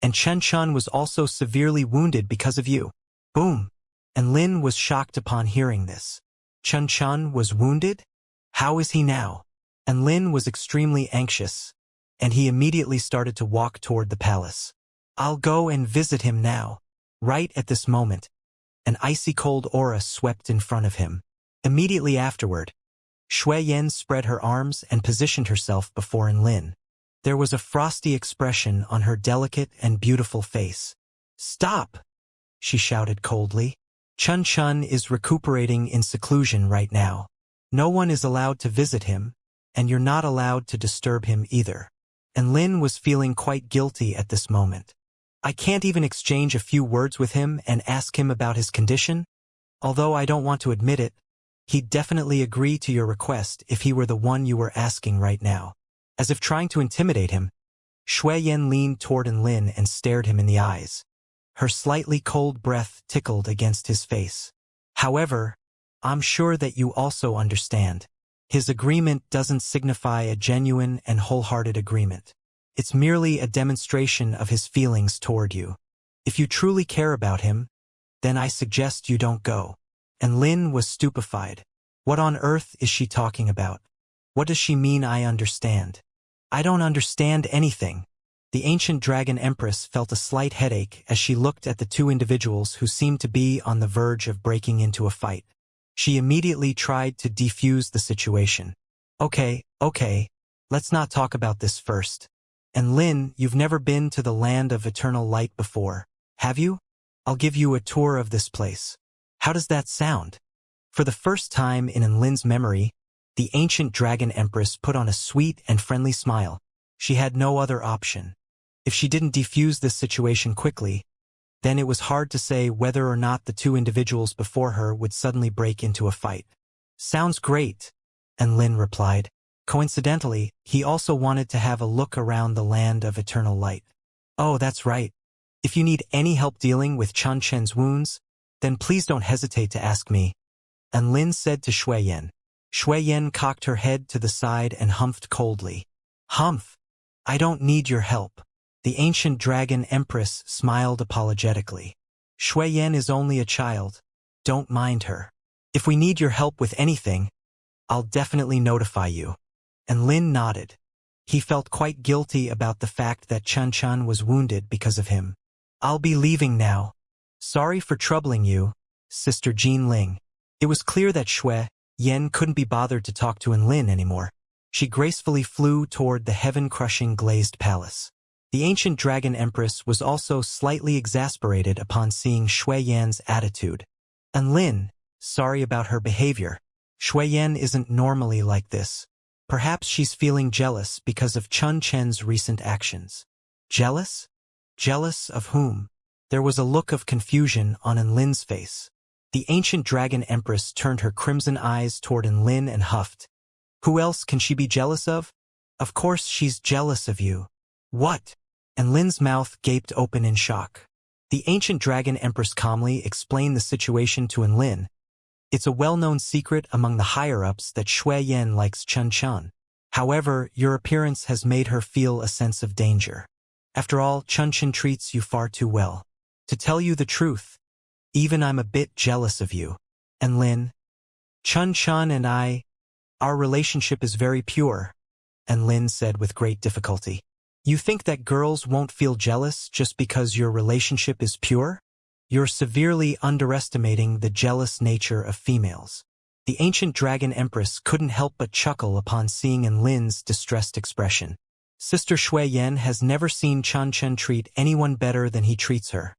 A: "And Chen Chun was also severely wounded because of you." Boom! And Lin was shocked upon hearing this. Chen Chun was wounded? How is he now? And Lin was extremely anxious, and he immediately started to walk toward the palace. "I'll go and visit him now." Right at this moment, an icy cold aura swept in front of him. Immediately afterward, Shui Yan spread her arms and positioned herself before Lin. There was a frosty expression on her delicate and beautiful face. "Stop!" she shouted coldly. "Chun Chun is recuperating in seclusion right now. No one is allowed to visit him, and you're not allowed to disturb him either." And Lin was feeling quite guilty at this moment. "I can't even exchange a few words with him and ask him about his condition? Although I don't want to admit it, he'd definitely agree to your request if he were the one you were asking right now." As if trying to intimidate him, Shui Yan leaned toward Lin and stared him in the eyes. Her slightly cold breath tickled against his face. "However, I'm sure that you also understand. His agreement doesn't signify a genuine and wholehearted agreement. It's merely a demonstration of his feelings toward you. If you truly care about him, then I suggest you don't go." And Lin was stupefied. What on earth is she talking about? What does she mean I understand? I don't understand anything. The ancient dragon empress felt a slight headache as she looked at the two individuals who seemed to be on the verge of breaking into a fight. She immediately tried to defuse the situation. Okay, let's not talk about this first. And Lin, you've never been to the land of eternal light before, have you? I'll give you a tour of this place. How does that sound? For the first time in Lin's memory, the ancient dragon empress put on a sweet and friendly smile. She had no other option. If she didn't defuse this situation quickly, then it was hard to say whether or not the two individuals before her would suddenly break into a fight. "Sounds great," and Lin replied. Coincidentally, he also wanted to have a look around the land of eternal light. "Oh, that's right. If you need any help dealing with Chun Chen's wounds, then please don't hesitate to ask me," and Lin said to Shui Yan. Shui Yan cocked her head to the side and humphed coldly. "Humph! I don't need your help." The ancient dragon empress smiled apologetically. "Shui Yan is only a child. Don't mind her. If we need your help with anything, I'll definitely notify you." And Lin nodded. He felt quite guilty about the fact that Chun Chun was wounded because of him. "I'll be leaving now. Sorry for troubling you, Sister Jean Ling." It was clear that Shui Yan couldn't be bothered to talk to Lin anymore. She gracefully flew toward the heaven-crushing glazed palace. The ancient dragon empress was also slightly exasperated upon seeing Shui Yan's attitude. "And Lin, sorry about her behavior. Shui Yan isn't normally like this. Perhaps she's feeling jealous because of Chun Chen's recent actions." "Jealous? Jealous of whom?" There was a look of confusion on Lin's face. The ancient dragon empress turned her crimson eyes toward Lin and huffed. "Who else can she be jealous of? Of course she's jealous of you." "What?" And Lin's mouth gaped open in shock. The ancient dragon empress calmly explained the situation to Lin. "It's a well-known secret among the higher-ups that Shui Yan likes Chun Chun. However, your appearance has made her feel a sense of danger. After all, Chun Chun treats you far too well. To tell you the truth, even I'm a bit jealous of you. And Lin, Chun Chun and our relationship is very pure," and Lin said with great difficulty. You think that girls won't feel jealous just because your relationship is pure? You're severely underestimating the jealous nature of females. The ancient dragon empress couldn't help but chuckle upon seeing Lin's distressed expression. Sister Shui Yan has never seen Chen Chen treat anyone better than he treats her.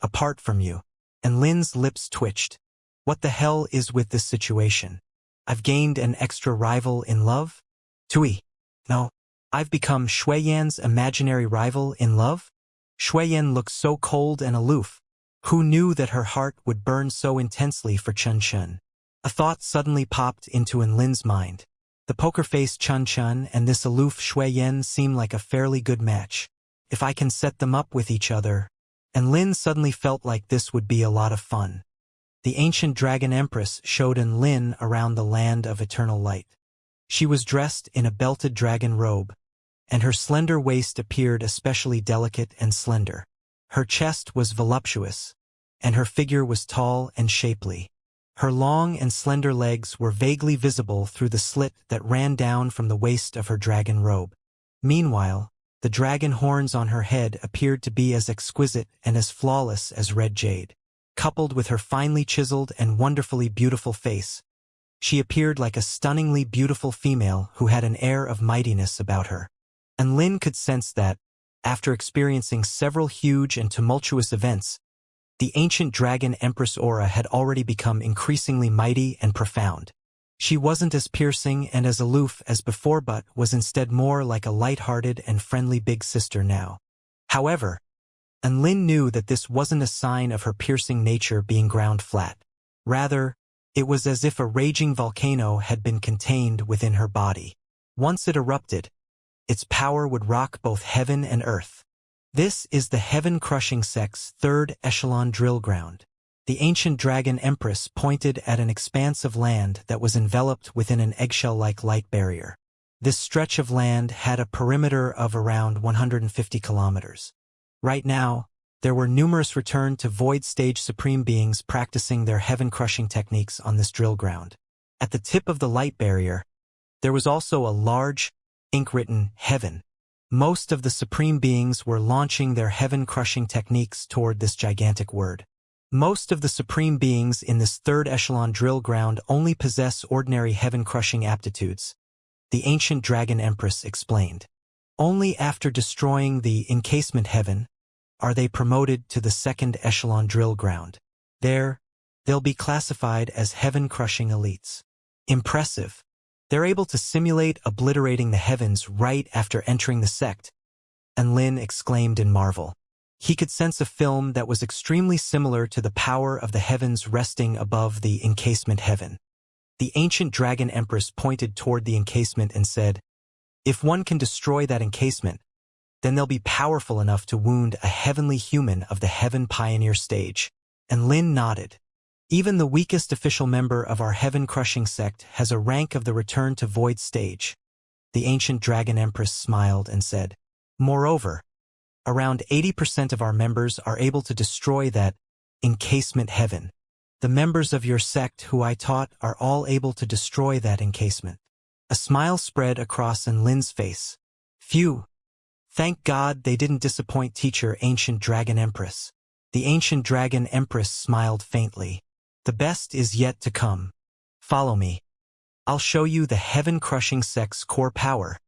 A: Apart from you. And Lin's lips twitched. What the hell is with this situation? I've gained an extra rival in love? Tui. No. I've become Shui Yan's imaginary rival in love? Shui Yan looked so cold and aloof. Who knew that her heart would burn so intensely for Chen Chen? A thought suddenly popped into Lin's mind. The poker-faced Chen Chen and this aloof Shui Yan seem like a fairly good match. If I can set them up with each other. And Lin suddenly felt like this would be a lot of fun. The ancient dragon empress showed Lin around the land of eternal light. She was dressed in a belted dragon robe, and her slender waist appeared especially delicate and slender. Her chest was voluptuous, and her figure was tall and shapely. Her long and slender legs were vaguely visible through the slit that ran down from the waist of her dragon robe. Meanwhile, the dragon horns on her head appeared to be as exquisite and as flawless as red jade. Coupled with her finely chiseled and wonderfully beautiful face, she appeared like a stunningly beautiful female who had an air of mightiness about her. And Lin could sense that, after experiencing several huge and tumultuous events, the ancient dragon empress aura had already become increasingly mighty and profound. She wasn't as piercing and as aloof as before but was instead more like a light-hearted and friendly big sister now. However, Lin knew that this wasn't a sign of her piercing nature being ground flat. Rather, it was as if a raging volcano had been contained within her body. Once it erupted, its power would rock both heaven and earth. This is the heaven-crushing sect's third echelon drill ground. The ancient dragon empress pointed at an expanse of land that was enveloped within an eggshell-like light barrier. This stretch of land had a perimeter of around 150 kilometers. Right now, there were numerous return-to-void stage supreme beings practicing their heaven-crushing techniques on this drill ground. At the tip of the light barrier, there was also a large, ink-written heaven. Most of the supreme beings were launching their heaven-crushing techniques toward this gigantic word. Most of the supreme beings in this third echelon drill ground only possess ordinary heaven-crushing aptitudes, the ancient dragon empress explained. Only after destroying the encasement heaven are they promoted to the second echelon drill ground. There, they'll be classified as heaven-crushing elites. Impressive. They're able to simulate obliterating the heavens right after entering the sect, and Lin exclaimed in marvel. He could sense a film that was extremely similar to the power of the heavens resting above the encasement heaven. The ancient dragon empress pointed toward the encasement and said, "If one can destroy that encasement, then they'll be powerful enough to wound a heavenly human of the Heaven Pioneer stage." And Lin nodded. Even the weakest official member of our heaven-crushing sect has a rank of the Return to Void stage. The ancient dragon empress smiled and said, "Moreover, around 80% of our members are able to destroy that encasement heaven. The members of your sect who I taught are all able to destroy that encasement." A smile spread across Lin's face. Phew. Thank God they didn't disappoint teacher ancient dragon empress. The ancient dragon empress smiled faintly. The best is yet to come. Follow me. I'll show you the heaven-crushing sect's core power.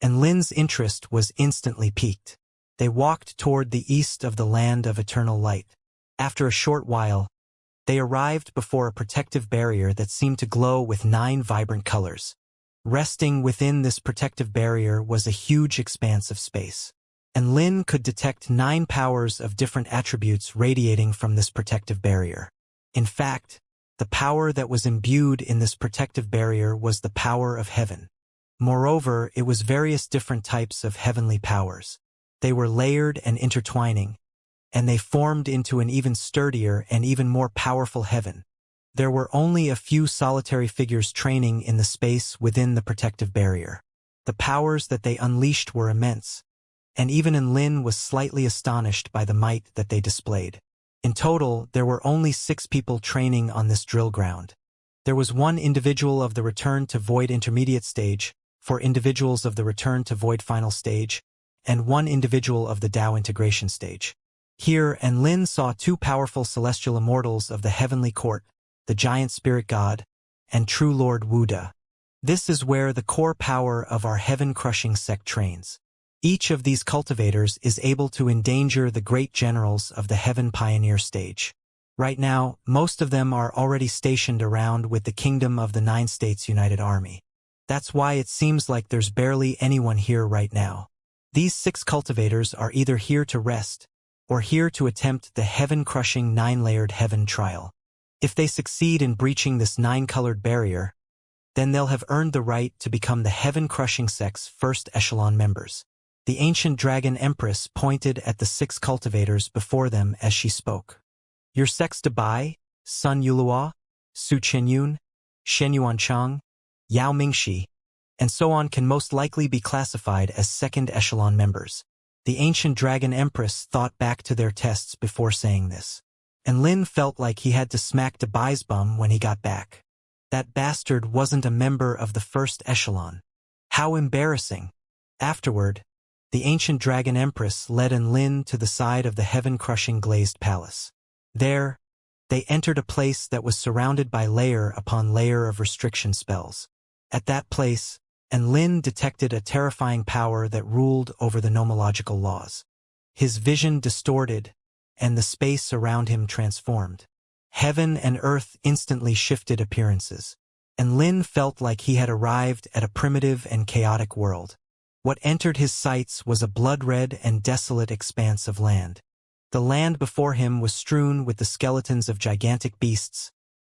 A: And Lin's interest was instantly piqued. They walked toward the east of the land of eternal light. After a short while, they arrived before a protective barrier that seemed to glow with 9 vibrant colors. Resting within this protective barrier was a huge expanse of space. And Lin could detect 9 powers of different attributes radiating from this protective barrier. In fact, the power that was imbued in this protective barrier was the power of heaven. Moreover, it was various different types of heavenly powers. They were layered and intertwining, and they formed into an even sturdier and even more powerful heaven. There were only a few solitary figures training in the space within the protective barrier. The powers that they unleashed were immense, and even Lin was slightly astonished by the might that they displayed. In total, there were only 6 people training on this drill ground. There was 1 individual of the Return to Void intermediate stage, 4 individuals of the Return to Void final stage, and one individual of the Tao integration stage. Here, Enlin saw two powerful celestial immortals of the heavenly court, the giant spirit god, and true Lord Wuda. This is where the core power of our heaven-crushing sect trains. Each of these cultivators is able to endanger the great generals of the heaven pioneer stage. Right now, most of them are already stationed around with the Kingdom of the Nine States United Army. That's why it seems like there's barely anyone here right now. These 6 cultivators are either here to rest, or here to attempt the heaven-crushing 9-layered heaven trial. If they succeed in breaching this 9-colored barrier, then they'll have earned the right to become the heaven-crushing sect's first echelon members. The ancient dragon empress pointed at the 6 cultivators before them as she spoke. Your sects Dabai, Sun Yulua, Su Qianyun, Shen Yuanchang, Yao Mingxi, and so on can most likely be classified as second echelon members. The ancient dragon empress thought back to their tests before saying this. And Lin felt like he had to smack Dabai's bum when he got back. That bastard wasn't a member of the first echelon. How embarrassing. Afterward, the ancient dragon empress led Enlin to the side of the heaven-crushing glazed palace. There, they entered a place that was surrounded by layer upon layer of restriction spells. At that place, Enlin detected a terrifying power that ruled over the nomological laws. His vision distorted, and the space around him transformed. Heaven and earth instantly shifted appearances, and Lin felt like he had arrived at a primitive and chaotic world. What entered his sights was a blood-red and desolate expanse of land. The land before him was strewn with the skeletons of gigantic beasts,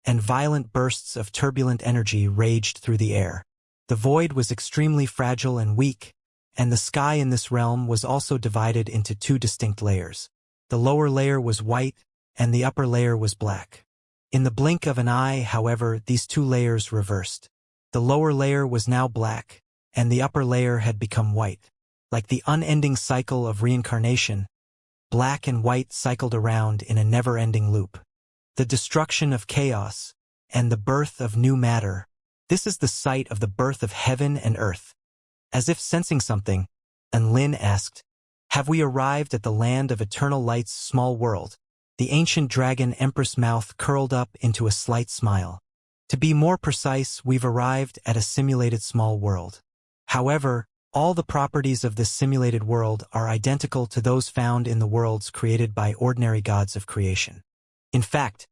A: and violent bursts of turbulent energy raged through the air. The void was extremely fragile and weak, and the sky in this realm was also divided into 2 distinct layers. The lower layer was white, and the upper layer was black. In the blink of an eye, however, these 2 layers reversed. The lower layer was now black, and the upper layer had become white. Like the unending cycle of reincarnation, black and white cycled around in a never-ending loop. The destruction of chaos, and the birth of new matter. This is the site of the birth of heaven and earth. As if sensing something, Enlin asked, "Have we arrived at the land of eternal light's small world?" The ancient dragon empress mouth curled up into a slight smile. To be more precise, we've arrived at a simulated small world. However, all the properties of this simulated world are identical to those found in the worlds created by ordinary gods of creation. In fact,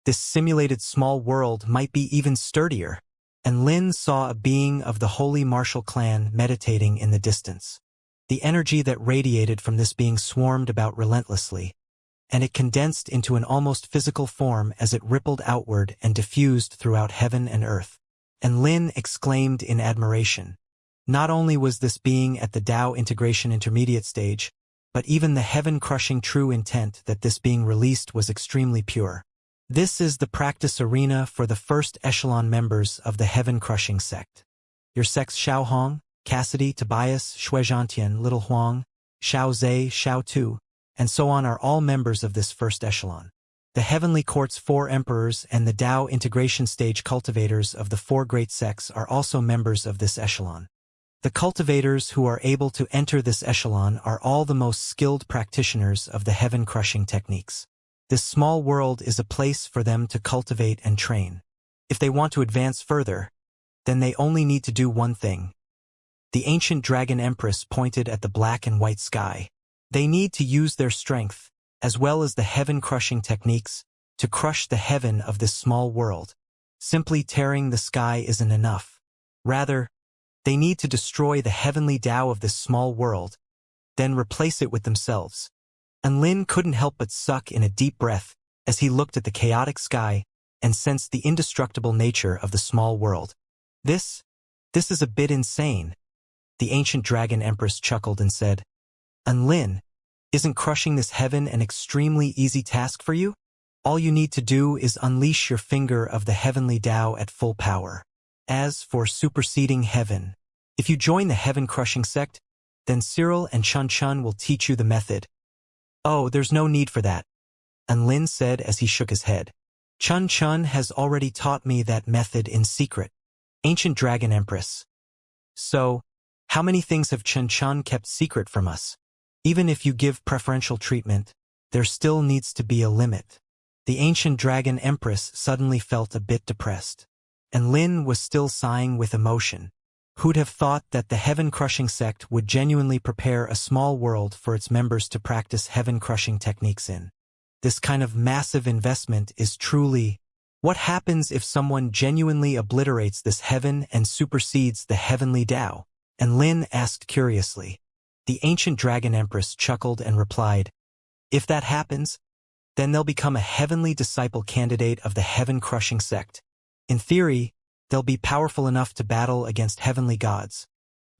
A: this simulated small world might be even sturdier. And Lin saw a being of the holy martial clan meditating in the distance. The energy that radiated from this being swarmed about relentlessly, and it condensed into an almost physical form as it rippled outward and diffused throughout heaven and earth. And Lin exclaimed in admiration. Not only was this being at the Tao integration intermediate stage, but even the heaven-crushing true intent that this being released was extremely pure. This is the practice arena for the first echelon members of the heaven-crushing sect. Your sects Xiao Hong, Cassidy, Tobias, Shuizhantian, Little Huang, Xiao Zhe, Xiao Tu, and so on are all members of this first echelon. The heavenly court's 4 emperors and the Tao integration stage cultivators of the 4 great sects are also members of this echelon. The cultivators who are able to enter this echelon are all the most skilled practitioners of the heaven-crushing techniques. This small world is a place for them to cultivate and train. If they want to advance further, then they only need to do one thing. The ancient dragon empress pointed at the black and white sky. They need to use their strength, as well as the heaven-crushing techniques, to crush the heaven of this small world. Simply tearing the sky isn't enough. Rather, they need to destroy the heavenly Tao of this small world, then replace it with themselves. And Lin couldn't help but suck in a deep breath as he looked at the chaotic sky and sensed the indestructible nature of the small world. This is a bit insane. The ancient dragon empress chuckled and said, "And Lin, isn't crushing this heaven an extremely easy task for you? All you need to do is unleash your finger of the heavenly Tao at full power. As for superseding heaven, if you join the heaven-crushing sect, then Cyril and Chun Chun will teach you the method." "Oh, there's no need for that," and Lin said as he shook his head. "Chun Chun has already taught me that method in secret." Ancient Dragon Empress. "So, How many things have Chen Chun kept secret from us? Even if you give preferential treatment, there still needs to be a limit. The ancient dragon empress suddenly felt a bit depressed. And Lin was still sighing with emotion. Who'd have thought that the heaven-crushing sect would genuinely prepare a small world for its members to practice heaven-crushing techniques in? This kind of massive investment is truly... What happens if someone genuinely obliterates this heaven and supersedes the heavenly Tao? And Lin asked curiously. The ancient dragon empress chuckled and replied, if that happens, then they'll become a heavenly disciple candidate of the heaven-crushing sect. In theory, they'll be powerful enough to battle against heavenly gods,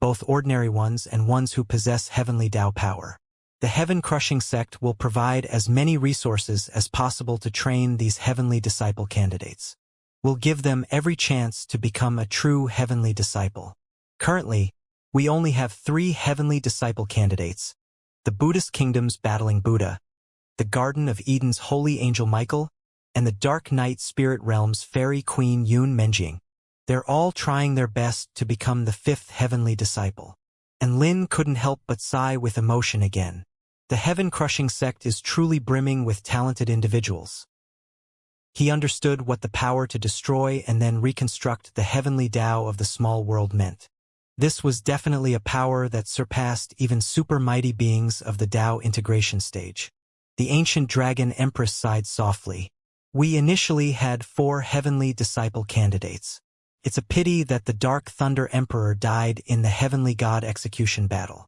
A: both ordinary ones and ones who possess heavenly Tao power. The heaven-crushing sect will provide as many resources as possible to train these heavenly disciple candidates. We'll give them every chance to become a true heavenly disciple. Currently, we only have 3 heavenly disciple candidates: the Buddhist kingdom's battling Buddha, the Garden of Eden's holy angel Michael, and the Dark Knight Spirit Realm's fairy queen Yun Menjing. They're all trying their best to become the 5th heavenly disciple. And Lin couldn't help but sigh with emotion again. The heaven-crushing sect is truly brimming with talented individuals. He understood what the power to destroy and then reconstruct the heavenly Tao of the small world meant. This was definitely a power that surpassed even super mighty beings of the Tao integration stage. The ancient dragon empress sighed softly. We initially had 4 heavenly disciple candidates. It's a pity that the Dark Thunder Emperor died in the heavenly god execution battle.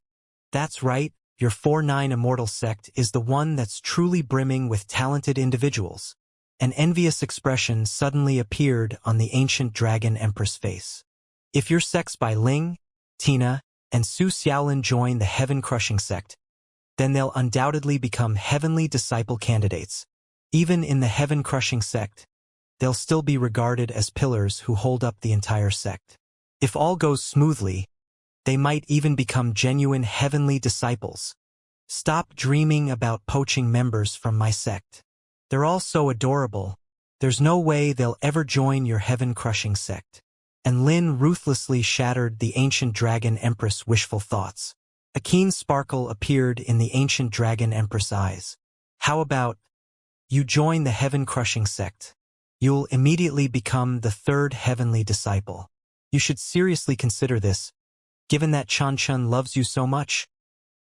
A: That's right, your 4-9 Immortal sect is the one that's truly brimming with talented individuals. An envious expression suddenly appeared on the ancient dragon empress face. If your sects by Ling, Tina, and Su Xiaolin join the heaven-crushing sect, then they'll undoubtedly become heavenly disciple candidates. Even in the heaven-crushing sect, they'll still be regarded as pillars who hold up the entire sect. If all goes smoothly, they might even become genuine heavenly disciples. Stop dreaming about poaching members from my sect. They're all so adorable. There's no way they'll ever join your heaven-crushing sect. And Lin ruthlessly shattered the ancient dragon empress' wishful thoughts. A keen sparkle appeared in the ancient dragon empress' eyes. How about you join the heaven-crushing sect? You'll immediately become the 3rd heavenly disciple. You should seriously consider this, given that Chan Chun loves you so much.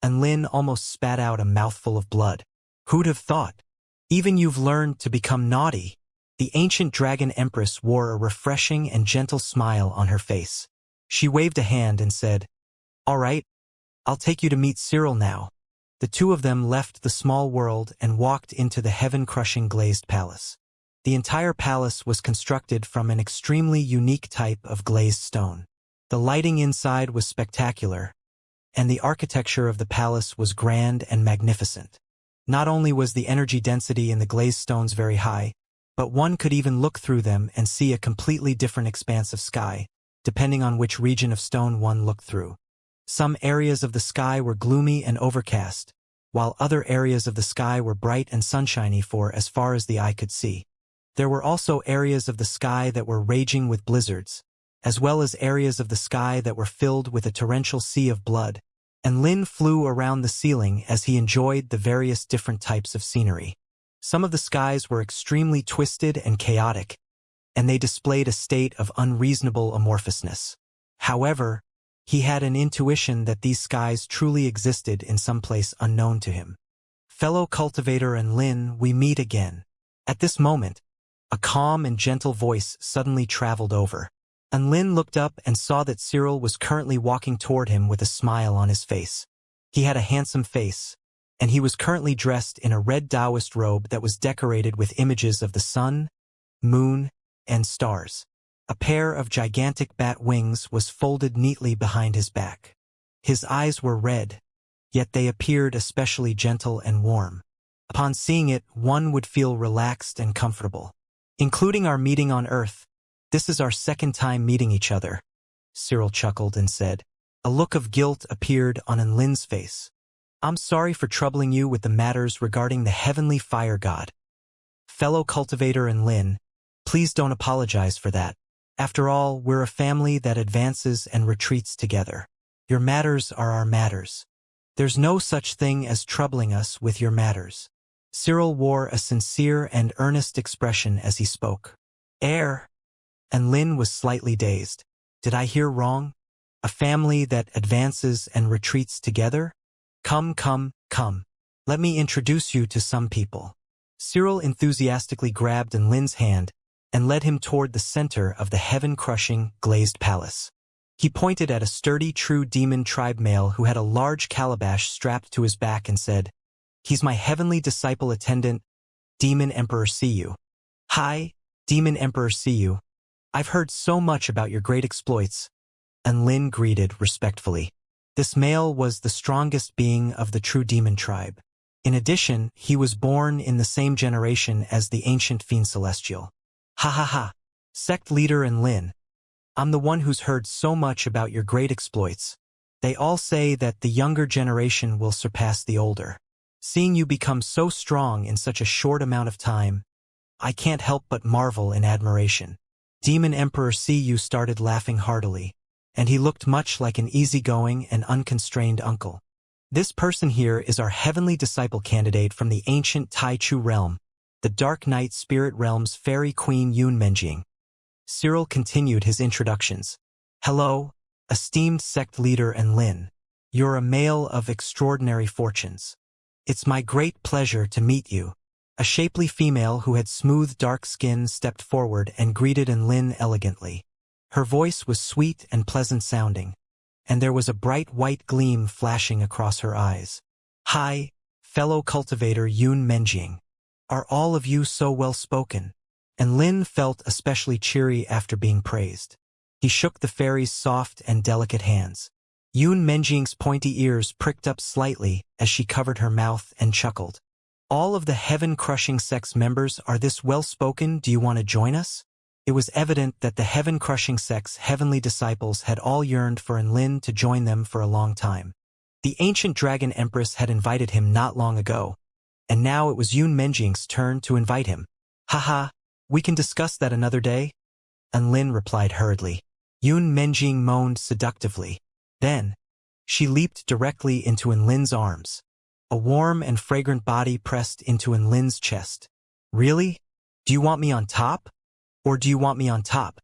A: And Lin almost spat out a mouthful of blood. Who'd have thought? Even you've learned to become naughty. The ancient dragon empress wore a refreshing and gentle smile on her face. She waved a hand and said, all right, I'll take you to meet Cyril now. The 2 of them left the small world and walked into the heaven-crushing glazed palace. The entire palace was constructed from an extremely unique type of glazed stone. The lighting inside was spectacular, and the architecture of the palace was grand and magnificent. Not only was the energy density in the glazed stones very high, but one could even look through them and see a completely different expanse of sky, depending on which region of stone one looked through. Some areas of the sky were gloomy and overcast, while other areas of the sky were bright and sunshiny for as far as the eye could see. There were also areas of the sky that were raging with blizzards, as well as areas of the sky that were filled with a torrential sea of blood, and Lin flew around the ceiling as he enjoyed the various different types of scenery. Some of the skies were extremely twisted and chaotic, and they displayed a state of unreasonable amorphousness. However, he had an intuition that these skies truly existed in some place unknown to him. Fellow cultivator and Lin, we meet again. At this moment, a calm and gentle voice suddenly traveled over, and Lin looked up and saw that Cyril was currently walking toward him with a smile on his face. He had a handsome face, and he was currently dressed in a red Taoist robe that was decorated with images of the sun, moon, and stars. A pair of gigantic bat wings was folded neatly behind his back. His eyes were red, yet they appeared especially gentle and warm. Upon seeing it, one would feel relaxed and comfortable. Including our meeting on Earth, this is our 2nd time meeting each other, Cyril chuckled and said. A look of guilt appeared on Lin's face. I'm sorry for troubling you with the matters regarding the heavenly fire god. Fellow cultivator and Lin, please don't apologize for that. After all, we're a family that advances and retreats together. Your matters are our matters. There's no such thing as troubling us with your matters. Cyril wore a sincere and earnest expression as he spoke. And Lin was slightly dazed. Did I hear wrong? A family that advances and retreats together? Come, come, come. Let me introduce you to some people. Cyril enthusiastically grabbed Lin's hand and led him toward the center of the heaven-crushing, glazed palace. He pointed at a sturdy true demon tribe male who had a large calabash strapped to his back and said, "He's my heavenly disciple attendant, Demon Emperor Siyu." "Hi, Demon Emperor Siyu. I've heard so much about your great exploits," and Lin greeted respectfully. This male was the strongest being of the true demon tribe. In addition, he was born in the same generation as the ancient fiend celestial. "Ha ha ha. Sect leader and Lin. I'm the one who's heard so much about your great exploits. They all say that the younger generation will surpass the older. Seeing you become so strong in such a short amount of time, I can't help but marvel in admiration." Demon Emperor Siyu started laughing heartily, and he looked much like an easygoing and unconstrained uncle. "This person here is our heavenly disciple candidate from the ancient Taichu realm, the Dark Knight Spirit Realm's fairy queen Yun Menjing." Cyril continued his introductions. "Hello, esteemed sect leader and Lin. You're a male of extraordinary fortunes. It's my great pleasure to meet you." A shapely female who had smooth dark skin stepped forward and greeted Lin elegantly. Her voice was sweet and pleasant sounding, and there was a bright white gleam flashing across her eyes. "Hi, fellow cultivator Yun Menjing. Are all of you so well-spoken?" And Lin felt especially cheery after being praised. He shook the fairy's soft and delicate hands. Yun Menjing's pointy ears pricked up slightly as she covered her mouth and chuckled. "All of the heaven-crushing sect's members are this well-spoken. Do you want to join us?" It was evident that the heaven-crushing sect's heavenly disciples had all yearned for Lin to join them for a long time. The ancient dragon empress had invited him not long ago, and now it was Yun Menjing's turn to invite him. "Haha, we can discuss that another day," Lin replied hurriedly. Yun Menjing moaned seductively. Then, she leaped directly into Lin's arms. A warm and fragrant body pressed into Lin's chest. "Really? Do you want me on top? Or do you want me on top?"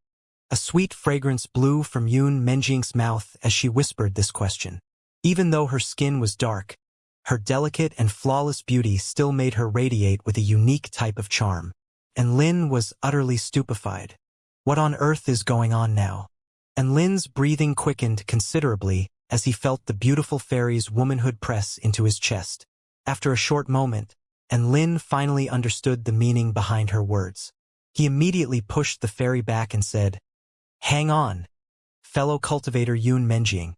A: A sweet fragrance blew from Yun Menjing's mouth as she whispered this question. Even though her skin was dark, her delicate and flawless beauty still made her radiate with a unique type of charm. And Lin was utterly stupefied. What on earth is going on now? And Lin's breathing quickened considerably as he felt the beautiful fairy's womanhood press into his chest. After a short moment, Lin finally understood the meaning behind her words. He immediately pushed the fairy back and said, "Hang on, fellow cultivator Yun Menjing.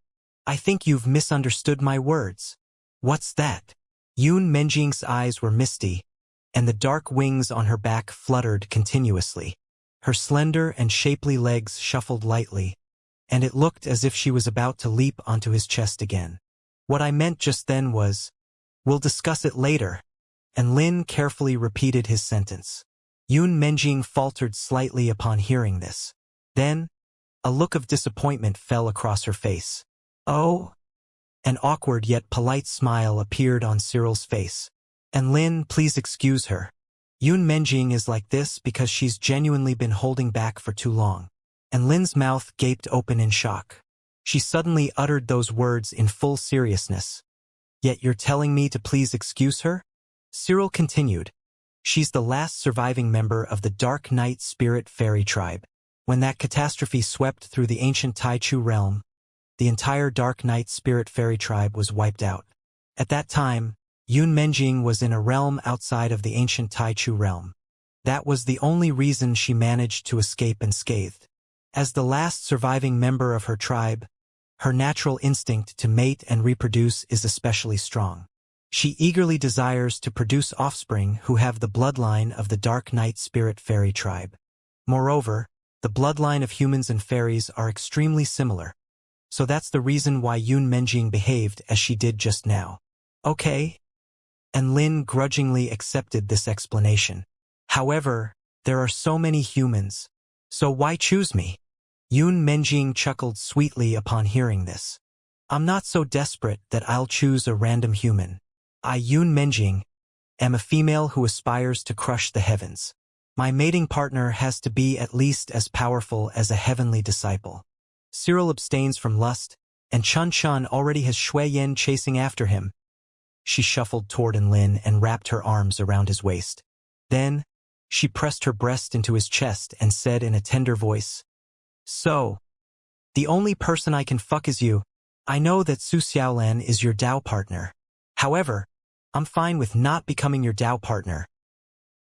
A: I think you've misunderstood my words." "What's that?" Yun Menjing's eyes were misty, and the dark wings on her back fluttered continuously. Her slender and shapely legs shuffled lightly, and it looked as if she was about to leap onto his chest again. "What I meant just then was, we'll discuss it later," and Lin carefully repeated his sentence. Yun Menjing faltered slightly upon hearing this. Then, a look of disappointment fell across her face. "Oh?" An awkward yet polite smile appeared on Cyril's face. "And Lin, please excuse her. Yun Menjing is like this because she's genuinely been holding back for too long." And Lin's mouth gaped open in shock. She suddenly uttered those words in full seriousness. "Yet you're telling me to please excuse her?" Cyril continued. "She's the last surviving member of the Dark Knight Spirit Fairy tribe. When that catastrophe swept through the ancient Taichu realm, the entire Dark Knight Spirit Fairy tribe was wiped out. At that time, Yun Menjing was in a realm outside of the ancient Taichu realm. That was the only reason she managed to escape unscathed. As the last surviving member of her tribe, her natural instinct to mate and reproduce is especially strong. She eagerly desires to produce offspring who have the bloodline of the Dark Knight Spirit Fairy tribe. Moreover, the bloodline of humans and fairies are extremely similar. So that's the reason why Yun Menjing behaved as she did just now. Okay. And Lin grudgingly accepted this explanation. "However, there are so many humans, so why choose me?" Yun Menjing chuckled sweetly upon hearing this. I'm not so desperate that I'll choose a random human. I, Yun Menjing, am a female who aspires to crush the heavens. My mating partner has to be at least as powerful as a heavenly disciple. Cyril abstains from lust, and Chun Chun already has Shui Yen chasing after him. She shuffled toward Enlin and wrapped her arms around his waist. Then, she pressed her breast into his chest and said in a tender voice, "So, the only person I can fuck is you. I know that Su Xiaolan is your Dao partner. However, I'm fine with not becoming your Dao partner."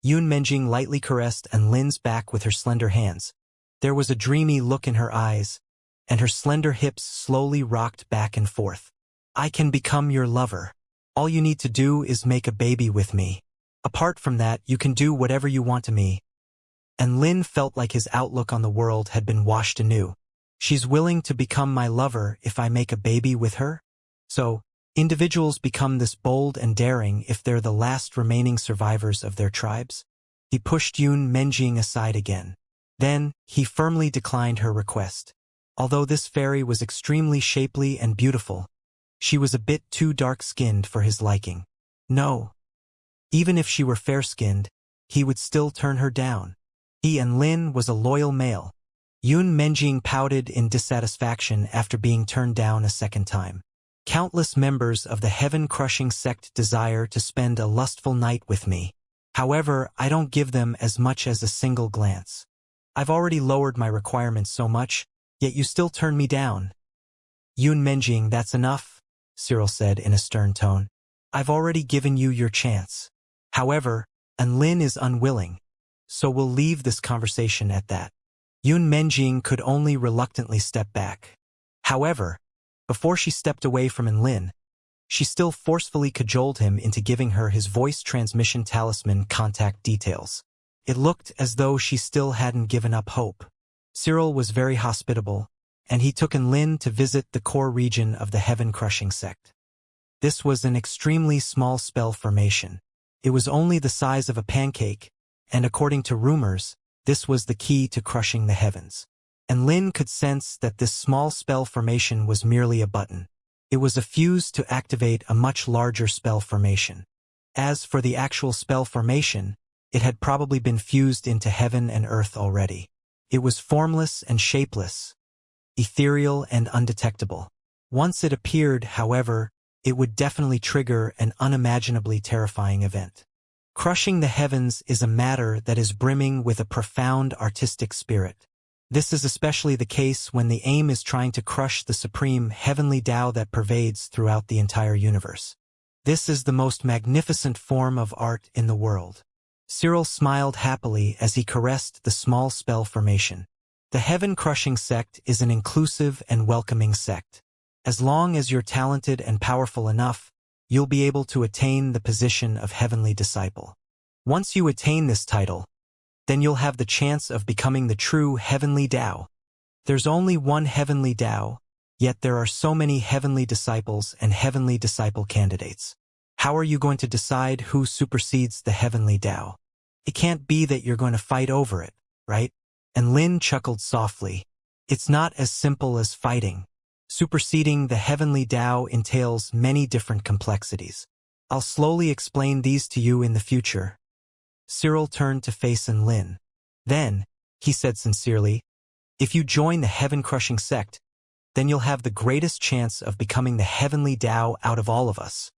A: Yun Menjing lightly caressed Enlin's back with her slender hands. There was a dreamy look in her eyes, and her slender hips slowly rocked back and forth. "I can become your lover. All you need to do is make a baby with me. Apart from that, you can do whatever you want to me." And Lin felt like his outlook on the world had been washed anew. She's willing to become my lover if I make a baby with her? So, individuals become this bold and daring if they're the last remaining survivors of their tribes? He pushed Yun Menjing aside again. Then, he firmly declined her request. Although this fairy was extremely shapely and beautiful, she was a bit too dark-skinned for his liking. No. Even if she were fair-skinned, he would still turn her down. He and Lin was a loyal male. Yun Menjing pouted in dissatisfaction after being turned down a second time. Countless members of the heaven-crushing sect desire to spend a lustful night with me. However, I don't give them as much as a single glance. I've already lowered my requirements so much, yet you still turn me down. Yun Menjing, that's enough, Cyril said in a stern tone. I've already given you your chance. However, Enlin is unwilling, so we'll leave this conversation at that. Yun Menjing could only reluctantly step back. However, before she stepped away from Enlin, she still forcefully cajoled him into giving her his voice transmission talisman contact details. It looked as though she still hadn't given up hope. Cyril was very hospitable, and he took Enlin to visit the core region of the heaven-crushing sect. This was an extremely small spell formation. It was only the size of a pancake, and according to rumors, this was the key to crushing the heavens. Enlin could sense that this small spell formation was merely a button. It was a fuse to activate a much larger spell formation. As for the actual spell formation, it had probably been fused into heaven and earth already. It was formless and shapeless, ethereal and undetectable. Once it appeared, however, it would definitely trigger an unimaginably terrifying event. Crushing the heavens is a matter that is brimming with a profound artistic spirit. This is especially the case when the aim is trying to crush the supreme heavenly Tao that pervades throughout the entire universe. This is the most magnificent form of art in the world. Cyril smiled happily as he caressed the small spell formation. The heaven-crushing sect is an inclusive and welcoming sect. As long as you're talented and powerful enough, you'll be able to attain the position of heavenly disciple. Once you attain this title, then you'll have the chance of becoming the true heavenly Tao. There's only one heavenly Tao, yet there are so many heavenly disciples and heavenly disciple candidates. How are you going to decide who supersedes the heavenly Tao? It can't be that you're going to fight over it, right? And Lin chuckled softly. It's not as simple as fighting. Superseding the heavenly Tao entails many different complexities. I'll slowly explain these to you in the future. Cyril turned to face Enlin. Then, he said sincerely, if you join the heaven-crushing sect, then you'll have the greatest chance of becoming the heavenly Tao out of all of us.